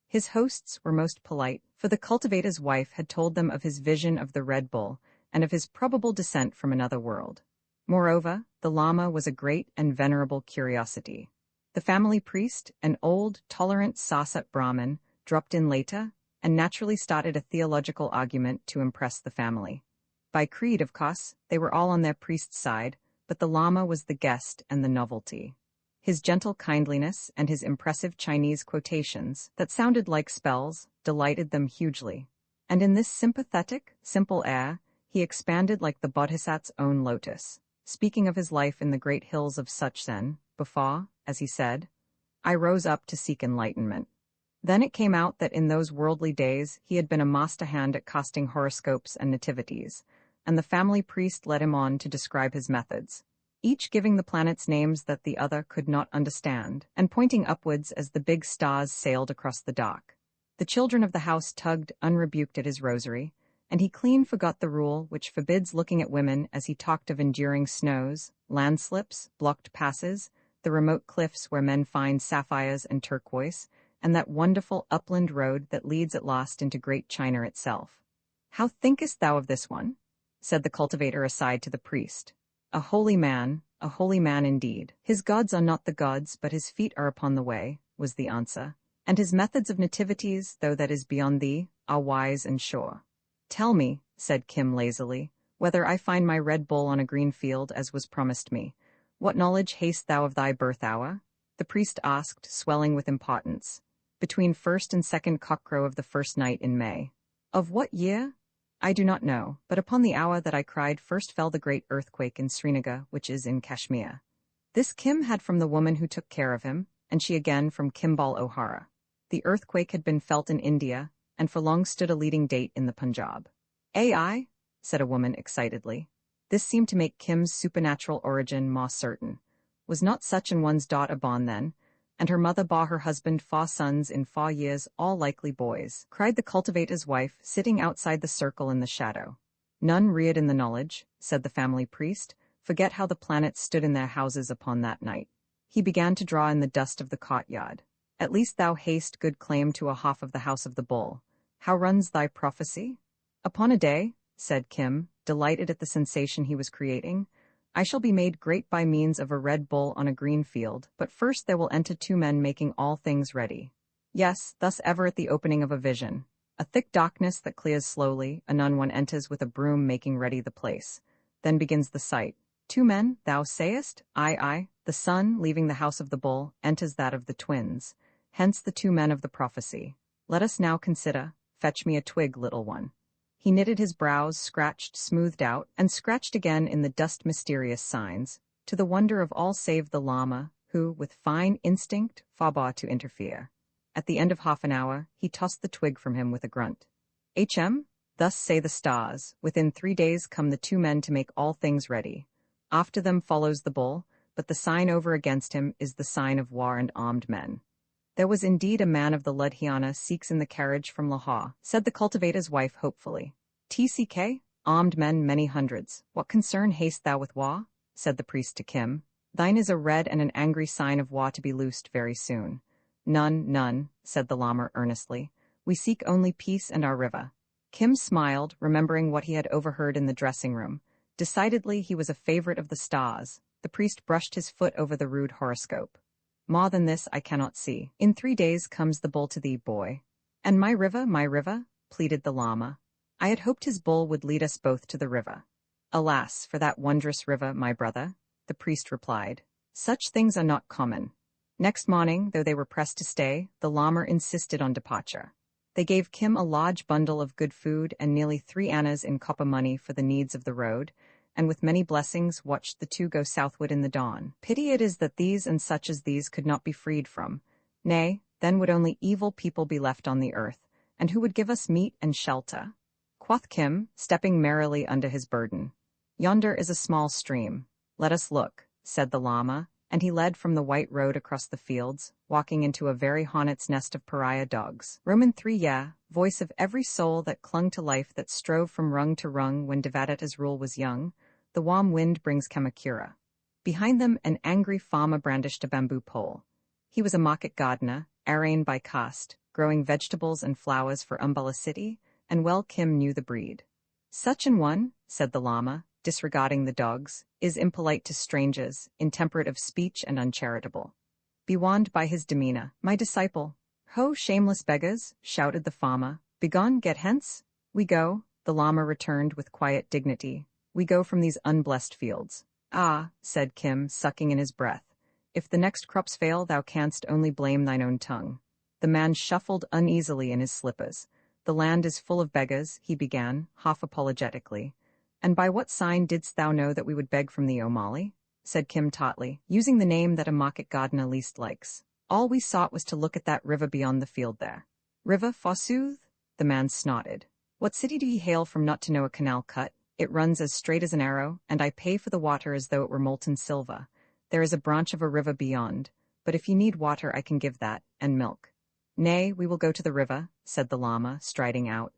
His hosts were most polite, for the cultivator's wife had told them of his vision of the Red Bull and of his probable descent from another world. Moreover, the Lama was a great and venerable curiosity. The family priest, an old, tolerant Sasat Brahmin, dropped in later and naturally started a theological argument to impress the family. By creed, of course, they were all on their priest's side, but the Lama was the guest and the novelty. His gentle kindliness and his impressive Chinese quotations that sounded like spells delighted them hugely. And in this sympathetic, simple air, he expanded like the Bodhisattva's own lotus, speaking of his life in the great hills of Suchsen, before, as he said, I rose up to seek enlightenment. Then it came out that in those worldly days he had been a master hand at casting horoscopes and nativities, and the family priest led him on to describe his methods, each giving the planets names that the other could not understand, and pointing upwards as the big stars sailed across the dark. The children of the house tugged unrebuked at his rosary, and he clean forgot the rule which forbids looking at women as he talked of enduring snows, landslips, blocked passes, the remote cliffs where men find sapphires and turquoise, and that wonderful upland road that leads at last into Great China itself. How thinkest thou of this one? Said the cultivator aside to the priest. A holy man indeed. His gods are not the gods, but his feet are upon the way, was the answer, and his methods of nativities, though that is beyond thee, are wise and sure. Tell me, said Kim lazily, whether I find my Red Bull on a green field as was promised me. What knowledge hast thou of thy birth hour? The priest asked, swelling with importance. Between first and second cockcrow of the first night in May. Of what year? I do not know, but upon the hour that I cried first fell the great earthquake in Srinagar, which is in Kashmir. This Kim had from the woman who took care of him, and she again from Kimball O'Hara. The earthquake had been felt in India, and for long stood a leading date in the Punjab. Ai, said a woman excitedly. This seemed to make Kim's supernatural origin more certain. Was not such an one's dot a born then, and her mother bore her husband 4 sons in 4 years, all likely boys, cried the cultivator's wife, sitting outside the circle in the shadow. None reared in the knowledge, said the family priest, forget how the planets stood in their houses upon that night. He began to draw in the dust of the courtyard. At least thou hast good claim to a half of the house of the bull. How runs thy prophecy? Upon a day, said Kim, delighted at the sensation he was creating, I shall be made great by means of a Red Bull on a green field, but first there will enter 2 men making all things ready. Yes, thus ever at the opening of a vision. A thick darkness that clears slowly, anon one enters with a broom making ready the place. Then begins the sight. 2 men, thou sayest? Aye. The son, leaving the house of the bull, enters that of the twins. Hence the 2 men of the prophecy. Let us now consider. Fetch me a twig, little one. He knitted his brows, scratched, smoothed out, and scratched again in the dust mysterious signs, to the wonder of all save the Lama, who, with fine instinct, forbore to interfere. At the end of half an hour, he tossed the twig from him with a grunt. Thus say the stars, within 3 days come the 2 men to make all things ready. After them follows the bull, but the sign over against him is the sign of war and armed men. There was indeed a man of the Ludhiana Sikhs in the carriage from Lahore, said the cultivator's wife hopefully. TCK, armed men many hundreds. What concern hast thou with war? Said the priest to Kim. Thine is a red and an angry sign of war to be loosed very soon. None, said the Lama earnestly. We seek only peace and our river. Kim smiled, remembering what he had overheard in the dressing room. Decidedly he was a favorite of the stars. The priest brushed his foot over the rude horoscope. More than this I cannot see. In 3 days comes the bull to thee, boy. And my river, pleaded the Lama. I had hoped his bull would lead us both to the river. Alas, for that wondrous river, my brother, the priest replied. Such things are not common. Next morning, though they were pressed to stay, the Lama insisted on departure. They gave Kim a large bundle of good food and nearly 3 annas in copper money for the needs of the road, and with many blessings watched the 2 go southward in the dawn. Pity it is that these and such as these could not be freed from. Nay, then would only evil people be left on the earth, and who would give us meat and shelter? Quoth Kim, stepping merrily under his burden. Yonder is a small stream. Let us look, said the Lama, and he led from the white road across the fields, walking into a very hornet's nest of pariah dogs. Roman 3 voice of every soul that clung to life that strove from rung to rung when Devadatta's rule was young, the warm wind brings Kamakura. Behind them, an angry farmer brandished a bamboo pole. He was a market gardener, Aryan by caste, growing vegetables and flowers for Umballa City, and well Kim knew the breed. "Such an one," said the Lama, disregarding the dogs, "is impolite to strangers, intemperate of speech and uncharitable. Be warned by his demeanor, my disciple." "Ho, shameless beggars," shouted the farmer. "Begone, get hence." "We go," the Lama returned with quiet dignity. "We go from these unblessed fields." "Ah," said Kim, sucking in his breath. "If the next crops fail, thou canst only blame thine own tongue." The man shuffled uneasily in his slippers. "The land is full of beggars," he began, half apologetically. "And by what sign didst thou know that we would beg from thee, O Molly?" said Kim tartly, using the name that a market gardener least likes. "All we sought was to look at that river beyond the field there." "River, forsooth?" the man snorted. "What city do ye hail from not to know a canal cut? It runs as straight as an arrow, and I pay for the water as though it were molten silver. There is a branch of a river beyond, but if ye need water I can give that, and milk." "Nay, we will go to the river," said the Lama, striding out.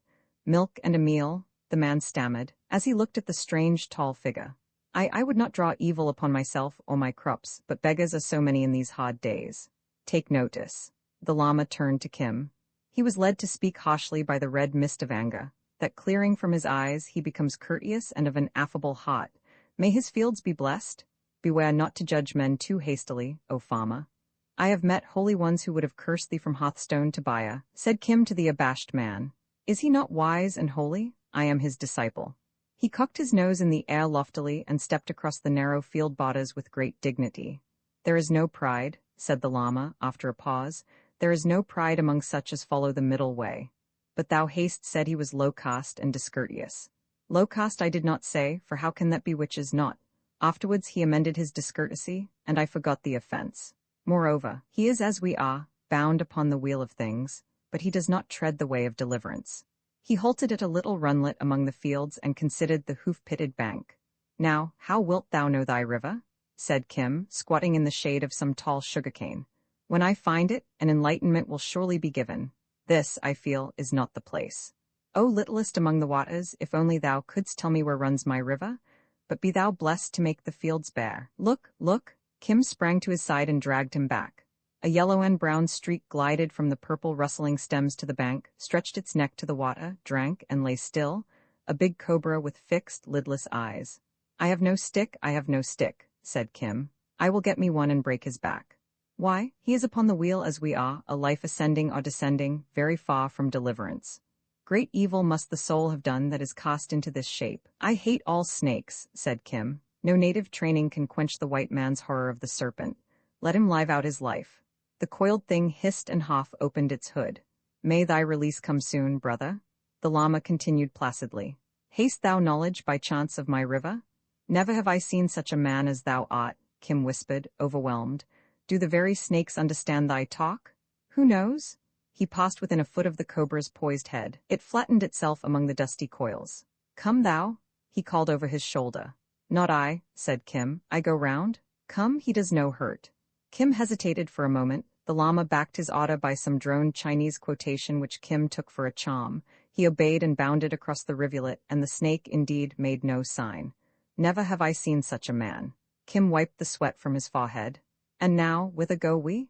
"Milk and a meal," the man stammered, as he looked at the strange, tall figure. I would not draw evil upon myself or my crops, but beggars are so many in these hard days. Take notice." The Lama turned to Kim. He was led to speak harshly by the red mist of anger, that clearing from his eyes he becomes courteous and of an affable heart. "May his fields be blessed. Beware not to judge men too hastily, O farmer." "I have met holy ones who would have cursed thee from Hearthstone to Baya," said Kim to the abashed man. "Is he not wise and holy? I am his disciple." He cocked his nose in the air loftily and stepped across the narrow field borders with great dignity. "There is no pride," said the Lama, after a pause. "There is no pride among such as follow the middle way. But thou hast said he was low caste and discourteous." "Low caste I did not say, for how can that be which is not? Afterwards he amended his discourtesy, and I forgot the offense. Moreover, he is as we are, bound upon the wheel of things, but he does not tread the way of deliverance." He halted at a little runlet among the fields and considered the hoof-pitted bank. "Now, how wilt thou know thy river?" said Kim, squatting in the shade of some tall sugarcane. "When I find it, an enlightenment will surely be given. This, I feel, is not the place. O littlest among the waters, if only thou couldst tell me where runs my river, but be thou blessed to make the fields bare." "Look, look!" Kim sprang to his side and dragged him back. A yellow and brown streak glided from the purple rustling stems to the bank, stretched its neck to the water, drank, and lay still, a big cobra with fixed, lidless eyes. "I have no stick, I have no stick," said Kim. "I will get me one and break his back." "Why, he is upon the wheel as we are, a life ascending or descending, very far from deliverance. Great evil must the soul have done that is cast into this shape." "I hate all snakes," said Kim. "No native training can quench the white man's horror of the serpent. Let him live out his life." The coiled thing hissed and half opened its hood. "May thy release come soon, brother," the Lama continued placidly. "Hast thou knowledge by chance of my river?" "Never have I seen such a man as thou art," Kim whispered, overwhelmed. "Do the very snakes understand thy talk?" "Who knows?" He passed within a foot of the cobra's poised head. It flattened itself among the dusty coils. "Come thou," he called over his shoulder. "Not I," said Kim. "I go round." "Come, he does no hurt." Kim hesitated for a moment. The Lama backed his order by some droned Chinese quotation which Kim took for a charm. He obeyed and bounded across the rivulet, and the snake, indeed, made no sign. "Never have I seen such a man." Kim wiped the sweat from his forehead. "And now, whither go we?"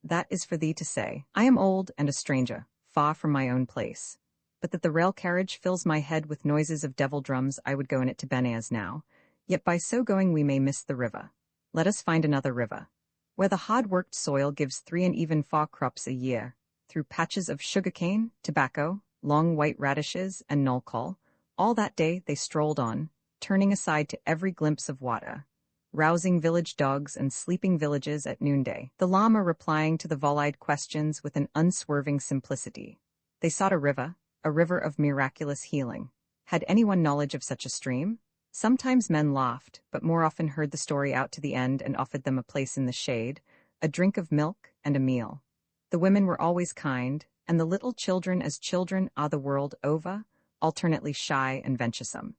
"That is for thee to say. I am old and a stranger, far from my own place. But that the rail carriage fills my head with noises of devil drums, I would go in it to Benares now. Yet by so going we may miss the river. Let us find another river, where the hard-worked soil gives 3 and even 4 crops a year, through patches of sugarcane, tobacco, long white radishes, and nolkol. All that day they strolled on, turning aside to every glimpse of water, rousing village dogs and sleeping villages at noonday, the Lama replying to the volleyed questions with an unswerving simplicity. They sought a river of miraculous healing. Had anyone knowledge of such a stream? Sometimes men laughed, but more often heard the story out to the end and offered them a place in the shade, a drink of milk, and a meal. The women were always kind, and the little children, as children are the world over, alternately shy and venturesome.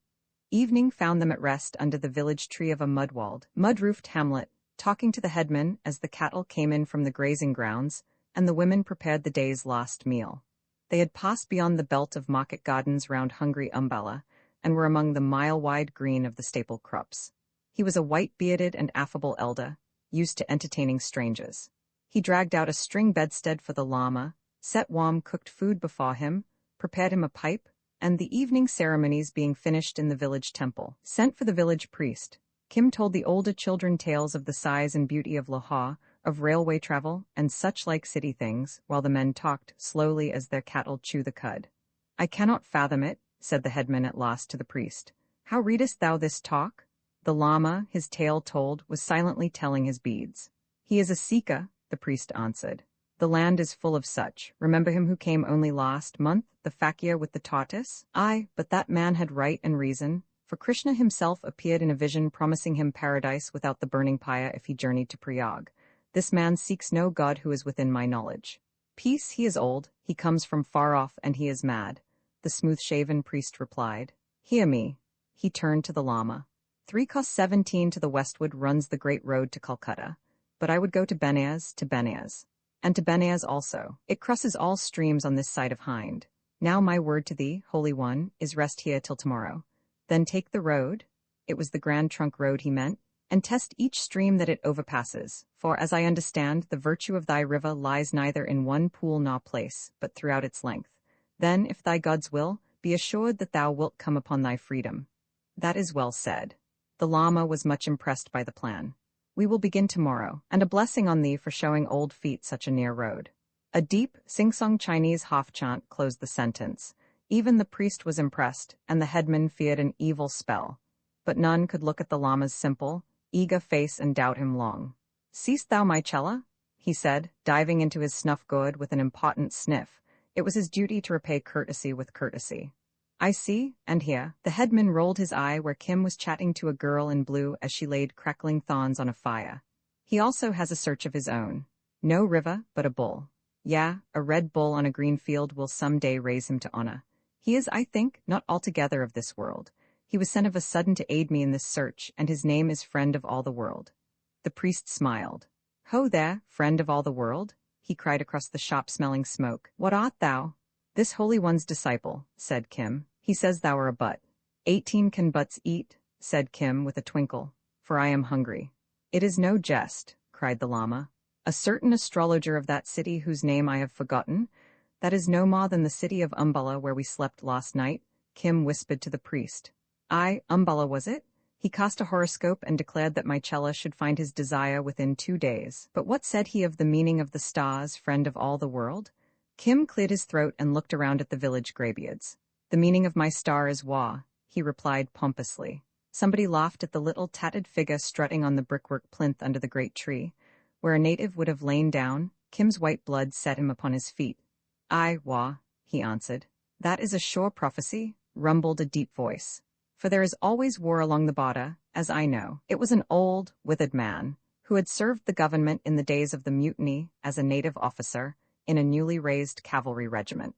Evening found them at rest under the village tree of a mud-roofed hamlet, talking to the headman as the cattle came in from the grazing grounds, and the women prepared the day's last meal. They had passed beyond the belt of market gardens round hungry Umballa, and were among the mile-wide green of the staple crops. He was a white-bearded and affable elder, used to entertaining strangers. He dragged out a string bedstead for the Lama, set warm cooked food before him, prepared him a pipe, and the evening ceremonies being finished in the village temple, sent for the village priest. Kim told the older children tales of the size and beauty of Lahore, of railway travel, and such like city things, while the men talked slowly as their cattle chew the cud. "I cannot fathom it," said the headman at last to the priest. "How readest thou this talk?" The Lama, his tale told, was silently telling his beads. "He is a seeker," the priest answered. "The land is full of such. Remember him who came only last month, the fakir with the tortoise? Aye, but that man had right and reason, for Krishna himself appeared in a vision promising him paradise without the burning pyre if he journeyed to Prayag. This man seeks no God who is within my knowledge. Peace, he is old, he comes from far off, and he is mad," the smooth-shaven priest replied. "Hear me." He turned to the Lama. 3-17 to the westward runs the great road to Calcutta, but I would go to Benares, and to Benares also. It crosses all streams on this side of Hind. Now my word to thee, Holy One, is rest here till tomorrow. Then take the road," it was the Grand Trunk Road he meant, "and test each stream that it overpasses, for as I understand, the virtue of thy river lies neither in one pool nor place, but throughout its length. Then, if thy gods will, be assured that thou wilt come upon thy freedom." "That is well said." The Lama was much impressed by the plan. "We will begin tomorrow, and a blessing on thee for showing old feet such a near road." A deep, sing-song Chinese half-chant closed the sentence. Even the priest was impressed, and the headman feared an evil spell. But none could look at the Lama's simple, eager face and doubt him long. "Seest thou my chela?" he said, diving into his snuff-gourd with an important sniff. It was his duty to repay courtesy with courtesy. "I see, and hear." The headman rolled his eye where Kim was chatting to a girl in blue as she laid crackling thorns on a fire. "He also has a search of his own. No river, but a bull. Yeah, a red bull on a green field will some day raise him to honor. He is, I think, not altogether of this world. He was sent of a sudden to aid me in this search, and his name is Friend of all the World." The priest smiled. "Ho there, Friend of all the World," he cried across the shop smelling smoke. "What art thou?" "This Holy One's disciple," said Kim. "He says thou are a butt." 18 can butts eat?" said Kim with a twinkle, "for I am hungry." "It is no jest," cried the Lama. "A certain astrologer of that city whose name I have forgotten, that is no more than the city of Umballa where we slept last night," Kim whispered to the priest. "Aye, Umballa was it? He cast a horoscope and declared that my chela should find his desire within 2 days. But what said he of the meaning of the stars, Friend of all the World?" Kim cleared his throat and looked around at the village graybeards. "The meaning of my star is Wa," he replied pompously. Somebody laughed at the little tattered figure strutting on the brickwork plinth under the great tree. Where a native would have lain down, Kim's white blood set him upon his feet. "Aye, Wa," he answered. "That is a sure prophecy," rumbled a deep voice. "For there is always war along the border, as I know." It was an old, withered man, who had served the government in the days of the mutiny as a native officer in a newly raised cavalry regiment.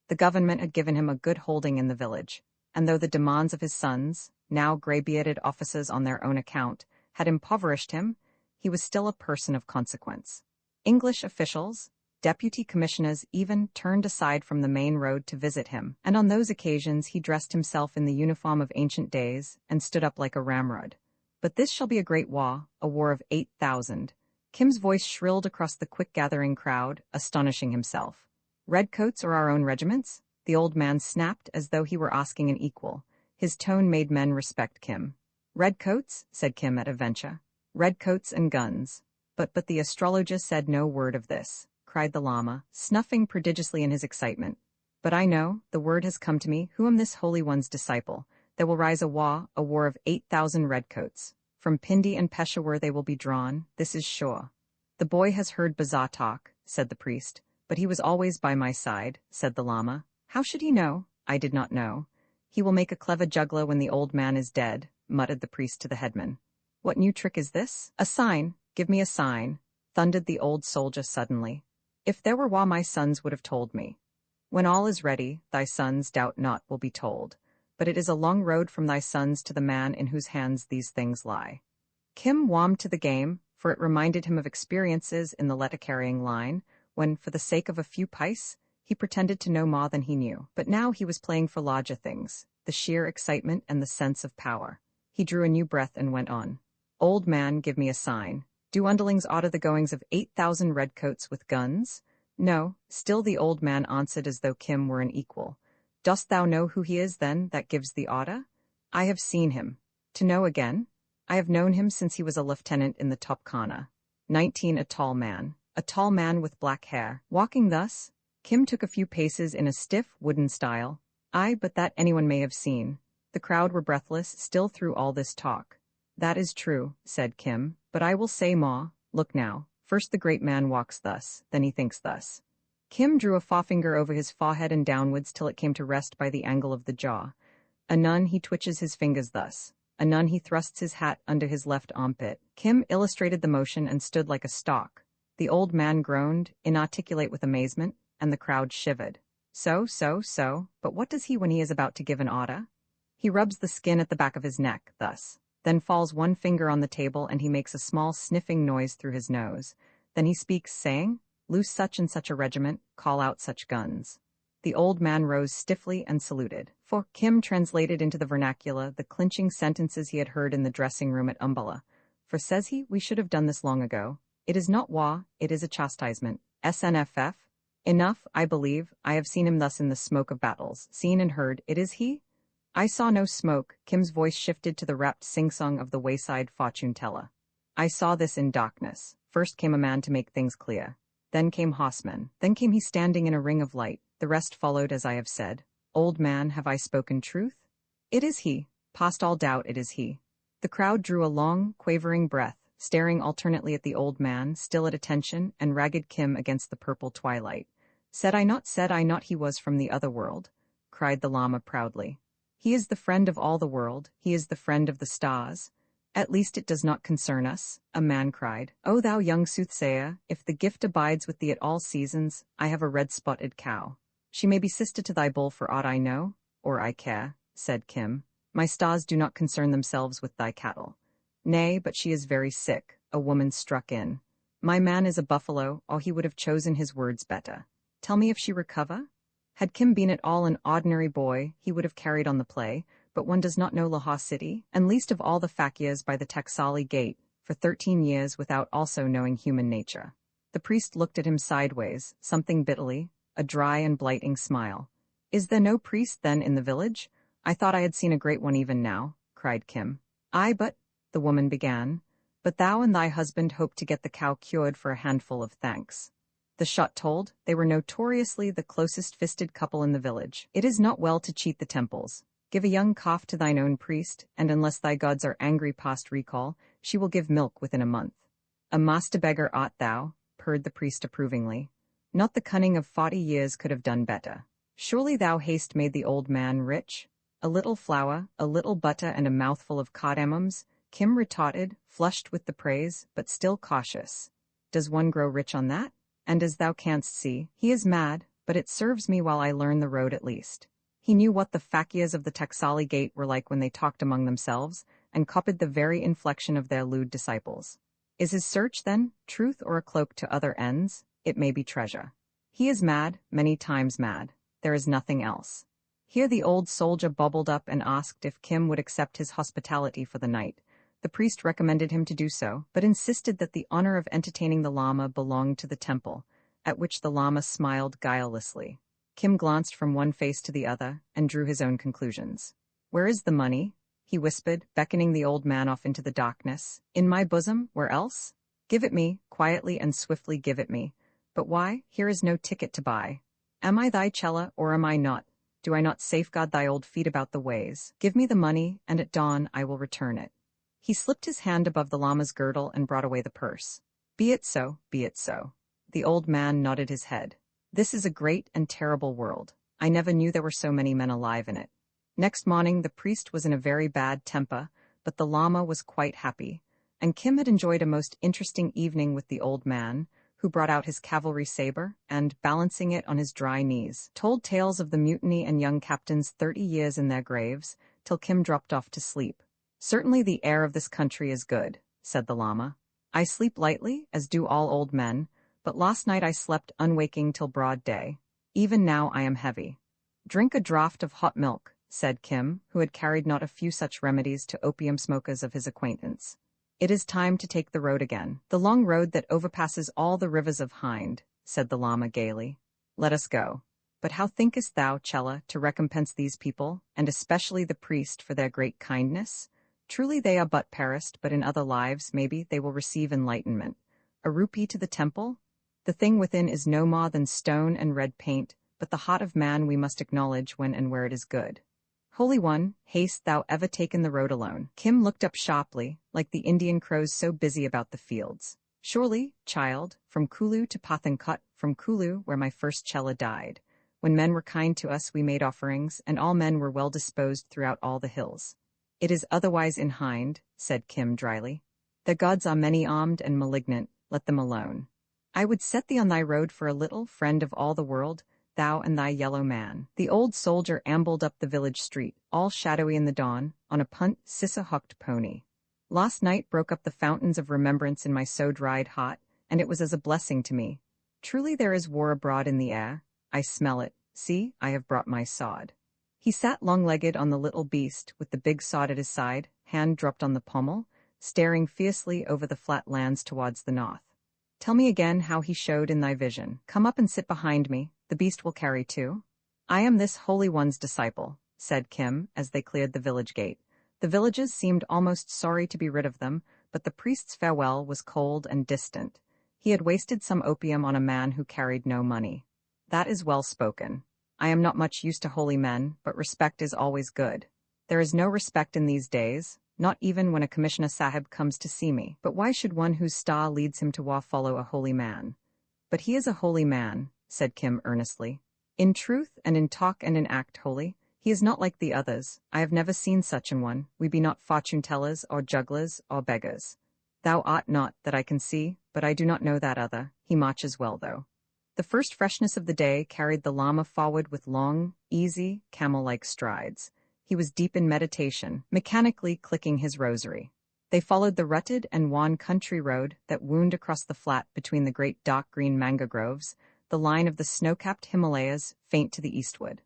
The government had given him a good holding in the village, and though the demands of his sons, now gray-bearded officers on their own account, had impoverished him, he was still a person of consequence. English officials, deputy commissioners even, turned aside from the main road to visit him, and on those occasions he dressed himself in the uniform of ancient days and stood up like a ramrod. "But this shall be a great war, a war of 8,000. Kim's voice shrilled across the quick-gathering crowd, astonishing himself. "Redcoats or our own regiments?" the old man snapped as though he were asking an equal. His tone made men respect Kim. "Redcoats?" said Kim at a venture. "Redcoats and guns." But the astrologer said no word of this," cried the Lama, snuffing prodigiously in his excitement. "But I know, the word has come to me, who am this Holy One's disciple. There will rise a war of 8,000 redcoats. From Pindi and Peshawar they will be drawn, this is sure." "The boy has heard bazaar talk," said the priest. "But he was always by my side," said the Lama. "How should he know?" "I did not know." "He will make a clever juggler when the old man is dead," muttered the priest to the headman. "What new trick is this?" "A sign, give me a sign," thundered the old soldier suddenly. "If there were war my sons would have told me." "When all is ready, thy sons, doubt not, will be told. But it is a long road from thy sons to the man in whose hands these things lie." Kim warmed to the game, for it reminded him of experiences in the letter-carrying line, when, for the sake of a few pice, he pretended to know more than he knew. But now he was playing for larger things, the sheer excitement and the sense of power. He drew a new breath and went on. Old man, give me a sign. Do underlings order the goings of 8,000 redcoats with guns? No, still the old man answered as though Kim were an equal. Dost thou know who he is, then, that gives the order? I have seen him. To know again? I have known him since he was a lieutenant in the Topkana. 19, a tall man with black hair. Walking thus, Kim took a few paces in a stiff, wooden style. Aye, but that anyone may have seen. The crowd were breathless still through all this talk. That is true, said Kim, but I will say more. Look now, first the great man walks thus, then he thinks thus. Kim drew a forefinger over his forehead and downwards till it came to rest by the angle of the jaw. Anon he twitches his fingers thus. Anon he thrusts his hat under his left armpit. Kim illustrated the motion and stood like a stock. The old man groaned, inarticulate with amazement, and the crowd shivered. So, but what does he when he is about to give an order? He rubs the skin at the back of his neck, thus. Then falls one finger on the table and he makes a small sniffing noise through his nose. Then he speaks, saying, Loose such and such a regiment, call out such guns. The old man rose stiffly and saluted. For Kim translated into the vernacular the clinching sentences he had heard in the dressing room at Umballa. For says he, we should have done this long ago. It is not war, it is a chastisement. SNFF. Enough, I believe, I have seen him thus in the smoke of battles. Seen and heard, it is he? I saw no smoke. Kim's voice shifted to the rapt sing-song of the wayside fortune-teller. I saw this in darkness. First came a man to make things clear. Then came horsemen. Then came he standing in a ring of light. The rest followed as I have said. Old man, have I spoken truth? It is he. Past all doubt it is he. The crowd drew a long, quavering breath, staring alternately at the old man, still at attention, and ragged Kim against the purple twilight. Said I not he was from the other world? Cried the Lama proudly. He is the friend of all the world, he is the friend of the stars. At least it does not concern us, a man cried. O thou young soothsayer, if the gift abides with thee at all seasons, I have a red-spotted cow. She may be sister to thy bull for aught I know, or I care, said Kim. My stars do not concern themselves with thy cattle. Nay, but she is very sick, a woman struck in. My man is a buffalo, or he would have chosen his words better. Tell me if she recover? Had Kim been at all an ordinary boy, he would have carried on the play, but one does not know Lahore City, and least of all the fakirs by the Taksali Gate, for 13 years without also knowing human nature. The priest looked at him sideways, something bitterly, a dry and blighting smile. Is there no priest, then, in the village? I thought I had seen a great one even now, cried Kim. Aye, but, the woman began, but thou and thy husband hoped to get the cow cured for a handful of thanks. The shot told, they were notoriously the closest-fisted couple in the village. It is not well to cheat the temples. Give a young calf to thine own priest, and unless thy gods are angry past recall, she will give milk within a month. A master beggar art thou, purred the priest approvingly. Not the cunning of 40 years could have done better. Surely thou hast made the old man rich? A little flour, a little butter, and a mouthful of cardamoms, Kim retorted, flushed with the praise, but still cautious. Does one grow rich on that? And as thou canst see, he is mad, but it serves me while I learn the road at least. He knew what the fakirs of the Taksali Gate were like when they talked among themselves, and copied the very inflection of their lewd disciples. Is his search, then, truth or a cloak to other ends? It may be treasure. He is mad, many times mad. There is nothing else. Here the old soldier bubbled up and asked if Kim would accept his hospitality for the night. The priest recommended him to do so, but insisted that the honor of entertaining the Lama belonged to the temple, at which the Lama smiled guilelessly. Kim glanced from one face to the other, and drew his own conclusions. Where is the money? He whispered, beckoning the old man off into the darkness. In my bosom, where else? Give it me, quietly and swiftly give it me. But why? Here is no ticket to buy. Am I thy chela, or am I not? Do I not safeguard thy old feet about the ways? Give me the money, and at dawn I will return it. He slipped his hand above the Lama's girdle and brought away the purse. Be it so, be it so. The old man nodded his head. This is a great and terrible world. I never knew there were so many men alive in it. Next morning the priest was in a very bad temper, but the Lama was quite happy, and Kim had enjoyed a most interesting evening with the old man, who brought out his cavalry saber and, balancing it on his dry knees, told tales of the mutiny and young captains 30 years in their graves, till Kim dropped off to sleep. Certainly the air of this country is good, said the Lama. I sleep lightly, as do all old men, but last night I slept unwaking till broad day. Even now I am heavy. Drink a draught of hot milk, said Kim, who had carried not a few such remedies to opium smokers of his acquaintance. It is time to take the road again. The long road that overpasses all the rivers of Hind, said the Lama gaily. Let us go. But how thinkest thou, Chela, to recompense these people, and especially the priest, for their great kindness? Truly they are but perished, but in other lives, maybe, they will receive enlightenment. A rupee to the temple? The thing within is no more than stone and red paint, but the heart of man we must acknowledge when and where it is good. Holy One, hast thou ever taken the road alone? Kim looked up sharply, like the Indian crows so busy about the fields. Surely, child, from Kulu to Pathankot, from Kulu, where my first Chela died. When men were kind to us we made offerings, and all men were well disposed throughout all the hills. It is otherwise in Hind, said Kim dryly. The gods are many-armed and malignant, let them alone. I would set thee on thy road for a little, friend of all the world, thou and thy yellow man. The old soldier ambled up the village street, all shadowy in the dawn, on a punt, sissa-hooked pony. Last night broke up the fountains of remembrance in my so-dried heart, and it was as a blessing to me. Truly there is war abroad in the air. I smell it. See, I have brought my sod. He sat long-legged on the little beast, with the big sod at his side, hand dropped on the pommel, staring fiercely over the flat lands towards the north. Tell me again how he showed in thy vision. Come up and sit behind me, the beast will carry too. I am this Holy One's disciple, said Kim, as they cleared the village gate. The villagers seemed almost sorry to be rid of them, but the priest's farewell was cold and distant. He had wasted some opium on a man who carried no money. That is well spoken. I am not much used to holy men, but respect is always good. There is no respect in these days, not even when a Commissioner Sahib comes to see me. But why should one whose star leads him to follow a holy man? But he is a holy man, said Kim earnestly. In truth and in talk and in act holy. He is not like the others. I have never seen such an one. We be not fortune-tellers or jugglers or beggars. Thou art not, that I can see, but I do not know that other. He marches well, though. The first freshness of the day carried the Lama forward with long, easy, camel-like strides. He was deep in meditation, mechanically clicking his rosary. They followed the rutted and wan country road that wound across the flat between the great dark green mango groves, the line of the snow-capped Himalayas faint to the eastward.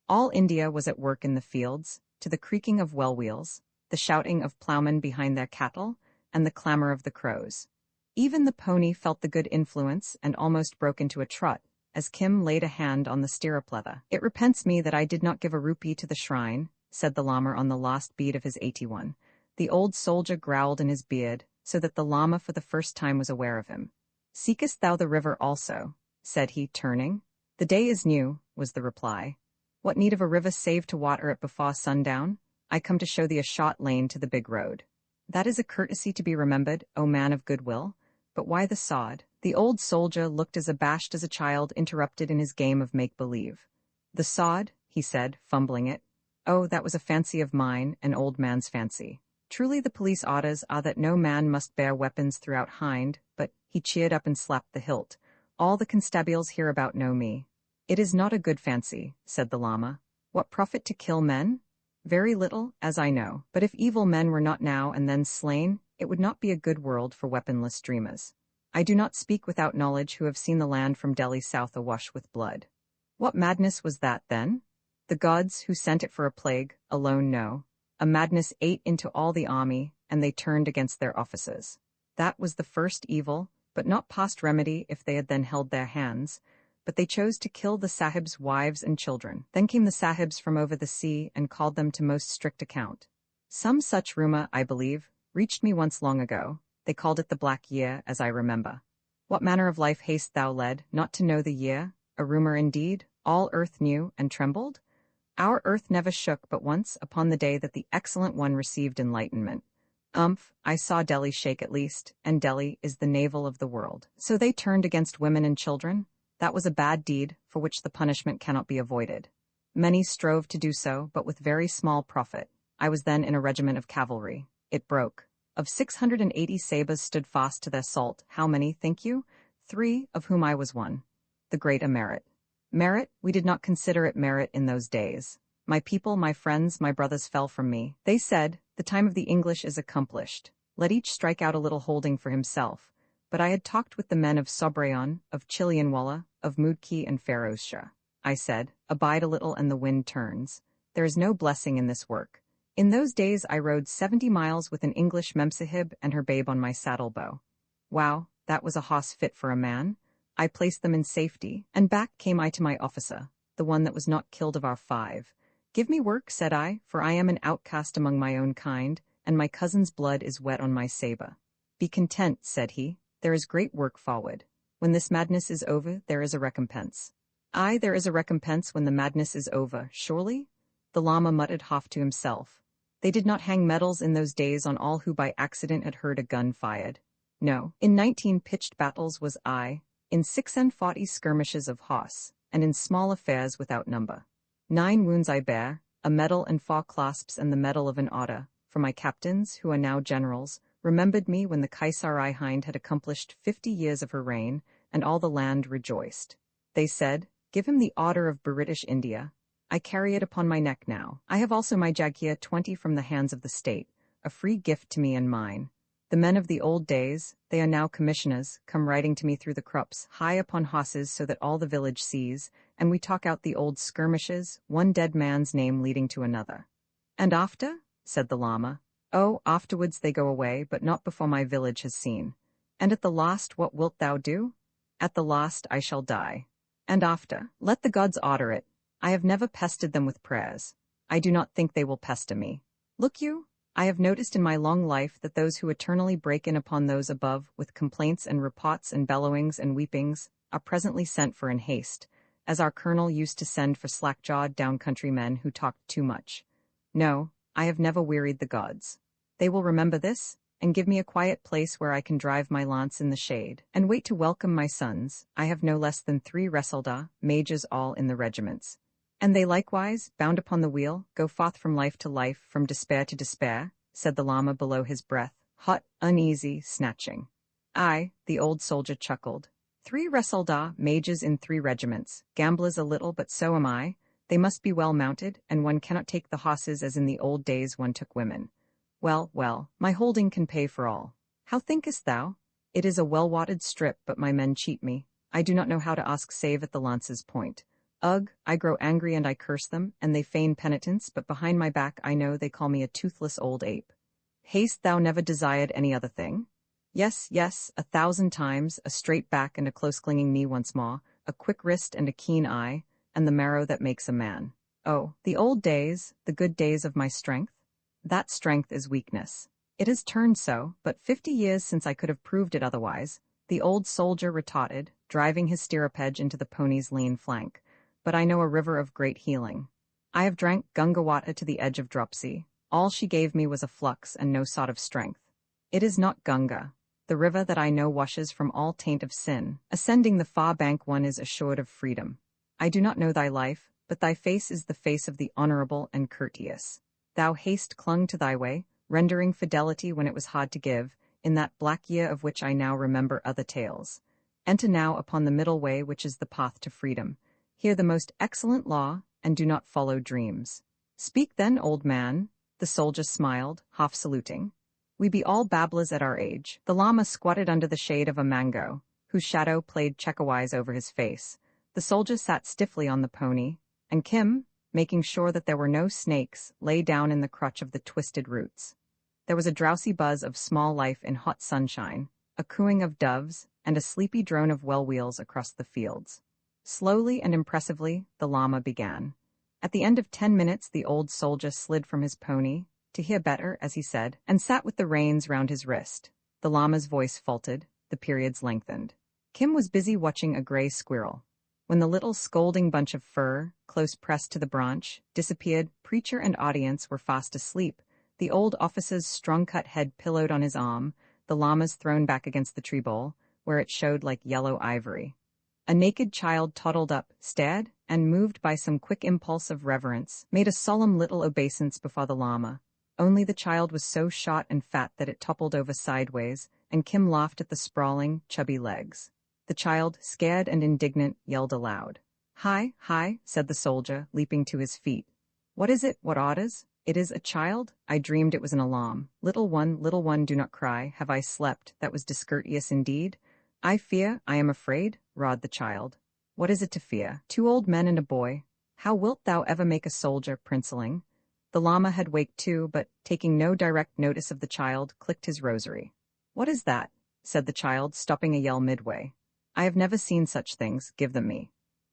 All India was at work in the fields, to the creaking of well-wheels, the shouting of ploughmen behind their cattle, and the clamor of the crows. Even the pony felt the good influence and almost broke into a trot, as Kim laid a hand on the stirrup leather. It repents me that I did not give a rupee to the shrine, said the Lama on the last beat of his 81. The old soldier growled in his beard, so that the Lama for the first time was aware of him. Seekest thou the river also? Said he, turning. The day is new, was the reply. What need of a river save to water it before sundown? I come to show thee a short lane to the big road. That is a courtesy to be remembered, O man of goodwill. But why the sod? The old soldier looked as abashed as a child interrupted in his game of make-believe. The sod, he said, fumbling it. Oh, that was a fancy of mine, an old man's fancy. Truly the police orders are that no man must bear weapons throughout Hind, but, he cheered up and slapped the hilt. All the constables hereabout know me. It is not a good fancy, said the Lama. What profit to kill men? Very little, as I know. But if evil men were not now and then slain, it would not be a good world for weaponless dreamers. I do not speak without knowledge who have seen the land from Delhi south awash with blood. What madness was that, then? The gods, who sent it for a plague, alone know. A madness ate into all the army, and they turned against their officers. That was the first evil, but not past remedy if they had then held their hands. But they chose to kill the sahibs' wives and children. Then came the sahibs from over the sea and called them to most strict account. Some such rumor, I believe, reached me once long ago. They called it the Black Year, as I remember. What manner of life hast thou led, not to know the year? A rumor indeed, all earth knew and trembled? Our earth never shook but once, upon the day that the Excellent One received enlightenment. I saw Delhi shake at least, and Delhi is the navel of the world. So they turned against women and children? That was a bad deed, for which the punishment cannot be avoided. Many strove to do so, but with very small profit. I was then in a regiment of cavalry. It broke. Of 680 sabres stood fast to their salt. How many, think you? 3, of whom I was one. The great merit. Merit? We did not consider it merit in those days. My people, my friends, my brothers fell from me. They said, the time of the English is accomplished. Let each strike out a little holding for himself. But I had talked with the men of Sobraon, of Chilianwala, of Mudki and Ferozshah. I said, abide a little and the wind turns. there is no blessing in this work. In those days I rode 70 miles with an English memsahib and her babe on my saddle bow. Wow, that was a hoss fit for a man. I placed them in safety, and back came I to my officer, the one that was not killed of our 5. Give me work, said I, for I am an outcast among my own kind, and my cousin's blood is wet on my sabre. Be content, said he, there is great work forward. When this madness is over, there is a recompense. Aye, there is a recompense when the madness is over, surely? The Lama muttered half to himself. They did not hang medals in those days on all who by accident had heard a gun fired. No, in 19 pitched battles was I, in 640 skirmishes of hoss, and in small affairs without number. 9 wounds I bear, a medal and 4 clasps and the medal of an order, for my captains, who are now generals, remembered me when the Kaisar Hind had accomplished 50 years of her reign, and all the land rejoiced. They said, give him the order of British India. I carry it upon my neck now. I have also my Jaghir 20 from the hands of the state, a free gift to me and mine. The men of the old days, they are now commissioners, come riding to me through the crops, high upon hosses so that all the village sees, and we talk out the old skirmishes, one dead man's name leading to another. And after? Said the Lama. Oh, afterwards they go away, but not before my village has seen. And at the last what wilt thou do? At the last I shall die. And after, let the gods order it. I have never pestered them with prayers. I do not think they will pester me. Look you, I have noticed in my long life that those who eternally break in upon those above with complaints and reports and bellowings and weepings are presently sent for in haste, as our colonel used to send for slack-jawed down-country men who talked too much. No, I have never wearied the gods. They will remember this, and give me a quiet place where I can drive my lance in the shade, and wait to welcome my sons. I have no less than 3 Resolda, mages all in the regiments. And they likewise, bound upon the wheel, go forth from life to life, from despair to despair, said the Lama below his breath, hot, uneasy, snatching. Aye, the old soldier chuckled. 3 Resolda, mages in 3 regiments, gamblers a little, but so am I. They must be well mounted, and one cannot take the hosses as in the old days one took women. Well, well, my holding can pay for all. How thinkest thou? It is a well-wadded strip, but my men cheat me. I do not know how to ask save at the lance's point. Ugh, I grow angry and I curse them, and they feign penitence, but behind my back I know they call me a toothless old ape. Hast thou never desired any other thing? Yes, yes, 1,000 times, a straight back and a close-clinging knee once more, a quick wrist and a keen eye, and the marrow that makes a man. Oh, the old days, the good days of my strength? That strength is weakness. It has turned so, but 50 years since I could have proved it otherwise. The old soldier retorted, driving his stirrup-edge into the pony's lean flank. But I know a river of great healing. I have drank Gungawata to the edge of dropsy. All she gave me was a flux and no sort of strength. It is not Gunga. The river that I know washes from all taint of sin. Ascending the far bank one is assured of freedom. I do not know thy life, but thy face is the face of the honorable and courteous. Thou hast clung to thy way, rendering fidelity when it was hard to give, in that black year of which I now remember other tales. Enter now upon the middle way which is the path to freedom. Hear the most excellent law, and do not follow dreams. Speak then, old man. The soldier smiled, half saluting. We be all babblers at our age. The Lama squatted under the shade of a mango, whose shadow played checkawise over his face. The soldier sat stiffly on the pony, and Kim, making sure that there were no snakes, lay down in the crotch of the twisted roots. There was a drowsy buzz of small life in hot sunshine, a cooing of doves, and a sleepy drone of well-wheels across the fields. Slowly and impressively, the Lama began. At the end of 10 minutes, the old soldier slid from his pony, to hear better, as he said, and sat with the reins round his wrist. The Lama's voice faltered, the periods lengthened. Kim was busy watching a gray squirrel. When the little scolding bunch of fur, close pressed to the branch, disappeared, preacher and audience were fast asleep, the old officer's strong-cut head pillowed on his arm, the Lama's thrown back against the tree bole, where it showed like yellow ivory. A naked child toddled up, stared, and, moved by some quick impulse of reverence, made a solemn little obeisance before the Lama. Only the child was so short and fat that it toppled over sideways, and Kim laughed at the sprawling, chubby legs. The child, scared and indignant, yelled aloud. Hi, hi, said the soldier, leaping to his feet. What is it? What orders? It is a child? I dreamed it was an alarm. Little one, do not cry. Have I slept? That was discourteous indeed. I fear, I am afraid, roared the child. What is it to fear? 2 old men and a boy. How wilt thou ever make a soldier, princeling? The llama had waked too, but, taking no direct notice of the child, clicked his rosary. What is that? Said the child, stopping a yell midway. I have never seen such things, give them me.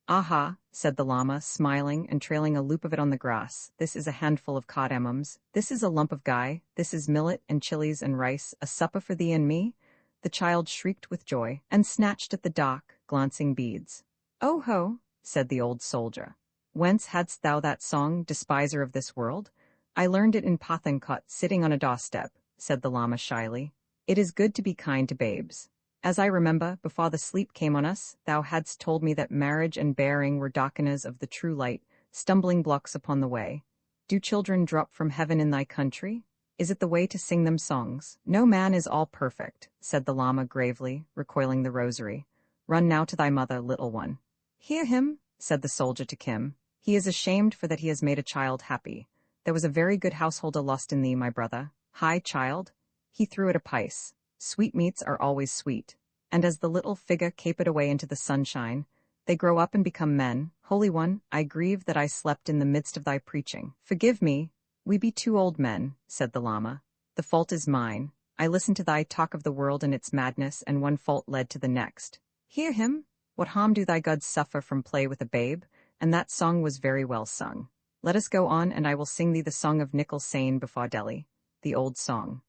Aha, said the llama, smiling and trailing a loop of it on the grass. This is a handful of cardamoms. This is a lump of gai. This is millet and chilies and rice, a supper for thee and me. The child shrieked with joy, and snatched at the dark, glancing beads. Oh ho, said the old soldier. Whence hadst thou that song, despiser of this world? I learned it in Pathankot, sitting on a doorstep, said the llama shyly. It is good to be kind to babes. As I remember, before the sleep came on us, thou hadst told me that marriage and bearing were darkeners of the true light, stumbling blocks upon the way. Do children drop from heaven in thy country? Is it the way to sing them songs? No man is all perfect, said the llama gravely, recoiling the rosary. Run now to thy mother, little one. Hear him, said the soldier to Kim. He is ashamed for that he has made a child happy. There was a very good householder lost in thee, my brother. Hi, child. He threw it a pice. Sweetmeats are always sweet. And as the little figure capered away into the sunshine, they grow up and become men. Holy One, I grieve that I slept in the midst of thy preaching. Forgive me. We be two old men, said the llama. The fault is mine. I listened to thy talk of the world and its madness, and one fault led to the next. Hear him? What harm do thy gods suffer from play with a babe? And that song was very well sung. Let us go on, and I will sing thee the song of Nickel Sain before Delhi, the old song.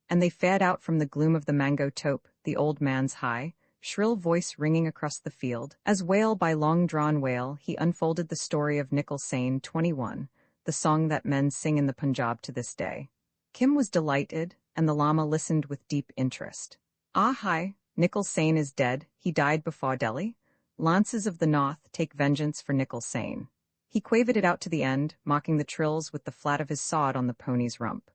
And they fared out from the gloom of the mango tope, the old man's high, shrill voice ringing across the field. As wail by long-drawn wail, he unfolded the story of Nickel Sain 21, the song that men sing in the Punjab to this day. Kim was delighted, and the llama listened with deep interest. Ah, hi, Nickel Sain is dead. He died before Delhi. Lances of the North take vengeance for Nickel Sain. He quavered it out to the end, mocking the trills with the flat of his sword on the pony's rump.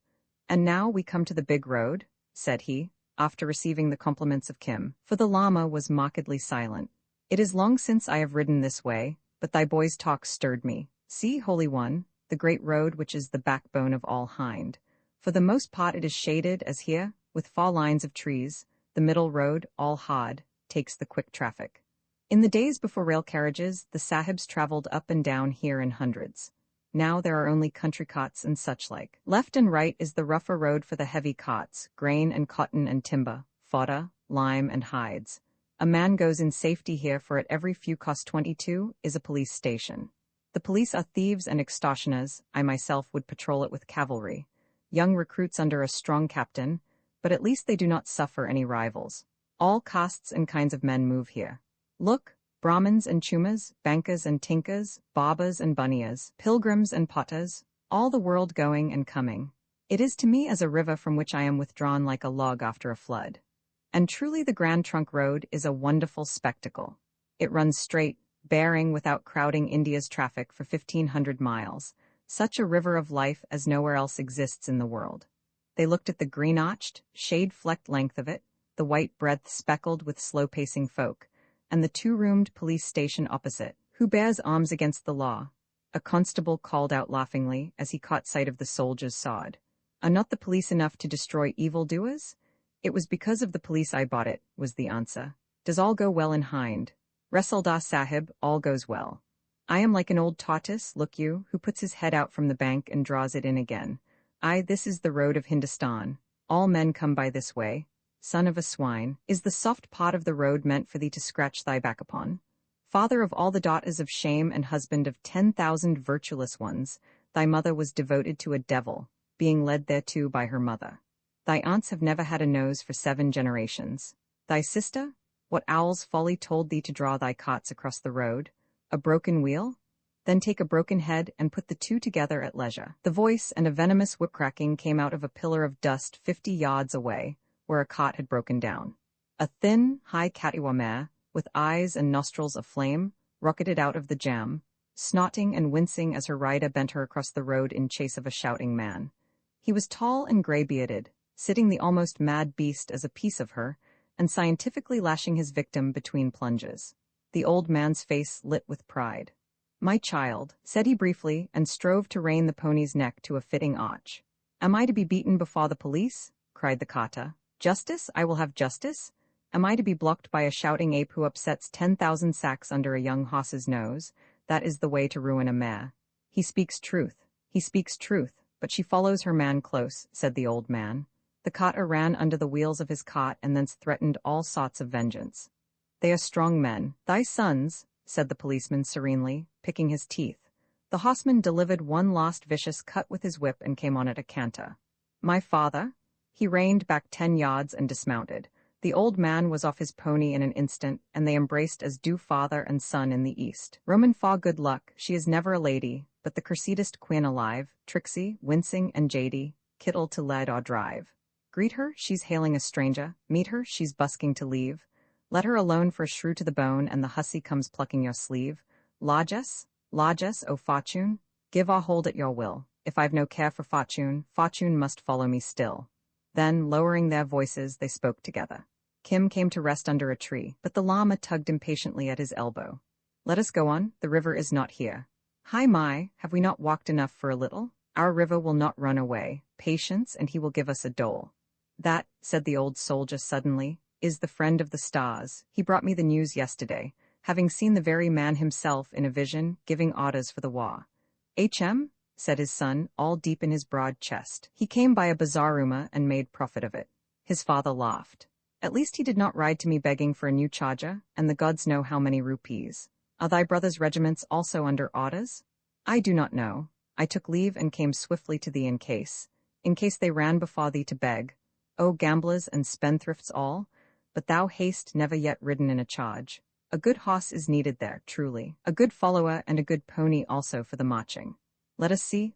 And now we come to the big road, said he, after receiving the compliments of Kim, for the llama was mockingly silent. It is long since I have ridden this way, but thy boy's talk stirred me. See, Holy One, the great road which is the backbone of all Hind. For the most part it is shaded, as here, with 4 lines of trees. The middle road, all hard, takes the quick traffic. In the days before rail carriages, the sahibs travelled up and down here in hundreds. Now there are only country cots and such like. Left and right is the rougher road for the heavy cots, grain and cotton and timber, fodder, lime and hides. A man goes in safety here, for at every few cost 22 is a police station. The police are thieves and extortioners. I myself would patrol it with cavalry. Young recruits under a strong captain, but at least they do not suffer any rivals. All castes and kinds of men move here. Look, Brahmins and Chumas, Bankas and Tinkas, Babas and Bunnias, Pilgrims and Pottas, all the world going and coming. It is to me as a river from which I am withdrawn like a log after a flood. And truly the Grand Trunk Road is a wonderful spectacle. It runs straight, bearing without crowding India's traffic for 1,500 miles, such a river of life as nowhere else exists in the world. They looked at the green-arched, shade-flecked length of it, the white breadth speckled with slow-pacing folk, and the 2-roomed police station opposite. Who bears arms against the law? A constable called out laughingly as he caught sight of the soldier's sword. Are not the police enough to destroy evildoers? It was because of the police I bought it, was the answer. Does all go well in Hind? Resaldar Sahib, all goes well. I am like an old tortoise, look you, who puts his head out from the bank and draws it in again. This is the road of Hindustan. All men come by this way. Son of a swine, is the soft part of the road meant for thee to scratch thy back upon? Father of all the daughters of shame and husband of 10,000 virtueless ones, thy mother was devoted to a devil, being led thereto by her mother. Thy aunts have never had a nose for 7 generations. Thy sister? What owl's folly told thee to draw thy cots across the road? A broken wheel? Then take a broken head and put the 2 together at leisure. The voice and a venomous whip-cracking came out of a pillar of dust 50 yards away, where a cot had broken down. A thin, high Katiwa mare, with eyes and nostrils aflame, rocketed out of the jam, snotting and wincing as her rider bent her across the road in chase of a shouting man. He was tall and gray-bearded, sitting the almost mad beast as a piece of her, and scientifically lashing his victim between plunges. The old man's face lit with pride. My child, said he briefly, and strove to rein the pony's neck to a fitting arch. Am I to be beaten before the police? Cried the kata. Justice? I will have justice? Am I to be blocked by a shouting ape who upsets 10,000 sacks under a young horse's nose? That is the way to ruin a mare. He speaks truth, but she follows her man close, said the old man. The cotter ran under the wheels of his cot and thence threatened all sorts of vengeance. They are strong men. Thy sons, said the policeman serenely, picking his teeth. The horseman delivered one last vicious cut with his whip and came on at a canter. My father? He reined back 10 yards and dismounted. The old man was off his pony in an instant, and they embraced as do father and son in the east. Roman fa good luck, she is never a lady, but the cursedest queen alive, tricksy, wincing, and jady, kittle to lead or drive. Greet her, she's hailing a stranger, meet her, she's busking to leave. Let her alone for a shrew to the bone, and the hussy comes plucking your sleeve. Lodge us, O fortune, give or hold at your will. If I've no care for fortune, fortune must follow me still. Then, lowering their voices, they spoke together. Kim came to rest under a tree, but the llama tugged impatiently at his elbow. Let us go on, the river is not here. Hi my, have we not walked enough for a little? Our river will not run away. Patience, and he will give us a dole. That, said the old soldier suddenly, is the friend of the stars. He brought me the news yesterday, having seen the very man himself in a vision, giving orders for the war. H.M.? Said his son, all deep in his broad chest. He came by a bazaaruma and made profit of it. His father laughed. At least he did not ride to me begging for a new charger, and the gods know how many rupees. Are thy brother's regiments also under orders? I do not know. I took leave and came swiftly to thee in case they ran before thee to beg. O gamblers and spendthrifts all, but thou hast never yet ridden in a charge. A good horse is needed there, truly, a good follower and a good pony also for the marching. Let us see.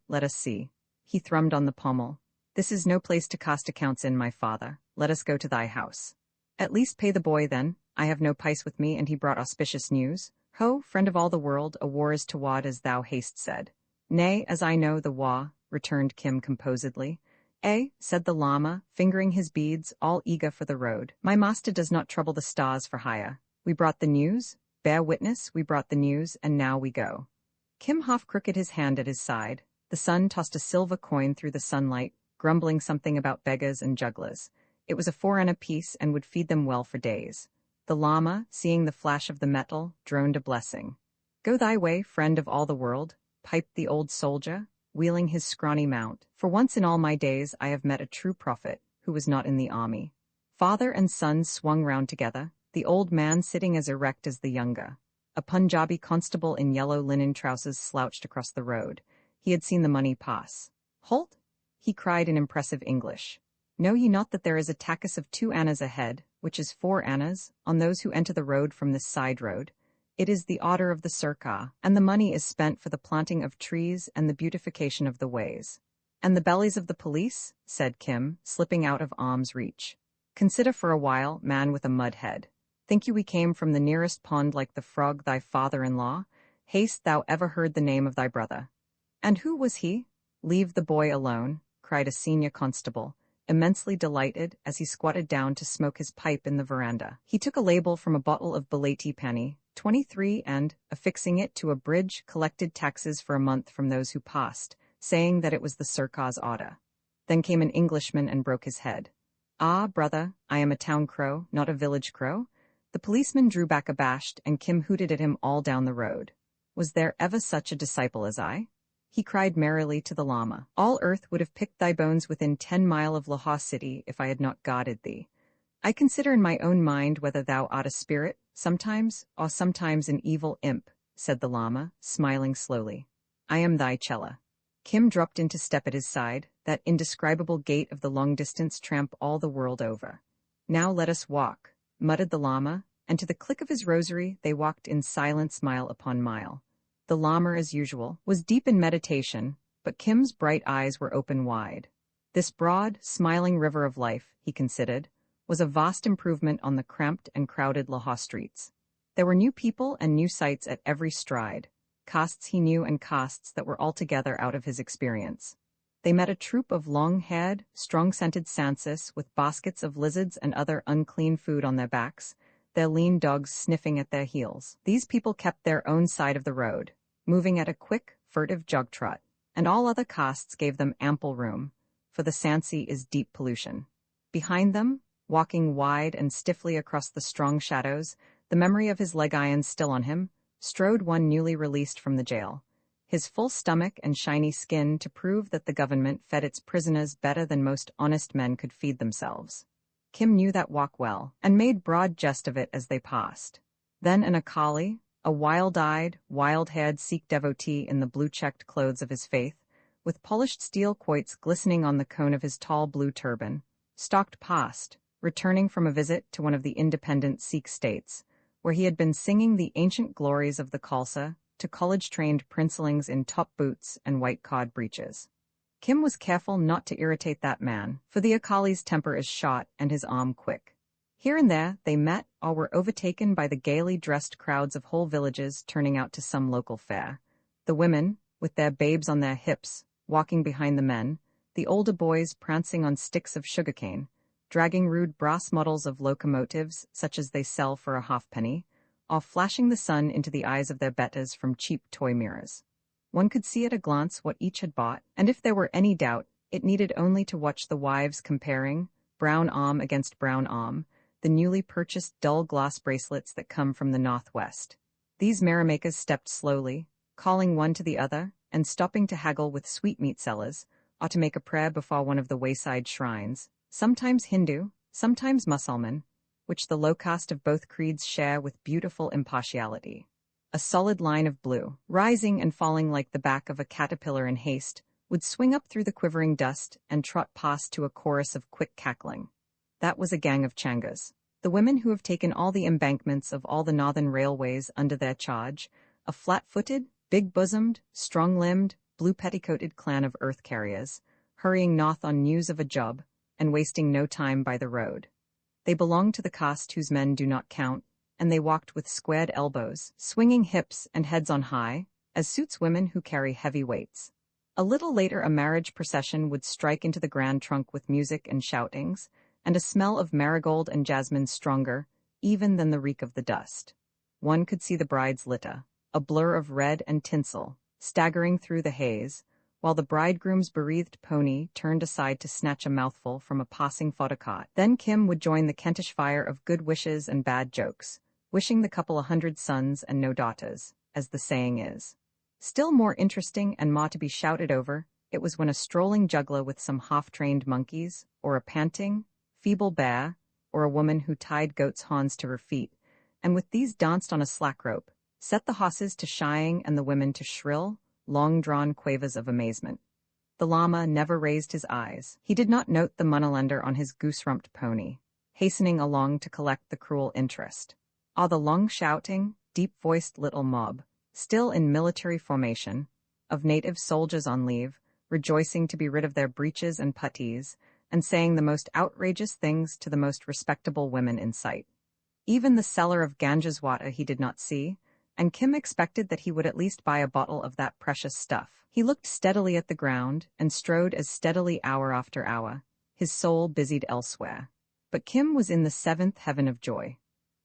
He thrummed on the pommel. This is no place to cast accounts in, my father. Let us go to thy house. At least pay the boy then. I have no pice with me, and he brought auspicious news. Ho, friend of all the world, a war is toward as thou hast said. Nay, as I know the war, returned Kim composedly. Said the llama, fingering his beads, all eager for the road. My master does not trouble the stars for hire. We brought the news. Bear witness, we brought the news, and now we go. Kim half crooked his hand at his side. The son tossed a silver coin through the sunlight, grumbling something about beggars and jugglers. It was a 4 piece and would feed them well for days. The llama, seeing the flash of the metal, droned a blessing. Go thy way, friend of all the world, piped the old soldier, wheeling his scrawny mount. For once in all my days I have met a true prophet, who was not in the army. Father and son swung round together, the old man sitting as erect as the younger. A Punjabi constable in yellow linen trousers slouched across the road. He had seen the money pass. Halt! He cried in impressive English. Know ye not that there is a tax of 2 annas a head, which is 4 annas, on those who enter the road from this side road? It is the order of the Sirkar, and the money is spent for the planting of trees and the beautification of the ways. And the bellies of the police? Said Kim, slipping out of arm's reach. Consider for a while, man with a mud head. Think you we came from the nearest pond like the frog thy father-in-law? Hast thou ever heard the name of thy brother? And who was he? Leave the boy alone, cried a senior constable, immensely delighted as he squatted down to smoke his pipe in the veranda. He took a label from a bottle of Belati penny, 23, and, affixing it to a bridge, collected taxes for a month from those who passed, saying that it was the Sirkar's order. Then came an Englishman and broke his head. Ah, brother, I am a town crow, not a village crow. The policeman drew back abashed, and Kim hooted at him all down the road. Was there ever such a disciple as I? He cried merrily to the llama. All earth would have picked thy bones within 10 miles of Lahore city if I had not guarded thee. I consider in my own mind whether thou art a spirit, sometimes, or sometimes an evil imp, said the llama, smiling slowly. I am thy chela. Kim dropped into step at his side, that indescribable gait of the long-distance tramp all the world over. Now let us walk, muttered the llama, and to the click of his rosary they walked in silence mile upon mile. The llama, as usual, was deep in meditation, but Kim's bright eyes were open wide. This broad, smiling river of life, he considered, was a vast improvement on the cramped and crowded Lahore streets. There were new people and new sights at every stride, castes he knew and castes that were altogether out of his experience. They met a troop of long-haired, strong-scented Sansis with baskets of lizards and other unclean food on their backs, their lean dogs sniffing at their heels. These people kept their own side of the road, moving at a quick, furtive jog-trot, and all other castes gave them ample room, for the Sansi is deep pollution. Behind them, walking wide and stiffly across the strong shadows, the memory of his leg irons still on him, strode one newly released from the jail, his full stomach and shiny skin to prove that the government fed its prisoners better than most honest men could feed themselves. Kim knew that walk well, and made broad jest of it as they passed. Then an Akali, a wild-eyed, wild-haired Sikh devotee in the blue-checked clothes of his faith, with polished steel quoits glistening on the cone of his tall blue turban, stalked past, returning from a visit to one of the independent Sikh states, where he had been singing the ancient glories of the Khalsa to college-trained princelings in top boots and white-cod breeches. Kim was careful not to irritate that man, for the Akali's temper is shot and his arm quick. Here and there they met or were overtaken by the gaily dressed crowds of whole villages turning out to some local fair. The women, with their babes on their hips, walking behind the men, the older boys prancing on sticks of sugarcane, dragging rude brass models of locomotives such as they sell for a halfpenny, or flashing the sun into the eyes of their betters from cheap toy mirrors. One could see at a glance what each had bought, and if there were any doubt, it needed only to watch the wives comparing, brown arm against brown arm, the newly purchased dull glass bracelets that come from the northwest. These merrymakers stepped slowly, calling one to the other, and stopping to haggle with sweetmeat sellers, or to make a prayer before one of the wayside shrines, sometimes Hindu, sometimes Musalman, which the low caste of both creeds share with beautiful impartiality. A solid line of blue, rising and falling like the back of a caterpillar in haste, would swing up through the quivering dust and trot past to a chorus of quick cackling. That was a gang of Changas, the women who have taken all the embankments of all the northern railways under their charge, a flat-footed, big-bosomed, strong-limbed, blue-petticoated clan of earth carriers, hurrying north on news of a job, and wasting no time by the road. They belonged to the caste whose men do not count, and they walked with squared elbows, swinging hips and heads on high, as suits women who carry heavy weights. A little later a marriage procession would strike into the grand trunk with music and shoutings, and a smell of marigold and jasmine stronger, even than the reek of the dust. One could see the bride's litter, a blur of red and tinsel, staggering through the haze, while the bridegroom's bereaved pony turned aside to snatch a mouthful from a passing photocot. Then Kim would join the Kentish fire of good wishes and bad jokes, wishing the couple 100 sons and no daughters, as the saying is. Still more interesting and more to be shouted over, it was when a strolling juggler with some half-trained monkeys, or a panting, feeble bear, or a woman who tied goat's horns to her feet, and with these danced on a slack rope, set the horses to shying and the women to shrill, long-drawn quavers of amazement. The llama never raised his eyes. He did not note the moneylender on his goose-rumped pony, hastening along to collect the cruel interest. Or the long-shouting, deep-voiced little mob, still in military formation, of native soldiers on leave, rejoicing to be rid of their breeches and puttees, and saying the most outrageous things to the most respectable women in sight. Even the seller of Ganges water he did not see, and Kim expected that he would at least buy a bottle of that precious stuff. He looked steadily at the ground and strode as steadily hour after hour, his soul busied elsewhere. But Kim was in the seventh heaven of joy.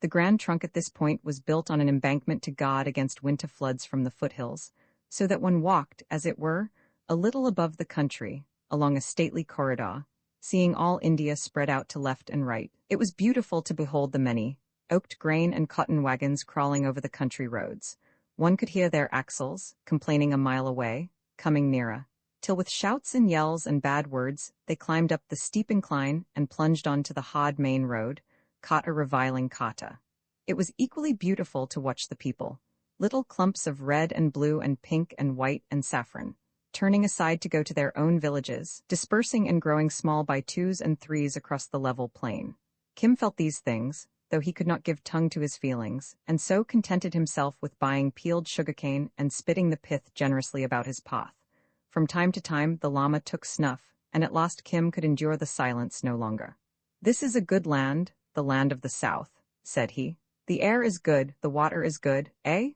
The Grand Trunk at this point was built on an embankment to guard against winter floods from the foothills, so that one walked, as it were, a little above the country, along a stately corridor, seeing all India spread out to left and right. It was beautiful to behold the many oaked grain and cotton wagons crawling over the country roads. One could hear their axles, complaining a mile away, coming nearer, till with shouts and yells and bad words, they climbed up the steep incline and plunged onto the hard main road, caught a reviling kata. It was equally beautiful to watch the people, little clumps of red and blue and pink and white and saffron, turning aside to go to their own villages, dispersing and growing small by twos and threes across the level plain. Kim felt these things, though he could not give tongue to his feelings, and so contented himself with buying peeled sugarcane and spitting the pith generously about his path. From time to time the llama took snuff, and at last Kim could endure the silence no longer. "This is a good land, the land of the south," said he. "The air is good, the water is good, eh?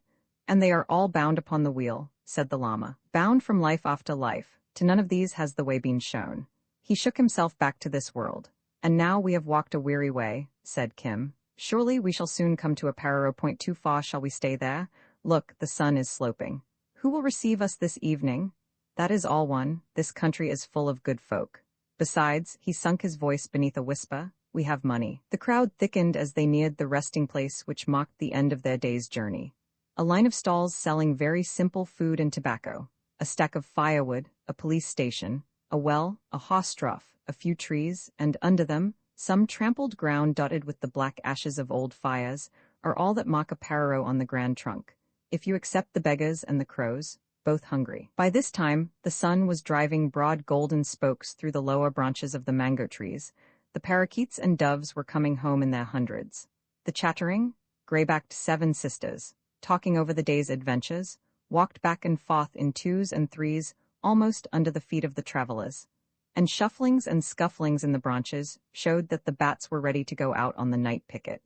And they are all bound upon the wheel," said the llama. "Bound from life after life, to none of these has the way been shown." He shook himself back to this world. "And now we have walked a weary way," said Kim. "Surely we shall soon come to a pararo point. Too far shall we stay there? Look, the sun is sloping. Who will receive us this evening? That is all one, this country is full of good folk. Besides," he sunk his voice beneath a whisper, "we have money." The crowd thickened as they neared the resting place which marked the end of their day's journey. A line of stalls selling very simple food and tobacco, a stack of firewood, a police station, a well, a horse trough, a few trees, and under them, some trampled ground dotted with the black ashes of old fires, are all that mark a parro on the Grand Trunk, if you accept the beggars and the crows, both hungry. By this time, the sun was driving broad golden spokes through the lower branches of the mango trees. The parakeets and doves were coming home in their hundreds. The chattering, gray-backed 7 sisters, talking over the day's adventures, walked back and forth in 2s and 3s, almost under the feet of the travelers. And shufflings and scufflings in the branches showed that the bats were ready to go out on the night picket.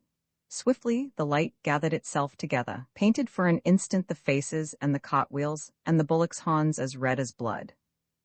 Swiftly, the light gathered itself together, painted for an instant the faces and the cartwheels and the bullocks' horns as red as blood.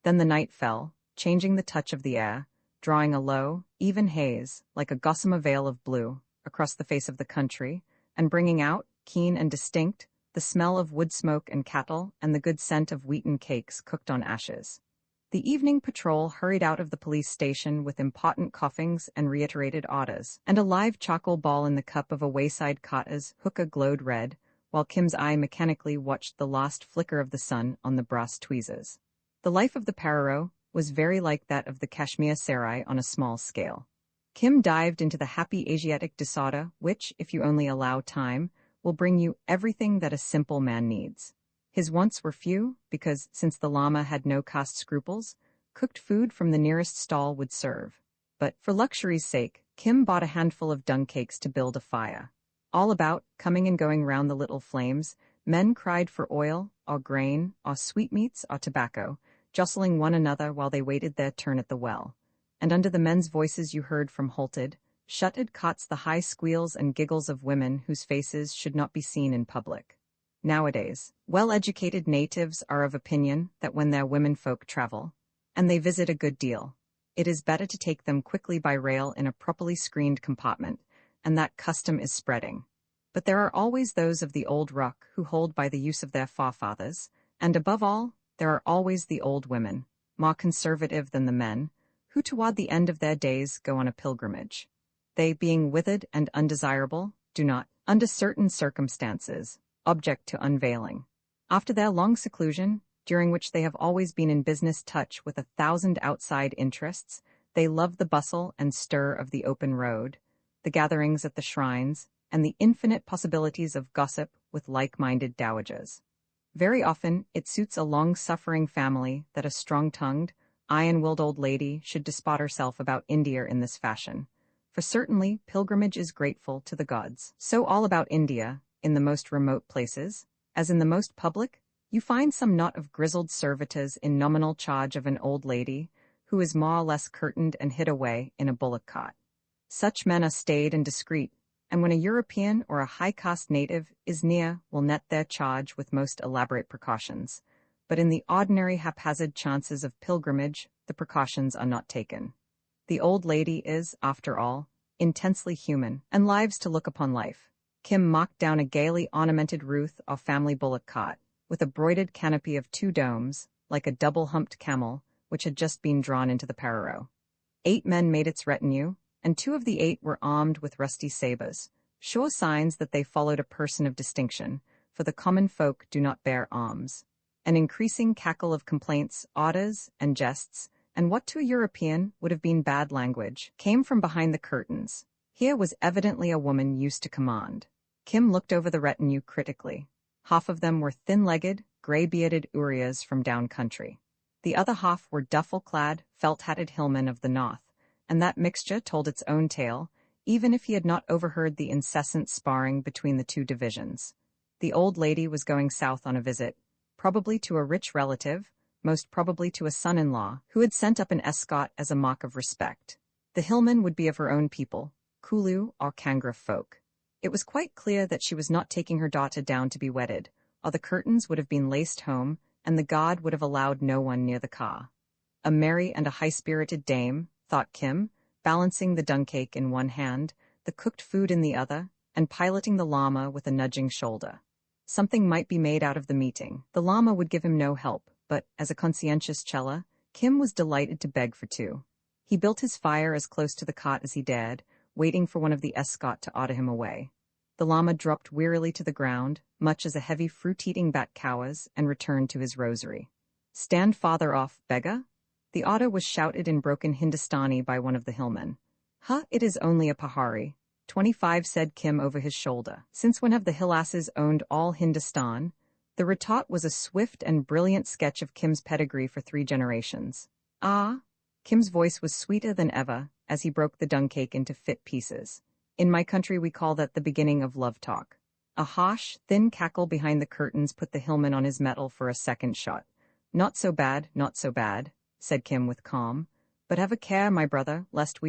Then the night fell, changing the touch of the air, drawing a low, even haze, like a gossamer veil of blue, across the face of the country, and bringing out, keen and distinct, the smell of wood smoke and cattle and the good scent of wheaten cakes cooked on ashes. The evening patrol hurried out of the police station with important coughings and reiterated orders, and a live charcoal ball in the cup of a wayside carter's hookah glowed red, while Kim's eye mechanically watched the last flicker of the sun on the brass tweezers. The life of the parro was very like that of the Kashmir Serai on a small scale. Kim dived into the happy Asiatic disorder which, if you only allow time, will bring you everything that a simple man needs. His wants were few, because, since the llama had no caste scruples, cooked food from the nearest stall would serve. But, for luxury's sake, Kim bought a handful of dung cakes to build a fire. All about, coming and going round the little flames, men cried for oil, or grain, or sweetmeats, or tobacco, jostling one another while they waited their turn at the well. And under the men's voices you heard from halted, shuttered cots the high squeals and giggles of women whose faces should not be seen in public. Nowadays, well-educated natives are of opinion that when their womenfolk travel, and they visit a good deal, it is better to take them quickly by rail in a properly screened compartment, and that custom is spreading. But there are always those of the old ruck who hold by the use of their forefathers, and above all, there are always the old women, more conservative than the men, who toward the end of their days go on a pilgrimage. They, being withered and undesirable, do not, under certain circumstances, object to unveiling. After their long seclusion, during which they have always been in business touch with 1,000 outside interests, they love the bustle and stir of the open road, the gatherings at the shrines, and the infinite possibilities of gossip with like-minded dowagers. Very often, it suits a long-suffering family that a strong-tongued, iron-willed old lady should despot herself about India in this fashion, for certainly pilgrimage is grateful to the gods. So all about India, in the most remote places, as in the most public, you find some knot of grizzled servitors in nominal charge of an old lady, who is more or less curtained and hid away in a bullock cart. Such men are staid and discreet, and when a European or a high-caste native is near, will net their charge with most elaborate precautions. But in the ordinary haphazard chances of pilgrimage, the precautions are not taken. The old lady is, after all, intensely human, and lives to look upon life. Kim mocked down a gaily ornamented Ruth or family bullock cart, with a broidered canopy of 2 domes, like a double-humped camel, which had just been drawn into the parro. 8 men made its retinue, and 2 of the 8 were armed with rusty sabres, sure signs that they followed a person of distinction, for the common folk do not bear arms. An increasing cackle of complaints, orders, and jests, and what to a European would have been bad language, came from behind the curtains. Here was evidently a woman used to command. Kim looked over the retinue critically. Half of them were thin-legged, gray-bearded Urias from down country. The other half were duffel-clad, felt-hatted hillmen of the north, and that mixture told its own tale, even if he had not overheard the incessant sparring between the 2 divisions. The old lady was going south on a visit, probably to a rich relative, most probably to a son-in-law, who had sent up an escort as a mark of respect. The hillmen would be of her own people, Kulu or Kangra folk. It was quite clear that she was not taking her daughter down to be wedded, or the curtains would have been laced home, and the god would have allowed no one near the car. A merry and a high-spirited dame, thought Kim, balancing the dung cake in one hand, the cooked food in the other, and piloting the llama with a nudging shoulder. Something might be made out of the meeting. The llama would give him no help, but, as a conscientious chela, Kim was delighted to beg for 2. He built his fire as close to the cot as he dared, waiting for one of the escort to order him away. The llama dropped wearily to the ground, much as a heavy fruit-eating bat cowers, and returned to his rosary. "Stand farther off, beggar!" The order was shouted in broken Hindustani by one of the hillmen. "Huh, it is only a Pahari," 25 said Kim over his shoulder. "Since when have the Hillasses owned all Hindustan?" The retort was a swift and brilliant sketch of Kim's pedigree for 3 generations. "Ah!" Kim's voice was sweeter than ever, as he broke the dung cake into fit pieces. "In my country we call that the beginning of love talk." A harsh, thin cackle behind the curtains put the hillman on his mettle for a second shot. Not so bad," said Kim with calm. "But have a care, my brother, lest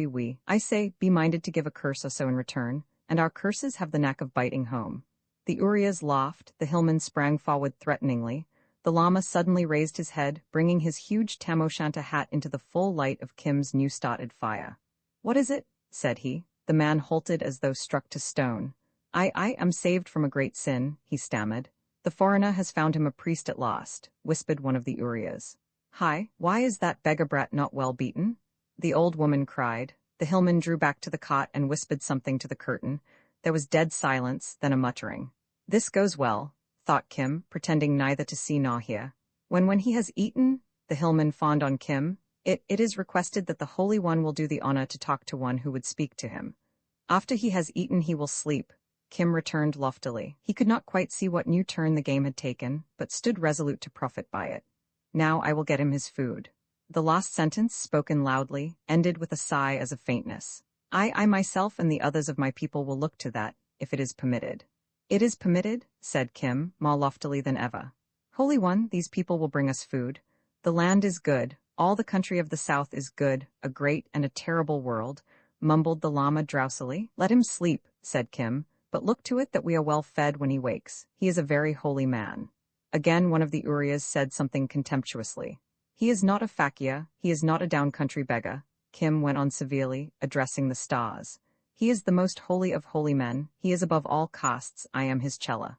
I say, be minded to give a curse or so in return, and our curses have the knack of biting home." The Urias laughed, the hillman sprang forward threateningly. The llama suddenly raised his head, bringing his huge tam o' shanter hat into the full light of Kim's new-started fire. "What is it?" said he. The man halted as though struck to stone. I am saved from a great sin," he stammered. "The foreigner has found him a priest at last," whispered one of the Urias. "Hi, why is that beggar brat not well beaten?" the old woman cried. The hillman drew back to the cot and whispered something to the curtain. There was dead silence, then a muttering. "This goes well," thought Kim, pretending neither to see nor hear. When he has eaten," the hillman fawned on Kim, it is requested that the Holy One will do the honor to talk to one who would speak to him. After he has eaten he will sleep," Kim returned loftily. He could not quite see what new turn the game had taken, but stood resolute to profit by it. "Now I will get him his food." The last sentence, spoken loudly, ended with a sigh as of faintness. I myself and the others of my people will look to that, if it is permitted." "It is permitted," said Kim, more loftily than ever. "Holy One, these people will bring us food. The land is good, all the country of the south is good, a great and a terrible world," mumbled the llama drowsily. "Let him sleep," said Kim, "but look to it that we are well fed when he wakes. He is a very holy man." Again one of the Urias said something contemptuously. "He is not a fakir, he is not a down-country beggar," Kim went on severely, addressing the stars. "He is the most holy of holy men, he is above all castes, I am his chela."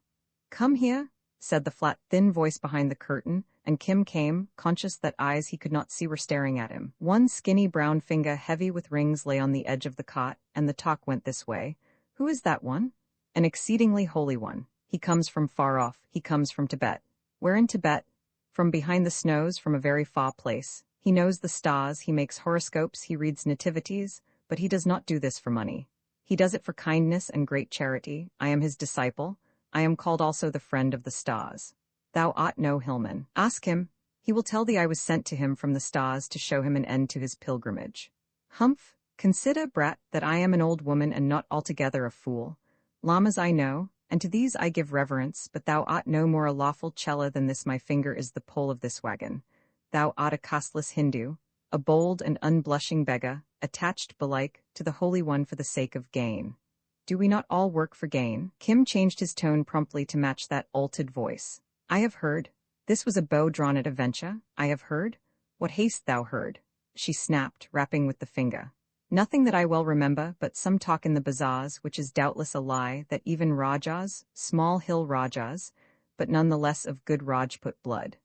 "Come here," said the flat, thin voice behind the curtain, and Kim came, conscious that eyes he could not see were staring at him. One skinny brown finger heavy with rings lay on the edge of the cot, and the talk went this way. "Who is that one?" "An exceedingly holy one. He comes from far off, he comes from Tibet." "Where in Tibet?" "From behind the snows, from a very far place. He knows the stars, he makes horoscopes, he reads nativities, but he does not do this for money. He does it for kindness and great charity. I am his disciple. I am called also the friend of the stars. Thou art no hillman. Ask him. He will tell thee I was sent to him from the stars to show him an end to his pilgrimage." "Humph! Consider, brat, that I am an old woman and not altogether a fool. Lamas I know, and to these I give reverence, but thou art no more a lawful chela than this my finger is the pole of this wagon. Thou art a casteless Hindu, a bold and unblushing beggar, attached, belike, to the Holy One for the sake of gain. Do we not all work for gain?" Kim changed his tone promptly to match that altered voice. "I have heard. This was a bow drawn at a venture. I have heard. What hast thou heard?" she snapped, rapping with the finger. "Nothing that I well remember, but some talk in the bazaars, which is doubtless a lie, that even Rajas, small hill Rajas, but none the less of good Rajput blood,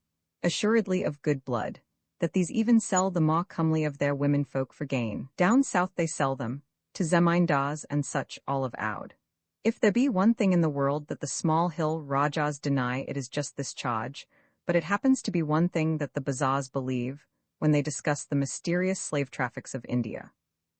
assuredly of good blood, that these even sell the more comely of their womenfolk for gain. Down south they sell them, to zemindars and such all of Oud. If there be one thing in the world that the small hill Rajas deny, it is just this charge, but it happens to be one thing that the bazaars believe when they discuss the mysterious slave traffics of India."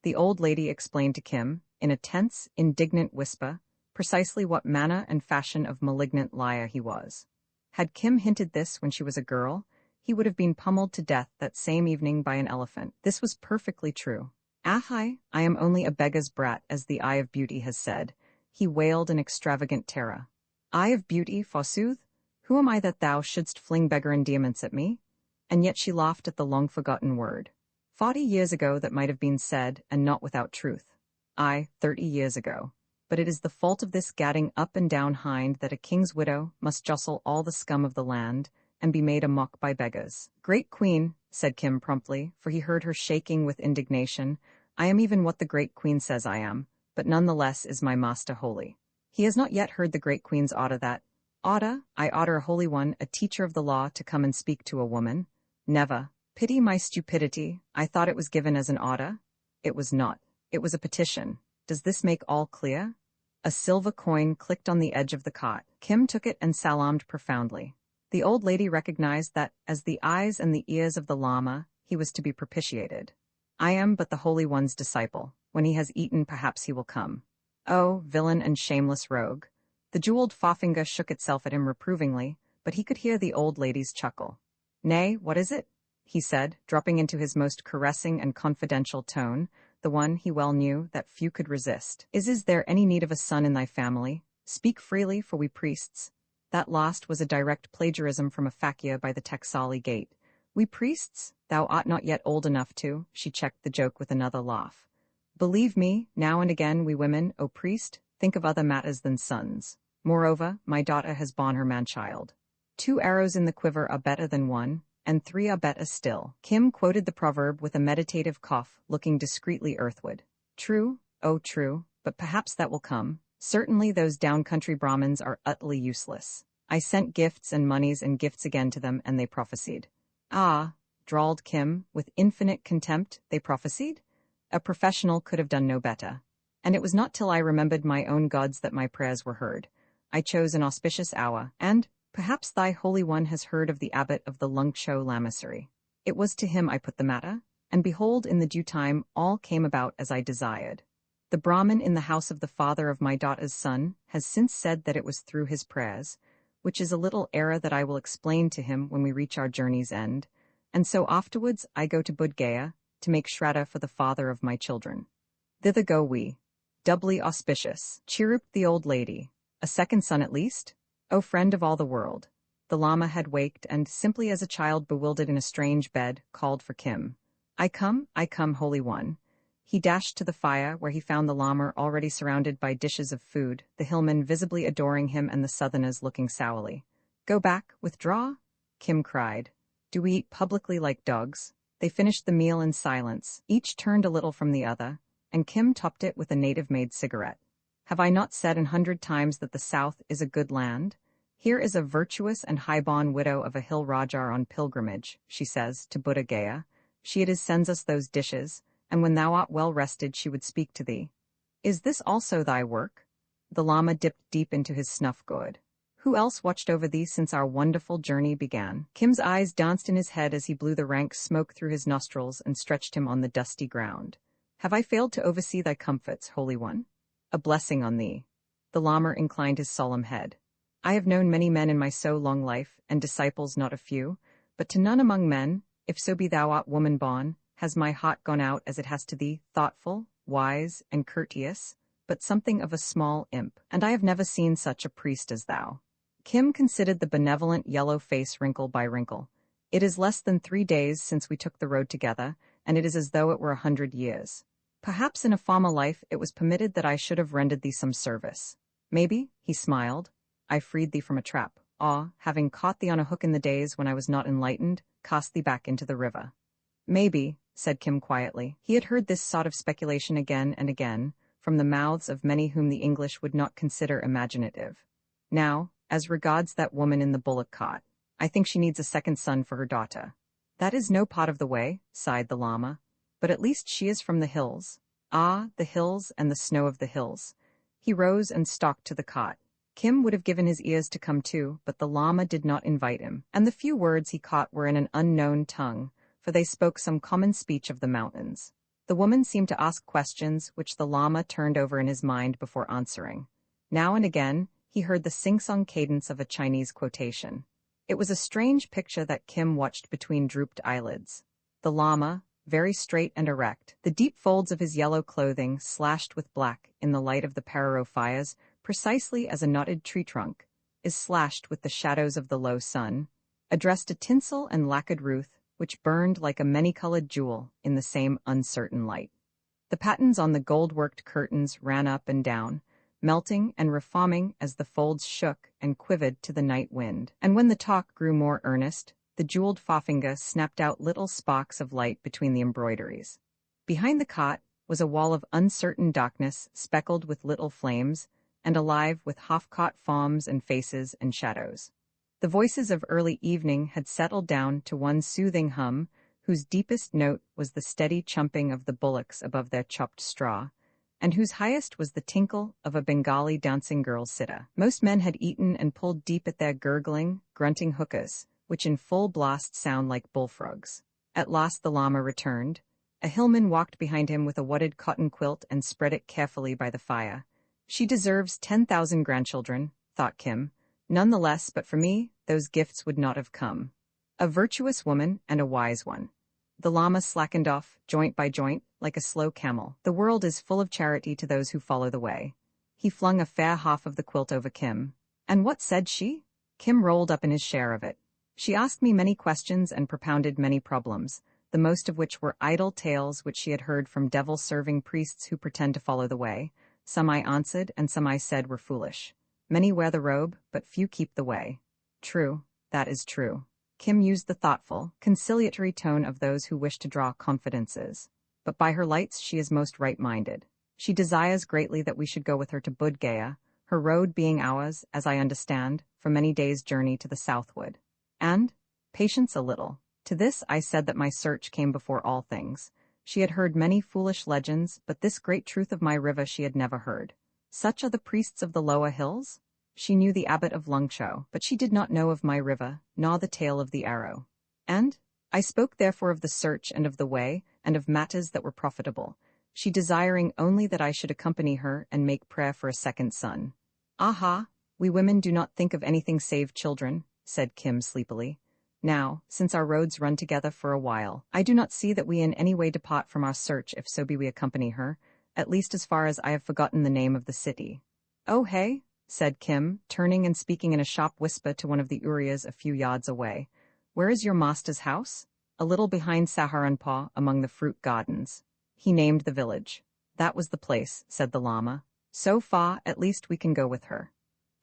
The old lady explained to Kim, in a tense, indignant whisper, precisely what manner and fashion of malignant liar he was. Had Kim hinted this when she was a girl, he would have been pummeled to death that same evening by an elephant. This was perfectly true. "I am only a beggar's brat, as the Eye of Beauty has said," he wailed in extravagant terror. "Eye of Beauty, forsooth? Who am I that thou shouldst fling beggar endearments at me?" And yet she laughed at the long-forgotten word. 40 years ago that might have been said, and not without truth. 30 years ago. But it is the fault of this gadding up and down hind that a king's widow must jostle all the scum of the land, and be made a mock by beggars. "Great Queen," said Kim promptly, for he heard her shaking with indignation, "I am even what the Great Queen says I am, but none the less is my master holy." He has not yet heard the Great Queen's order that, I order a holy one, a teacher of the law, to come and speak to a woman. Never. Pity my stupidity, I thought it was given as an order. It was not. It was a petition. Does this make all clear? A silver coin clicked on the edge of the cot. Kim took it and salaamed profoundly. The old lady recognized that, as the eyes and the ears of the Lama, he was to be propitiated. I am but the Holy One's disciple. When he has eaten, perhaps he will come. Oh, villain and shameless rogue. The jeweled forefinger shook itself at him reprovingly, but he could hear the old lady's chuckle. Nay, what is it? He said, dropping into his most caressing and confidential tone, the one he well knew that few could resist. Is there any need of a son in thy family? Speak freely, for we priests. That last was a direct plagiarism from a fakir by the Texali gate. We priests? Thou art not yet old enough to, she checked the joke with another laugh. Believe me, now and again we women, O priest, think of other matters than sons. Moreover, my daughter has borne her man-child. 2 arrows in the quiver are better than 1, and 3 are better still. Kim quoted the proverb with a meditative cough, looking discreetly earthward. True, oh true, but perhaps that will come. Certainly those down-country Brahmins are utterly useless. I sent gifts and monies and gifts again to them, and they prophesied. Ah, drawled Kim, with infinite contempt, they prophesied? A professional could have done no better. And it was not till I remembered my own gods that my prayers were heard. I chose an auspicious hour, and perhaps thy Holy One has heard of the abbot of the Lungcho Lamasery. It was to him I put the matter, and behold, in the due time all came about as I desired. The Brahmin in the house of the father of my daughter's son has since said that it was through his prayers, which is a little error that I will explain to him when we reach our journey's end, and so afterwards I go to Bodh Gaya to make shraddha for the father of my children. Thither go we. Doubly auspicious, chirruped the old lady. A second son at least? O friend of all the world. The Lama had waked and, simply as a child bewildered in a strange bed, called for Kim. I come, Holy One. He dashed to the fire, where he found the Lama already surrounded by dishes of food, the hillmen visibly adoring him and the southerners looking sourly. Go back, withdraw? Kim cried. Do we eat publicly like dogs? They finished the meal in silence, each turned a little from the other, and Kim topped it with a native-made cigarette. Have I not said 100 times that the South is a good land? Here is a virtuous and high-born widow of a hill Rajar on pilgrimage, she says, to Bodh Gaya. She it is sends us those dishes, and when thou art well rested she would speak to thee. Is this also thy work? The Lama dipped deep into his snuff-gourd. Who else watched over thee since our wonderful journey began? Kim's eyes danced in his head as he blew the rank smoke through his nostrils and stretched him on the dusty ground. Have I failed to oversee thy comforts, Holy One? A blessing on thee. The Lama inclined his solemn head. I have known many men in my so long life, and disciples not a few, but to none among men, if so be thou art woman-born, has my heart gone out as it has to thee, thoughtful, wise, and courteous, but something of a small imp, and I have never seen such a priest as thou. Kim considered the benevolent yellow face wrinkle by wrinkle. It is less than 3 days since we took the road together, and it is as though it were 100 years. Perhaps in a former life it was permitted that I should have rendered thee some service. Maybe, he smiled, I freed thee from a trap, having caught thee on a hook in the days when I was not enlightened, cast thee back into the river. Maybe, said Kim quietly. He had heard this sort of speculation again and again, from the mouths of many whom the English would not consider imaginative. Now, as regards that woman in the bullock cart, I think she needs a second son for her daughter. That is no part of the way, sighed the Lama, but at least she is from the hills. Ah, the hills and the snow of the hills. He rose and stalked to the cot. Kim would have given his ears to come too, but the Lama did not invite him, and the few words he caught were in an unknown tongue, for they spoke some common speech of the mountains. The woman seemed to ask questions which the Lama turned over in his mind before answering. Now and again, he heard the sing-song cadence of a Chinese quotation. It was a strange picture that Kim watched between drooped eyelids. The Lama, very straight and erect, the deep folds of his yellow clothing slashed with black in the light of the Pararo fires, precisely as a knotted tree trunk is slashed with the shadows of the low sun, addressed a tinsel and lacquered Ruth, which burned like a many-colored jewel in the same uncertain light. The patterns on the gold-worked curtains ran up and down, melting and reforming as the folds shook and quivered to the night wind, and when the talk grew more earnest, the jeweled forefinger snapped out little sparks of light between the embroideries. Behind the cot was a wall of uncertain darkness speckled with little flames, and alive with half-caught forms and faces and shadows. The voices of early evening had settled down to one soothing hum, whose deepest note was the steady chumping of the bullocks above their chopped straw, and whose highest was the tinkle of a Bengali dancing girl's sitar. Most men had eaten and pulled deep at their gurgling, grunting hookahs, which in full blast sound like bullfrogs. At last the Lama returned. A hillman walked behind him with a wadded cotton quilt and spread it carefully by the fire. She deserves 10,000 grandchildren, thought Kim. None the less, but for me, those gifts would not have come. A virtuous woman and a wise one. The Lama slackened off, joint by joint, like a slow camel. The world is full of charity to those who follow the way. He flung a fair half of the quilt over Kim. And what said she? Kim rolled up in his share of it. She asked me many questions and propounded many problems, the most of which were idle tales which she had heard from devil-serving priests who pretend to follow the way. Some I answered, and some I said were foolish. Many wear the robe, but few keep the way. True, that is true. Kim used the thoughtful, conciliatory tone of those who wish to draw confidences. But by her lights she is most right-minded. She desires greatly that we should go with her to Bodh Gaya, her road being ours, as I understand, for many days' journey to the southward. And, patience a little. To this I said that my search came before all things. She had heard many foolish legends, but this great truth of my river she had never heard. Such are the priests of the lower hills? She knew the abbot of Lungcho, but she did not know of my river, nor the tale of the arrow. And I spoke therefore of the search and of the way, and of matters that were profitable, she desiring only that I should accompany her and make prayer for a second son. Aha, we women do not think of anything save children, said Kim sleepily. Now, since our roads run together for a while, I do not see that we in any way depart from our search if so be we accompany her, at least as far as I have forgotten the name of the city. Oh hey, said Kim, turning and speaking in a sharp whisper to one of the Urias a few yards away. Where is your master's house? A little behind Saharanpur, among the fruit gardens. He named the village. That was the place, said the Lama. So far, at least we can go with her.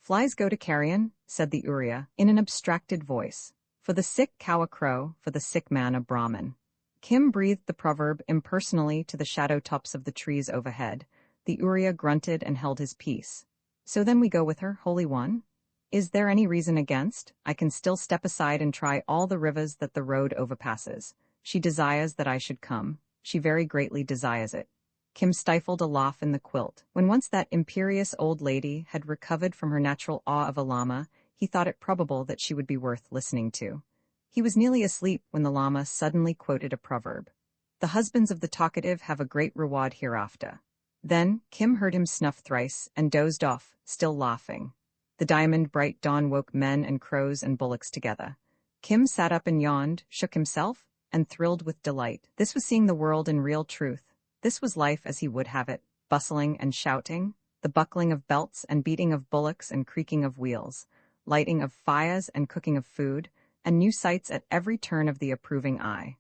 Flies go to carrion, said the Uriya, in an abstracted voice. For the sick cow a crow, for the sick man a Brahmin. Kim breathed the proverb impersonally to the shadow tops of the trees overhead. The Uriya grunted and held his peace. So then we go with her, Holy One? Is there any reason against? I can still step aside and try all the rivers that the road overpasses. She desires that I should come. She very greatly desires it. Kim stifled a laugh in the quilt. When once that imperious old lady had recovered from her natural awe of a Lama, he thought it probable that she would be worth listening to. He was nearly asleep when the Lama suddenly quoted a proverb. The husbands of the talkative have a great reward hereafter. Then Kim heard him snuff thrice and dozed off, still laughing. The diamond-bright dawn woke men and crows and bullocks together. Kim sat up and yawned, shook himself, and thrilled with delight. This was seeing the world in real truth. This was life as he would have it, bustling and shouting, the buckling of belts and beating of bullocks and creaking of wheels, lighting of fires and cooking of food, and new sights at every turn of the approving eye.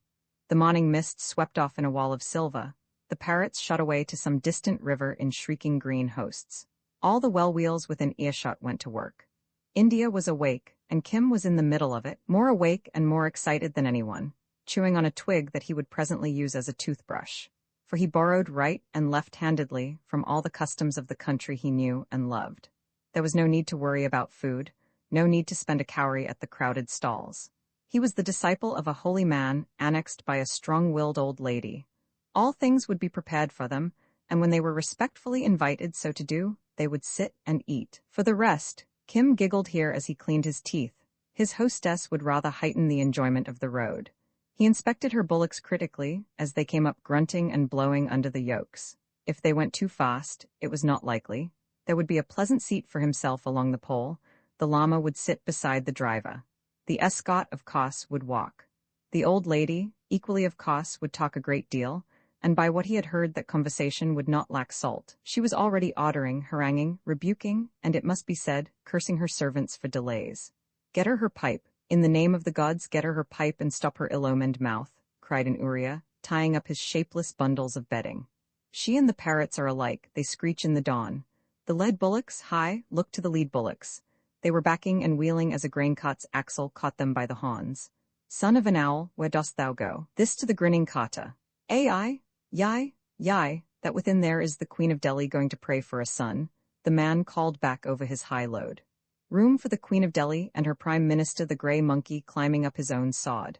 The morning mist swept off in a wall of silver. The parrots shot away to some distant river in shrieking green hosts. All the well-wheels within earshot went to work. India was awake, and Kim was in the middle of it, more awake and more excited than anyone, chewing on a twig that he would presently use as a toothbrush. For he borrowed right and left-handedly from all the customs of the country he knew and loved. There was no need to worry about food, no need to spend a cowrie at the crowded stalls. He was the disciple of a holy man annexed by a strong-willed old lady. All things would be prepared for them, and when they were respectfully invited so to do, they would sit and eat. For the rest, Kim giggled here as he cleaned his teeth. His hostess would rather heighten the enjoyment of the road. He inspected her bullocks critically as they came up grunting and blowing under the yokes. If they went too fast, it was not likely. There would be a pleasant seat for himself along the pole. The Lama would sit beside the driver. The escort, of course, would walk. The old lady, equally of course, would talk a great deal, and by what he had heard that conversation would not lack salt. She was already ordering, haranguing, rebuking, and it must be said, cursing her servants for delays. Get her pipe. In the name of the gods, get her pipe and stop her ill-omened mouth, cried an Uriya, tying up his shapeless bundles of bedding. She and the parrots are alike, they screech in the dawn. The led bullocks, hi, look to the lead bullocks. They were backing and wheeling as a grain-cart's axle caught them by the horns. Son of an owl, where dost thou go? This to the grinning kata. Ai, yai, that within there is the Queen of Delhi going to pray for a son, the man called back over his high load. Room for the Queen of Delhi and her Prime Minister the grey monkey climbing up his own sod.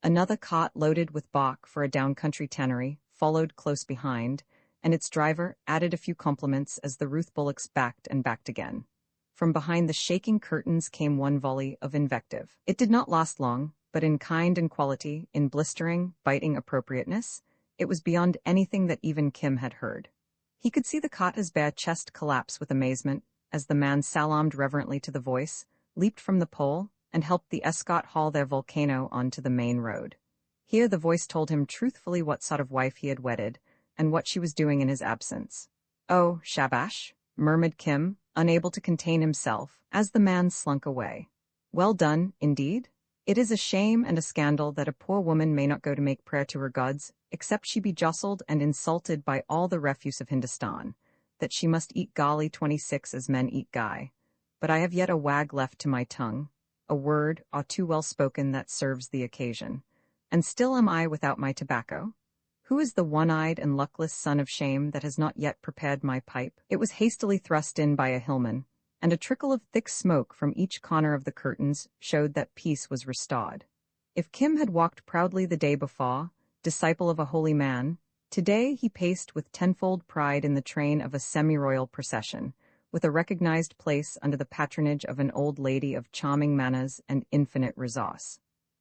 Another cart loaded with bark for a down-country tannery followed close behind, and its driver added a few compliments as the Ruth bullocks backed and backed again. From behind the shaking curtains came one volley of invective. It did not last long, but in kind and quality, in blistering, biting appropriateness, it was beyond anything that even Kim had heard. He could see the cot's bare chest collapse with amazement as the man salaamed reverently to the voice, leaped from the pole, and helped the escort haul their volcano onto the main road. Here the voice told him truthfully what sort of wife he had wedded, and what she was doing in his absence. "Oh, shabash," murmured Kim, unable to contain himself, as the man slunk away. "Well done, indeed. It is a shame and a scandal that a poor woman may not go to make prayer to her gods, except she be jostled and insulted by all the refuse of Hindustan, that she must eat gali 26 as men eat guy. But I have yet a wag left to my tongue, a word or two well spoken that serves the occasion. And still am I without my tobacco? Who is the one-eyed and luckless son of shame that has not yet prepared my pipe?" It was hastily thrust in by a hillman, and a trickle of thick smoke from each corner of the curtains showed that peace was restored. If Kim had walked proudly the day before, disciple of a holy man, today he paced with tenfold pride in the train of a semi-royal procession, with a recognized place under the patronage of an old lady of charming manners and infinite resource.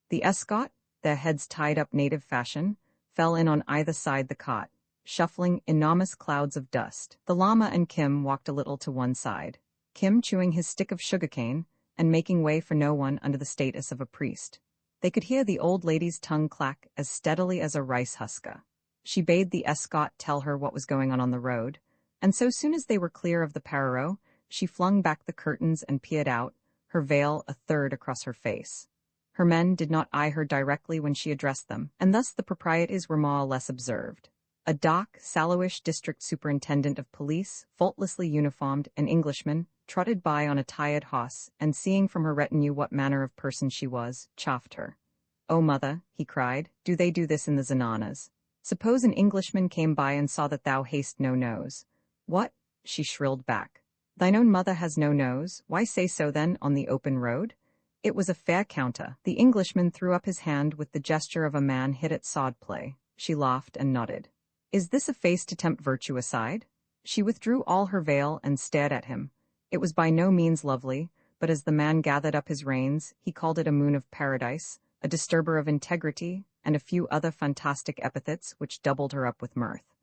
The escort, their heads tied up native fashion, fell in on either side the cot, shuffling enormous clouds of dust. The llama and Kim walked a little to one side, Kim chewing his stick of sugarcane and making way for no one under the status of a priest. They could hear the old lady's tongue clack as steadily as a rice husker. She bade the escort tell her what was going on the road, and so soon as they were clear of the parero, she flung back the curtains and peered out, her veil a third across her face. Her men did not eye her directly when she addressed them, and thus the proprieties were more or less observed. A dark, sallowish district superintendent of police, faultlessly uniformed, an Englishman, trotted by on a tired horse, and seeing from her retinue what manner of person she was, chaffed her. "Oh, mother," he cried, "do they do this in the zananas? Suppose an Englishman came by and saw that thou hast no nose." "What?" she shrilled back. "Thine own mother has no nose, why say so then on the open road?" It was a fair counter. The Englishman threw up his hand with the gesture of a man hit at sword-play. She laughed and nodded. "Is this a face to tempt virtue aside?" She withdrew all her veil and stared at him. It was by no means lovely, but as the man gathered up his reins, he called it a moon of paradise, a disturber of integrity, and a few other fantastic epithets which doubled her up with mirth.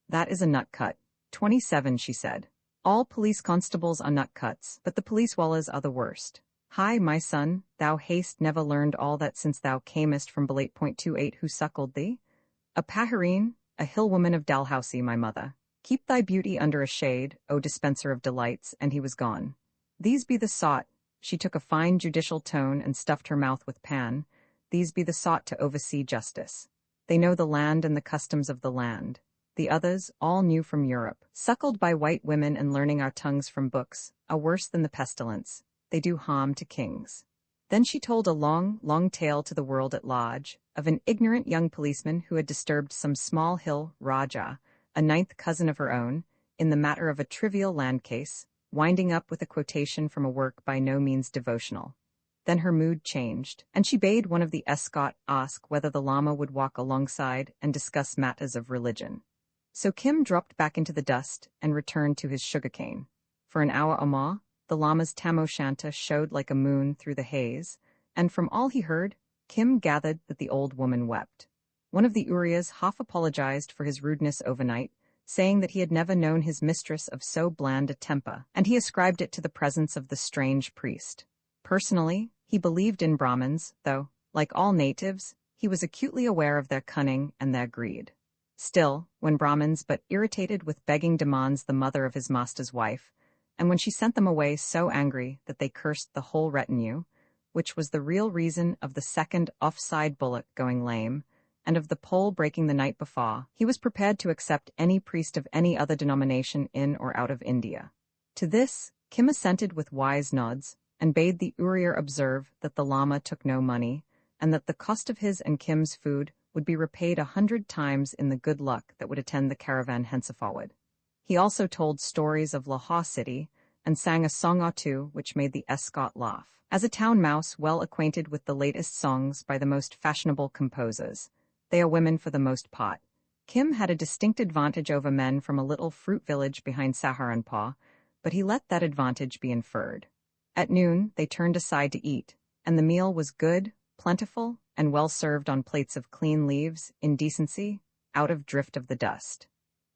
"That is a nut cut." 27, she said. "All police constables are nut cuts, but the police wallahs are the worst. Hi, my son, thou hast never learned all that since thou camest from Belate.28 who suckled thee? A pahareen, a hill-woman of Dalhousie, my mother. Keep thy beauty under a shade, O dispenser of delights," and he was gone. "These be the sot," she took a fine judicial tone and stuffed her mouth with pan, "these be the sot to oversee justice. They know the land and the customs of the land. The others, all new from Europe, suckled by white women and learning our tongues from books, are worse than the pestilence. They do harm to kings." Then she told a long, long tale to the world at large, of an ignorant young policeman who had disturbed some small hill Rajah, a ninth cousin of her own, in the matter of a trivial land case, winding up with a quotation from a work by no means devotional. Then her mood changed, and she bade one of the escort ask whether the llama would walk alongside and discuss matters of religion. So Kim dropped back into the dust and returned to his sugarcane. For an hour or more, the llama's tam-o'-shanta showed like a moon through the haze, and from all he heard, Kim gathered that the old woman wept. One of the Urias half apologized for his rudeness overnight, saying that he had never known his mistress of so bland a temper, and he ascribed it to the presence of the strange priest. Personally, he believed in Brahmins, though, like all natives, he was acutely aware of their cunning and their greed. Still, when Brahmins but irritated with begging demands the mother of his master's wife, and when she sent them away so angry that they cursed the whole retinue, which was the real reason of the second offside bullock going lame, and of the pole breaking the night before, he was prepared to accept any priest of any other denomination in or out of India. To this, Kim assented with wise nods, and bade the Urier observe that the llama took no money, and that the cost of his and Kim's food would be repaid 100 times in the good luck that would attend the caravan henceforward. He also told stories of Lahore city, and sang a song or two which made the escort laugh. As a town mouse well acquainted with the latest songs by the most fashionable composers, they are women for the most part, Kim had a distinct advantage over men from a little fruit village behind Saharanpur, but he let that advantage be inferred. At noon, they turned aside to eat, and the meal was good, plentiful, and well served on plates of clean leaves, in decency, out of drift of the dust.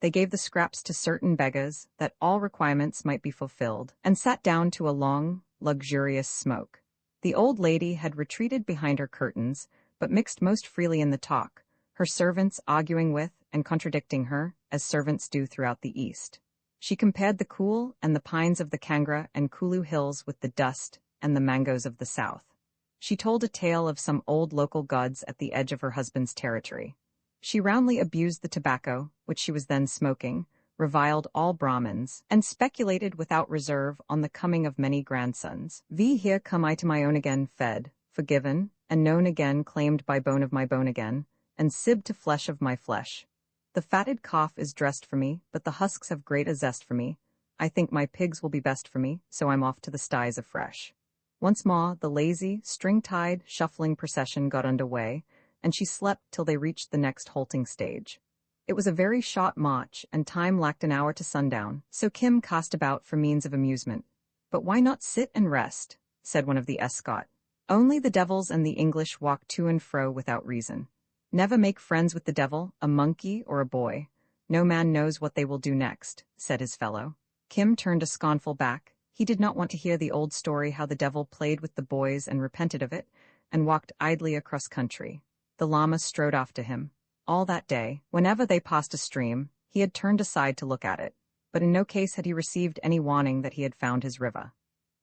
They gave the scraps to certain beggars, that all requirements might be fulfilled, and sat down to a long, luxurious smoke. The old lady had retreated behind her curtains, but mixed most freely in the talk, her servants arguing with and contradicting her, as servants do throughout the East. She compared the cool and the pines of the Kangra and Kulu hills with the dust and the mangoes of the South. She told a tale of some old local gods at the edge of her husband's territory. She roundly abused the tobacco, which she was then smoking, reviled all Brahmins, and speculated without reserve on the coming of many grandsons. Here come I to my own again, fed, forgiven, and known again, claimed by bone of my bone again, and sibbed to flesh of my flesh. The fatted calf is dressed for me, but the husks have great a zest for me. I think my pigs will be best for me, so I'm off to the styes afresh. Once more, the lazy, string-tied, shuffling procession got under way, and she slept till they reached the next halting stage. It was a very short march, and time lacked an hour to sundown, so Kim cast about for means of amusement. But why not sit and rest? Said one of the escort. Only the devils and the English walk to and fro without reason. Never make friends with the devil, a monkey, or a boy. No man knows what they will do next, said his fellow. Kim turned a scornful back. He did not want to hear the old story how the devil played with the boys and repented of it, and walked idly across country. The llama strode after him. All that day, whenever they passed a stream, he had turned aside to look at it, but in no case had he received any warning that he had found his river.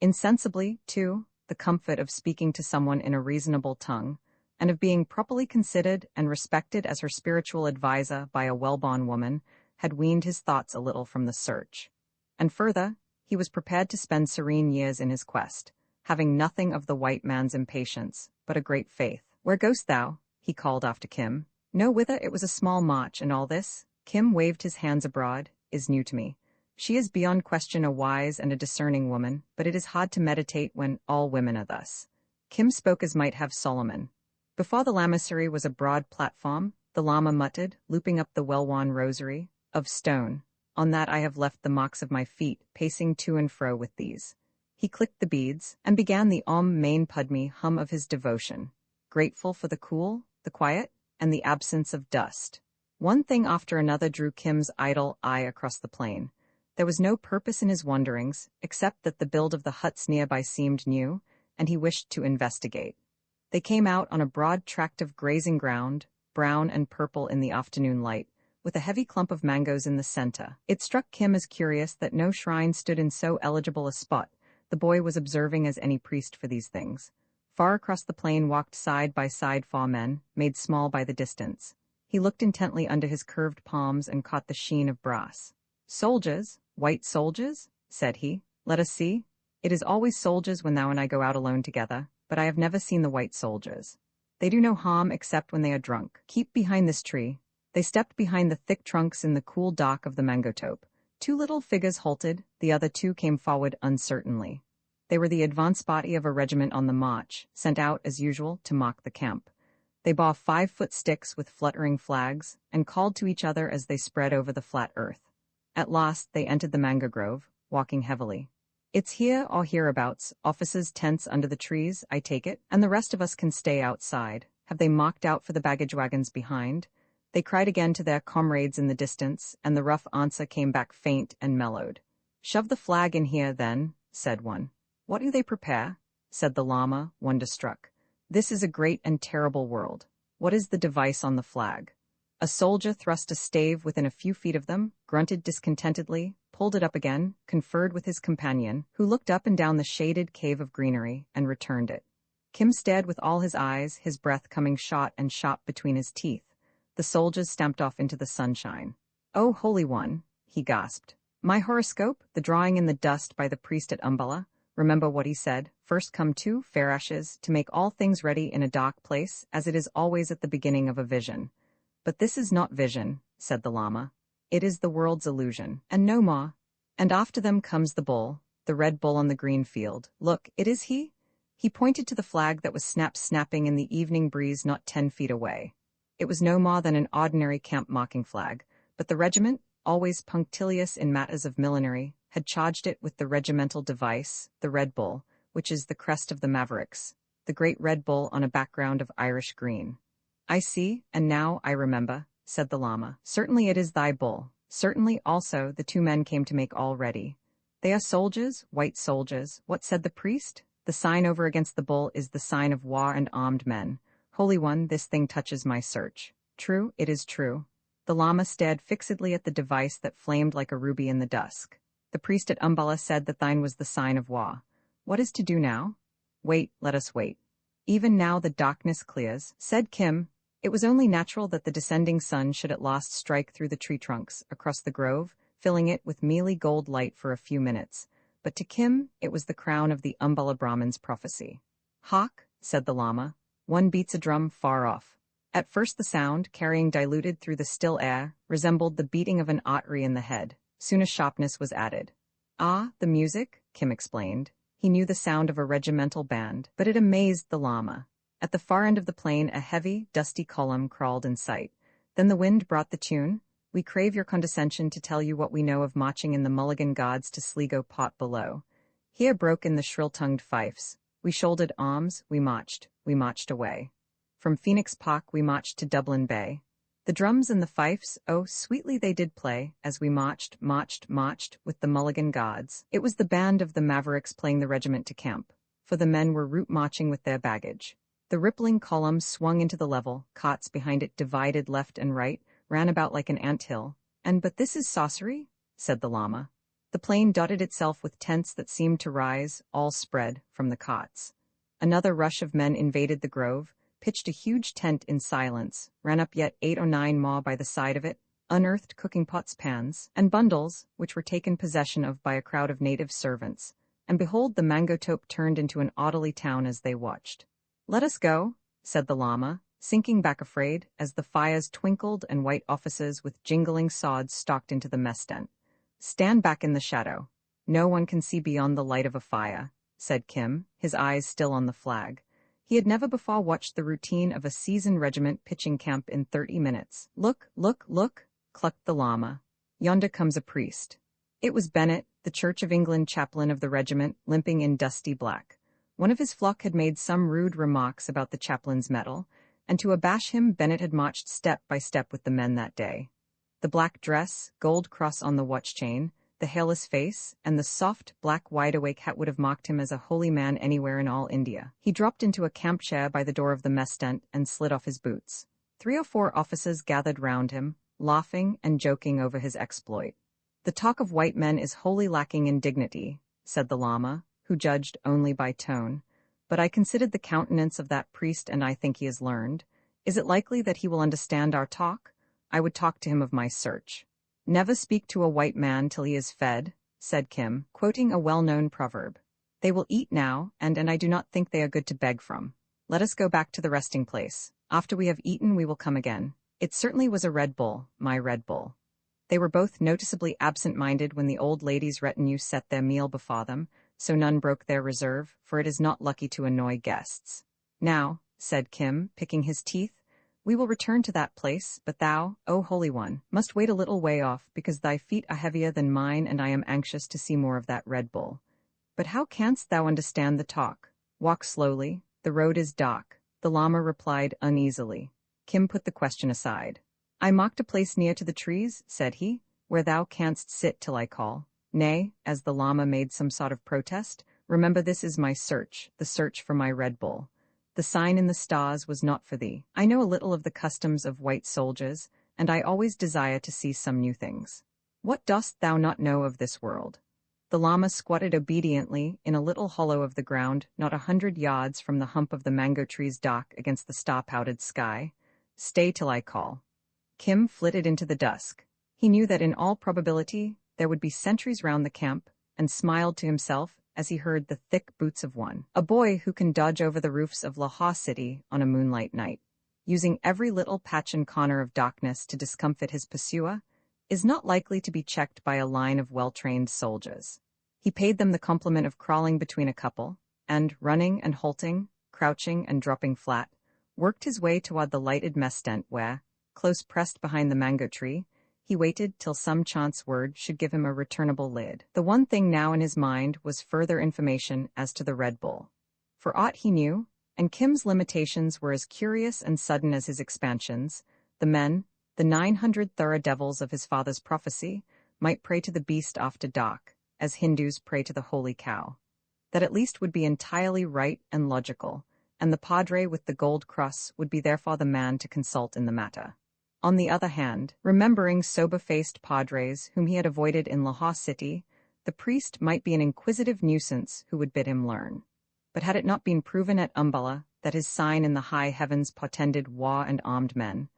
Insensibly, too, the comfort of speaking to someone in a reasonable tongue, and of being properly considered and respected as her spiritual adviser by a well-born woman, had weaned his thoughts a little from the search. And further, he was prepared to spend serene years in his quest, having nothing of the white man's impatience, but a great faith. Where goest thou? He called after Kim. No, whither? It was a small march, and all this, Kim waved his hands abroad, is new to me. She is beyond question a wise and a discerning woman, but it is hard to meditate when all women are thus. Kim spoke as might have Solomon. Before the lamasery was a broad platform, the lama muttered, looping up the well-worn rosary, of stone. On that I have left the marks of my feet, pacing to and fro with these. He clicked the beads, and began the Om Main Padme hum of his devotion, grateful for the cool, the quiet, and the absence of dust. One thing after another drew Kim's idle eye across the plain. There was no purpose in his wanderings, except that the build of the huts nearby seemed new, and he wished to investigate. They came out on a broad tract of grazing ground, brown and purple in the afternoon light, with a heavy clump of mangoes in the center. It struck Kim as curious that no shrine stood in so eligible a spot. The boy was observing as any priest for these things. Far across the plain walked side by side 4 men, made small by the distance. He looked intently under his curved palms and caught the sheen of brass. Soldiers, white soldiers, said he. Let us see. It is always soldiers when thou and I go out alone together, but I have never seen the white soldiers. They do no harm except when they are drunk. Keep behind this tree. They stepped behind the thick trunks in the cool dark of the mango tope. 2 little figures halted, the other 2 came forward uncertainly. They were the advance body of a regiment on the march, sent out as usual to mark the camp. They bore 5-foot sticks with fluttering flags, and called to each other as they spread over the flat earth. At last they entered the mango grove, walking heavily. It's here or hereabouts, officers' tents under the trees, I take it, and the rest of us can stay outside. Have they marked out for the baggage wagons behind? They cried again to their comrades in the distance, and the rough answer came back faint and mellowed. Shove the flag in here, then, said one. What do they prepare? Said the llama, wonder-struck. This is a great and terrible world. What is the device on the flag? A soldier thrust a stave within a few feet of them, grunted discontentedly, pulled it up again, conferred with his companion, who looked up and down the shaded cave of greenery, and returned it. Kim stared with all his eyes, his breath coming shot and shot between his teeth. The soldiers stamped off into the sunshine. Oh, Holy One, he gasped. My horoscope, the drawing in the dust by the priest at Umballa. Remember what he said, first come 2 fair ashes, to make all things ready in a dark place, as it is always at the beginning of a vision. But this is not vision, said the llama. It is the world's illusion, and no more. And after them comes the bull, the red bull on the green field. Look, it is he. He pointed to the flag that was snapping in the evening breeze not 10 feet away. It was no more than an ordinary camp marking flag, but the regiment, always punctilious in matters of millinery, had charged it with the regimental device, the Red Bull, which is the crest of the Mavericks, the great Red Bull on a background of Irish green. "I see, and now I remember," said the Lama. "Certainly it is thy bull. Certainly also the two men came to make all ready. They are soldiers, white soldiers. What said the priest? The sign over against the bull is the sign of war and armed men. Holy One, this thing touches my search. True, it is true." The Lama stared fixedly at the device that flamed like a ruby in the dusk. "The priest at Umballa said that thine was the sign of war. What is to do now?" "Wait, let us wait. Even now the darkness clears," said Kim. It was only natural that the descending sun should at last strike through the tree trunks, across the grove, filling it with mealy gold light for a few minutes. But to Kim, it was the crown of the Umballa Brahmin's prophecy. "Hark," said the Lama. "One beats a drum far off." At first the sound, carrying diluted through the still air, resembled the beating of an artery in the head. Soon a sharpness was added. "Ah, the music," Kim explained. He knew the sound of a regimental band, but it amazed the Lama. At the far end of the plain a heavy, dusty column crawled in sight. Then the wind brought the tune. "We crave your condescension to tell you what we know of marching in the Mulligan Guards to Sligo Pot below." Here broke in the shrill-tongued fifes. "We shouldered arms, we marched away. From Phoenix Park we marched to Dublin Bay. The drums and the fifes, oh, sweetly they did play, as we marched with the Mulligan Guards." It was the band of the Mavericks playing the regiment to camp, for the men were route marching with their baggage. The rippling column swung into the level, carts behind it divided left and right, ran about like an anthill. "But this is sorcery?" said the Lama. The plain dotted itself with tents that seemed to rise, all spread, from the cots. Another rush of men invaded the grove, pitched a huge tent in silence, ran up yet 8 or 9 more by the side of it, unearthed cooking pots, pans, and bundles, which were taken possession of by a crowd of native servants, and behold the Mangotope turned into an orderly town as they watched. "Let us go," said the Lama, sinking back afraid, as the fires twinkled and white officers with jingling swords stalked into the mess tent. "Stand back in the shadow. No one can see beyond the light of a fire," said Kim, his eyes still on the flag. He had never before watched the routine of a seasoned regiment pitching camp in 30 minutes. "Look, look, look," clucked the Lama. "Yonder comes a priest." It was Bennett, the Church of England chaplain of the regiment, limping in dusty black. One of his flock had made some rude remarks about the chaplain's medal, and to abash him Bennett had marched step by step with the men that day. The black dress, gold cross on the watch chain, the hairless face, and the soft, black wide-awake hat would have mocked him as a holy man anywhere in all India. He dropped into a camp chair by the door of the mess tent and slid off his boots. 3 or 4 officers gathered round him, laughing and joking over his exploit. "The talk of white men is wholly lacking in dignity," said the Lama, who judged only by tone. "But I considered the countenance of that priest, and I think he has learned. Is it likely that he will understand our talk? I would talk to him of my search." "Never speak to a white man till he is fed," said Kim, quoting a well-known proverb. "They will eat now, and I do not think they are good to beg from. Let us go back to the resting place. After we have eaten we will come again. It certainly was a Red Bull, my Red Bull." They were both noticeably absent-minded when the old lady's retinue set their meal before them, so none broke their reserve, for it is not lucky to annoy guests. "Now," said Kim, picking his teeth, "we will return to that place, but thou, O Holy One, must wait a little way off, because thy feet are heavier than mine and I am anxious to see more of that Red Bull." "But how canst thou understand the talk?" "Walk slowly, the road is dark," the Lama replied uneasily. Kim put the question aside. "I marked a place near to the trees," said he, "where thou canst sit till I call. Nay," as the Lama made some sort of protest, "remember this is my search, the search for my Red Bull. The sign in the stars was not for thee. I know a little of the customs of white soldiers, and I always desire to see some new things. What dost thou not know of this world?" The Lama squatted obediently in a little hollow of the ground, not 100 yards from the hump of the mango tree's dock against the star-powdered sky. "Stay till I call." Kim flitted into the dusk. He knew that in all probability there would be sentries round the camp, and smiled to himself as he heard the thick boots of one, a boy who can dodge over the roofs of Lahore City on a moonlight night, using every little patch and corner of darkness to discomfit his pursuer, is not likely to be checked by a line of well-trained soldiers. He paid them the compliment of crawling between a couple, and running and halting, crouching and dropping flat, worked his way toward the lighted mess tent where, close pressed behind the mango tree, he waited till some chance word should give him a returnable lid. The one thing now in his mind was further information as to the Red Bull. For aught he knew, and Kim's limitations were as curious and sudden as his expansions, the men, the 900 thorough devils of his father's prophecy, might pray to the beast after dark, as Hindus pray to the holy cow. That at least would be entirely right and logical, and the padre with the gold cross would be therefore the man to consult in the matter. On the other hand, remembering sober-faced padres whom he had avoided in Lahore City, the priest might be an inquisitive nuisance who would bid him learn. But had it not been proven at Umballa that his sign in the high heavens portended war and armed men,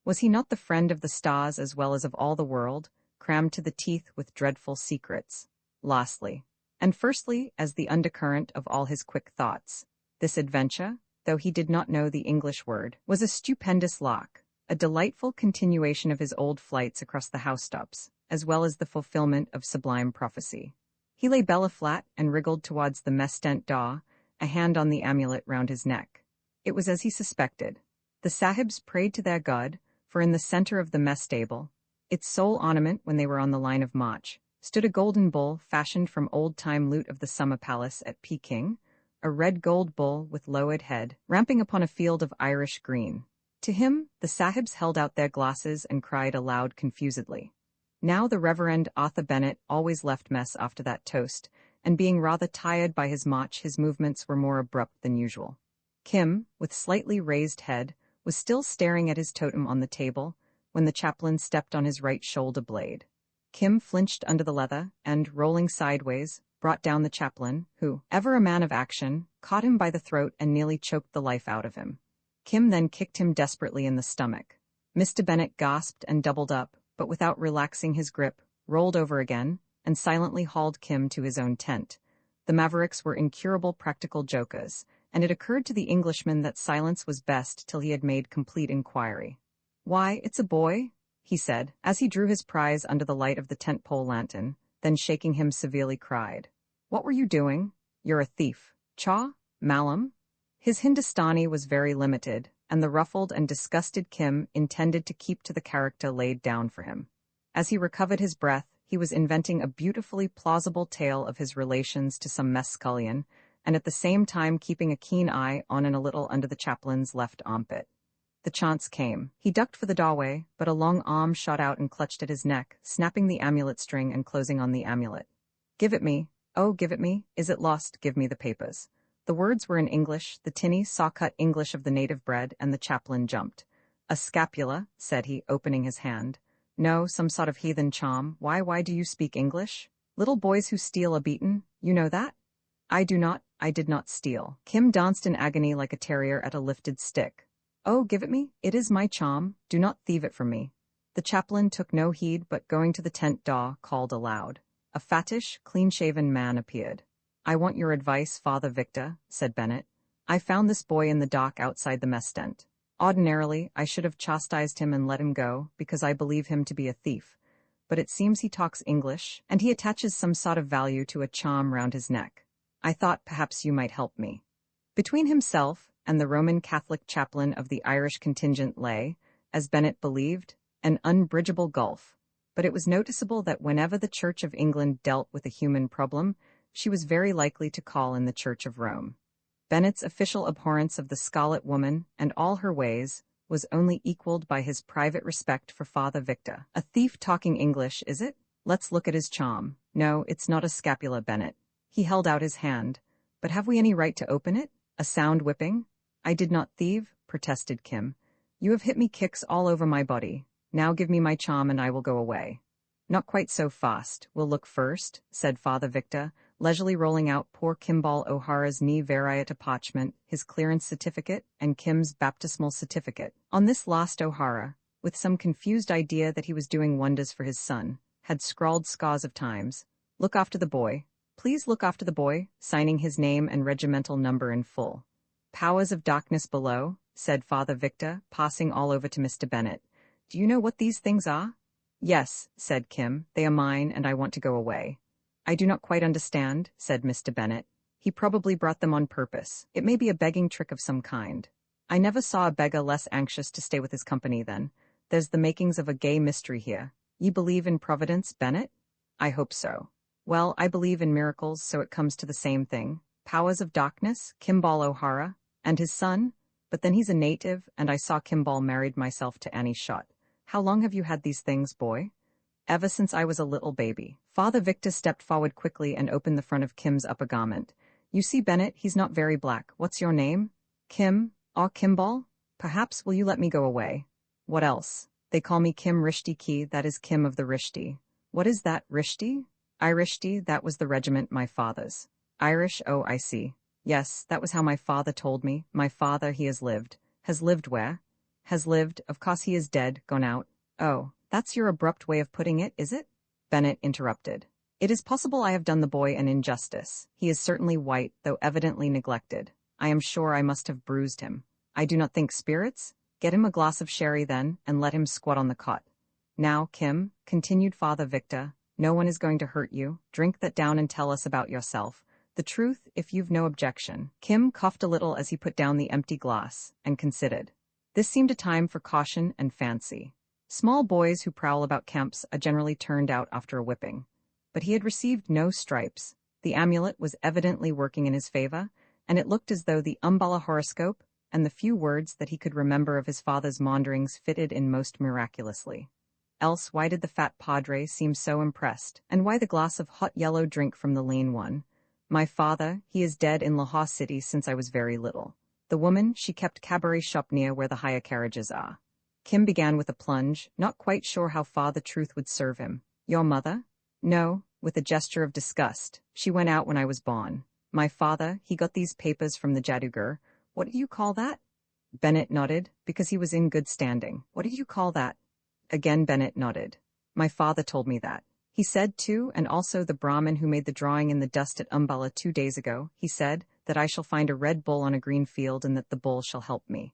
was he not the friend of the stars as well as of all the world, crammed to the teeth with dreadful secrets? Lastly, and firstly as the undercurrent of all his quick thoughts, this adventure, though he did not know the English word, was a stupendous lark, a delightful continuation of his old flights across the housetops, as well as the fulfillment of sublime prophecy. He lay belly-flat and wriggled towards the mess tent door, a hand on the amulet round his neck. It was as he suspected. The sahibs prayed to their god, for in the center of the mess stable, its sole ornament when they were on the line of march, stood a golden bull fashioned from old-time loot of the summer palace at Peking, a red gold bull with lowered head, ramping upon a field of Irish green. To him, the sahibs held out their glasses and cried aloud confusedly. Now the Reverend Arthur Bennett always left mess after that toast, and being rather tired by his march, his movements were more abrupt than usual. Kim, with slightly raised head, was still staring at his totem on the table, when the chaplain stepped on his right shoulder blade. Kim flinched under the leather, and, rolling sideways, brought down the chaplain, who, ever a man of action, caught him by the throat and nearly choked the life out of him. Kim then kicked him desperately in the stomach. Mr. Bennett gasped and doubled up, but without relaxing his grip, rolled over again, and silently hauled Kim to his own tent. The Mavericks were incurable practical jokers, and it occurred to the Englishman that silence was best till he had made complete inquiry. "Why, it's a boy," he said, as he drew his prize under the light of the tent-pole lantern, then shaking him severely cried, "What were you doing? You're a thief. Chaw? Malum?" His Hindustani was very limited, and the ruffled and disgusted Kim intended to keep to the character laid down for him. As he recovered his breath, he was inventing a beautifully plausible tale of his relations to some mess scullion, and at the same time keeping a keen eye on and a little under the chaplain's left armpit. The chance came. He ducked for the doorway, but a long arm shot out and clutched at his neck, snapping the amulet string and closing on the amulet. "Give it me. Oh, give it me. Is it lost? Give me the papers." The words were in English, the tinny, saw-cut English of the native bred, and the chaplain jumped. "A scapula," said he, opening his hand. "No, some sort of heathen charm. Why do you speak English? Little boys who steal are beaten, you know that?" "I do not, I did not steal." Kim danced in agony like a terrier at a lifted stick. "Oh, give it me, it is my charm, do not thieve it from me." The chaplain took no heed, but going to the tent door, called aloud. A fattish, clean-shaven man appeared. "I want your advice, Father Victor," said Bennett. "I found this boy in the dock outside the mess tent. Ordinarily, I should have chastised him and let him go, because I believe him to be a thief. But it seems he talks English, and he attaches some sort of value to a charm round his neck. I thought perhaps you might help me." Between himself and the Roman Catholic chaplain of the Irish contingent lay, as Bennett believed, an unbridgeable gulf. But it was noticeable that whenever the Church of England dealt with a human problem, she was very likely to call in the Church of Rome. Bennett's official abhorrence of the Scarlet Woman and all her ways was only equaled by his private respect for Father Victor. "A thief talking English, is it? Let's look at his charm. No, it's not a scapula, Bennett." He held out his hand. "But have we any right to open it? A sound whipping?" "I did not thieve," protested Kim. "You have hit me kicks all over my body. Now give me my charm and I will go away." "Not quite so fast. We'll look first," said Father Victor, leisurely rolling out poor Kimball O'Hara's knee variety parchment, his clearance certificate, and Kim's baptismal certificate. On this last O'Hara, with some confused idea that he was doing wonders for his son, had scrawled scores of times, "Look after the boy. Please look after the boy," signing his name and regimental number in full. "Powers of darkness below," said Father Victor, passing all over to Mr. Bennett. "Do you know what these things are?" "Yes," said Kim, "they are mine and I want to go away." "I do not quite understand," said Mr. Bennett. "He probably brought them on purpose. It may be a begging trick of some kind." I never saw a beggar less anxious to stay with his company then. There's the makings of a gay mystery here. You believe in Providence, Bennett? I hope so. Well, I believe in miracles, so it comes to the same thing. Powers of darkness, Kimball O'Hara, and his son? But then he's a native, and I saw Kimball married myself to Annie Schott. How long have you had these things, boy? Ever since I was a little baby. Father Victor stepped forward quickly and opened the front of Kim's upper garment. You see, Bennett, he's not very black. What's your name? Kim? Or Kimball? Perhaps will you let me go away? What else? They call me Kim Rishti Key, that is Kim of the Rishti. What is that, Rishti? Irishti, that was the regiment, my father's. Irish, oh, I see. Yes, that was how my father told me. My father, he has lived. Has lived where? Has lived, of course he is dead, gone out. Oh, that's your abrupt way of putting it, is it? Bennett interrupted. It is possible I have done the boy an injustice. He is certainly white, though evidently neglected. I am sure I must have bruised him. I do not think spirits? Get him a glass of sherry then, and let him squat on the cot. Now, Kim, continued Father Victor, no one is going to hurt you. Drink that down and tell us about yourself. The truth, if you've no objection. Kim coughed a little as he put down the empty glass, and considered. This seemed a time for caution and fancy. Small boys who prowl about camps are generally turned out after a whipping. But he had received no stripes. The amulet was evidently working in his favor, and it looked as though the Umballa horoscope and the few words that he could remember of his father's maunderings fitted in most miraculously. Else why did the fat padre seem so impressed, and why the glass of hot yellow drink from the lean one? My father, he is dead in Lahore City since I was very little. The woman, she kept cabaret shop near where the hire carriages are. Kim began with a plunge, not quite sure how far the truth would serve him. Your mother? No, with a gesture of disgust. She went out when I was born. My father, he got these papers from the Jadugar. What do you call that? Bennett nodded, because he was in good standing. What do you call that? Again Bennett nodded. My father told me that. He said, too, and also the Brahmin who made the drawing in the dust at Umballa 2 days ago, he said, that I shall find a red bull on a green field and that the bull shall help me.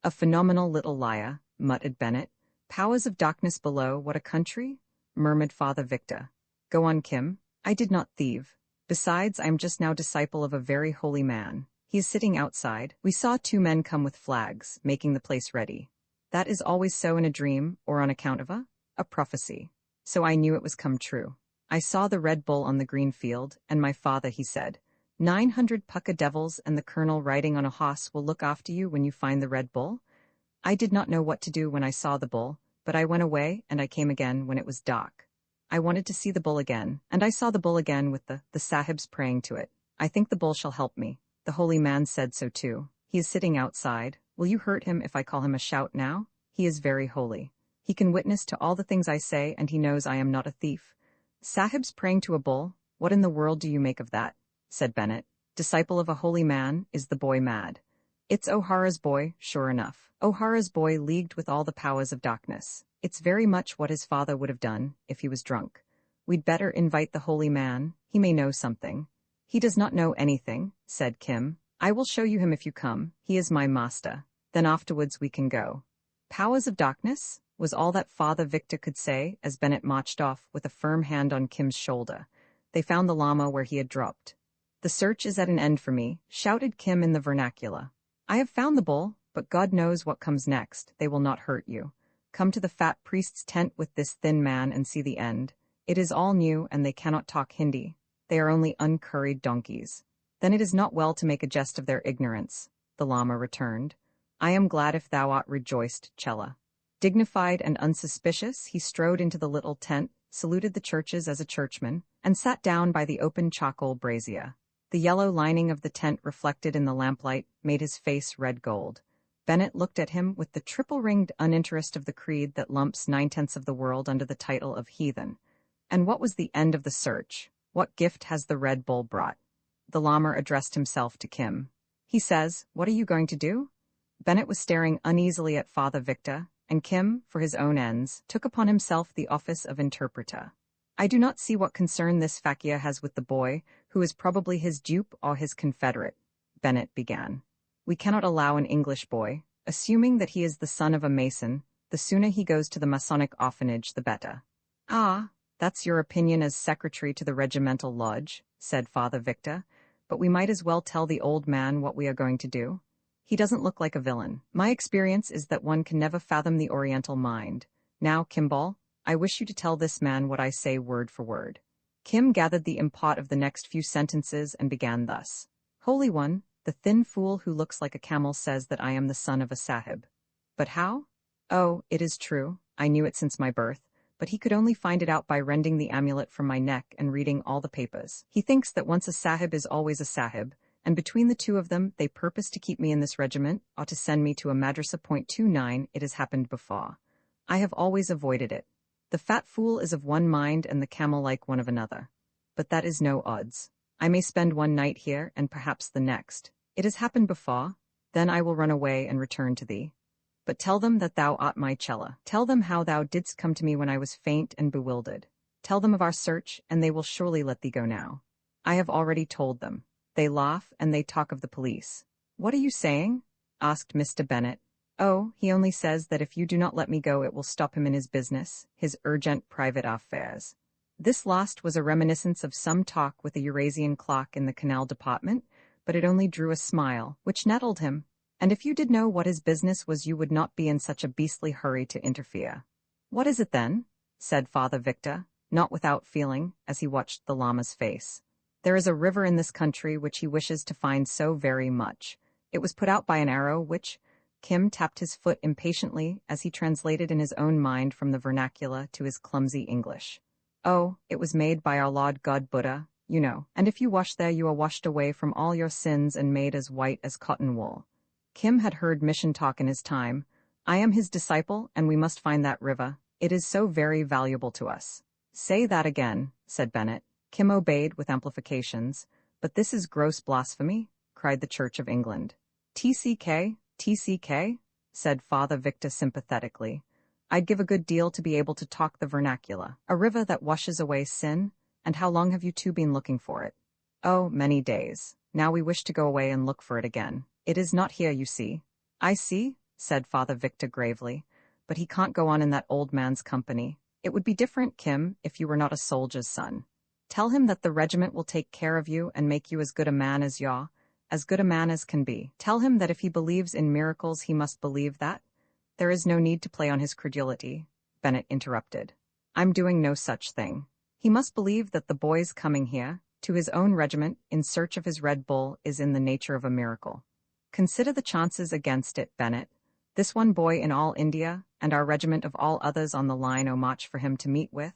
A phenomenal little liar, muttered Bennett. Powers of darkness below, what a country? Murmured Father Victor. Go on, Kim. I did not thieve. Besides, I am just now disciple of a very holy man. He is sitting outside. We saw 2 men come with flags, making the place ready. That is always so in a dream, or on account of a prophecy. So I knew it was come true. I saw the red bull on the green field, and my father, he said, 900 pukka devils and the colonel riding on a hoss will look after you when you find the red bull. I did not know what to do when I saw the bull, but I went away and I came again when it was dark. I wanted to see the bull again, and I saw the bull again with the sahibs praying to it. I think the bull shall help me. The holy man said so too. He is sitting outside. Will you hurt him if I call him a shout now? He is very holy. He can witness to all the things I say, and he knows I am not a thief. Sahibs praying to a bull? What in the world do you make of that? Said Bennett. Disciple of a holy man, is the boy mad? It's O'Hara's boy, sure enough. O'Hara's boy leagued with all the powers of darkness. It's very much what his father would have done, if he was drunk. We'd better invite the holy man, he may know something. He does not know anything, said Kim. I will show you him if you come, he is my master. Then afterwards we can go. Powers of darkness? Was all that Father Victor could say, as Bennett marched off with a firm hand on Kim's shoulder. They found the llama where he had dropped. The search is at an end for me, shouted Kim in the vernacular. I have found the bull, but God knows what comes next. They will not hurt you. Come to the fat priest's tent with this thin man and see the end. It is all new, and they cannot talk Hindi. They are only uncurried donkeys. Then it is not well to make a jest of their ignorance, the Lama returned. I am glad if thou art rejoiced, Chella. Dignified and unsuspicious, he strode into the little tent, saluted the churches as a churchman, and sat down by the open charcoal brazier. The yellow lining of the tent reflected in the lamplight made his face red gold. Bennett looked at him with the triple-ringed uninterest of the creed that lumps 9/10 of the world under the title of heathen. And what was the end of the search? What gift has the Red Bull brought? The Lama addressed himself to Kim. He says, what are you going to do? Bennett was staring uneasily at Father Victor, and Kim, for his own ends, took upon himself the office of interpreter. I do not see what concern this fakir has with the boy, who is probably his dupe or his confederate, Bennett began. We cannot allow an English boy, assuming that he is the son of a mason, the sooner he goes to the Masonic orphanage the better. Ah, that's your opinion as secretary to the regimental lodge, said Father Victor, but we might as well tell the old man what we are going to do. He doesn't look like a villain. My experience is that one can never fathom the Oriental mind. Now, Kimball, I wish you to tell this man what I say word for word." Kim gathered the import of the next few sentences and began thus. "Holy One, the thin fool who looks like a camel says that I am the son of a sahib. But how? Oh, it is true, I knew it since my birth, but he could only find it out by rending the amulet from my neck and reading all the papers. He thinks that once a sahib is always a sahib, and between the two of them they purpose to keep me in this regiment, or to send me to a madrasa. 29 It has happened before. I have always avoided it. The fat fool is of one mind and the camel like one of another. But that is no odds. I may spend one night here and perhaps the next. It has happened before. Then I will run away and return to thee. But tell them that thou art my Chela. Tell them how thou didst come to me when I was faint and bewildered. Tell them of our search, and they will surely let thee go now. I have already told them. They laugh and they talk of the police." "What are you saying?" asked Mr. Bennet. "Oh, he only says that if you do not let me go it will stop him in his business, his urgent private affairs." This last was a reminiscence of some talk with a Eurasian clerk in the canal department, but it only drew a smile, which nettled him. "And if you did know what his business was you would not be in such a beastly hurry to interfere." "What is it then?" said Father Victor, not without feeling, as he watched the llama's face. "There is a river in this country which he wishes to find so very much. It was put out by an arrow which—" Kim tapped his foot impatiently as he translated in his own mind from the vernacular to his clumsy English. "Oh, it was made by our Lord God Buddha, you know, and if you wash there you are washed away from all your sins and made as white as cotton wool." Kim had heard mission talk in his time. "I am his disciple, and we must find that river. It is so very valuable to us." "Say that again," said Bennet. Kim obeyed with amplifications. "But this is gross blasphemy," cried the Church of England. "TCK, TCK," said Father Victor sympathetically. "I'd give a good deal to be able to talk the vernacular. A river that washes away sin, and how long have you two been looking for it?" "Oh, many days. Now we wish to go away and look for it again. It is not here, you see." "I see," said Father Victor gravely, "but he can't go on in that old man's company. It would be different, Kim, if you were not a soldier's son. Tell him that the regiment will take care of you and make you as good a man as you're, as good a man as can be. Tell him that if he believes in miracles he must believe that—" "There is no need to play on his credulity," Bennet interrupted. "I'm doing no such thing. He must believe that the boy's coming here, to his own regiment, in search of his Red Bull is in the nature of a miracle. Consider the chances against it, Bennet. This one boy in all India, and our regiment of all others on the line o' march for him to meet with.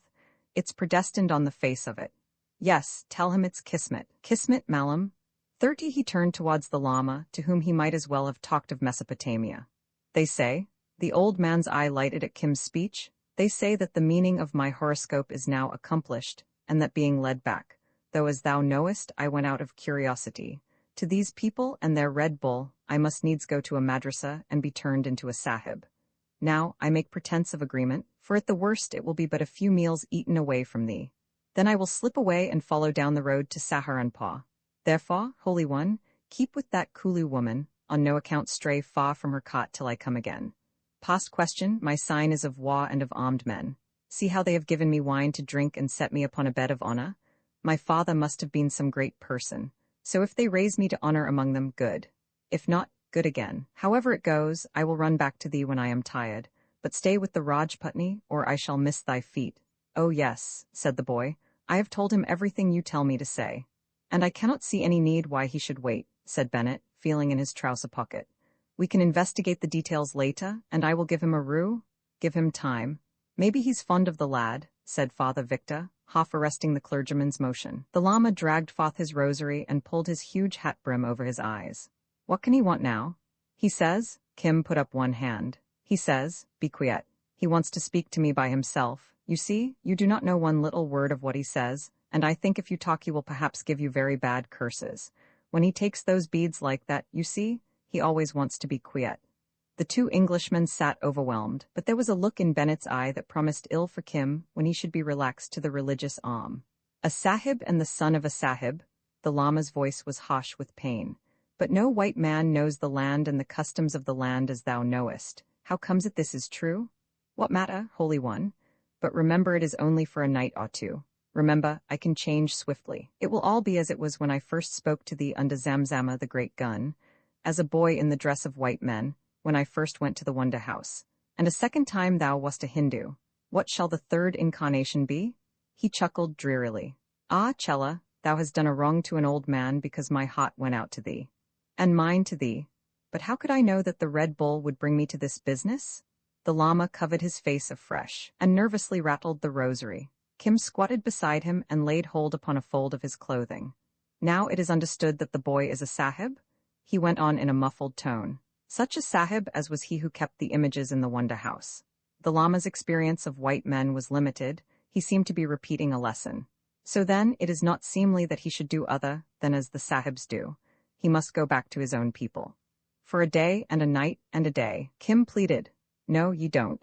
It's predestined on the face of it. Yes, tell him it's Kismet. Kismet, Malam." 30 He turned towards the Lama, to whom he might as well have talked of Mesopotamia. "They say," the old man's eye lighted at Kim's speech, "they say that the meaning of my horoscope is now accomplished, and that being led back, though as thou knowest I went out of curiosity, to these people and their Red Bull, I must needs go to a madrasa and be turned into a sahib. Now I make pretense of agreement, for at the worst it will be but a few meals eaten away from thee. Then I will slip away and follow down the road to Saharanpur. Therefore, Holy One, keep with that Kulu woman, on no account stray far from her cot till I come again. Past question, my sign is of war and of armed men. See how they have given me wine to drink and set me upon a bed of honor. My father must have been some great person. So if they raise me to honor among them, good. If not, good again. However it goes, I will run back to thee when I am tired. But stay with the Rajputni, or I shall miss thy feet." "Oh yes," said the boy. "I have told him everything you tell me to say." "And I cannot see any need why he should wait," said Bennet, feeling in his trouser pocket. "We can investigate the details later, and I will give him a rue. Give him time. Maybe he's fond of the lad," said Father Victor, half arresting the clergyman's motion. The Lama dragged forth his rosary and pulled his huge hat brim over his eyes. "What can he want now?" "He says," Kim put up one hand. "He says, be quiet. He wants to speak to me by himself. You see, you do not know one little word of what he says, and I think if you talk he will perhaps give you very bad curses. When he takes those beads like that, you see, he always wants to be quiet." The two Englishmen sat overwhelmed, but there was a look in Bennet's eye that promised ill for Kim when he should be relaxed to the religious arm. "A sahib and the son of a sahib," the Lama's voice was harsh with pain. "But no white man knows the land and the customs of the land as thou knowest. How comes it this is true? What matter, Holy One? But remember it is only for a night or two. Remember, I can change swiftly. It will all be as it was when I first spoke to thee under Zamzama the great gun. as a boy in the dress of white men, when I first went to the Wonder House. And a second time thou wast a Hindu. What shall the third incarnation be? He chuckled drearily. Ah, Chela, thou hast done a wrong to an old man because my heart went out to thee. And mine to thee. But how could I know that the Red Bull would bring me to this business? The llama covered his face afresh, and nervously rattled the rosary. Kim squatted beside him and laid hold upon a fold of his clothing. Now it is understood that the boy is a sahib? He went on in a muffled tone. Such a sahib as was he who kept the images in the Wonder House. The lama's experience of white men was limited. He seemed to be repeating a lesson. So then, it is not seemly that he should do other than as the sahibs do. He must go back to his own people. For a day and a night and a day, Kim pleaded. No, you don't.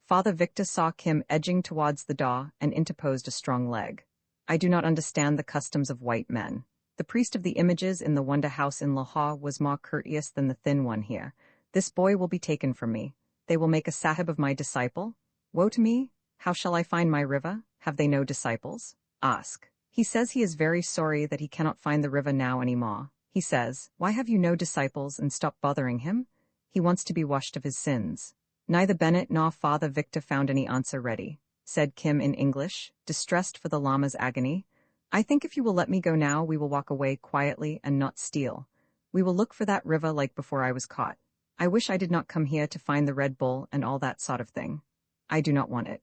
Father Victor saw Kim edging towards the door and interposed a strong leg. I do not understand the customs of white men. The priest of the images in the Wonder House in Lahore was more courteous than the thin one here. This boy will be taken from me. They will make a sahib of my disciple. Woe to me! How shall I find my river? Have they no disciples? Ask. He says he is very sorry that he cannot find the river now any more. He says, why have you no disciples, and stop bothering him? He wants to be washed of his sins. Neither Bennett nor Father Victor found any answer ready, said Kim in English, distressed for the lama's agony. I think if you will let me go now, we will walk away quietly and not steal. We will look for that river like before I was caught. I wish I did not come here to find the Red Bull and all that sort of thing. I do not want it.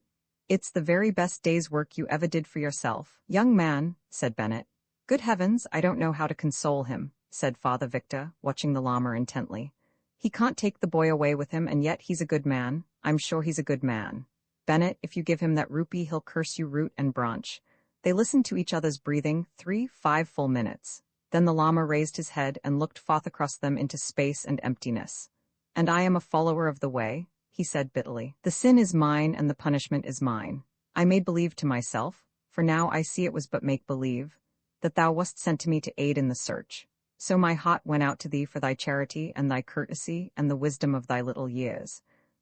It's the very best day's work you ever did for yourself. Young man, said Bennett. Good heavens, I don't know how to console him, said Father Victor, watching the llama intently. He can't take the boy away with him, and yet he's a good man. I'm sure he's a good man. Bennett, if you give him that rupee, he'll curse you root and branch. They listened to each other's breathing, 5 full minutes. Then the llama raised his head and looked forth across them into space and emptiness. And I am a follower of the way, he said bitterly. The sin is mine and the punishment is mine. I made believe to myself, for now I see it was but make-believe, that thou wast sent to me to aid in the search. So my heart went out to thee for thy charity and thy courtesy and the wisdom of thy little years.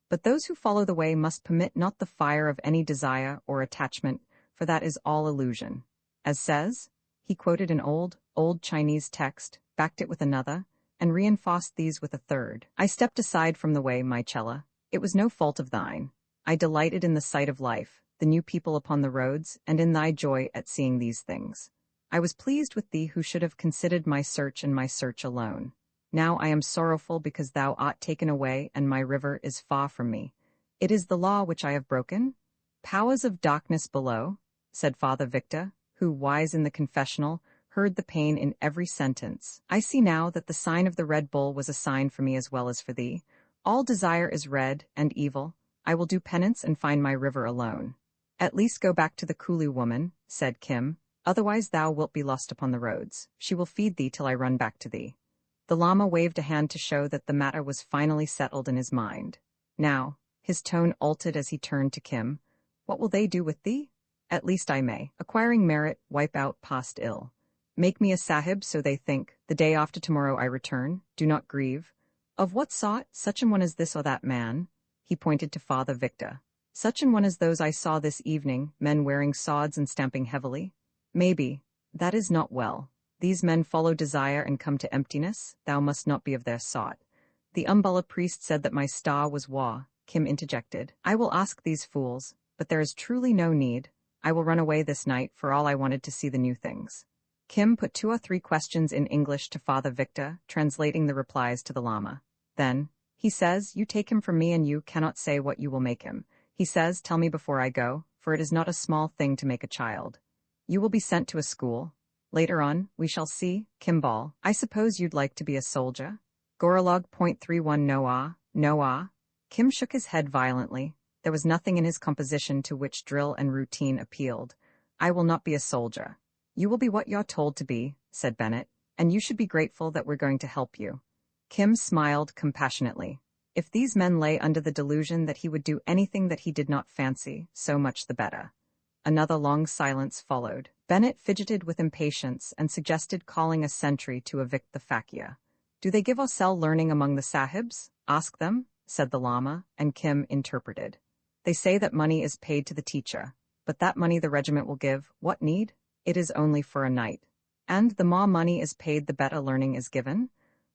But those who follow the way must permit not the fire of any desire or attachment, for that is all illusion. As says, he quoted an old Chinese text, backed it with another, and reinforced these with a third. I stepped aside from the way, my Chela. It was no fault of thine. I delighted in the sight of life, the new people upon the roads, and in thy joy at seeing these things. I was pleased with thee who should have considered my search and my search alone. Now I am sorrowful because thou art taken away and my river is far from me. It is the law which I have broken? Powers of darkness below, said Father Victor, who, wise in the confessional, heard the pain in every sentence. I see now that the sign of the Red Bull was a sign for me as well as for thee. All desire is red and evil. I will do penance and find my river alone. At least go back to the Kulu woman, said Kim. Otherwise thou wilt be lost upon the roads. She will feed thee till I run back to thee. The llama waved a hand to show that the matter was finally settled in his mind. Now, his tone altered as he turned to Kim. What will they do with thee? At least I may, acquiring merit, wipe out past ill. Make me a sahib, so they think. The day after tomorrow I return. Do not grieve. Of what sort? Such an one as this or that man? He pointed to Father Victor. Such an one as those I saw this evening, men wearing swords and stamping heavily. Maybe. That is not well. These men follow desire and come to emptiness. Thou must not be of their sort. The Umballa priest said that my star was war, Kim interjected. I will ask these fools, but there is truly no need. I will run away this night, for all I wanted to see the new things. Kim put 2 or 3 questions in English to Father Victor, translating the replies to the llama. Then, he says, you take him from me and you cannot say what you will make him. He says, tell me before I go, for it is not a small thing to make a child. You will be sent to a school. Later on, we shall see, Kimball. I suppose you'd like to be a soldier? Gorolog.31 Noah. Kim shook his head violently. There was nothing in his composition to which drill and routine appealed. I will not be a soldier. You will be what you're told to be, said Bennett, and you should be grateful that we're going to help you. Kim smiled compassionately. If these men lay under the delusion that he would do anything that he did not fancy, so much the better. Another long silence followed. Bennett fidgeted with impatience and suggested calling a sentry to evict the fakir. Do they give Osel learning among the sahibs? Ask them, said the llama, and Kim interpreted. They say that money is paid to the teacher, but that money the regiment will give, what need? It is only for a night. And the more money is paid, the better learning is given?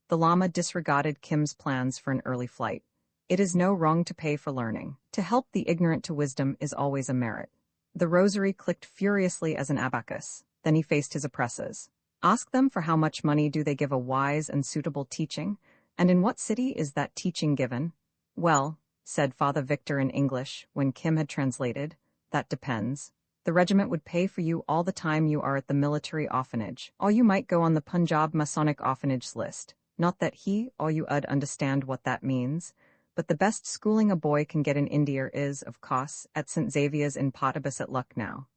The llama disregarded Kim's plans for an early flight. It is no wrong to pay for learning. To help the ignorant to wisdom is always a merit. The rosary clicked furiously as an abacus. Then he faced his oppressors. Ask them for how much money do they give a wise and suitable teaching, and in what city is that teaching given? Well, said Father Victor in English, when Kim had translated, that depends. The regiment would pay for you all the time you are at the military orphanage, or you might go on the Punjab Masonic orphanage list. Not that he or you understand what that means, but the best schooling a boy can get in India is, of course, at St. Xavier's in Partibus at Lucknow.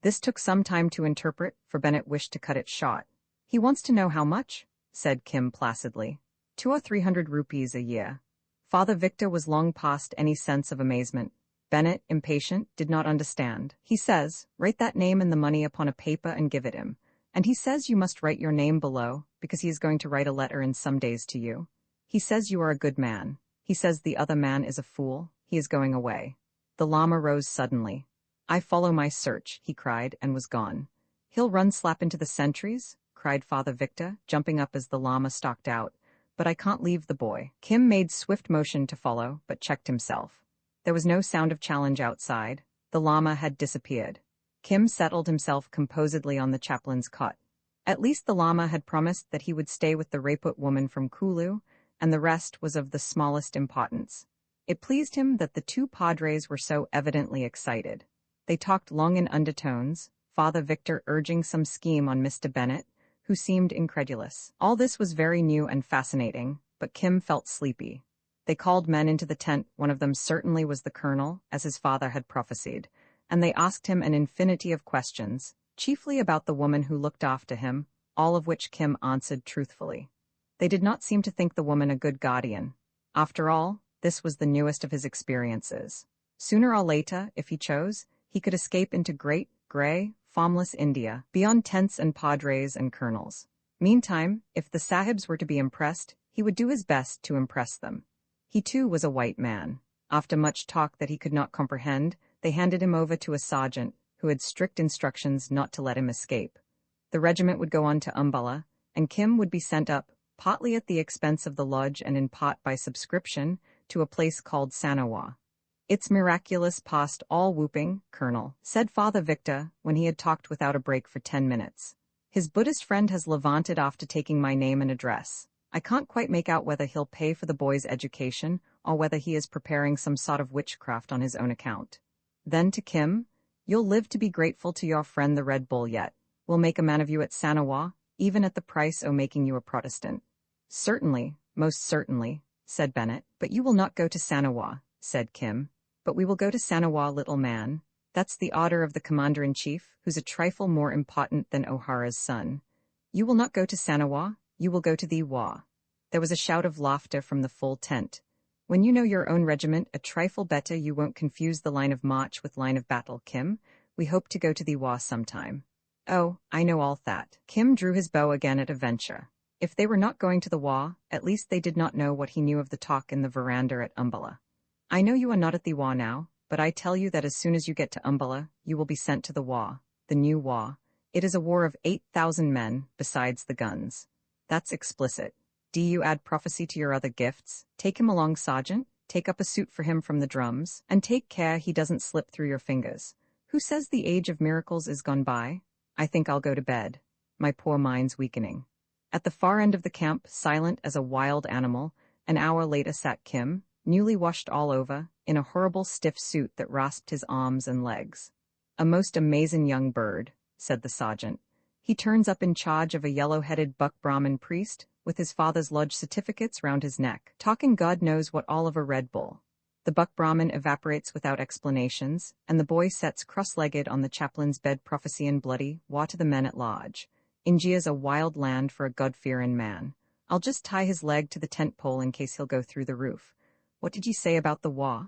This took some time to interpret, for Bennett wished to cut it short. He wants to know how much, said Kim placidly. 200 or 300 rupees a year. Father Victor was long past any sense of amazement. Bennett, impatient, did not understand. He says, write that name and the money upon a paper and give it him. And he says you must write your name below, because he is going to write a letter in some days to you. He says you are a good man. He says the other man is a fool. He is going away. The llama rose suddenly. I follow my search, he cried, and was gone. He'll run slap into the sentries, cried Father Victor, jumping up as the llama stalked out. But I can't leave the boy. Kim made swift motion to follow, but checked himself. There was no sound of challenge outside. The llama had disappeared. Kim settled himself composedly on the chaplain's cot. At least the llama had promised that he would stay with the Rajput woman from Kulu, and the rest was of the smallest importance. It pleased him that the two padres were so evidently excited. They talked long in undertones, Father Victor urging some scheme on Mr. Bennett, who seemed incredulous. All this was very new and fascinating, but Kim felt sleepy. They called men into the tent. One of them certainly was the colonel, as his father had prophesied, and they asked him an infinity of questions, chiefly about the woman who looked after him, all of which Kim answered truthfully. They did not seem to think the woman a good guardian. After all, this was the newest of his experiences. Sooner or later, if he chose, he could escape into great, gray, farmless India, beyond tents and padres and colonels. Meantime, if the sahibs were to be impressed, he would do his best to impress them. He too was a white man. After much talk that he could not comprehend, they handed him over to a sergeant, who had strict instructions not to let him escape. The regiment would go on to Umballa, and Kim would be sent up, partly at the expense of the lodge and in part by subscription, to a place called Sanawa. It's miraculous past all whooping, Colonel, said Father Victor, when he had talked without a break for 10 minutes. His Buddhist friend has levanted after taking my name and address. I can't quite make out whether he'll pay for the boy's education, or whether he is preparing some sort of witchcraft on his own account. Then to Kim, you'll live to be grateful to your friend the Red Bull yet. We'll make a man of you at Sanawa, even at the price o' making you a Protestant. Certainly, most certainly, said Bennett. But you will not go to Sanawa, said Kim. But we will go to Sanawa, little man. That's the order of the commander-in-chief, who's a trifle more important than O'Hara's son. You will not go to Sanawa, you will go to the Wa. There was a shout of laughter from the full tent. When you know your own regiment a trifle better, you won't confuse the line of march with line of battle, Kim. We hope to go to the Wa sometime. Oh, I know all that. Kim drew his bow again at a venture. If they were not going to the Wa, at least they did not know what he knew of the talk in the veranda at Umballa. I know you are not at the Wa now, but I tell you that as soon as you get to Umballa, you will be sent to the Wa, the new Wa. It is a war of 8,000 men, besides the guns. That's explicit. Do you add prophecy to your other gifts? Take him along, Sergeant. Take up a suit for him from the drums, and take care he doesn't slip through your fingers. Who says the age of miracles is gone by? I think I'll go to bed. My poor mind's weakening. At the far end of the camp, silent as a wild animal, an hour later sat Kim, newly washed all over, in a horrible stiff suit that rasped his arms and legs. A most amazing young bird, said the sergeant. He turns up in charge of a yellow-headed buck Brahmin priest, with his father's lodge certificates round his neck, talking God knows what all of a Red Bull. The buck Brahmin evaporates without explanations, and the boy sets cross-legged on the chaplain's bed, prophecy and bloody, wa to the men at large. India's a wild land for a God-fearing man. I'll just tie his leg to the tent pole in case he'll go through the roof. What did you say about the Wa?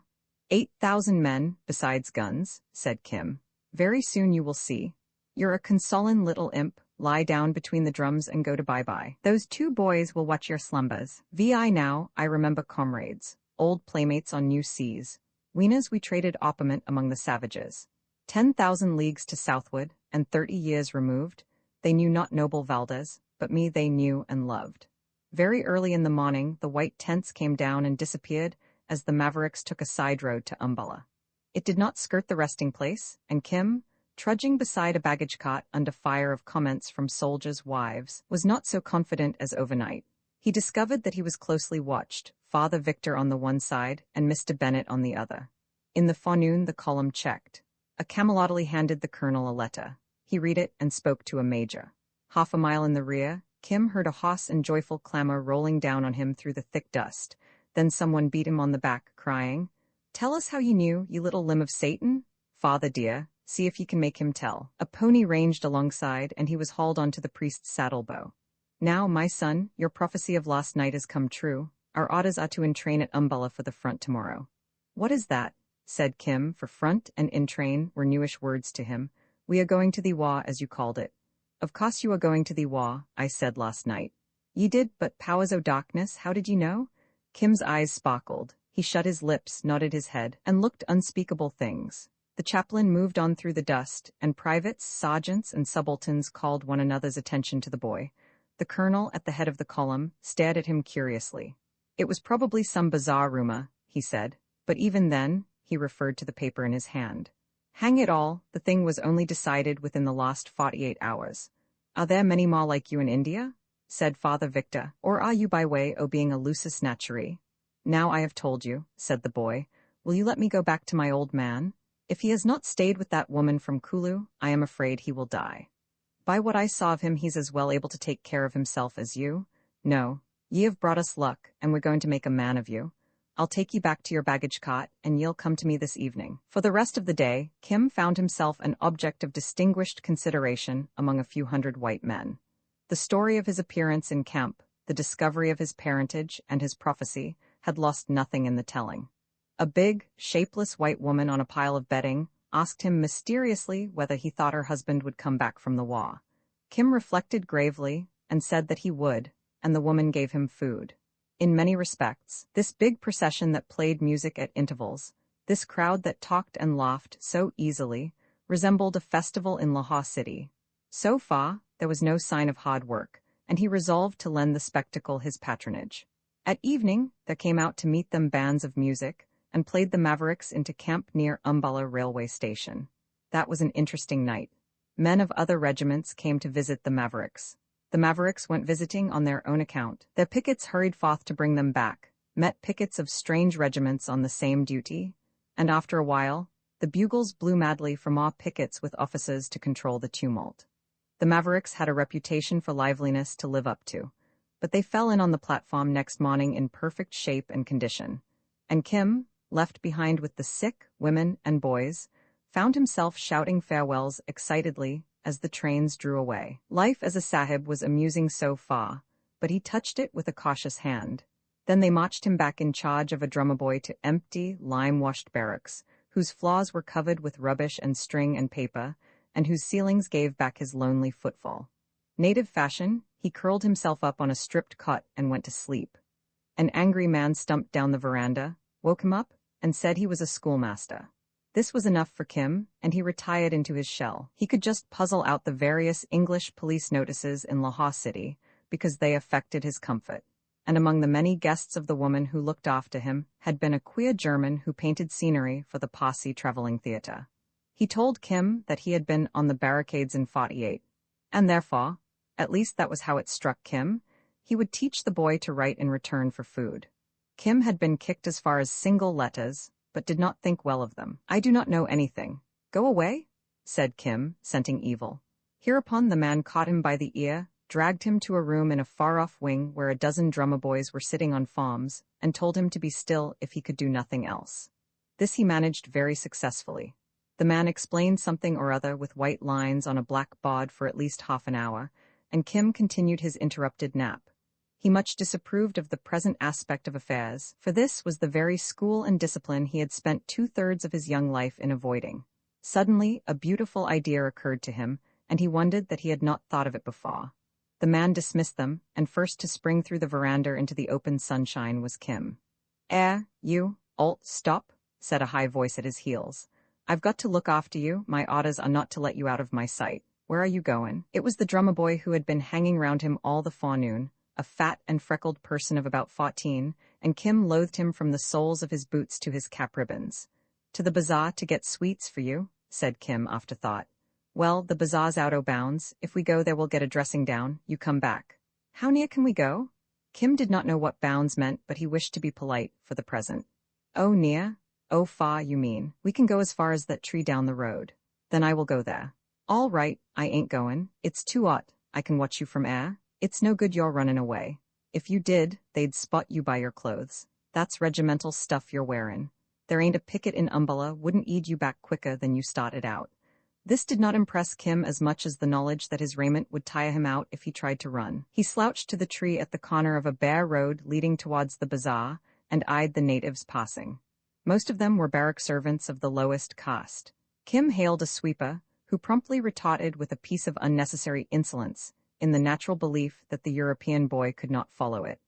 8,000 men, besides guns, said Kim. Very soon you will see. You're a consoling little imp. Lie down between the drums and go to bye-bye. Those two boys will watch your slumbers. Vi now, I remember comrades, old playmates on new seas. Winas we traded opiment among the savages. 10,000 leagues to southward, and 30 years removed. They knew not noble Valdez, but me they knew and loved. Very early in the morning, the white tents came down and disappeared as the Mavericks took a side road to Umballa. It did not skirt the resting place, and Kim, trudging beside a baggage cart under fire of comments from soldiers' wives, was not so confident as overnight. He discovered that he was closely watched, Father Victor on the one side and Mr. Bennet on the other. In the forenoon the column checked. A Camelot handed the colonel a letter. He read it and spoke to a major. Half a mile in the rear, Kim heard a hoarse and joyful clamor rolling down on him through the thick dust. Then someone beat him on the back, crying, "Tell us how you knew, you little limb of Satan? Father dear, see if you can make him tell." A pony ranged alongside, and he was hauled onto the priest's saddle-bow. "Now, my son, your prophecy of last night has come true. Our orders are to entrain at Umballa for the front tomorrow." "What is that?" said Kim, for front and entrain were newish words to him. "We are going to the war, as you called it." "Of course you are going to the war," I said last night. "Ye did, but powers o' darkness, how did ye know?" Kim's eyes sparkled. He shut his lips, nodded his head, and looked unspeakable things. The chaplain moved on through the dust, and privates, sergeants, and subalterns called one another's attention to the boy. The colonel, at the head of the column, stared at him curiously. "It was probably some bizarre rumor," he said, "but even then," he referred to the paper in his hand. "Hang it all, the thing was only decided within the last 48 hours. Are there many more like you in India?" said Father Victor, "or are you by way o' being a lusus naturae?" "Now I have told you," said the boy. "Will you let me go back to my old man? If he has not stayed with that woman from Kulu, I am afraid he will die. By what I saw of him, he's as well able to take care of himself as you. No, ye have brought us luck, and we're going to make a man of you. I'll take you back to your baggage cart, and ye'll come to me this evening." For the rest of the day, Kim found himself an object of distinguished consideration among a few hundred white men. The story of his appearance in camp, the discovery of his parentage, and his prophecy had lost nothing in the telling. A big, shapeless white woman on a pile of bedding asked him mysteriously whether he thought her husband would come back from the war. Kim reflected gravely and said that he would, and the woman gave him food. In many respects, this big procession that played music at intervals, this crowd that talked and laughed so easily, resembled a festival in Lahore City. So far, there was no sign of hard work, and he resolved to lend the spectacle his patronage. At evening, there came out to meet them bands of music, and played the Mavericks into camp near Umballa railway station. That was an interesting night. Men of other regiments came to visit the Mavericks. The Mavericks went visiting on their own account. Their pickets hurried forth to bring them back, met pickets of strange regiments on the same duty, and after a while, the bugles blew madly for more pickets with officers to control the tumult. The Mavericks had a reputation for liveliness to live up to, but they fell in on the platform next morning in perfect shape and condition, and Kim, left behind with the sick, women, and boys, found himself shouting farewells excitedly as the trains drew away. Life as a sahib was amusing so far, but he touched it with a cautious hand. Then they marched him back in charge of a drummer boy to empty, lime-washed barracks, whose floors were covered with rubbish and string and paper, and whose ceilings gave back his lonely footfall. Native fashion, he curled himself up on a stripped cot and went to sleep. An angry man stumped down the veranda, woke him up, and said he was a schoolmaster. This was enough for Kim, and he retired into his shell. He could just puzzle out the various English police notices in Lahore City, because they affected his comfort. And among the many guests of the woman who looked after him had been a queer German who painted scenery for the Posse traveling theater. He told Kim that he had been on the barricades in 48, and therefore, at least that was how it struck Kim, he would teach the boy to write in return for food. Kim had been kicked as far as single letters, but did not think well of them. "I do not know anything. Go away," said Kim, scenting evil. Hereupon the man caught him by the ear, dragged him to a room in a far-off wing where a dozen drummer boys were sitting on forms, and told him to be still if he could do nothing else. This he managed very successfully. The man explained something or other with white lines on a black board for at least half an hour, and Kim continued his interrupted nap. He much disapproved of the present aspect of affairs, for this was the very school and discipline he had spent 2/3 of his young life in avoiding. Suddenly, a beautiful idea occurred to him, and he wondered that he had not thought of it before. The man dismissed them, and first to spring through the veranda into the open sunshine was Kim. You, old, stop," said a high voice at his heels. "I've got to look after you. My orders are not to let you out of my sight. Where are you going?" It was the drummer boy who had been hanging round him all the forenoon, a fat and freckled person of about 14, and Kim loathed him from the soles of his boots to his cap ribbons. "To the bazaar to get sweets for you," said Kim after thought. "Well, the bazaar's out o' bounds. If we go there we'll get a dressing down. You come back." "How near can we go?" Kim did not know what bounds meant, but he wished to be polite for the present. "Oh, near? Oh, far, you mean. We can go as far as that tree down the road." "Then I will go there." "All right, I ain't goin'. It's too 'ot. I can watch you from air. It's no good you're runnin' away. If you did, they'd spot you by your clothes. That's regimental stuff you're wearin'. There ain't a picket in Umballa wouldn't eat you back quicker than you started out." This did not impress Kim as much as the knowledge that his raiment would tire him out if he tried to run. He slouched to the tree at the corner of a bare road leading towards the bazaar and eyed the natives passing. Most of them were barrack servants of the lowest caste. Kim hailed a sweeper, who promptly retorted with a piece of unnecessary insolence, in the natural belief that the European boy could not follow it.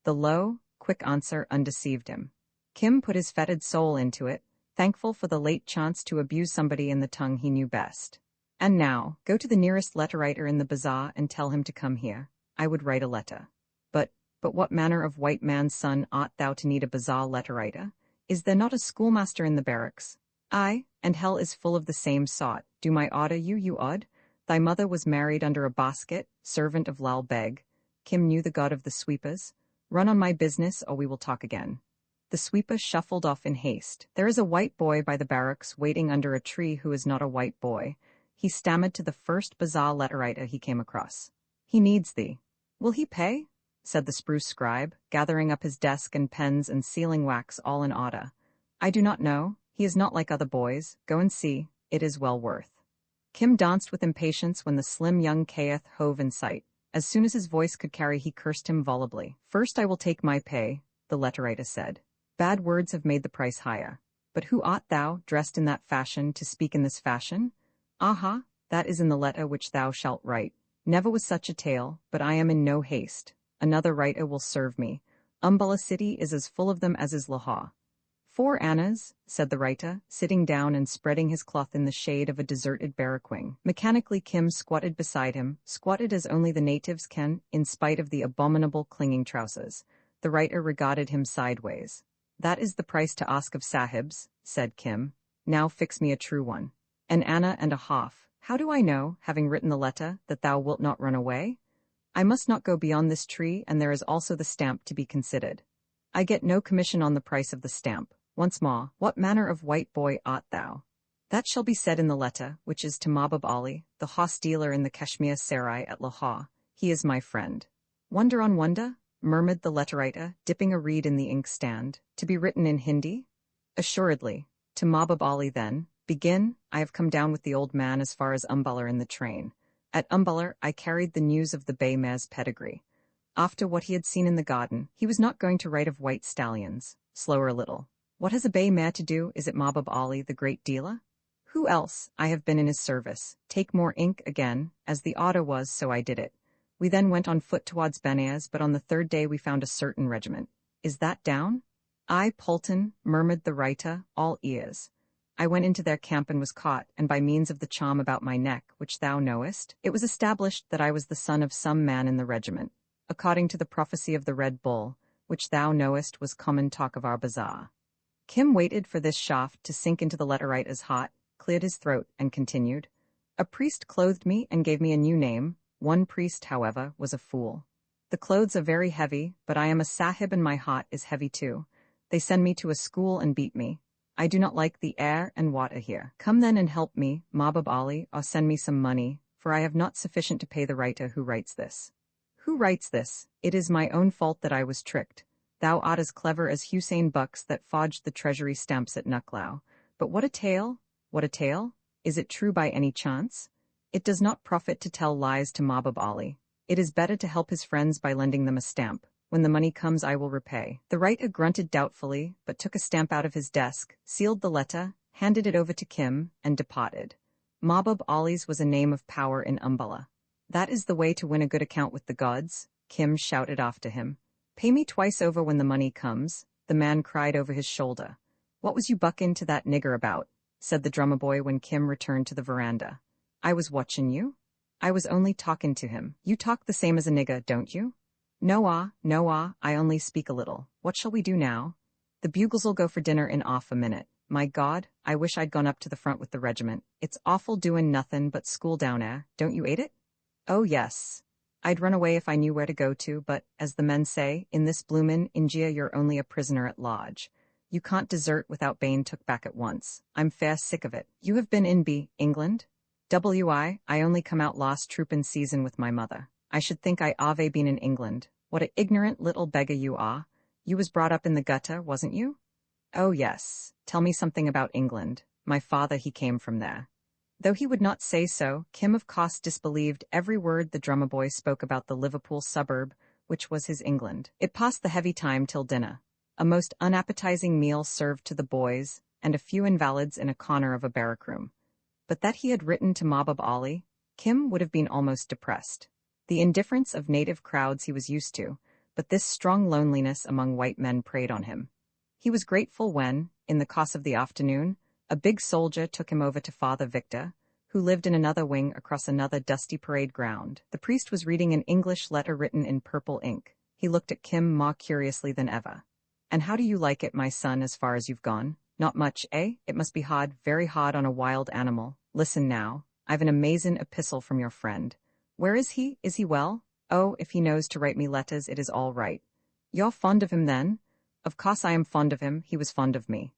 The low, quick answer undeceived him. Kim put his fetid soul into it, thankful for the late chance to abuse somebody in the tongue he knew best. "And now, go to the nearest letter-writer in the bazaar and tell him to come here. I would write a letter." But what manner of white man's son art thou to need a bazaar letter-writer? Is there not a schoolmaster in the barracks? Aye, and hell is full of the same sort. Do my order you, you odd? Thy mother was married under a basket, servant of Lal Beg. Kim knew the god of the sweepers. "Run on my business, or we will talk again." The sweeper shuffled off in haste. "There is a white boy by the barracks waiting under a tree who is not a white boy," he stammered to the first bazaar letter-writer he came across. "He needs thee." "Will he pay?" said the spruce scribe, gathering up his desk and pens and sealing wax all in order. "I do not know. He is not like other boys. Go and see. It is well worth." Kim danced with impatience when the slim young Kaeth hove in sight. As soon as his voice could carry, he cursed him volubly. "First I will take my pay," the letter-writer said. "Bad words have made the price higher. But who art thou, dressed in that fashion, to speak in this fashion?" "Aha, that is in the letter which thou shalt write. Never was such a tale, but I am in no haste. Another writer will serve me. Umballa city is as full of them as is Lahore." "4 annas," said the writer, sitting down and spreading his cloth in the shade of a deserted barrack wing. Mechanically Kim squatted beside him, squatted as only the natives can, in spite of the abominable clinging trousers. The writer regarded him sideways. "That is the price to ask of sahibs," said Kim. "Now fix me a true one." "An anna and a half. How do I know, having written the letter, that thou wilt not run away? I must not go beyond this tree, and there is also the stamp to be considered. I get no commission on the price of the stamp. Once more, what manner of white boy art thou?" "That shall be said in the letter, which is to Mahbub Ali, the horse dealer in the Kashmir Serai at Lahore. He is my friend." "Wonder on wonder?" murmured the letter-writer, dipping a reed in the inkstand. "To be written in Hindi?" "Assuredly. To Mahbub Ali, then. Begin. I have come down with the old man as far as Umballa in the train. At Umballa I carried the news of the bay mare's pedigree. After what he had seen in the garden, he was not going to write of white stallions. Slower a little. What has a bay mare to do? Is it Mahbub Ali, the great dealer? Who else? I have been in his service. Take more ink again. As the order was, so I did it. We then went on foot towards Benares, but on the 3rd day we found a certain regiment. Is that down? "Aye, Polton," murmured the writer, all ears. "I went into their camp and was caught, and by means of the charm about my neck, which thou knowest, it was established that I was the son of some man in the regiment, according to the prophecy of the Red Bull, which thou knowest was common talk of our bazaar." Kim waited for this shaft to sink into the letter-writer's heart, cleared his throat, and continued. "A priest clothed me and gave me a new name. One priest, however, was a fool. The clothes are very heavy, but I am a sahib and my heart is heavy too. They send me to a school and beat me. I do not like the air and water here. Come then and help me, Mahbub Ali, or send me some money, for I have not sufficient to pay the writer who writes this." "Who writes this? It is my own fault that I was tricked. Thou art as clever as Hussein Bucks that forged the treasury stamps at Nuclau. But what a tale? What a tale? Is it true by any chance? It does not profit to tell lies to Mahbub Ali. It is better to help his friends by lending them a stamp. When the money comes I will repay." The writer grunted doubtfully, but took a stamp out of his desk, sealed the letter, handed it over to Kim, and departed. Mahbub Ali's was a name of power in Umballa. "That is the way to win a good account with the gods," Kim shouted after him. "Pay me twice over when the money comes," the man cried over his shoulder. "What was you bucking to that nigger about?" said the drummer boy when Kim returned to the veranda. "I was watching you. I was only talking to him. You talk the same as a nigger, don't you?" No, I only speak a little. What shall we do now? The bugles'll go for dinner in off a minute. My God, I wish I'd gone up to the front with the regiment. It's awful doin' nothin' but school down 'ere. Don't you 'ate it? Oh yes. I'd run away if I knew where to go to, but, as the men say, in this bloomin' India you're only a prisoner at lodge. You can't desert without bein' took back at once. I'm fair sick of it. You have been in England? I only come out last troopin' season with my mother. I should think I ave been in England. What a ignorant little beggar you are. You was brought up in the gutter, wasn't you? Oh yes. Tell me something about England. My father he came from there. Though he would not say so, Kim of course disbelieved every word the drummer boy spoke about the Liverpool suburb, which was his England. It passed the heavy time till dinner. A most unappetizing meal served to the boys, and a few invalids in a corner of a barrack room. But that he had written to Mahbub Ali, Kim would have been almost depressed. The indifference of native crowds he was used to, but this strong loneliness among white men preyed on him. He was grateful when, in the course of the afternoon, a big soldier took him over to Father Victor, who lived in another wing across another dusty parade ground. The priest was reading an English letter written in purple ink. He looked at Kim more curiously than ever. And how do you like it, my son, as far as you've gone? Not much, eh? It must be hard, very hard on a wild animal. Listen now, I've an amazin' epistle from your friend. Where is he? Is he well? Oh, if he knows to write me letters, it is all right. You're fond of him then? Of course I am fond of him, he was fond of me.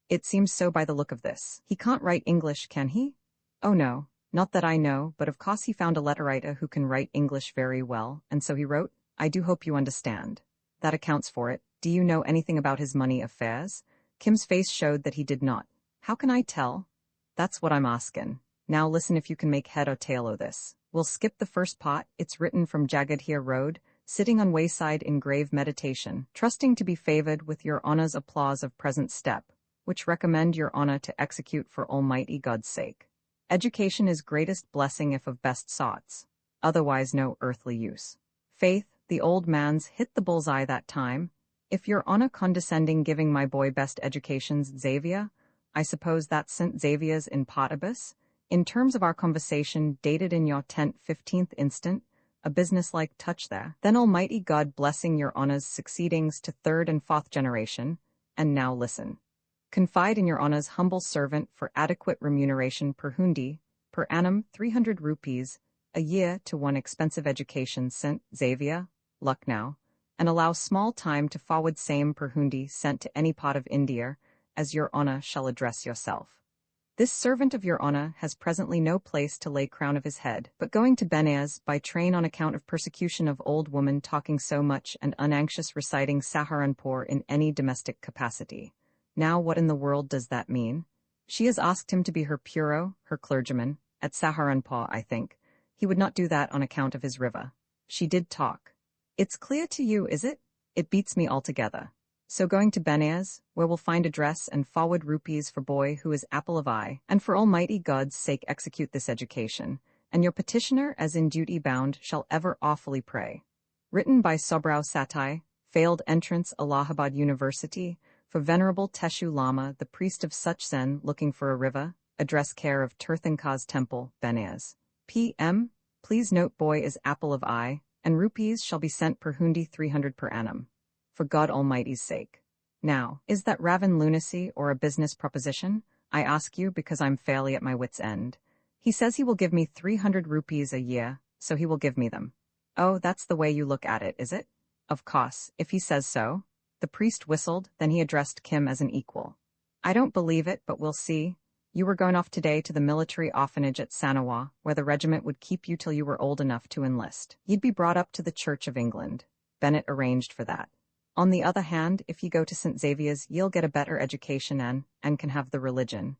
It seems so by the look of this. He can't write English, can he? Oh no, not that I know, but of course he found a letter writer who can write English very well, and so he wrote, I do hope you understand. That accounts for it. Do you know anything about his money affairs? Kim's face showed that he did not. How can I tell? That's what I'm askin'. Now listen if you can make head or tail o' this. We'll skip the first part. It's written from Jagadhir Road, sitting on wayside in grave meditation, trusting to be favored with your honor's applause of present step, which recommend your honor to execute for Almighty God's sake. Education is greatest blessing if of best sorts, otherwise no earthly use. Faith, the old man's hit the bull's-eye that time. If your honor condescending giving my boy best education's Xavier, I suppose that's St. Xavier's in Potibus, in terms of our conversation dated in your tent 15th instant, a business-like touch there. Then Almighty God blessing your honor's succeedings to third and fourth generation, and now listen. Confide in your honor's humble servant for adequate remuneration per hundi, per annum 300 rupees, a year to one expensive education St. Xavier, Lucknow, and allow small time to forward same per hundi sent to any part of India, as your honor shall address yourself. This servant of your honor has presently no place to lay crown of his head, but going to Benares by train on account of persecution of old woman talking so much and unanxious reciting Saharanpur in any domestic capacity. Now what in the world does that mean? She has asked him to be her puro, her clergyman, at Saharanpur, I think. He would not do that on account of his river. She did talk. It's clear to you, is it? It beats me altogether. So going to Benares, where we'll find address and forward rupees for boy who is apple of eye, and for Almighty God's sake execute this education, and your petitioner as in duty bound shall ever awfully pray. Written by Sobrao Satai, failed entrance Allahabad University, for Venerable Teshu Lama, the priest of Suchsen looking for a river, address care of Tirthankar's temple, Benares. P.M. Please note boy is apple of eye, and rupees shall be sent per hundi 300 per annum. For God Almighty's sake. Now, is that ravin lunacy or a business proposition? I ask you because I'm fairly at my wit's end. He says he will give me 300 rupees a year, so he will give me them. Oh, that's the way you look at it, is it? Of course, if he says so. The priest whistled, then he addressed Kim as an equal. I don't believe it, but we'll see. You were going off today to the military orphanage at Sanawa, where the regiment would keep you till you were old enough to enlist. You'd be brought up to the Church of England. Bennett arranged for that. On the other hand, if you go to St. Xavier's, you'll get a better education and can have the religion.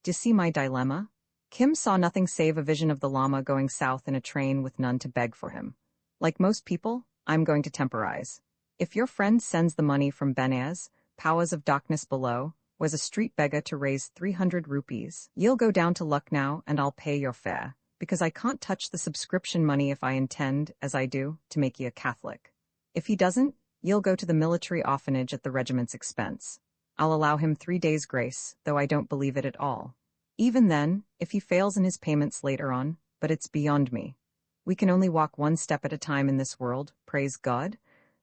Do you see my dilemma? Kim saw nothing save a vision of the Lama going south in a train with none to beg for him. Like most people, I'm going to temporize. If your friend sends the money from Benares, powers of darkness below, was a street beggar to raise 300 rupees, you'll go down to Lucknow and I'll pay your fare, because I can't touch the subscription money if I intend, as I do, to make you a Catholic. If he doesn't, you'll go to the military orphanage at the regiment's expense. I'll allow him 3 days' grace, though I don't believe it at all. Even then, if he fails in his payments later on, but it's beyond me. We can only walk one step at a time in this world, praise God.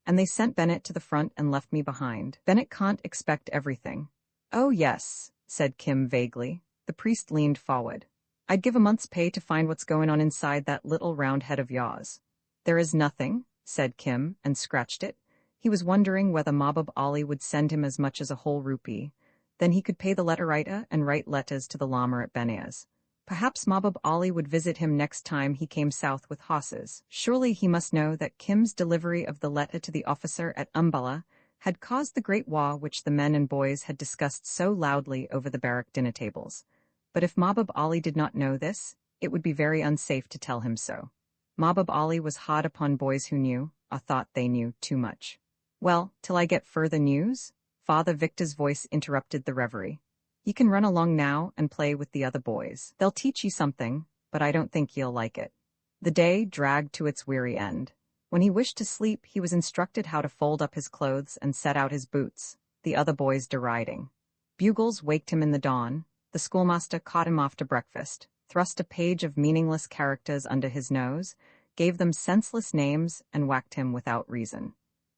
And they sent Bennett to the front and left me behind. Bennett can't expect everything. Oh yes, said Kim vaguely. The priest leaned forward. I'd give a month's pay to find what's going on inside that little round head of yours. There is nothing, said Kim, and scratched it. He was wondering whether Mahbub Ali would send him as much as a whole rupee. Then he could pay the letter writer and write letters to the Lama at Benares. Perhaps Mahbub Ali would visit him next time he came south with horses. Surely he must know that Kim's delivery of the letter to the officer at Umballa had caused the great war which the men and boys had discussed so loudly over the barrack dinner tables. But if Mahbub Ali did not know this, it would be very unsafe to tell him so. Mahbub Ali was hard upon boys who knew, or thought they knew, too much. Well, till I get further news? Father Victor's voice interrupted the reverie. You can run along now and play with the other boys. They'll teach you something, but I don't think you'll like it. The day dragged to its weary end. When he wished to sleep, he was instructed how to fold up his clothes and set out his boots, the other boys deriding. Bugles waked him in the dawn. The schoolmaster caught him after breakfast, thrust a page of meaningless characters under his nose, gave them senseless names, and whacked him without reason.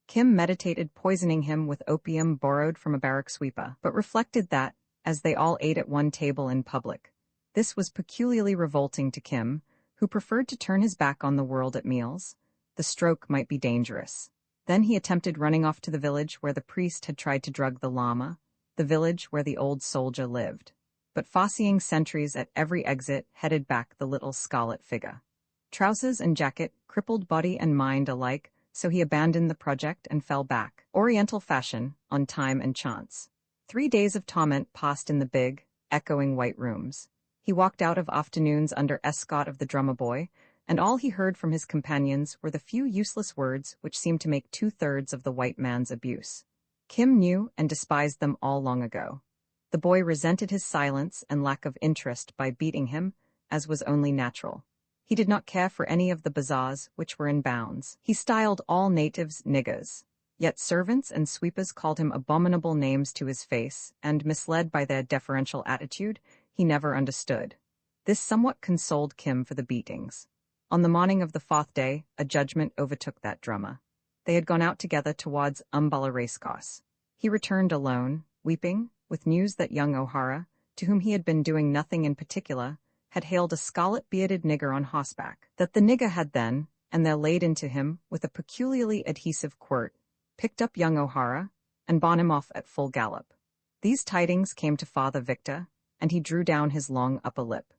Kim meditated poisoning him with opium borrowed from a barrack sweeper, but reflected that, as they all ate at one table in public, this was peculiarly revolting to Kim, who preferred to turn his back on the world at meals. The stroke might be dangerous. Then he attempted running off to the village where the priest had tried to drug the Lama, the village where the old soldier lived. But fosseeing sentries at every exit headed back the little scarlet figure. Trousers and jacket crippled body and mind alike, so he abandoned the project and fell back, Oriental fashion, on time and chance. 3 days of torment passed in the big, echoing white rooms. He walked out of afternoons under escort of the drummer boy, and all he heard from his companions were the few useless words which seemed to make 2/3 of the white man's abuse. Kim knew and despised them all long ago. The boy resented his silence and lack of interest by beating him, as was only natural. He did not care for any of the bazaars which were in bounds. He styled all natives niggers. Yet servants and sweepers called him abominable names to his face, and, misled by their deferential attitude, he never understood. This somewhat consoled Kim for the beatings. On the morning of the 4th day, a judgment overtook that drummer. They had gone out together towards Umballa racecourse. He returned alone, weeping, with news that young O'Hara, to whom he had been doing nothing in particular, had hailed a scarlet-bearded nigger on horseback, that the nigger had then, and there laid into him, with a peculiarly adhesive quirt, picked up young O'Hara, and borne him off at full gallop. These tidings came to Father Victor, and he drew down his long upper lip.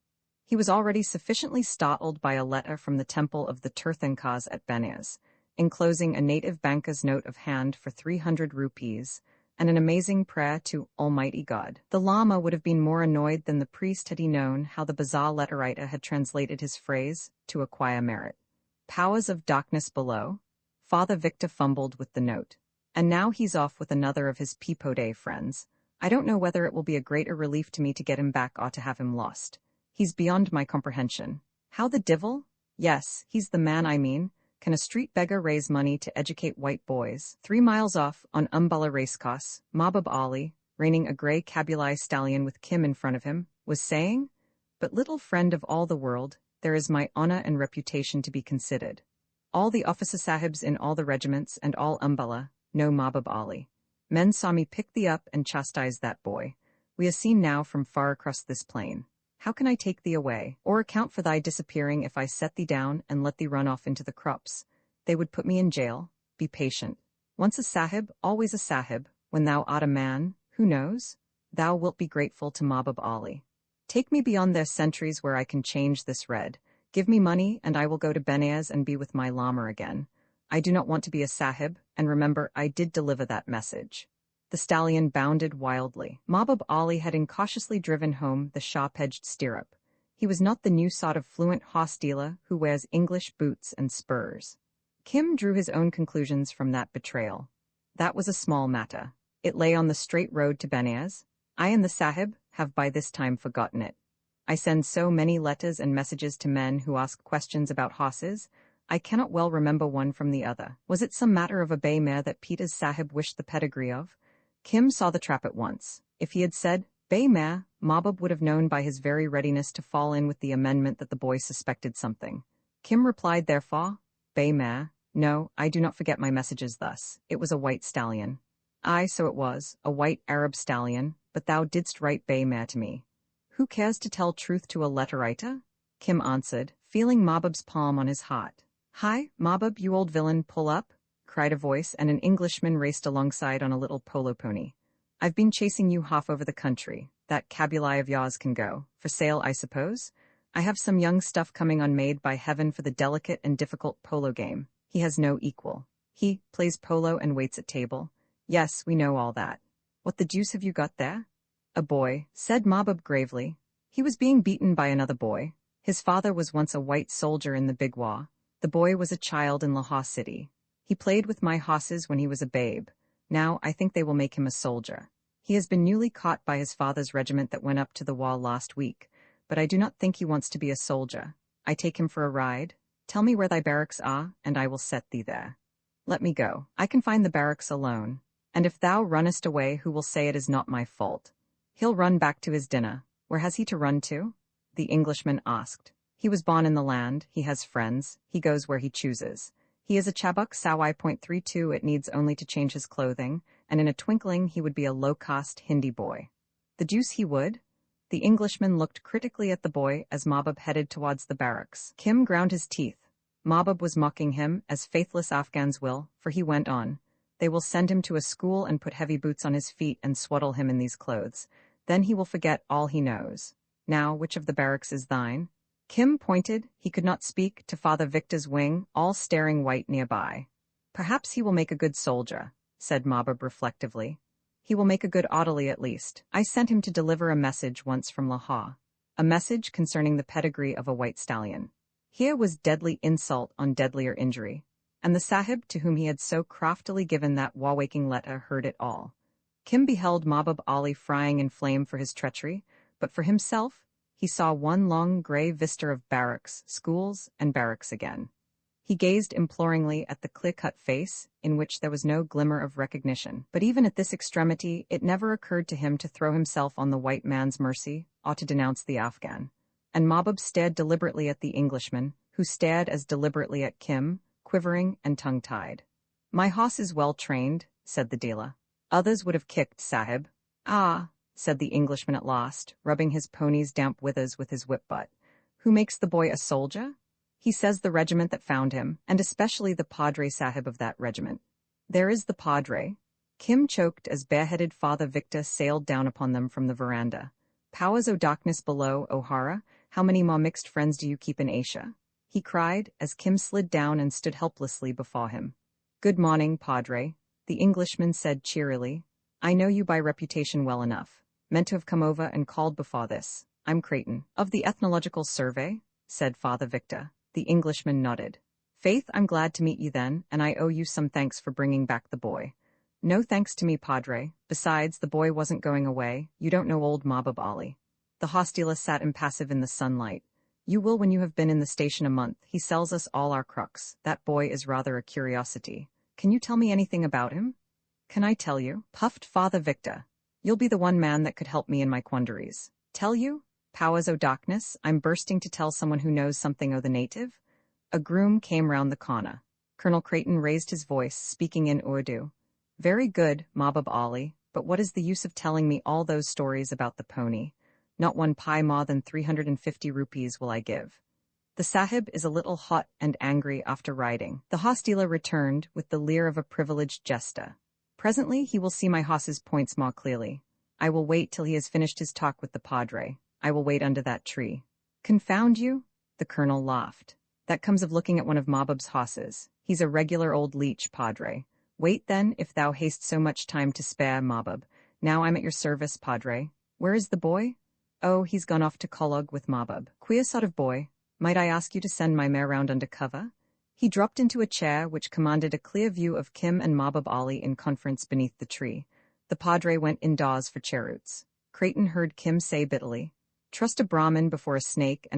He was already sufficiently startled by a letter from the temple of the Tirthankars at Benares, enclosing a native banker's note of hand for 300 rupees, and an amazing prayer to Almighty God. The Lama would have been more annoyed than the priest had he known how the bazaar letter writer had translated his phrase, to acquire merit. Powers of darkness below? Father Victor fumbled with the note. And now he's off with another of his Peapod friends. I don't know whether it will be a greater relief to me to get him back or to have him lost. He's beyond my comprehension. How the divil? Yes, he's the man I mean. Can a street beggar raise money to educate white boys? 3 miles off, on Umballa racecourse, Mahbub Ali, reining a grey Kabuli stallion with Kim in front of him, was saying, "But little friend of all the world, there is my honour and reputation to be considered. All the officer sahibs in all the regiments and all Umballa know Mahbub Ali. Men saw me pick thee up and chastise that boy. We are seen now from far across this plain. How can I take thee away, or account for thy disappearing if I set thee down and let thee run off into the crops? They would put me in jail. Be patient. Once a sahib, always a sahib. When thou art a man, who knows? Thou wilt be grateful to Mahbub Ali. Take me beyond their sentries where I can change this red. Give me money, and I will go to Benares and be with my Lama again. I do not want to be a sahib, and remember, I did deliver that message." The stallion bounded wildly. Mahbub Ali had incautiously driven home the sharp-edged stirrup. He was not the new sort of fluent horse dealer who wears English boots and spurs. Kim drew his own conclusions from that betrayal. That was a small matter. It lay on the straight road to Benares. I and the sahib have by this time forgotten it. I send so many letters and messages to men who ask questions about horses, I cannot well remember one from the other. Was it some matter of a bay mare that Peter's sahib wished the pedigree of? Kim saw the trap at once. If he had said, "Bay mare," Mahbub would have known by his very readiness to fall in with the amendment that the boy suspected something. Kim replied therefore, "Bay mare, No, I do not forget my messages thus. It was a white stallion. Aye, so it was, a white Arab stallion, but thou didst write bay mare to me. Who cares to tell truth to a letter-writer? Kim answered, feeling Mabub's palm on his heart. Hi, Mabub, you old villain, pull up, cried a voice, and an Englishman raced alongside on a little polo pony. I've been chasing you half over the country. That cabuli of yours can go. For sale, I suppose? I have some young stuff coming on made by heaven for the delicate and difficult polo game. He has no equal. He plays polo and waits at table. Yes, we know all that. What the deuce have you got there? A boy, said Mabub gravely. He was being beaten by another boy. His father was once a white soldier in the Big War. The boy was a child in Lahore City. He played with my horses when he was a babe. Now I think they will make him a soldier. He has been newly caught by his father's regiment that went up to the wall last week, but I do not think he wants to be a soldier. I take him for a ride. Tell me where thy barracks are, and I will set thee there. Let me go. I can find the barracks alone. And if thou runnest away, who will say it is not my fault? He'll run back to his dinner. Where has he to run to? The Englishman asked. He was born in the land, he has friends, he goes where he chooses. He is a Chabuk Sawai.32, it needs only to change his clothing, and in a twinkling he would be a low-cost Hindi boy. The deuce he would? The Englishman looked critically at the boy as Mabub headed towards the barracks. Kim ground his teeth. Mabub was mocking him, as faithless Afghans will, for he went on. They will send him to a school and put heavy boots on his feet and swaddle him in these clothes. Then he will forget all he knows. Now, which of the barracks is thine? Kim pointed, he could not speak, to Father Victor's wing, all staring white nearby. Perhaps he will make a good soldier, said Mabub reflectively. He will make a good orderly at least. I sent him to deliver a message once from Lahore. A message concerning the pedigree of a white stallion. Here was deadly insult on deadlier injury. And the Sahib, to whom he had so craftily given that war-waking letter, heard it all. Kim beheld Mabub Ali frying in flame for his treachery, but for himself, he saw one long grey vista of barracks, schools, and barracks again. He gazed imploringly at the clear-cut face, in which there was no glimmer of recognition. But even at this extremity, it never occurred to him to throw himself on the white man's mercy, or to denounce the Afghan. And Mabub stared deliberately at the Englishman, who stared as deliberately at Kim, quivering and tongue-tied. My horse is well trained, said the dealer. Others would have kicked, Sahib. Ah, said the Englishman at last, rubbing his pony's damp withers with his whip-butt. Who makes the boy a soldier? He says the regiment that found him, and especially the Padre Sahib of that regiment. There is the Padre. Kim choked as bareheaded Father Victor sailed down upon them from the veranda. Powers o' darkness below, O'Hara, how many more mixed friends do you keep in Asia? He cried, as Kim slid down and stood helplessly before him. Good morning, Padre, the Englishman said cheerily. I know you by reputation well enough. Meant to have come over and called before this. I'm Creighton. Of the Ethnological Survey, said Father Victor. The Englishman nodded. Faith, I'm glad to meet you then, and I owe you some thanks for bringing back the boy. No thanks to me, Padre. Besides, the boy wasn't going away. You don't know old Mabub Ali. The hostila sat impassive in the sunlight. You will when you have been in the station a month. He sells us all our crooks. That boy is rather a curiosity. Can you tell me anything about him? Can I tell you? Puffed Father Victor. You'll be the one man that could help me in my quandaries. Tell you? Powers o' darkness, I'm bursting to tell someone who knows something o' the native. A groom came round the corner. Colonel Creighton raised his voice, speaking in Urdu. Very good, Mabub Ali, but what is the use of telling me all those stories about the pony? Not one pie more than 350 rupees will I give. The Sahib is a little hot and angry after riding. The hostila returned with the leer of a privileged jester. Presently he will see my horse's points more clearly. I will wait till he has finished his talk with the Padre. I will wait under that tree. Confound you? The colonel laughed. That comes of looking at one of Mabub's horses. He's a regular old leech, Padre. Wait then, if thou hast so much time to spare, Mabub. Now I'm at your service, Padre. Where is the boy? Oh, he's gone off to Kolog with Mabub. Queer sort of boy. Might I ask you to send my mare round under cover? He dropped into a chair which commanded a clear view of Kim and Mabub Ali in conference beneath the tree. The Padre went indoors for cheroots. Creighton heard Kim say bitterly, Trust a Brahmin before a snake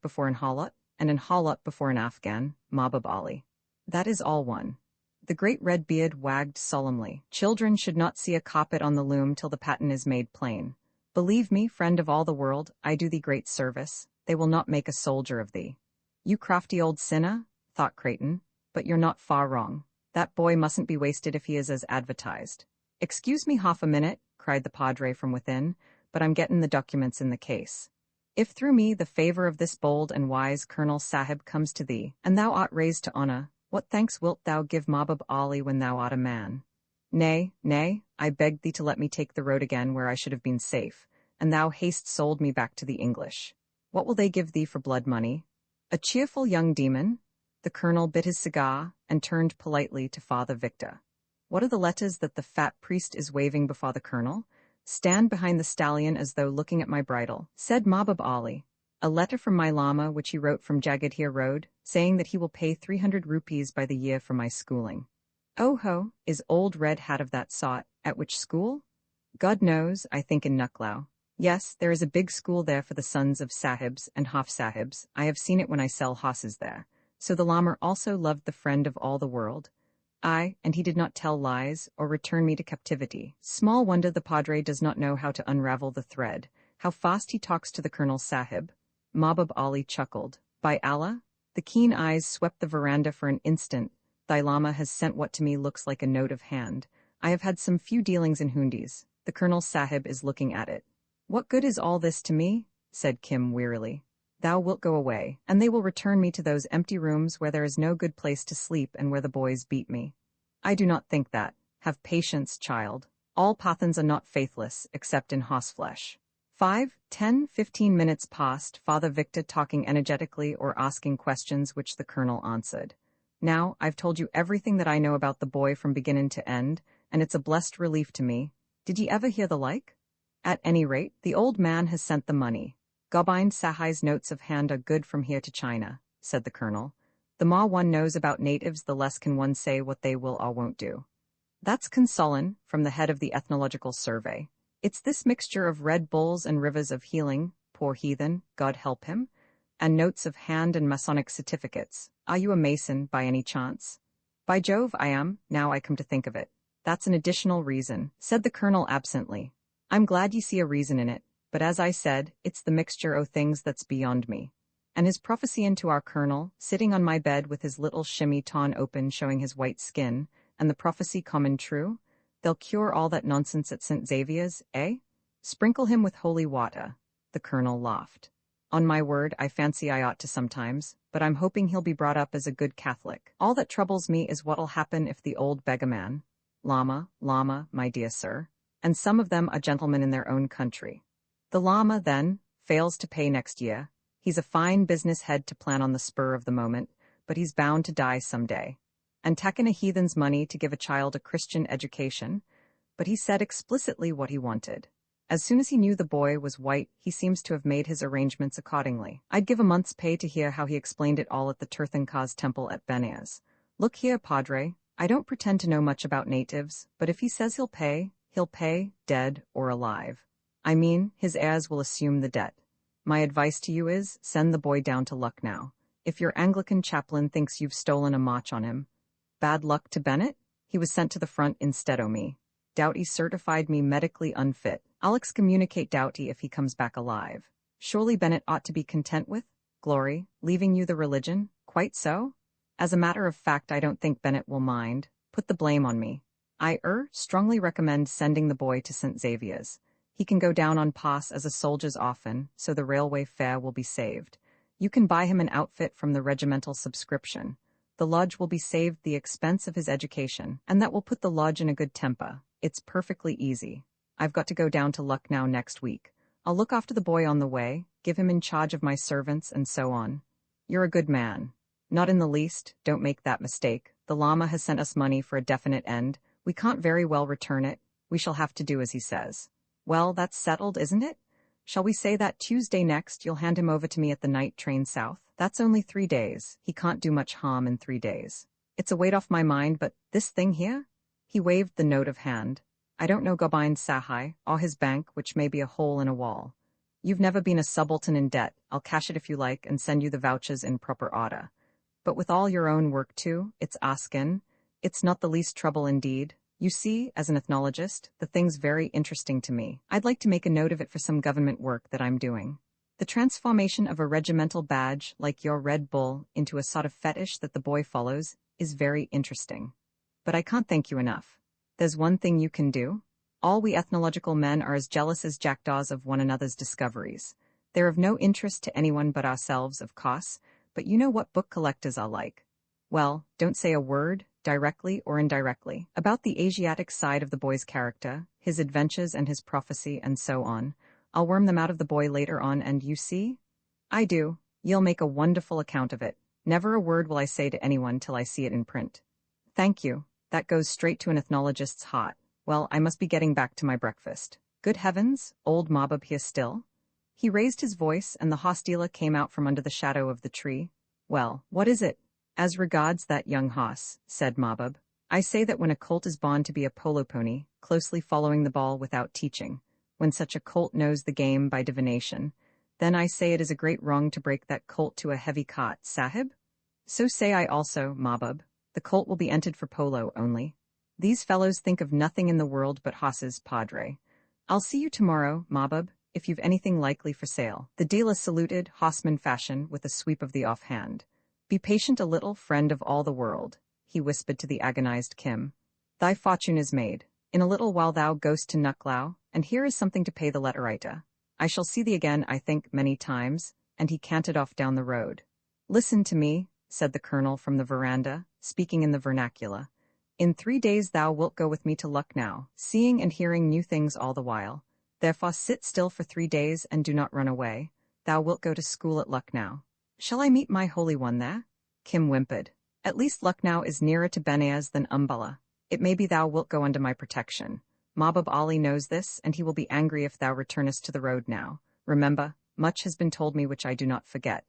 before an halot, and an halot before an Afghan, Mabub Ali. That is all one. The great red beard wagged solemnly. Children should not see a carpet on the loom till the pattern is made plain. Believe me, friend of all the world, I do thee great service. They will not make a soldier of thee. You crafty old sinner, thought Creighton. But you're not far wrong. That boy mustn't be wasted if he is as advertised. Excuse me half a minute, cried the padre from within, but I'm gettin' the documents in the case. If through me the favour of this bold and wise Colonel Sahib comes to thee, and thou art raised to honour, what thanks wilt thou give Mahbub Ali when thou art a man? Nay, nay, I begged thee to let me take the road again where I should have been safe, and thou haste sold me back to the English. What will they give thee for blood money? A cheerful young demon? The colonel bit his cigar and turned politely to Father Victor. What are the letters that the fat priest is waving before the colonel? Stand behind the stallion as though looking at my bridle, said Mahbub Ali. A letter from my lama which he wrote from Jagadhir Road, saying that he will pay 300 rupees by the year for my schooling. Oh ho, is old Red Hat of that sort, at which school? God knows, I think in Nuclau. Yes, there is a big school there for the sons of sahibs and half-sahibs. I have seen it when I sell horses there. So the lama also loved the friend of all the world. Aye, and he did not tell lies, or return me to captivity. Small wonder the padre does not know how to unravel the thread. How fast he talks to the Colonel Sahib. Mahbub Ali chuckled. By Allah? The keen eyes swept the veranda for an instant. Thy lama has sent what to me looks like a note of hand. I have had some few dealings in hundis. The Colonel Sahib is looking at it. What good is all this to me? Said Kim wearily. Thou wilt go away, and they will return me to those empty rooms where there is no good place to sleep and where the boys beat me. I do not think that. Have patience, child. All Pathans are not faithless, except in horseflesh. 5, 10, 15 minutes passed, Father Victor talking energetically or asking questions which the colonel answered. Now, I've told you everything that I know about the boy from beginning to end, and it's a blessed relief to me. Did ye ever hear the like? At any rate, the old man has sent the money. Gobind Sahai's notes of hand are good from here to China, said the colonel. The more one knows about natives, the less can one say what they will or won't do. That's consoling, from the head of the Ethnological Survey. It's this mixture of Red Bulls and rivers of healing, poor heathen, God help him, and notes of hand and Masonic certificates. Are you a Mason, by any chance? By Jove, I am, now I come to think of it. That's an additional reason, said the colonel absently. I'm glad ye see a reason in it, but as I said, it's the mixture o' things that's beyond me. And his prophecy into our colonel, sitting on my bed with his little shimmy torn open showing his white skin, and the prophecy common true, they'll cure all that nonsense at St. Xavier's, eh? Sprinkle him with holy water. The colonel laughed. On my word, I fancy I ought to sometimes, but I'm hoping he'll be brought up as a good Catholic. All that troubles me is what'll happen if the old beggarman, Lama, my dear sir, and some of them are gentlemen in their own country. The Lama, then, fails to pay next year. He's a fine business head to plan on the spur of the moment, but he's bound to die some day. And taken a heathen's money to give a child a Christian education, but he said explicitly what he wanted. As soon as he knew the boy was white, he seems to have made his arrangements accordingly. I'd give a month's pay to hear how he explained it all at the Tirthankars temple at Benares. Look here, Padre, I don't pretend to know much about natives, but if he says he'll pay, dead or alive. I mean, his heirs will assume the debt. My advice to you is, send the boy down to Lucknow. If your Anglican chaplain thinks you've stolen a march on him, bad luck to Bennett? He was sent to the front instead o' me. Doughty certified me medically unfit. I'll excommunicate Doughty if he comes back alive. Surely Bennett ought to be content with, glory, leaving you the religion? Quite so? As a matter of fact, I don't think Bennett will mind. Put the blame on me. I strongly recommend sending the boy to St. Xavier's. He can go down on pass as a soldier's orphan, so the railway fare will be saved. You can buy him an outfit from the regimental subscription. The lodge will be saved the expense of his education, and that will put the lodge in a good temper. It's perfectly easy. I've got to go down to Lucknow next week. I'll look after the boy on the way, give him in charge of my servants, and so on. You're a good man. Not in the least, don't make that mistake. The Lama has sent us money for a definite end. We can't very well return it. We shall have to do as he says. Well, that's settled, isn't it? Shall we say that Tuesday next you'll hand him over to me at the night train south? That's only 3 days. He can't do much harm in 3 days. It's a weight off my mind, but this thing here? He waved the note of hand. I don't know Gobind Sahai, or his bank, which may be a hole in a wall. You've never been a subaltern in debt. I'll cash it if you like and send you the vouchers in proper order. But with all your own work too, it's askin'. It's not the least trouble indeed. You see, as an ethnologist, the thing's very interesting to me. I'd like to make a note of it for some government work that I'm doing. The transformation of a regimental badge, like your Red Bull, into a sort of fetish that the boy follows, is very interesting. But I can't thank you enough. There's one thing you can do. All we ethnological men are as jealous as jackdaws of one another's discoveries. They're of no interest to anyone but ourselves, of course, but you know what book collectors are like. Well, don't say a word, directly or indirectly, about the Asiatic side of the boy's character, his adventures and his prophecy and so on. I'll worm them out of the boy later on and you see? I do. You'll make a wonderful account of it. Never a word will I say to anyone till I see it in print. Thank you. That goes straight to an ethnologist's heart. Well, I must be getting back to my breakfast. Good heavens, old Mabub here still? He raised his voice, and the hostila came out from under the shadow of the tree. Well, what is it? As regards that young hoss, said Mabub, I say that when a colt is born to be a polo pony, closely following the ball without teaching, when such a colt knows the game by divination, then I say it is a great wrong to break that colt to a heavy cot, sahib? So say I also, Mabub. The colt will be entered for polo only. These fellows think of nothing in the world but hosses, padre. I'll see you tomorrow, Mabub, if you've anything likely for sale. The dealer saluted, hossman fashion, with a sweep of the offhand. Be patient a little, friend of all the world, he whispered to the agonized Kim. Thy fortune is made. In a little while thou goest to Nuclau, and here is something to pay the letterwriter. I shall see thee again, I think, many times, and he cantered off down the road. Listen to me, said the colonel from the veranda, speaking in the vernacular. In 3 days thou wilt go with me to Lucknow, seeing and hearing new things all the while. Therefore sit still for 3 days and do not run away. Thou wilt go to school at Lucknow. Shall I meet my Holy One there? Kim whimpered. At least Lucknow is nearer to Benares than Umballa. It may be thou wilt go under my protection. Mahbub Ali knows this, and he will be angry if thou returnest to the road now. Remember, much has been told me which I do not forget.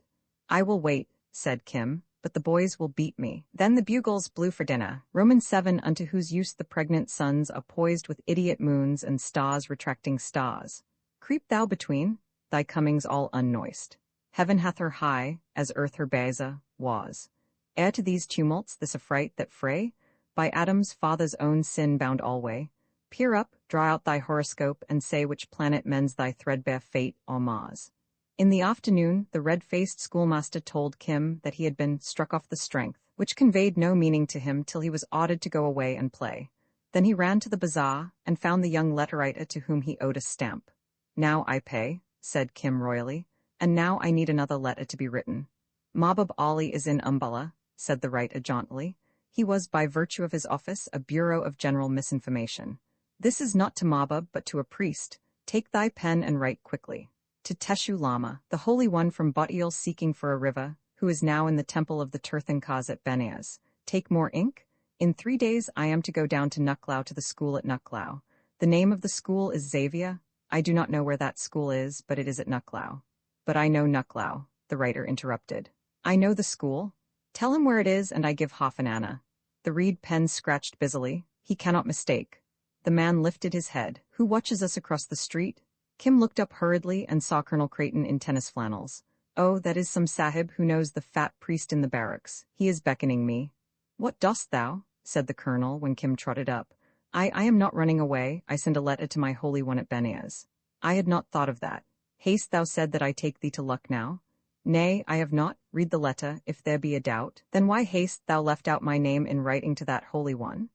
I will wait, said Kim, but the boys will beat me. Then the bugles blew for dinner. Roman 7, unto whose use the pregnant suns are poised with idiot moons and stars retracting stars. Creep thou between, thy comings all unnoised. Heaven hath her high, as earth her beza was. Ere to these tumults, this affright that fray, by Adam's father's own sin bound alway, peer up, draw out thy horoscope, and say which planet mends thy threadbare fate, or Mars. In the afternoon, the red-faced schoolmaster told Kim that he had been struck off the strength, which conveyed no meaning to him till he was ordered to go away and play. Then he ran to the bazaar, and found the young letterwriter to whom he owed a stamp. Now I pay, said Kim royally, and now I need another letter to be written. Mahbub Ali is in Umballa, said the writer jauntily. He was, by virtue of his office, a bureau of general misinformation. This is not to Mahbub, but to a priest. Take thy pen and write quickly. To Teshu Lama, the Holy One from Bottiel seeking for a river, who is now in the temple of the Tirthankars at Benares. Take more ink? In 3 days I am to go down to Nuclau to the school at Nuclau. The name of the school is Xavier. I do not know where that school is, but it is at Nuclau. But I know Nuclau, the writer interrupted. I know the school. Tell him where it is, and I give half an anna. The reed pen scratched busily. He cannot mistake. The man lifted his head. Who watches us across the street? Kim looked up hurriedly and saw Colonel Creighton in tennis flannels. Oh, that is some sahib who knows the fat priest in the barracks. He is beckoning me. What dost thou? Said the colonel when Kim trotted up. I am not running away. I send a letter to my Holy One at Benares. I had not thought of that. Haste, thou said that I take thee to Lucknow? Nay, I have not. Read the letter, if there be a doubt. Then why haste thou left out my name in writing to that Holy One?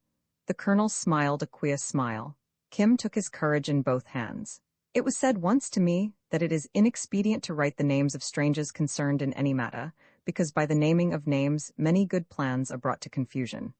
The colonel smiled a queer smile. Kim took his courage in both hands. It was said once to me that it is inexpedient to write the names of strangers concerned in any matter, because by the naming of names many good plans are brought to confusion.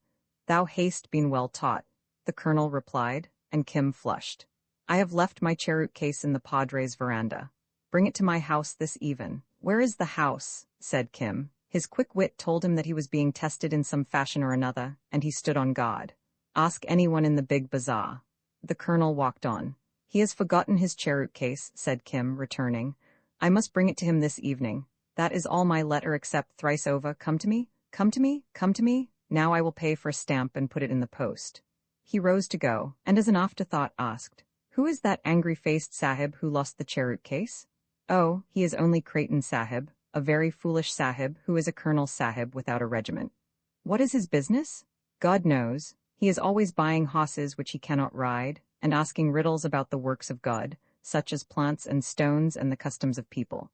Thou hast been well taught, the colonel replied, and Kim flushed. I have left my cheroot case in the padre's veranda. Bring it to my house this even. Where is the house? Said Kim. His quick wit told him that he was being tested in some fashion or another, and he stood on guard. Ask anyone in the big bazaar. The colonel walked on. He has forgotten his cheroot case, said Kim, returning. I must bring it to him this evening. That is all my letter except thrice over, come to me, come to me, come to me. Now I will pay for a stamp and put it in the post. He rose to go, and as an afterthought asked, Who is that angry-faced sahib who lost the cheroot case? Oh, he is only Creighton sahib, a very foolish sahib who is a colonel sahib without a regiment. What is his business? God knows. He is always buying horses which he cannot ride, and asking riddles about the works of God, such as plants and stones and the customs of people.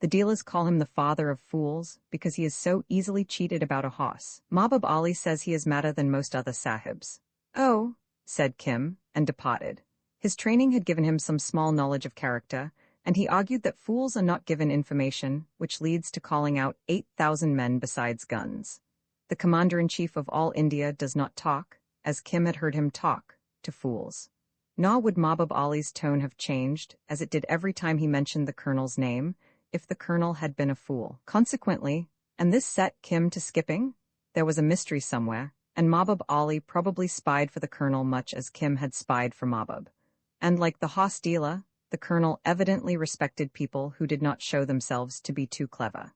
The dealers call him the father of fools because he is so easily cheated about a horse. Mahbub Ali says he is madder than most other sahibs. Oh, said Kim, and departed. His training had given him some small knowledge of character, and he argued that fools are not given information, which leads to calling out 8,000 men besides guns. The commander-in-chief of all India does not talk, as Kim had heard him talk, to fools. Nor would Mahbub Ali's tone have changed, as it did every time he mentioned the colonel's name, if the colonel had been a fool. Consequently, and this set Kim to skipping, there was a mystery somewhere, and Mahbub Ali probably spied for the colonel much as Kim had spied for Mahbub. And like the horse dealer, the colonel evidently respected people who did not show themselves to be too clever.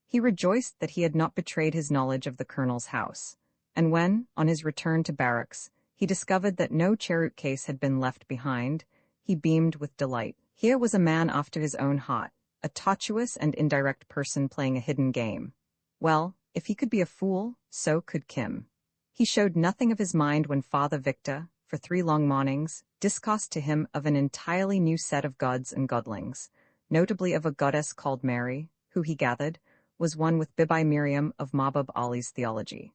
He rejoiced that he had not betrayed his knowledge of the colonel's house, and when, on his return to barracks, he discovered that no cheroot case had been left behind, he beamed with delight. Here was a man after his own heart, a tortuous and indirect person playing a hidden game. Well, if he could be a fool, so could Kim. He showed nothing of his mind when Father Victor, for 3 long mornings, discoursed to him of an entirely new set of gods and godlings, notably of a goddess called Mary, who he gathered, was one with Bibi Miriam of Mahbub Ali's theology.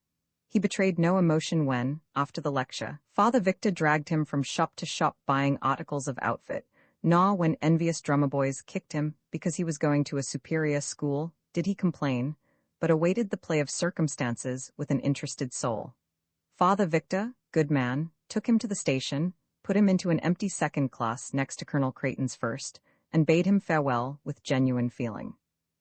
He betrayed no emotion when, after the lecture, Father Victor dragged him from shop to shop buying articles of outfit, nor when envious drummer boys kicked him because he was going to a superior school did he complain, but awaited the play of circumstances with an interested soul. Father Victor, good man, took him to the station, put him into an empty second class next to Colonel Creighton's first, and bade him farewell with genuine feeling.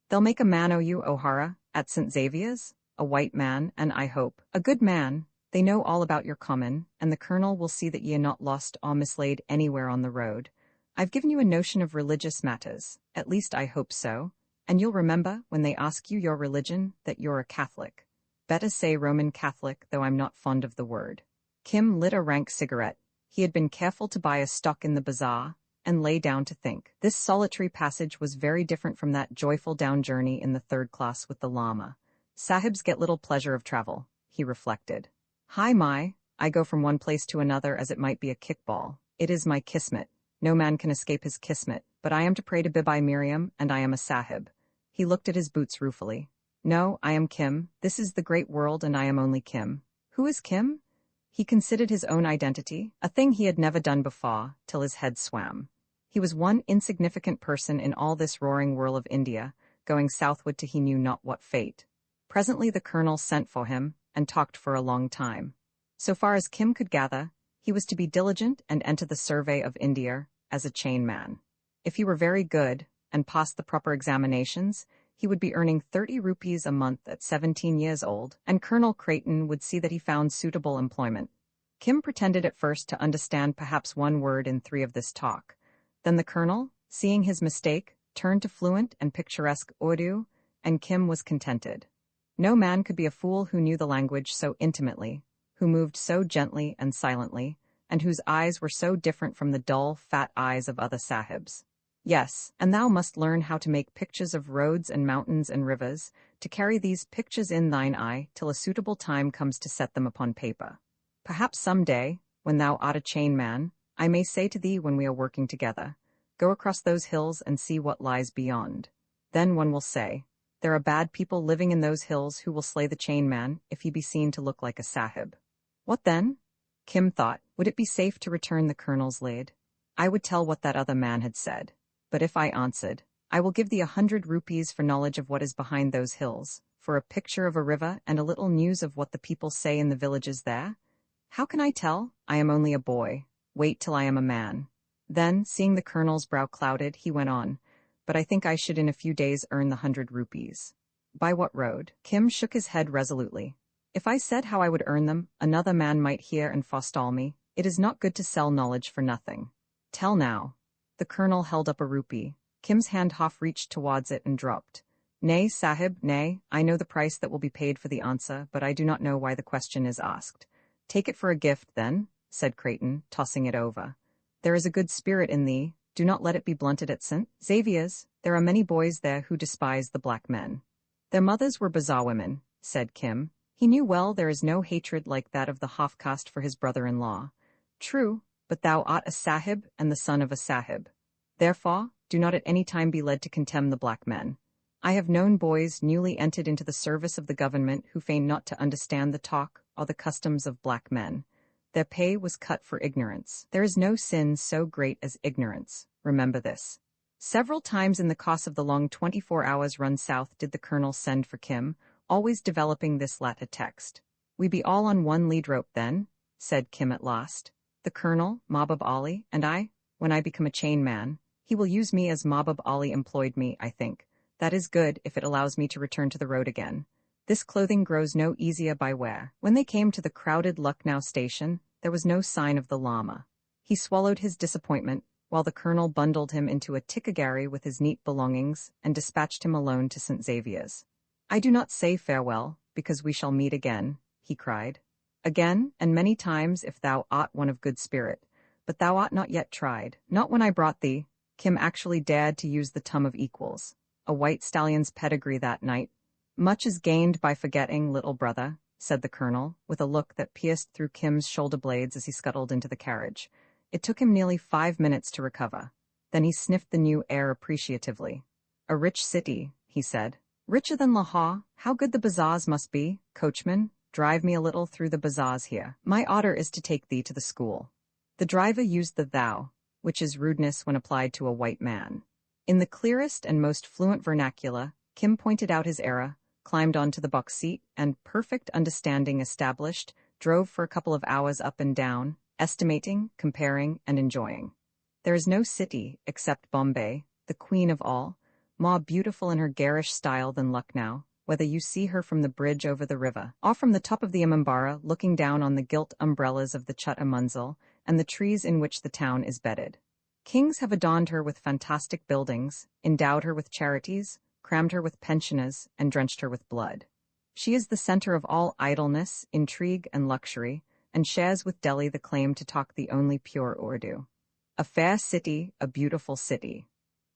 They'll make a man o' you, O'Hara, at St. Xavier's, a white man, and I hope, a good man. They know all about your common, and the colonel will see that ye are not lost or mislaid anywhere on the road. I've given you a notion of religious matters, at least I hope so, and you'll remember, when they ask you your religion, that you're a Catholic. Better say Roman Catholic, though I'm not fond of the word. Kim lit a rank cigarette. He had been careful to buy a stock in the bazaar, and lay down to think. This solitary passage was very different from that joyful down journey in the 3rd class with the Lama. Sahibs get little pleasure of travel, he reflected. Hi my, I go from one place to another as it might be a kickball. It is my kismet. No man can escape his kismet, but I am to pray to Bibi Miriam, and I am a sahib. He looked at his boots ruefully. No, I am Kim. This is the great world, and I am only Kim. Who is Kim? He considered his own identity, a thing he had never done before, till his head swam. He was one insignificant person in all this roaring whirl of India, going southward to he knew not what fate. Presently the colonel sent for him, and talked for a long time. So far as Kim could gather, he was to be diligent and enter the survey of India as a chain man. If he were very good, and passed the proper examinations, he would be earning 30 rupees a month at 17 years old, and Colonel Creighton would see that he found suitable employment. Kim pretended at first to understand perhaps 1 word in 3 of this talk. Then the colonel, seeing his mistake, turned to fluent and picturesque Urdu, and Kim was contented. No man could be a fool who knew the language so intimately, who moved so gently and silently, and whose eyes were so different from the dull, fat eyes of other sahibs. Yes, and thou must learn how to make pictures of roads and mountains and rivers, to carry these pictures in thine eye till a suitable time comes to set them upon paper. Perhaps some day, when thou art a chain man, I may say to thee when we are working together, go across those hills and see what lies beyond. Then one will say, there are bad people living in those hills who will slay the chain man if he be seen to look like a sahib. What then? Kim thought, would it be safe to return the colonel's lead? I would tell what that other man had said. But if I answered, I will give thee 100 rupees for knowledge of what is behind those hills, for a picture of a river and a little news of what the people say in the villages there? How can I tell? I am only a boy. Wait till I am a man. Then, seeing the colonel's brow clouded, he went on, but I think I should in a few days earn the 100 rupees. By what road? Kim shook his head resolutely. If I said how I would earn them, another man might hear and forestall me. It is not good to sell knowledge for nothing. Tell now. The colonel held up a rupee. Kim's hand half reached towards it and dropped. Nay, sahib, nay, I know the price that will be paid for the answer, but I do not know why the question is asked. Take it for a gift, then, said Creighton, tossing it over. There is a good spirit in thee. Do not let it be blunted at St. Xavier's. There are many boys there who despise the black men. Their mothers were bazaar women, said Kim. He knew well there is no hatred like that of the half-caste for his brother-in-law. True, but thou art a sahib and the son of a sahib. Therefore, do not at any time be led to contemn the black men. I have known boys newly entered into the service of the government who feign not to understand the talk or the customs of black men. Their pay was cut for ignorance. There is no sin so great as ignorance. Remember this. Several times in the course of the long 24 hours run south did the colonel send for Kim, always developing this latter text. "We be all on one lead rope then," said Kim at last. "The colonel, Mahbub Ali, and I, when I become a chain man, he will use me as Mahbub Ali employed me, I think. That is good if it allows me to return to the road again. This clothing grows no easier by wear." When they came to the crowded Lucknow station, there was no sign of the llama. He swallowed his disappointment, while the colonel bundled him into a tickagary with his neat belongings and dispatched him alone to St. Xavier's. "I do not say farewell, because we shall meet again," he cried. "Again, and many times if thou art one of good spirit, but thou art not yet tried. Not when I brought thee." Kim actually dared to use the tum of equals. A white stallion's pedigree that night. "Much is gained by forgetting, little brother," said the colonel, with a look that pierced through Kim's shoulder blades as he scuttled into the carriage. It took him nearly 5 minutes to recover. Then he sniffed the new air appreciatively. "A rich city," he said. "Richer than Lahore. How good the bazaars must be. Coachman, drive me a little through the bazaars here. My order is to take thee to the school." The driver used the thou, which is rudeness when applied to a white man. In the clearest and most fluent vernacular, Kim pointed out his error, climbed onto the box seat, and, perfect understanding established, drove for a couple of hours up and down, estimating, comparing, and enjoying. There is no city, except Bombay, the queen of all, more beautiful in her garish style than Lucknow, whether you see her from the bridge over the river, or from the top of the Imambara looking down on the gilt umbrellas of the Chutta Munzil and the trees in which the town is bedded. Kings have adorned her with fantastic buildings, endowed her with charities, crammed her with pensioners, and drenched her with blood. She is the center of all idleness, intrigue, and luxury, and shares with Delhi the claim to talk the only pure Urdu. A fair city, a beautiful city.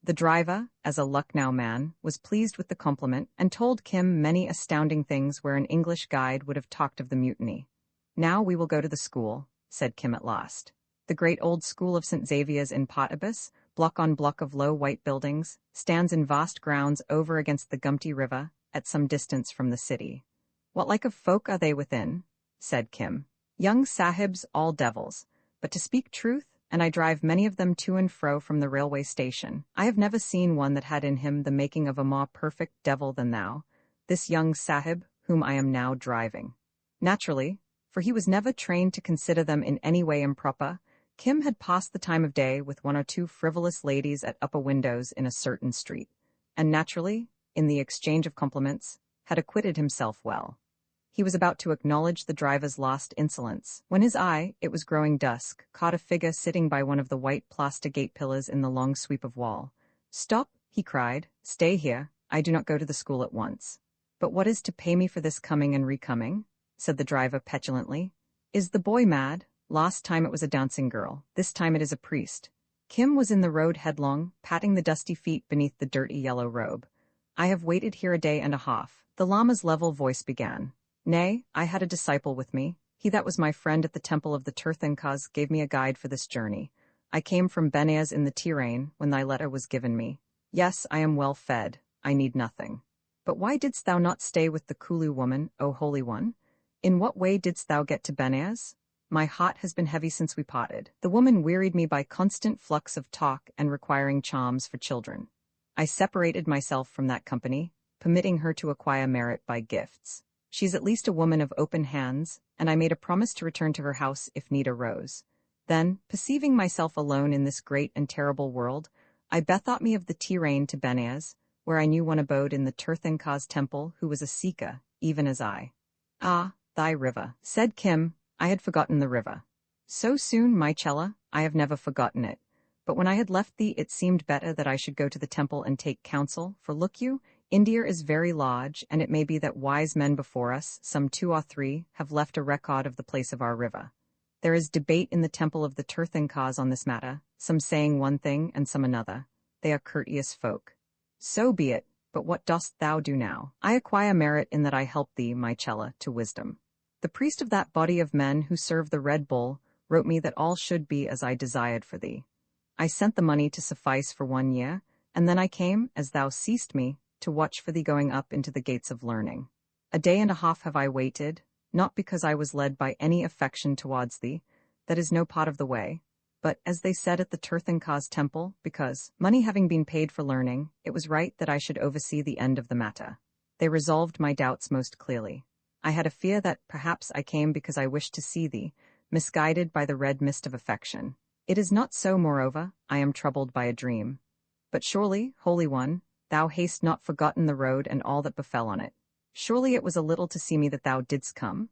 The driver, as a Lucknow man, was pleased with the compliment and told Kim many astounding things where an English guide would have talked of the mutiny. "Now we will go to the school," said Kim at last. The great old school of St. Xavier's in Potibus, block on block of low white buildings, stands in vast grounds over against the Gumti River, at some distance from the city. "What like of folk are they within?" said Kim. "Young sahibs, all devils. But to speak truth, and I drive many of them to and fro from the railway station, I have never seen one that had in him the making of a more perfect devil than thou, this young sahib, whom I am now driving." Naturally, for he was never trained to consider them in any way improper, Kim had passed the time of day with one or two frivolous ladies at upper windows in a certain street, and naturally, in the exchange of compliments, had acquitted himself well. He was about to acknowledge the driver's lost insolence, when his eye, it was growing dusk, caught a figure sitting by one of the white plaster gate pillars in the long sweep of wall. "Stop," he cried. "Stay here. I do not go to the school at once." "But what is to pay me for this coming and recoming?" said the driver petulantly. "Is the boy mad? Last time it was a dancing girl. This time it is a priest." Kim was in the road headlong, patting the dusty feet beneath the dirty yellow robe. "I have waited here a day and a half," the lama's level voice began. "Nay, I had a disciple with me. He that was my friend at the temple of the Tirthankars gave me a guide for this journey. I came from Benares in the Tirane when thy letter was given me. Yes, I am well fed. I need nothing. But why didst thou not stay with the Kulu woman, O Holy One? In what way didst thou get to Benares? My heart has been heavy since we parted. The woman wearied me by constant flux of talk and requiring charms for children. I separated myself from that company, permitting her to acquire merit by gifts. She is at least a woman of open hands, and I made a promise to return to her house if need arose. Then, perceiving myself alone in this great and terrible world, I bethought me of the Tirane to Benares, where I knew one abode in the Tirthankar's temple who was a Sikha, even as I." "Ah, thy river," said Kim. "I had forgotten the river." "So soon, my Chella? I have never forgotten it. But when I had left thee, it seemed better that I should go to the temple and take counsel, for look you, India is very large, and it may be that wise men before us, some 2 or 3, have left a record of the place of our river. There is debate in the temple of the Tirthankars on this matter, some saying one thing and some another. They are courteous folk. So be it, but what dost thou do now? I acquire merit in that I help thee, my Chella, to wisdom. The priest of that body of men who serve the Red Bull wrote me that all should be as I desired for thee. I sent the money to suffice for 1 year, and then I came, as thou seest me, to watch for thee going up into the gates of learning. A day and a half have I waited, not because I was led by any affection towards thee, that is no part of the way, but, as they said at the Tirthankars temple, because, money having been paid for learning, it was right that I should oversee the end of the matter. They resolved my doubts most clearly. I had a fear that perhaps I came because I wished to see thee, misguided by the red mist of affection. It is not so, moreover, I am troubled by a dream. But surely, Holy One, thou hast not forgotten the road and all that befell on it. Surely it was a little to see me that thou didst come?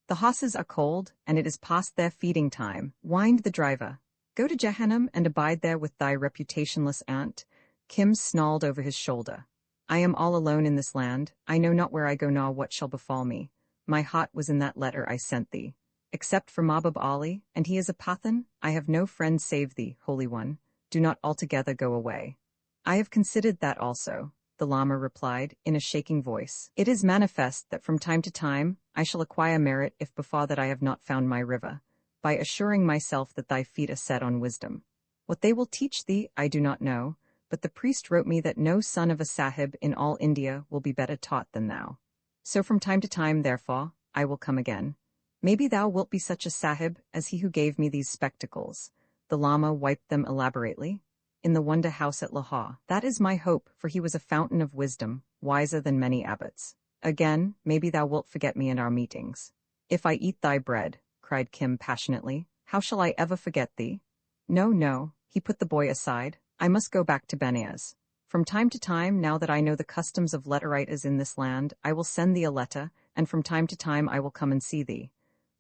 The horses are cold, and it is past their feeding time, whined the driver. Go to Jehannam and abide there with thy reputationless aunt. Kim snarled over his shoulder. I am all alone in this land, I know not where I go nor what shall befall me. My heart was in that letter I sent thee. Except for Mahbub Ali, and he is a Pathan, I have no friend save thee, Holy One. Do not altogether go away. I have considered that also, the Lama replied, in a shaking voice. It is manifest that from time to time I shall acquire merit if before that I have not found my river, by assuring myself that thy feet are set on wisdom. What they will teach thee I do not know, but the priest wrote me that no son of a sahib in all India will be better taught than thou. So from time to time, therefore, I will come again. Maybe thou wilt be such a sahib as he who gave me these spectacles. The Lama wiped them elaborately. In the Wonder House at Lahore. That is my hope, for he was a fountain of wisdom, wiser than many abbots. Again, maybe thou wilt forget me in our meetings. If I eat thy bread, cried Kim passionately, how shall I ever forget thee? No, no, he put the boy aside. I must go back to Benares. From time to time, now that I know the customs of letteritis in this land, I will send thee a letter, and from time to time I will come and see thee.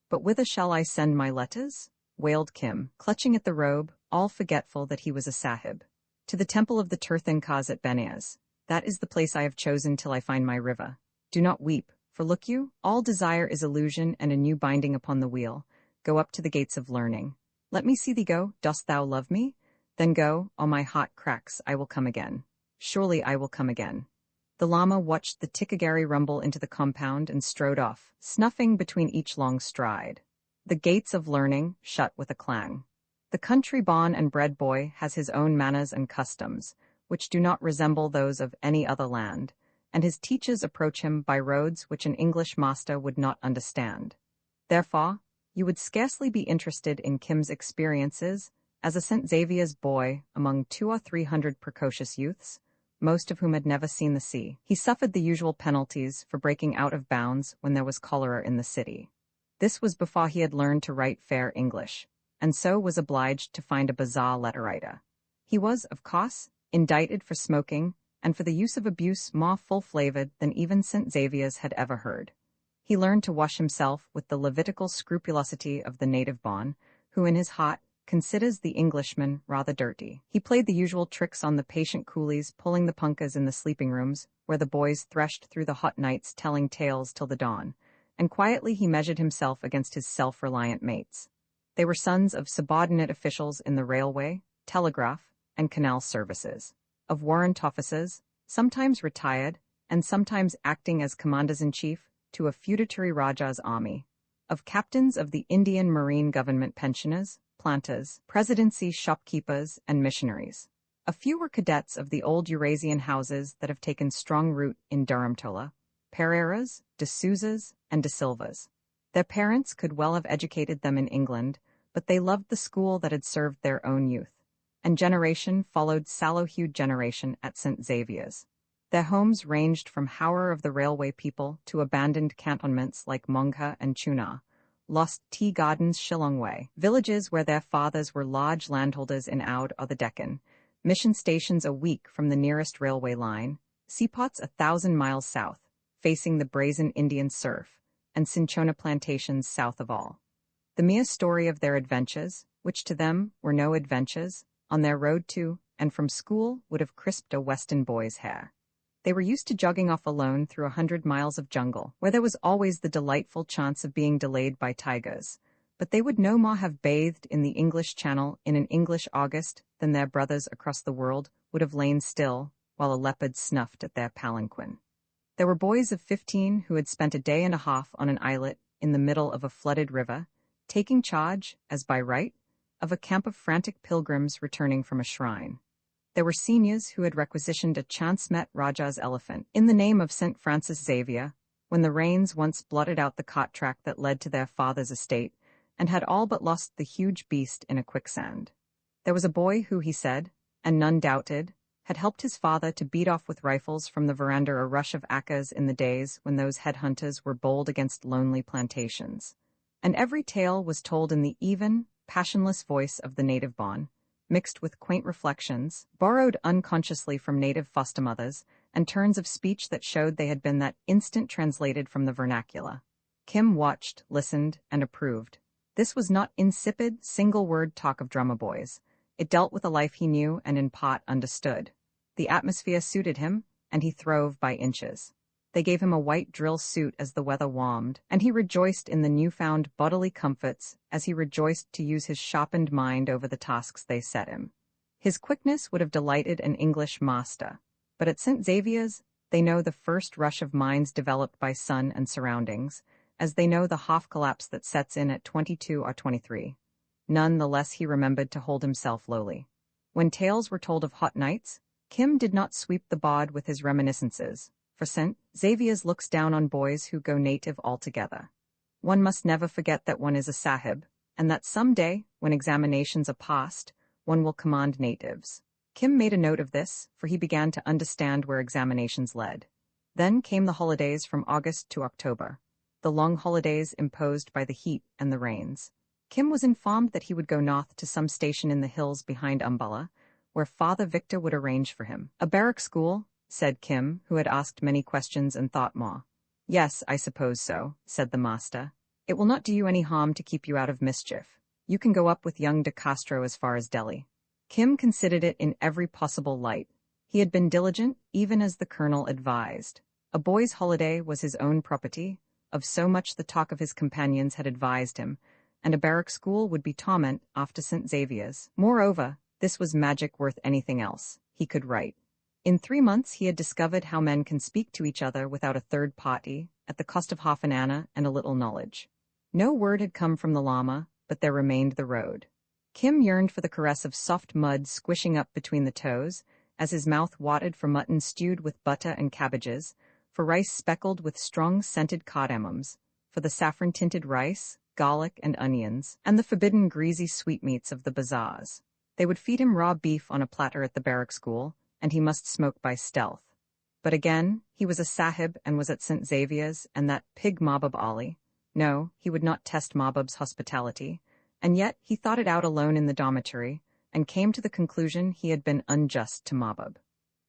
But whither shall I send my letters? Wailed Kim, clutching at the robe, all forgetful that he was a sahib. To the temple of the Tirthankars at Benares. That is the place I have chosen till I find my river. Do not weep, for look you, all desire is illusion and a new binding upon the wheel. Go up to the gates of learning. Let me see thee go, dost thou love me? Then go, all my heart cracks, I will come again. Surely I will come again. The Lama watched the Tikagari rumble into the compound and strode off, snuffing between each long stride. The gates of learning shut with a clang. The country-born and bred boy has his own manners and customs, which do not resemble those of any other land, and his teachers approach him by roads which an English master would not understand. Therefore, you would scarcely be interested in Kim's experiences as a St. Xavier's boy among 200 or 300 precocious youths, most of whom had never seen the sea. He suffered the usual penalties for breaking out of bounds when there was cholera in the city. This was before he had learned to write fair English, and so was obliged to find a bazaar letter-writer. He was, of course, indicted for smoking and for the use of abuse more full-flavored than even St. Xavier's had ever heard. He learned to wash himself with the Levitical scrupulosity of the native-born, who in his heart considers the Englishman rather dirty. He played the usual tricks on the patient coolies pulling the punkas in the sleeping rooms, where the boys threshed through the hot nights telling tales till the dawn, and quietly he measured himself against his self-reliant mates. They were sons of subordinate officials in the railway, telegraph, and canal services, of warrant officers, sometimes retired, and sometimes acting as commanders-in-chief to a feudatory Raja's army, of captains of the Indian Marine Government pensioners, planters, presidency shopkeepers, and missionaries. A few were cadets of the old Eurasian houses that have taken strong root in Dharamtola, Pereiras, de Souzas, and de Silvas. Their parents could well have educated them in England, but they loved the school that had served their own youth, and generation followed sallow-hued generation at St. Xavier's. Their homes ranged from Howrah of the railway people to abandoned cantonments like Mongha and Chuna, lost tea gardens Shillong Way, villages where their fathers were large landholders in Oudh or the Deccan, mission stations a week from the nearest railway line, seaports 1,000 miles south, facing the brazen Indian surf, and cinchona plantations south of all. The mere story of their adventures, which to them were no adventures, on their road to and from school would have crisped a Western boy's hair. They were used to jogging off alone through 100 miles of jungle, where there was always the delightful chance of being delayed by tigers, but they would no more have bathed in the English Channel in an English August than their brothers across the world would have lain still while a leopard snuffed at their palanquin. There were boys of 15 who had spent a day and a half on an islet in the middle of a flooded river, taking charge, as by right, of a camp of frantic pilgrims returning from a shrine. There were seniors who had requisitioned a chance-met Raja's elephant in the name of St. Francis Xavier, when the rains once blotted out the cart track that led to their father's estate, and had all but lost the huge beast in a quicksand. There was a boy who, he said, and none doubted, had helped his father to beat off with rifles from the veranda a rush of Akkas in the days when those headhunters were bold against lonely plantations. And every tale was told in the even, passionless voice of the native Bon, mixed with quaint reflections, borrowed unconsciously from native foster mothers, and turns of speech that showed they had been that instant translated from the vernacular. Kim watched, listened, and approved. This was not insipid, single-word talk of drummer boys. It dealt with a life he knew and in part understood. The atmosphere suited him, and he throve by inches. They gave him a white drill suit as the weather warmed, and he rejoiced in the newfound bodily comforts as he rejoiced to use his sharpened mind over the tasks they set him. His quickness would have delighted an English master, but at St. Xavier's they know the first rush of minds developed by sun and surroundings, as they know the half-collapse that sets in at 22 or 23. None the less he remembered to hold himself lowly. When tales were told of hot nights, Kim did not sweep the bod with his reminiscences, for St. Xavier's looks down on boys who go native altogether. One must never forget that one is a sahib, and that some day, when examinations are passed, one will command natives. Kim made a note of this, for he began to understand where examinations led. Then came the holidays from August to October, the long holidays imposed by the heat and the rains. Kim was informed that he would go north to some station in the hills behind Umballa, where Father Victor would arrange for him. "A barrack school?" said Kim, who had asked many questions and thought more. "Yes, I suppose so," said the master. "It will not do you any harm to keep you out of mischief. You can go up with young de Castro as far as Delhi." Kim considered it in every possible light. He had been diligent, even as the colonel advised. A boy's holiday was his own property, of so much the talk of his companions had advised him, and a barrack school would be torment after St. Xavier's. Moreover, this was magic worth anything else. He could write. In 3 months he had discovered how men can speak to each other without a third party, at the cost of half an anna and a little knowledge. No word had come from the llama, but there remained the road. Kim yearned for the caress of soft mud squishing up between the toes, as his mouth watered for mutton stewed with butter and cabbages, for rice speckled with strong scented cardamoms, for the saffron-tinted rice, garlic and onions, and the forbidden greasy sweetmeats of the bazaars. They would feed him raw beef on a platter at the barrack school, and he must smoke by stealth. But again, he was a sahib and was at St. Xavier's, and that pig Mahbub Ali. No, he would not test Mahbub's hospitality, and yet he thought it out alone in the dormitory, and came to the conclusion he had been unjust to Mahbub.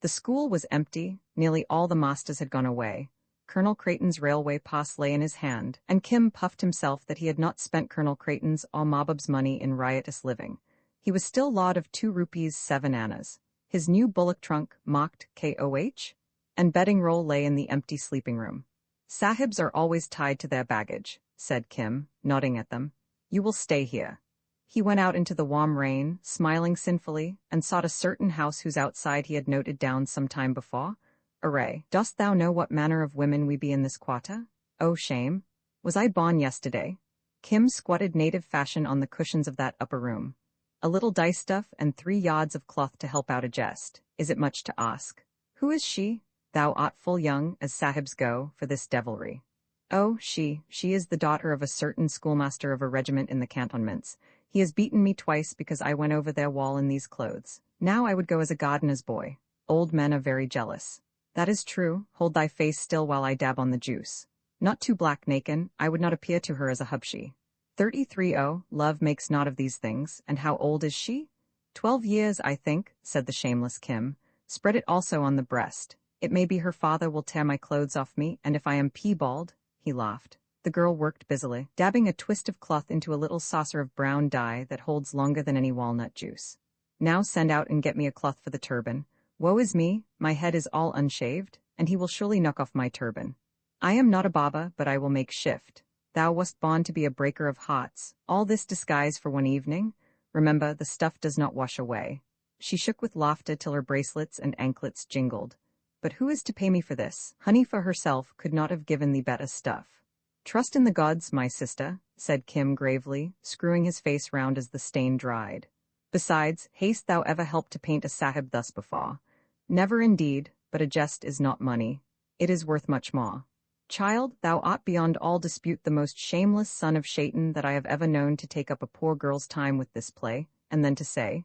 The school was empty, nearly all the masters had gone away. Colonel Creighton's railway pass lay in his hand, and Kim puffed himself that he had not spent Colonel Creighton's or Mahbub's money in riotous living. He was still lord of 2 rupees 7 annas. His new bullock trunk marked KOH, and bedding roll lay in the empty sleeping room. "Sahibs are always tied to their baggage," said Kim, nodding at them. "You will stay here." He went out into the warm rain, smiling sinfully, and sought a certain house whose outside he had noted down some time before. "Array, dost thou know what manner of women we be in this quarter? Oh, shame! Was I born yesterday?" Kim squatted native fashion on the cushions of that upper room. "A little dice stuff and 3 yards of cloth to help out a jest. Is it much to ask? Who is she? Thou art full young, as sahibs go, for this devilry." "Oh, she is the daughter of a certain schoolmaster of a regiment in the cantonments. He has beaten me twice because I went over their wall in these clothes. Now I would go as a gardener's boy. Old men are very jealous." "That is true. Hold thy face still while I dab on the juice. Not too black, Nakin. I would not appear to her as a hubshi." 33. "Oh, love makes naught of these things. And how old is she?" 12 years, I think," said the shameless Kim. "Spread it also on the breast. It may be her father will tear my clothes off me, and if I am piebald," he laughed. The girl worked busily, dabbing a twist of cloth into a little saucer of brown dye that holds longer than any walnut juice. "Now send out and get me a cloth for the turban. Woe is me, my head is all unshaved, and he will surely knock off my turban. I am not a baba, but I will make shift. Thou wast born to be a breaker of hearts. All this disguise for one evening? Remember, the stuff does not wash away." She shook with laughter till her bracelets and anklets jingled. "But who is to pay me for this? Hanifa herself could not have given thee better stuff." "Trust in the gods, my sister," said Kim gravely, screwing his face round as the stain dried. Besides, hast thou ever helped to paint a sahib thus before? Never indeed, but a jest is not money. It is worth much more. Child, thou art beyond all dispute the most shameless son of Shaitan that I have ever known to take up a poor girl's time with this play, and then to say,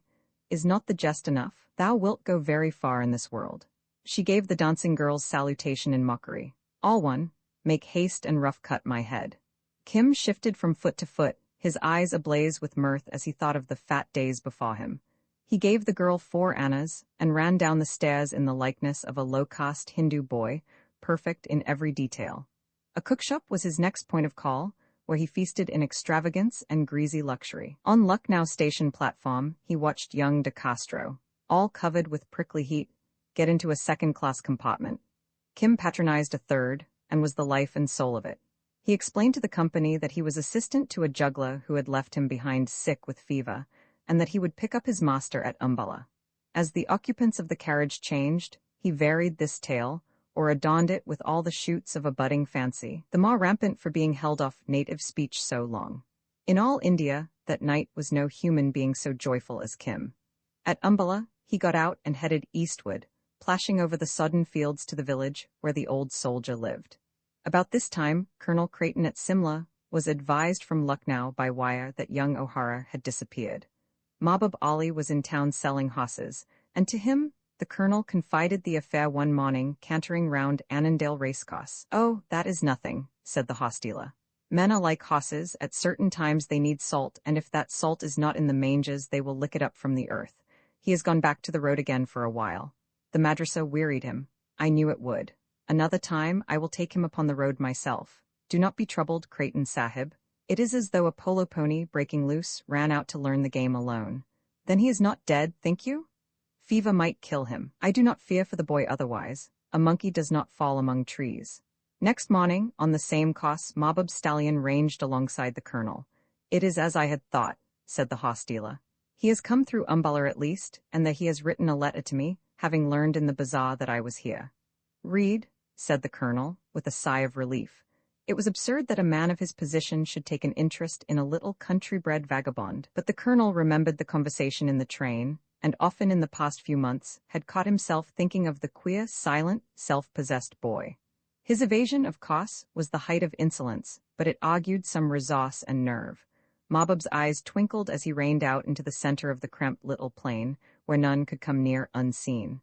is not the jest enough? Thou wilt go very far in this world. She gave the dancing girl's salutation in mockery. All one, make haste and rough cut my head. Kim shifted from foot to foot, his eyes ablaze with mirth as he thought of the fat days before him. He gave the girl 4 annas and ran down the stairs in the likeness of a low-caste Hindu boy, perfect in every detail. A cookshop was his next point of call, where he feasted in extravagance and greasy luxury. On Lucknow station platform, he watched young De Castro, all covered with prickly heat, get into a second-class compartment. Kim patronized a third, and was the life and soul of it. He explained to the company that he was assistant to a juggler who had left him behind sick with fever, and that he would pick up his master at Umballa. As the occupants of the carriage changed, he varied this tale, or adorned it with all the shoots of a budding fancy, the more rampant for being held off native speech so long. In all India, that night was no human being so joyful as Kim. At Umballa, he got out and headed eastward, plashing over the sodden fields to the village where the old soldier lived. About this time, Colonel Creighton at Simla was advised from Lucknow by wire that young O'Hara had disappeared. Mahbub Ali was in town selling horses, and to him, the colonel confided the affair one morning, cantering round Annandale racecourse. "Oh, that is nothing," said the horse dealer. "Men are like horses, at certain times they need salt, and if that salt is not in the manges they will lick it up from the earth. He has gone back to the road again for a while. The madrasa wearied him. I knew it would. Another time I will take him upon the road myself. Do not be troubled, Creighton Sahib. It is as though a polo pony, breaking loose, ran out to learn the game alone. Then he is not dead, think you? Fever might kill him. I do not fear for the boy otherwise. A monkey does not fall among trees." Next morning, on the same course, Mahbub's stallion ranged alongside the colonel. "It is as I had thought," said the horse dealer. "He has come through Umballa at least, and that he has written a letter to me, having learned in the bazaar that I was here." "Read," said the colonel, with a sigh of relief. It was absurd that a man of his position should take an interest in a little country-bred vagabond, but the colonel remembered the conversation in the train, and often in the past few months had caught himself thinking of the queer, silent, self-possessed boy. His evasion, of course, was the height of insolence, but it argued some resource and nerve. Mahbub's eyes twinkled as he reined out into the center of the cramped little plain, where none could come near unseen.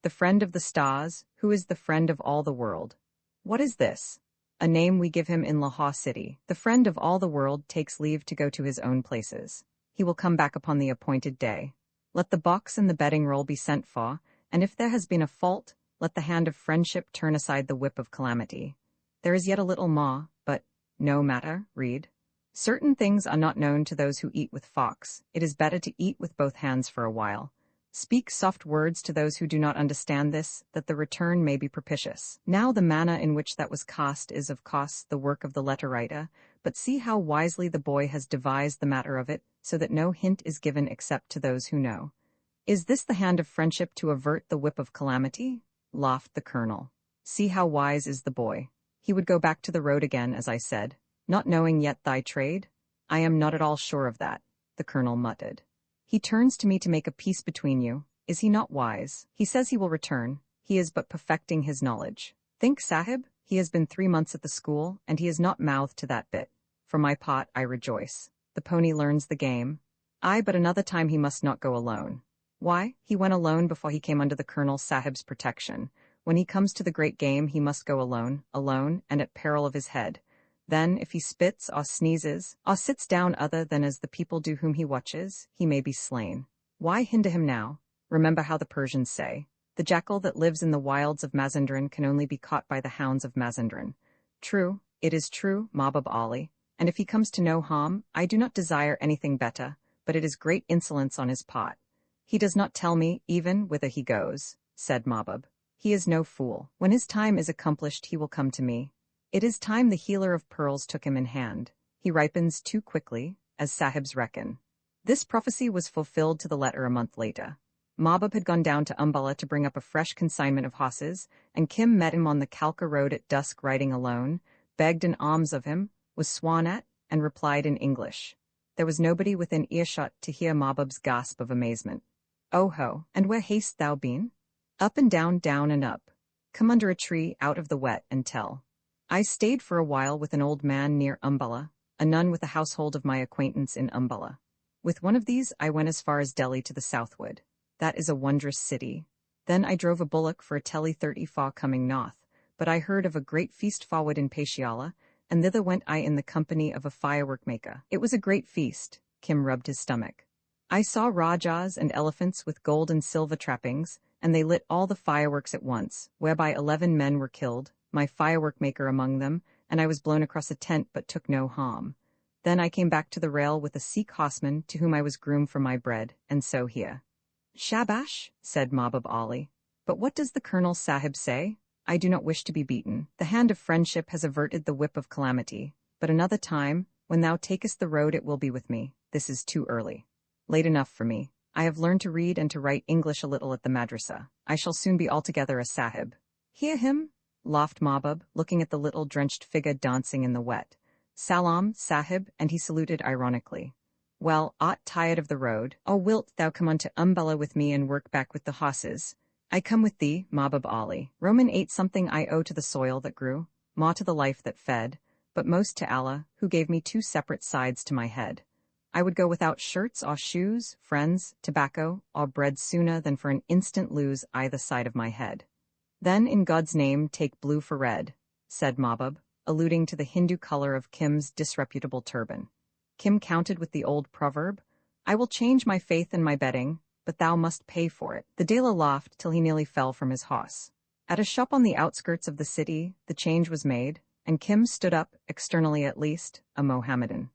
"The friend of the stars, who is the friend of all the world." What is this? A name we give him in Lahore city. The friend of all the world takes leave to go to his own places. He will come back upon the appointed day. Let the box and the betting roll be sent for, and if there has been a fault, let the hand of friendship turn aside the whip of calamity. There is yet a little more, but no matter, read. Certain things are not known to those who eat with forks. It is better to eat with both hands for a while. Speak soft words to those who do not understand this, that the return may be propitious. Now the manner in which that was cast is, of course, the work of the letter-writer, but see how wisely the boy has devised the matter of it, so that no hint is given except to those who know. Is this the hand of friendship to avert the whip of calamity? Laughed the colonel. See how wise is the boy. He would go back to the road again, as I said, not knowing yet thy trade? I am not at all sure of that, the colonel muttered. He turns to me to make a peace between you. Is he not wise? He says he will return. He is but perfecting his knowledge. Think, Sahib, he has been 3 months at the school, and he has not mouthed to that bit. For my part, I rejoice. The pony learns the game. Aye, but another time he must not go alone. Why? He went alone before he came under the Colonel Sahib's protection. When he comes to the great game, he must go alone, and at peril of his head. Then, if he spits or sneezes, or sits down other than as the people do whom he watches, he may be slain. Why hinder him now? Remember how the Persians say, the jackal that lives in the wilds of Mazandaran can only be caught by the hounds of Mazandaran. True, it is true, Mahbub Ali, and if he comes to no harm, I do not desire anything better, but it is great insolence on his part. He does not tell me, even, whither he goes, said Mahbub. He is no fool. When his time is accomplished he will come to me. It is time the healer of pearls took him in hand. He ripens too quickly, as sahibs reckon. This prophecy was fulfilled to the letter a month later. Mahbub had gone down to Umballa to bring up a fresh consignment of horses, and Kim met him on the Kalka road at dusk riding alone, begged an alms of him, was sworn at, and replied in English. There was nobody within earshot to hear Mahbub's gasp of amazement. "Oh ho, and where hast thou been?" "Up and down and up. Come under a tree, out of the wet, and tell." "I stayed for a while with an old man near Umballa, a nun with a household of my acquaintance in Umballa. With one of these I went as far as Delhi to the southward. That is a wondrous city. Then I drove a bullock for a telly 30 far coming north, but I heard of a great feast forward in Patiala, and thither went I in the company of a firework maker. It was a great feast." Kim rubbed his stomach. "I saw Rajas and elephants with gold and silver trappings, and they lit all the fireworks at once, whereby 11 men were killed, my firework maker among them, and I was blown across a tent but took no harm. Then I came back to the rail with a Sikh horseman to whom I was groomed for my bread, and so here." "Shabash," said Mahbub Ali. "But what does the Colonel Sahib say?" "I do not wish to be beaten. The hand of friendship has averted the whip of calamity, but another time, when thou takest the road it will be with me. This is too early. Late enough for me. I have learned to read and to write English a little at the madrasa. I shall soon be altogether a sahib." "Hear him?" laughed Mahbub, looking at the little drenched figure dancing in the wet. "Salam, sahib," and he saluted ironically. "Well, art tired of the road, or wilt thou come unto Umballa with me and work back with the horses?" "I come with thee, Mahbub Ali. Roman ate something I owe to the soil that grew, more to the life that fed, but most to Allah, who gave me 2 separate sides to my head. I would go without shirts or shoes, friends, tobacco, or bread sooner than for an instant lose either side of my head." "Then in God's name take blue for red," said Mahbub, alluding to the Hindu color of Kim's disreputable turban. Kim countered with the old proverb, "I will change my faith and my betting, but thou must pay for it." The Dela laughed till he nearly fell from his horse. At a shop on the outskirts of the city, the change was made, and Kim stood up, externally at least, a Mohammedan.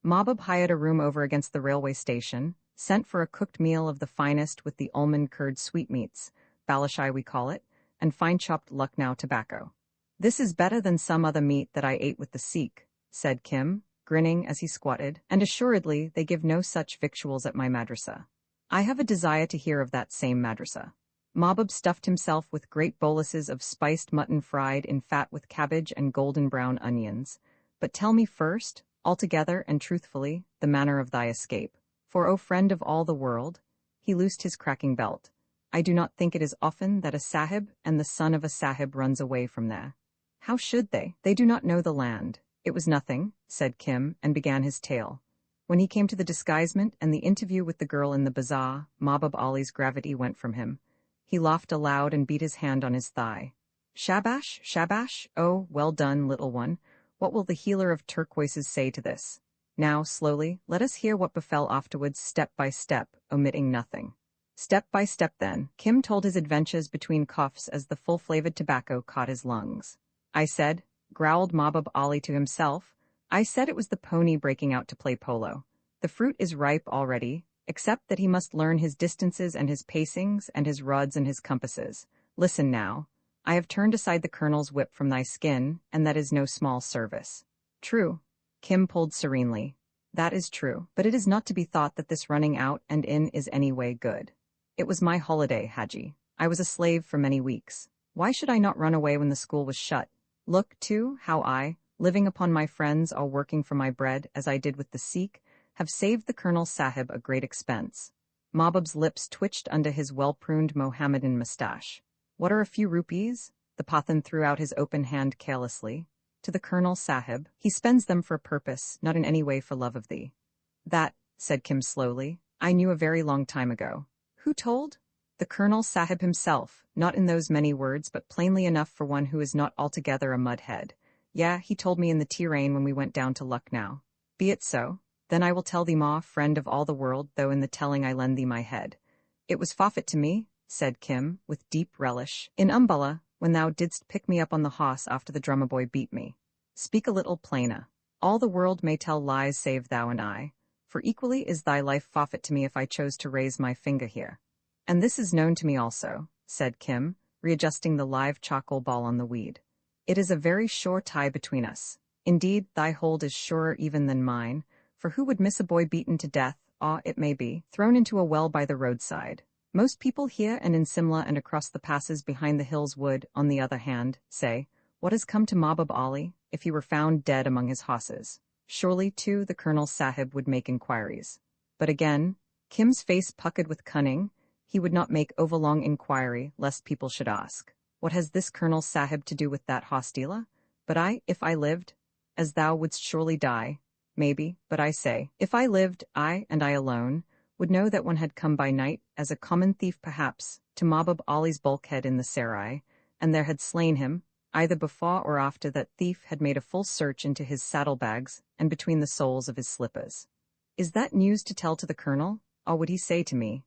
Mahbub hired a room over against the railway station, sent for a cooked meal of the finest with the almond curd sweetmeats, balashai we call it, and fine-chopped Lucknow tobacco. "This is better than some other meat that I ate with the Sikh," said Kim, grinning as he squatted, "and assuredly they give no such victuals at my madrasa. I have a desire to hear of that same madrasa." Mahbub stuffed himself with great boluses of spiced mutton fried in fat with cabbage and golden brown onions. "But tell me first, altogether and truthfully, the manner of thy escape. For, O friend of all the world," he loosed his cracking belt, "I do not think it is often that a sahib and the son of a sahib runs away from there." "How should they? They do not know the land." "It was nothing," said Kim, and began his tale. When he came to the disguisement and the interview with the girl in the bazaar, Mahbub Ali's gravity went from him. He laughed aloud and beat his hand on his thigh. "Shabash, shabash, oh, well done, little one. What will the healer of turquoises say to this? Now, slowly, let us hear what befell afterwards step by step, omitting nothing." "Step by step then," Kim told his adventures between coughs as the full-flavored tobacco caught his lungs. "I said," growled Mahbub Ali to himself, "I said it was the pony breaking out to play polo. The fruit is ripe already, except that he must learn his distances and his pacings and his rods and his compasses. Listen now. I have turned aside the colonel's whip from thy skin, and that is no small service." "True." Kim pulled serenely. "That is true, but it is not to be thought that this running out and in is any way good. It was my holiday, Haji. I was a slave for many weeks. Why should I not run away when the school was shut? Look, too, how I, living upon my friends or working for my bread, as I did with the Sikh, have saved the Colonel Sahib a great expense." Mahbub's lips twitched under his well-pruned Mohammedan moustache. "What are a few rupees?" The Pathan threw out his open hand carelessly. "To the Colonel Sahib. He spends them for a purpose, not in any way for love of thee." "That," said Kim slowly, "I knew a very long time ago." "Who told?" "The Colonel Sahib himself, not in those many words, but plainly enough for one who is not altogether a mudhead. Yeah, he told me in the Tirane when we went down to Lucknow." "Be it so. Then I will tell thee, ma, friend of all the world, though in the telling I lend thee my head. It was forfeit to me," said Kim, with deep relish, "in Umballa, when thou didst pick me up on the hoss after the drummer boy beat me. Speak a little plainer. All the world may tell lies save thou and I, for equally is thy life forfeit to me if I chose to raise my finger here. And this is known to me also," said Kim, readjusting the live charcoal ball on the weed. "It is a very sure tie between us. Indeed, thy hold is surer even than mine, for who would miss a boy beaten to death, or, it may be, thrown into a well by the roadside? Most people here and in Simla and across the passes behind the hills would, on the other hand, say, 'What has come to Mahbub Ali, if he were found dead among his horses?' Surely, too, the Colonel Sahib would make inquiries. But again, Kim's face puckered with cunning. He would not make overlong inquiry, lest people should ask, "What has this Colonel Sahib to do with that hostila?" But if I lived, as thou wouldst surely die, maybe, but I say, if I lived, I, and I alone, would know that one had come by night, as a common thief perhaps, to Mahbub Ali's bulkhead in the Sarai, and there had slain him, either before or after that thief had made a full search into his saddlebags and between the soles of his slippers. Is that news to tell to the Colonel, or would he say to me,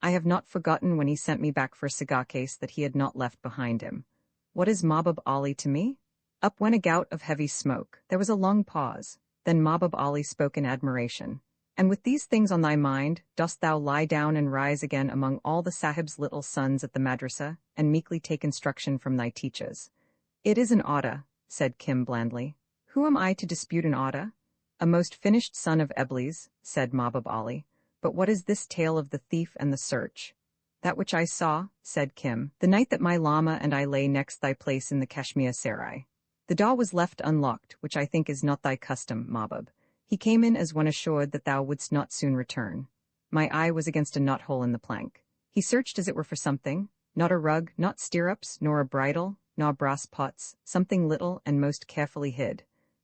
I have not forgotten when he sent me back for a cigar case that he had not left behind him. What is Mahbub Ali to me? Up went a gout of heavy smoke. There was a long pause. Then Mahbub Ali spoke in admiration. And with these things on thy mind, dost thou lie down and rise again among all the Sahib's little sons at the madrasa, and meekly take instruction from thy teachers? It is an order, said Kim blandly. Who am I to dispute an order? A most finished son of Eblis, said Mahbub Ali. But what is this tale of the thief and the search? That which I saw, said Kim, the night that my Lama and I lay next thy place in the Kashmir Sarai. The door was left unlocked, which I think is not thy custom, Mahbub. He came in as one assured that thou wouldst not soon return. My eye was against a knothole in the plank. He searched as it were for something, not a rug, not stirrups, nor a bridle, nor brass pots, something little and most carefully hid.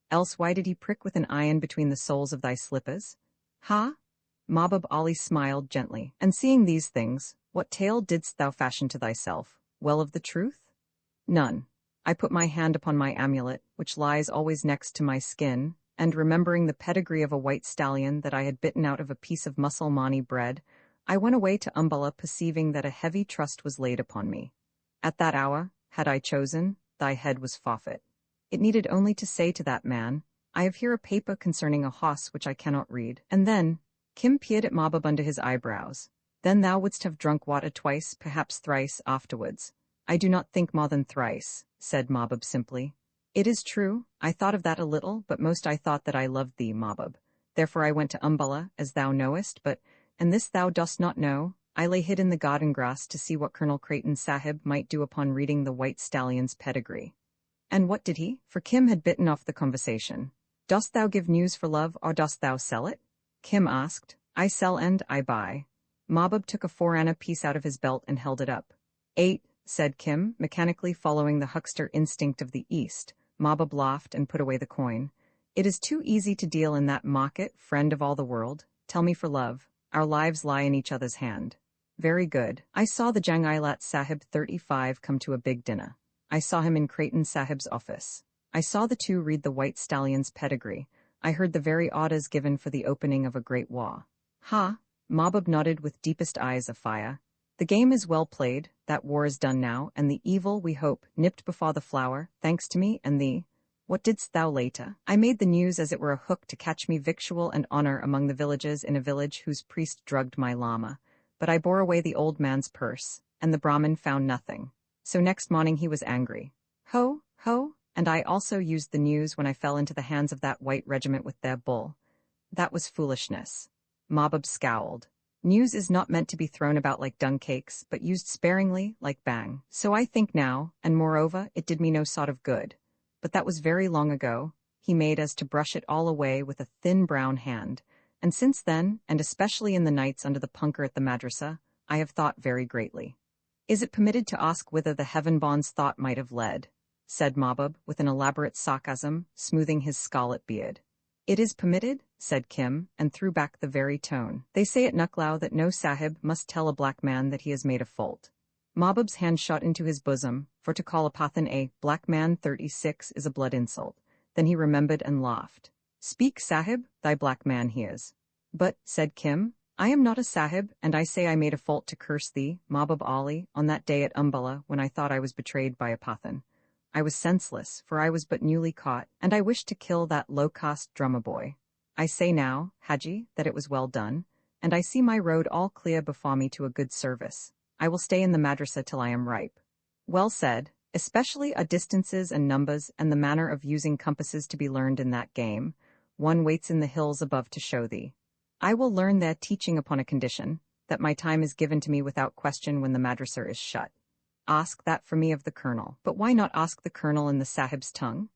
Else why did he prick with an iron between the soles of thy slippers? Ha? Mahbub Ali smiled gently. And seeing these things, what tale didst thou fashion to thyself? Well of the truth? None. I put my hand upon my amulet, which lies always next to my skin, and remembering the pedigree of a white stallion that I had bitten out of a piece of Musalmani bread, I went away to Umballa, perceiving that a heavy trust was laid upon me. At that hour, had I chosen, thy head was forfeit. It needed only to say to that man, I have here a paper concerning a hoss which I cannot read, and then, Kim peered at Mahbub under his eyebrows. Then thou wouldst have drunk water twice, perhaps thrice, afterwards. I do not think more than thrice, said Mahbub simply. It is true, I thought of that a little, but most I thought that I loved thee, Mahbub. Therefore I went to Umballa, as thou knowest, but, and this thou dost not know, I lay hid in the garden grass to see what Colonel Creighton Sahib might do upon reading the white stallion's pedigree. And what did he? For Kim had bitten off the conversation. Dost thou give news for love, or dost thou sell it? Kim asked. I sell and I buy. Mahbub took a 4-anna piece out of his belt and held it up. 8, said Kim, mechanically following the huckster instinct of the East. Mahbub laughed and put away the coin. It is too easy to deal in that market, friend of all the world. Tell me for love. Our lives lie in each other's hand. Very good. I saw the Jangilat Sahib 35 come to a big dinner. I saw him in Creighton Sahib's office. I saw the two read the white stallion's pedigree. I heard the very orders given for the opening of a great war. Ha! Mahbub nodded with deepest eyes afire. The game is well played, that war is done now, and the evil, we hope, nipped before the flower, thanks to me and thee. What didst thou later? I made the news as it were a hook to catch me victual and honor among the villages in a village whose priest drugged my Lama. But I bore away the old man's purse, and the Brahmin found nothing. So next morning he was angry. Ho, ho, and I also used the news when I fell into the hands of that white regiment with their bull. That was foolishness. Mahbub scowled. News is not meant to be thrown about like dung cakes, but used sparingly, like bang. So I think now, and moreover, it did me no sort of good. But that was very long ago. He made as to brush it all away with a thin brown hand. And since then, and especially in the nights under the punker at the madrasa, I have thought very greatly. Is it permitted to ask whither the heaven-bond's thought might have led? Said Mahbub, with an elaborate sarcasm, smoothing his scarlet beard. It is permitted, said Kim, and threw back the very tone. They say at Nuclau that no sahib must tell a black man that he has made a fault. Mahbub's hand shot into his bosom, for to call a Pathan a black man 36 is a blood insult. Then he remembered and laughed. Speak, sahib, thy black man hears. But, said Kim, I am not a sahib, and I say I made a fault to curse thee, Mahbub Ali, on that day at Umballa when I thought I was betrayed by a Pathan. I was senseless, for I was but newly caught, and I wished to kill that low-caste drummer boy. I say now, Haji, that it was well done, and I see my road all clear before me to a good service. I will stay in the madrasa till I am ripe. Well said, especially are distances and numbers and the manner of using compasses to be learned in that game. One waits in the hills above to show thee. I will learn their teaching upon a condition, that my time is given to me without question when the madrasa is shut. Ask that for me of the colonel. But why not ask the colonel in the sahib's tongue?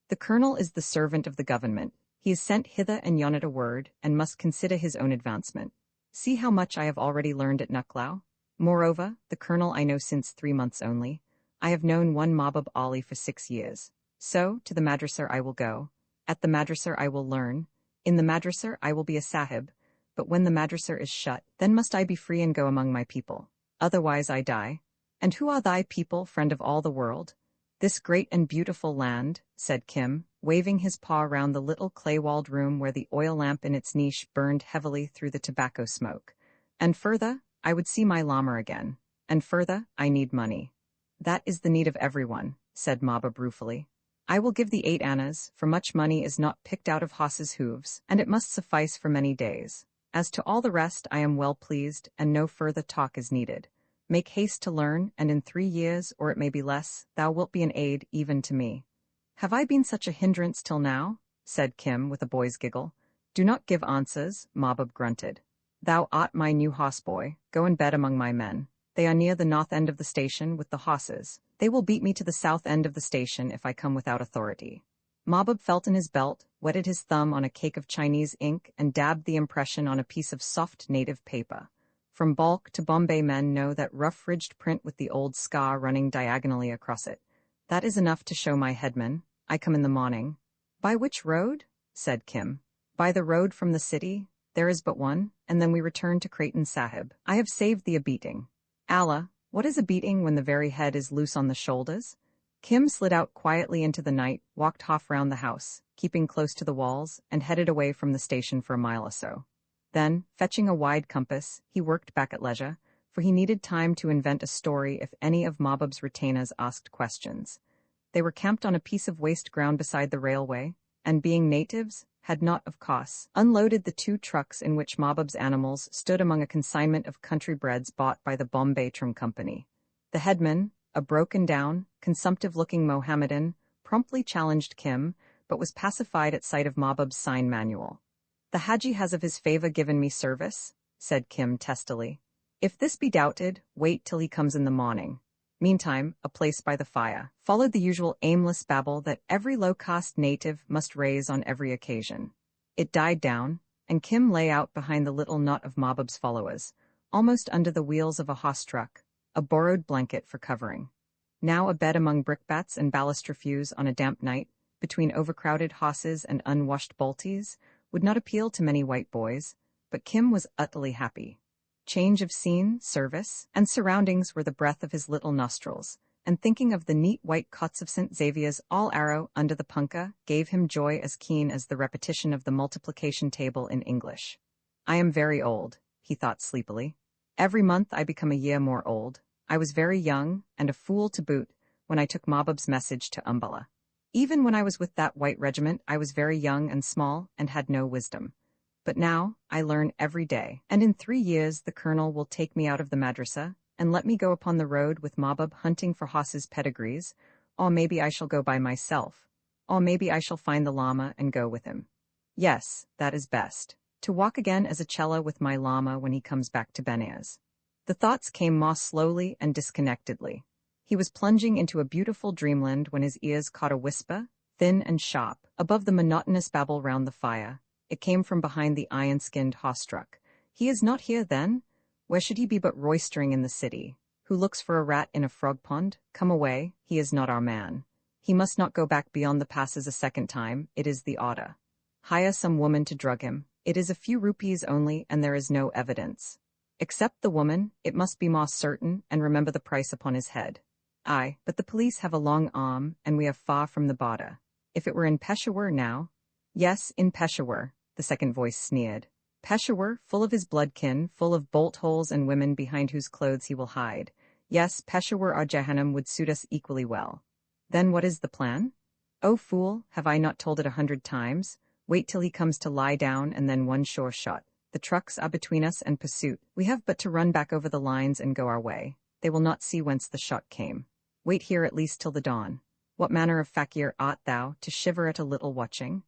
The colonel is the servant of the government. He is sent hither and yon at a word, and must consider his own advancement. See how much I have already learned at Nuclau. Moreover, the colonel I know since 3 months only. I have known one Mahbub Ali for 6 years. So, to the madrasar I will go. At the madrasar I will learn. In the madrasar I will be a sahib. But when the madrasar is shut, then must I be free and go among my people. Otherwise I die. And who are thy people, friend of all the world? This great and beautiful land, said Kim, waving his paw round the little clay-walled room where the oil lamp in its niche burned heavily through the tobacco smoke. And further, I would see my llama again. And further, I need money. That is the need of everyone, said Mahbub ruefully. I will give thee 8 annas, for much money is not picked out of horses' hooves, and it must suffice for many days. As to all the rest I am well pleased, and no further talk is needed. Make haste to learn, and in 3 years, or it may be less, thou wilt be an aid even to me. Have I been such a hindrance till now? Said Kim with a boy's giggle. Do not give answers, Mahbub grunted. Thou art my new horseboy, go and bed among my men. They are near the north end of the station with the horses. They will beat me to the south end of the station if I come without authority. Mahbub felt in his belt, wetted his thumb on a cake of Chinese ink, and dabbed the impression on a piece of soft native paper. From Balkh to Bombay men know that rough-ridged print with the old scar running diagonally across it. That is enough to show my headman. I come in the morning. By which road? Said Kim. By the road from the city. There is but one, and then we return to Creighton Sahib. I have saved thee a beating. Allah, what is a beating when the very head is loose on the shoulders? Kim slid out quietly into the night, walked half round the house, keeping close to the walls, and headed away from the station for a mile or so. Then, fetching a wide compass, he worked back at leisure, for he needed time to invent a story if any of Mahbub's retainers asked questions. They were camped on a piece of waste ground beside the railway, and being natives, had not, of course, unloaded the 2 trucks in which Mahbub's animals stood among a consignment of country breads bought by the Bombay Tram Company. The headman, a broken-down, consumptive-looking Mohammedan, promptly challenged Kim, but was pacified at sight of Mahbub's sign manual. The Haji has of his favour given me service, said Kim testily. If this be doubted, wait till he comes in the morning. Meantime, a place by the fire followed the usual aimless babble that every low-caste native must raise on every occasion. It died down, and Kim lay out behind the little knot of Mahbub's followers, almost under the wheels of a horse truck, a borrowed blanket for covering. Now a bed among brickbats and balustrafews on a damp night, between overcrowded horses and unwashed bolties, would not appeal to many white boys, but Kim was utterly happy. Change of scene, service, and surroundings were the breath of his little nostrils, and thinking of the neat white cots of St. Xavier's all-arrow under the punkah gave him joy as keen as the repetition of the multiplication table in English. I am very old, he thought sleepily. Every month I become a year more old. I was very young, and a fool to boot, when I took Mahbub's message to Umballa. Even when I was with that white regiment I was very young and small, and had no wisdom. But now, I learn every day, and in 3 years the colonel will take me out of the madrasa, and let me go upon the road with Mahbub hunting for horses' pedigrees, or maybe I shall go by myself, or maybe I shall find the llama and go with him. Yes, that is best, to walk again as a cella with my llama when he comes back to Benares. The thoughts came more slowly and disconnectedly. He was plunging into a beautiful dreamland when his ears caught a whisper, thin and sharp, above the monotonous babble round the fire. It came from behind the iron-skinned horse-truck. He is not here, then? Where should he be but roistering in the city? Who looks for a rat in a frog-pond? Come away, he is not our man. He must not go back beyond the passes a second time, it is the order. Hire some woman to drug him. It is a few rupees only, and there is no evidence. Accept the woman, it must be more certain, and remember the price upon his head. Aye, but the police have a long arm, and we are far from the border. If it were in Peshawar now— Yes, in Peshawar, the second voice sneered. Peshawar, full of his bloodkin, full of bolt-holes and women behind whose clothes he will hide. Yes, Peshawar or Jahannam would suit us equally well. Then what is the plan? Oh, fool, have I not told it 100 times? Wait till he comes to lie down, and then one sure shot. The trucks are between us and pursuit. We have but to run back over the lines and go our way. They will not see whence the shot came. Wait here at least till the dawn. What manner of fakir art thou, to shiver at a little watching?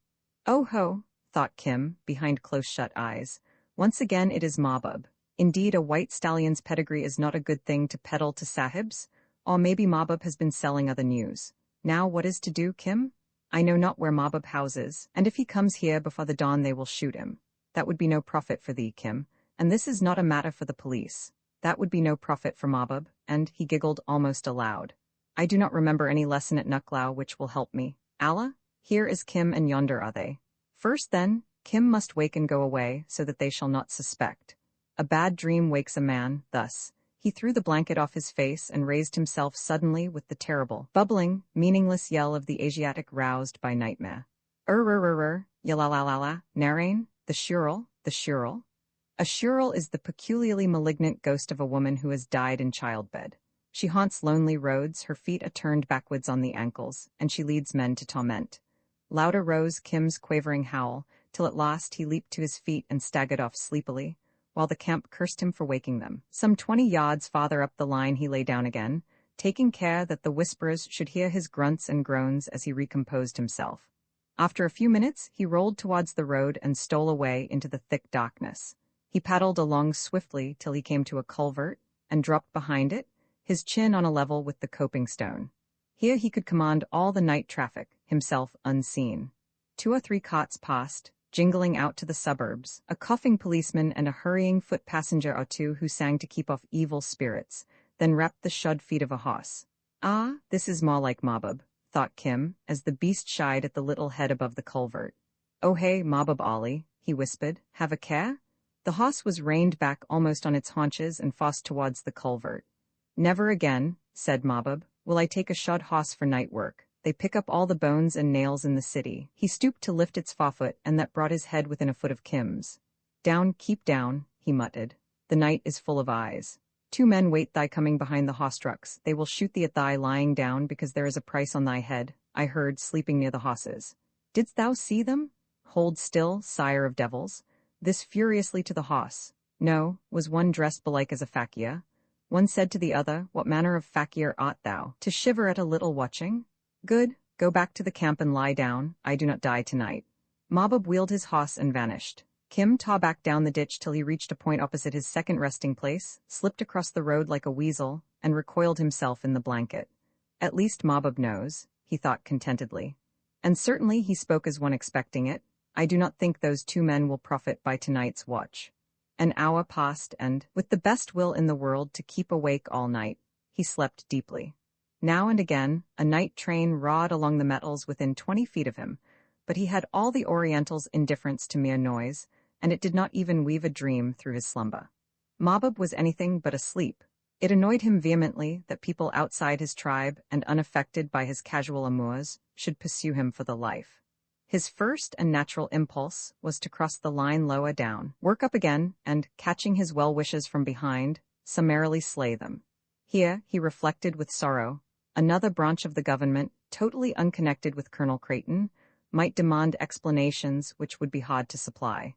Oh ho, thought Kim, behind close-shut eyes. Once again it is Mahbub. Indeed, a white stallion's pedigree is not a good thing to peddle to sahibs, or maybe Mahbub has been selling other news. Now what is to do, Kim? I know not where Mabub houses, and if he comes here before the dawn they will shoot him. That would be no profit for thee, Kim, and this is not a matter for the police. That would be no profit for Mabub, and he giggled almost aloud. I do not remember any lesson at Nuclau which will help me. Allah, here is Kim and yonder are they. First then, Kim must wake and go away, so that they shall not suspect. A bad dream wakes a man, thus. He threw the blanket off his face and raised himself suddenly with the terrible, bubbling, meaningless yell of the Asiatic roused by nightmare. Yalalala, Narain, the Shurel. A Shurel is the peculiarly malignant ghost of a woman who has died in childbed. She haunts lonely roads, her feet are turned backwards on the ankles, and she leads men to torment. Louder rose Kim's quavering howl, till at last he leaped to his feet and staggered off sleepily, while the camp cursed him for waking them. Some 20 yards farther up the line he lay down again, taking care that the whisperers should hear his grunts and groans as he recomposed himself. After a few minutes, he rolled towards the road and stole away into the thick darkness. He paddled along swiftly till he came to a culvert, and dropped behind it, his chin on a level with the coping stone. Here he could command all the night traffic, himself unseen. 2 or 3 carts passed, jingling out to the suburbs, a coughing policeman and a hurrying foot passenger or two who sang to keep off evil spirits, then rapped the shod feet of a horse. Ah, this is more like Mabub, thought Kim, as the beast shied at the little head above the culvert. Oh hey, Mabub Ali, he whispered, have a care? The horse was reined back almost on its haunches and forced towards the culvert. Never again, said Mabub, will I take a shod horse for night work. They pick up all the bones and nails in the city. He stooped to lift its forefoot, and that brought his head within a foot of Kim's. Down, keep down, he muttered. The night is full of eyes. 2 men wait thy coming behind the horse trucks. They will shoot thee at thy lying down, because there is a price on thy head, I heard, sleeping near the horses. Didst thou see them? Hold still, sire of devils. This furiously to the horse. No, was one dressed belike as a fakir? One said to the other, what manner of fakir art thou, to shiver at a little watching? Good, go back to the camp and lie down, I do not die tonight. Mabub wheeled his horse and vanished. Kim tore back down the ditch till he reached a point opposite his second resting place, slipped across the road like a weasel, and recoiled himself in the blanket. At least Mabub knows, he thought contentedly. And certainly he spoke as one expecting it. I do not think those 2 men will profit by tonight's watch. An hour passed and, with the best will in the world to keep awake all night, he slept deeply. Now and again, a night train roared along the metals within 20 feet of him, but he had all the Oriental's indifference to mere noise, and it did not even weave a dream through his slumber. Mabub was anything but asleep. It annoyed him vehemently that people outside his tribe and unaffected by his casual amours should pursue him for the life. His first and natural impulse was to cross the line lower down, work up again, and, catching his well-wishers from behind, summarily slay them. Here, he reflected with sorrow, another branch of the government, totally unconnected with Colonel Creighton, might demand explanations which would be hard to supply.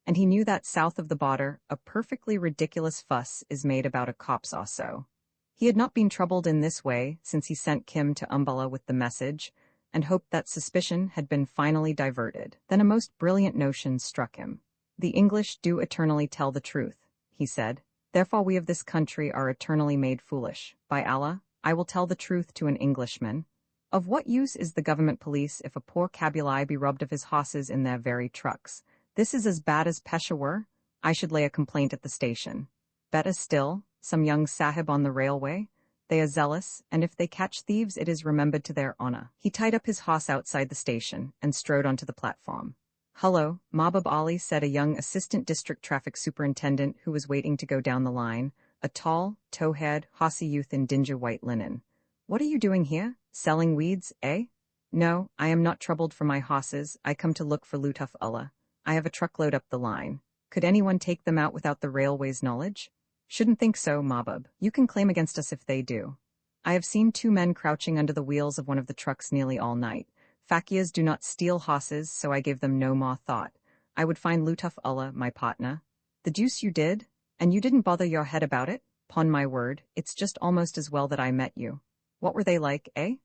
And he knew that south of the border, a perfectly ridiculous fuss is made about a copse or so. He had not been troubled in this way since he sent Kim to Umballa with the message, and hoped that suspicion had been finally diverted. Then a most brilliant notion struck him. The English do eternally tell the truth, he said. Therefore we of this country are eternally made foolish. By Allah, I will tell the truth to an Englishman. Of what use is the government police if a poor cabuli be robbed of his horses in their very trucks? This is as bad as Peshawar. I should lay a complaint at the station. Better still, some young sahib on the railway. They are zealous, and if they catch thieves it is remembered to their honor. He tied up his horse outside the station, and strode onto the platform. Hullo, Mabub Ali, said a young assistant district traffic superintendent who was waiting to go down the line, a tall, tow-haired, hossy youth in dingy white linen. What are you doing here? Selling weeds, eh? No, I am not troubled for my horses. I come to look for Lutuf Allah. I have a truckload up the line. Could anyone take them out without the railway's knowledge? Shouldn't think so, Mabub. You can claim against us if they do. I have seen 2 men crouching under the wheels of one of the trucks nearly all night. Fakirs do not steal horses, so I gave them no more thought. I would find Lutuf Allah, my partner. The deuce you did? And you didn't bother your head about it? 'Pon my word, it's just almost as well that I met you. What were they like, eh?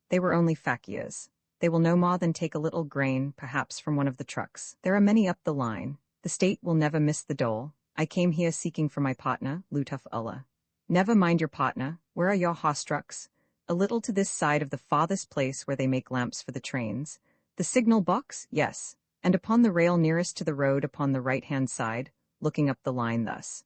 They were only fakirs. They will no more than take a little grain, perhaps from one of the trucks. There are many up the line. The state will never miss the dole. I came here seeking for my partner, Lutuf Allah. Never mind your partner. Where are your horse trucks? a little to this side of the farthest place where they make lamps for the trains. The signal box, yes, and upon the rail nearest to the road upon the right-hand side, looking up the line thus.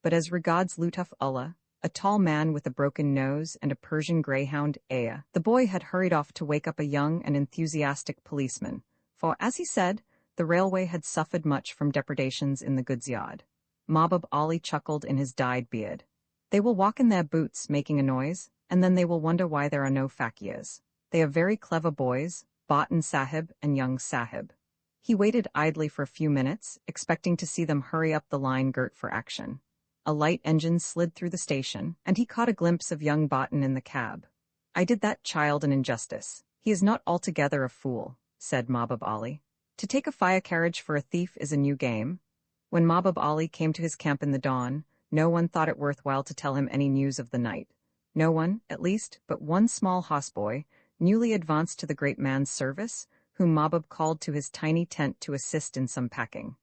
But as regards Lutuf Ullah, a tall man with a broken nose and a Persian greyhound, Aya, the boy had hurried off to wake up a young and enthusiastic policeman, for, as he said, the railway had suffered much from depredations in the goods yard. Mahbub Ali chuckled in his dyed beard. They will walk in their boots, making a noise, and then they will wonder why there are no fakirs. They are very clever boys, Batan Sahib and young Sahib. He waited idly for a few minutes, expecting to see them hurry up the line girt for action. A light engine slid through the station, and he caught a glimpse of young Batan in the cab. "I did that child an injustice. He is not altogether a fool," said Mahbub Ali. "To take a fire carriage for a thief is a new game." When Mahbub Ali came to his camp in the dawn, no one thought it worthwhile to tell him any news of the night. No one, at least, but one small houseboy, newly advanced to the great man's service, whom Mahbub called to his tiny tent to assist in some packing.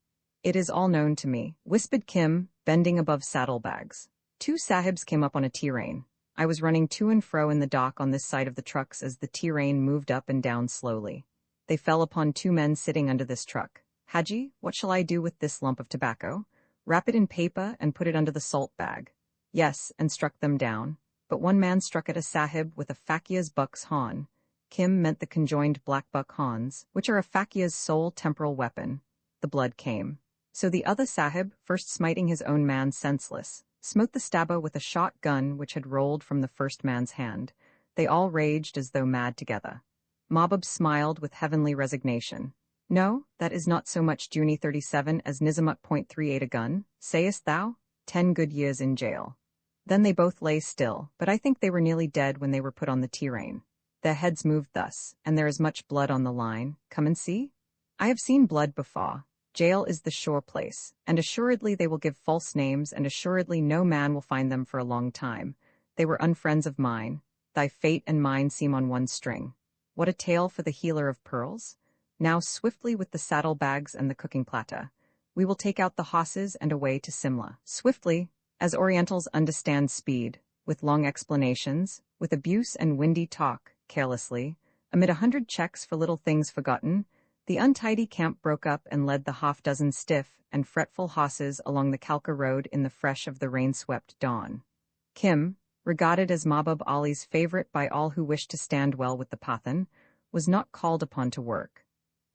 "It is all known to me," whispered Kim, bending above saddlebags. "Two sahibs came up on a tirane. I was running to and fro in the dock on this side of the trucks as the tirane moved up and down slowly. They fell upon two men sitting under this truck. 'Haji, what shall I do with this lump of tobacco?' 'Wrap it in paper and put it under the salt bag.' 'Yes,' and struck them down. But one man struck at a sahib with a fakir's buck's horn. Kim meant the conjoined black buck horns, which are a fakir's sole temporal weapon. The blood came. So the other sahib, first smiting his own man senseless, smote the stabber with a shot gun which had rolled from the first man's hand. They all raged as though mad together. Mahbub smiled with heavenly resignation. "No, that is not so much Juni 37 as Nizamut.38 a gun, sayest thou? 10 good years in jail." Then they both lay still, but I think they were nearly dead when they were put on the tirane. Their heads moved thus, and there is much blood on the line. Come and see? I have seen blood before. Jail is the sure place, and assuredly they will give false names, and assuredly no man will find them for a long time. They were unfriends of mine. Thy fate and mine seem on one string. What a tale for the healer of pearls! Now swiftly with the saddlebags and the cooking platter. We will take out the horses and away to Simla. Swiftly, as Orientals understand speed, with long explanations, with abuse and windy talk, carelessly, amid 100 checks for little things forgotten, the untidy camp broke up and led the half-dozen stiff and fretful horses along the Kalka road in the fresh of the rain-swept dawn. Kim, regarded as Mahbub Ali's favorite by all who wished to stand well with the Pathan, was not called upon to work.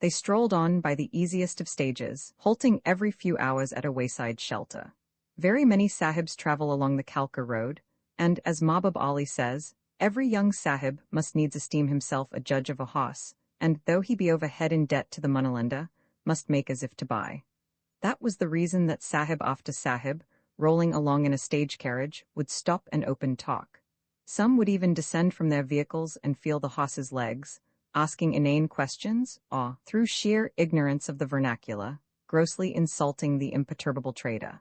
They strolled on by the easiest of stages, halting every few hours at a wayside shelter. Very many sahibs travel along the Kalka road, and, as Mahbub Ali says, every young sahib must needs esteem himself a judge of a horse, and, though he be over head in debt to the moneylender, must make as if to buy. That was the reason that sahib after sahib, rolling along in a stage carriage, would stop and open talk. Some would even descend from their vehicles and feel the horse's legs, asking inane questions, or, through sheer ignorance of the vernacular, grossly insulting the imperturbable trader.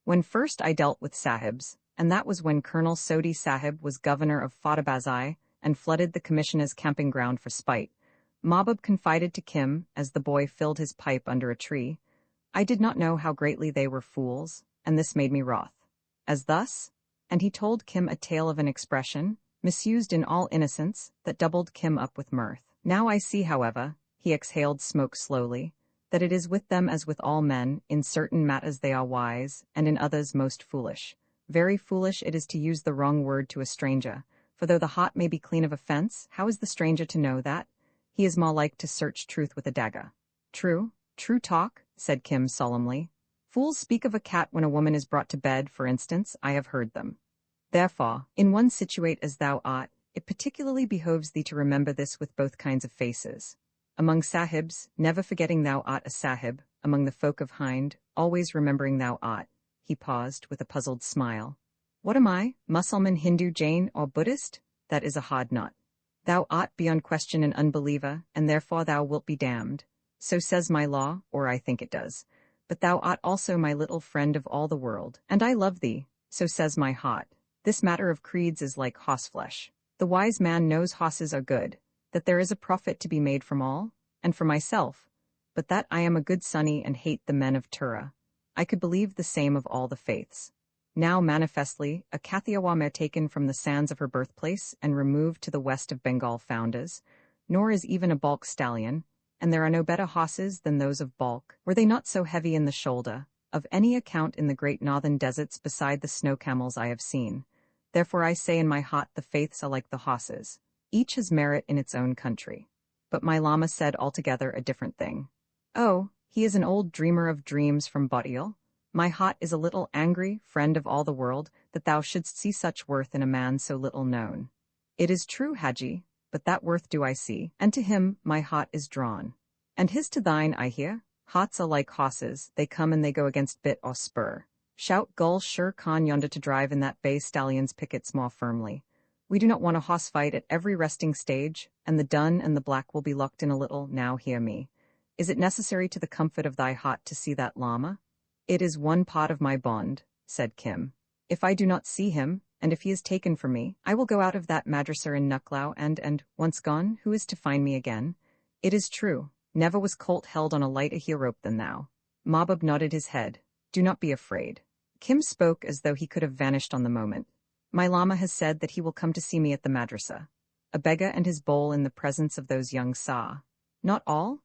When first I dealt with sahibs, and that was when Colonel Sodi Sahib was governor of Fatabazai and flooded the commissioner's camping ground for spite, Mahbub confided to Kim, as the boy filled his pipe under a tree, I did not know how greatly they were fools, and this made me wroth. As thus, and he told Kim a tale of an expression, misused in all innocence, that doubled Kim up with mirth. Now I see, however, he exhaled smoke slowly, that it is with them as with all men, in certain matters they are wise, and in others most foolish. Very foolish it is to use the wrong word to a stranger, for though the heart may be clean of offense, how is the stranger to know that? He is more like to search truth with a dagger. True talk, said Kim solemnly. Fools speak of a cat when a woman is brought to bed, for instance, I have heard them. Therefore, in one situate as thou art, it particularly behoves thee to remember this with both kinds of faces. Among sahibs, never forgetting thou art a sahib, among the folk of Hind, always remembering thou art. He paused with a puzzled smile. What am I, Mussulman, Hindu, Jain, or Buddhist? That is a hard knot. Thou art beyond question an unbeliever, and therefore thou wilt be damned. So says my law, or I think it does. But thou art also my little friend of all the world, and I love thee, so says my heart. This matter of creeds is like horseflesh. The wise man knows horses are good, that there is a profit to be made from all, and for myself, but that I am a good Sunni and hate the men of Tura. I could believe the same of all the faiths. now manifestly a Kathiawa mare taken from the sands of her birthplace and removed to the west of Bengal founders, nor is even a bulk stallion, and there are no better horses than those of bulk, were they not so heavy in the shoulder, of any account in the great northern deserts beside the snow camels I have seen. Therefore I say in my heart the faiths are like the horses. Each has merit in its own country. But my Lama said altogether a different thing. Oh, he is an old dreamer of dreams from Bodial. My heart is a little angry, friend of all the world, that thou shouldst see such worth in a man so little known. It is true, Haji, but that worth do I see, and to him my heart is drawn. And his to thine, I hear. Hearts are like horses, they come and they go against bit or spur. Shout Gul Sher Khan yonder to drive in that bay stallion's pickets more firmly. We do not want a hoss fight at every resting stage, and the dun and the black will be locked in a little. Now hear me. Is it necessary to the comfort of thy heart to see that Lama? It is one part of my bond, said Kim. If I do not see him, and if he is taken from me, I will go out of that madrasa in Nuclau and, once gone, who is to find me again? It is true, never was colt held on a lighter rope than thou. Mahbub nodded his head. Do not be afraid. Kim spoke as though he could have vanished on the moment. My Lama has said that he will come to see me at the madrasa. A beggar and his bowl in the presence of those young Sa. Not all?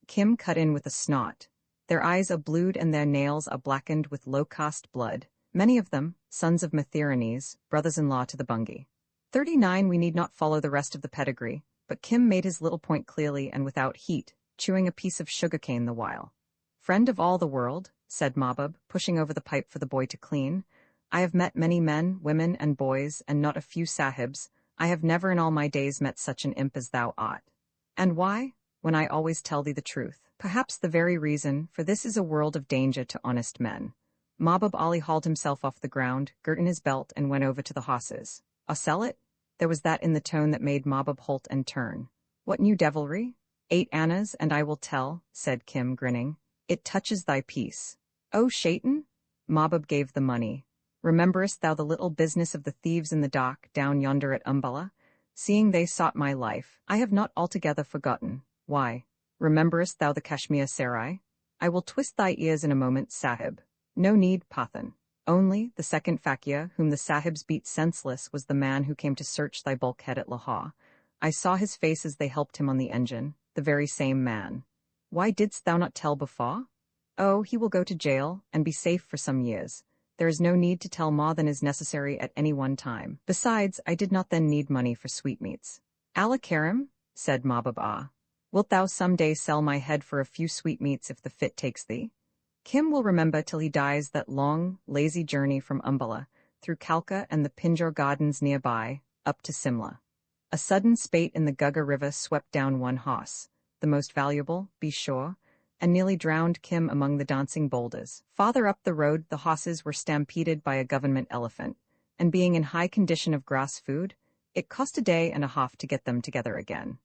Kim cut in with a snort. Their eyes are blued and their nails are blackened with low-caste blood, many of them, sons of Mathiranes, brothers-in-law to the Bungi. 39 We need not follow the rest of the pedigree, but Kim made his little point clearly and without heat, chewing a piece of sugarcane the while. Friend of all the world, said Mahbub, pushing over the pipe for the boy to clean, I have met many men, women, and boys, and not a few sahibs. I have never in all my days met such an imp as thou art. And why? When I always tell thee the truth. Perhaps the very reason, for this is a world of danger to honest men. Mahbub Ali hauled himself off the ground, girt in his belt, and went over to the horses. I'll sell it? There was that in the tone that made Mahbub halt and turn. What new devilry? 8 annas, and I will tell, said Kim, grinning. It touches thy peace. Oh, Shaitan? Mahbub gave the money. Rememberest thou the little business of the thieves in the dock down yonder at Umballa? Seeing they sought my life, I have not altogether forgotten. Why? Rememberest thou the Kashmir Sarai? I will twist thy ears in a moment, Sahib. No need, Pathan. Only, the second fakir, whom the Sahibs beat senseless, was the man who came to search thy bulkhead at Lahore. I saw his face as they helped him on the engine, the very same man. Why didst thou not tell before? Oh, he will go to jail, and be safe for some years. There is no need to tell more than is necessary at any one time. Besides, I did not then need money for sweetmeats. Allah Karim, said Mahbub Ah. Wilt thou some day sell my head for a few sweetmeats if the fit takes thee? Kim will remember till he dies that long, lazy journey from Umballa, through Kalka and the Pinjore Gardens nearby, up to Simla. A sudden spate in the Gugger River swept down one horse, the most valuable, be sure, and nearly drowned Kim among the dancing boulders. Farther up the road the horses were stampeded by a government elephant, and being in high condition of grass food, it cost a day and a half to get them together again.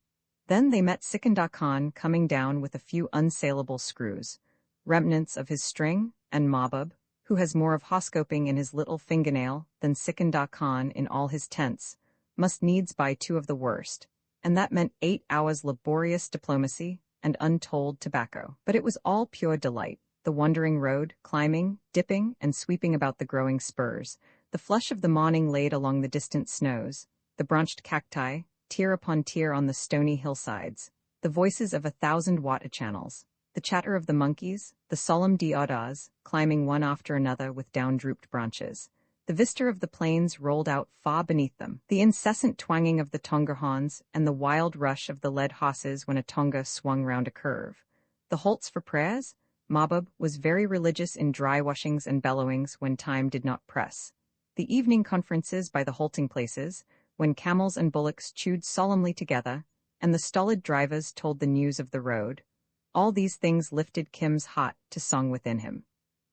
Then they met Sikandar Khan coming down with a few unsaleable screws, remnants of his string, and Mahbub, who has more of horoscoping in his little fingernail than Sikandar Khan in all his tents, must needs buy 2 of the worst, and that meant 8 hours laborious diplomacy and untold tobacco. But it was all pure delight, the wandering road, climbing, dipping, and sweeping about the growing spurs, the flush of the morning laid along the distant snows, the branched cacti, tier upon tier on the stony hillsides, the voices of 1,000 water channels, the chatter of the monkeys, the solemn deodars, climbing one after another with down-drooped branches. The vista of the plains rolled out far beneath them, the incessant twanging of the tonga horns and the wild rush of the led horses when a tonga swung round a curve. The halts for prayers? Mahbub was very religious in dry washings and bellowings when time did not press. The evening conferences by the halting places, when camels and bullocks chewed solemnly together, and the stolid drivers told the news of the road. All these things lifted Kim's heart to song within him.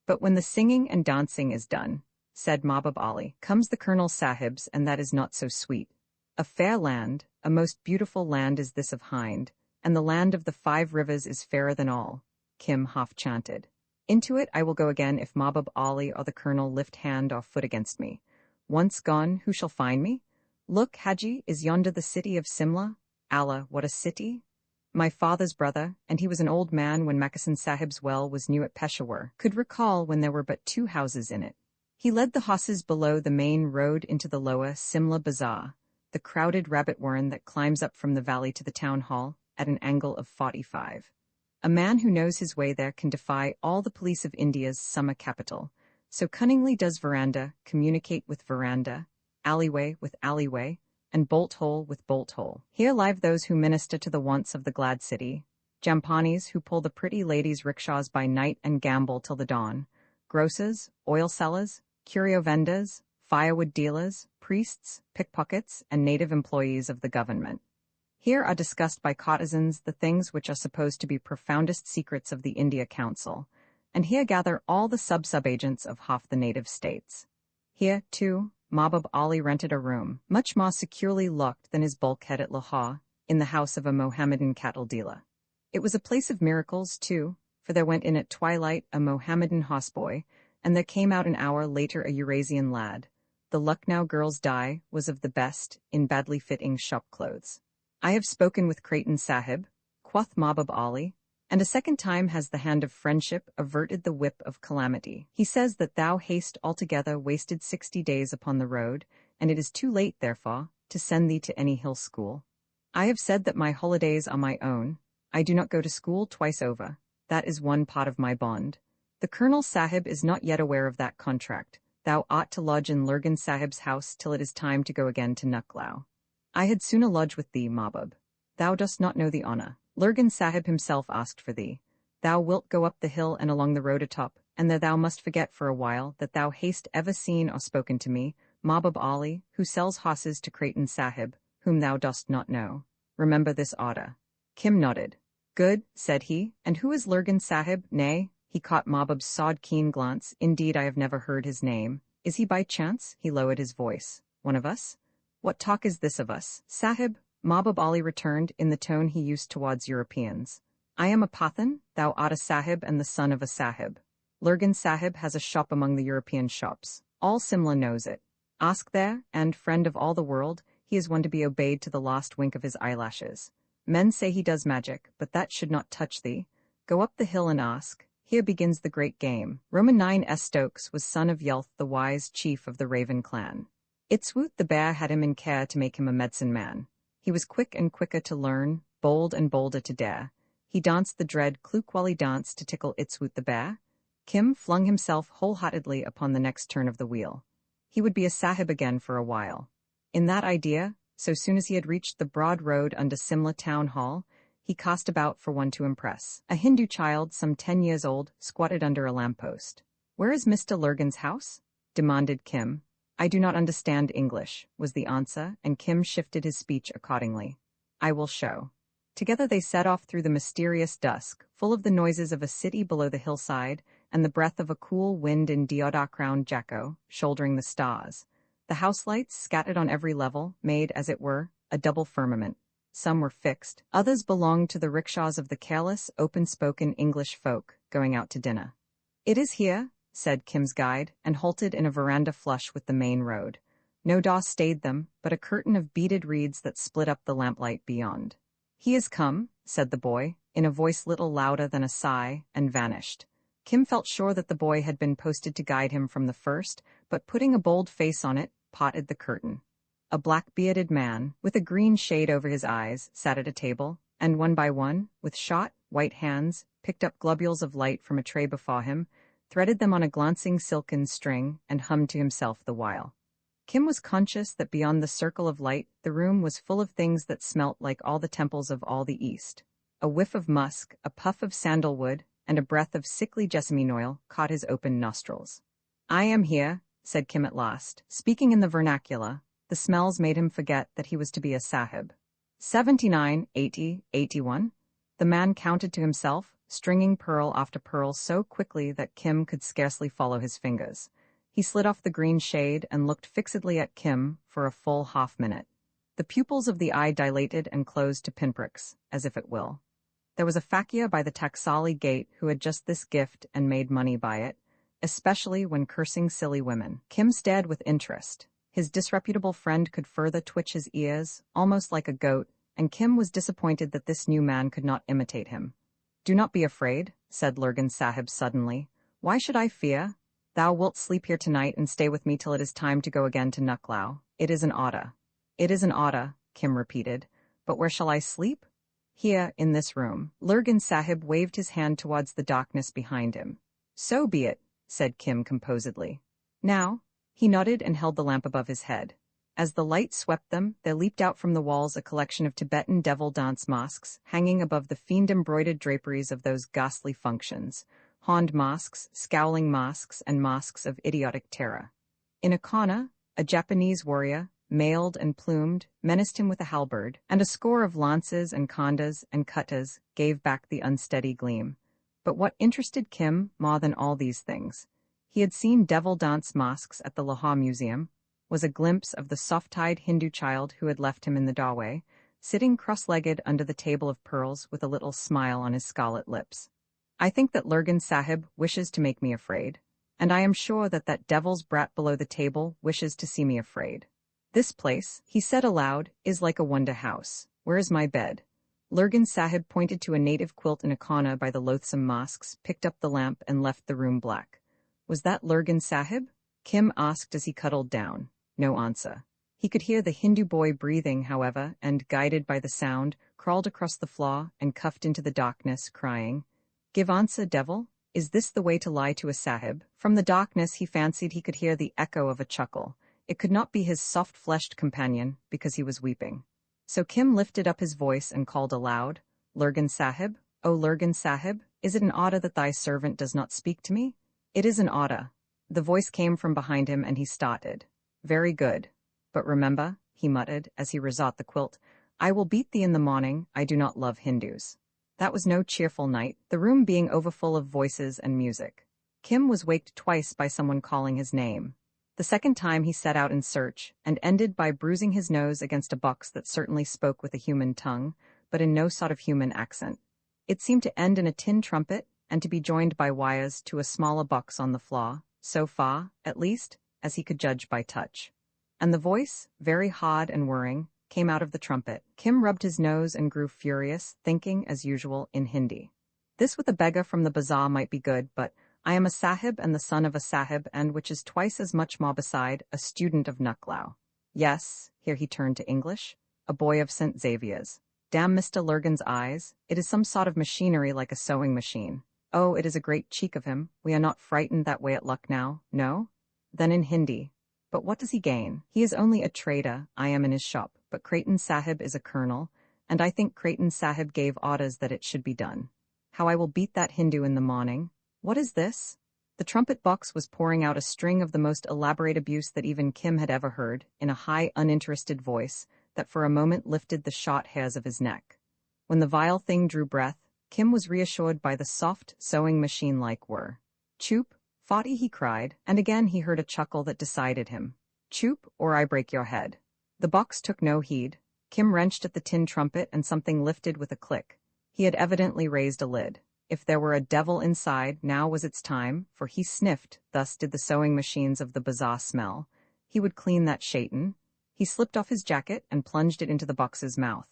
But when the singing and dancing is done, said Mahbub Ali, comes the Colonel Sahibs, and that is not so sweet. A fair land, a most beautiful land is this of Hind, and the land of the 5 rivers is fairer than all, Kim half chanted. Into it I will go again if Mahbub Ali or the Colonel lift hand or foot against me. Once gone, who shall find me? Look, Haji, is yonder the city of Simla? Allah, what a city! My father's brother, and he was an old man when Makasan Sahib's well was new at Peshawar, could recall when there were but 2 houses in it. He led the horses below the main road into the lower Simla Bazaar, the crowded rabbit warren that climbs up from the valley to the town hall at an angle of 45. A man who knows his way there can defy all the police of India's summer capital. So cunningly does veranda communicate with veranda, alleyway with alleyway, and bolt hole with bolt hole. Here live those who minister to the wants of the glad city, jampanis who pull the pretty ladies' rickshaws by night and gamble till the dawn, grocers, oil sellers, curio vendors, firewood dealers, priests, pickpockets, and native employees of the government. Here are discussed by courtesans the things which are supposed to be profoundest secrets of the India Council, and here gather all the sub-agents of half the native states. Here, too, Mahbub Ali rented a room, much more securely locked than his bulkhead at Lahore, in the house of a Mohammedan cattle dealer. It was a place of miracles, too, for there went in at twilight a Mohammedan houseboy, and there came out an hour later a Eurasian lad. The Lucknow girl's dye was of the best, in badly fitting shop clothes. I have spoken with Creighton Sahib, quoth Mahbub Ali, and a second time has the hand of friendship averted the whip of calamity. He says that thou hast altogether wasted 60 days upon the road, and it is too late, therefore, to send thee to any hill school. I have said that my holidays are my own. I do not go to school twice over. That is one part of my bond. The Colonel Sahib is not yet aware of that contract. Thou ought to lodge in Lurgan Sahib's house till it is time to go again to Nucklao. I had sooner lodge with thee, Mahbub. Thou dost not know the honour. Lurgan Sahib himself asked for thee. Thou wilt go up the hill and along the road atop, and there thou must forget for a while that thou hast ever seen or spoken to me, Mahbub Ali, who sells horses to Creighton Sahib, whom thou dost not know. Remember this order. Kim nodded. Good, said he, and who is Lurgan Sahib? Nay, he caught Mahbub's sod-keen glance. Indeed, I have never heard his name. Is he by chance? He lowered his voice. One of us? What talk is this of us? Sahib, Mahbub Ali returned in the tone he used towards Europeans. I am a Pathan, thou art a Sahib and the son of a Sahib. Lurgan Sahib has a shop among the European shops. All Simla knows it. Ask there, and, friend of all the world, he is one to be obeyed to the last wink of his eyelashes. Men say he does magic, but that should not touch thee. Go up the hill and ask. Here begins the great game. Roman 9 Stokes was son of Yelth, the wise chief of the Raven clan. Itzwoot the bear had him in care to make him a medicine man. He was quick and quicker to learn, bold and bolder to dare. He danced the dread Klukwali dance to tickle Itzwoot the bear. Kim flung himself wholeheartedly upon the next turn of the wheel. He would be a Sahib again for a while. In that idea, so soon as he had reached the broad road under Simla Town Hall, he cast about for one to impress. A Hindu child, some 10 years old, squatted under a lamppost. Where is Mr. Lurgan's house? Demanded Kim. I do not understand English, was the answer, and Kim shifted his speech accordingly. I will show. Together they set off through the mysterious dusk, full of the noises of a city below the hillside, and the breath of a cool wind in Deodak-crowned Jacko, shouldering the stars. The house lights, scattered on every level, made, as it were, a double firmament. Some were fixed, others belonged to the rickshaws of the careless, open-spoken English folk going out to dinner. It is here, said Kim's guide, and halted in a veranda flush with the main road. No door stayed them, but a curtain of beaded reeds that split up the lamplight beyond. He is come, said the boy, in a voice little louder than a sigh, and vanished. Kim felt sure that the boy had been posted to guide him from the first, but putting a bold face on it, parted the curtain. A black-bearded man, with a green shade over his eyes, sat at a table, and one by one, with short, white hands, picked up globules of light from a tray before him, threaded them on a glancing silken string, and hummed to himself the while. Kim was conscious that beyond the circle of light, the room was full of things that smelt like all the temples of all the East. A whiff of musk, a puff of sandalwood, and a breath of sickly jessamine oil caught his open nostrils. I am here, said Kim at last, speaking in the vernacular. The smells made him forget that he was to be a Sahib. 79, 80, 81. The man counted to himself, stringing pearl after pearl so quickly that Kim could scarcely follow his fingers. He slid off the green shade and looked fixedly at Kim for a full half-minute. The pupils of the eye dilated and closed to pinpricks, as if at will. There was a fakir by the Taksali gate who had just this gift and made money by it, especially when cursing silly women. Kim stared with interest. His disreputable friend could further twitch his ears, almost like a goat, and Kim was disappointed that this new man could not imitate him. Do not be afraid, said Lurgan Sahib suddenly. Why should I fear? Thou wilt sleep here tonight and stay with me till it is time to go again to Nuclau. It is an order. It is an order, Kim repeated. But where shall I sleep? Here, in this room. Lurgan Sahib waved his hand towards the darkness behind him. So be it, said Kim composedly. Now? He nodded and held the lamp above his head. As the light swept them, there leaped out from the walls a collection of Tibetan devil dance masks, hanging above the fiend-embroidered draperies of those ghastly functions. Horned masks, scowling masks, and masks of idiotic terror. In a corner, a Japanese warrior, mailed and plumed, menaced him with a halberd, and a score of lances and khandas and katas gave back the unsteady gleam. But what interested Kim more than all these things, he had seen devil dance masks at the Lahore Museum, was a glimpse of the soft-eyed Hindu child who had left him in the doorway, sitting cross-legged under the table of pearls with a little smile on his scarlet lips. I think that Lurgan Sahib wishes to make me afraid, and I am sure that that devil's brat below the table wishes to see me afraid. This place, he said aloud, is like a wonder house. Where is my bed? Lurgan Sahib pointed to a native quilt in a corner by the loathsome masks, picked up the lamp, and left the room black. Was that Lurgan Sahib? Kim asked as he cuddled down. No answer. He could hear the Hindu boy breathing, however, and, guided by the sound, crawled across the floor and cuffed into the darkness, crying, "Give answer, devil! Is this the way to lie to a sahib?" From the darkness he fancied he could hear the echo of a chuckle. It could not be his soft-fleshed companion, because he was weeping. So Kim lifted up his voice and called aloud, "Lurgan Sahib? O Lurgan Sahib, is it an order that thy servant does not speak to me?" "It is an order." The voice came from behind him and he started. "Very good. But remember," he muttered as he resought the quilt, "I will beat thee in the morning. I do not love Hindus." That was no cheerful night, the room being overfull of voices and music. Kim was waked twice by someone calling his name. The second time he set out in search, and ended by bruising his nose against a box that certainly spoke with a human tongue, but in no sort of human accent. It seemed to end in a tin trumpet, and to be joined by wires to a smaller box on the floor, so far, at least, as he could judge by touch. And the voice, very hard and whirring, came out of the trumpet. Kim rubbed his nose and grew furious, thinking, as usual, in Hindi. This with a beggar from the bazaar might be good, but I am a sahib and the son of a sahib, and, which is twice as much more beside, a student of Nuclau. Yes, here he turned to English, a boy of St. Xavier's. Damn Mr. Lurgan's eyes, it is some sort of machinery like a sewing machine. Oh, it is a great cheek of him. We are not frightened that way at Lucknow, no? Then in Hindi. But what does he gain? He is only a trader, I am in his shop, but Creighton Sahib is a colonel, and I think Creighton Sahib gave orders that it should be done. How I will beat that Hindu in the morning. What is this? The trumpet box was pouring out a string of the most elaborate abuse that even Kim had ever heard, in a high, uninterested voice, that for a moment lifted the short hairs of his neck. When the vile thing drew breath, Kim was reassured by the soft, sewing machine-like whir. "Choop, Fawty," he cried, and again he heard a chuckle that decided him. "Choop, or I break your head." The box took no heed. Kim wrenched at the tin trumpet and something lifted with a click. He had evidently raised a lid. If there were a devil inside, now was its time, for he sniffed, thus did the sewing machines of the bazaar smell. He would clean that shaitan. He slipped off his jacket and plunged it into the box's mouth.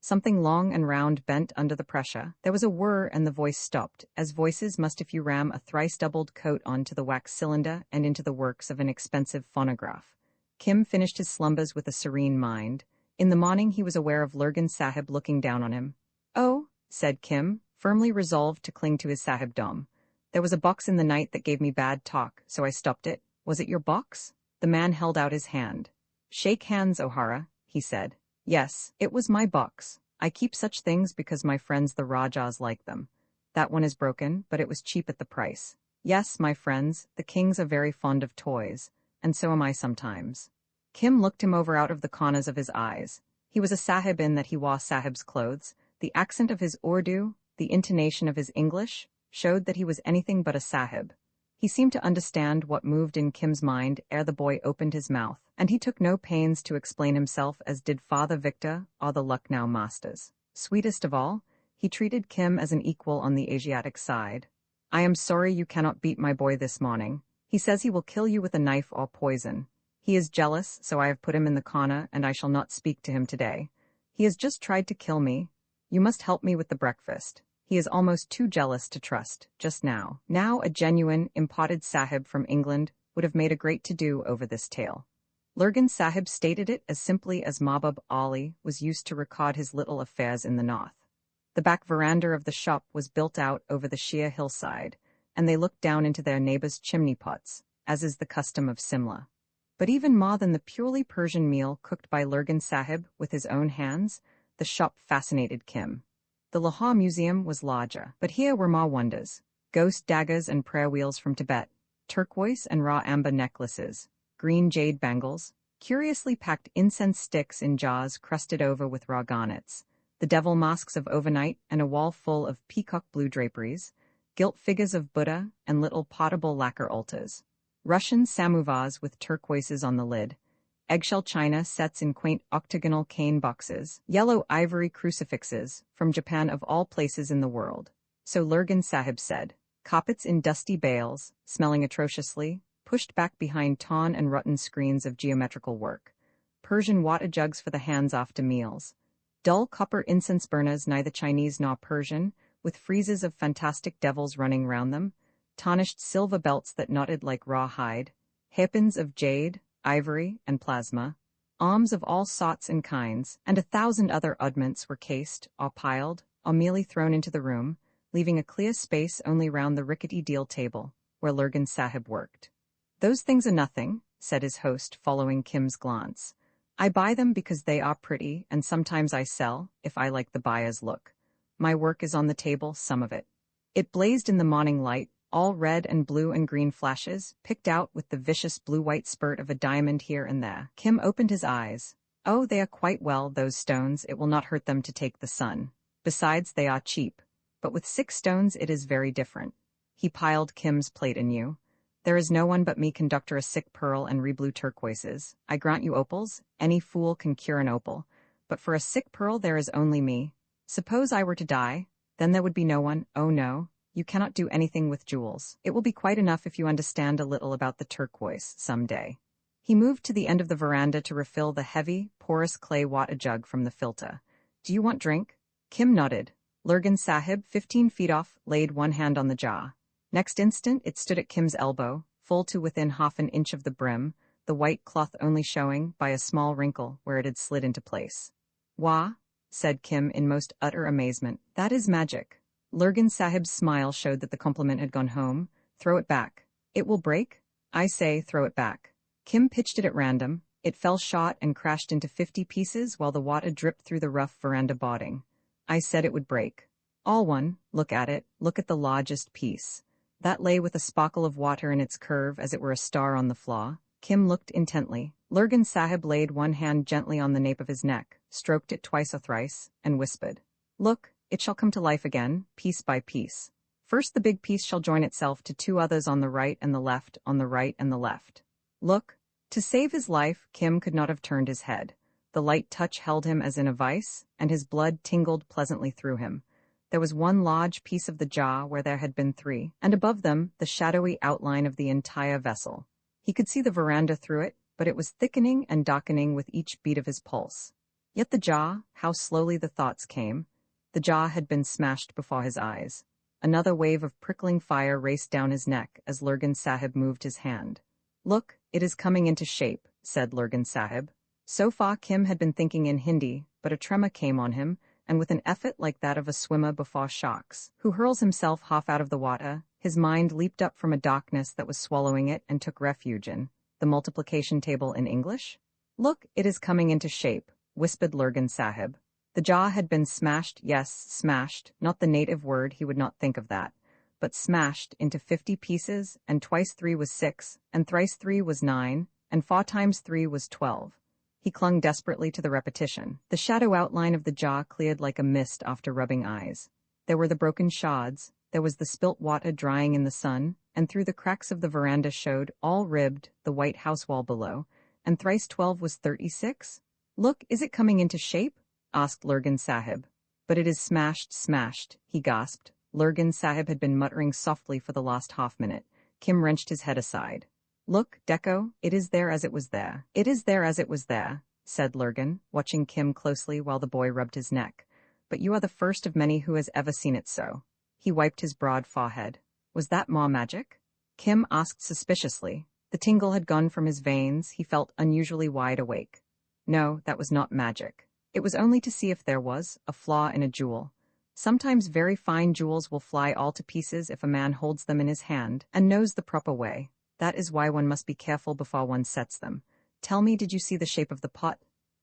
Something long and round bent under the pressure. There was a whir and the voice stopped, as voices must if you ram a thrice-doubled coat onto the wax cylinder and into the works of an expensive phonograph. Kim finished his slumbers with a serene mind. In the morning he was aware of Lurgan Sahib looking down on him. "Oh," said Kim, firmly resolved to cling to his sahibdom. "There was a box in the night that gave me bad talk, so I stopped it. Was it your box?" The man held out his hand. "Shake hands, O'Hara," he said. "Yes, it was my box. I keep such things because my friends the Rajas like them. That one is broken, but it was cheap at the price. Yes, my friends, the kings are very fond of toys, and so am I sometimes." Kim looked him over out of the corners of his eyes. He was a sahib in that he wore sahib's clothes. The accent of his Urdu, the intonation of his English, showed that he was anything but a sahib. He seemed to understand what moved in Kim's mind ere the boy opened his mouth, and he took no pains to explain himself as did Father Victor or the Lucknow masters. Sweetest of all, he treated Kim as an equal on the Asiatic side. "I am sorry you cannot beat my boy this morning. He says he will kill you with a knife or poison. He is jealous, so I have put him in the corner, and I shall not speak to him today. He has just tried to kill me. You must help me with the breakfast." He is almost too jealous to trust, just now. Now a genuine, imported sahib from England would have made a great to-do over this tale. Lurgan Sahib stated it as simply as Mahbub Ali was used to record his little affairs in the north. The back veranda of the shop was built out over the sheer hillside, and they looked down into their neighbors' chimney pots, as is the custom of Simla. But even more than the purely Persian meal cooked by Lurgan Sahib with his own hands, the shop fascinated Kim. The Lahore Museum was larger, but here were more wonders: ghost daggers and prayer wheels from Tibet, turquoise and raw amber necklaces, green jade bangles, curiously packed incense sticks in jars crusted over with raw garnets, the devil masks of overnight and a wall full of peacock blue draperies, gilt figures of Buddha and little potable lacquer altars, Russian samovars with turquoises on the lid, eggshell china sets in quaint octagonal cane boxes, yellow ivory crucifixes, from Japan of all places in the world. So Lurgan Sahib said, carpets in dusty bales, smelling atrociously, pushed back behind torn and rotten screens of geometrical work, Persian water jugs for the hands after meals, dull copper incense burners neither Chinese nor Persian, with friezes of fantastic devils running round them, tarnished silver belts that knotted like raw hide, hairpins of jade, ivory, and plasma, arms of all sorts and kinds, and 1,000 other oddments were cased, or piled, or merely thrown into the room, leaving a clear space only round the rickety deal table, where Lurgan Sahib worked. "Those things are nothing," said his host, following Kim's glance. "I buy them because they are pretty, and sometimes I sell, if I like the buyer's look. My work is on the table, some of it." It blazed in the morning light, all red and blue and green flashes, picked out with the vicious blue-white spurt of a diamond here and there. Kim opened his eyes. "Oh, they are quite well, those stones. It will not hurt them to take the sun. Besides, they are cheap. But with 6 stones it is very different." He piled Kim's plate anew. "There is no one but me can doctor a sick pearl and reblue turquoises. I grant you opals. Any fool can cure an opal. But for a sick pearl there is only me. Suppose I were to die, then there would be no one. Oh no. You cannot do anything with jewels. It will be quite enough if you understand a little about the turquoise some day." He moved to the end of the veranda to refill the heavy, porous clay water jug from the filter. "Do you want drink?" Kim nodded. Lurgan Sahib, 15 feet off, laid one hand on the jar. Next instant it stood at Kim's elbow, full to within half an inch of the brim, the white cloth only showing, by a small wrinkle, where it had slid into place. "Wah," said Kim in most utter amazement. "That is magic." Lurgan Sahib's smile showed that the compliment had gone home. "Throw it back." "It will break?" "I say, throw it back." Kim pitched it at random. It fell short and crashed into 50 pieces while the water dripped through the rough veranda boarding. "I said it would break." "All one. Look at it. Look at the largest piece." That lay with a sparkle of water in its curve as it were a star on the floor. Kim looked intently. Lurgan Sahib laid one hand gently on the nape of his neck, stroked it twice or thrice, and whispered, "Look, it shall come to life again, piece by piece. First the big piece shall join itself to 2 others on the right and the left, on the right and the left. Look." To save his life, Kim could not have turned his head. The light touch held him as in a vice, and his blood tingled pleasantly through him. There was one large piece of the jar where there had been 3, and above them the shadowy outline of the entire vessel. He could see the veranda through it, but it was thickening and darkening with each beat of his pulse. Yet the jar, how slowly the thoughts came. The jar had been smashed before his eyes. Another wave of prickling fire raced down his neck as Lurgan Sahib moved his hand. "Look, it is coming into shape," said Lurgan Sahib. So far Kim had been thinking in Hindi, but a tremor came on him, and with an effort like that of a swimmer before shocks, who hurls himself half out of the water, his mind leaped up from a darkness that was swallowing it and took refuge in the multiplication table in English. "Look, it is coming into shape," whispered Lurgan Sahib. The jar had been smashed, yes, smashed, not the native word, he would not think of that, but smashed into 50 pieces, and twice 3 was 6, and thrice 3 was 9, and 4 times 3 was 12. He clung desperately to the repetition. The shadow outline of the jar cleared like a mist after rubbing eyes. There were the broken shards, there was the spilt water drying in the sun, and through the cracks of the veranda showed, all ribbed, the white house wall below, and thrice 12 was 36? "Look, is it coming into shape?" asked Lurgan Sahib. "But it is smashed, smashed," he gasped. Lurgan Sahib had been muttering softly for the last half-minute. Kim wrenched his head aside. "Look, Deco, it is there as it was there. It is there as it was there," said Lurgan, watching Kim closely while the boy rubbed his neck. but you are the first of many who has ever seen it so. He wiped his broad forehead. Was that Ma magic? Kim asked suspiciously. The tingle had gone from his veins, he felt unusually wide awake. No, that was not magic. It was only to see if there was a flaw in a jewel. Sometimes very fine jewels will fly all to pieces if a man holds them in his hand and knows the proper way. That is why one must be careful before one sets them. Tell me, did you see the shape of the pot?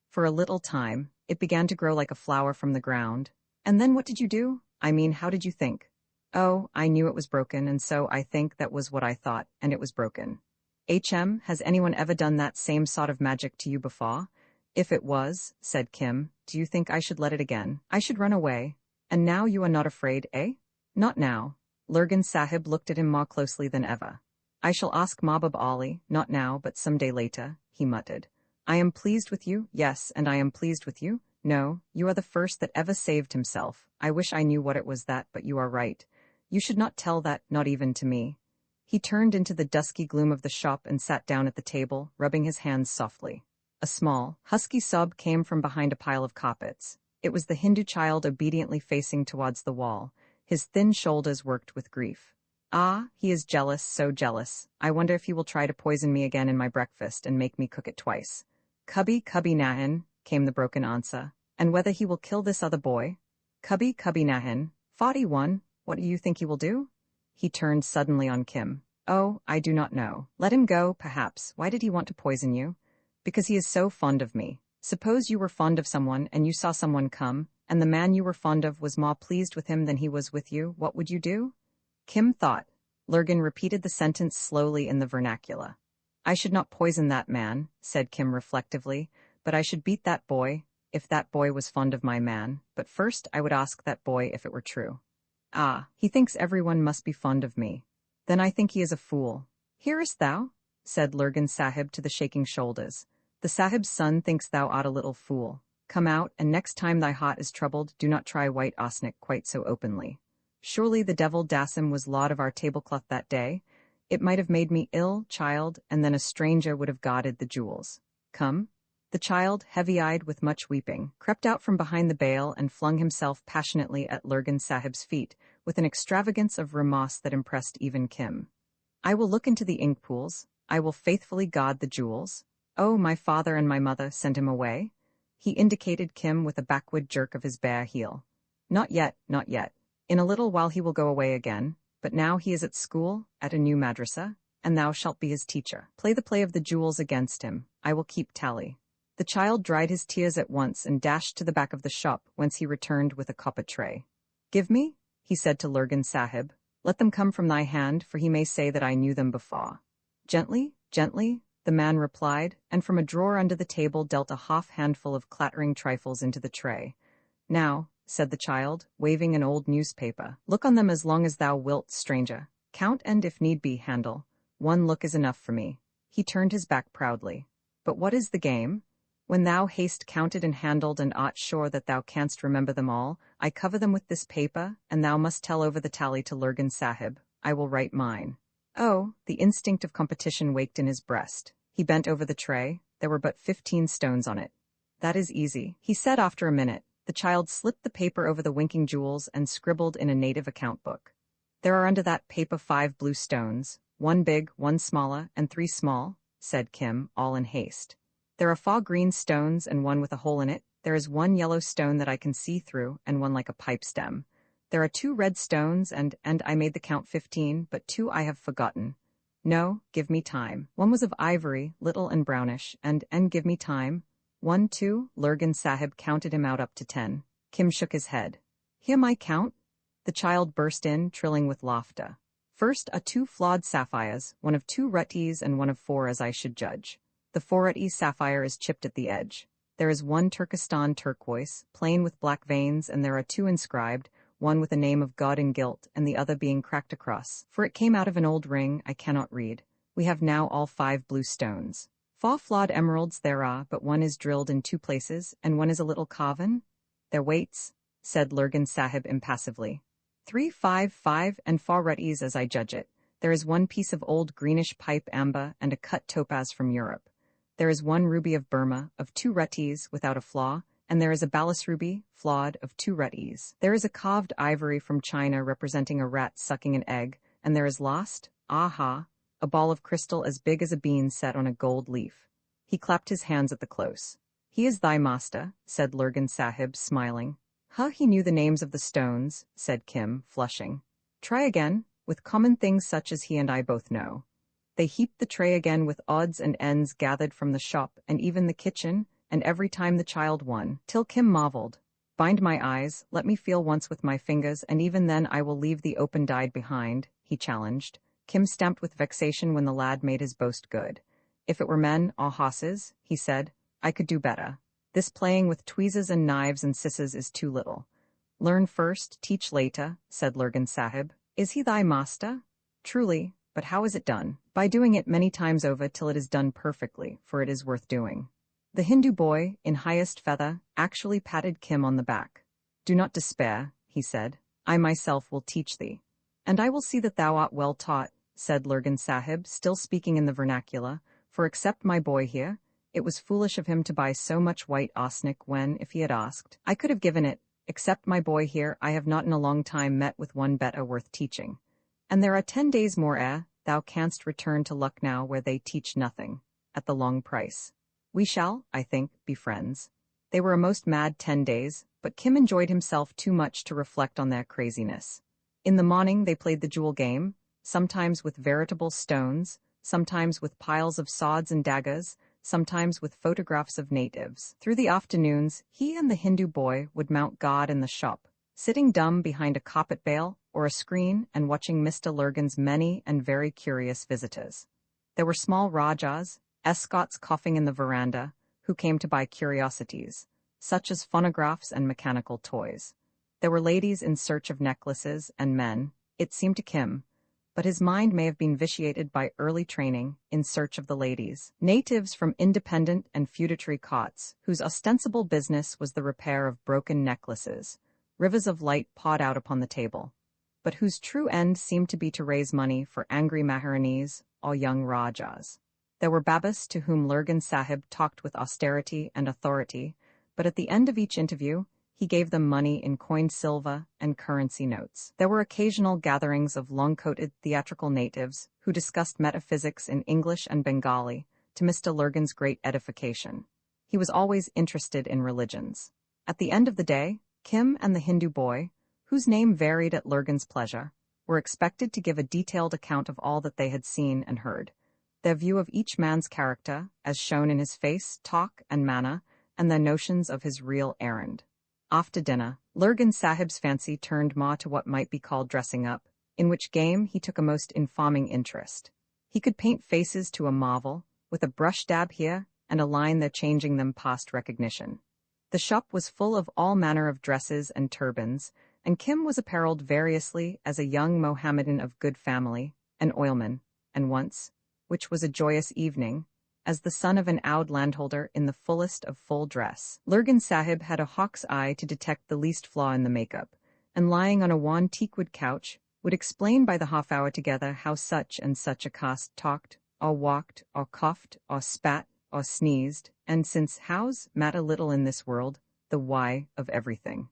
For a little time, it began to grow like a flower from the ground. And then what did you do? I mean, how did you think? Oh, I knew it was broken, and so I think that was what I thought, and it was broken. Has anyone ever done that same sort of magic to you before? If it was, said Kim, do you think I should let it again? I should run away. And now you are not afraid, eh? Not now. Lurgan Sahib looked at him more closely than ever. I shall ask Mahbub Ali, not now, but some day later, he muttered. I am pleased with you, yes, and I am pleased with you. No, you are the first that ever saved himself. I wish I knew what it was that, but you are right. You should not tell that, not even to me. He turned into the dusky gloom of the shop and sat down at the table, rubbing his hands softly. A small, husky sob came from behind a pile of carpets. It was the Hindu child obediently facing towards the wall. His thin shoulders worked with grief. Ah, he is jealous, so jealous. I wonder if he will try to poison me again in my breakfast and make me cook it twice. Cubby nahin, came the broken answer. And whether he will kill this other boy? Cubby nahin. 41, what do you think he will do? He turned suddenly on Kim. Oh, I do not know. Let him go, perhaps. Why did he want to poison you? Because he is so fond of me. Suppose you were fond of someone and you saw someone come, and the man you were fond of was more pleased with him than he was with you, what would you do? Kim thought. Lurgan repeated the sentence slowly in the vernacular. I should not poison that man, said Kim reflectively, but I should beat that boy, if that boy was fond of my man, but first I would ask that boy if it were true. Ah, he thinks everyone must be fond of me. Then I think he is a fool. Hearest thou? Said Lurgan Sahib to the shaking shoulders. The Sahib's son thinks thou art a little fool. Come out, and next time thy heart is troubled, do not try white arsenic quite so openly. Surely the devil Dasim was lord of our tablecloth that day. It might have made me ill, child, and then a stranger would have guarded the jewels. Come. The child, heavy-eyed with much weeping, crept out from behind the bale and flung himself passionately at Lurgan Sahib's feet, with an extravagance of remorse that impressed even Kim. I will look into the ink pools. I will faithfully guard the jewels. Oh, my father and my mother sent him away. He indicated Kim with a backward jerk of his bare heel. Not yet, not yet. In a little while he will go away again, but now he is at school, at a new madrasa, and thou shalt be his teacher. Play the play of the jewels against him. I will keep tally. The child dried his tears at once and dashed to the back of the shop, whence he returned with a copper tray. Give me, he said to Lurgan Sahib. Let them come from thy hand, for he may say that I knew them before. Gently, gently, the man replied, and from a drawer under the table dealt a half-handful of clattering trifles into the tray. Now, said the child, waving an old newspaper, look on them as long as thou wilt, stranger. Count and, if need be, handle. One look is enough for me. He turned his back proudly. But what is the game? When thou hast counted and handled and art sure that thou canst remember them all, I cover them with this paper, and thou must tell over the tally to Lurgan Sahib. I will write mine. Oh, the instinct of competition waked in his breast. He bent over the tray. There were but 15 stones on it. That is easy, he said after a minute. The child slipped the paper over the winking jewels and scribbled in a native account book. There are under that paper 5 blue stones, 1 big, 1 smaller, and 3 small, said Kim, all in haste. There are 4 green stones and 1 with a hole in it. There is 1 yellow stone that I can see through, and 1 like a pipe stem. There are 2 red stones, and I made the count 15, but 2 I have forgotten. No, give me time. 1 was of ivory, little and brownish, and give me time. 1, 2, Lurgan Sahib counted him out up to 10. Kim shook his head. Hear my count? The child burst in, trilling with laughter. First, 2 flawed sapphires, 1 of 2 ruttes and 1 of 4 as I should judge. The 4 rutte sapphire is chipped at the edge. There is 1 Turkestan turquoise, plain with black veins, and there are 2 inscribed, 1 with a name of God in gilt, and the other being cracked across. For it came out of an old ring, I cannot read. We have now all 5 blue stones. 4 flawed emeralds there are, but 1 is drilled in 2 places, and 1 is a little carven. Their weights, said Lurgan Sahib impassively. 3, 5, 5, and 4 ruttes as I judge it. There is 1 piece of old greenish pipe amber and a cut topaz from Europe. There is 1 ruby of Burma, of 2 ruttes, without a flaw, and there is a balasruby, flawed, of 2 rupees. There is a carved ivory from China representing a rat sucking an egg, and there is lost, aha, a ball of crystal as big as a bean set on a gold leaf. He clapped his hands at the close. He is thy master, said Lurgan Sahib, smiling. Huh, he knew the names of the stones, said Kim, flushing. Try again, with common things such as he and I both know. They heaped the tray again with odds and ends gathered from the shop and even the kitchen, and every time the child won, till Kim marveled. Bind my eyes, let me feel once with my fingers, and even then I will leave the open dyed behind, he challenged. Kim stamped with vexation when the lad made his boast good. If it were men or horses, he said, I could do better. This playing with tweezers and knives and scissors is too little. Learn first, teach later, said Lurgan Sahib. Is he thy master? Truly, but how is it done? By doing it many times over till it is done perfectly, for it is worth doing. The Hindu boy, in highest feather, actually patted Kim on the back. Do not despair, he said. I myself will teach thee. And I will see that thou art well taught, said Lurgan Sahib, still speaking in the vernacular, for except my boy here, it was foolish of him to buy so much white arsenic when, if he had asked, I could have given it. Except my boy here, I have not in a long time met with one better worth teaching. And there are 10 days more ere thou canst return to Lucknow where they teach nothing, at the long price. We shall, I think, be friends. They were a most mad 10 days, but Kim enjoyed himself too much to reflect on their craziness. In the morning they played the jewel game, sometimes with veritable stones, sometimes with piles of swords and daggers, sometimes with photographs of natives. Through the afternoons, he and the Hindu boy would mount guard in the shop, sitting dumb behind a carpet bale or a screen and watching Mr. Lurgan's many and very curious visitors. There were small Rajas, escorts coughing in the veranda, who came to buy curiosities, such as phonographs and mechanical toys. There were ladies in search of necklaces and men, it seemed to Kim, but his mind may have been vitiated by early training, in search of the ladies. Natives from independent and feudatory cots, whose ostensible business was the repair of broken necklaces, rivers of light poured out upon the table, but whose true end seemed to be to raise money for angry Maharanis or young Rajas. There were Babas to whom Lurgan Sahib talked with austerity and authority, but at the end of each interview, he gave them money in coined silver and currency notes. There were occasional gatherings of long-coated theatrical natives who discussed metaphysics in English and Bengali, to Mr. Lurgan's great edification. He was always interested in religions. At the end of the day, Kim and the Hindu boy, whose name varied at Lurgan's pleasure, were expected to give a detailed account of all that they had seen and heard, their view of each man's character, as shown in his face, talk, and manner, and their notions of his real errand. After dinner, Lurgan Sahib's fancy turned more to what might be called dressing up, in which game he took a most informing interest. He could paint faces to a marvel, with a brush dab here and a line there changing them past recognition. The shop was full of all manner of dresses and turbans, and Kim was apparelled variously as a young Mohammedan of good family, an oilman, and once, which was a joyous evening, as the son of an Oud landholder in the fullest of full dress. Lurgan Sahib had a hawk's eye to detect the least flaw in the makeup, and lying on a wan teakwood couch, would explain by the half-hour together how such and such a caste talked, or walked, or coughed, or spat, or sneezed, and since hows matter little in this world, the why of everything.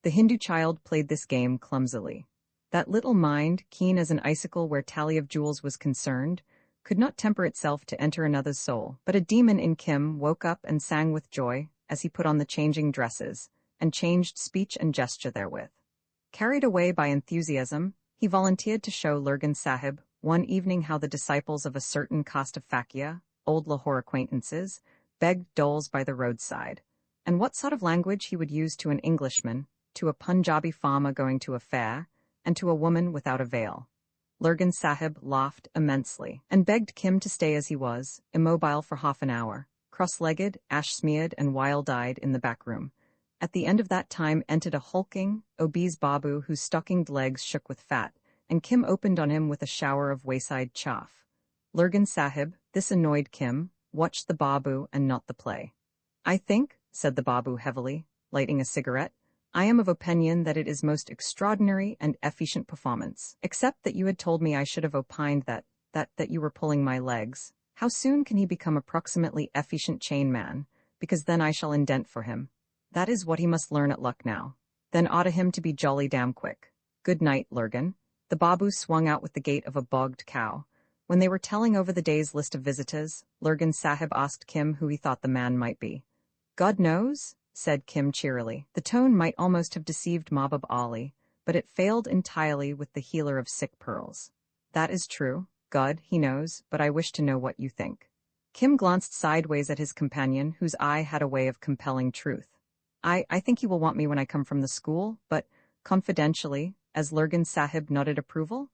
The Hindu child played this game clumsily. That little mind, keen as an icicle where tally of jewels was concerned, could not temper itself to enter another's soul, but a demon in Kim woke up and sang with joy as he put on the changing dresses, and changed speech and gesture therewith. Carried away by enthusiasm, he volunteered to show Lurgan Sahib one evening how the disciples of a certain caste of Fakir, old Lahore acquaintances, begged doles by the roadside, and what sort of language he would use to an Englishman, to a Punjabi farmer going to a fair, and to a woman without a veil. Lurgan Sahib laughed immensely, and begged Kim to stay as he was, immobile for half an hour, cross-legged, ash-smeared, and wild-eyed in the back room. At the end of that time entered a hulking, obese Babu whose stockinged legs shook with fat, and Kim opened on him with a shower of wayside chaff. Lurgan Sahib, this annoyed Kim, watched the Babu and not the play. I think, said the Babu heavily, lighting a cigarette, I am of opinion that it is most extraordinary and efficient performance, except that you had told me I should have opined that you were pulling my legs. How soon can he become approximately efficient chain man, because then I shall indent for him. That is what he must learn at Lucknow. Then oughta him to be jolly damn quick. Good night, Lurgan. The Babu swung out with the gait of a bogged cow. When they were telling over the day's list of visitors, Lurgan Sahib asked Kim who he thought the man might be. God knows, said Kim cheerily. The tone might almost have deceived Mahbub Ali, but it failed entirely with the healer of sick pearls. That is true. God, he knows, but I wish to know what you think. Kim glanced sideways at his companion, whose eye had a way of compelling truth. I think you will want me when I come from the school, but, confidentially, as Lurgan Sahib nodded approval,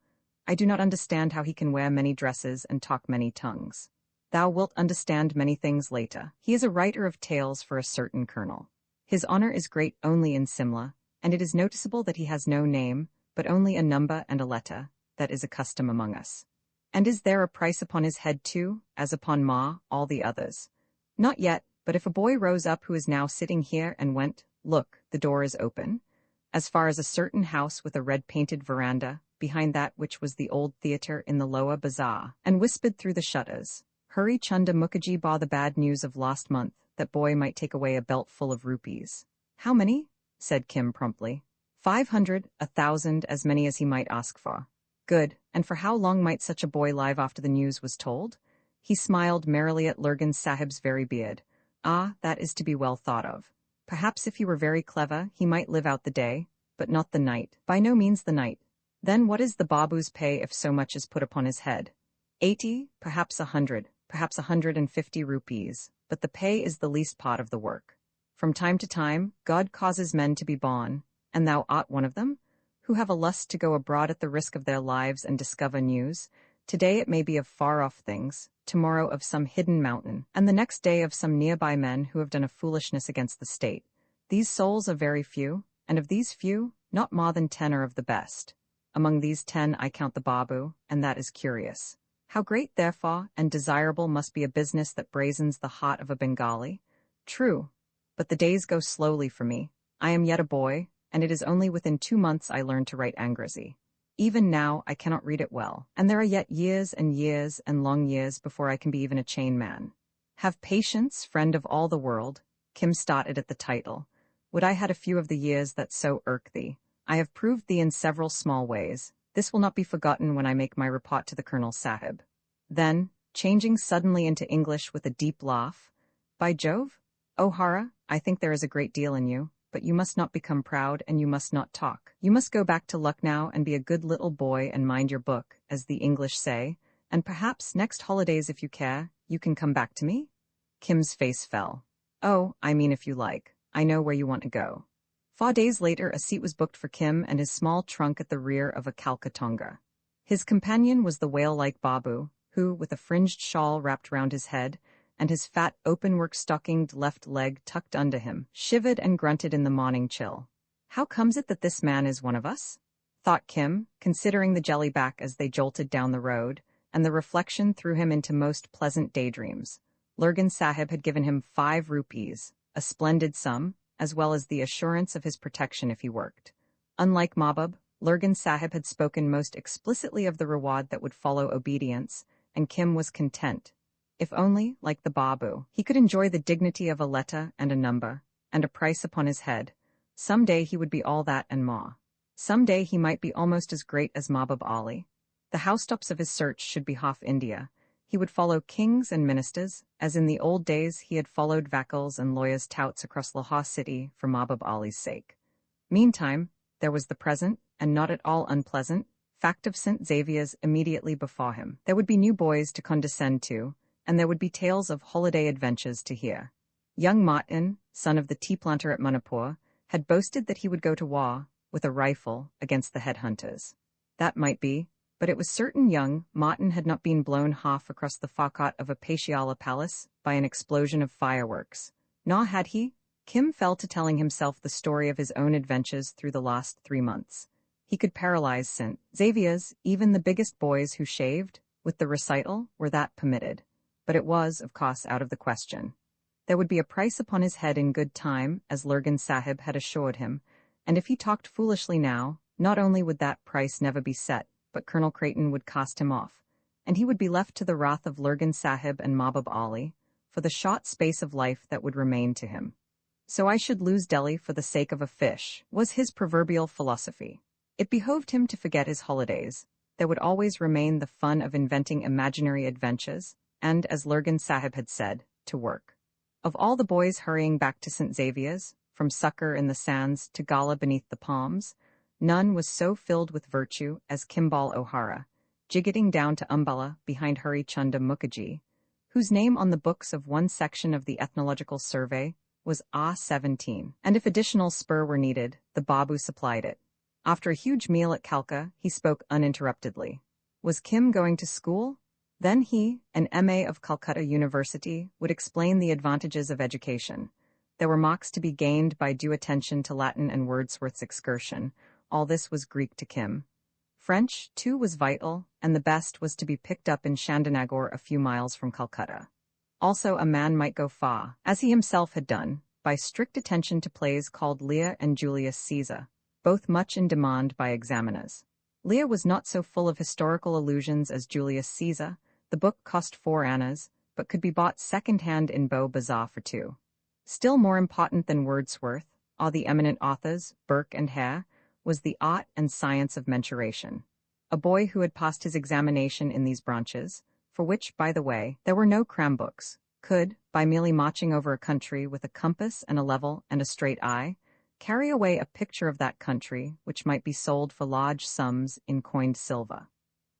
I do not understand how he can wear many dresses and talk many tongues. Thou wilt understand many things later. He is a writer of tales for a certain colonel. His honor is great only in Simla, and it is noticeable that he has no name, but only a number and a letter. That is a custom among us. And is there a price upon his head too, as upon all the others? Not yet, but if a boy rose up who is now sitting here and went, look, the door is open, as far as a certain house with a red-painted veranda, behind that which was the old theatre in the Lower Bazaar, and whispered through the shutters, Hurry Chunda Mukherjee bought the bad news of last month, that boy might take away a belt full of rupees. How many? Said Kim promptly. 500, 1,000, as many as he might ask for. Good, and for how long might such a boy live after the news was told? He smiled merrily at Lurgan Sahib's very beard. Ah, that is to be well thought of. Perhaps if he were very clever, he might live out the day, but not the night. By no means the night. Then what is the Babu's pay if so much is put upon his head? 80, perhaps 100, perhaps 150 rupees, but the pay is the least part of the work. From time to time, God causes men to be born, and thou art one of them, who have a lust to go abroad at the risk of their lives and discover news. Today it may be of far-off things, tomorrow of some hidden mountain, and the next day of some nearby men who have done a foolishness against the state. These souls are very few, and of these few, not more than 10 are of the best. Among these 10 I count the Babu, and that is curious. How great, therefore, and desirable must be a business that brazens the heart of a Bengali? True, but the days go slowly for me. I am yet a boy, and it is only within 2 months I learned to write Angrezi. Even now I cannot read it well, and there are yet years and long years before I can be even a chain man. Have patience, friend of all the world. Kim started at the title. Would I had a few of the years that so irk thee. I have proved thee in several small ways. This will not be forgotten when I make my report to the Colonel Sahib. Then, changing suddenly into English with a deep laugh, By Jove, O'Hara, I think there is a great deal in you, but you must not become proud and you must not talk. You must go back to Lucknow and be a good little boy and mind your book, as the English say, and perhaps next holidays if you care, you can come back to me? Kim's face fell. Oh, I mean if you like. I know where you want to go. 4 days later a seat was booked for Kim and his small trunk at the rear of a Calcatonga. His companion was the whale-like Babu, who, with a fringed shawl wrapped round his head, and his fat open-work stockinged left leg tucked under him, shivered and grunted in the morning chill. How comes it that this man is one of us? Thought Kim, considering the jellyback as they jolted down the road, and the reflection threw him into most pleasant daydreams. Lurgan Sahib had given him 5 rupees, a splendid sum, as well as the assurance of his protection if he worked. Unlike Mahbub, Lurgan Sahib had spoken most explicitly of the reward that would follow obedience, and Kim was content. If only, like the Babu, he could enjoy the dignity of a letter and a number, and a price upon his head. Some day he would be all that and more. Some day he might be almost as great as Mahbub Ali. The housetops of his search should be half India. He would follow kings and ministers, as in the old days he had followed vakils and lawyers' touts across Lahore city for Mahbub Ali's sake. Meantime, there was the present, and not at all unpleasant, fact of St. Xavier's immediately before him. There would be new boys to condescend to, and there would be tales of holiday adventures to hear. Young Martin, son of the tea planter at Manipur, had boasted that he would go to war, with a rifle, against the headhunters. That might be, but it was certain young Martin had not been blown half across the facade of a Patiala palace by an explosion of fireworks. Nor had he. Kim fell to telling himself the story of his own adventures through the last 3 months. He could paralyze St. Xavier's, even the biggest boys who shaved, with the recital, were that permitted. But it was, of course, out of the question. There would be a price upon his head in good time, as Lurgan Sahib had assured him, and if he talked foolishly now, not only would that price never be set, but Colonel Creighton would cast him off, and he would be left to the wrath of Lurgan Sahib and Mahbub Ali, for the short space of life that would remain to him. So I should lose Delhi for the sake of a fish, was his proverbial philosophy. It behoved him to forget his holidays. There would always remain the fun of inventing imaginary adventures, and, as Lurgan Sahib had said, to work. Of all the boys hurrying back to St. Xavier's, from succor in the sands to gala beneath the palms, none was so filled with virtue as Kimball O'Hara, jiggetting down to Umballa behind Hari Chunda Mukherjee, whose name on the books of one section of the Ethnological Survey was A17, and if additional spur were needed, the Babu supplied it. After a huge meal at Kalka, he spoke uninterruptedly. Was Kim going to school? Then he, an M.A. of Calcutta University, would explain the advantages of education. There were marks to be gained by due attention to Latin and Wordsworth's excursion. All this was Greek to Kim. French, too, was vital, and the best was to be picked up in Chandernagore a few miles from Calcutta. Also, a man might go far, as he himself had done, by strict attention to plays called Lear and Julius Caesar, both much in demand by examiners. Lear was not so full of historical allusions as Julius Caesar. The book cost 4 annas, but could be bought second-hand in Beau Bazaar for 2. Still more important than Wordsworth, are the eminent authors, Burke and Hare, was the art and science of mensuration. A boy who had passed his examination in these branches, for which, by the way, there were no cram books, could, by merely marching over a country with a compass and a level and a straight eye, carry away a picture of that country which might be sold for large sums in coined silver.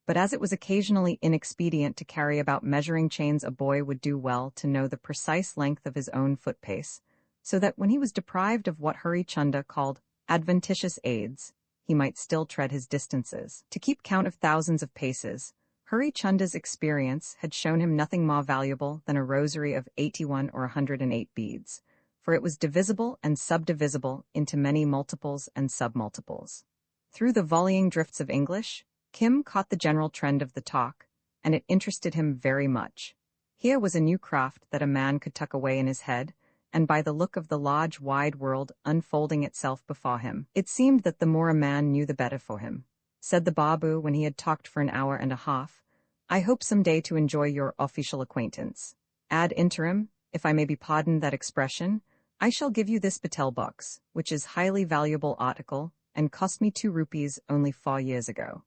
But as it was occasionally inexpedient to carry about measuring chains, a boy would do well to know the precise length of his own foot-pace, so that when he was deprived of what Hari Chunda called adventitious aids, he might still tread his distances. To keep count of thousands of paces, Hari Chunda's experience had shown him nothing more valuable than a rosary of 81 or 108 beads, for it was divisible and subdivisible into many multiples and submultiples. Through the volleying drifts of English, Kim caught the general trend of the talk, and it interested him very much. Here was a new craft that a man could tuck away in his head, and by the look of the large, wide world unfolding itself before him, it seemed that the more a man knew the better for him. Said the Babu when he had talked for an hour and a half, "I hope some day to enjoy your official acquaintance. Ad interim, if I may be pardoned that expression, I shall give you this Patel box, which is highly valuable article, and cost me 2 rupees only 4 years ago."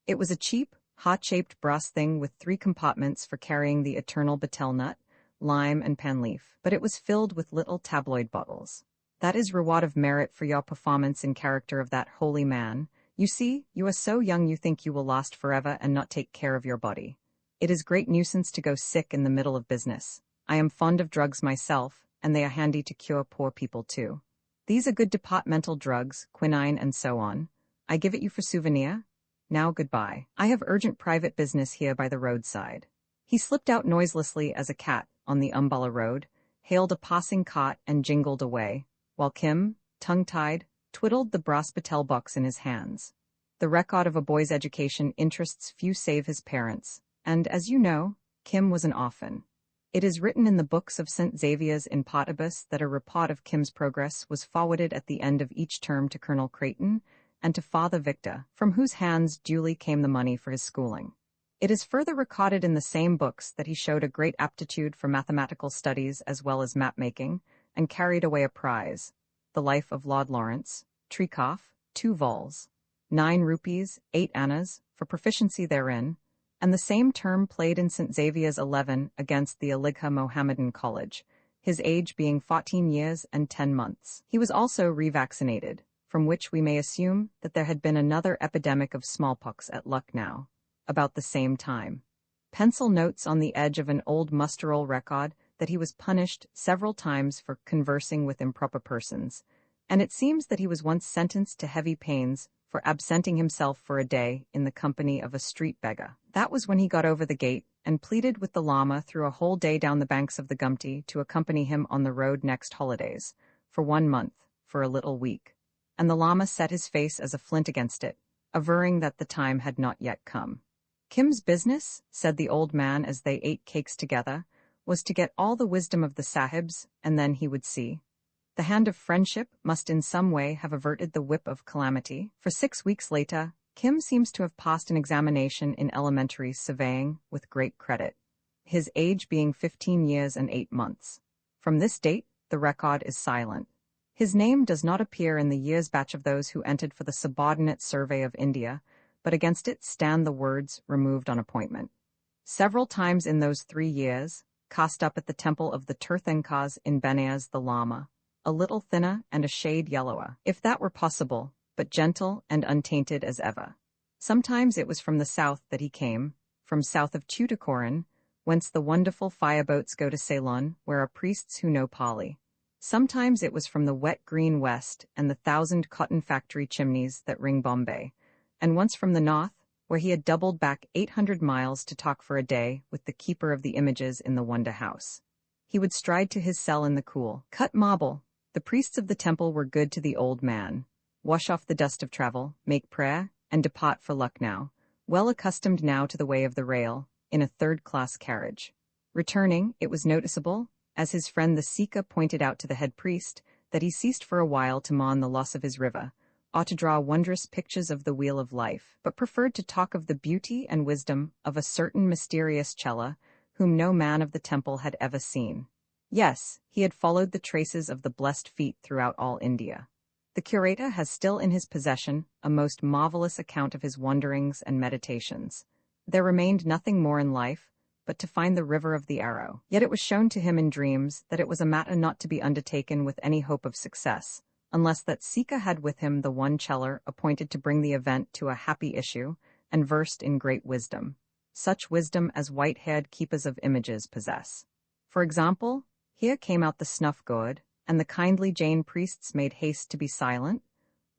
It was a cheap, heart-shaped brass thing with 3 compartments for carrying the eternal betel nut, lime, and pan leaf, but it was filled with little tabloid bottles. "That is reward of merit for your performance in character of that holy man. You see, you are so young you think you will last forever and not take care of your body. It is great nuisance to go sick in the middle of business. I am fond of drugs myself, and they are handy to cure poor people too. These are good departmental drugs, quinine and so on. I give it you for souvenir. Now goodbye. I have urgent private business here by the roadside." He slipped out noiselessly as a cat on the Umballa road, hailed a passing cart and jingled away, while Kim, tongue-tied, twiddled the brass Patel box in his hands. The record of a boy's education interests few save his parents, and, as you know, Kim was an orphan. It is written in the books of St. Xavier's in Partibus that a report of Kim's progress was forwarded at the end of each term to Colonel Creighton and to Father Victor, from whose hands duly came the money for his schooling. It is further recorded in the same books that he showed a great aptitude for mathematical studies as well as map-making, and carried away a prize, The Life of Lord Lawrence, Treacoff, 2 vols, 9 rupees, 8 annas, for proficiency therein, and the same term played in St. Xavier's 11 against the Aligha Mohammedan College, his age being 14 years and 10 months. He was also revaccinated, from which we may assume that there had been another epidemic of smallpox at Lucknow, about the same time. Pencil notes on the edge of an old muster roll record that he was punished several times for conversing with improper persons, and it seems that he was once sentenced to heavy pains for absenting himself for a day in the company of a street beggar. That was when he got over the gate and pleaded with the Lama through a whole day down the banks of the Gumti to accompany him on the road next holidays, for 1 month, for a little week. And the Lama set his face as a flint against it, averring that the time had not yet come. Kim's business, said the old man as they ate cakes together, was to get all the wisdom of the sahibs, and then he would see. The hand of friendship must in some way have averted the whip of calamity, for 6 weeks later, Kim seems to have passed an examination in elementary surveying with great credit, his age being 15 years and 8 months. From this date, the record is silent. His name does not appear in the year's batch of those who entered for the subordinate survey of India, but against it stand the words removed on appointment. Several times in those 3 years, cast up at the temple of the Tirthankars in Benares the Lama, a little thinner and a shade yellower, if that were possible, but gentle and untainted as ever. Sometimes it was from the south that he came, from south of Tuticorin, whence the wonderful fireboats go to Ceylon, where are priests who know Pali. Sometimes it was from the wet green west and the 1,000 cotton factory chimneys that ring Bombay, and once from the north, where he had doubled back 800 miles to talk for a day with the keeper of the images in the Wonder House. He would stride to his cell in the cool, cut marble. The priests of the temple were good to the old man. Wash off the dust of travel, make prayer, and depart for Lucknow, well accustomed now to the way of the rail, in a third-class carriage. Returning, it was noticeable, as his friend the Sikha pointed out to the head priest, that he ceased for a while to mourn the loss of his river, or to draw wondrous pictures of the wheel of life, but preferred to talk of the beauty and wisdom of a certain mysterious Chela, whom no man of the temple had ever seen. Yes, he had followed the traces of the blessed feet throughout all India. The curator has still in his possession a most marvelous account of his wanderings and meditations. There remained nothing more in life but to find the river of the arrow. Yet it was shown to him in dreams that it was a matter not to be undertaken with any hope of success, unless that Sikha had with him the one Cheller appointed to bring the event to a happy issue, and versed in great wisdom, such wisdom as white-haired keepers of images possess. For example, here came out the snuff-gourd, and the kindly Jain priests made haste to be silent.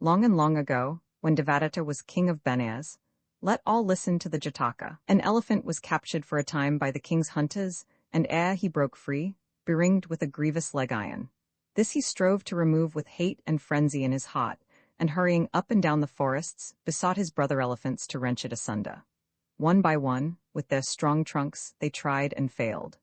Long and long ago, when Devadatta was king of Benares, let all listen to the Jataka. An elephant was captured for a time by the king's hunters, and ere he broke free, beringed with a grievous leg-iron. This he strove to remove with hate and frenzy in his heart, and hurrying up and down the forests, besought his brother elephants to wrench it asunder. One by one, with their strong trunks, they tried and failed.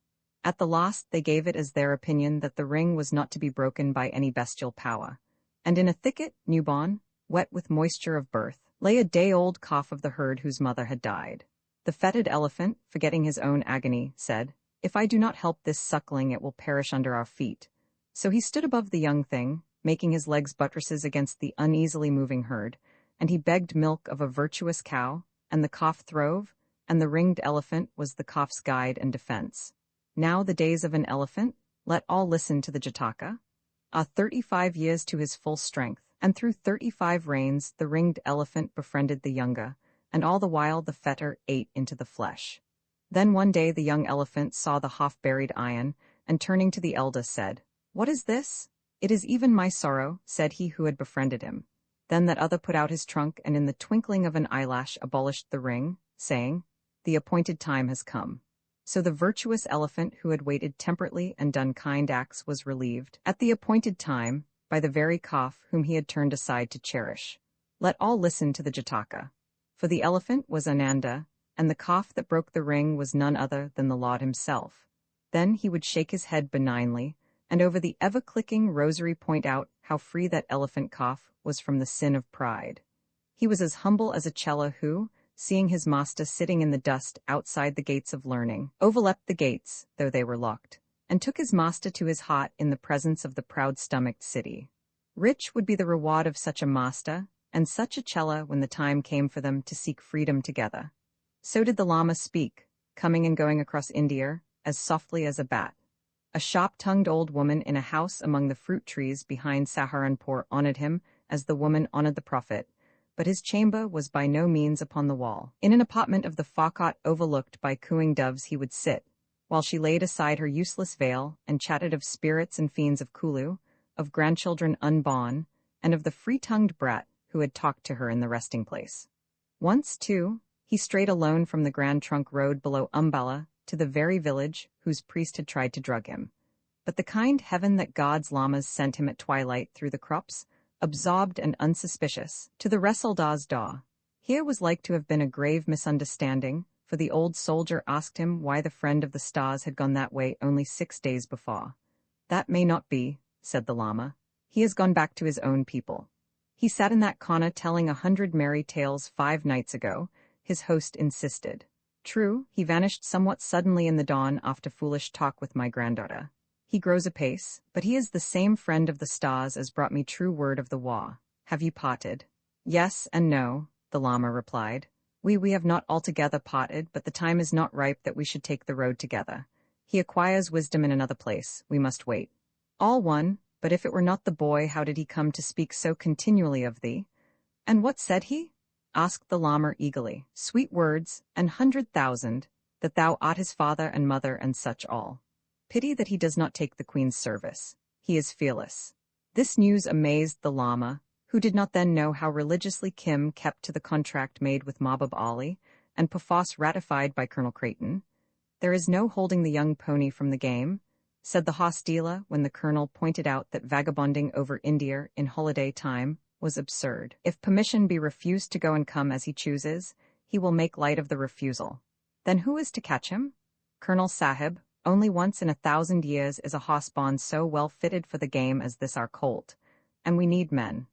At the last they gave it as their opinion that the ring was not to be broken by any bestial power, and in a thicket, newborn, wet with moisture of birth, lay a day-old calf of the herd whose mother had died. The fetid elephant, forgetting his own agony, said, "If I do not help this suckling it will perish under our feet." So he stood above the young thing, making his legs buttresses against the uneasily moving herd, and he begged milk of a virtuous cow, and the calf throve, and the ringed elephant was the calf's guide and defense. Now the days of an elephant, let all listen to the Jataka, are 35 years to his full strength, and through 35 reigns the ringed elephant befriended the younger, and all the while the fetter ate into the flesh. Then one day the young elephant saw the half-buried iron, and turning to the elder said, "What is this?" "It is even my sorrow," said he who had befriended him. Then that other put out his trunk and in the twinkling of an eyelash abolished the ring, saying, "The appointed time has come." So the virtuous elephant who had waited temperately and done kind acts was relieved, at the appointed time, by the very calf whom he had turned aside to cherish. Let all listen to the Jataka. For the elephant was Ananda, and the calf that broke the ring was none other than the Lord himself. Then he would shake his head benignly, and over the ever-clicking rosary point out how free that elephant calf was from the sin of pride. He was as humble as a Chela who, seeing his master sitting in the dust outside the gates of learning, overleapt the gates, though they were locked, and took his master to his hut in the presence of the proud-stomached city. Rich would be the reward of such a master, and such a Chela when the time came for them to seek freedom together. So did the Lama speak, coming and going across India, as softly as a bat. A sharp-tongued old woman in a house among the fruit trees behind Saharanpur honored him as the woman honored the prophet, but his chamber was by no means upon the wall. In an apartment of the Farkot overlooked by cooing doves he would sit, while she laid aside her useless veil and chatted of spirits and fiends of Kulu, of grandchildren unborn, and of the free-tongued brat who had talked to her in the resting-place. Once, too, he strayed alone from the Grand Trunk Road below Umballa to the very village whose priest had tried to drug him. But the kind heaven that God's lamas sent him at twilight through the crops, absorbed and unsuspicious, to the Resuldar's door. Here was like to have been a grave misunderstanding, for the old soldier asked him why the friend of the stars had gone that way only 6 days before. "That may not be," said the Lama. "He has gone back to his own people. He sat in that corner telling 100 merry tales 5 nights ago," his host insisted. "True, he vanished somewhat suddenly in the dawn after foolish talk with my granddaughter. He grows apace, but he is the same friend of the stars as brought me true word of the war. Have you parted? Yes and no, the Llama replied. We have not altogether parted, but the time is not ripe that we should take the road together. He acquires wisdom in another place, we must wait. All one, but if it were not the boy, how did he come to speak so continually of thee? And what said he? Asked the Llama eagerly. Sweet words, 100,000, that thou art his father and mother and such all. Pity that he does not take the queen's service. He is fearless. This news amazed the Llama, who did not then know how religiously Kim kept to the contract made with Mahbub Ali, and perforce ratified by Colonel Creighton. There is no holding the young pony from the game, said the horse dealer when the colonel pointed out that vagabonding over India in holiday time was absurd. If permission be refused to go and come as he chooses, he will make light of the refusal. Then who is to catch him? Colonel Sahib, only once in 1,000 years is a horse bond so well fitted for the game as this our colt, and we need men.